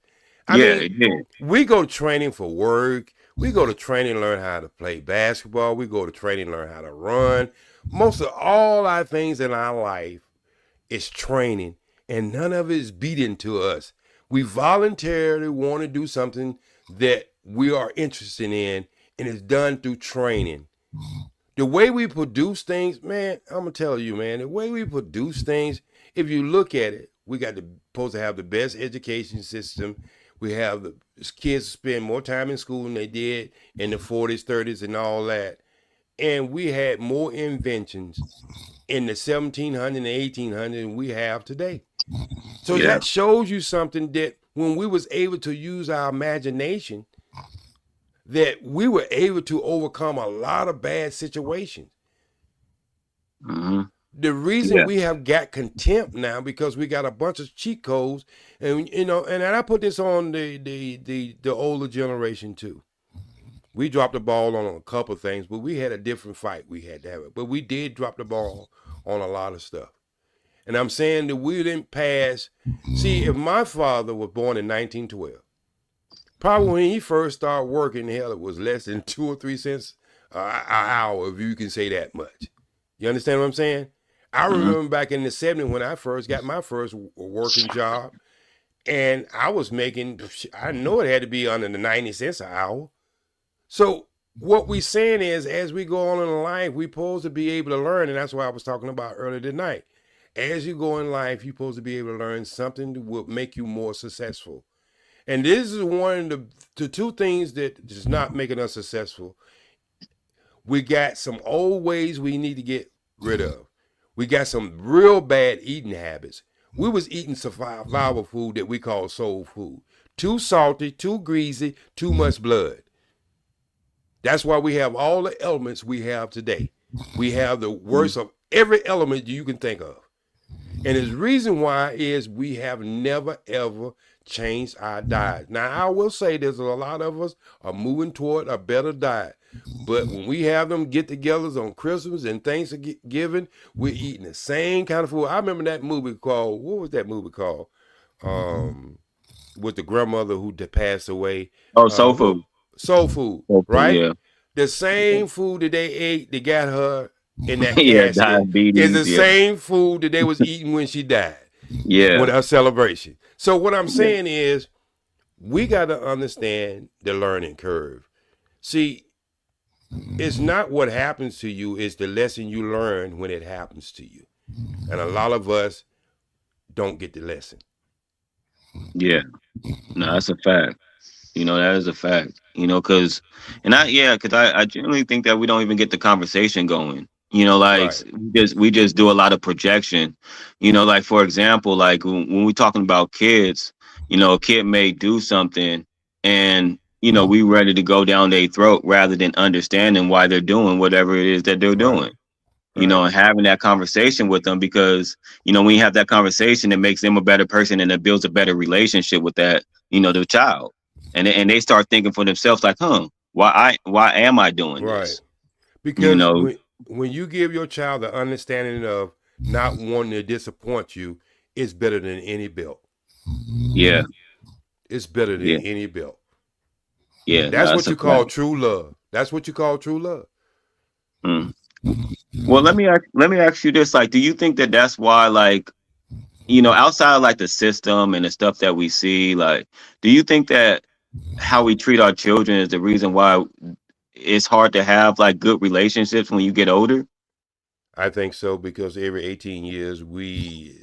Speaker 18: I mean, we go to training for work. We go to training, learn how to play basketball. We go to training, learn how to run. Most of all our things in our life is training, and none of it is beaten to us. We voluntarily want to do something that we are interested in, and it's done through training. The way we produce things, man, I'm going to tell you, man, the way we produce things, if you look at it, we got supposed to have the best education system. We have the kids spend more time in school than they did in the 40s, 30s, and all that. And we had more inventions in the 1700s and 1800s than we have today. So that shows you something, that when we was able to use our imagination, that we were able to overcome a lot of bad situations. The reason we have got contempt now because we got a bunch of cheat codes, and and I put this on the older generation too. We dropped the ball on a couple of things, but we had a different fight we had to have it. But we did drop the ball on a lot of stuff. And I'm saying that we didn't pass. See, if my father was born in 1912, probably when he first started working, hell, it was less than 2 or 3 cents an hour, if you can say that much. You understand what I'm saying? I remember back in the 70s when I first got my first working job, and I was making, I know it had to be under the 90 cents an hour. So what we're saying is, as we go on in life, we're supposed to be able to learn, and that's what I was talking about earlier tonight. As you go in life, you're supposed to be able to learn something that will make you more successful. And this is one of the two things that is not making us successful. We got some old ways we need to get rid of. We got some real bad eating habits. We was eating survival food that we call soul food. Too salty, too greasy, too much blood. That's why we have all the elements we have today. We have the worst of every element you can think of. And the reason why is we have never, ever changed our diet. Now, I will say there's a lot of us are moving toward a better diet. But when we have them get-togethers on Christmas and Thanksgiving, we're eating the same kind of food. I remember that movie called, what was that movie called? With the grandmother who passed away.
Speaker 20: Oh, Soul Food.
Speaker 18: Soul Food, right? Yeah. The same food that they ate that got her in that casket is the same food that they was eating when she died. With her celebration. So what I'm saying is, we got to understand the learning curve. See, it's not what happens to you, it's the lesson you learn when it happens to you. And a lot of us don't get the lesson.
Speaker 20: Yeah. No, that's a fact. That is a fact. Because I generally think that we don't even get the conversation going. We just do a lot of projection. Like for example, like when we're talking about kids, a kid may do something and we ready to go down their throat rather than understanding why they're doing whatever it is that they're doing. And having that conversation with them, because when you have that conversation, it makes them a better person and it builds a better relationship with that the child. And they start thinking for themselves like, why am I doing this?
Speaker 18: Because when you give your child the understanding of not wanting to disappoint you, it's better than any belt.
Speaker 20: Yeah.
Speaker 18: It's better than any belt.
Speaker 20: Yeah,
Speaker 18: That's what
Speaker 20: that's a
Speaker 18: you call
Speaker 20: fact.
Speaker 18: true love. That's what you call true love.
Speaker 20: Mm. Well, let me ask you this: like, do you think that that's why, like, outside of like the system and the stuff that we see, like, do you think that how we treat our children is the reason why it's hard to have like good relationships when you get older?
Speaker 18: I think so, because every 18 years we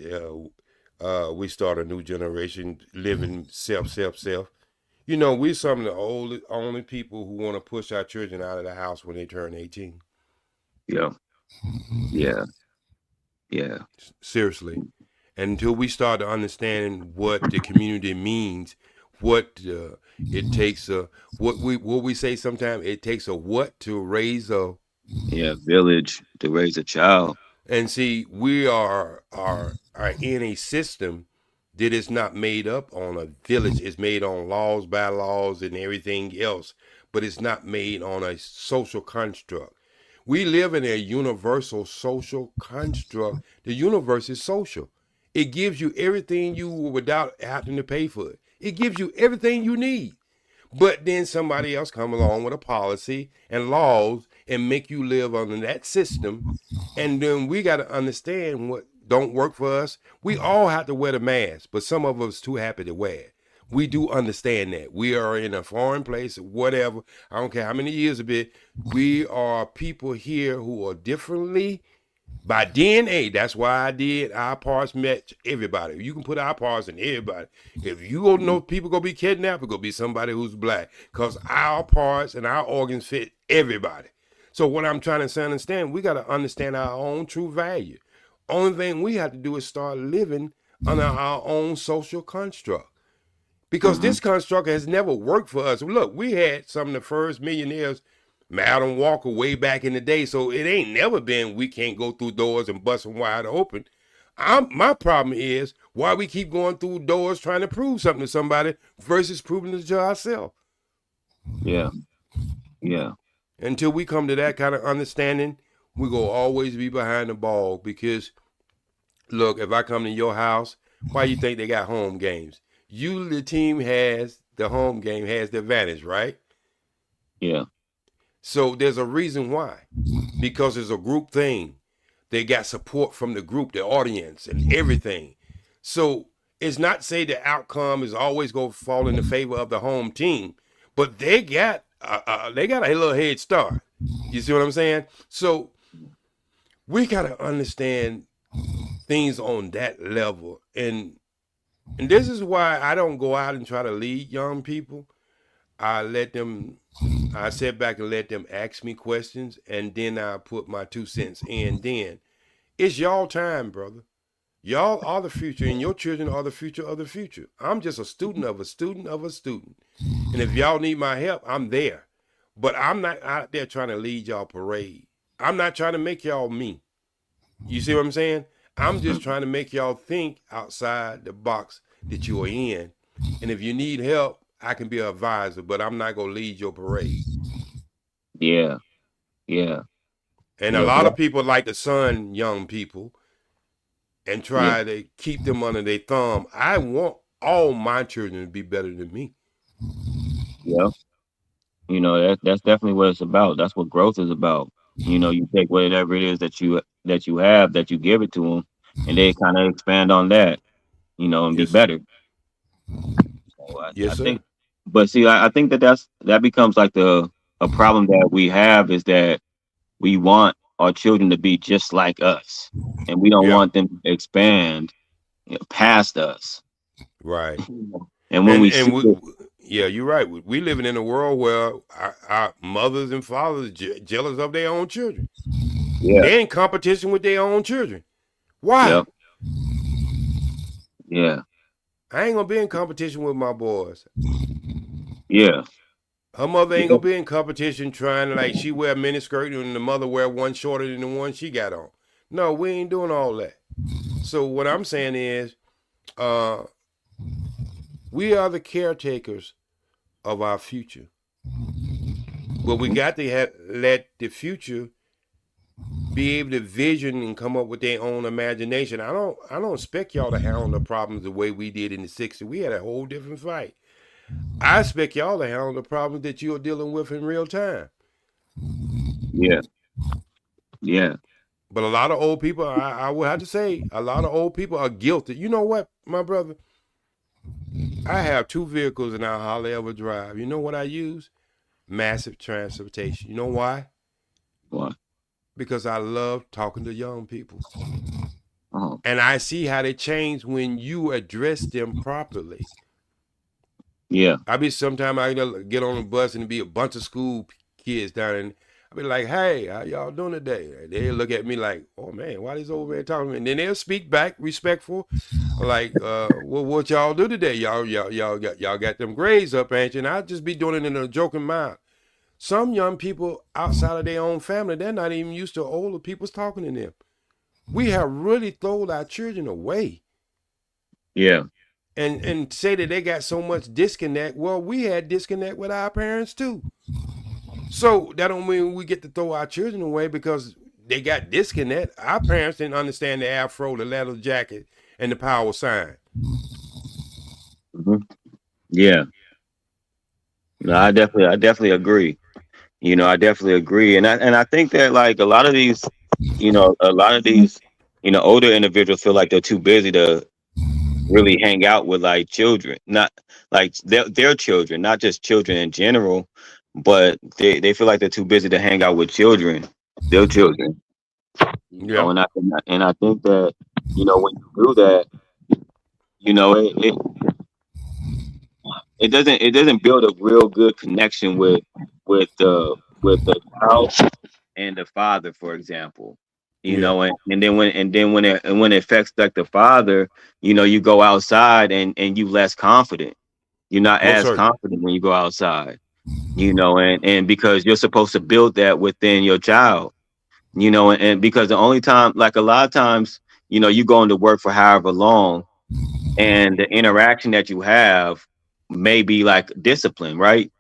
Speaker 18: start a new generation living self. We're some of the only people who want to push our children out of the house when they turn 18.
Speaker 20: Yeah. Yeah. Yeah.
Speaker 18: Seriously. And until we start to understand what the community means, what it takes, what we say sometimes, it takes a what to raise a
Speaker 20: village to raise a child.
Speaker 18: And see, we are in a system that is not made up on a village. It's made on laws, bylaws, and everything else, but it's not made on a social construct. We live in a universal social construct. The universe is social. It gives you everything you without having to pay for it. It gives you everything you need. But then somebody else come along with a policy and laws and make you live under that system. And then we got to understand what don't work for us. We all have to wear the mask, but some of us too happy to wear it. We do understand that. We are in a foreign place, whatever. I don't care how many years it been. We are people here who are differently by DNA. That's why I did our parts match everybody. You can put our parts in everybody. If you don't know people gonna be kidnapped, it's gonna be somebody who's black. Because our parts and our organs fit everybody. So what I'm trying to understand, we gotta understand our own true value. Only thing we have to do is start living under our own social construct. Because this construct has never worked for us. Look, we had some of the first millionaires, Madam Walker, way back in the day. So it ain't never been we can't go through doors and bust them wide open. My problem is why we keep going through doors trying to prove something to somebody versus proving it to ourselves.
Speaker 20: Yeah. Yeah.
Speaker 18: Until we come to that kind of understanding, we go always be behind the ball. Because look, if I come to your house, why you think they got home games? Usually the team has the home game has the advantage, right?
Speaker 20: Yeah.
Speaker 18: So there's a reason why. Because it's a group thing. They got support from the group, the audience, and everything. So it's not say the outcome is always going to fall in the favor of the home team, but they got a little head start. You see what I'm saying? So we got to understand things on that level. And this is why I don't go out and try to lead young people. I sit back and let them ask me questions, and then I put my 2 cents in. Then it's y'all time, brother. Y'all are the future, and your children are the future of the future. I'm just a student of a student of a student. And if y'all need my help, I'm there. But I'm not out there trying to lead y'all parade. I'm not trying to make y'all me. You see what I'm saying? I'm just trying to make y'all think outside the box that you are in. And if you need help, I can be an advisor, but I'm not going to lead your parade.
Speaker 20: Yeah. Yeah.
Speaker 18: And a lot of people like to son young people and try to keep them under their thumb. I want all my children to be better than me.
Speaker 20: Yeah. That's definitely what it's about. That's what growth is about. You take whatever it is that you have, that you give it to them, and they kind of expand on that, and be better. So I think, but see, I think that becomes like a problem that we have, is that we want our children to be just like us, and we don't want them to expand past us.
Speaker 18: Right.
Speaker 20: And when
Speaker 18: you're right. We living in a world where our mothers and fathers jealous of their own children.
Speaker 20: Yeah.
Speaker 18: They're in competition with their own children. Why?
Speaker 20: Yep. Yeah.
Speaker 18: I ain't gonna be in competition with my boys.
Speaker 20: Yeah.
Speaker 18: Her mother ain't gonna be in competition trying to, like, she wear a mini skirt and the mother wear one shorter than the one she got on. No, we ain't doing all that. So what I'm saying is, we are the caretakers of our future. But we got to let the future be able to vision and come up with their own imagination. I don't expect y'all to handle the problems the way we did in the 60s. We had a whole different fight. I expect y'all to handle the problems that you're dealing with in real time.
Speaker 20: Yeah. Yeah.
Speaker 18: But a lot of old people, I would have to say, a lot of old people are guilty. You know what, my brother? I have 2 vehicles and I hardly ever drive. You know what I use? Massive transportation. You know why?
Speaker 20: Why?
Speaker 18: Because I love talking to young people.
Speaker 20: Oh.
Speaker 18: And I see how they change when you address them properly.
Speaker 20: Yeah.
Speaker 18: Sometimes I get on the bus and be a bunch of school kids down, and I'll be like, "Hey, how y'all doing today?" And they look at me like, "Oh man, why these old man talking to me?" And then they'll speak back, respectful, like, "Well, what y'all do today? Y'all got them grades up, ain't you?" And I'll just be doing it in a joking mind. Some young people outside of their own family, they're not even used to older people's talking to them. We have really thrown our children away.
Speaker 20: Yeah.
Speaker 18: And say that they got so much disconnect. Well, we had disconnect with our parents too. So that don't mean we get to throw our children away because they got disconnect. Our parents didn't understand the afro, the leather jacket, and the power sign.
Speaker 20: Mm-hmm. Yeah. No, I definitely agree. I definitely agree, and I think that like a lot of these, older individuals feel like they're too busy to really hang out with like children, not like their children, not just children in general, but they feel like they're too busy to hang out with their children.
Speaker 18: Yeah.
Speaker 20: And I think that when you do that, it doesn't build a real good connection with the child and the father, for example. And then when it affects like the father, you go outside and you less confident. You're not
Speaker 18: Most
Speaker 20: as
Speaker 18: certainly.
Speaker 20: confident when you go outside. And because you're supposed to build that within your child. And because the only time, like a lot of times, you go into work for however long, and the interaction that you have may be like discipline, right?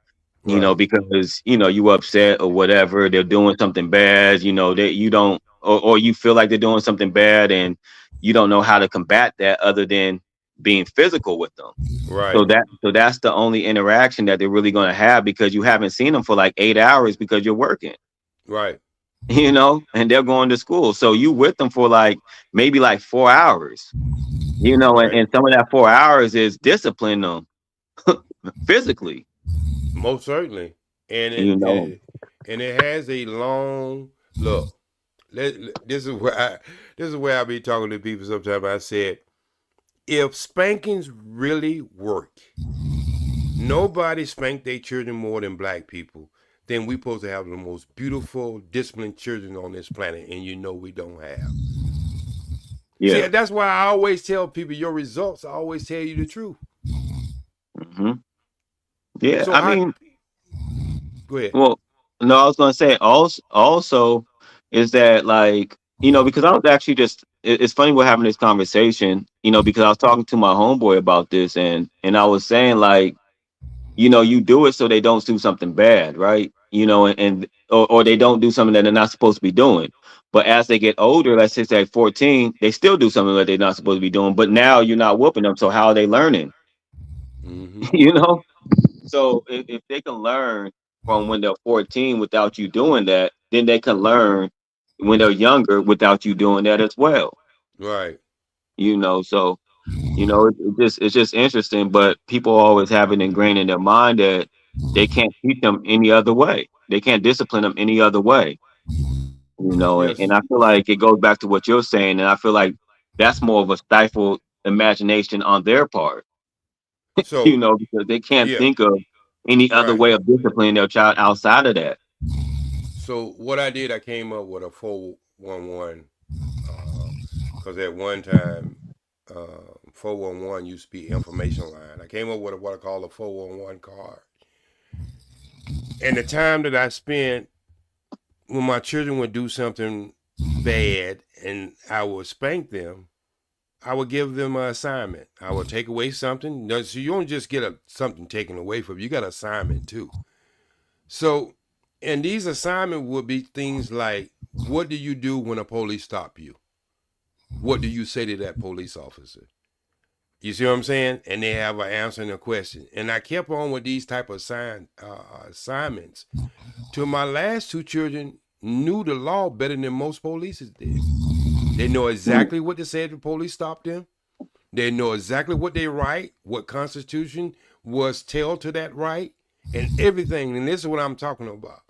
Speaker 18: Right.
Speaker 20: Because you upset or whatever, they're doing something bad, that you don't, or you feel like they're doing something bad and you don't know how to combat that other than being physical with them.
Speaker 18: Right.
Speaker 20: So that's the only interaction that they're really going to have, because you haven't seen them for like 8 hours because you're working.
Speaker 18: Right.
Speaker 20: And they're going to school, so you with them for like maybe like 4 hours.
Speaker 18: Right.
Speaker 20: And some of that 4 hours is discipline them physically.
Speaker 18: Most certainly. And it has a long look. This is where I be talking to people sometimes. I said, if spankings really work, nobody spanked their children more than black people. Then we supposed to have the most beautiful, disciplined children on this planet, and we don't have.
Speaker 20: Yeah.
Speaker 18: See, that's why I always tell people your results always tell you the truth.
Speaker 20: Mm-hmm. Yeah,
Speaker 18: So
Speaker 20: I mean,
Speaker 18: go ahead.
Speaker 20: well, no, I was gonna say also is that like, because I was actually it's funny we're having this conversation, because I was talking to my homeboy about this, and I was saying like, you do it so they don't do something bad, right? Or they don't do something that they're not supposed to be doing. But as they get older, let's say at 14, they still do something that they're not supposed to be doing. But now you're not whooping them, so how are they learning?
Speaker 18: Mm-hmm.
Speaker 20: So if they can learn from when they're 14 without you doing that, then they can learn when they're younger without you doing that as well.
Speaker 18: Right.
Speaker 20: So it's just interesting, but people always have it ingrained in their mind that they can't teach them any other way. They can't discipline them any other way.
Speaker 18: Yes.
Speaker 20: And I feel like it goes back to what you're saying, and I feel like that's more of a stifled imagination on their part.
Speaker 18: So
Speaker 20: Because they can't think of any other
Speaker 18: Right.
Speaker 20: way of disciplining their child outside of that.
Speaker 18: So what I did, I came up with a 411, because at one time, 411 used to be information line. I came up with what I call a 411 card. And the time that I spent when my children would do something bad and I would spank them, I would give them an assignment. I would take away something. So you don't just get something taken away from you. You got an assignment too. So, and these assignments would be things like, what do you do when a police stop you? What do you say to that police officer? You see what I'm saying? And they have an answer and a question. And I kept on with these type of assignments till my last two children knew the law better than most police did. They know exactly what to say if the police stopped them. They know exactly what they right, what Constitution was tell to that right, and everything. And this is what I'm talking about.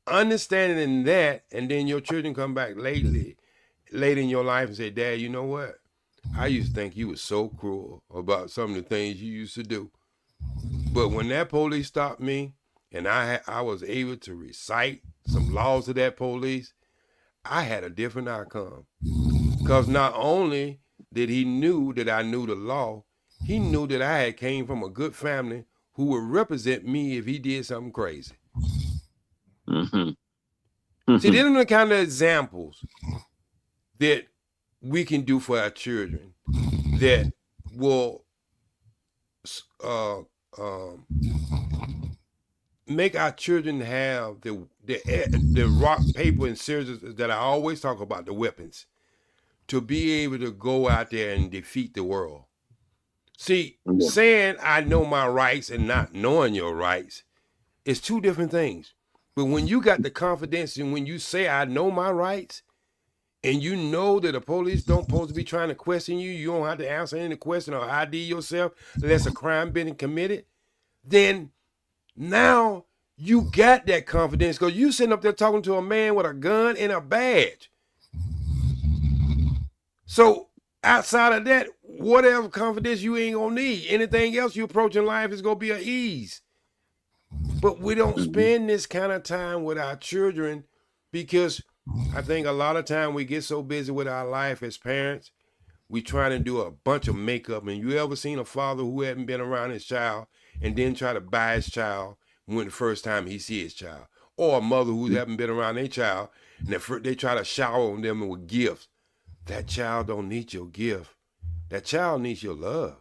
Speaker 18: Understanding that, and then your children come back late in your life and say, Dad, you know what? I used to think you was so cruel about some of the things you used to do. But when that police stopped me and I was able to recite some laws of that police, I had a different outcome. Because not only did he knew that I knew the law, he knew that I had came from a good family who would represent me if he did something crazy. See, these are the kind of examples that we can do for our children that will make our children have the rock, paper, and scissors that I always talk about, the weapons, to be able to go out there and defeat the world. See, saying I know my rights and not knowing your rights is two different things. But when you got the confidence and when you say I know my rights, and you know that the police don't supposed to be trying to question you, you don't have to answer any question or ID yourself unless a crime been committed, then now you got that confidence because you sitting up there talking to a man with a gun and a badge. So outside of that, whatever confidence you ain't gonna need. Anything else you approach in life is gonna be an ease. But we don't spend this kind of time with our children because I think a lot of time we get so busy with our life as parents, we trying to do a bunch of makeup. And you ever seen a father who hadn't been around his child and then try to buy his child when the first time he see his child? Or a mother who haven't been around their child and they try to shower on them with gifts. That child don't need your gift. That child needs your love.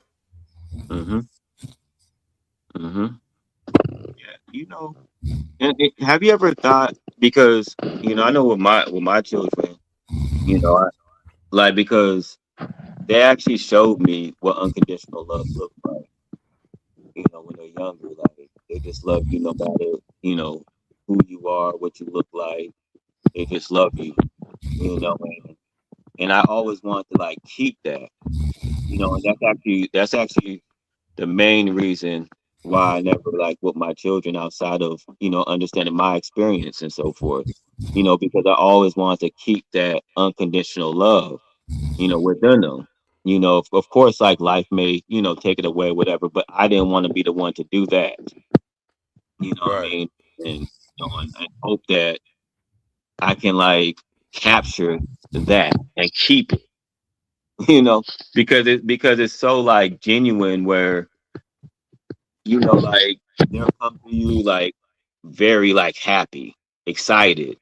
Speaker 20: Yeah, you know, have you ever thought, because I know with my children, because they actually showed me what unconditional love looks like. When they're younger, like they just love you no matter who you are, what you look like. They just love you, and I always want to like keep that, and that's actually the main reason why I never like with my children outside of understanding my experience and so forth, because I always wanted to keep that unconditional love within them. Of course, like life may take it away, whatever, but I didn't want to be the one to do that. What I mean? And I hope that I can like capture that and keep it, because it's so like genuine where like they'll come to you like very like happy, excited.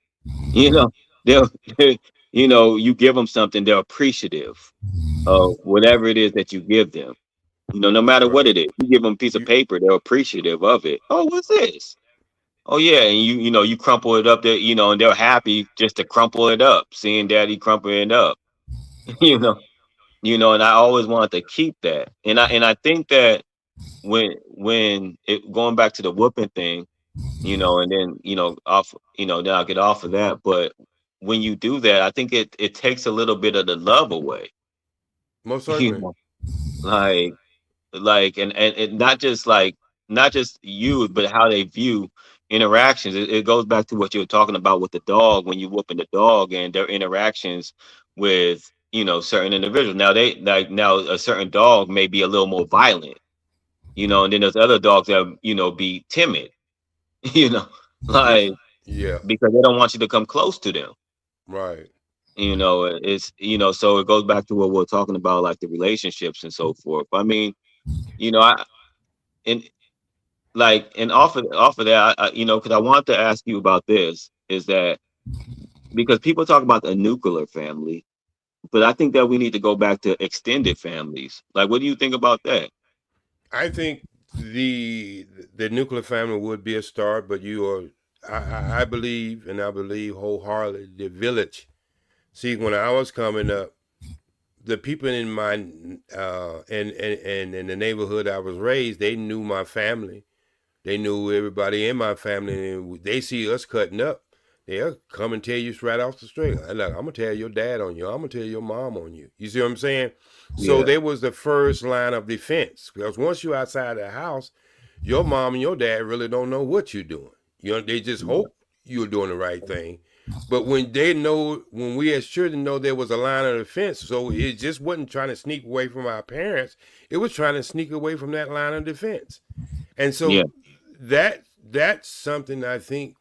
Speaker 20: They'll you give them something, they're appreciative of whatever it is that you give them. No matter what it is, you give them a piece of paper, they're appreciative of it. Oh, what's this? Oh yeah, and you crumple it up there, and they're happy just to crumple it up, seeing daddy crumple it up. And I always wanted to keep that. And I think that when it going back to the whooping thing, and then off, then I'll get off of that. But when you do that, I think it takes a little bit of the love away.
Speaker 18: Most certainly.
Speaker 20: Like and not just you, but how they view interactions. It goes back to what you were talking about with the dog when you whooping the dog and their interactions with certain individuals. Now a certain dog may be a little more violent, and then there's other dogs that be timid, like because they don't want you to come close to them.
Speaker 18: Right.
Speaker 20: It's so it goes back to what we're talking about, like the relationships and so forth. I mean, and off of that, because I want to ask you about this, is that because people talk about the nuclear family, but I think that we need to go back to extended families. Like, what do you think about that?
Speaker 18: I think the nuclear family would be a start, but I believe wholeheartedly the village. See, when I was coming up,
Speaker 10: the people in my and in the neighborhood I was raised, they knew my family. They knew everybody in my family, and they see us cutting up. They'll come and tell you right off the street. Like, I'm gonna tell your dad on you. I'm gonna tell your mom on you. You see what I'm saying? So
Speaker 20: Yeah.
Speaker 10: they was the first line of defense, because once you're outside the house, your mom and your dad really don't know what you're doing. You know, they just hope you're doing the right thing. But when they know, when we as children know there was a line of defense, so it just wasn't trying to sneak away from our parents. It was trying to sneak away from that line of defense. And so that's something I think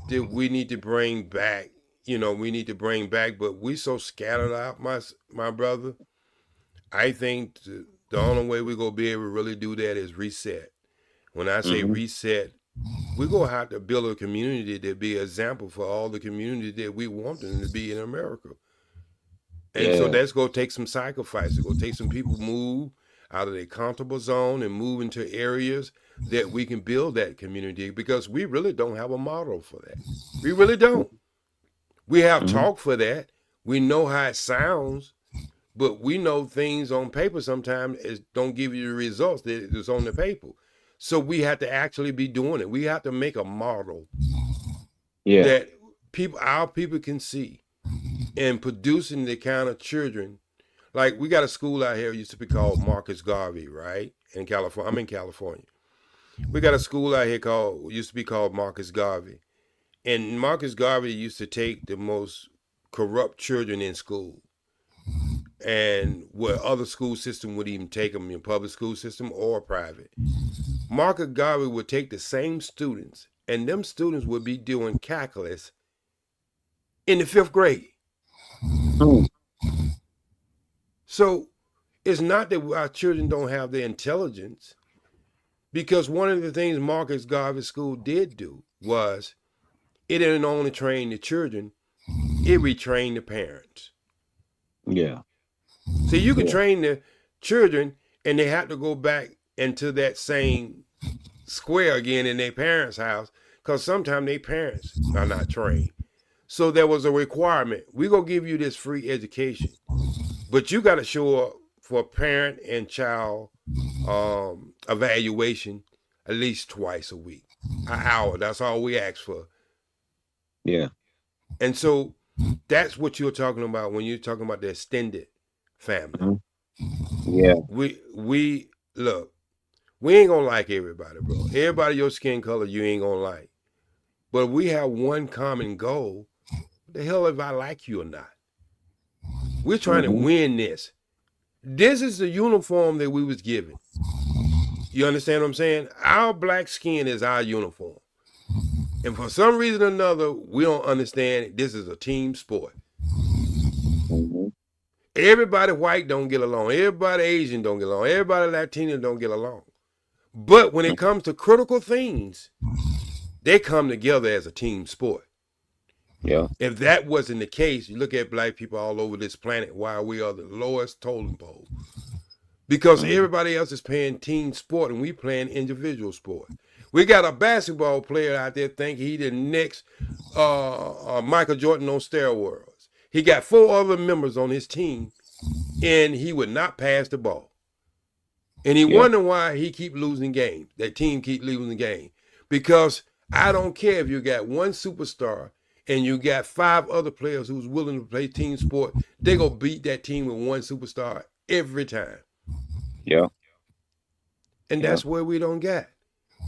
Speaker 10: that we need to bring back. You know, we need to bring back, but we so scattered out, my brother. I think the only way we're gonna be able to really do that is reset. When I say reset, we're gonna have to build a community to be an example for all the community that we want them to be in America. And so that's gonna take some sacrifice. It's gonna take some people move out of their comfortable zone and move into areas that we can build that community, because we really don't have a model for that. We really don't. We have talk for that. We know how it sounds, but we know things on paper sometimes don't give you the results that is on the paper. So we have to actually be doing it. We have to make a model that our people can see, and producing the kind of children. Like, we got a school out here used to be called Marcus Garvey, right? In California. I'm in California. We got a school out here used to be called Marcus Garvey. And Marcus Garvey used to take the most corrupt children in school, and where other school system would even take them, in public school system or private. Marcus Garvey would take the same students, and them students would be doing calculus in the 5th grade. So it's not that our children don't have the intelligence, because one of the things Marcus Garvey School did do was it didn't only train the children, it retrained the parents.
Speaker 20: Yeah.
Speaker 10: So you can train the children, and they have to go back into that same square again in their parents' house, because sometimes their parents are not trained. So there was a requirement. We're going to give you this free education, but you got to show up for parent and child evaluation at least twice a week, an hour. That's all we ask for.
Speaker 20: Yeah.
Speaker 10: And so that's what you're talking about when you're talking about the extended family.
Speaker 20: Yeah.
Speaker 10: We look, we ain't gonna like everybody, bro. Everybody your skin color you ain't gonna like. But we have one common goal. What the hell if I like you or not? We're trying to win this. This is the uniform that we was given. You understand what I'm saying? Our black skin is our uniform. And for some reason or another, we don't understand this is a team sport. Everybody white don't get along. Everybody Asian don't get along. Everybody Latino don't get along. But when it comes to critical things, they come together as a team sport.
Speaker 20: Yeah.
Speaker 10: If that wasn't the case, you look at black people all over this planet, why we are the lowest totem pole. Because everybody else is playing team sport and we playing individual sport. We got a basketball player out there thinking he the next Michael Jordan on steroids. He got 4 other members on his team, and he would not pass the ball. And he wonder why he keep losing games. That team keep losing games. Because I don't care if you got one superstar and you got 5 other players who's willing to play team sport, they gonna beat that team with one superstar every time.
Speaker 20: Yeah.
Speaker 10: And that's where we don't get.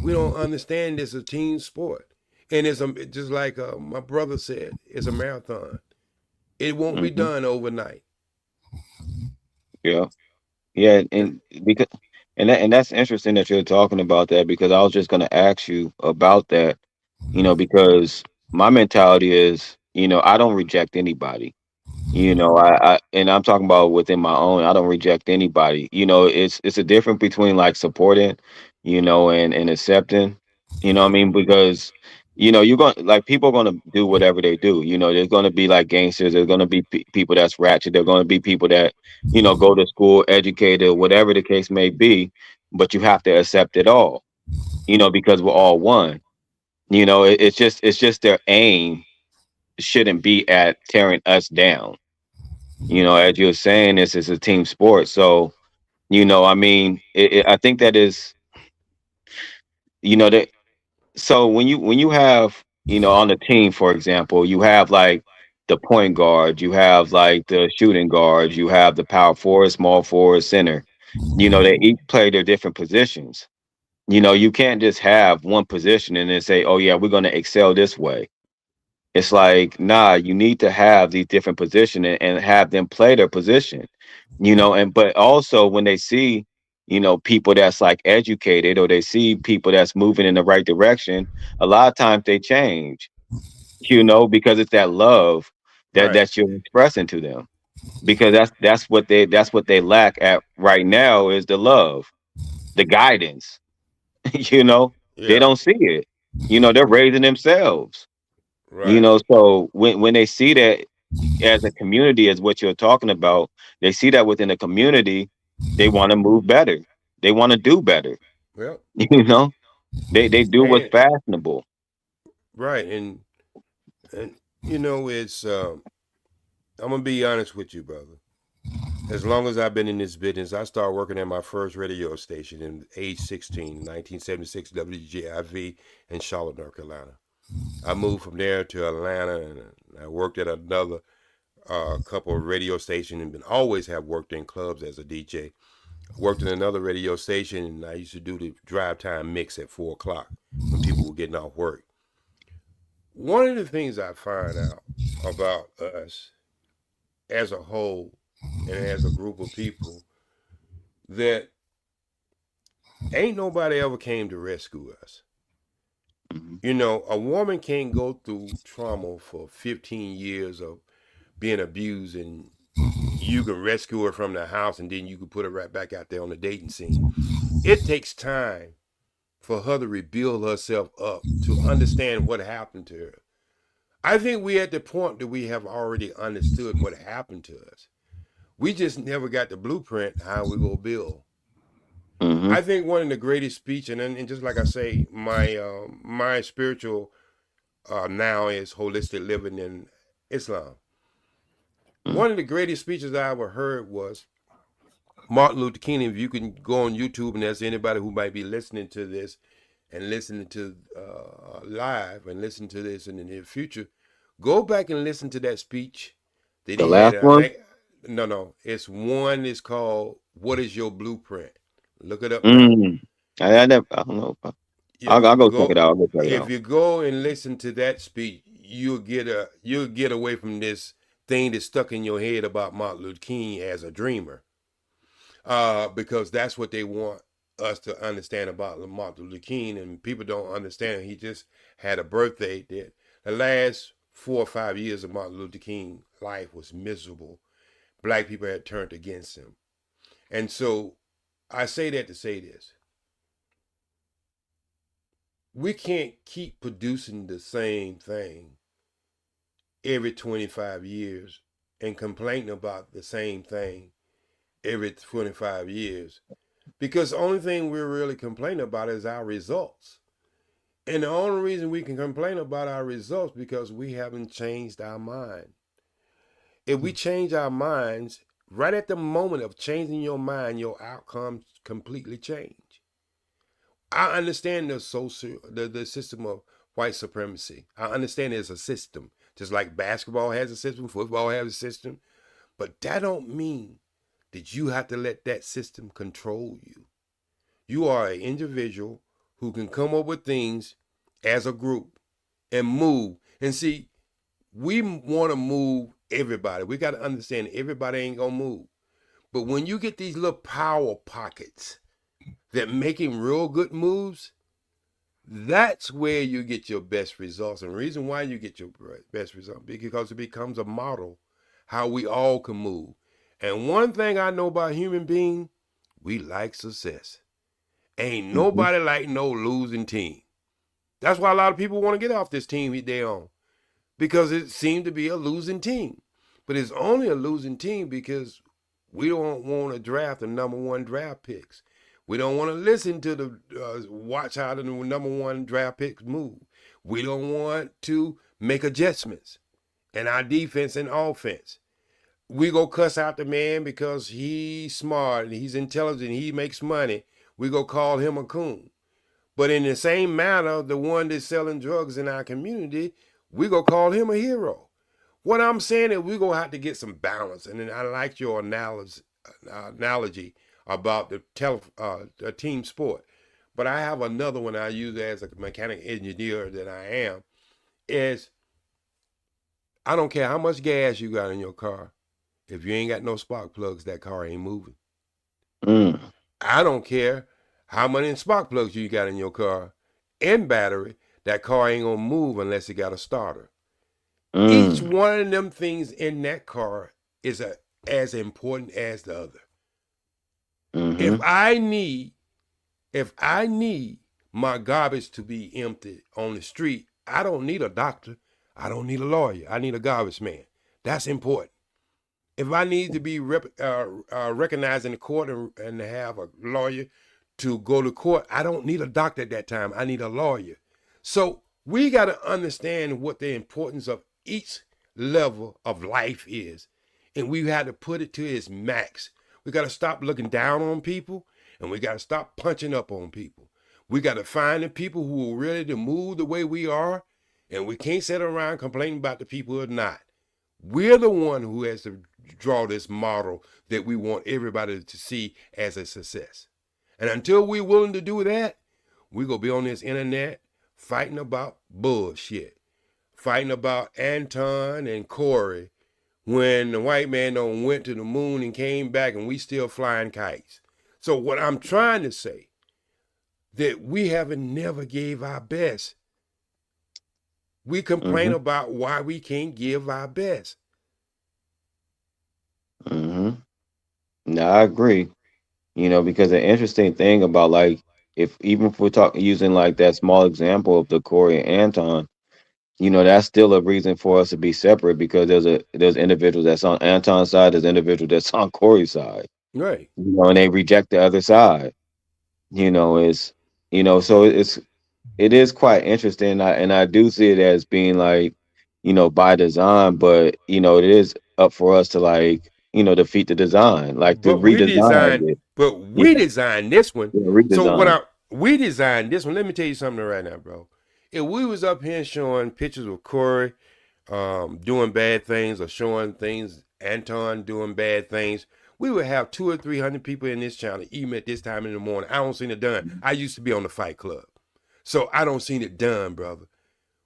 Speaker 10: We don't understand this is a team sport. And it's just like my brother said, it's a marathon. It won't be done overnight.
Speaker 20: Yeah. Yeah, and because and that's interesting that you're talking about that, because I was just going to ask you about that, because my mentality is, I don't reject anybody. I and I'm talking about within my own, I don't reject anybody. It's a difference between like supporting, and accepting, what I mean? Because, you're going like people are going to do whatever they do. There's going to be like gangsters, there's going to be people that's ratchet, there's going to be people that, go to school, educated, whatever the case may be, but you have to accept it all, because we're all one. It's just their aim shouldn't be at tearing us down. You know, as you're saying, this is a team sport. So, you know, I mean, I think that is, you know, that so when you have, you know, on the team, for example, you have like the point guard, you have like the shooting guards, you have the power forward, small forward, center. You know, they each play their different positions. You know, you can't just have one position and then say, oh yeah, we're going to excel this way. It's like, nah, you need to have these different positions and have them play their position, you know, and but also when they see, you know, people that's like educated or they see people that's moving in the right direction, a lot of times they change, you know, because it's that love
Speaker 18: Right.
Speaker 20: that you're expressing to them. Because that's what they lack at right now is the love, the guidance, you know, they
Speaker 18: Yeah.
Speaker 20: don't see it. You know, they're raising themselves. You
Speaker 18: Right.
Speaker 20: know, so when they see that as a community, as what you're talking about, they see that within the community, they want to move better. They want to do better.
Speaker 18: Well,
Speaker 20: You know, they do what's
Speaker 18: and
Speaker 20: fashionable.
Speaker 18: right, and you know, it's I'm gonna be honest with you, brother. As long as I've been in this business, I started working at my first radio station in age 16, 1976, WGIV in Charlotte, North Carolina. I moved from there to Atlanta, and I worked at another couple of radio stations, and been always have worked in clubs as a DJ. Worked in another radio station, and I used to do the drive time mix at 4 o'clock when people were getting off work. One of the things I find out about us as a whole and as a group of people that ain't nobody ever came to rescue us. You know, a woman can't go through trauma for 15 years of being abused and you can rescue her from the house and then you can put her right back out there on the dating scene. It takes time for her to rebuild herself up to understand what happened to her. I think we're at the point that we have already understood what happened to us. We just never got the blueprint how we go build.
Speaker 20: Mm-hmm.
Speaker 18: I think one of the greatest speech, and just like I say, my spiritual now is holistic living in Islam. One of the greatest speeches I ever heard was Martin Luther King. If you can go on YouTube and there's anybody who might be listening to this and listening to live and listen to this in the near future, go back and listen to that speech that
Speaker 20: The
Speaker 18: he had.
Speaker 20: last
Speaker 18: I
Speaker 20: one.
Speaker 18: think no, it's one. It's called "What Is Your Blueprint." Look it up now.
Speaker 20: I don't know.
Speaker 18: Yeah,
Speaker 20: I'll go check it
Speaker 18: go.
Speaker 20: out. I'll go check it
Speaker 18: If
Speaker 20: out.
Speaker 18: you go and listen to that speech, you'll get away from this thing that's stuck in your head about Martin Luther King as a dreamer, because that's what they want us to understand about Martin Luther King, and people don't understand. He just had a birthday that the last 4 or 5 years of Martin Luther King life was miserable. Black people had turned against him, and so I say that to say this: we can't keep producing the same thing every 25 years and complaining about the same thing every 25 years, because the only thing we're really complaining about is our results. And the only reason we can complain about our results because we haven't changed our mind. If we change our minds, right at the moment of changing your mind, your outcomes completely change. I understand the system of white supremacy. I understand there's a system. Just like basketball has a system, football has a system. But that don't mean that you have to let that system control you. You are an individual who can come up with things as a group and move. And see, we want to move everybody. We got to understand everybody ain't going to move. But when you get these little power pockets that making real good moves, that's where you get your best results. And the reason why you get your best results because it becomes a model how we all can move. And one thing I know about human beings, we like success. Ain't nobody like no losing team. That's why a lot of people want to get off this team they on, because it seemed to be a losing team. But it's only a losing team because we don't want to draft the number one draft picks. We don't want to listen to the watch how the number one draft picks move. We don't want to make adjustments in our defense and offense. we go cuss out the man because he's smart and he's intelligent, he makes money. We go call him a coon. But in the same manner, the one that's selling drugs in our community, we go call him a hero. What I'm saying is we gonna have to get some balance. And then I like your analogy about the team sport. But I have another one I use as a mechanic engineer that I am, is I don't care how much gas you got in your car. If you ain't got no spark plugs, that car ain't moving. I don't care how many spark plugs you got in your car and battery, that car ain't gonna move unless it got a starter. Each one of them things in that car is as important as the other. If I need my garbage to be empty on the street, I don't need a doctor. I don't need a lawyer. I need a garbage man. That's important. If I need to be recognized in the court and have a lawyer to go to court, I don't need a doctor at that time. I need a lawyer. So we got to understand what the importance of each level of life is. And we had to put it to its max. We got to stop looking down on people, and we got to stop punching up on people. We got to find the people who are ready to move the way we are, and we can't sit around complaining about the people who are not. We're the one who has to draw this model that we want everybody to see as a success. And until we're willing to do that, we're going to be on this internet fighting about bullshit, fighting about Anton and Corey when the white man done went to the moon and came back and we still flying kites. So what I'm trying to say, that we haven't never gave our best. We complain about why we can't give our best.
Speaker 20: No, I agree. You know, because the interesting thing about, like, even if we're talking using like that small example of the Corey and Anton, you know, that's still a reason for us to be separate, because there's individuals that's on Anton's side, there's individuals that's on Corey's side.
Speaker 18: Right.
Speaker 20: You know, and they reject the other side. You know, so it is quite interesting, and I do see it as being like, you know, by design, but you know, it is up for us to, like, you know, defeat the design, like to
Speaker 18: But we
Speaker 20: redesign
Speaker 18: designed,
Speaker 20: it.
Speaker 18: designed this one.
Speaker 20: Yeah,
Speaker 18: So
Speaker 20: redesign.
Speaker 18: we designed this one. Let me tell you something right now, bro. If we was up here showing pictures of Corey doing bad things, or showing things Anton doing bad things, we would have 200 or 300 people in this channel even at this time in the morning. I don't seen it done. I used to be on the Fight Club, so I don't seen it done, brother.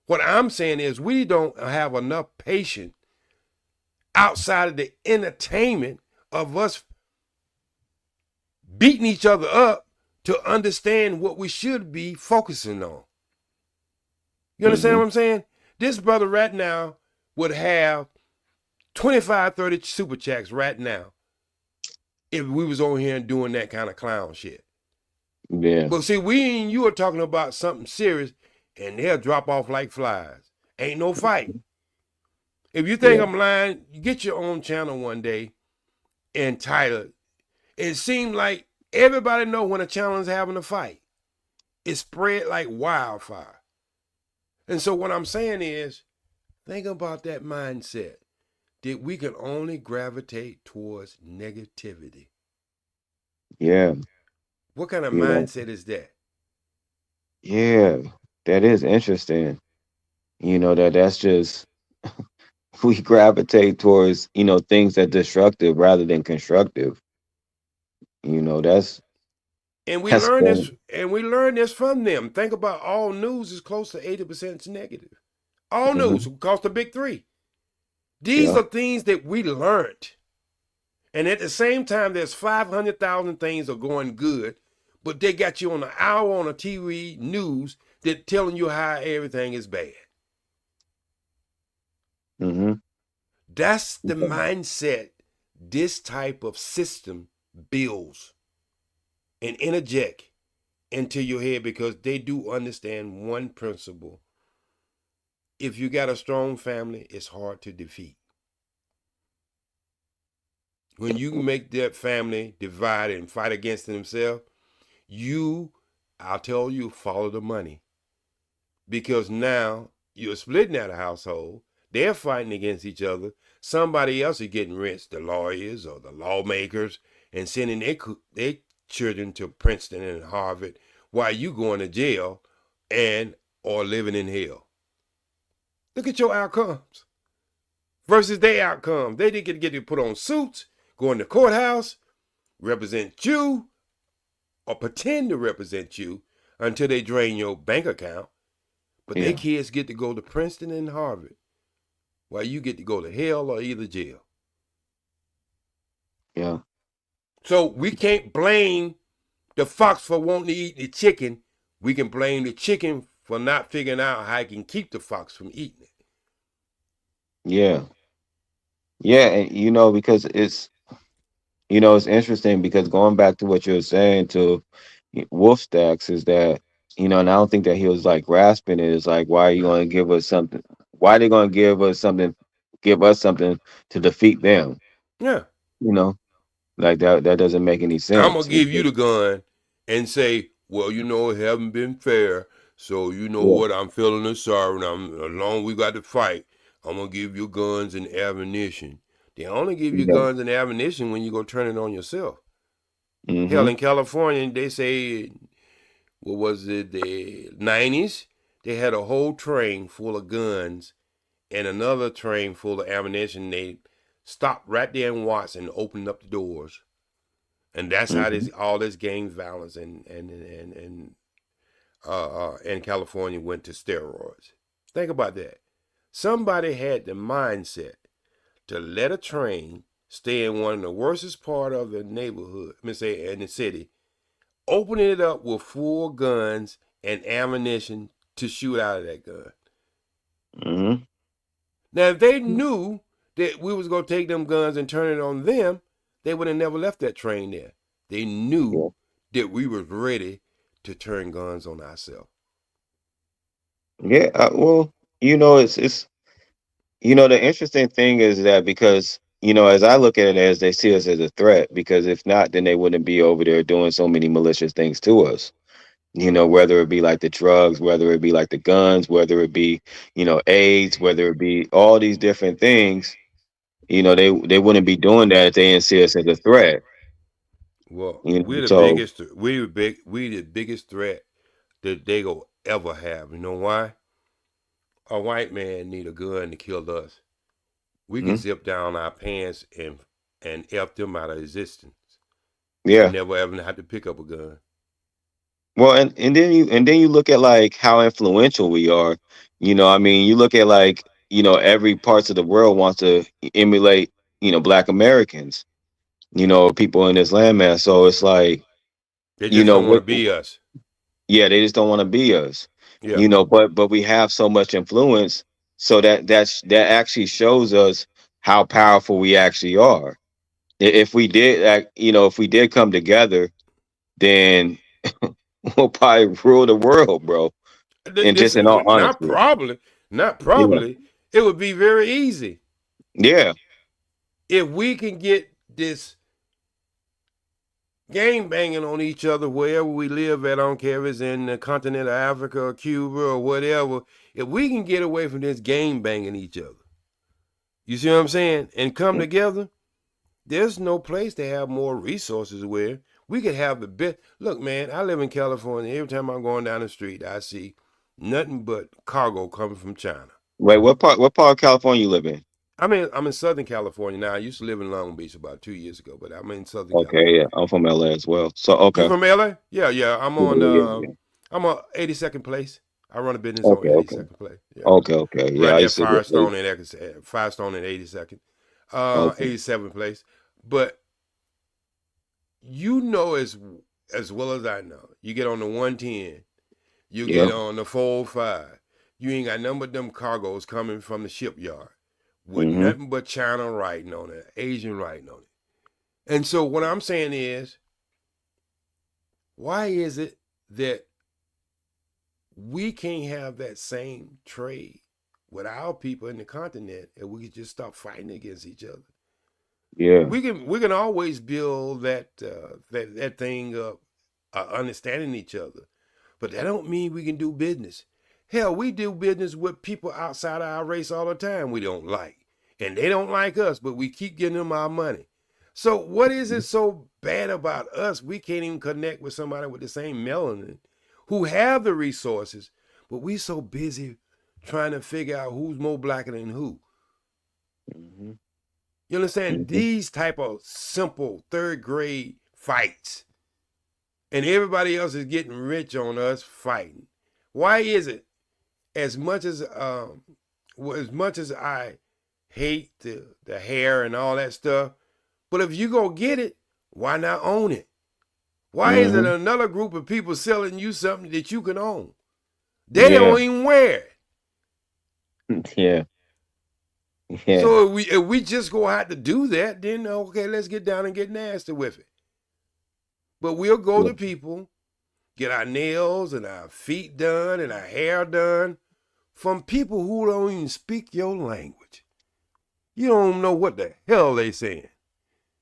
Speaker 18: What I'm saying is we don't have enough patience outside of the entertainment of us beating each other up to understand what we should be focusing on. You understand what I'm saying? This brother right now would have 25, 30 super chats right now if we was on here and doing that kind of clown shit.
Speaker 20: Yeah.
Speaker 18: But see, we and you are talking about something serious, and they'll drop off like flies. Ain't no fight. If you think I'm lying, you get your own channel one day entitled. It seemed like everybody know when a channel is having a fight. It spread like wildfire. And so what I'm saying is, think about that mindset, that we can only gravitate towards negativity.
Speaker 20: Yeah.
Speaker 18: What kind of
Speaker 20: You know,
Speaker 18: mindset is that?
Speaker 20: yeah, that is interesting. You know, that's just we gravitate towards, you know, things that destructive rather than constructive. You know,
Speaker 18: And we
Speaker 20: that's
Speaker 18: learn
Speaker 20: funny.
Speaker 18: this, from them. Think about all news is close to 80% negative. All news, across the big three. These
Speaker 20: Yeah.
Speaker 18: are things that we learned. And at the same time, there's 500,000 things are going good, but they got you on an hour on a TV news that telling you how everything is bad. That's the mindset this type of system builds and interject into your head, because they do understand one principle. If you got a strong family, it's hard to defeat. When you make that family divide and fight against themselves, I'll tell you, follow the money. Because now you're splitting out a household. They're fighting against each other. somebody else is getting rich, the lawyers or the lawmakers, and sending their children to Princeton and Harvard while you going to jail and or living in hell. Look at your outcomes versus their outcomes. They didn't get to put on suits, go in the courthouse, represent you, or pretend to represent you until they drain your bank account. But their kids get to go to Princeton and Harvard while you get to go to hell or either jail.
Speaker 20: Yeah.
Speaker 18: So we can't blame the fox for wanting to eat the chicken. We can blame the chicken for not figuring out how it can keep the fox from eating it.
Speaker 20: Yeah. Yeah, and because it's it's interesting because going back to what you were saying to Wolf Stacks is that, and I don't think that he was like grasping it. It's like, why are you going to give us something? Why are they going to give us something to defeat them?
Speaker 18: Yeah.
Speaker 20: Like that doesn't make any sense.
Speaker 18: I'm going to give you the gun and say, well, it haven't been fair. So what? I'm feeling the sorrow. And as long as we got to fight, I'm going to give you guns and ammunition. They only give you guns and ammunition when you go turn it on yourself.
Speaker 20: Mm-hmm.
Speaker 18: Hell, in California, they say, what was it, the 90s? They had a whole train full of guns and another train full of ammunition. They stopped right there in Watts and opened up the doors. And that's how all this gang violence in California went to steroids. Think about that. Somebody had the mindset to let a train stay in one of the worstest part of the neighborhood, in the city, opening it up with full guns and ammunition to shoot out of that gun.
Speaker 20: Mm-hmm.
Speaker 18: Now, if they knew that we was going to take them guns and turn it on them, they would have never left that train there. They knew that we was ready to turn guns on ourselves.
Speaker 20: Yeah, well, it's the interesting thing is that because as I look at it, as they see us as a threat, because if not, then they wouldn't be over there doing so many malicious things to us. Whether it be like the drugs, whether it be like the guns, whether it be AIDS, whether it be all these different things. They wouldn't be doing that if they didn't see us as a threat.
Speaker 18: Well, we're the biggest threat that they go ever have. You know why? A white man need a gun to kill us. We can zip down our pants and F them out of existence.
Speaker 20: Yeah.
Speaker 18: And never ever have to pick up a gun.
Speaker 20: Well, and then you look at like how influential we are. You look at like, every parts of the world wants to emulate, Black Americans, people in this landmass. So it's like,
Speaker 18: they just don't want to be us.
Speaker 20: Yeah, they just don't want to be us.
Speaker 18: Yeah.
Speaker 20: But we have so much influence, so that actually shows us how powerful we actually are. If we did come together, then we'll probably rule the world, bro. And just in all honesty,
Speaker 18: not probably. It would be very easy.
Speaker 20: Yeah.
Speaker 18: If we can get this gang banging on each other wherever we live at, I don't care if it's in the continent of Africa or Cuba or whatever, if we can get away from this gang banging each other, you see what I'm saying, and come together, there's no place to have more resources where we could have the best. Look, man, I live in California. Every time I'm going down the street, I see nothing but cargo coming from China.
Speaker 20: Wait, what part of California you live in?
Speaker 18: I'm in Southern California now. I used to live in Long Beach about 2 years ago, but I'm in Southern
Speaker 20: California.
Speaker 18: Okay,
Speaker 20: yeah, I'm from LA as well. So okay.
Speaker 18: You from LA? Yeah. I'm on I'm on 82nd Place. I run a business on 82nd Place. Yeah.
Speaker 20: Okay. Yeah,
Speaker 18: right there, Firestone and 82nd. 87th Place. But as well as I know, you get on the 110, you get on the 405. You ain't got none but them cargoes coming from the shipyard with nothing but China writing on it, Asian writing on it. And so what I'm saying is, why is it that we can't have that same trade with our people in the continent and we can just stop fighting against each other?
Speaker 20: Yeah.
Speaker 18: We can always build that thing up, understanding each other. But that don't mean we can do business. Hell, we do business with people outside our race all the time we don't like. and they don't like us, but we keep giving them our money. So what is it so bad about us? We can't even connect with somebody with the same melanin who have the resources, but we so busy trying to figure out who's more blacker than who. You understand? These type of simple third grade fights, and everybody else is getting rich on us fighting. Why is it? As much as I hate the hair and all that stuff, but if you go get it, why not own it? Why is it another group of people selling you something that you can own? They don't even wear it.
Speaker 20: Yeah. Yeah.
Speaker 18: So if we just go out to do that, then okay, let's get down and get nasty with it. But we'll go to people, get our nails and our feet done and our hair done from people who don't even speak your language. You don't know what the hell they saying.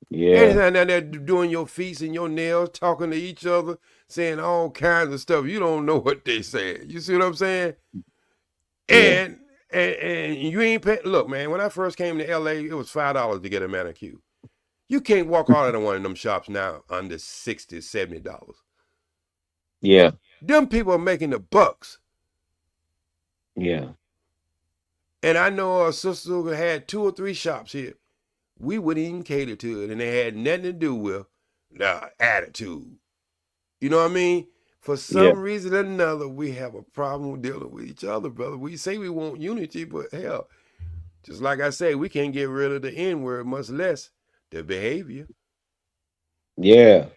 Speaker 20: Yeah.
Speaker 18: Anytime they're doing your feet and your nails, talking to each other, saying all kinds of stuff, you don't know what they said. You see what I'm saying?
Speaker 20: Yeah.
Speaker 18: And you ain't paying. Look, man, when I first came to LA, it was $5 to get a manicure. You can't walk out of one of them shops now under $60, $70.
Speaker 20: Yeah.
Speaker 18: Them people are making the bucks.
Speaker 20: Yeah.
Speaker 18: And I know a sister who had 2 or 3 shops here. We wouldn't even cater to it, and they had nothing to do with the attitude. You know what I mean? For some reason or another, we have a problem with dealing with each other, brother. We say we want unity, but hell, just like I say, we can't get rid of the N-word, much less the behavior.
Speaker 20: Yeah.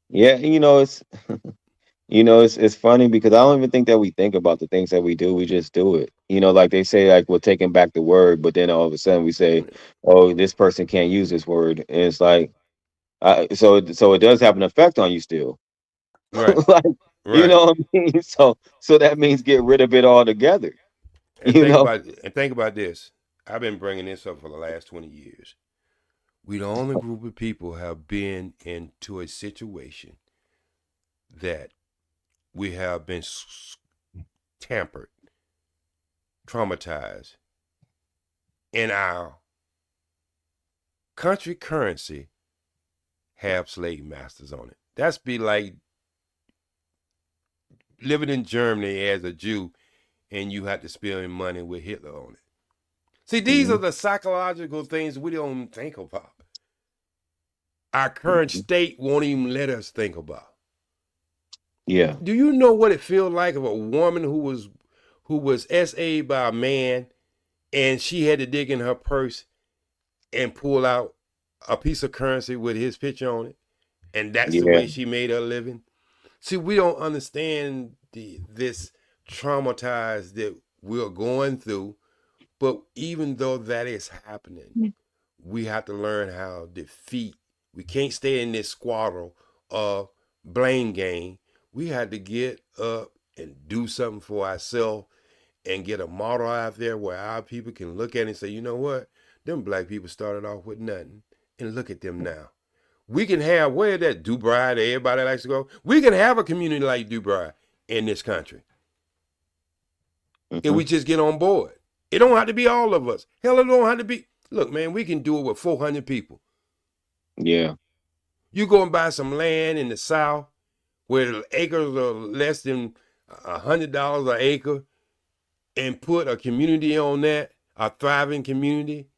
Speaker 20: Yeah. It's funny because I don't even think that we think about the things that we do. We just do it. Like they say, like we're taking back the word, but then all of a sudden we say, "Oh, this person can't use this word," and it's like, so it does have an effect on you still.
Speaker 18: Right.
Speaker 20: Like,
Speaker 18: Right.
Speaker 20: you know what I mean? So that means get rid of it altogether.
Speaker 18: And think about this. I've been bringing this up for the last 20 years. We the only group of people have been into a situation that we have been tampered, traumatized, and our country currency have slave masters on it. That's be like living in Germany as a Jew and you have to spend money with Hitler on it. See, these are the psychological things we don't think about. Our current state won't even let us think about.
Speaker 20: Yeah.
Speaker 18: Do you know what it feels like of a woman who was SA'd by a man and she had to dig in her purse and pull out a piece of currency with his picture on it? And that's the way she made her living. See, we don't understand this traumatized that we're going through. But even though that is happening, we have to learn how to defeat. We can't stay in this squaddle of blame game. We had to get up and do something for ourselves and get a model out there where our people can look at it and say, you know what? Them black people started off with nothing. And look at them now. We can have, where that Dubai that everybody likes to go, we can have a community like Dubai in this country. If we just get on board. It don't have to be all of us. Hell, it don't have to be. Look, man, we can do it with 400 people.
Speaker 20: Yeah.
Speaker 18: You go and buy some land in the South where the acres are less than $100 an acre and put a community on that, a thriving community.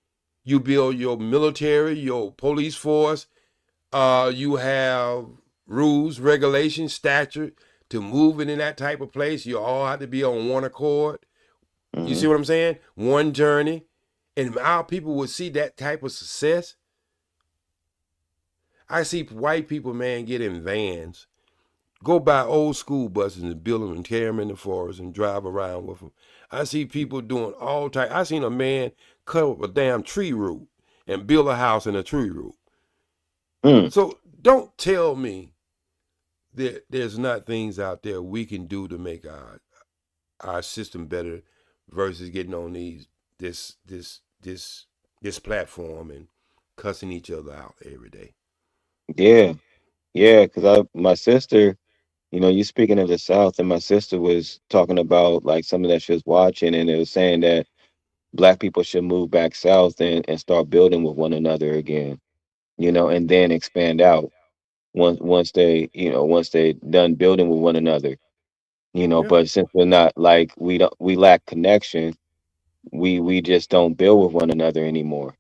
Speaker 18: You build your military, your police force. You have rules, regulations, statute to move it in that type of place. You all have to be on one accord. You see what I'm saying? One journey. And our people would see that type of success. I see white people, man, get in vans, go buy old school buses and build them and carry them in the forest and drive around with them. I see people doing all type. I seen a man cut up a damn tree root and build a house in a tree root. So don't tell me that there's not things out there we can do to make our system better versus getting on this platform and cussing each other out every day.
Speaker 20: Yeah. Yeah. Because my sister, you speaking of the South, and my sister was talking about like something that she was watching, and it was saying that Black people should move back south and start building with one another again, and then expand out once they, once they done building with one another,
Speaker 18: Yeah.
Speaker 20: but since we're not like we lack connection, we just don't build with one another anymore.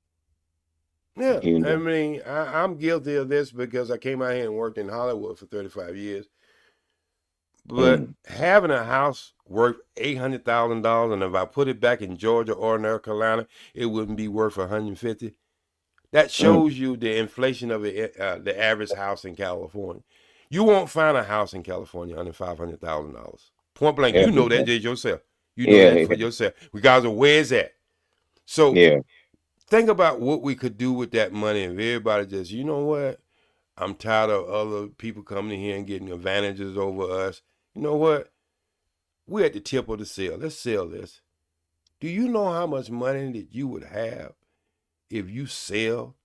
Speaker 18: Yeah.
Speaker 20: You
Speaker 18: I
Speaker 20: know.
Speaker 18: mean, I'm guilty of this because I came out here and worked in Hollywood for 35 years. But
Speaker 20: Mm.
Speaker 18: having a house worth $800,000, and if I put it back in Georgia or North Carolina, it wouldn't be worth 150. That
Speaker 20: Mm.
Speaker 18: shows you the inflation of the average house in California. You won't find a house in California under $500,000. Point blank,
Speaker 20: Yeah,
Speaker 18: you know that just yourself. You know
Speaker 20: yeah,
Speaker 18: that for yourself, regardless of where it's at. So
Speaker 20: yeah,
Speaker 18: think about what we could do with that money if everybody just, you know what? I'm tired of other people coming in here and getting advantages over us. You know what? We're at the tip of the sale. Let's sell this. Do you know how much money that you would have if you sell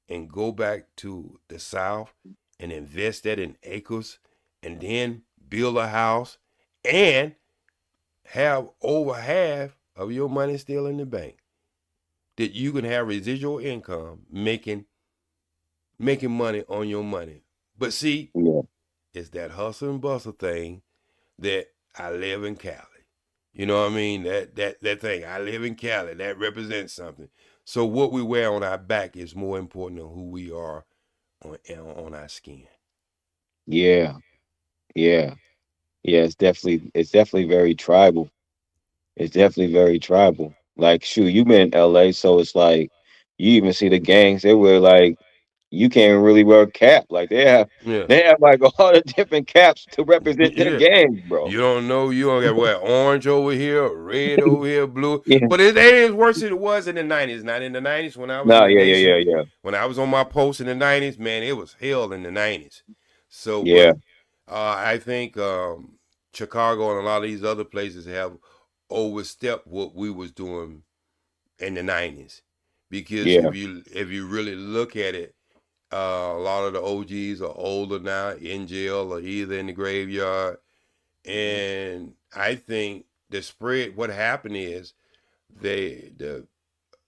Speaker 18: and go back to the South and invest that in acres and then build a house and have over half of your money still in the bank? That you can have residual income making money on your money. But see,
Speaker 20: yeah,
Speaker 18: it's that hustle and bustle thing that I live in Cali. You know what I mean? That thing. I live in Cali. That represents something. So what we wear on our back is more important than who we are on our skin.
Speaker 20: yeah, yeah, yeah. It's definitely very tribal. It's definitely very tribal. Like, shoot, you been in LA, so it's like you even see the gangs. They were like, you can't really wear a cap. Like
Speaker 18: Yeah.
Speaker 20: they have like all the different caps to represent their
Speaker 18: Yeah.
Speaker 20: gangs, bro.
Speaker 18: You don't know. You don't got what orange over here, red over here, blue.
Speaker 20: Yeah.
Speaker 18: But it ain't worse than it was in the '90s. Not in the '90s when I was in
Speaker 20: No,
Speaker 18: the
Speaker 20: yeah, yeah,
Speaker 18: nation.
Speaker 20: yeah, yeah,
Speaker 18: When I was on my post in the '90s, man, it was hell in the '90s. So,
Speaker 20: yeah,
Speaker 18: but I think Chicago and a lot of these other places have overstepped what we was doing in the '90s. Because
Speaker 20: yeah,
Speaker 18: if you really look at it, a lot of the OGs are older now, in jail or either in the graveyard. And I think the spread, what happened is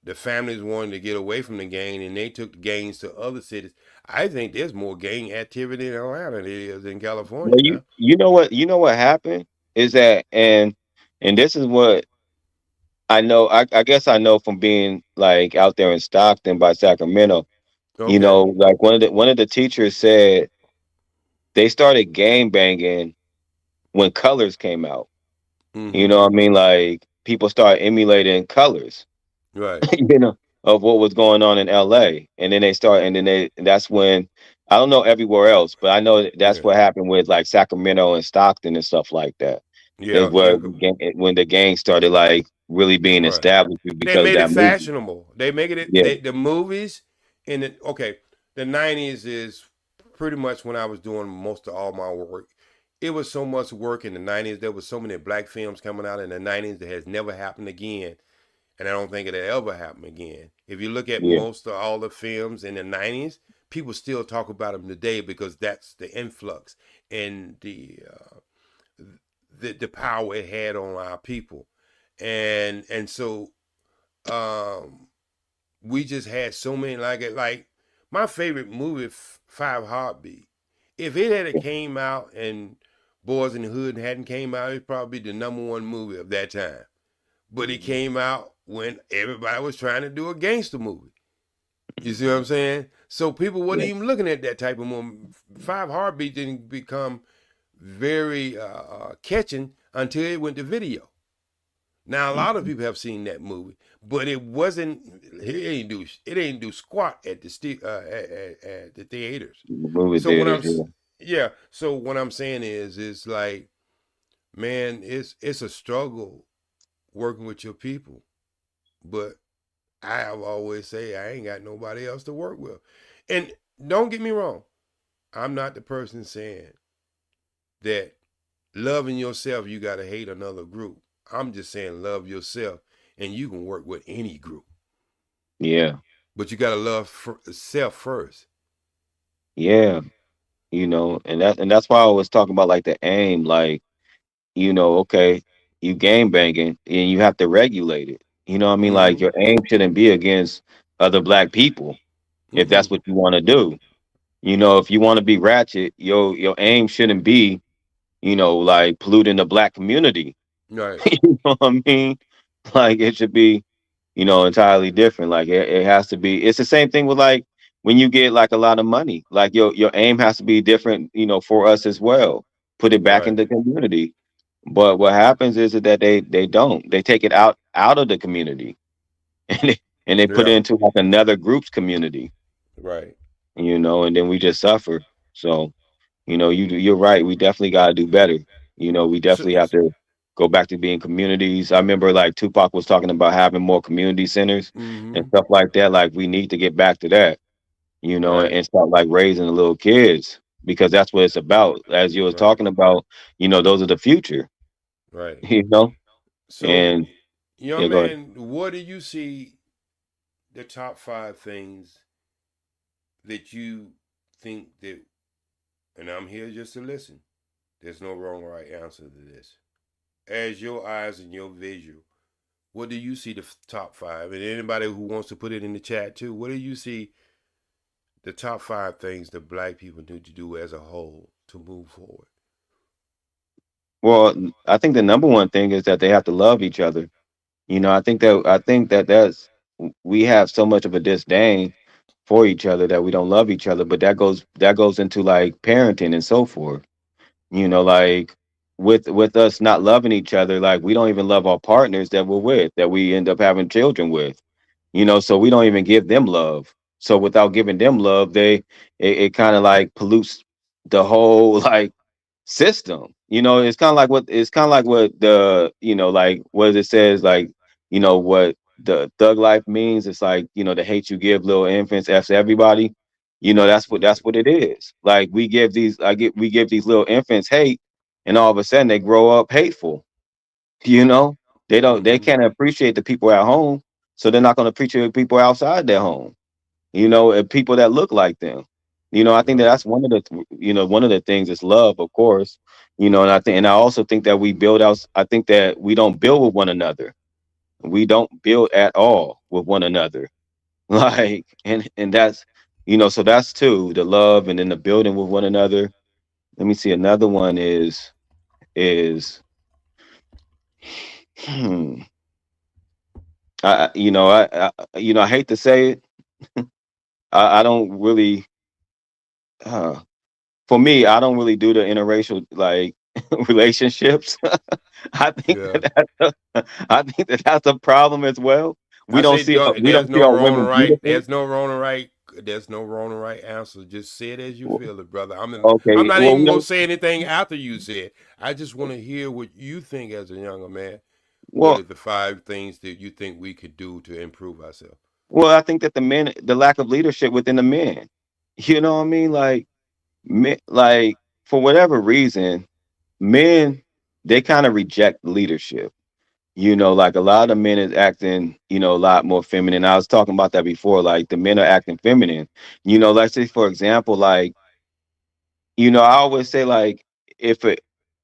Speaker 18: the families wanted to get away from the gang and they took the gangs to other cities. I think there's more gang activity in Atlanta than there is in California
Speaker 20: Well, you
Speaker 18: now.
Speaker 20: you know what happened is that, and this is what I know. I guess I know from being like out there in Stockton by Sacramento.
Speaker 18: Okay.
Speaker 20: Like one of the teachers said they started gang banging when Colors came out. You
Speaker 18: Mm-hmm.
Speaker 20: know what I mean? Like people started emulating Colors,
Speaker 18: Right.
Speaker 20: of what was going on in LA. And that's when I don't know everywhere else, but I know that's
Speaker 18: Yeah.
Speaker 20: what happened with like Sacramento and Stockton and stuff like that. Is
Speaker 18: Yeah.
Speaker 20: where when the gang started like really being
Speaker 18: Right.
Speaker 20: established
Speaker 18: They
Speaker 20: because of
Speaker 18: made it
Speaker 20: that movie.
Speaker 18: fashionable. They make it
Speaker 20: Yeah,
Speaker 18: the movies in the okay. The '90s is pretty much when I was doing most of all my work. It was so much work in the '90s. There was so many black films coming out in the '90s that has never happened again, and I don't think it'll ever happen again. If you look at
Speaker 20: yeah,
Speaker 18: most of all the films in the '90s, people still talk about them today because that's the influx and the power it had on our people, and so um we just had so many like my favorite movie, Five Heartbeat. If it had came out and Boys in the Hood hadn't came out, it'd probably be the number one movie of that time. But it came out when everybody was trying to do a gangster movie. You see what I'm saying? So people wasn't
Speaker 20: yeah.
Speaker 18: even looking at that type of movie. Five Heartbeat didn't become very catching until it went to video. Now a lot of people have seen that movie, but it wasn't. It ain't do squat at at the theaters.
Speaker 20: The movie
Speaker 18: So what
Speaker 20: theaters. Yeah,
Speaker 18: yeah. So what I'm saying is like, man, it's a struggle working with your people, but I have always say I ain't got nobody else to work with, and don't get me wrong, I'm not the person saying that loving yourself you got to hate another group. I'm just saying love yourself and you can work with any group.
Speaker 20: yeah,
Speaker 18: But you got to love self first.
Speaker 20: yeah. And that's why I was talking about like the aim, like okay, you game banging and you have to regulate it. You know what I mean? Like your aim shouldn't be against other black people if that's what you want to do. You know, if you want to be ratchet, your aim shouldn't be, like polluting the black community.
Speaker 18: Right.
Speaker 20: You know what I mean? Like it should be, entirely different. Like it has to be. It's the same thing with like when you get like a lot of money. Like your aim has to be different, for us as well. Put it back in the community. But what happens is that they don't. They take it out of the community and they put it into like another group's community.
Speaker 18: Right.
Speaker 20: And then we just suffer. So, you're right. We definitely got to do better. We definitely have to go back to being communities. I remember like Tupac was talking about having more community centers and stuff like that. Like we need to get back to that, and start like raising the little kids because that's what it's about. As you was talking about, those are the future,
Speaker 18: Right. So,
Speaker 20: and
Speaker 18: young
Speaker 20: go ahead.
Speaker 18: man, what do you see the top 5 things that you think that, and I'm here just to listen. There's no wrong or right answer to this. As your eyes and your visual, what do you see the top 5? And anybody who wants to put it in the chat too, what do you see the top 5 things that black people need to do as a whole to move forward?
Speaker 20: Well, I think the number one thing is that they have to love each other. I think that's we have so much of a disdain for each other that we don't love each other, but that goes into like parenting and so forth. Like with us not loving each other, like we don't even love our partners that we're with, that we end up having children with. So we don't even give them love. So without giving them love, it kind of like pollutes the whole like system. It's kind of like what the like what it says, like what the thug life means. It's like the hate you give little infants after everybody. That's what it is. Like we give these little infants hate, and all of a sudden they grow up hateful. You know, they can't appreciate the people at home, so they're not going to appreciate people outside their home. And people that look like them. I think that's one of the things is love, of course. And I also think that we build out. I think that we don't build with one another. We don't build at all with one another. Like, and that's, so that's two, the love, and then the building with one another. Let me see. Another one is hmm, I hate to say it. I don't really. For me, I don't really do the interracial like relationships. I think
Speaker 18: Yeah.
Speaker 20: I think that's a problem as well. We
Speaker 18: I
Speaker 20: don't
Speaker 18: say
Speaker 20: see we
Speaker 18: there's
Speaker 20: don't see
Speaker 18: no
Speaker 20: our
Speaker 18: wrong
Speaker 20: women
Speaker 18: or right.
Speaker 20: beautiful.
Speaker 18: There's no wrong or right. There's no wrong or right answer. Just say it as you feel it, brother. I'm
Speaker 20: Okay,
Speaker 18: not
Speaker 20: well,
Speaker 18: even gonna say anything after you say it. I just want to hear what you think as a younger man. What
Speaker 20: well,
Speaker 18: are the 5 things that you think we could do to improve ourselves?
Speaker 20: well, I think that the lack of leadership within the men. You know what I mean? Like, like for whatever reason, men they kind of reject leadership. Like a lot of men is acting, a lot more feminine. I was talking about that before. Like the men are acting feminine. Let's say for example, like, I always say like if it,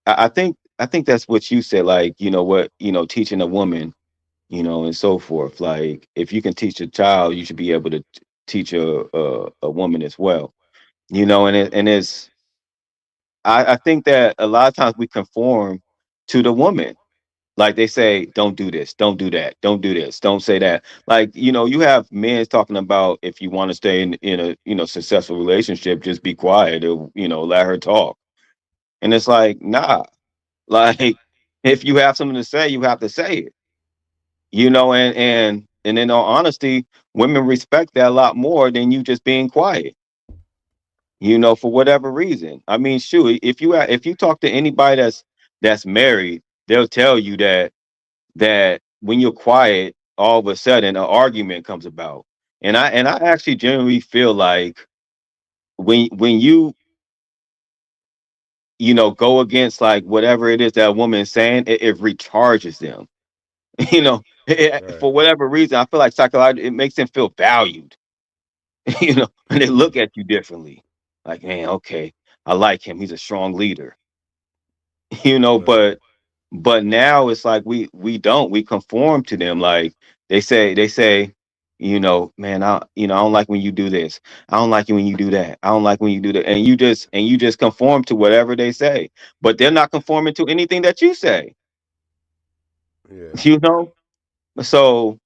Speaker 20: I think that's what you said, like, teaching a woman, and so forth. Like if you can teach a child, you should be able to teach a woman as well. And it's I think that a lot of times we conform to the woman. Like they say, don't do this, don't do that, don't do this, don't say that. Like, you have men talking about if you want to stay in a successful relationship, just be quiet or let her talk. And it's like, nah. Like if you have something to say, you have to say it. And in all honesty, women respect that a lot more than you just being quiet. For whatever reason. I mean, shoot, if you talk to anybody that's married, they'll tell you that when you're quiet, all of a sudden an argument comes about. And I actually genuinely feel like when go against like whatever it is that a woman is saying, it recharges them.
Speaker 18: Right.
Speaker 20: For whatever reason, I feel like psychologically it makes them feel valued. And they look at you differently. Like, man, okay, I like him. He's a strong leader.
Speaker 18: Right.
Speaker 20: But But now it's like we conform to them. Like they say, you know, man, I don't like when you do this. I don't like it when you do that. I don't like when you do that. And you just conform to whatever they say. But they're not conforming to anything that you say.
Speaker 18: Yeah.
Speaker 20: You know? So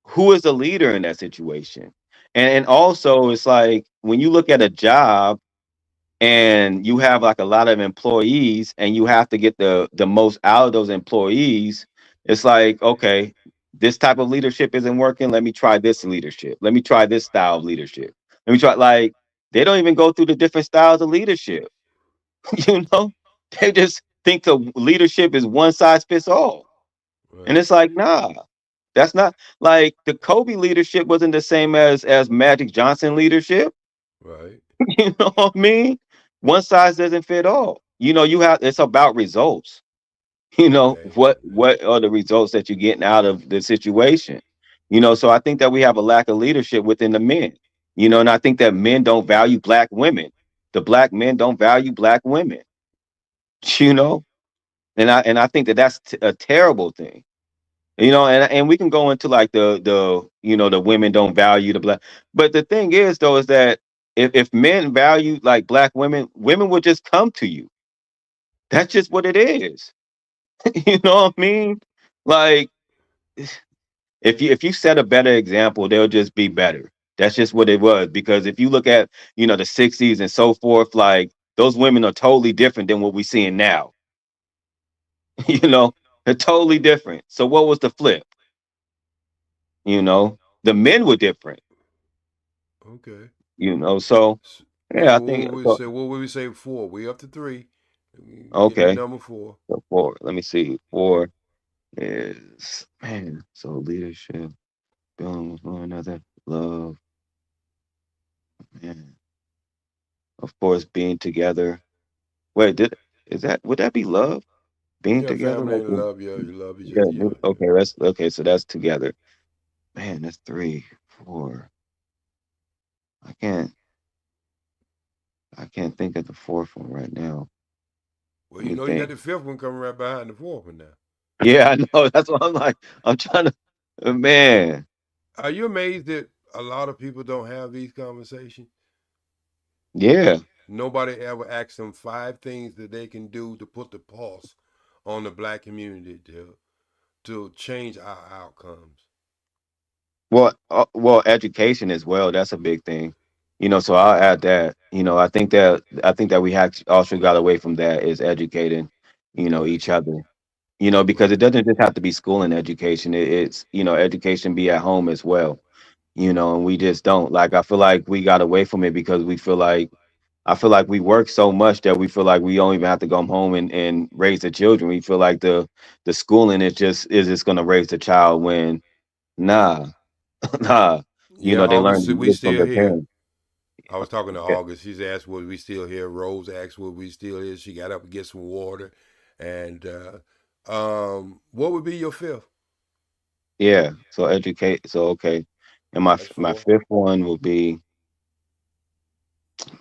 Speaker 20: who is the leader in that situation? And also it's like when you look at a job and you have like a lot of employees and you have to get the most out of those employees, it's like, okay, this type of leadership isn't working, let me try this leadership, let me try this style of leadership, let me try. Like they don't even go through the different styles of leadership. You know, they just think the leadership is one size fits all. And it's like, nah, that's not. Like the Kobe leadership wasn't the same as Magic Johnson leadership.
Speaker 18: Right.
Speaker 20: You know what I mean? One size doesn't fit all. You know, it's about results. You know, what are the results that you're getting out of the situation? You know, so I think that we have a lack of leadership within the men. You know, and I think that men don't value black women. The black men don't value black women. You know, and I think that that's a terrible thing. You know, and we can go into like the the women don't value the black, but the thing is though is that if men value like black women, women will just come to you. That's just what it is. You know what I mean? Like if you set a better example, they'll just be better. That's just what it was. Because if you look at the 60s and so forth, like those women are totally different than what we're seeing now. You know, they're totally different. So what was the flip? The men were different.
Speaker 18: Okay.
Speaker 20: So yeah, I think so.
Speaker 18: What would we say 4? We up to 3. Give me
Speaker 20: Okay.
Speaker 18: number 4.
Speaker 20: So 4. Let me see. 4 is so leadership, building with one another, love, man. Of course, being together. Wait, would that be love? Being
Speaker 18: Yeah,
Speaker 20: together?
Speaker 18: family
Speaker 20: Like
Speaker 18: and love. Yeah, you love each
Speaker 20: yeah,
Speaker 18: other. Yeah.
Speaker 20: okay, that's okay, so that's together. Man, that's 3, 4. I can't think of the 4th one right now.
Speaker 18: Well,
Speaker 20: Let me
Speaker 18: you got
Speaker 20: think.
Speaker 18: the 5th one coming right behind the 4th one now.
Speaker 20: Yeah, I know. That's what I'm like. I'm trying to, man.
Speaker 18: Are you amazed that a lot of people don't have these conversations?
Speaker 20: Yeah.
Speaker 18: Nobody ever asks them 5 things that they can do to put the pulse on the black community to change our outcomes.
Speaker 20: Well, education as well. That's a big thing. So I'll add that. I think that we have also got away from that is educating,
Speaker 18: Right.
Speaker 20: each other. Because it doesn't just have to be school and education. It's education be at home as well. And we just don't. Like I feel like we got away from it because I feel like we work so much that we feel like we don't even have to come home and raise the children. We feel like the schooling is just gonna raise the child when nah. Nah,
Speaker 18: Yeah,
Speaker 20: they
Speaker 18: August,
Speaker 20: learn
Speaker 18: we
Speaker 20: this from
Speaker 18: still
Speaker 20: their
Speaker 18: here.
Speaker 20: parents.
Speaker 18: I was talking to
Speaker 20: Okay.
Speaker 18: August. She's asked, "Was we still here?" Rose asked, "Was we still here?" She got up and get some water. And what would be your 5th?
Speaker 20: Yeah. So educate. So okay, and my
Speaker 18: That's
Speaker 20: my
Speaker 18: 4.
Speaker 20: 5th one will be.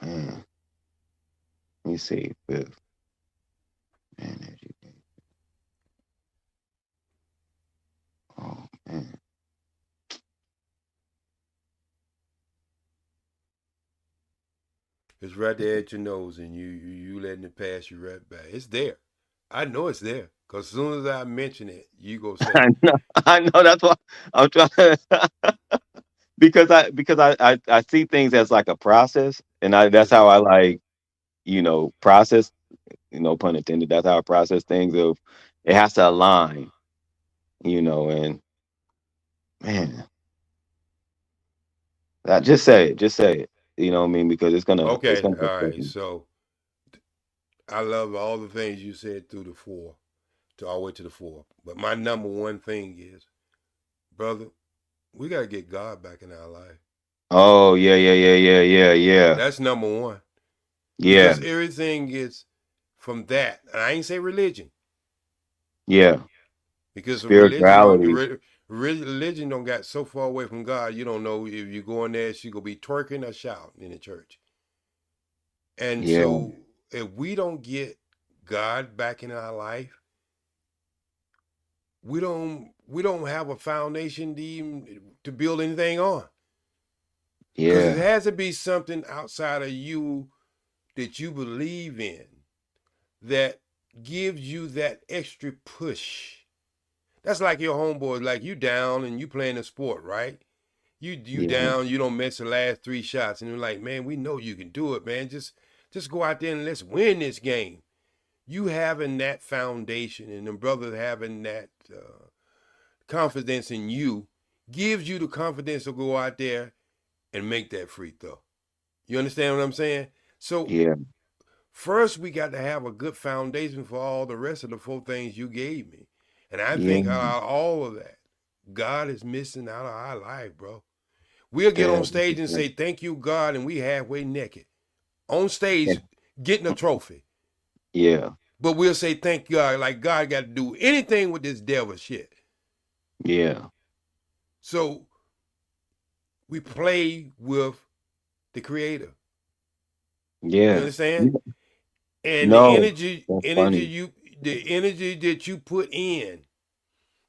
Speaker 20: Man, let me see. 5th. Man, educate. Oh man.
Speaker 18: It's right there at your nose, and you letting it pass you right by. It's there. I know it's there, cause as soon as I mention it, you go say
Speaker 20: I
Speaker 18: it.
Speaker 20: know. I know. That's why I'm trying because I see things as like a process, and that's
Speaker 18: Yes,
Speaker 20: how
Speaker 18: sir.
Speaker 20: I like process. Pun intended. That's how I process things. Of it has to align. And man. Just say it. Just say it. You know what I mean? Because it's
Speaker 18: Okay,
Speaker 20: gonna
Speaker 18: all
Speaker 20: affect
Speaker 18: right.
Speaker 20: me.
Speaker 18: So I love all the things you said through the 4, to all the way to the 4. But my number one thing is, brother, we gotta get God back in our life.
Speaker 20: Oh yeah, yeah, yeah, yeah, yeah, yeah,
Speaker 18: That's number one.
Speaker 20: yeah,
Speaker 18: Because everything is from that. And I ain't say religion.
Speaker 20: yeah.
Speaker 18: Because
Speaker 20: Spirituality.
Speaker 18: religion don't got so far away from God, you don't know if you go in there, she gonna be twerking or shouting in the church. And
Speaker 20: Yeah,
Speaker 18: so if we don't get God back in our life, we don't have a foundation to build anything on. Because it has to be something outside of you that you believe in that gives you that extra push. That's like your homeboys, like you down and you playing a sport, right? You down, you don't miss the last 3 shots, and you're like, man, we know you can do it, man. Just go out there and let's win this game. You having that foundation and the brothers having that confidence in you gives you the confidence to go out there and make that free throw. You understand what I'm saying? So first we got to have a good foundation for all the rest of the 4 things you gave me. And I think out of all of that, God is missing out of our life, bro. We'll get on stage and say, thank you, God, and we halfway naked. On stage, getting a trophy.
Speaker 20: Yeah.
Speaker 18: But we'll say, thank God, like God got to do anything with this devil shit.
Speaker 20: Yeah.
Speaker 18: So we play with the creator.
Speaker 20: Yeah.
Speaker 18: You understand? And
Speaker 20: No,
Speaker 18: the energy
Speaker 20: funny.
Speaker 18: the energy that you put in,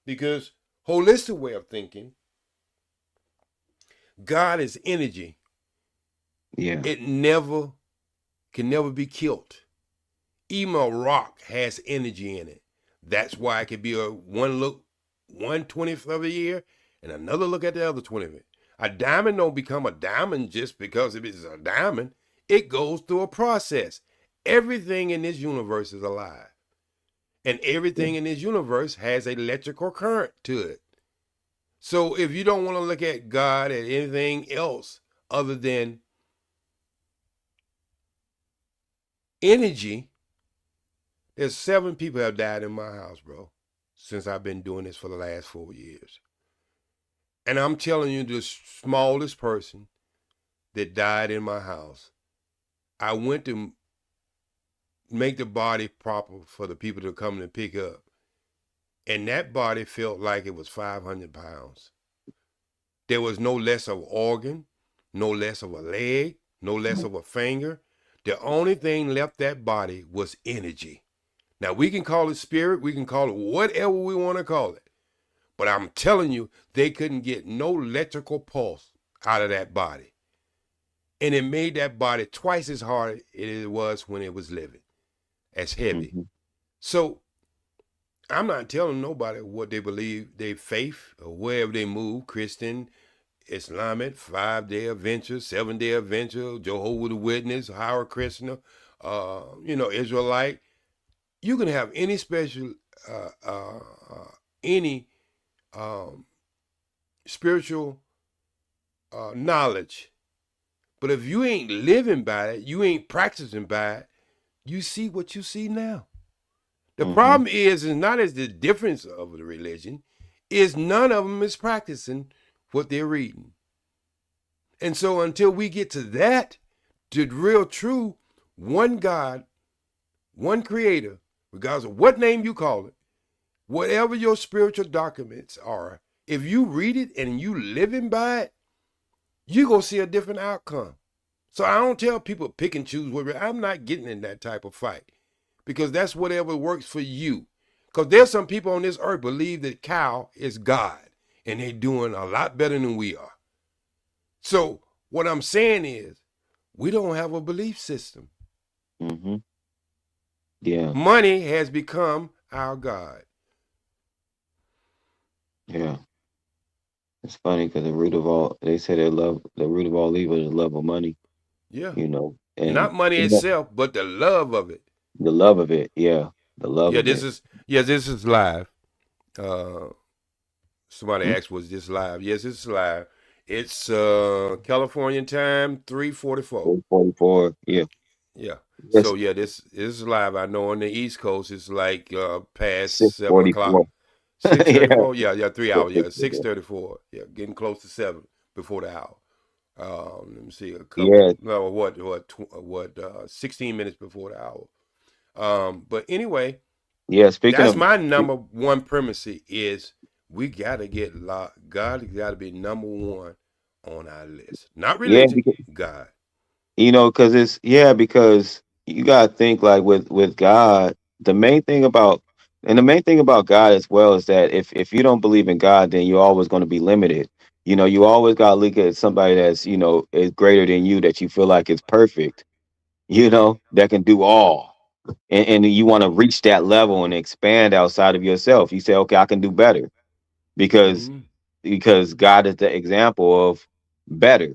Speaker 18: because holistic way of thinking, God is energy.
Speaker 20: Yeah.
Speaker 18: It can never be killed. Even a rock has energy in it. That's why it could be a one look 1/20th of a year and another look at the other 20th. A diamond don't become a diamond just because it is a diamond. It goes through a process. Everything in this universe is alive. And everything in this universe has electrical current to it. So if you don't want to look at God at anything else other than energy, there's 7 people have died in my house, bro, since I've been doing this for the last 4 years. And I'm telling you, the smallest person that died in my house, I went to make the body proper for the people to come and pick up. And that body felt like it was 500 pounds. There was no less of an organ, no less of a leg, no less of a finger. The only thing left that body was energy. Now, we can call it spirit, we can call it whatever we want to call it. But I'm telling you, they couldn't get no electrical pulse out of that body. And it made that body twice as hard as it was when it was living, as heavy. Mm-hmm. So I'm not telling nobody what they believe, their faith, or wherever they move, Christian, Islamic, 5-day adventure, 7-day adventure, Jehovah's Witness, Hare Krishna, Israelite. You can have any special, any spiritual knowledge. But if you ain't living by it, you ain't practicing by it, you see what you see now. The problem is not as the difference of the religion, is none of them is practicing what they're reading. And so until we get to that, to real true, one God, one creator, regardless of what name you call it, whatever your spiritual documents are, if you read it and you living by it, you're going to see a different outcome. So I don't tell people pick and choose. I'm not getting in that type of fight because that's whatever works for you. Because there's some people on this earth believe that cow is God and they're doing a lot better than we are. So what I'm saying is we don't have a belief system.
Speaker 20: Mm-hmm. Yeah.
Speaker 18: Money has become our God.
Speaker 20: Yeah. It's funny because they say the root of all evil is the love of money.
Speaker 18: Yeah.
Speaker 20: And
Speaker 18: not money itself, but the love of it.
Speaker 20: The love of it. Yeah. The love of
Speaker 18: it. This is live. Somebody asked, was this live? Yes, it's live. It's California time, 3:44.
Speaker 20: 3:44, yeah.
Speaker 18: Yeah. Yes. So this is live. I know on the East Coast it's like past 7 o'clock. 6:34. Yeah, 3 hours. Yeah, 6:34. Yeah, getting close to 7 before the hour. Let me see a couple. Yeah. 16 minutes before the hour. But anyway, that's my number one premise is we gotta get God got to be number one on our list, not religion. God.
Speaker 20: Because you gotta think like with God, the main thing about And the main thing about God as well is that if you don't believe in God, then you're always going to be limited. You always got to look at somebody that's is greater than you, that you feel like is perfect. That can do all, and you want to reach that level and expand outside of yourself. You say, okay, I can do better because
Speaker 18: Mm-hmm.
Speaker 20: because God is the example of better.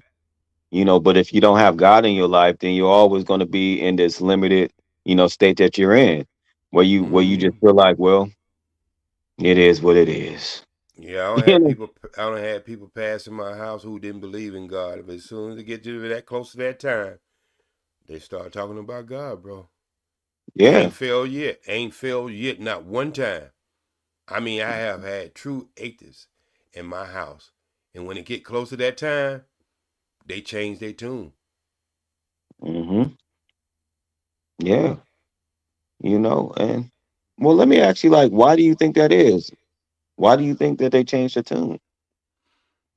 Speaker 20: But if you don't have God in your life, then you're always going to be in this limited state that you're in, where you
Speaker 18: Mm-hmm.
Speaker 20: just feel like, well, it is what it is.
Speaker 18: Yeah, I don't have people passing my house who didn't believe in God. But as soon as they get to that close to that time, they start talking about God, bro.
Speaker 20: Yeah.
Speaker 18: Ain't failed yet, not one time. I mean, I have had true atheists in my house, and when it get close to that time, they change their tune.
Speaker 20: Mm-hmm. Yeah. And well, let me ask you, like, why do you think that is? Why do you think that they changed the tune?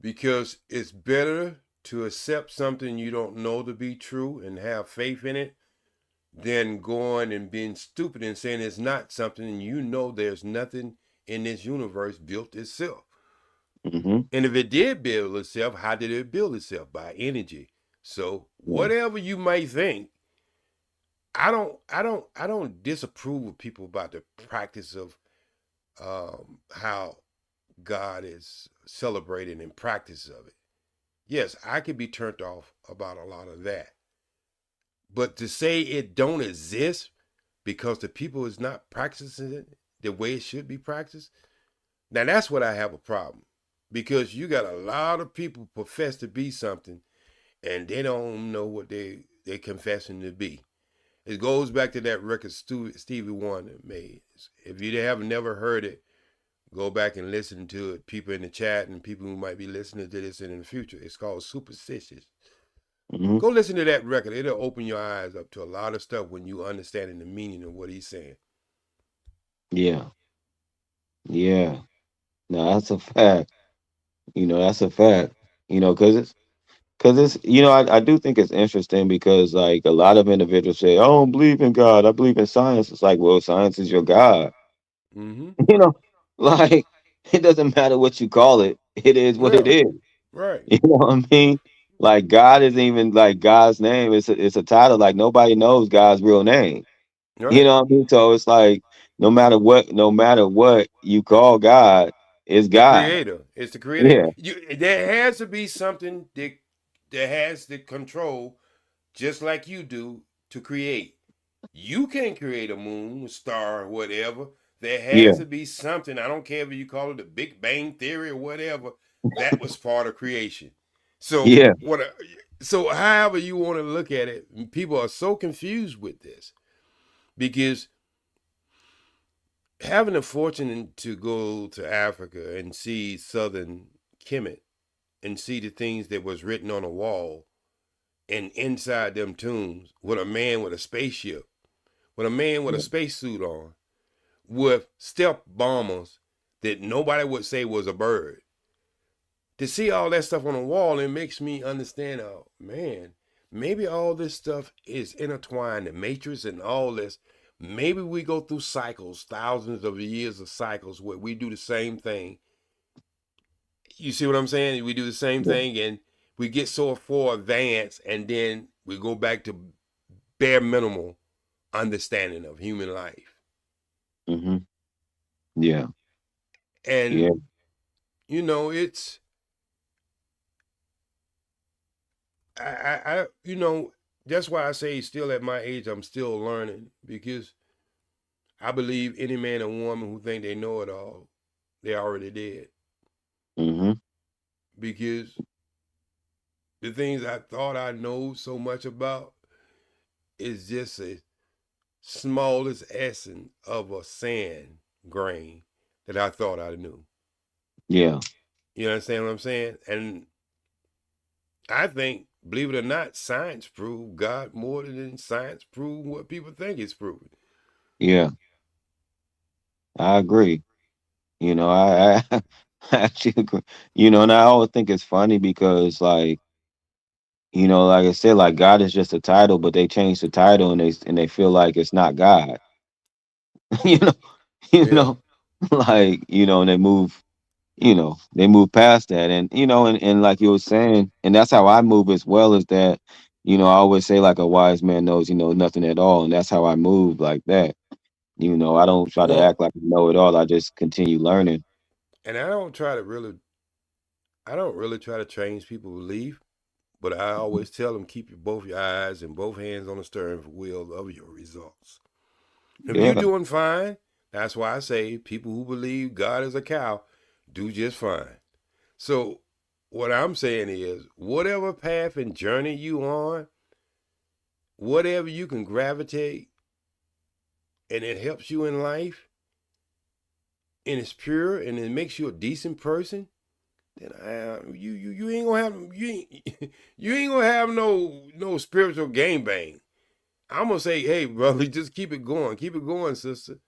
Speaker 18: Because it's better to accept something you don't know to be true and have faith in it than going and being stupid and saying it's not something, and there's nothing in this universe built itself.
Speaker 20: Mm-hmm.
Speaker 18: And if it did build itself, how did it build itself? By energy. So
Speaker 20: Yeah.
Speaker 18: whatever you may think, I don't disapprove of people about the practice of how God is celebrated and practice of it. Yes, I could be turned off about a lot of that. But to say it don't exist because the people is not practicing it the way it should be practiced, now that's what I have a problem. Because you got a lot of people profess to be something and they don't know what they're confessing to be. It goes back to that record Stevie Wonder made. If you have never heard it, go back and listen to it. People in the chat and people who might be listening to this in the future. It's called Superstitious.
Speaker 20: Mm-hmm.
Speaker 18: Go listen to that record. It'll open your eyes up to a lot of stuff when you understanding the meaning of what he's saying.
Speaker 20: Yeah. Yeah. No, that's a fact. That's a fact. Because I do think it's interesting because like a lot of individuals say, "I don't believe in God. I believe in science." It's like, well, science is your God.
Speaker 18: Mm-hmm.
Speaker 20: You know, like it doesn't matter what you call it. It is what it
Speaker 18: Yeah.
Speaker 20: is.
Speaker 18: Right.
Speaker 20: You know what I mean? Like God isn't even like God's name. It's a title. Like nobody knows God's real name. You
Speaker 18: Right.
Speaker 20: know what I mean? So it's like no matter what you call God, it's
Speaker 18: The
Speaker 20: God.
Speaker 18: creator. It's the creator.
Speaker 20: Yeah.
Speaker 18: There has to be something that has the control, just like you do, to create. You can't create a moon, a star, or whatever. There
Speaker 20: Yeah.
Speaker 18: has to be something. I don't care if you call it the Big Bang Theory or whatever. That was part of creation. So
Speaker 20: Yeah.
Speaker 18: so however you want to look at it, people are so confused with this because having the fortune to go to Africa and see Southern Kemet and see the things that was written on a wall and inside them tombs with a man with a spaceship, with a man with a spacesuit on, with stealth bombers that nobody would say was a bird. To see all that stuff on the wall, it makes me understand, oh man, maybe all this stuff is intertwined, the matrix and all this. Maybe we go through cycles, thousands of years of cycles where we do the same thing. You see what I'm saying? We do the same
Speaker 20: Yeah.
Speaker 18: thing and we get so far advanced and then we go back to bare minimal understanding of human life.
Speaker 20: Mm-hmm. Yeah. Yeah.
Speaker 18: And it's that's why I say still at my age I'm still learning because I believe any man or woman who think they know it all, they already did.
Speaker 20: Mm-hmm.
Speaker 18: Because the things I thought I know so much about is just a smallest essence of a sand grain that I thought I knew.
Speaker 20: Yeah.
Speaker 18: You understand what I'm saying? And I think, believe it or not, science proved God more than science proved what people think it's proven.
Speaker 20: Yeah. I agree. I I actually agree. And I always think it's funny because like I said, like God is just a title, but they changed the title and they feel like it's not God. you know, You know, like, and they move, they move past that. And, and like you were saying, and that's how I move as well, is that, I always say like a wise man knows, nothing at all. And that's how I move like that. I don't try to act like I know it all. I just continue learning.
Speaker 18: And I don't really try to change people's belief, but I always tell them keep both your eyes and both hands on the steering wheel of your results. If you're doing fine, that's why I say people who believe God is a cow do just fine. So what I'm saying is, whatever path and journey you on, whatever you can gravitate, and it helps you in life, and it's pure, and it makes you a decent person, then you ain't gonna have you ain't gonna have no spiritual game bang. I'm gonna say, hey, brother, just keep it going, sister.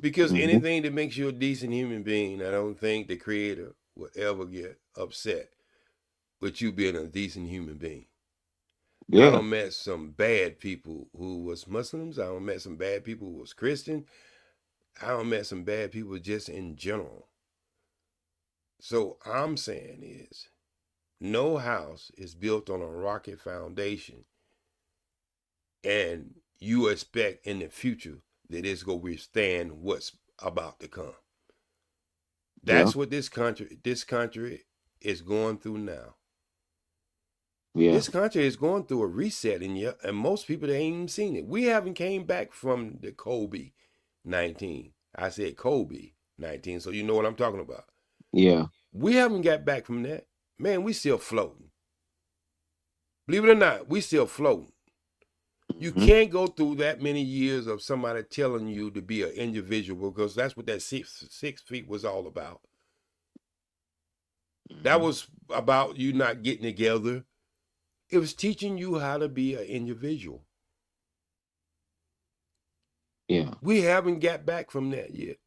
Speaker 18: Because anything that makes you a decent human being, I don't think the Creator will ever get upset with you being a decent human being. I don't met some bad people who was Muslims. I don't met some bad people who was Christian. I don't met some bad people just in general. So I'm saying is, no house is built on a rocket foundation, and you expect in the future that it's gonna withstand what's about to come. That's what this country is going through now. This country is going through a reset, and most people they ain't even seen it. We haven't came back from the COVID-19. I said COVID-19, so you know what I'm talking about.
Speaker 20: Yeah.
Speaker 18: We haven't got back from that. Man, we still floating. Believe it or not, we still floating. You can't go through that many years of somebody telling you to be an individual, because that's what that 6 feet was all about. That was about you not getting together. It was teaching you how to be an individual.
Speaker 20: Yeah.
Speaker 18: We haven't got back from that yet.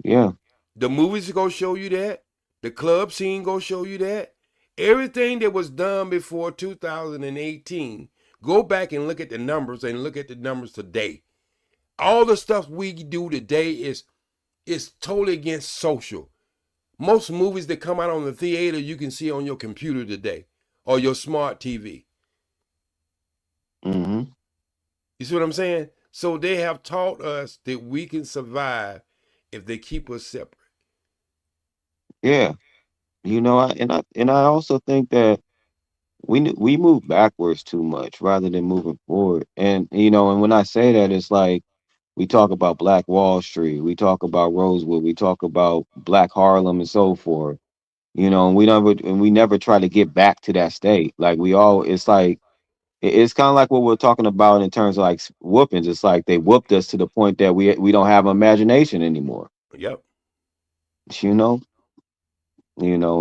Speaker 20: Yeah.
Speaker 18: The movies are gonna show you that. The club scene gonna show you that. Everything that was done before 2018, go back and look at the numbers and look at the numbers today. All the stuff we do today is totally against social. Most movies that come out on the theater you can see on your computer today or your smart TV. You see what I'm saying? So they have taught us that we can survive if they keep us separate.
Speaker 20: Yeah. I also think that we move backwards too much rather than moving forward. And and when I say that, it's like we talk about Black Wall Street, we talk about Rosewood, we talk about Black Harlem and so forth. And we never try to get back to that state. Like it's like it's kind of like what we're talking about in terms of like whoopings. It's like they whooped us to the point that we don't have imagination anymore.
Speaker 18: Yep.
Speaker 20: You know,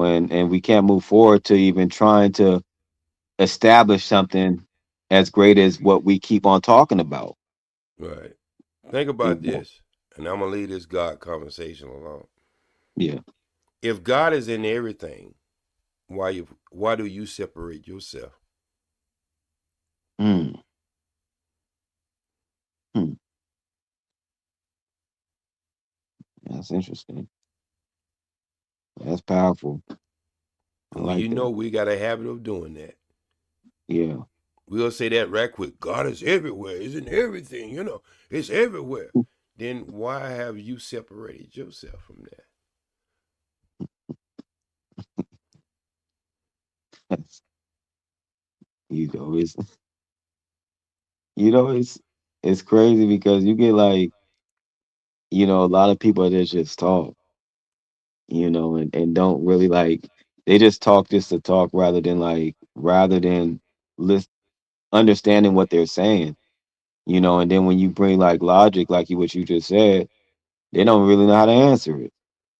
Speaker 20: and we can't move forward to even trying to establish something as great as what we keep on talking about.
Speaker 18: Right. Think about this, and I'm gonna leave this God conversation alone.
Speaker 20: Yeah.
Speaker 18: If God is in everything, why do you separate yourself?
Speaker 20: That's interesting. That's powerful.
Speaker 18: Well, we got a habit of doing that.
Speaker 20: Yeah.
Speaker 18: We'll say that right quick. God is everywhere. He's in everything. It's everywhere. Then why have you separated yourself from that?
Speaker 20: It's crazy because you get like, a lot of people that just talk, and don't really like, they just talk just to talk rather than listen, understanding what they're saying, and then when you bring like logic, like what you just said, they don't really know how to answer it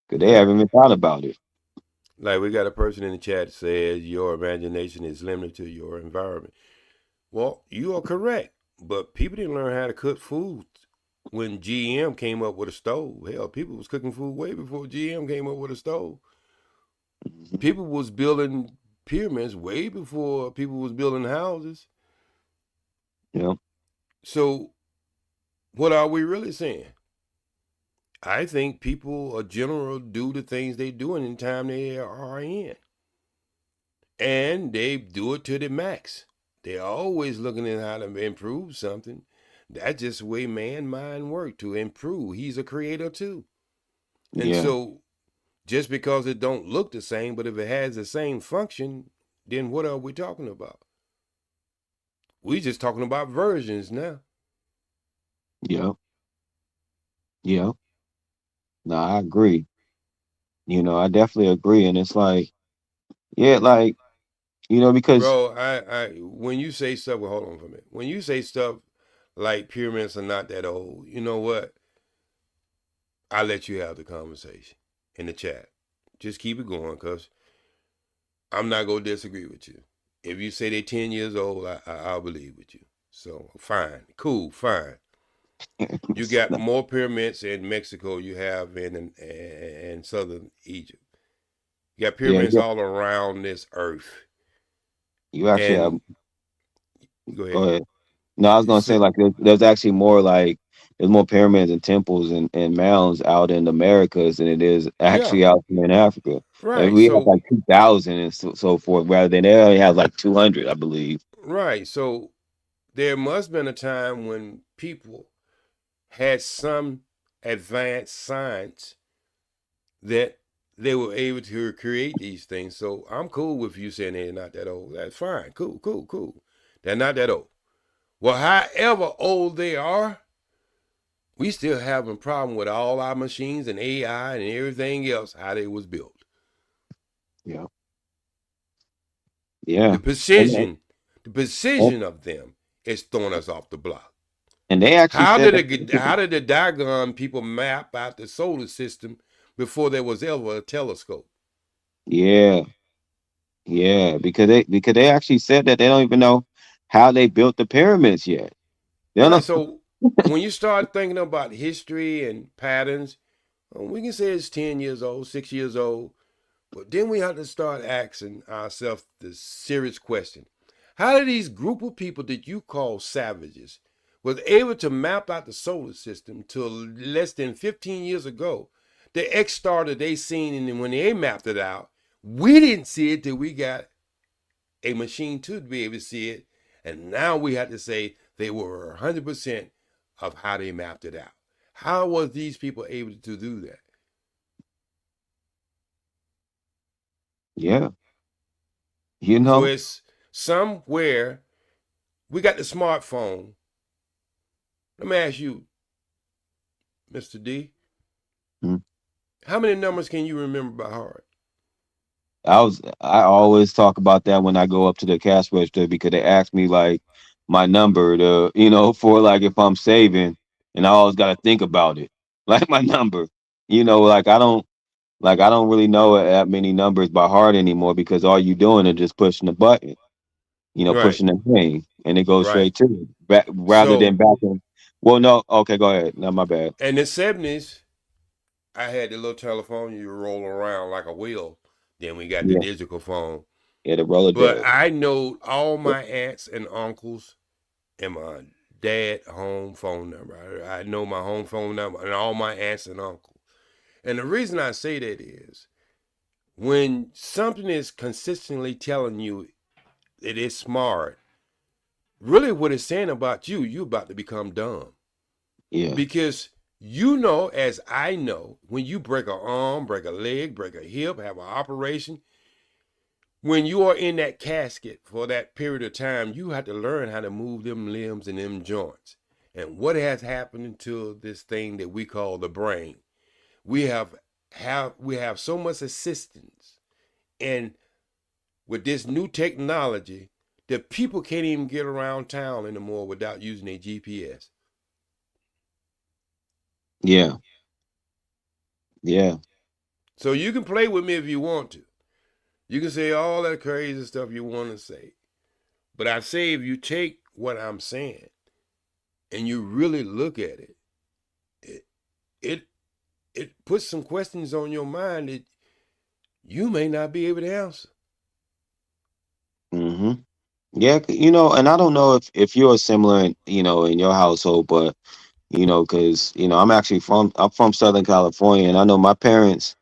Speaker 20: because they haven't even thought about it.
Speaker 18: Like we got a person in the chat that says your imagination is limited to your environment. Well, you are correct, but people didn't learn how to cook food when GM came up with a stove. Hell, people was cooking food way before GM came up with a stove. People was building pyramids way before people was building houses.
Speaker 20: Yeah.
Speaker 18: So What are we really saying? I think people, in general, do the things they do in the time they are in. And they do it to the max. They're always looking at how to improve something. That's just the way man mind work, to improve. He's a creator too. And so just because it don't look the same, but if it has the same function, then what are we talking about? We just talking about versions now.
Speaker 20: Yeah. Yeah. No, I agree. I definitely agree. And it's like, yeah, like, because
Speaker 18: Bro, I when you say stuff, well, hold on for a minute. When you say stuff like pyramids are not that old, you know what? I'll let you have the conversation in the chat. Just keep it going, because I'm not going to disagree with you. If you say they're 10 years old, I'll believe with you. So, fine. Cool, fine. You got more pyramids in Mexico you have in southern Egypt. You got pyramids all around this earth.
Speaker 20: You actually have.
Speaker 18: Go ahead.
Speaker 20: Go ahead. No, I was gonna say, like, there's actually more, like, there's more pyramids and temples and mounds out in the Americas than it is actually out in Africa.
Speaker 18: Right.
Speaker 20: Like, we have like 2,000 and so forth, rather than they only have like 200, I believe.
Speaker 18: Right. So there must have been a time when people had some advanced science that they were able to create these things. So I'm cool with you saying they're not that old. That's fine. Cool. They're not that old. Well, however old they are, we still having a problem with all our machines and AI and everything else, how they was built.
Speaker 20: Yeah.
Speaker 18: The precision of them is throwing us off the block.
Speaker 20: And they actually
Speaker 18: how did the Dagon people map out the solar system before there was ever a telescope?
Speaker 20: Yeah, because they actually said that they don't even know how they built the pyramids yet.
Speaker 18: Right, so when you start thinking about history and patterns, we can say it's 10 years old, 6 years old, but then we have to start asking ourselves the serious question. How did these group of people that you call savages was able to map out the solar system till less than 15 years ago? The X star that they seen, and when they mapped it out, we didn't see it till we got a machine to be able to see it. And now we have to say they were 100% of how they mapped it out. How was these people able to do that?
Speaker 20: Yeah.
Speaker 18: So it's somewhere. We got the smartphone. Let me ask you, Mr. D, how many numbers can you remember by heart?
Speaker 20: I always talk about that when I go up to the cash register, because they ask me like my number for like if I'm saving, and I always got to think about it, like my number. Like I don't really know that many numbers by heart anymore, because all you doing is just pushing the button, pushing the thing, and it goes straight to it, rather than back in. Well, no, okay, go ahead. No, my bad.
Speaker 18: In the 70s, I had the little telephone you roll around like a wheel. Then we got the digital phone.
Speaker 20: Yeah, the Rolodex.
Speaker 18: But I know all my aunts and uncles and my dad's home phone number. I know my home phone number and all my aunts and uncles. And the reason I say that is when something is consistently telling you it is smart, really what it's saying about you, you're about to become dumb.
Speaker 20: Yeah.
Speaker 18: Because as I know, when you break an arm, break a leg, break a hip, have an operation, when you are in that casket for that period of time, you have to learn how to move them limbs and them joints. And what has happened to this thing that we call the brain? We have so much assistance, and with this new technology, that people can't even get around town anymore without using a GPS.
Speaker 20: Yeah.
Speaker 18: So you can play with me if you want to. You can say all that crazy stuff you want to say. But I say if you take what I'm saying and you really look at it, it puts some questions on your mind that you may not be able to answer.
Speaker 20: Yeah, and I don't know if you're similar, in your household, but because I'm actually I'm from Southern California, and I know my parents,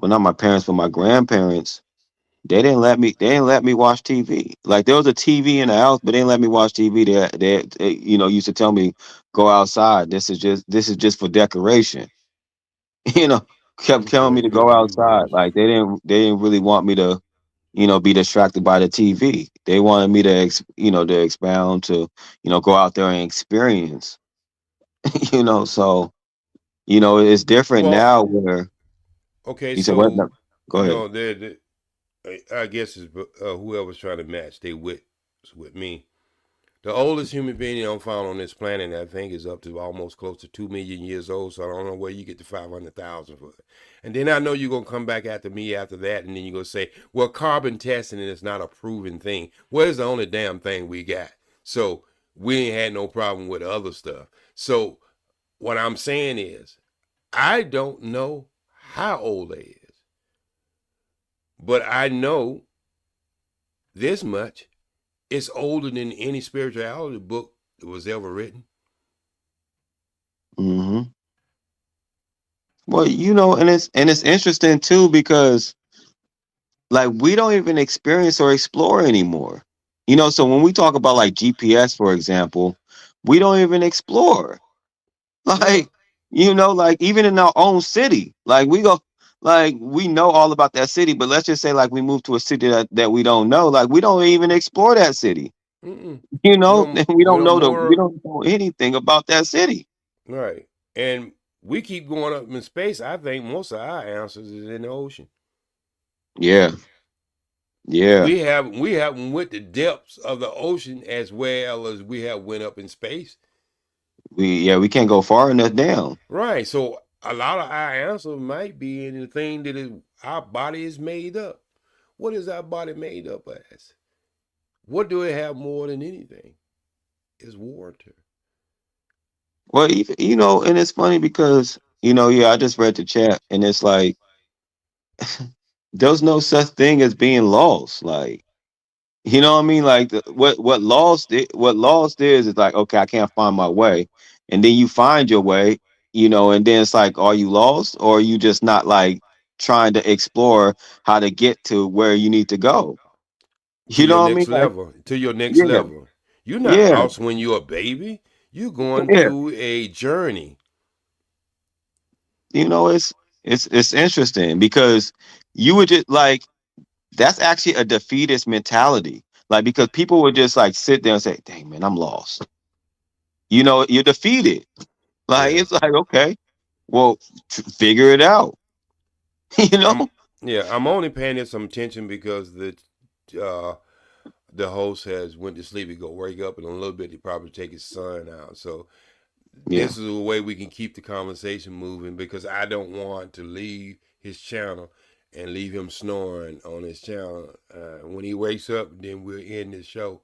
Speaker 20: well, not my parents, but my grandparents, they didn't let me watch TV. Like there was a TV in the house, but they didn't let me watch TV. They used to tell me, go outside. This is just for decoration. you know, kept telling me to go outside. Like they didn't really want me to, be distracted by the TV. They wanted me to expound, to, go out there and experience. So it's different
Speaker 18: Well,
Speaker 20: now where
Speaker 18: okay,
Speaker 20: you said what?
Speaker 18: so
Speaker 20: No, go ahead.
Speaker 18: I guess it's whoever's trying to match they wits with me. The oldest human being I'm found on this planet, I think, is up to almost close to 2 million years old. So I don't know where you get the 500,000 for it. And then I know you're gonna come back after me after that, and then you're gonna say, "Well, carbon testing is not a proven thing." Well, it's the only damn thing we got. So we ain't had no problem with other stuff. So what I'm saying is, I don't know how old they is, but I know this much: it's older than any spirituality book that was ever written.
Speaker 20: Hmm. Well, and it's interesting too because like we don't even experience or explore anymore. So when we talk about like GPS, for example, we don't even explore.
Speaker 18: No.
Speaker 20: Like, like even in our own city, like we go, like we know all about that city, but let's just say like we move to a city that we don't know, like we don't even explore that city.
Speaker 18: Mm-mm.
Speaker 20: And we
Speaker 18: We
Speaker 20: don't
Speaker 18: know
Speaker 20: know we
Speaker 18: more.
Speaker 20: don't know anything about that city.
Speaker 18: Right. And we keep going up in space. I think most of our answers is in the ocean.
Speaker 20: Yeah. Yeah.
Speaker 18: We haven't went the depths of the ocean as well as we have went up in space.
Speaker 20: We can't go far enough down.
Speaker 18: Right. So a lot of our answer might be in the thing that is our body is made up. What is our body made up as? What do it have more than anything? It's water.
Speaker 20: Well, even, and it's funny because, yeah, I just read the chat and it's like there's no such thing as being lost. Like, you know what I mean? Like what lost is like, okay, I can't find my way. And then you find your way, and then it's like, are you lost or are you just not like trying to explore how to get to where you need to go?
Speaker 18: To
Speaker 20: You
Speaker 18: your
Speaker 20: know what I mean?
Speaker 18: next
Speaker 20: Like,
Speaker 18: level. To your next
Speaker 20: yeah,
Speaker 18: level. You're not
Speaker 20: yeah,
Speaker 18: lost when you're a baby. You're going
Speaker 20: yeah.
Speaker 18: through a journey.
Speaker 20: It's interesting because you would just like that's actually a defeatist mentality. Like because people would just like sit there and say, "Dang man, I'm lost." You're defeated. Like
Speaker 18: Yeah.
Speaker 20: it's like okay, well, figure it out. you
Speaker 18: I'm
Speaker 20: know?
Speaker 18: I'm only paying it some attention because uh the host has went to sleep. He go wake up in a little bit. He probably take his son out. So
Speaker 20: Yeah,
Speaker 18: this is a way we can keep the conversation moving because I don't want to leave his channel and leave him snoring on his channel. When he wakes up, then we'll end this show.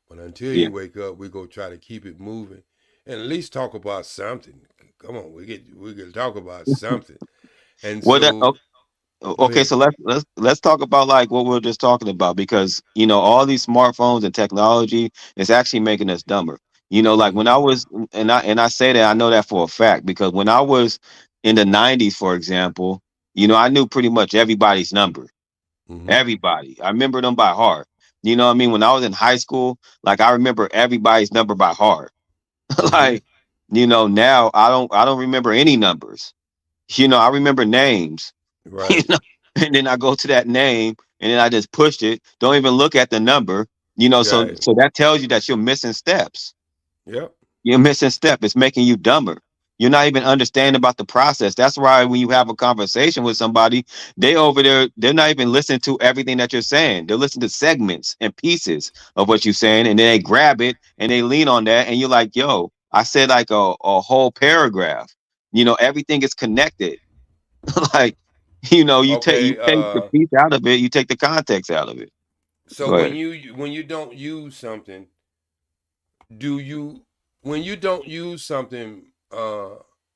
Speaker 18: But until he
Speaker 20: yeah.
Speaker 18: wake up, we go try to keep it moving and at least talk about something. Come on, we can talk about something. And
Speaker 20: Well,
Speaker 18: so go
Speaker 20: okay,
Speaker 18: ahead.
Speaker 20: so let's talk about like what we were just talking about because all these smartphones and technology is actually making us dumber. Like when I was and I say that I know that for a fact because when I was in the 90s, for example, I knew pretty much everybody's number.
Speaker 18: Mm-hmm.
Speaker 20: Everybody. I remember them by heart. You know what I mean? When I was in high school, like I remember everybody's number by heart.
Speaker 18: Mm-hmm.
Speaker 20: Like, now I don't remember any numbers. I remember names. you
Speaker 18: Right.
Speaker 20: know, and then I go to that name and then I just push it. Don't even look at the number. So
Speaker 18: Right.
Speaker 20: so that tells you that you're missing steps.
Speaker 18: Yep.
Speaker 20: You're missing step. It's making you dumber. You're not even understanding about the process. That's why when you have a conversation with somebody, they over there, they're not even listening to everything that you're saying. They're listening to segments and pieces of what you're saying, and then they grab it and they lean on that, and you're like, yo, I said like a whole paragraph. Everything is connected. Like, you
Speaker 18: Okay.
Speaker 20: take the piece out of it, you take the context out of it.
Speaker 18: So
Speaker 20: Go ahead.
Speaker 18: when you don't use something, do you when you don't use something,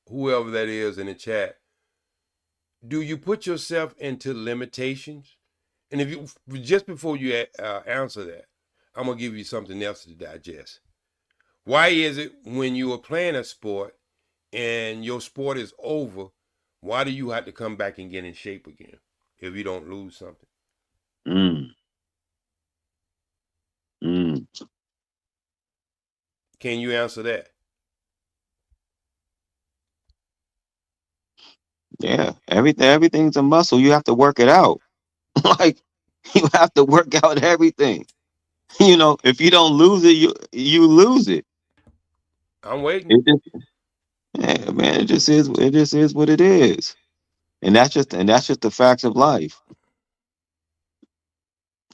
Speaker 18: whoever that is in the chat, do you put yourself into limitations? And if you just before you answer that, I'm gonna give you something else to digest. Why is it when you are playing a sport and your sport is over, why do you have to come back and get in shape again if you don't lose something? Can you answer that?
Speaker 20: Yeah, everything's a muscle. You have to work it out. Like you have to work out everything. You know, if you don't lose it, you lose it.
Speaker 18: I'm waiting.
Speaker 20: Yeah, man, it just is what it is. And that's just the facts of life.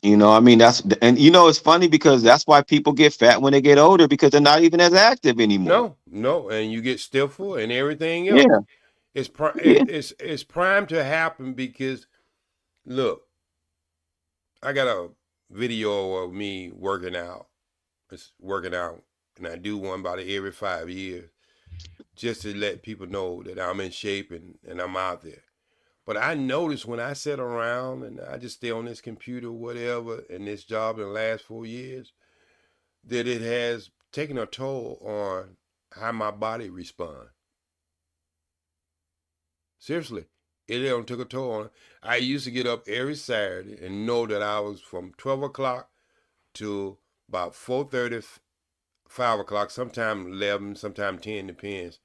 Speaker 20: You know, I mean, and you know, it's funny because that's why people get fat when they get older because they're not even as active anymore.
Speaker 18: No, and you get stiffer and everything else.
Speaker 20: Yeah.
Speaker 18: It's primed to happen because look, I got a video of me working out. It's working out, and I do one about every 5 years, just to let people know that I'm in shape and I'm out there. But I noticed when I sit around and I just stay on this computer, whatever, in this job in the last 4 years, that it has taken a toll on how my body responds. Seriously, it took a toll on it. I used to get up every Saturday and know that I was from 12 o'clock to about 4:30, 5 o'clock, sometime 11, sometime 10, depends,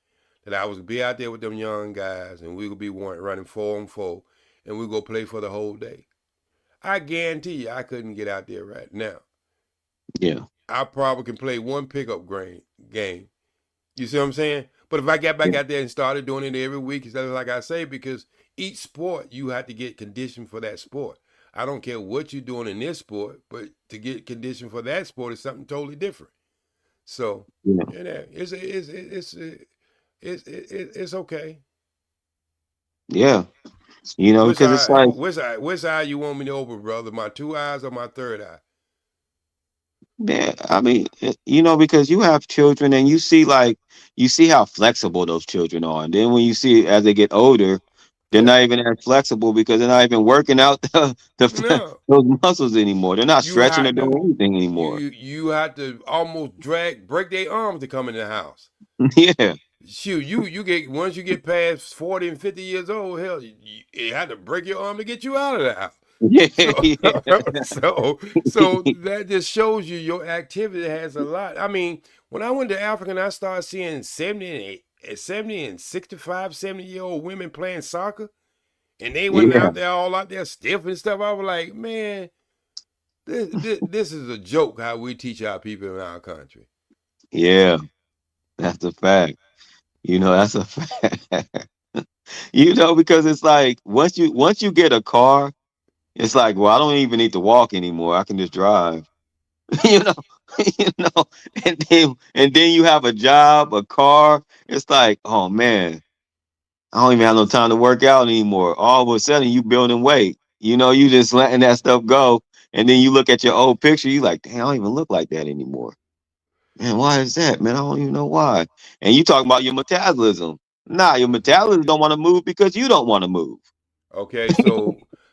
Speaker 18: that I was be out there with them young guys and we would be running 4-on-4 and we go play for the whole day. I guarantee you I couldn't get out there right now.
Speaker 20: Yeah.
Speaker 18: I probably can play one pickup game. You see what I'm saying? But if I got back out there and started doing it every week, instead of like I say, because each sport, you have to get conditioned for that sport. I don't care what you're doing in this sport, but to get conditioned for that sport is something totally different. So, it's okay.
Speaker 20: Yeah. You know, because it's like
Speaker 18: which eye you want me to open, brother? My 2 eyes or my third eye?
Speaker 20: yeah, I mean, you know, because you have children and you see how flexible those children are. And then when you see as they get older, they're not even as flexible because they're not even working out those muscles anymore. They're not stretching or doing anything anymore.
Speaker 18: You have to almost break their arms to come in the house.
Speaker 20: Yeah.
Speaker 18: Shoot, you get once you get past 40 and 50 years old, hell, you had to break your arm to get you out of the house.
Speaker 20: Yeah.
Speaker 18: So that just shows you your activity has a lot. I mean, when I went to Africa and I started seeing 70 and 65, 70-year-old women playing soccer, and they went out there all out there stiff and stuff, I was like, man, this is a joke how we teach our people in our country.
Speaker 20: Yeah, that's a fact. You know, that's a fact. You know, because it's like once you get a car, it's like, well, I don't even need to walk anymore. I can just drive. you know, you know, and then you have a job, a car. It's like, oh man, I don't even have no time to work out anymore. All of a sudden, you building weight. You know, you just letting that stuff go, and then you look at your old picture. You like, damn, I don't even look like that anymore. Man, why is that, man? I don't even know why. And you talking about your metabolism. Nah, your metabolism don't want to move because you don't want to move.
Speaker 18: Okay,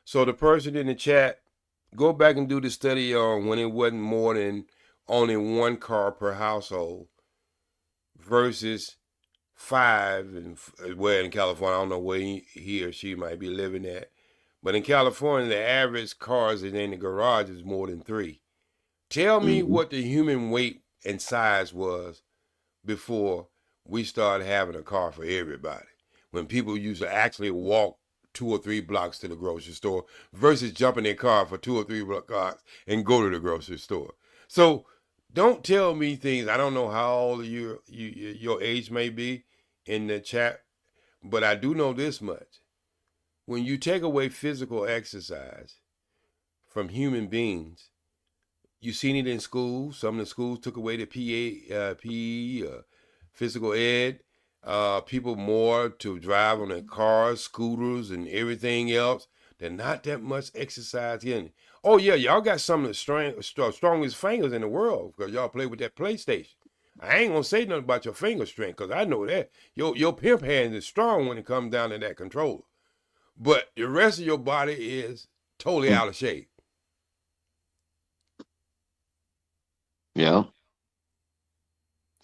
Speaker 18: so the person in the chat, go back and do the study on when it wasn't more than only one car per household versus 5, and where in California, I don't know where he or she might be living at, but in California, the average cars that in the garage is more than 3. Tell me what the human weight and size was before we started having a car for everybody. When people used to actually walk 2 or 3 blocks to the grocery store versus jumping their car for 2 or 3 blocks and go to the grocery store. So don't tell me things. I don't know how old your age may be in the chat, but I do know this much. When you take away physical exercise from human beings, you've seen it in schools. Some of the schools took away the PE, physical ed. People more to drive on their cars, scooters, and everything else. There's not that much exercise in it. Oh yeah, y'all got some of the strongest fingers in the world because y'all play with that PlayStation. I ain't gonna say nothing about your finger strength because I know that your pimp hand is strong when it comes down to that controller. But the rest of your body is totally out of shape.
Speaker 20: Yeah.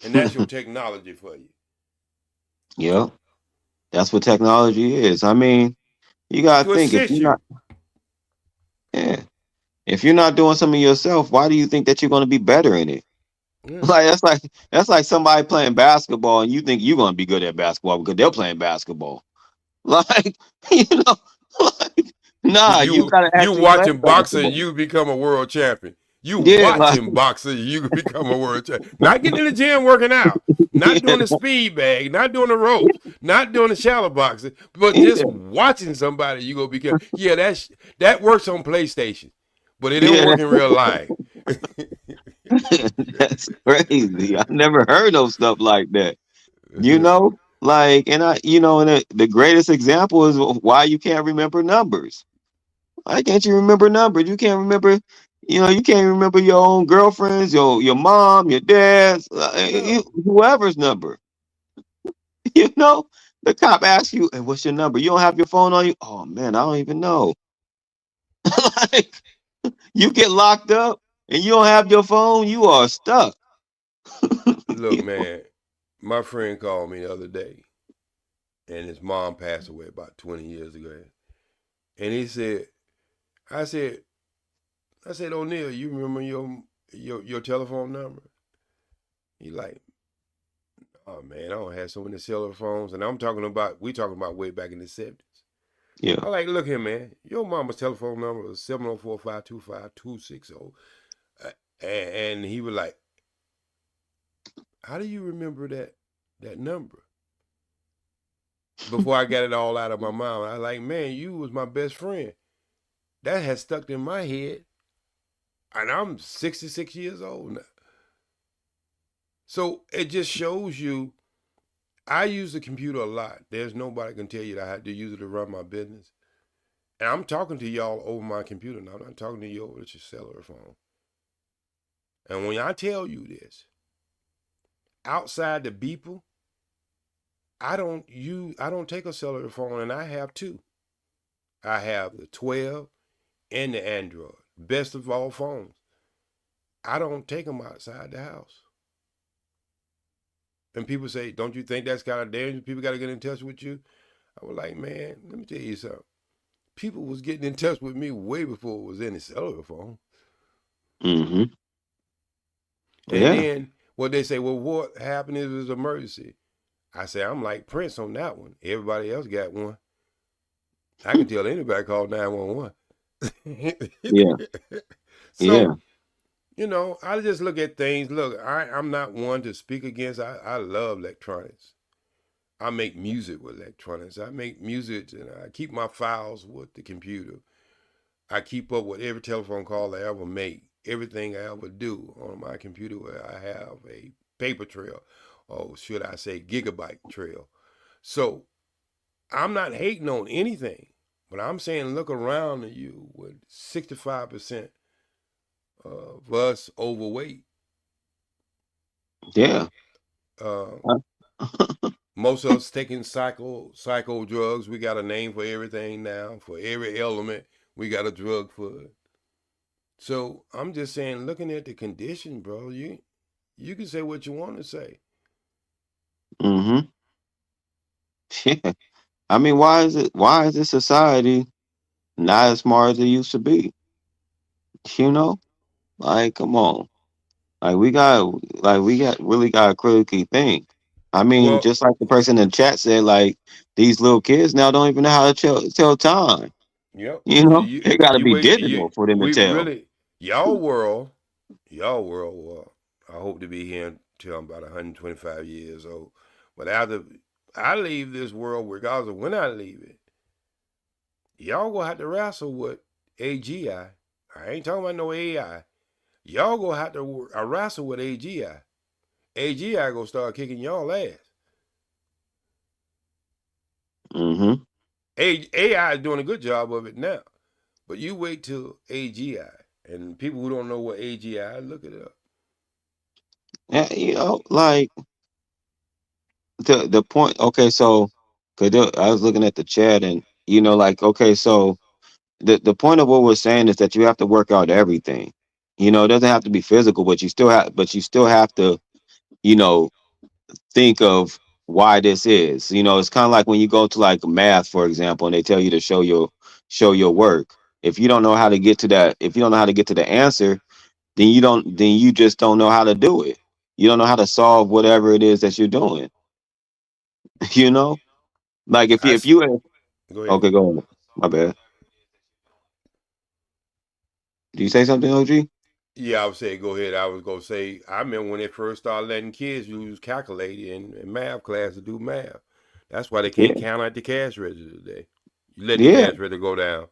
Speaker 18: And that's your technology for you.
Speaker 20: Yeah, that's what technology is. I mean, you gotta
Speaker 18: To
Speaker 20: think if
Speaker 18: assist
Speaker 20: you're
Speaker 18: you.
Speaker 20: not, yeah, if you're not doing something yourself, why do you think that you're going to be better in it?
Speaker 18: Yeah.
Speaker 20: Like that's like somebody playing basketball and you think you're going to be good at basketball because they're playing basketball. Like you know, like nah, you gotta
Speaker 18: You
Speaker 20: actually play
Speaker 18: watching boxer,
Speaker 20: basketball.
Speaker 18: you become a world champion. You
Speaker 20: Yeah, like
Speaker 18: watching boxer, you become a world champion. Not getting in the gym working out, not
Speaker 20: yeah,
Speaker 18: doing the speed bag, not doing the ropes, not doing the shallow boxing, but just
Speaker 20: yeah,
Speaker 18: watching somebody, you go become. Yeah, that works on PlayStation, but it don't
Speaker 20: yeah.
Speaker 18: work in real life.
Speaker 20: That's crazy. I never heard of stuff like that. You know, like, and the greatest example is why you can't remember numbers. Why can't you remember numbers? You can't remember, you can't remember your own girlfriend's, your mom, your dad's,
Speaker 18: No.
Speaker 20: whoever's number. You know, the cop asks you, "Hey, what's your number?" You don't have your phone on you. Oh man, I don't even know. Like, you get locked up and you don't have your phone, you are stuck.
Speaker 18: Look, man, my friend called me the other day, and his mom passed away about 20 years ago, and he said, I said, O'Neal, you remember your telephone number? He like, oh man, I don't have so many cellular phones, and we talking about way back in the 70s.
Speaker 20: Yeah.
Speaker 18: I like, look here, man, your mama's telephone number was 704-525-260. And he was like, how do you remember that number? Before I got it all out of my mind, I was like, man, you was my best friend. That has stuck in my head, and I'm 66 years old now. So it just shows you, I use the computer a lot. There's nobody can tell you that I have to use it to run my business. And I'm talking to y'all over my computer now. I'm not talking to you over your cellular phone. And when I tell you this, outside the beeper, I don't take a cellular phone, and I have two. I have the 12 and the Android, best of all phones. I don't take them outside the house. And people say, don't you think that's kind of dangerous? People got to get in touch with you. I was like, man, let me tell you something. People was getting in touch with me way before it was any cellular phone.
Speaker 20: Mm-hmm.
Speaker 18: And
Speaker 20: Yeah.
Speaker 18: then what they say, well, what happened if it was an emergency? I say, I'm like Prince on that one. Everybody else got one. I can tell anybody call 911.
Speaker 20: Yeah.
Speaker 18: So,
Speaker 20: Yeah.
Speaker 18: I just look at things. Look, I'm not one to speak against. I love electronics. I make music with electronics. I make music and I keep my files with the computer. I keep up with every telephone call I ever make, everything I ever do on my computer where I have a paper trail, or should I say gigabyte trail. So I'm not hating on anything, but I'm saying look around at you with 65% of us overweight.
Speaker 20: Yeah.
Speaker 18: Most of us taking psycho drugs. We got a name for everything now. For every element, we got a drug for it. So I'm just saying, looking at the condition, bro, you can say what you want to say.
Speaker 20: Mm-hmm. Yeah. I mean, why is this society not as smart as it used to be? You know? Like, come on. We got really got to critically think. I mean,
Speaker 18: Well,
Speaker 20: just like the person in the chat said, like these little kids now don't even know how to tell time.
Speaker 18: yep.
Speaker 20: You know, it got to be digital for them to
Speaker 18: We
Speaker 20: tell.
Speaker 18: really y'all world. I hope to be here until I'm about 125 years old. But after I leave this world, regardless of when I leave it, y'all gonna have to wrestle with AGI. I ain't talking about no AI. Y'all gonna have to wrestle with AGI. AGI gonna start kicking y'all ass.
Speaker 20: Mm-hmm.
Speaker 18: AI is doing a good job of it now, but you wait till AGI, and people who don't know what AGI, look it up.
Speaker 20: Yeah, like the point. Okay, so because I was looking at the chat, and like, okay, so the point of what we're saying is that you have to work out everything. It doesn't have to be physical, but you still have to, think of why this is. You know, it's kind of like when you go to like math, for example, and they tell you to show your work. If you don't know how to get to that, if you don't know how to get to the answer, then you just don't know how to do it. You don't know how to solve whatever it is that you're doing. You know, like if you
Speaker 10: Go ahead.
Speaker 20: okay, go on. My bad. Did you say something, OG?
Speaker 10: Yeah, I would say go ahead. I was gonna say I remember when they first started letting kids use calculator in math class to do math. That's why they can't
Speaker 20: Yeah,
Speaker 10: count at the cash register today. You let the
Speaker 20: yeah,
Speaker 10: cash register go down,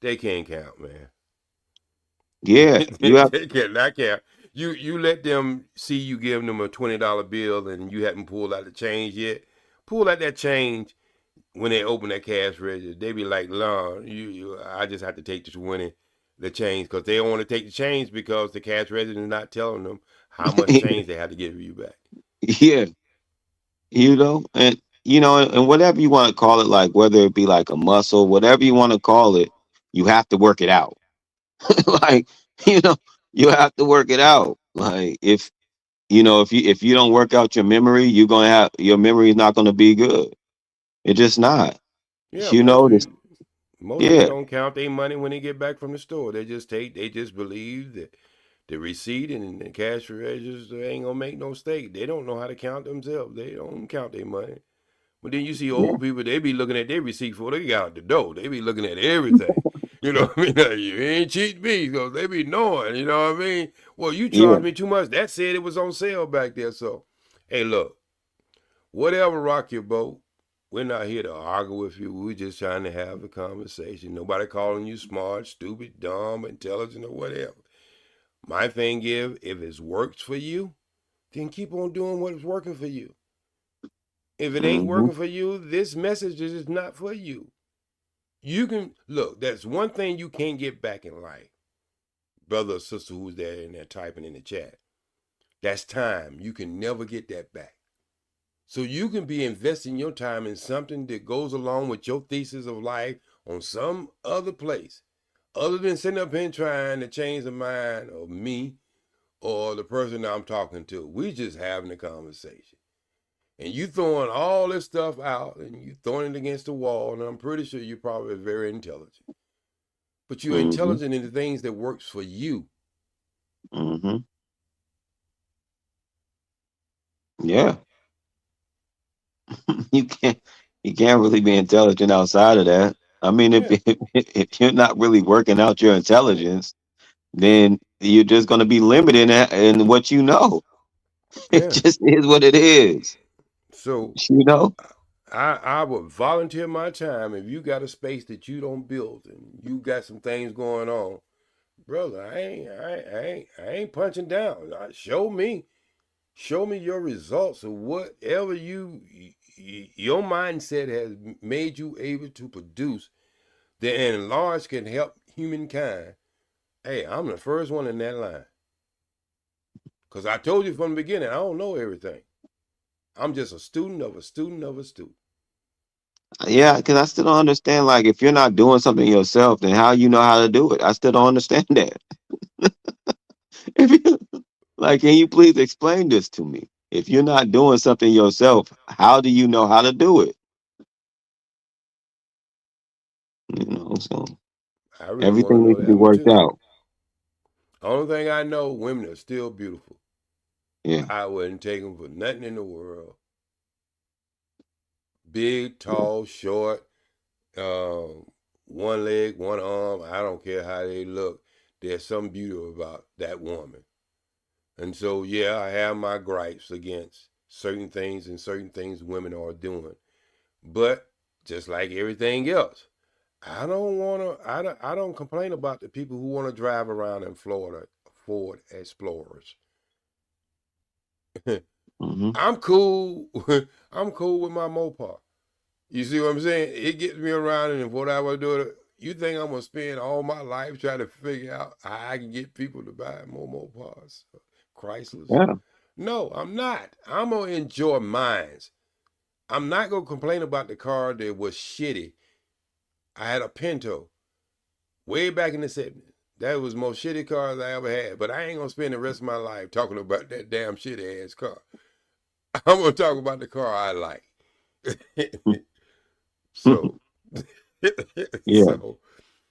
Speaker 10: they can't count, man.
Speaker 20: yeah. You have
Speaker 10: They cannot count. You let them see you giving them a $20 bill and you haven't pulled out the change yet. Pull out that change when they open that cash register. They be like, "No, I just have to take this winning the change," because they don't want to take the change because the cash register is not telling them how much change they have to give you back.
Speaker 20: yeah. You know, and and whatever you want to call it, like whether it be like a muscle, whatever you want to call it, you have to work it out. Like, you know, you have to work it out. Like if you don't work out your memory, you're gonna have your memory is not gonna be good. It's just not.
Speaker 10: Yeah,
Speaker 20: You know this.
Speaker 10: most people
Speaker 20: Yeah,
Speaker 10: don't count their money when they get back from the store. They just believe that the receipt and the cash register ain't gonna make no mistake. They don't know how to count themselves. They don't count their money. But then you see
Speaker 20: yeah,
Speaker 10: old people, they be looking at their receipt before they got out the door. They be looking at everything. You know what I mean? Like, you ain't cheating me, because they be knowing, you know what I mean? Well, you
Speaker 20: yeah.
Speaker 10: charged me too much. That said it was on sale back there. So, hey, look, whatever rock your boat, we're not here to argue with you. We're just trying to have a conversation. Nobody calling you smart, stupid, dumb, intelligent, or whatever. My thing is, if it works for you, then keep on doing what is working for you. If it ain't
Speaker 20: Hmm.
Speaker 10: working for you, this message is not for you. You can look, that's one thing you can't get back in life. Brother or sister who's there in there typing in the chat. That's time. You can never get that back. So you can be investing your time in something that goes along with your thesis of life on some other place, other than sitting up here trying to change the mind of me or the person I'm talking to. We just having a conversation. And you throwing all this stuff out and you throwing it against the wall, and I'm pretty sure you're probably very intelligent. But you're
Speaker 20: Hmm.
Speaker 10: intelligent in the things that works for you.
Speaker 20: Hmm. Yeah. You can't really be intelligent outside of that. I mean, if
Speaker 10: Yeah,
Speaker 20: if you're not really working out your intelligence, then you're just going to be limited in what you know. It
Speaker 10: yeah.
Speaker 20: just is what it is.
Speaker 10: So
Speaker 20: You know?
Speaker 10: I would volunteer my time if you got a space that you don't build and you got some things going on, brother. I ain't punching down. Show me your results of whatever your mindset has made you able to produce that in large can help humankind. Hey, I'm the first one in that line. Because I told you from the beginning, I don't know everything. I'm just a student of a student of a student.
Speaker 20: Yeah, because I still don't understand. Like, if you're not doing something yourself, then how you know how to do it? I still don't understand that. If you, like, can you please explain this to me? If you're not doing something yourself, how do you know how to do it? So
Speaker 10: I really want to
Speaker 20: everything
Speaker 10: know
Speaker 20: needs to be
Speaker 10: that one
Speaker 20: worked
Speaker 10: too.
Speaker 20: out.
Speaker 10: Only thing I know, women are still beautiful.
Speaker 20: Yeah.
Speaker 10: I wouldn't take them for nothing in the world. Big, tall, short, one leg, one arm. I don't care how they look. There's some beauty about that woman. And so, yeah, I have my gripes against certain things and certain things women are doing. But just like everything else, I don't want to. I don't complain about the people who want to drive around in Florida Ford Explorers.
Speaker 20: Hmm.
Speaker 10: I'm cool. I'm cool with my Mopar. You see what I'm saying? It gets me around, and what I would do, you think I'm gonna spend all my life trying to figure out how I can get people to buy more Mopars, Chryslers?
Speaker 20: Yeah.
Speaker 10: No, I'm not. I'm gonna enjoy mines. I'm not gonna complain about the car that was shitty. I had a Pinto way back in the 70s. That was the most shitty cars I ever had. But I ain't gonna spend the rest of my life talking about that damn shitty ass car.
Speaker 18: I'm gonna talk about the car I like. So,
Speaker 20: Yeah.
Speaker 18: so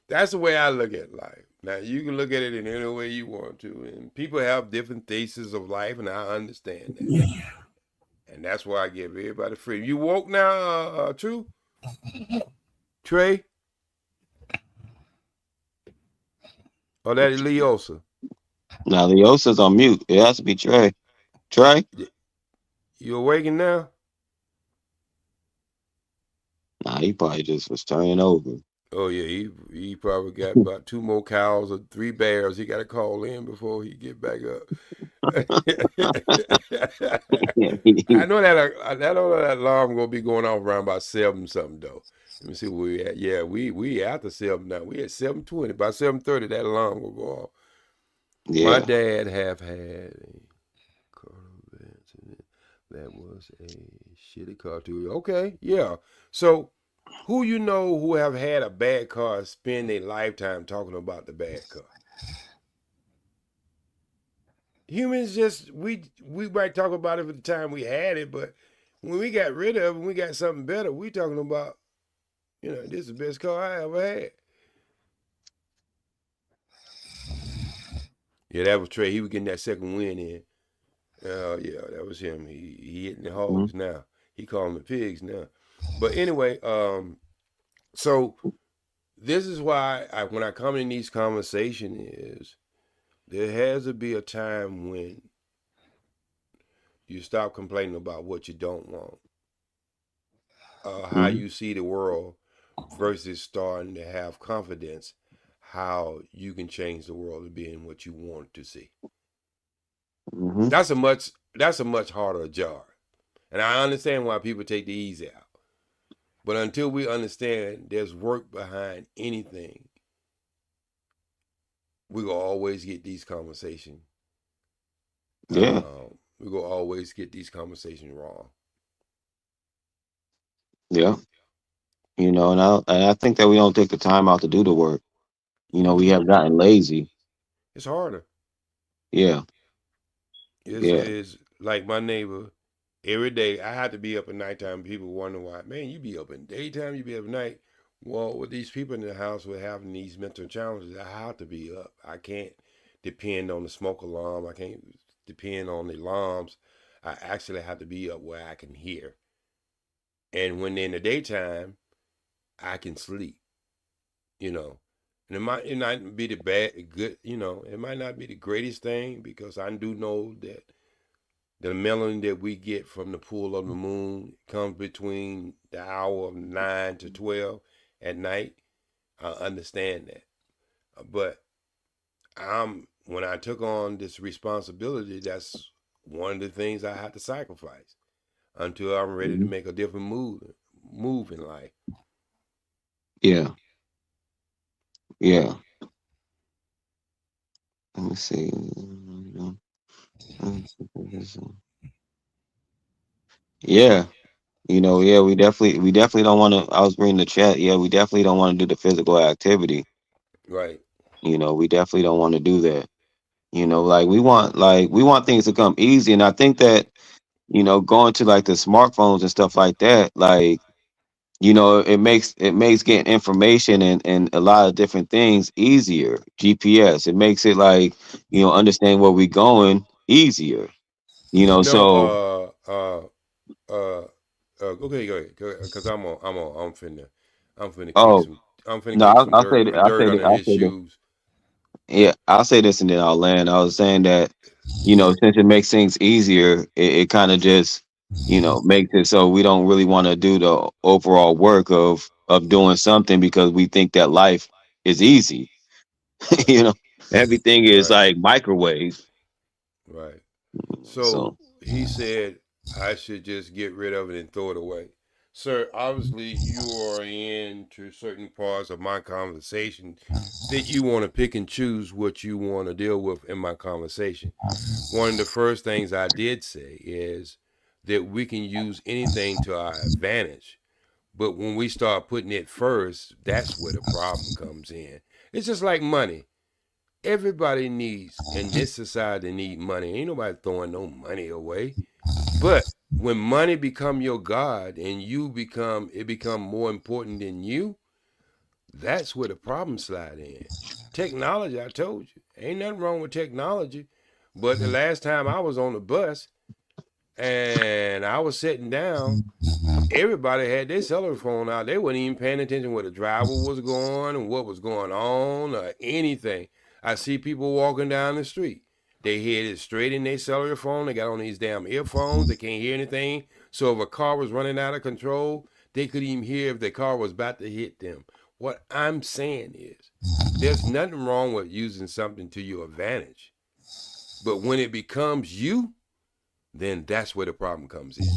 Speaker 18: that's the way I look at life. Now you can look at it in any way you want to, and people have different theses of life, and I understand that. And that's why I give everybody free. You woke now, True? Trey? Or that Leosa?
Speaker 20: Now Leosa's on mute. It has to be Trey. Trey?
Speaker 18: You awakened now?
Speaker 20: Nah, he probably just was turning over.
Speaker 18: Oh yeah, he probably got about 2 more cows or 3 bears. He got to call in before he get back up. I know that alarm gonna be going off around about 7 something though. Let me see where we at. Yeah, we after 7 now. We at 7:20. By 7:30, that alarm will go off.
Speaker 20: Yeah.
Speaker 18: My dad have had a car accident that was a shitty car too. Okay, yeah. So who you know who have had a bad car spend their lifetime talking about the bad car? Humans just we might talk about it for the time we had it, but when we got rid of it, when we got something better, we talking about, this is the best car I ever had. Yeah, that was Trey. He was getting that second win in. Yeah, that was him. He hitting the hogs now. He calling the pigs now. But anyway, so this is why when I come in these conversations is there has to be a time when you stop complaining about what you don't want. How you see the world versus starting to have confidence how you can change the world to being what you want to see. That's a much harder job. And I understand why people take the easy out. But until we understand there's work behind anything, we're going to always get these conversations.
Speaker 20: Yeah.
Speaker 18: We're going to always get these conversations wrong.
Speaker 20: Yeah. And I think that we don't take the time out to do the work. We have gotten lazy.
Speaker 18: It's harder.
Speaker 20: Yeah.
Speaker 18: It's like my neighbor, every day I have to be up at nighttime. People wonder why, man, you be up in daytime, you be up at night. Well, with these people in the house who are having these mental challenges, I have to be up. I can't depend on the smoke alarm. I can't depend on the alarms. I actually have to be up where I can hear. And when they're in the daytime, I can sleep. And it might not be it might not be the greatest thing because I do know that the melanin that we get from the pull of the moon comes between the hour of 9 to 12 at night. I understand that. But when I took on this responsibility, that's one of the things I have to sacrifice until I'm ready to make a different move in life.
Speaker 20: Yeah. Yeah. Let me see. Yeah. We definitely don't want to. I was reading the chat. Yeah, we definitely don't want to do the physical activity.
Speaker 18: Right.
Speaker 20: We definitely don't want to do that. We want things to come easy. And I think that, going to like the smartphones and stuff like that, it makes getting information and a lot of different things easier. GPS, it makes it understand where we're going easier. So
Speaker 18: Okay, go ahead, because I'm finna
Speaker 20: oh no,
Speaker 18: kick some
Speaker 20: I'll say
Speaker 18: dirt under
Speaker 20: I'll
Speaker 18: his
Speaker 20: say this.
Speaker 18: shoes.
Speaker 20: Yeah, I'll say this and then I'll land. I was saying that, since it makes things easier, it kind of just, makes it so we don't really want to do the overall work of doing something because we think that life is easy. Everything is like microwave.
Speaker 18: Right.
Speaker 20: So
Speaker 18: So he said I should just get rid of it and throw it away. Sir, obviously you are into certain parts of my conversation that you want to pick and choose what you want to deal with in my conversation. One of the first things I did say is that we can use anything to our advantage. But when we start putting it first, that's where the problem comes in. It's just like money. everybody needs, in this society, need money. Ain't nobody throwing no money away. But when money become your God and it become more important than you, that's where the problem slide in. Technology, I told you, ain't nothing wrong with technology. But the last time I was on the bus and I was sitting down, everybody had their cellular phone out. They wasn't even paying attention where the driver was going and what was going on or anything. I see people walking down the street. They headed straight in their cellular phone. They got on these damn earphones. They can't hear anything. So if a car was running out of control, they couldn't even hear if the car was about to hit them. What I'm saying is, there's nothing wrong with using something to your advantage. But when it becomes you, then that's where the problem comes in.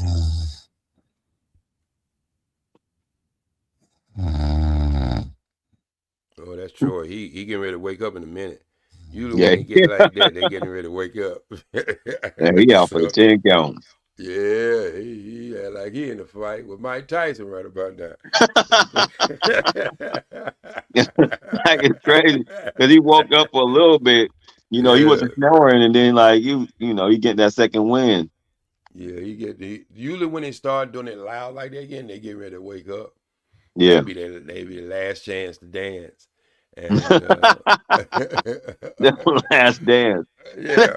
Speaker 18: Oh, that's Troy. He getting ready to wake up in a minute. Usually when they get like that, they getting ready to wake up.
Speaker 20: Yeah, he out for the 10 count.
Speaker 18: Yeah, he like he in the fight with Mike Tyson right about now.
Speaker 20: Like it's crazy because he woke up for a little bit. He wasn't snoring, and then like you get that second win.
Speaker 18: Yeah, usually when they start doing it loud like that again, they get ready to wake up.
Speaker 20: Yeah,
Speaker 18: That'd be the last chance to dance. And
Speaker 20: the last dance.
Speaker 18: Yeah,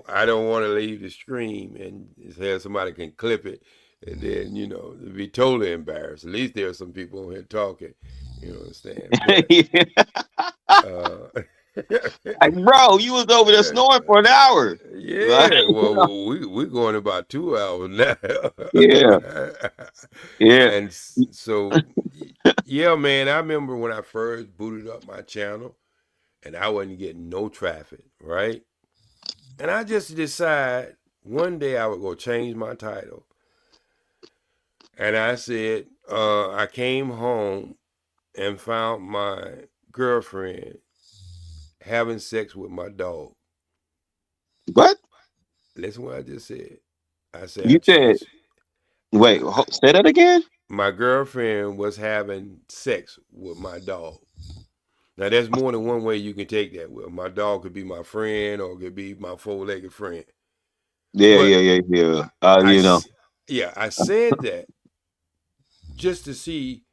Speaker 18: I don't want to leave the stream and have somebody can clip it, and then be totally embarrassed. At least there are some people on here talking. You understand? But,
Speaker 20: like, bro, you was over there snoring for an hour.
Speaker 18: Yeah, well, we're going about 2 hours now.
Speaker 20: Yeah.
Speaker 18: And so, yeah, man, I remember when I first booted up my channel, and I wasn't getting no traffic, right? And I just decided one day I would go change my title. And I said, I came home and found my girlfriend having sex with my dog.
Speaker 20: What?
Speaker 18: Listen what I just said. I said,
Speaker 20: You said, wait, say that again?
Speaker 18: My girlfriend was having sex with my dog. Now, there's more than one way you can take that. Well, my dog could be my friend or it could be my four-legged friend.
Speaker 20: Yeah.
Speaker 18: Yeah, I said that just to see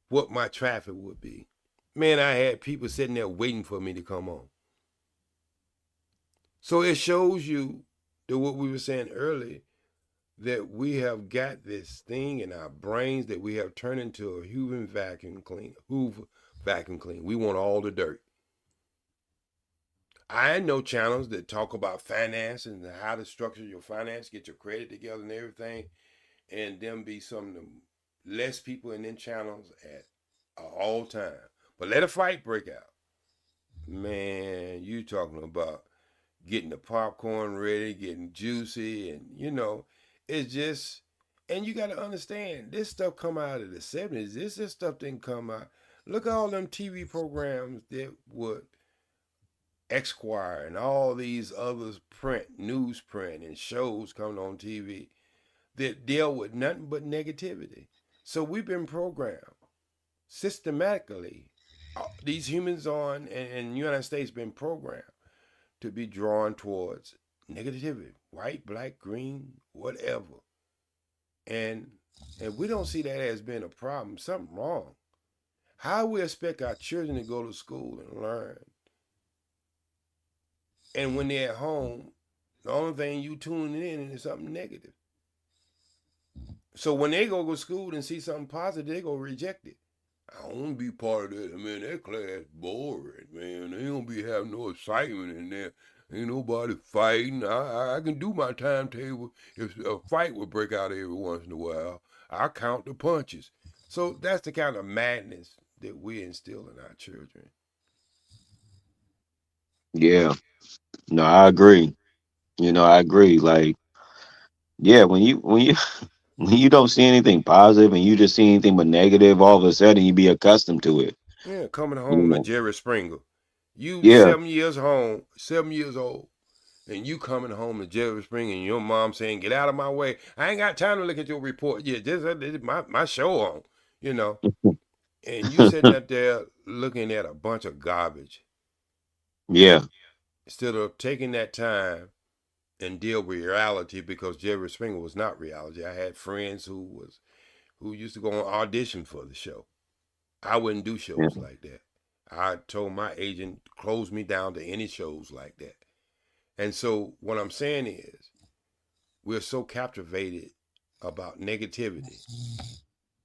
Speaker 18: what my traffic would be. Man, I had people sitting there waiting for me to come on. So it shows you that what we were saying earlier, that we have got this thing in our brains that we have turned into a Hoover vacuum cleaner. We want all the dirt. I know channels that talk about finance and how to structure your finance, get your credit together and everything, and them be some of the less people in them channels at all time. But let a fight break out. Man, you talking about getting the popcorn ready, getting juicy, and it's just, and you got to understand, this stuff come out of the 70s. This stuff didn't come out. Look at all them TV programs that would Esquire and all these others newsprint and shows coming on TV that deal with nothing but negativity. So we've been programmed systematically. These humans in the United States been programmed to be drawn towards negativity, white, black, green, whatever. And we don't see that as being a problem. Something wrong. How we expect our children to go to school and learn? And when they're at home, the only thing you tuning in is something negative. So when they go to school and see something positive, they go reject it. I don't want to be part of that. Man, that class boring, man. They don't be having no excitement in there. Ain't nobody fighting. I can do my timetable. If a fight would break out every once in a while, I count the punches. So that's the kind of madness that we instill in our children.
Speaker 20: Yeah. No, I agree. I agree. Like, yeah, when you when you don't see anything positive and you just see anything but negative, all of a sudden you be accustomed to it.
Speaker 18: Yeah, coming home to Jerry Springer. You
Speaker 20: Yeah.
Speaker 18: 7 years old, and you coming home to Jerry Springer and your mom saying, "Get out of my way. I ain't got time to look at your report. Yeah, this is my show on, And you sitting up there looking at a bunch of garbage.
Speaker 20: Yeah.
Speaker 10: Instead of taking that time and deal with reality, because Jerry Springer was not reality. I had friends who used to go on audition for the show. I wouldn't do shows
Speaker 20: Yeah.
Speaker 10: like that. I told my agent close me down to any shows like that. And so what I'm saying is we're so captivated about negativity.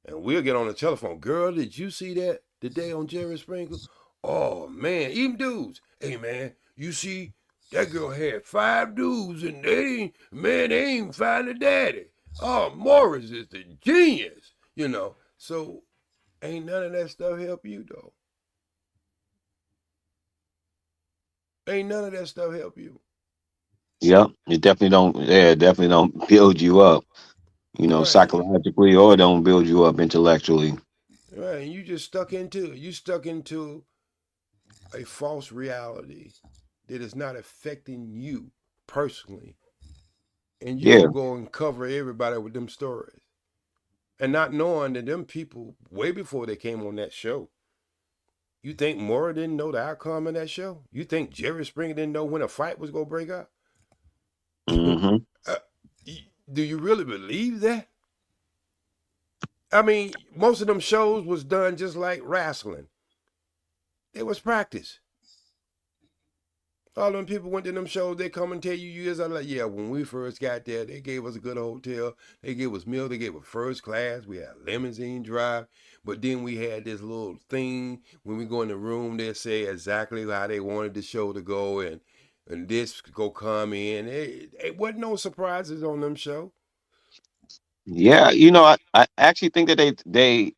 Speaker 10: And we'll get on the telephone. Girl, did you see that today on Jerry Springer? Oh man, even dudes. Hey man, you see that girl had 5 dudes and they ain't find a daddy. Oh, Morris is the genius, you know. So ain't none of that stuff help you though. Ain't none of that stuff help you.
Speaker 20: Yep. It definitely don't. Yeah, it definitely don't build you up.
Speaker 10: Right.
Speaker 20: Psychologically, or don't build you up intellectually.
Speaker 10: Right. And you just stuck into it. You stuck into a false reality that is not affecting you personally. And you
Speaker 20: Yeah.
Speaker 10: gonna go and cover everybody with them stories. And not knowing that them people, way before they came on that show, you think Maury didn't know the outcome of that show? You think Jerry Springer didn't know when a fight was gonna break out?
Speaker 20: Mm-hmm.
Speaker 10: uh, do you really believe that? I mean, most of them shows was done just like wrestling. It was practice. All them people went to them shows, they come and tell you years out like, yeah, when we first got there, they gave us a good hotel, they gave us meals, they gave us first class, we had limousine drive, but then we had this little thing when we go in the room, they say exactly how they wanted the show to go, and this go come in. It wasn't no surprises on them show.
Speaker 20: Yeah. I actually think that dang,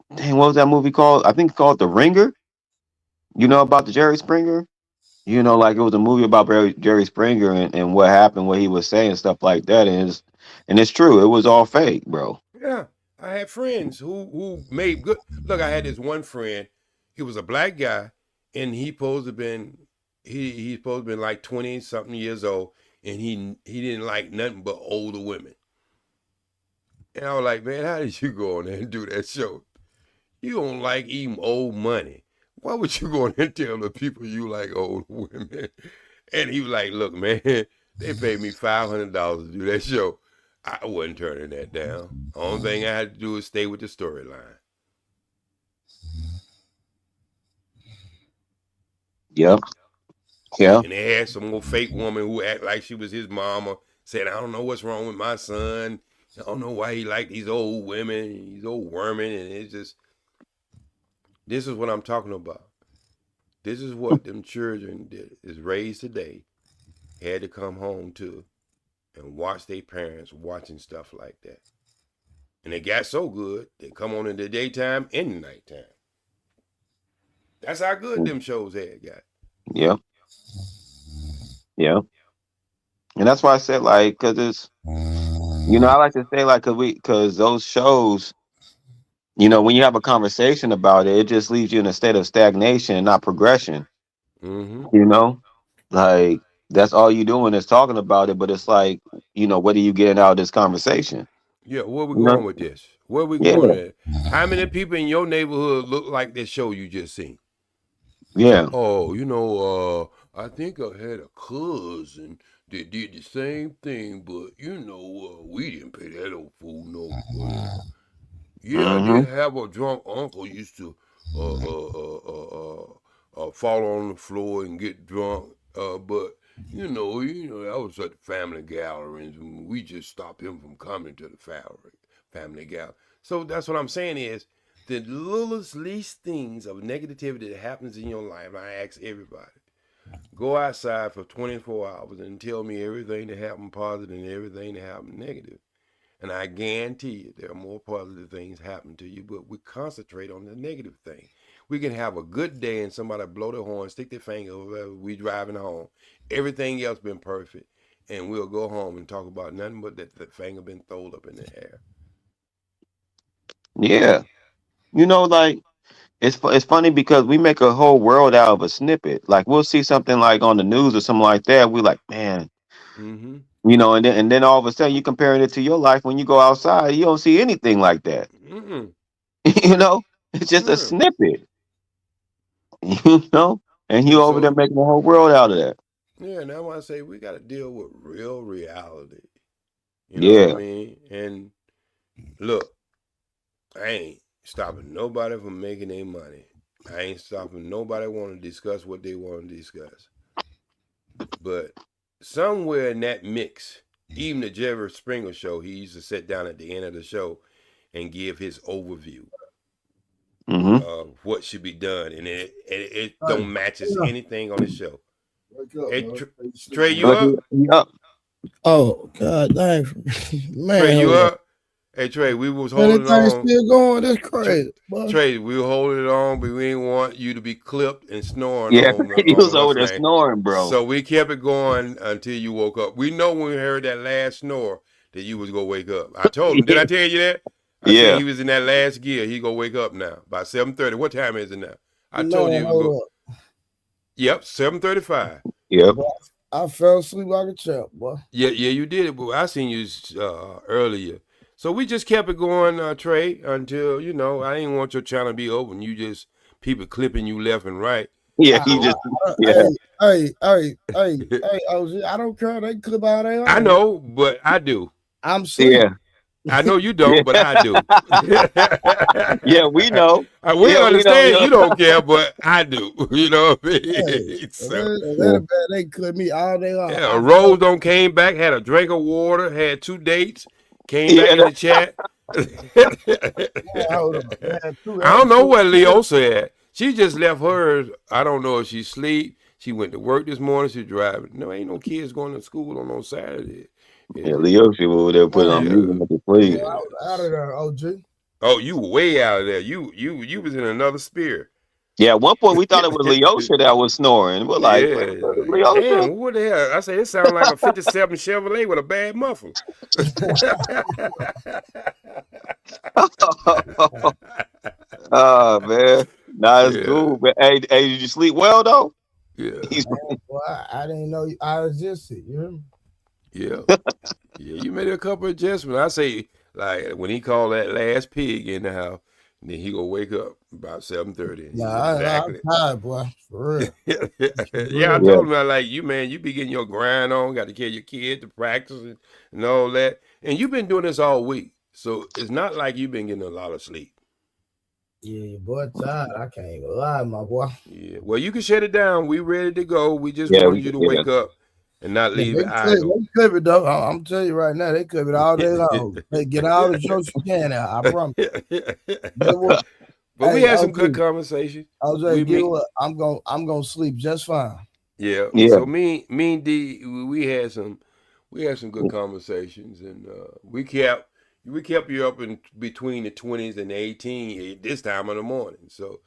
Speaker 20: what was that movie called? I think it's called The Ringer. About the Jerry Springer. Like it was a movie about Jerry Springer and what happened, what he was saying, stuff like that. And it's true. It was all fake, bro.
Speaker 10: Yeah, I had friends who made good. Look, I had this one friend. He was a black guy, and he supposed to been he supposed to been like 20 something years old, and he didn't like nothing but older women. And I was like, man, how did you go on there and do that show? You don't like eating old money. Why would you go on there and tell the people you like old women? And he was like, look, man, they paid me $500 to do that show. I wasn't turning that down. The only thing I had to do is stay with the storyline.
Speaker 20: Yep. Yeah.
Speaker 10: And they had some old fake woman who act like she was his mama, said, I don't know what's wrong with my son. I don't know why he like these old women, these old women. And it's just, this is what I'm talking about. This is what them children that is raised today had to come home to and watch their parents watching stuff like that. And it got so good, they come on in the daytime and the nighttime. That's how good them shows had got.
Speaker 20: Yep. Yep. And that's why I said, like, because it's, I like to say, like, because those shows, when you have a conversation about it, it just leaves you in a state of stagnation and not progression.
Speaker 10: Mm-hmm.
Speaker 20: Like, that's all you doing is talking about it, but it's like, what are you getting out of this conversation?
Speaker 10: Yeah, where we going with this? Where we
Speaker 20: Yeah.
Speaker 10: going at? How many people in your neighborhood look like this show you just seen?
Speaker 20: Yeah.
Speaker 10: Oh, I think I had a cousin that did the same thing, but we didn't pay that old fool no. Yeah, I did have a drunk uncle used to fall on the floor and get drunk. But that was at the family gatherings, and we just stopped him from coming to the family gathering. So that's what I'm saying is the littlest least things of negativity that happens in your life. I ask everybody, go outside for 24 hours and tell me everything that happened positive and everything that happened negative. And I guarantee you there are more positive things happen to you, but we concentrate on the negative thing. We can have a good day and somebody blow their horn, stick their finger over, we driving home. Everything else been perfect. And we'll go home and talk about nothing but that the finger been thrown up in the air.
Speaker 20: Yeah. Like, it's funny because we make a whole world out of a snippet. Like, we'll see something like on the news or something like that. We like, man,
Speaker 10: Mm-hmm.
Speaker 20: And then all of a sudden you comparing it to your life. When you go outside, you don't see anything like that.
Speaker 10: Mm-mm.
Speaker 20: It's just a snippet. And he over there making the whole world out of that.
Speaker 18: Yeah, and that's why I say we got to deal with real reality. You know what I mean? And look, I ain't stopping nobody from making their money. I ain't stopping nobody want to discuss what they want to discuss. But somewhere in that mix, even the Jerry Springer show, he used to sit down at the end of the show and give his overview of what should be done, and it don't matches anything on the show. Hey, Trey, you up?
Speaker 20: Up.
Speaker 2: Oh God, dang, man!
Speaker 18: Trey, you up? Hey Trey, we was holding on.
Speaker 2: Still going? That's crazy.
Speaker 18: Trey, we were holding it on, but we didn't want you to be clipped and snoring.
Speaker 20: Yeah, he was over there snoring, bro.
Speaker 18: So we kept it going until you woke up. We know when we heard that last snore that you was gonna wake up. I told him. Did I tell you that? I said he was in that last gear. He gonna wake up now by 7:30. What time is it now? I told you. Yep, 7:35.
Speaker 20: Yep.
Speaker 2: I fell asleep like a champ, boy.
Speaker 18: Yeah, you did it, but I seen you earlier. So we just kept it going, Trey, until, I didn't want your channel to be open. You just, people clipping you left and right.
Speaker 20: Yeah, he just,
Speaker 2: Hey, OG, I don't care. They clip all they own.
Speaker 18: I know, but I do.
Speaker 2: I'm sleeping.
Speaker 20: Yeah.
Speaker 18: I know you don't, but I do.
Speaker 20: Yeah, we know.
Speaker 18: We understand you don't care, but I do. You know what I mean?
Speaker 2: They clip me all day long.
Speaker 18: Yeah, Rose don't came back, had a drink of water, had 2 dates, came back in the chat. I don't know what Leo said. She just left hers. I don't know if she sleep. She went to work this morning. She's driving. No, ain't no kids going to school on Saturday.
Speaker 20: Yeah, Leo, she over there put on music with the play.
Speaker 2: Out of there, OG.
Speaker 18: Oh, you were way out of there. You was in another sphere.
Speaker 20: Yeah, at one point we thought it was Leosha that was snoring. We're like, Leosha?
Speaker 18: Damn, what the hell? I say it sounded like a 57 Chevrolet with a bad muffler.
Speaker 20: Oh man, it's cool. But hey, did you sleep well though?
Speaker 18: Yeah.
Speaker 2: Well, I didn't know I was just you hear me?
Speaker 18: Yeah. Yeah, you made a couple of adjustments. I say, like, when he called that last pig in the house, then he gonna wake up about 7:30.
Speaker 2: I'm tired, boy. For real.
Speaker 18: Yeah, I told him, I like, you be getting your grind on, got to carry your kid to practice and all that. And you've been doing this all week. So it's not like you've been getting a lot of sleep.
Speaker 2: Yeah, your boy tired. I can't even lie, my boy.
Speaker 18: Yeah. Well, you can shut it down. We ready to go. We just wanted you to wake up and not leave it idle.
Speaker 2: They clip it though. I'm telling you right now, they clip it all day long. They get all the jokes you can out. I promise.
Speaker 18: But we had some good conversations.
Speaker 2: I'm gonna sleep just fine.
Speaker 18: Yeah. So me and D, we had some good conversations, and we kept you up in between the 20s and the 18 this time of the morning. So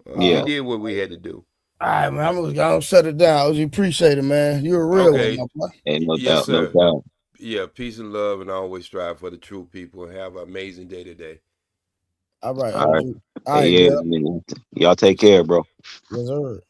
Speaker 18: we did what we had to do.
Speaker 2: All right, man. I'm gonna shut it down. I appreciate it, man. You're a real one, my boy.
Speaker 20: Hey, no doubt.
Speaker 18: Yeah, peace and love, and always strive for the true people. And have an amazing day today.
Speaker 2: All right.
Speaker 20: All right. Y'all take care, bro.
Speaker 2: Yes, sir.